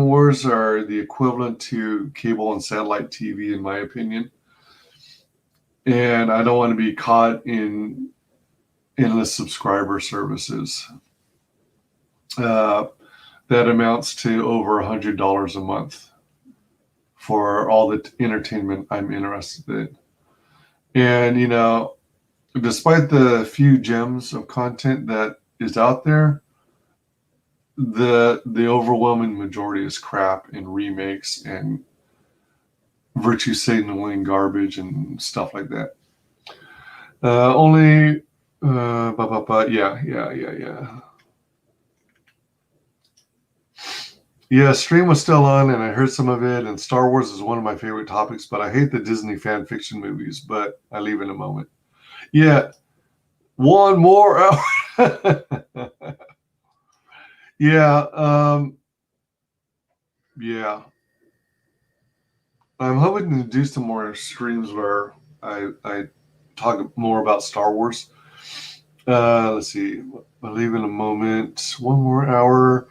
wars are the equivalent to cable and satellite TV, in my opinion. And I don't want to be caught in endless subscriber services. That amounts to over $100 a month for all the entertainment I'm interested in. And, you know, despite the few gems of content that is out there, the overwhelming majority is crap and remakes and virtue signaling garbage and stuff like that. Yeah. Yeah, stream was still on, and I heard some of it, and Star Wars is one of my favorite topics, but I hate the Disney fan fiction movies, but I leave in a moment. Yeah, one more hour. Yeah, yeah. I'm hoping to do some more streams where I talk more about Star Wars. Let's see. I'll leave in a moment. One more hour.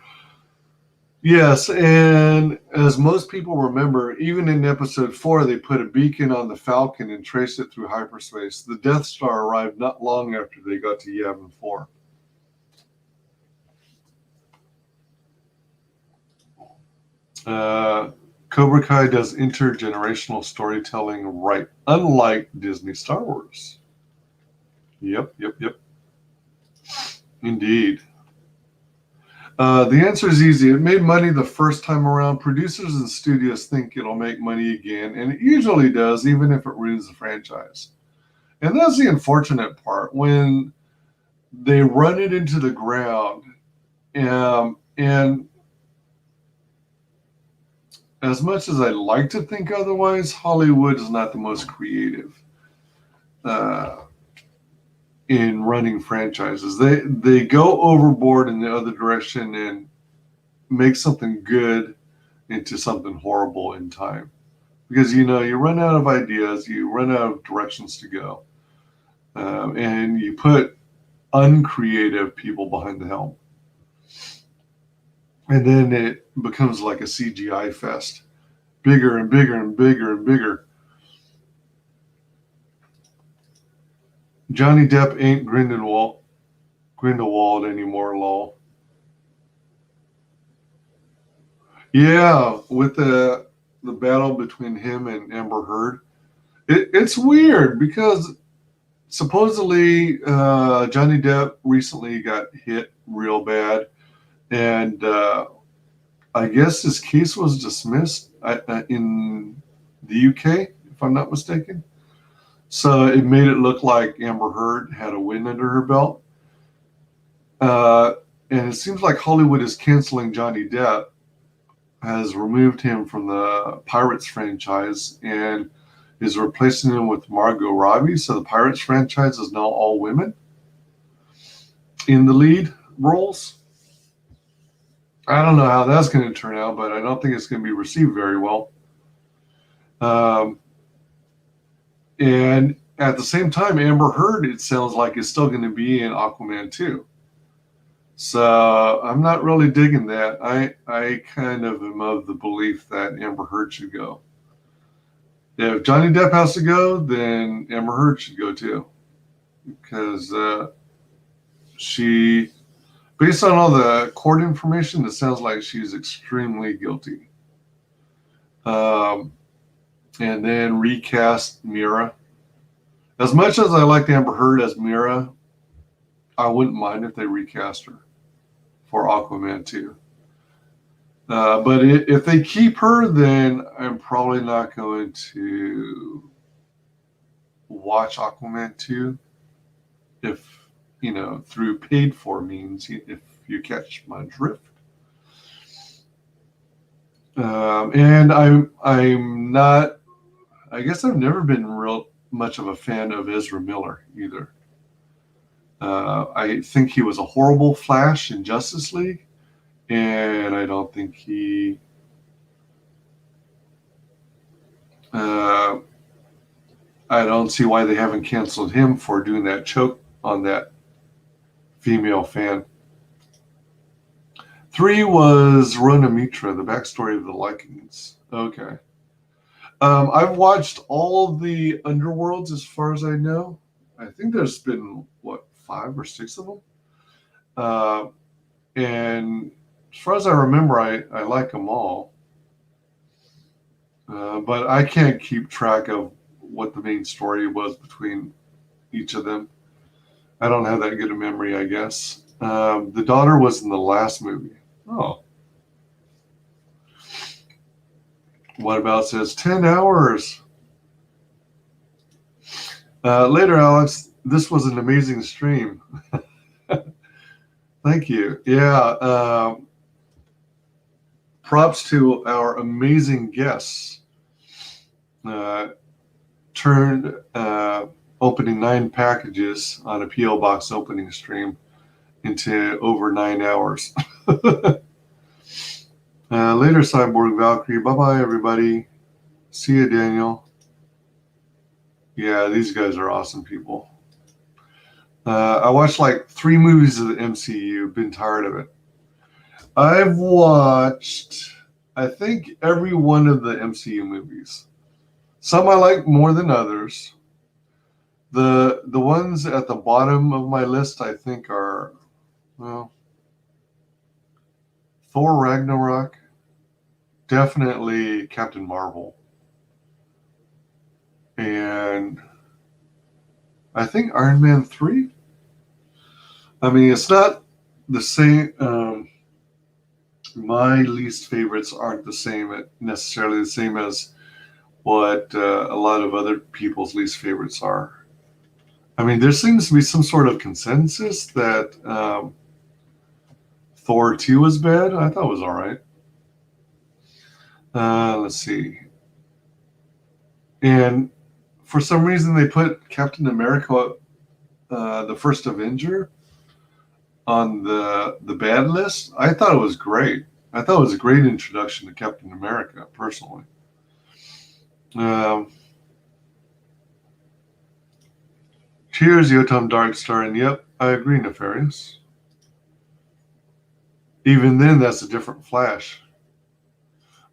Yes, and as most people remember, even in episode 4, they put a beacon on the Falcon and traced it through hyperspace. The Death Star arrived not long after they got to Yavin 4. Cobra Kai does intergenerational storytelling right, unlike Disney Star Wars. Yep. Indeed. The answer is easy. It made money the first time around. Producers and studios think it'll make money again, and it usually does, even if it ruins the franchise. And that's the unfortunate part, when they run it into the ground. And as much as I like to think otherwise, Hollywood is not the most creative in running franchises. They go overboard in the other direction and make something good into something horrible in time. Because, you know, you run out of ideas, you run out of directions to go. And you put uncreative people behind the helm. And then it becomes like a CGI fest. Bigger and bigger and bigger and bigger. Johnny Depp ain't Grindelwald anymore, lol. Yeah, with the battle between him and Amber Heard. It's weird because supposedly Johnny Depp recently got hit real bad, and I guess his case was dismissed in the UK, if I'm not mistaken. So it made it look like Amber Heard had a win under her belt. And it seems like Hollywood is canceling Johnny Depp, has removed him from the Pirates franchise, and is replacing him with Margot Robbie. So the Pirates franchise is now all women in the lead roles. I don't know how that's going to turn out, but I don't think it's going to be received very well. And at the same time, Amber Heard, it sounds like, is still going to be in Aquaman 2. So I'm not really digging that. I kind of am of the belief that Amber Heard should go. If Johnny Depp has to go, then Amber Heard should go too. Because she, based on all the court information, it sounds like she's extremely guilty. And then recast Mira. As much as I like Amber Heard as Mira, I wouldn't mind if they recast her for Aquaman 2. But if they keep her, then I'm probably not going to watch Aquaman 2 if, you know, through paid for means, if you catch my drift. And I'm not. I guess I've never been real much of a fan of Ezra Miller either. I think he was a horrible Flash in Justice League, and I don't think he. I don't see why they haven't canceled him for doing that choke on that female fan. 3 was Rona Mitra, the backstory of the Lycans. Okay. I've watched all of the Underworlds as far as I know. I think there's been, 5 or 6 of them? And as far as I remember, I like them all. But I can't keep track of what the main story was between each of them. I don't have that good a memory, I guess. The daughter was in the last movie. Oh. What about says 10 hours? Later, Alex, this was an amazing stream. Thank you. Yeah. Props to our amazing guests. Turned opening 9 packages on a P.O. Box opening stream into over 9 hours. Later, Cyborg Valkyrie. Bye-bye, everybody. See you, Daniel. Yeah, these guys are awesome people. I watched like 3 movies of the MCU. Been tired of it. I've watched, I think, every one of the MCU movies. Some I like more than others. The ones at the bottom of my list, I think, are, well, Thor Ragnarok, definitely Captain Marvel, and I think Iron Man 3. I mean, it's not the same. My least favorites aren't necessarily the same as what a lot of other people's least favorites are. I mean, there seems to be some sort of consensus that Thor 2 was bad. I thought it was all right. Let's see. And for some reason, they put Captain America, the First Avenger, on the bad list. I thought it was great. I thought it was a great introduction to Captain America, personally. Cheers, Yotam Darkstar, and yep, I agree, Nefarious. Even then, that's a different Flash.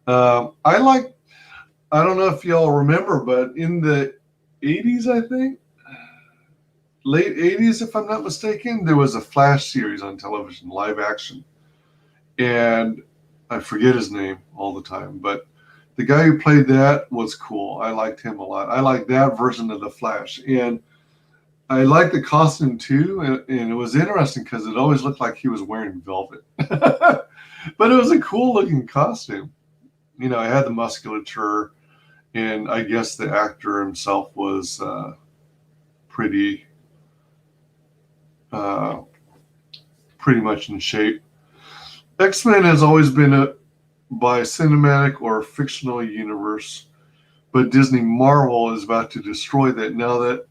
I don't know if y'all remember, but in the 80s, I think, late 80s, if I'm not mistaken, there was a Flash series on television, live action. And I forget his name all the time, but the guy who played that was cool. I liked him a lot. I liked that version of the Flash. And I liked the costume too. And it was interesting because it always looked like he was wearing velvet. But it was a cool looking costume. You know, I had the musculature, and I guess the actor himself was pretty much in shape. X-Men has always been by cinematic or fictional universe, but Disney Marvel is about to destroy that now that,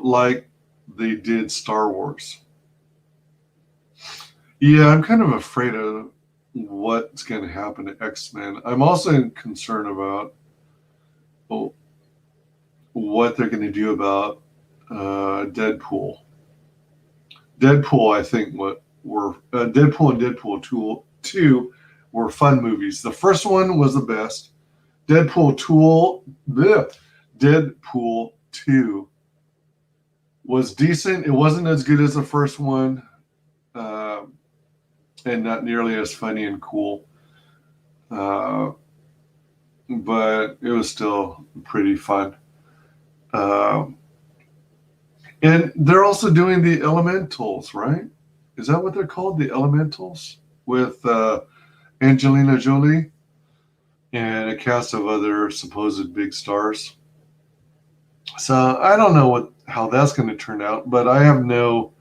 like they did Star Wars. Yeah, I'm kind of afraid of what's going to happen to X-Men. I'm also concerned about what they're going to do about Deadpool. Deadpool, I think, Deadpool and Deadpool 2 were fun movies. The first one was the best. Deadpool 2 was decent. It wasn't as good as the first one, and not nearly as funny and cool. But it was still pretty fun. And they're also doing the Elementals, right? Is that what they're called? The Elementals? With Angelina Jolie and a cast of other supposed big stars. So I don't know how that's going to turn out, but I'm not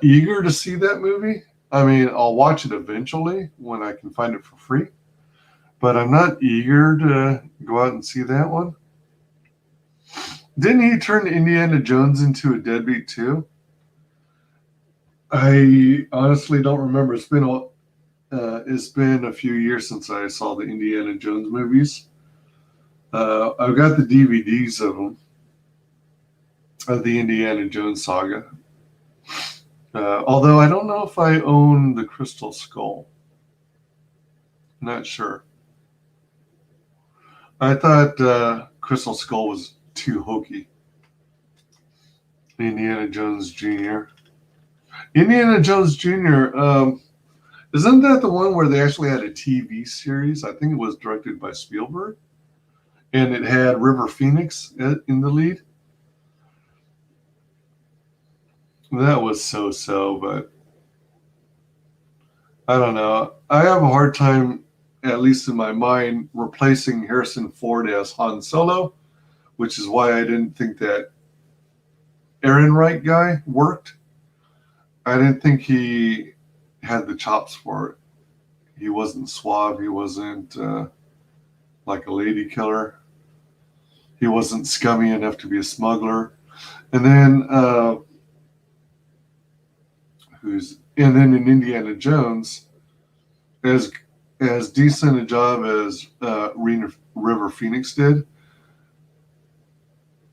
eager to see that movie. I mean, I'll watch it eventually when I can find it for free, but I'm not eager to go out and see that one. Didn't he turn Indiana Jones into a deadbeat too? I honestly don't remember. It's been a few years since I saw the Indiana Jones movies. I've got the DVDs of them, of the Indiana Jones saga. Although I don't know if I own the Crystal Skull. Not sure. I thought Crystal Skull was too hokey. Indiana Jones Jr. Indiana Jones Jr. Isn't that the one where they actually had a TV series? I think it was directed by Spielberg. And it had River Phoenix in the lead. That was so-so, but I don't know. I have a hard time, at least in my mind, replacing Harrison Ford as Han Solo, which is why I didn't think that Ehrenreich guy worked. I didn't think he had the chops for it. He wasn't suave. He wasn't like a lady killer. He wasn't scummy enough to be a smuggler. And then in Indiana Jones, as decent a job as River Phoenix did,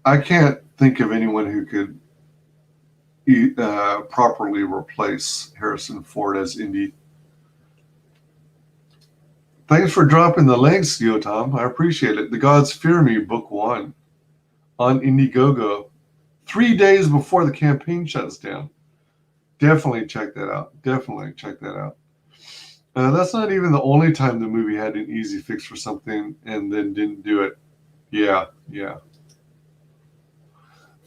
I can't think of anyone who could properly replace Harrison Ford as Indy. Thanks for dropping the links, Yotam. I appreciate it. The Gods Fear Me, Book 1 on Indiegogo, 3 days before the campaign shuts down. Definitely check that out. That's not even the only time the movie had an easy fix for something and then didn't do it. Yeah.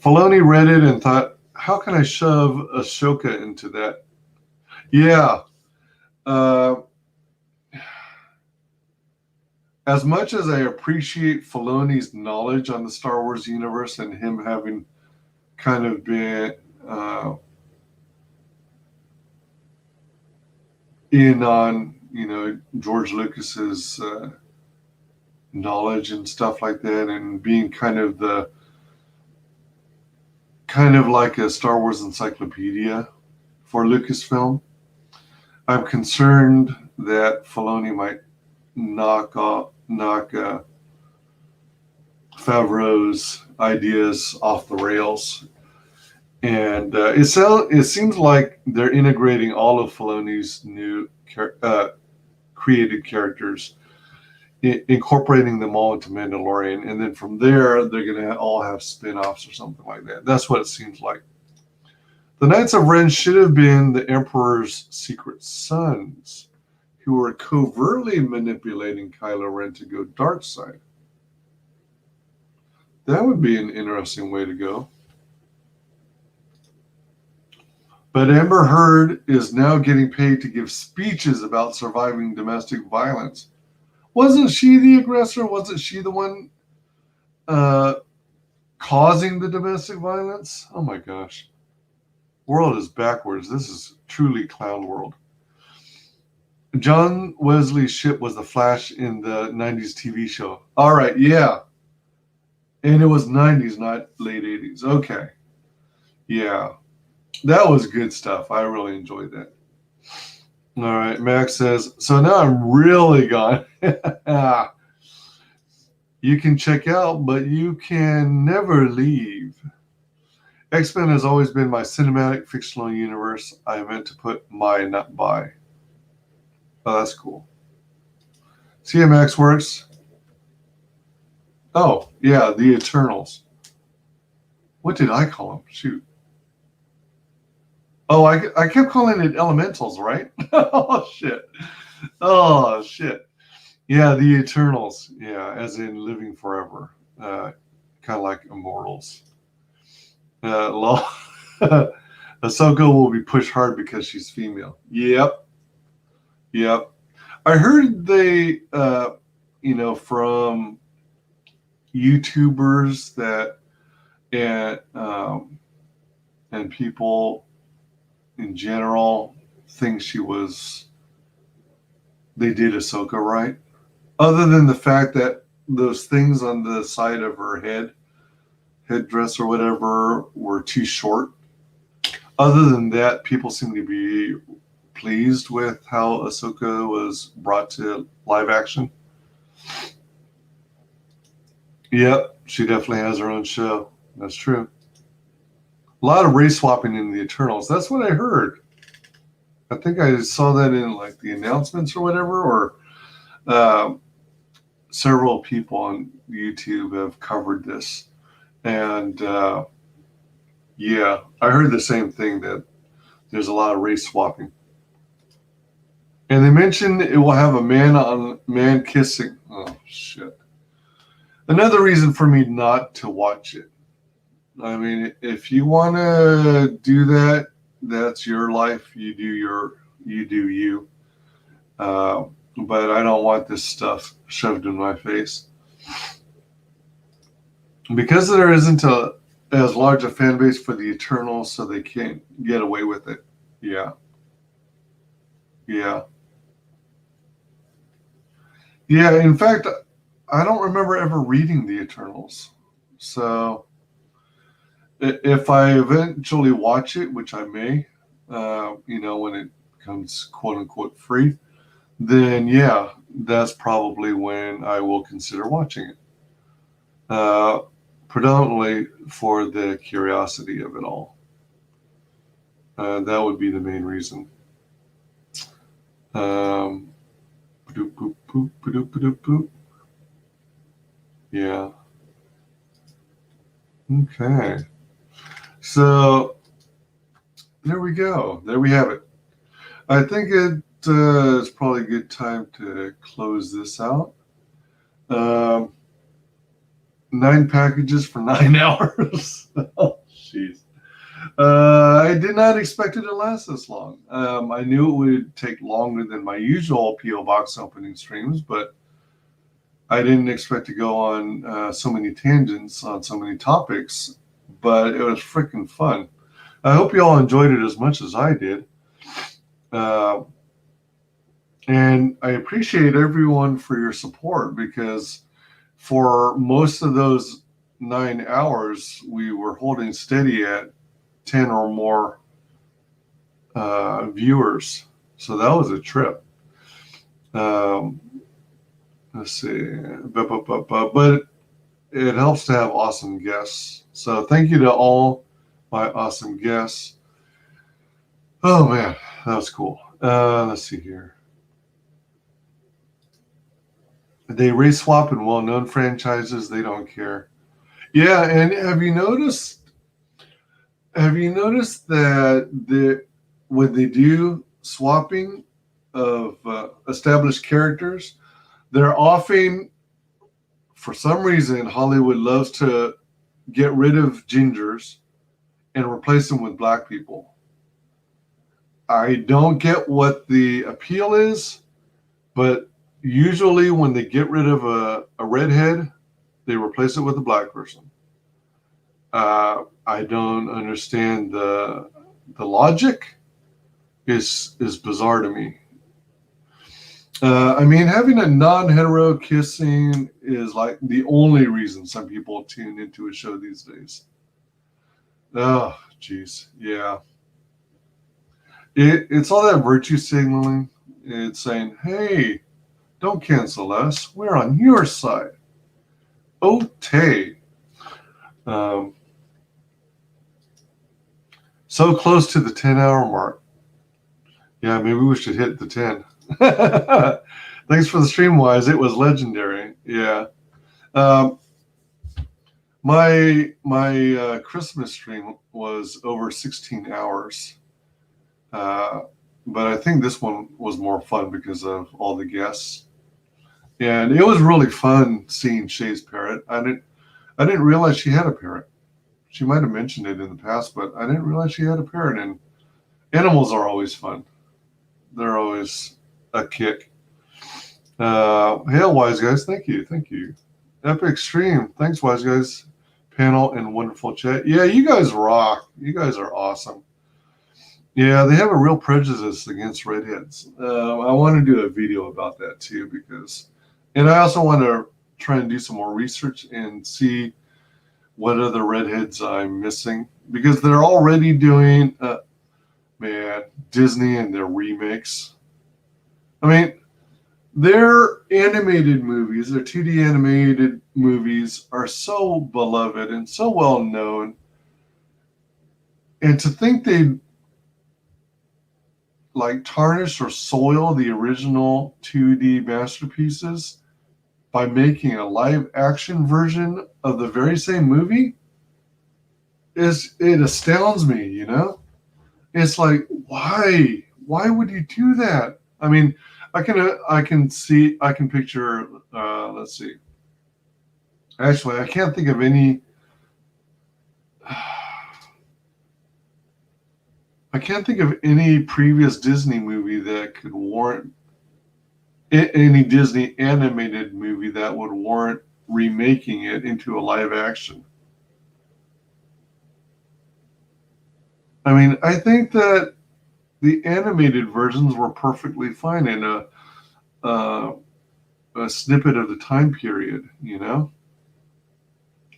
Filoni read it and thought, how can I shove Ashoka into that? Yeah. As much as I appreciate Filoni's knowledge on the Star Wars universe and him having kind of been in on, George Lucas's knowledge and stuff like that, and being kind of like a Star Wars encyclopedia for Lucasfilm, I'm concerned that Filoni might knock Favreau's ideas off the rails. And it seems like they're integrating all of Filoni's new created characters, incorporating them all into Mandalorian, and then from there they're going to all have spin-offs or something like that. That's what it seems like. The Knights of Ren should have been the Emperor's secret sons, who were covertly manipulating Kylo Ren to go dark side. That would be an interesting way to go. But Amber Heard is now getting paid to give speeches about surviving domestic violence. Wasn't she the aggressor? Wasn't she the one causing the domestic violence? Oh my gosh. World is backwards. This is truly clown world. John Wesley Shipp was the Flash in the 90s TV show. All right, yeah. And it was 90s, not late 80s. Okay. Yeah. That was good stuff. I really enjoyed that. All right, Max says, so now I'm really gone. You can check out, but you can never leave. X-Men has always been my cinematic fictional universe. I meant to put my, not by. Oh, that's cool. See how Max works? Oh, yeah, the Eternals. What did I call them? Shoot. Oh, I kept calling it Elementals, right? Oh, shit. Yeah, the Eternals. Yeah, as in living forever. Kind of like immortals. Ahsoka will be pushed hard because she's female. Yep. I heard they, from YouTubers that and people in general think they did Ahsoka right. Other than the fact that those things on the side of her headdress or whatever, were too short. Other than that, people seem to be pleased with how Ahsoka was brought to live action. Yep, she definitely has her own show. That's true. A lot of race swapping in the Eternals. That's what I heard. I think I saw that in like the announcements or whatever, or several people on YouTube have covered this. And yeah, I heard the same thing, that there's a lot of race swapping. And they mentioned it will have a man kissing. Oh, shit. Another reason for me not to watch it. I mean, if you want to do that, that's your life. You do you. But I don't want this stuff shoved in my face. Because there isn't as large a fan base for the Eternals, so they can't get away with it. Yeah. Yeah. Yeah, in fact, I don't remember ever reading the Eternals. So if I eventually watch it, which I may, when it comes quote unquote free, then yeah, that's probably when I will consider watching it. Predominantly for the curiosity of it all. That would be the main reason. Yeah. Okay. So there we go. There we have it. I think it is probably a good time to close this out. 9 packages for 9 hours. Oh, jeez. I did not expect it to last this long. I knew it would take longer than my usual P.O. Box opening streams, but I didn't expect to go on so many tangents on so many topics, but it was freaking fun. I hope you all enjoyed it as much as I did. And I appreciate everyone for your support, because for most of those 9 hours, we were holding steady at 10 or more viewers. So that was a trip. Let's see. But it helps to have awesome guests. So thank you to all my awesome guests. Oh, man, that was cool. Let's see here. They race swap in well-known franchises. They don't care. Yeah, and have you noticed that when they do swapping of established characters, they're often, for some reason, Hollywood loves to get rid of gingers and replace them with black people. I don't get what the appeal is, but usually when they get rid of a redhead, they replace it with a black person. I don't understand the logic. Is bizarre to me. I mean, having a non-hetero kissing is like the only reason some people tune into a show these days. Oh, geez, yeah. It's all that virtue signaling. It's saying, hey, don't cancel us. We're on your side. Okay. So close to the 10-hour mark. Yeah, maybe we should hit the 10. Thanks for the stream, Wise. It was legendary. Yeah. My Christmas stream was over 16 hours. But I think this one was more fun because of all the guests. And it was really fun seeing Shay's parrot. I didn't realize she had a parrot. She might have mentioned it in the past, but I didn't realize she had a parrot. And animals are always fun. They're always a kick. Hail, WyzGyz. Thank you. Epic stream. Thanks, 'Panel and wonderful chat. Yeah, you guys rock. You guys are awesome. Yeah, they have a real prejudice against redheads. I want to do a video about that too, and I also want to try and do some more research and see what other redheads I'm missing, because they're already doing, Disney and their remakes. I mean, their animated movies, their 2D animated movies are so beloved and so well known. And to think they like tarnish or soil the original 2D masterpieces by making a live action version of the very same movie, it astounds me, you know? It's like, why? Why would you do that? I mean, I can picture, let's see. Actually, I can't think of any. I can't think of any previous Disney movie that could warrant any Disney animated movie that would warrant remaking it into a live action. I mean, I think that the animated versions were perfectly fine in a snippet of the time period, you know?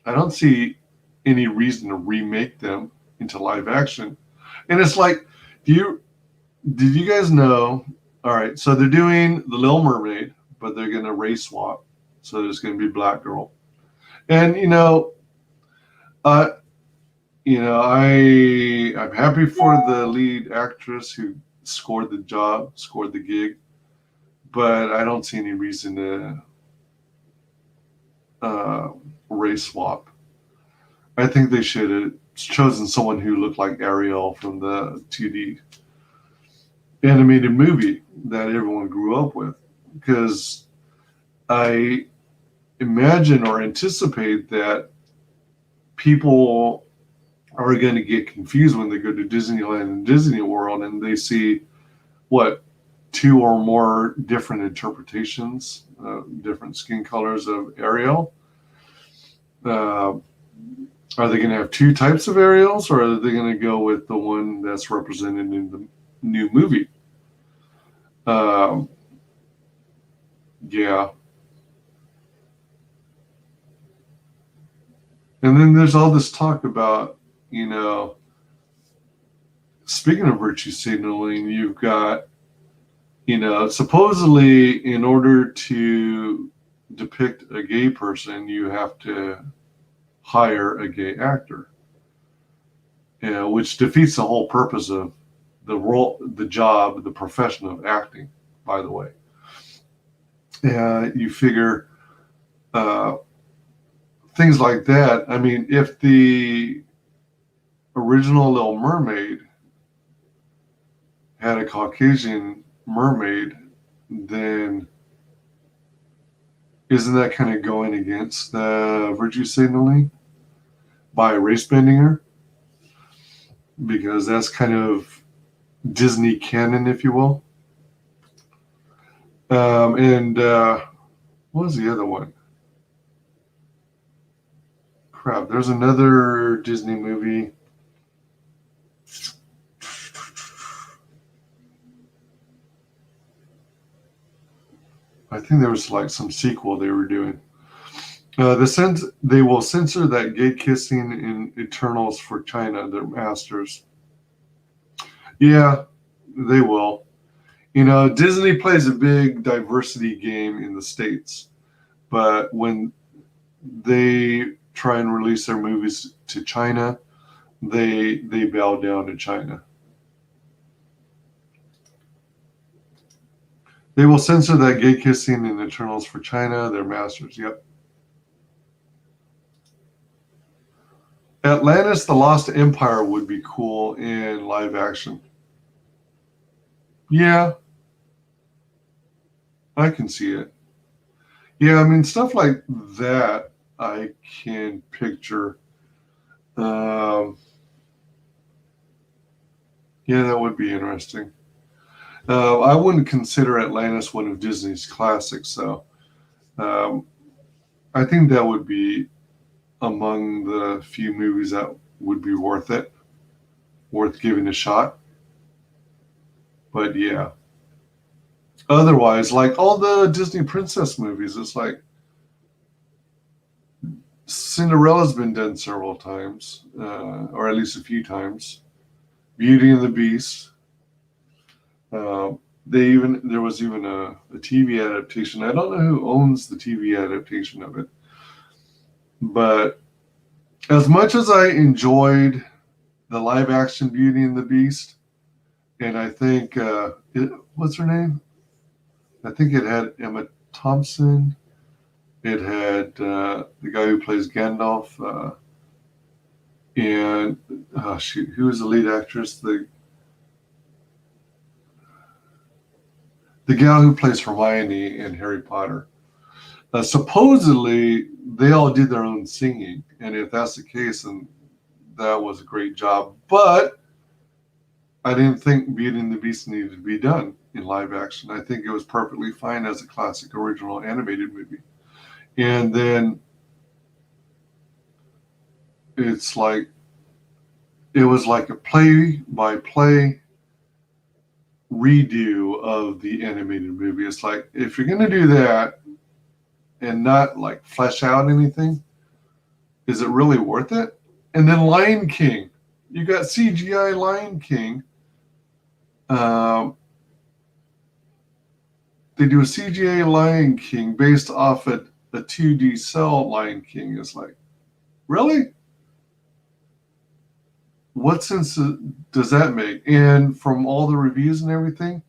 I don't see any reason to remake them into live action. And it's like, did you guys know? All right, so they're doing The Little Mermaid, but they're going to race swap. So there's going to be Black Girl. And, I'm happy for the lead actress who scored the gig, but I don't see any reason to race swap. I think they should have chosen someone who looked like Ariel from the 2D animated movie that everyone grew up with, because I imagine or anticipate that people are going to get confused when they go to Disneyland and Disney World and they see two or more different interpretations, different skin colors of Ariel. Are they going to have two types of Ariels, or are they going to go with the one that's represented in the new movie? Yeah. And then there's all this talk about, speaking of virtue signaling, you've got, supposedly in order to depict a gay person, you have to hire a gay actor, which defeats the whole purpose of the role, the job, the profession of acting, by the way. You figure things like that. I mean, if the original Little Mermaid had a Caucasian mermaid, then isn't that kind of going against the virtue signaling by race bending her? Because that's kind of Disney canon, if you will. And what was the other one? Crap, there's another Disney movie. I think there was like some sequel they were doing. They will censor that gay kissing in Eternals for China, their masters. Yeah, they will. Disney plays a big diversity game in the States, but when they try and release their movies to China, they bow down to China. They will censor that gay kissing in Eternals for China, their masters. Yep. Atlantis, the Lost Empire would be cool in live action. Yeah. I can see it. Yeah, I mean, stuff like that I can picture. Yeah, that would be interesting. I wouldn't consider Atlantis one of Disney's classics, so I think that would be among the few movies that would be worth giving a shot. But yeah. Otherwise, like all the Disney princess movies, it's like Cinderella's been done several times, or at least a few times. Beauty and the Beast. There was even a TV adaptation. I don't know who owns the TV adaptation of it, but as much as I enjoyed the live action Beauty and the Beast, and I think what's her name? I think it had Emma Thompson. It had the guy who plays Gandalf, and shoot, who was the lead actress? The gal who plays Hermione in Harry Potter. Supposedly, they all did their own singing, and if that's the case, then that was a great job. But I didn't think Beauty and the Beast needed to be done in live action. I think it was perfectly fine as a classic original animated movie. And then it's like, it was like a play-by-play redo of the animated movie. It's like, if you're going to do that and not like flesh out anything, is it really worth it? And then Lion King. You got CGI Lion King. They do a CGI Lion King based off a 2D cell Lion King. It's like, really? What sense does that make? And from all the reviews and everything,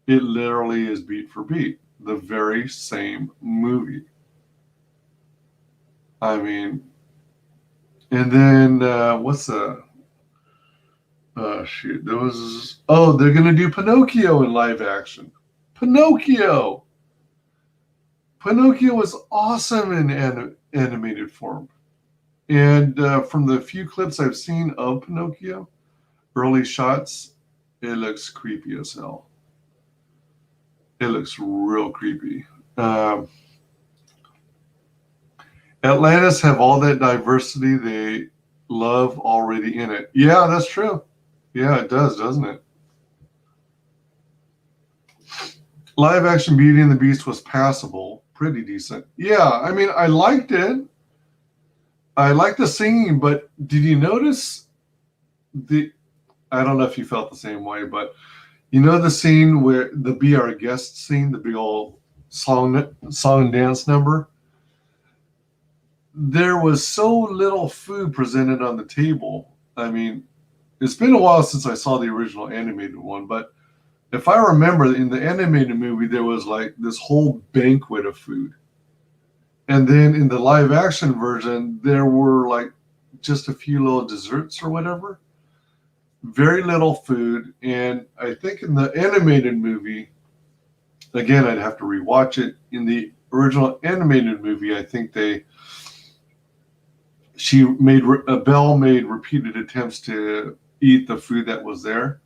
it literally is beat for beat the very same movie. I mean, and then what's the shoot? There was they're gonna do Pinocchio in live action. Pinocchio was awesome in animated form. And from the few clips I've seen of Pinocchio, early shots, it looks creepy as hell. It looks real creepy. Atlantis have all that diversity they love already in it. Yeah, that's true. Yeah, it does, doesn't it? Live action Beauty and the Beast was passable, pretty decent. Yeah, I mean, I liked it. I like the singing, but did you notice I don't know if you felt the same way, but you know the scene where the Be Our Guest scene, the big old song and dance number? There was so little food presented on the table. I mean, it's been a while since I saw the original animated one, but if I remember, in the animated movie, there was like this whole banquet of food. And then in the live action version, there were like just a few little desserts or whatever. Very little food. And I think in the animated movie, again, I'd have to rewatch it. In the original animated movie, I think Belle made repeated attempts to eat the food that was there.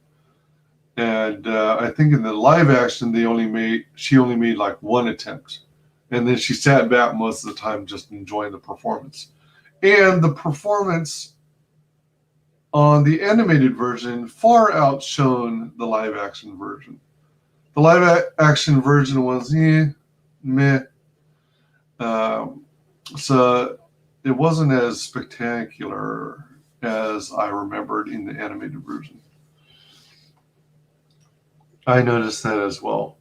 And I think in the live action, she only made like one attempt. And then she sat back most of the time just enjoying the performance. And the performance on the animated version far outshone the live action version. The live action version was meh. So it wasn't as spectacular as I remembered in the animated version. I noticed that as well.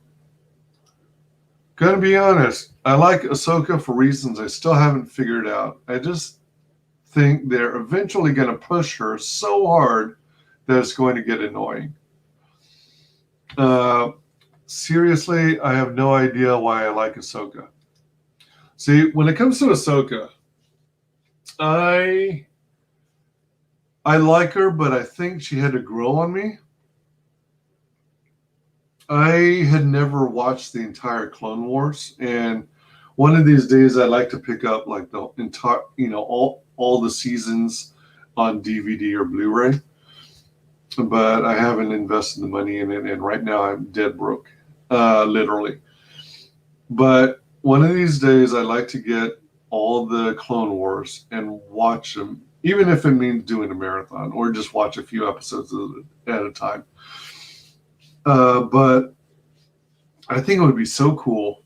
Gonna be honest, I like Ahsoka for reasons I still haven't figured out. I just think they're eventually going to push her so hard that it's going to get annoying. Seriously, I have no idea why I like Ahsoka. See, when it comes to Ahsoka, I like her, but I think she had to grow on me. I had never watched the entire Clone Wars, and one of these days I'd like to pick up like the entire, all the seasons on DVD or Blu-ray. But I haven't invested the money in it, and right now I'm dead broke, literally. But one of these days I'd like to get all the Clone Wars and watch them, even if it means doing a marathon or just watch a few episodes at a time. But I think it would be so cool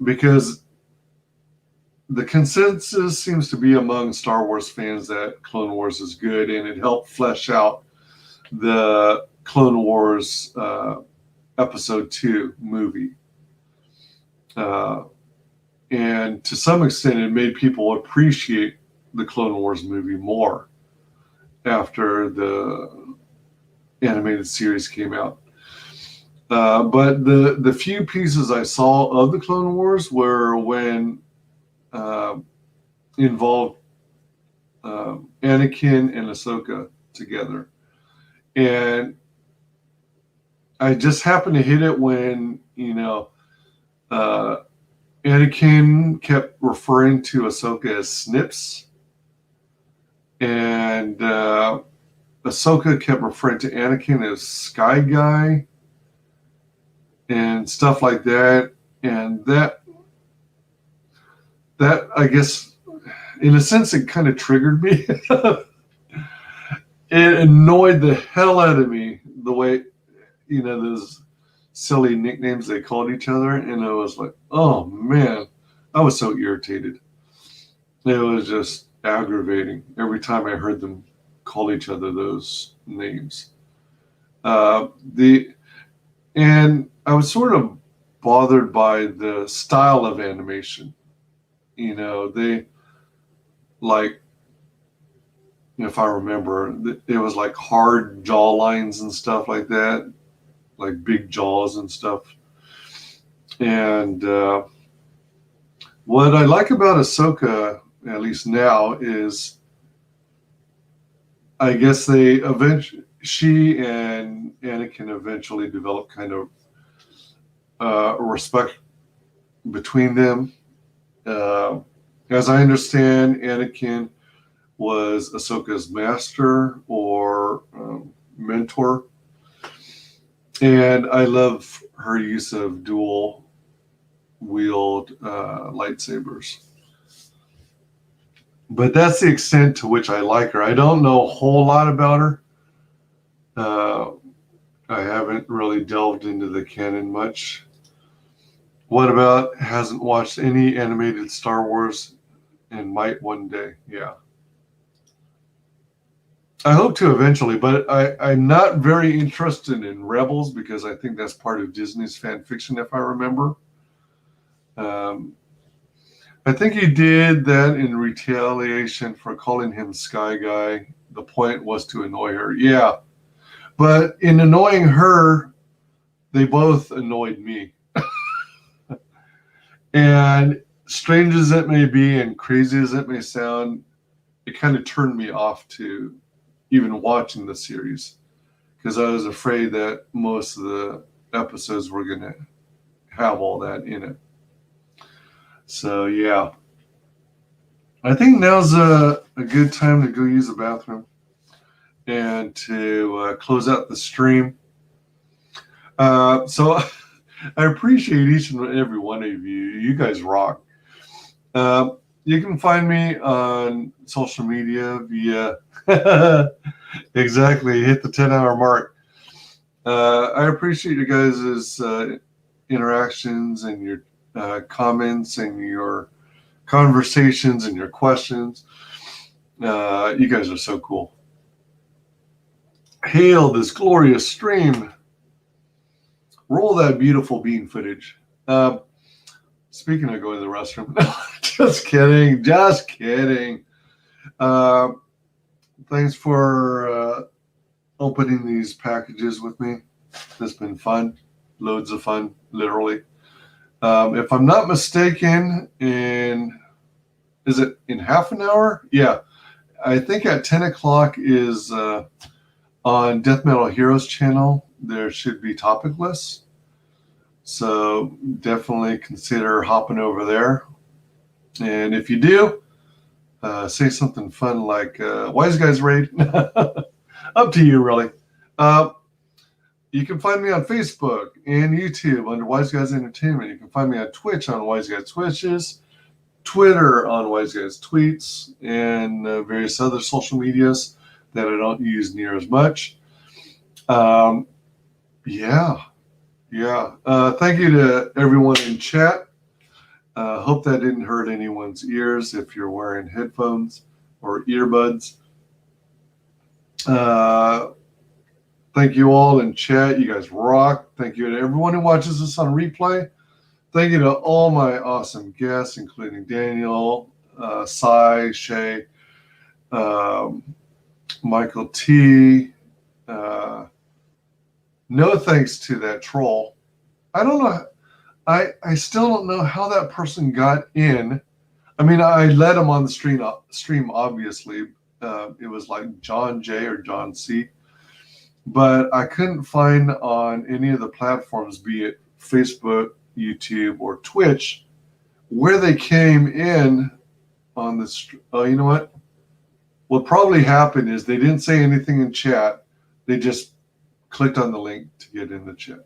because the consensus seems to be among Star Wars fans that Clone Wars is good, and it helped flesh out the Clone Wars Episode 2 movie. And to some extent, it made people appreciate the Clone Wars movie more after the animated series came out. But the few pieces I saw of the Clone Wars were when involved Anakin and Ahsoka together. And I just happened to hit it when, Anakin kept referring to Ahsoka as Snips. And Ahsoka kept referring to Anakin as Sky Guy and stuff like that. And that I guess, in a sense, it kind of triggered me. It annoyed the hell out of me the way, those silly nicknames they called each other. And I was like, oh man, I was so irritated. It was just aggravating every time I heard them call each other those names. And I was sort of bothered by the style of animation. They, like, if I remember, it was like hard jaw lines and stuff like that, like big jaws and stuff. And what I like about Ahsoka, at least now, is I guess she and Anakin eventually developed kind of a respect between them. As I understand, Anakin was Ahsoka's master or mentor. And I love her use of dual wield lightsabers. But that's the extent to which I like her. I don't know a whole lot about her. I haven't really delved into the canon much. What about hasn't watched any animated Star Wars and might one day? Yeah. I hope to eventually, but I'm not very interested in Rebels because I think that's part of Disney's fan fiction, if I remember. I think he did that in retaliation for calling him Sky Guy. The point was to annoy her. Yeah. But in annoying her, they both annoyed me. And strange as it may be and crazy as it may sound, it kind of turned me off to even watching the series because I was afraid that most of the episodes were going to have all that in it. So, yeah. I think now's a good time to go use the bathroom and to close out the stream. So I appreciate each and every one of you. You guys rock. You can find me on social media via exactly hit the 10-hour mark. I appreciate you guys' interactions and your comments and your conversations and your questions. You guys are so cool. Hail this glorious stream. Roll that beautiful bean footage. Speaking of going to the restroom, just kidding. Thanks for opening these packages with me. It's been fun. Loads of fun, literally. If I'm not mistaken, is it in half an hour? Yeah. I think at 10 o'clock is on Death Metal Heroes channel. There should be topic lists. So definitely consider hopping over there. And if you do, say something fun like WyzGyz Raid. Up to you, really. You can find me on Facebook and YouTube under WyzGyz Entertainment. You can find me on Twitch on WyzGyz Twitches, Twitter on WyzGyz Tweets, and various other social medias that I don't use near as much. Yeah. Thank you to everyone in chat. Hope that didn't hurt anyone's ears if you're wearing headphones or earbuds. Thank you all in chat. You guys rock. Thank you to everyone who watches this on replay. Thank you to all my awesome guests, including Daniel, Cy, Shay, Michael T. No thanks to that troll. I don't know. I still don't know how that person got in. I mean, I let him on the stream obviously. It was like John J or John C. But I couldn't find on any of the platforms, be it Facebook, YouTube, or Twitch, where they came in on this. Oh, you know what? What probably happened is they didn't say anything in chat. They just clicked on the link to get in the chat.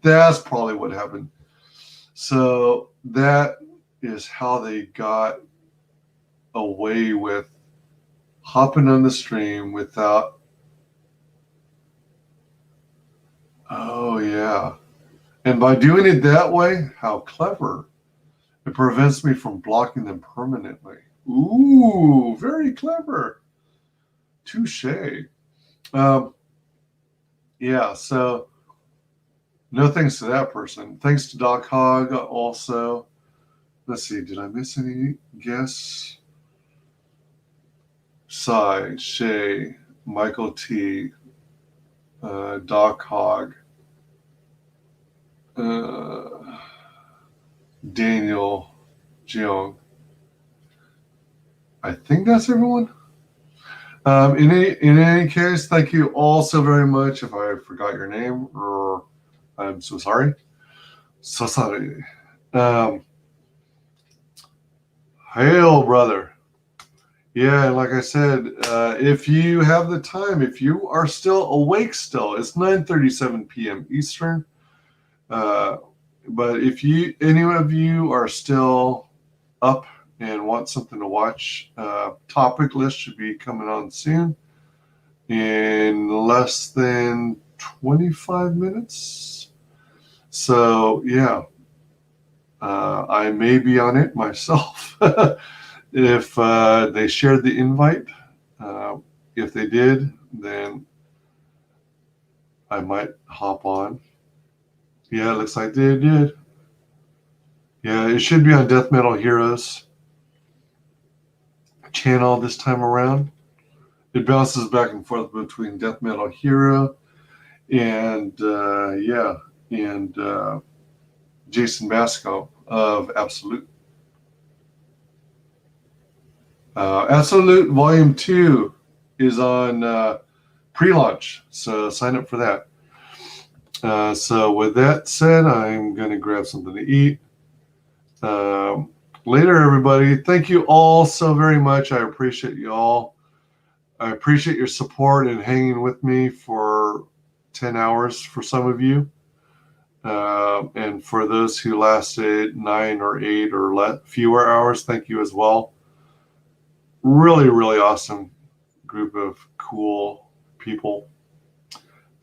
That's probably what happened. So that is how they got away with hopping on the stream without. Oh, yeah. And by doing it that way, how clever. It prevents me from blocking them permanently. Ooh, very clever. Touche. Yeah, so no thanks to that person. Thanks to Doc Hogg also. Let's see, did I miss any guests? Cy, Shay, Michael T., Doc Hogg, Daniel Jeong. I think that's everyone. In any case, thank you all so very much. If I forgot your name, I'm so sorry. So sorry. Hail, brother. Yeah, like I said, if you have the time, if you are still awake still, it's 9:37 p.m. Eastern. But if any of you are still up and want something to watch, topic list should be coming on soon in less than 25 minutes. So, yeah, I may be on it myself. If they shared the invite, if they did, then I might hop on. Yeah, it looks like they did. Yeah, it should be on Death Metal Heroes channel this time around. It bounces back and forth between Death Metal Hero and Jason Basco of Absolute. Absolute Volume 2 is on pre-launch, so sign up for that. So with that said, I'm going to grab something to eat. Later, everybody. Thank you all so very much. I appreciate you all. I appreciate your support and hanging with me for 10 hours for some of you. And for those who lasted 9 or 8 or fewer hours, thank you as well. Really, really awesome group of cool people.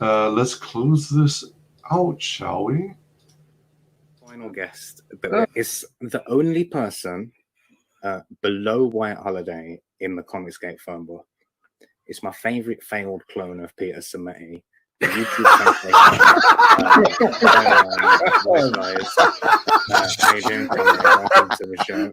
Let's close this out, shall we? Final guest that is the only person below White Holiday in the ComicsGate phone book. It's my favorite failed clone of Peter Sameti. The YouTube WyzGyz. How you doing, Cameron? Welcome to the show.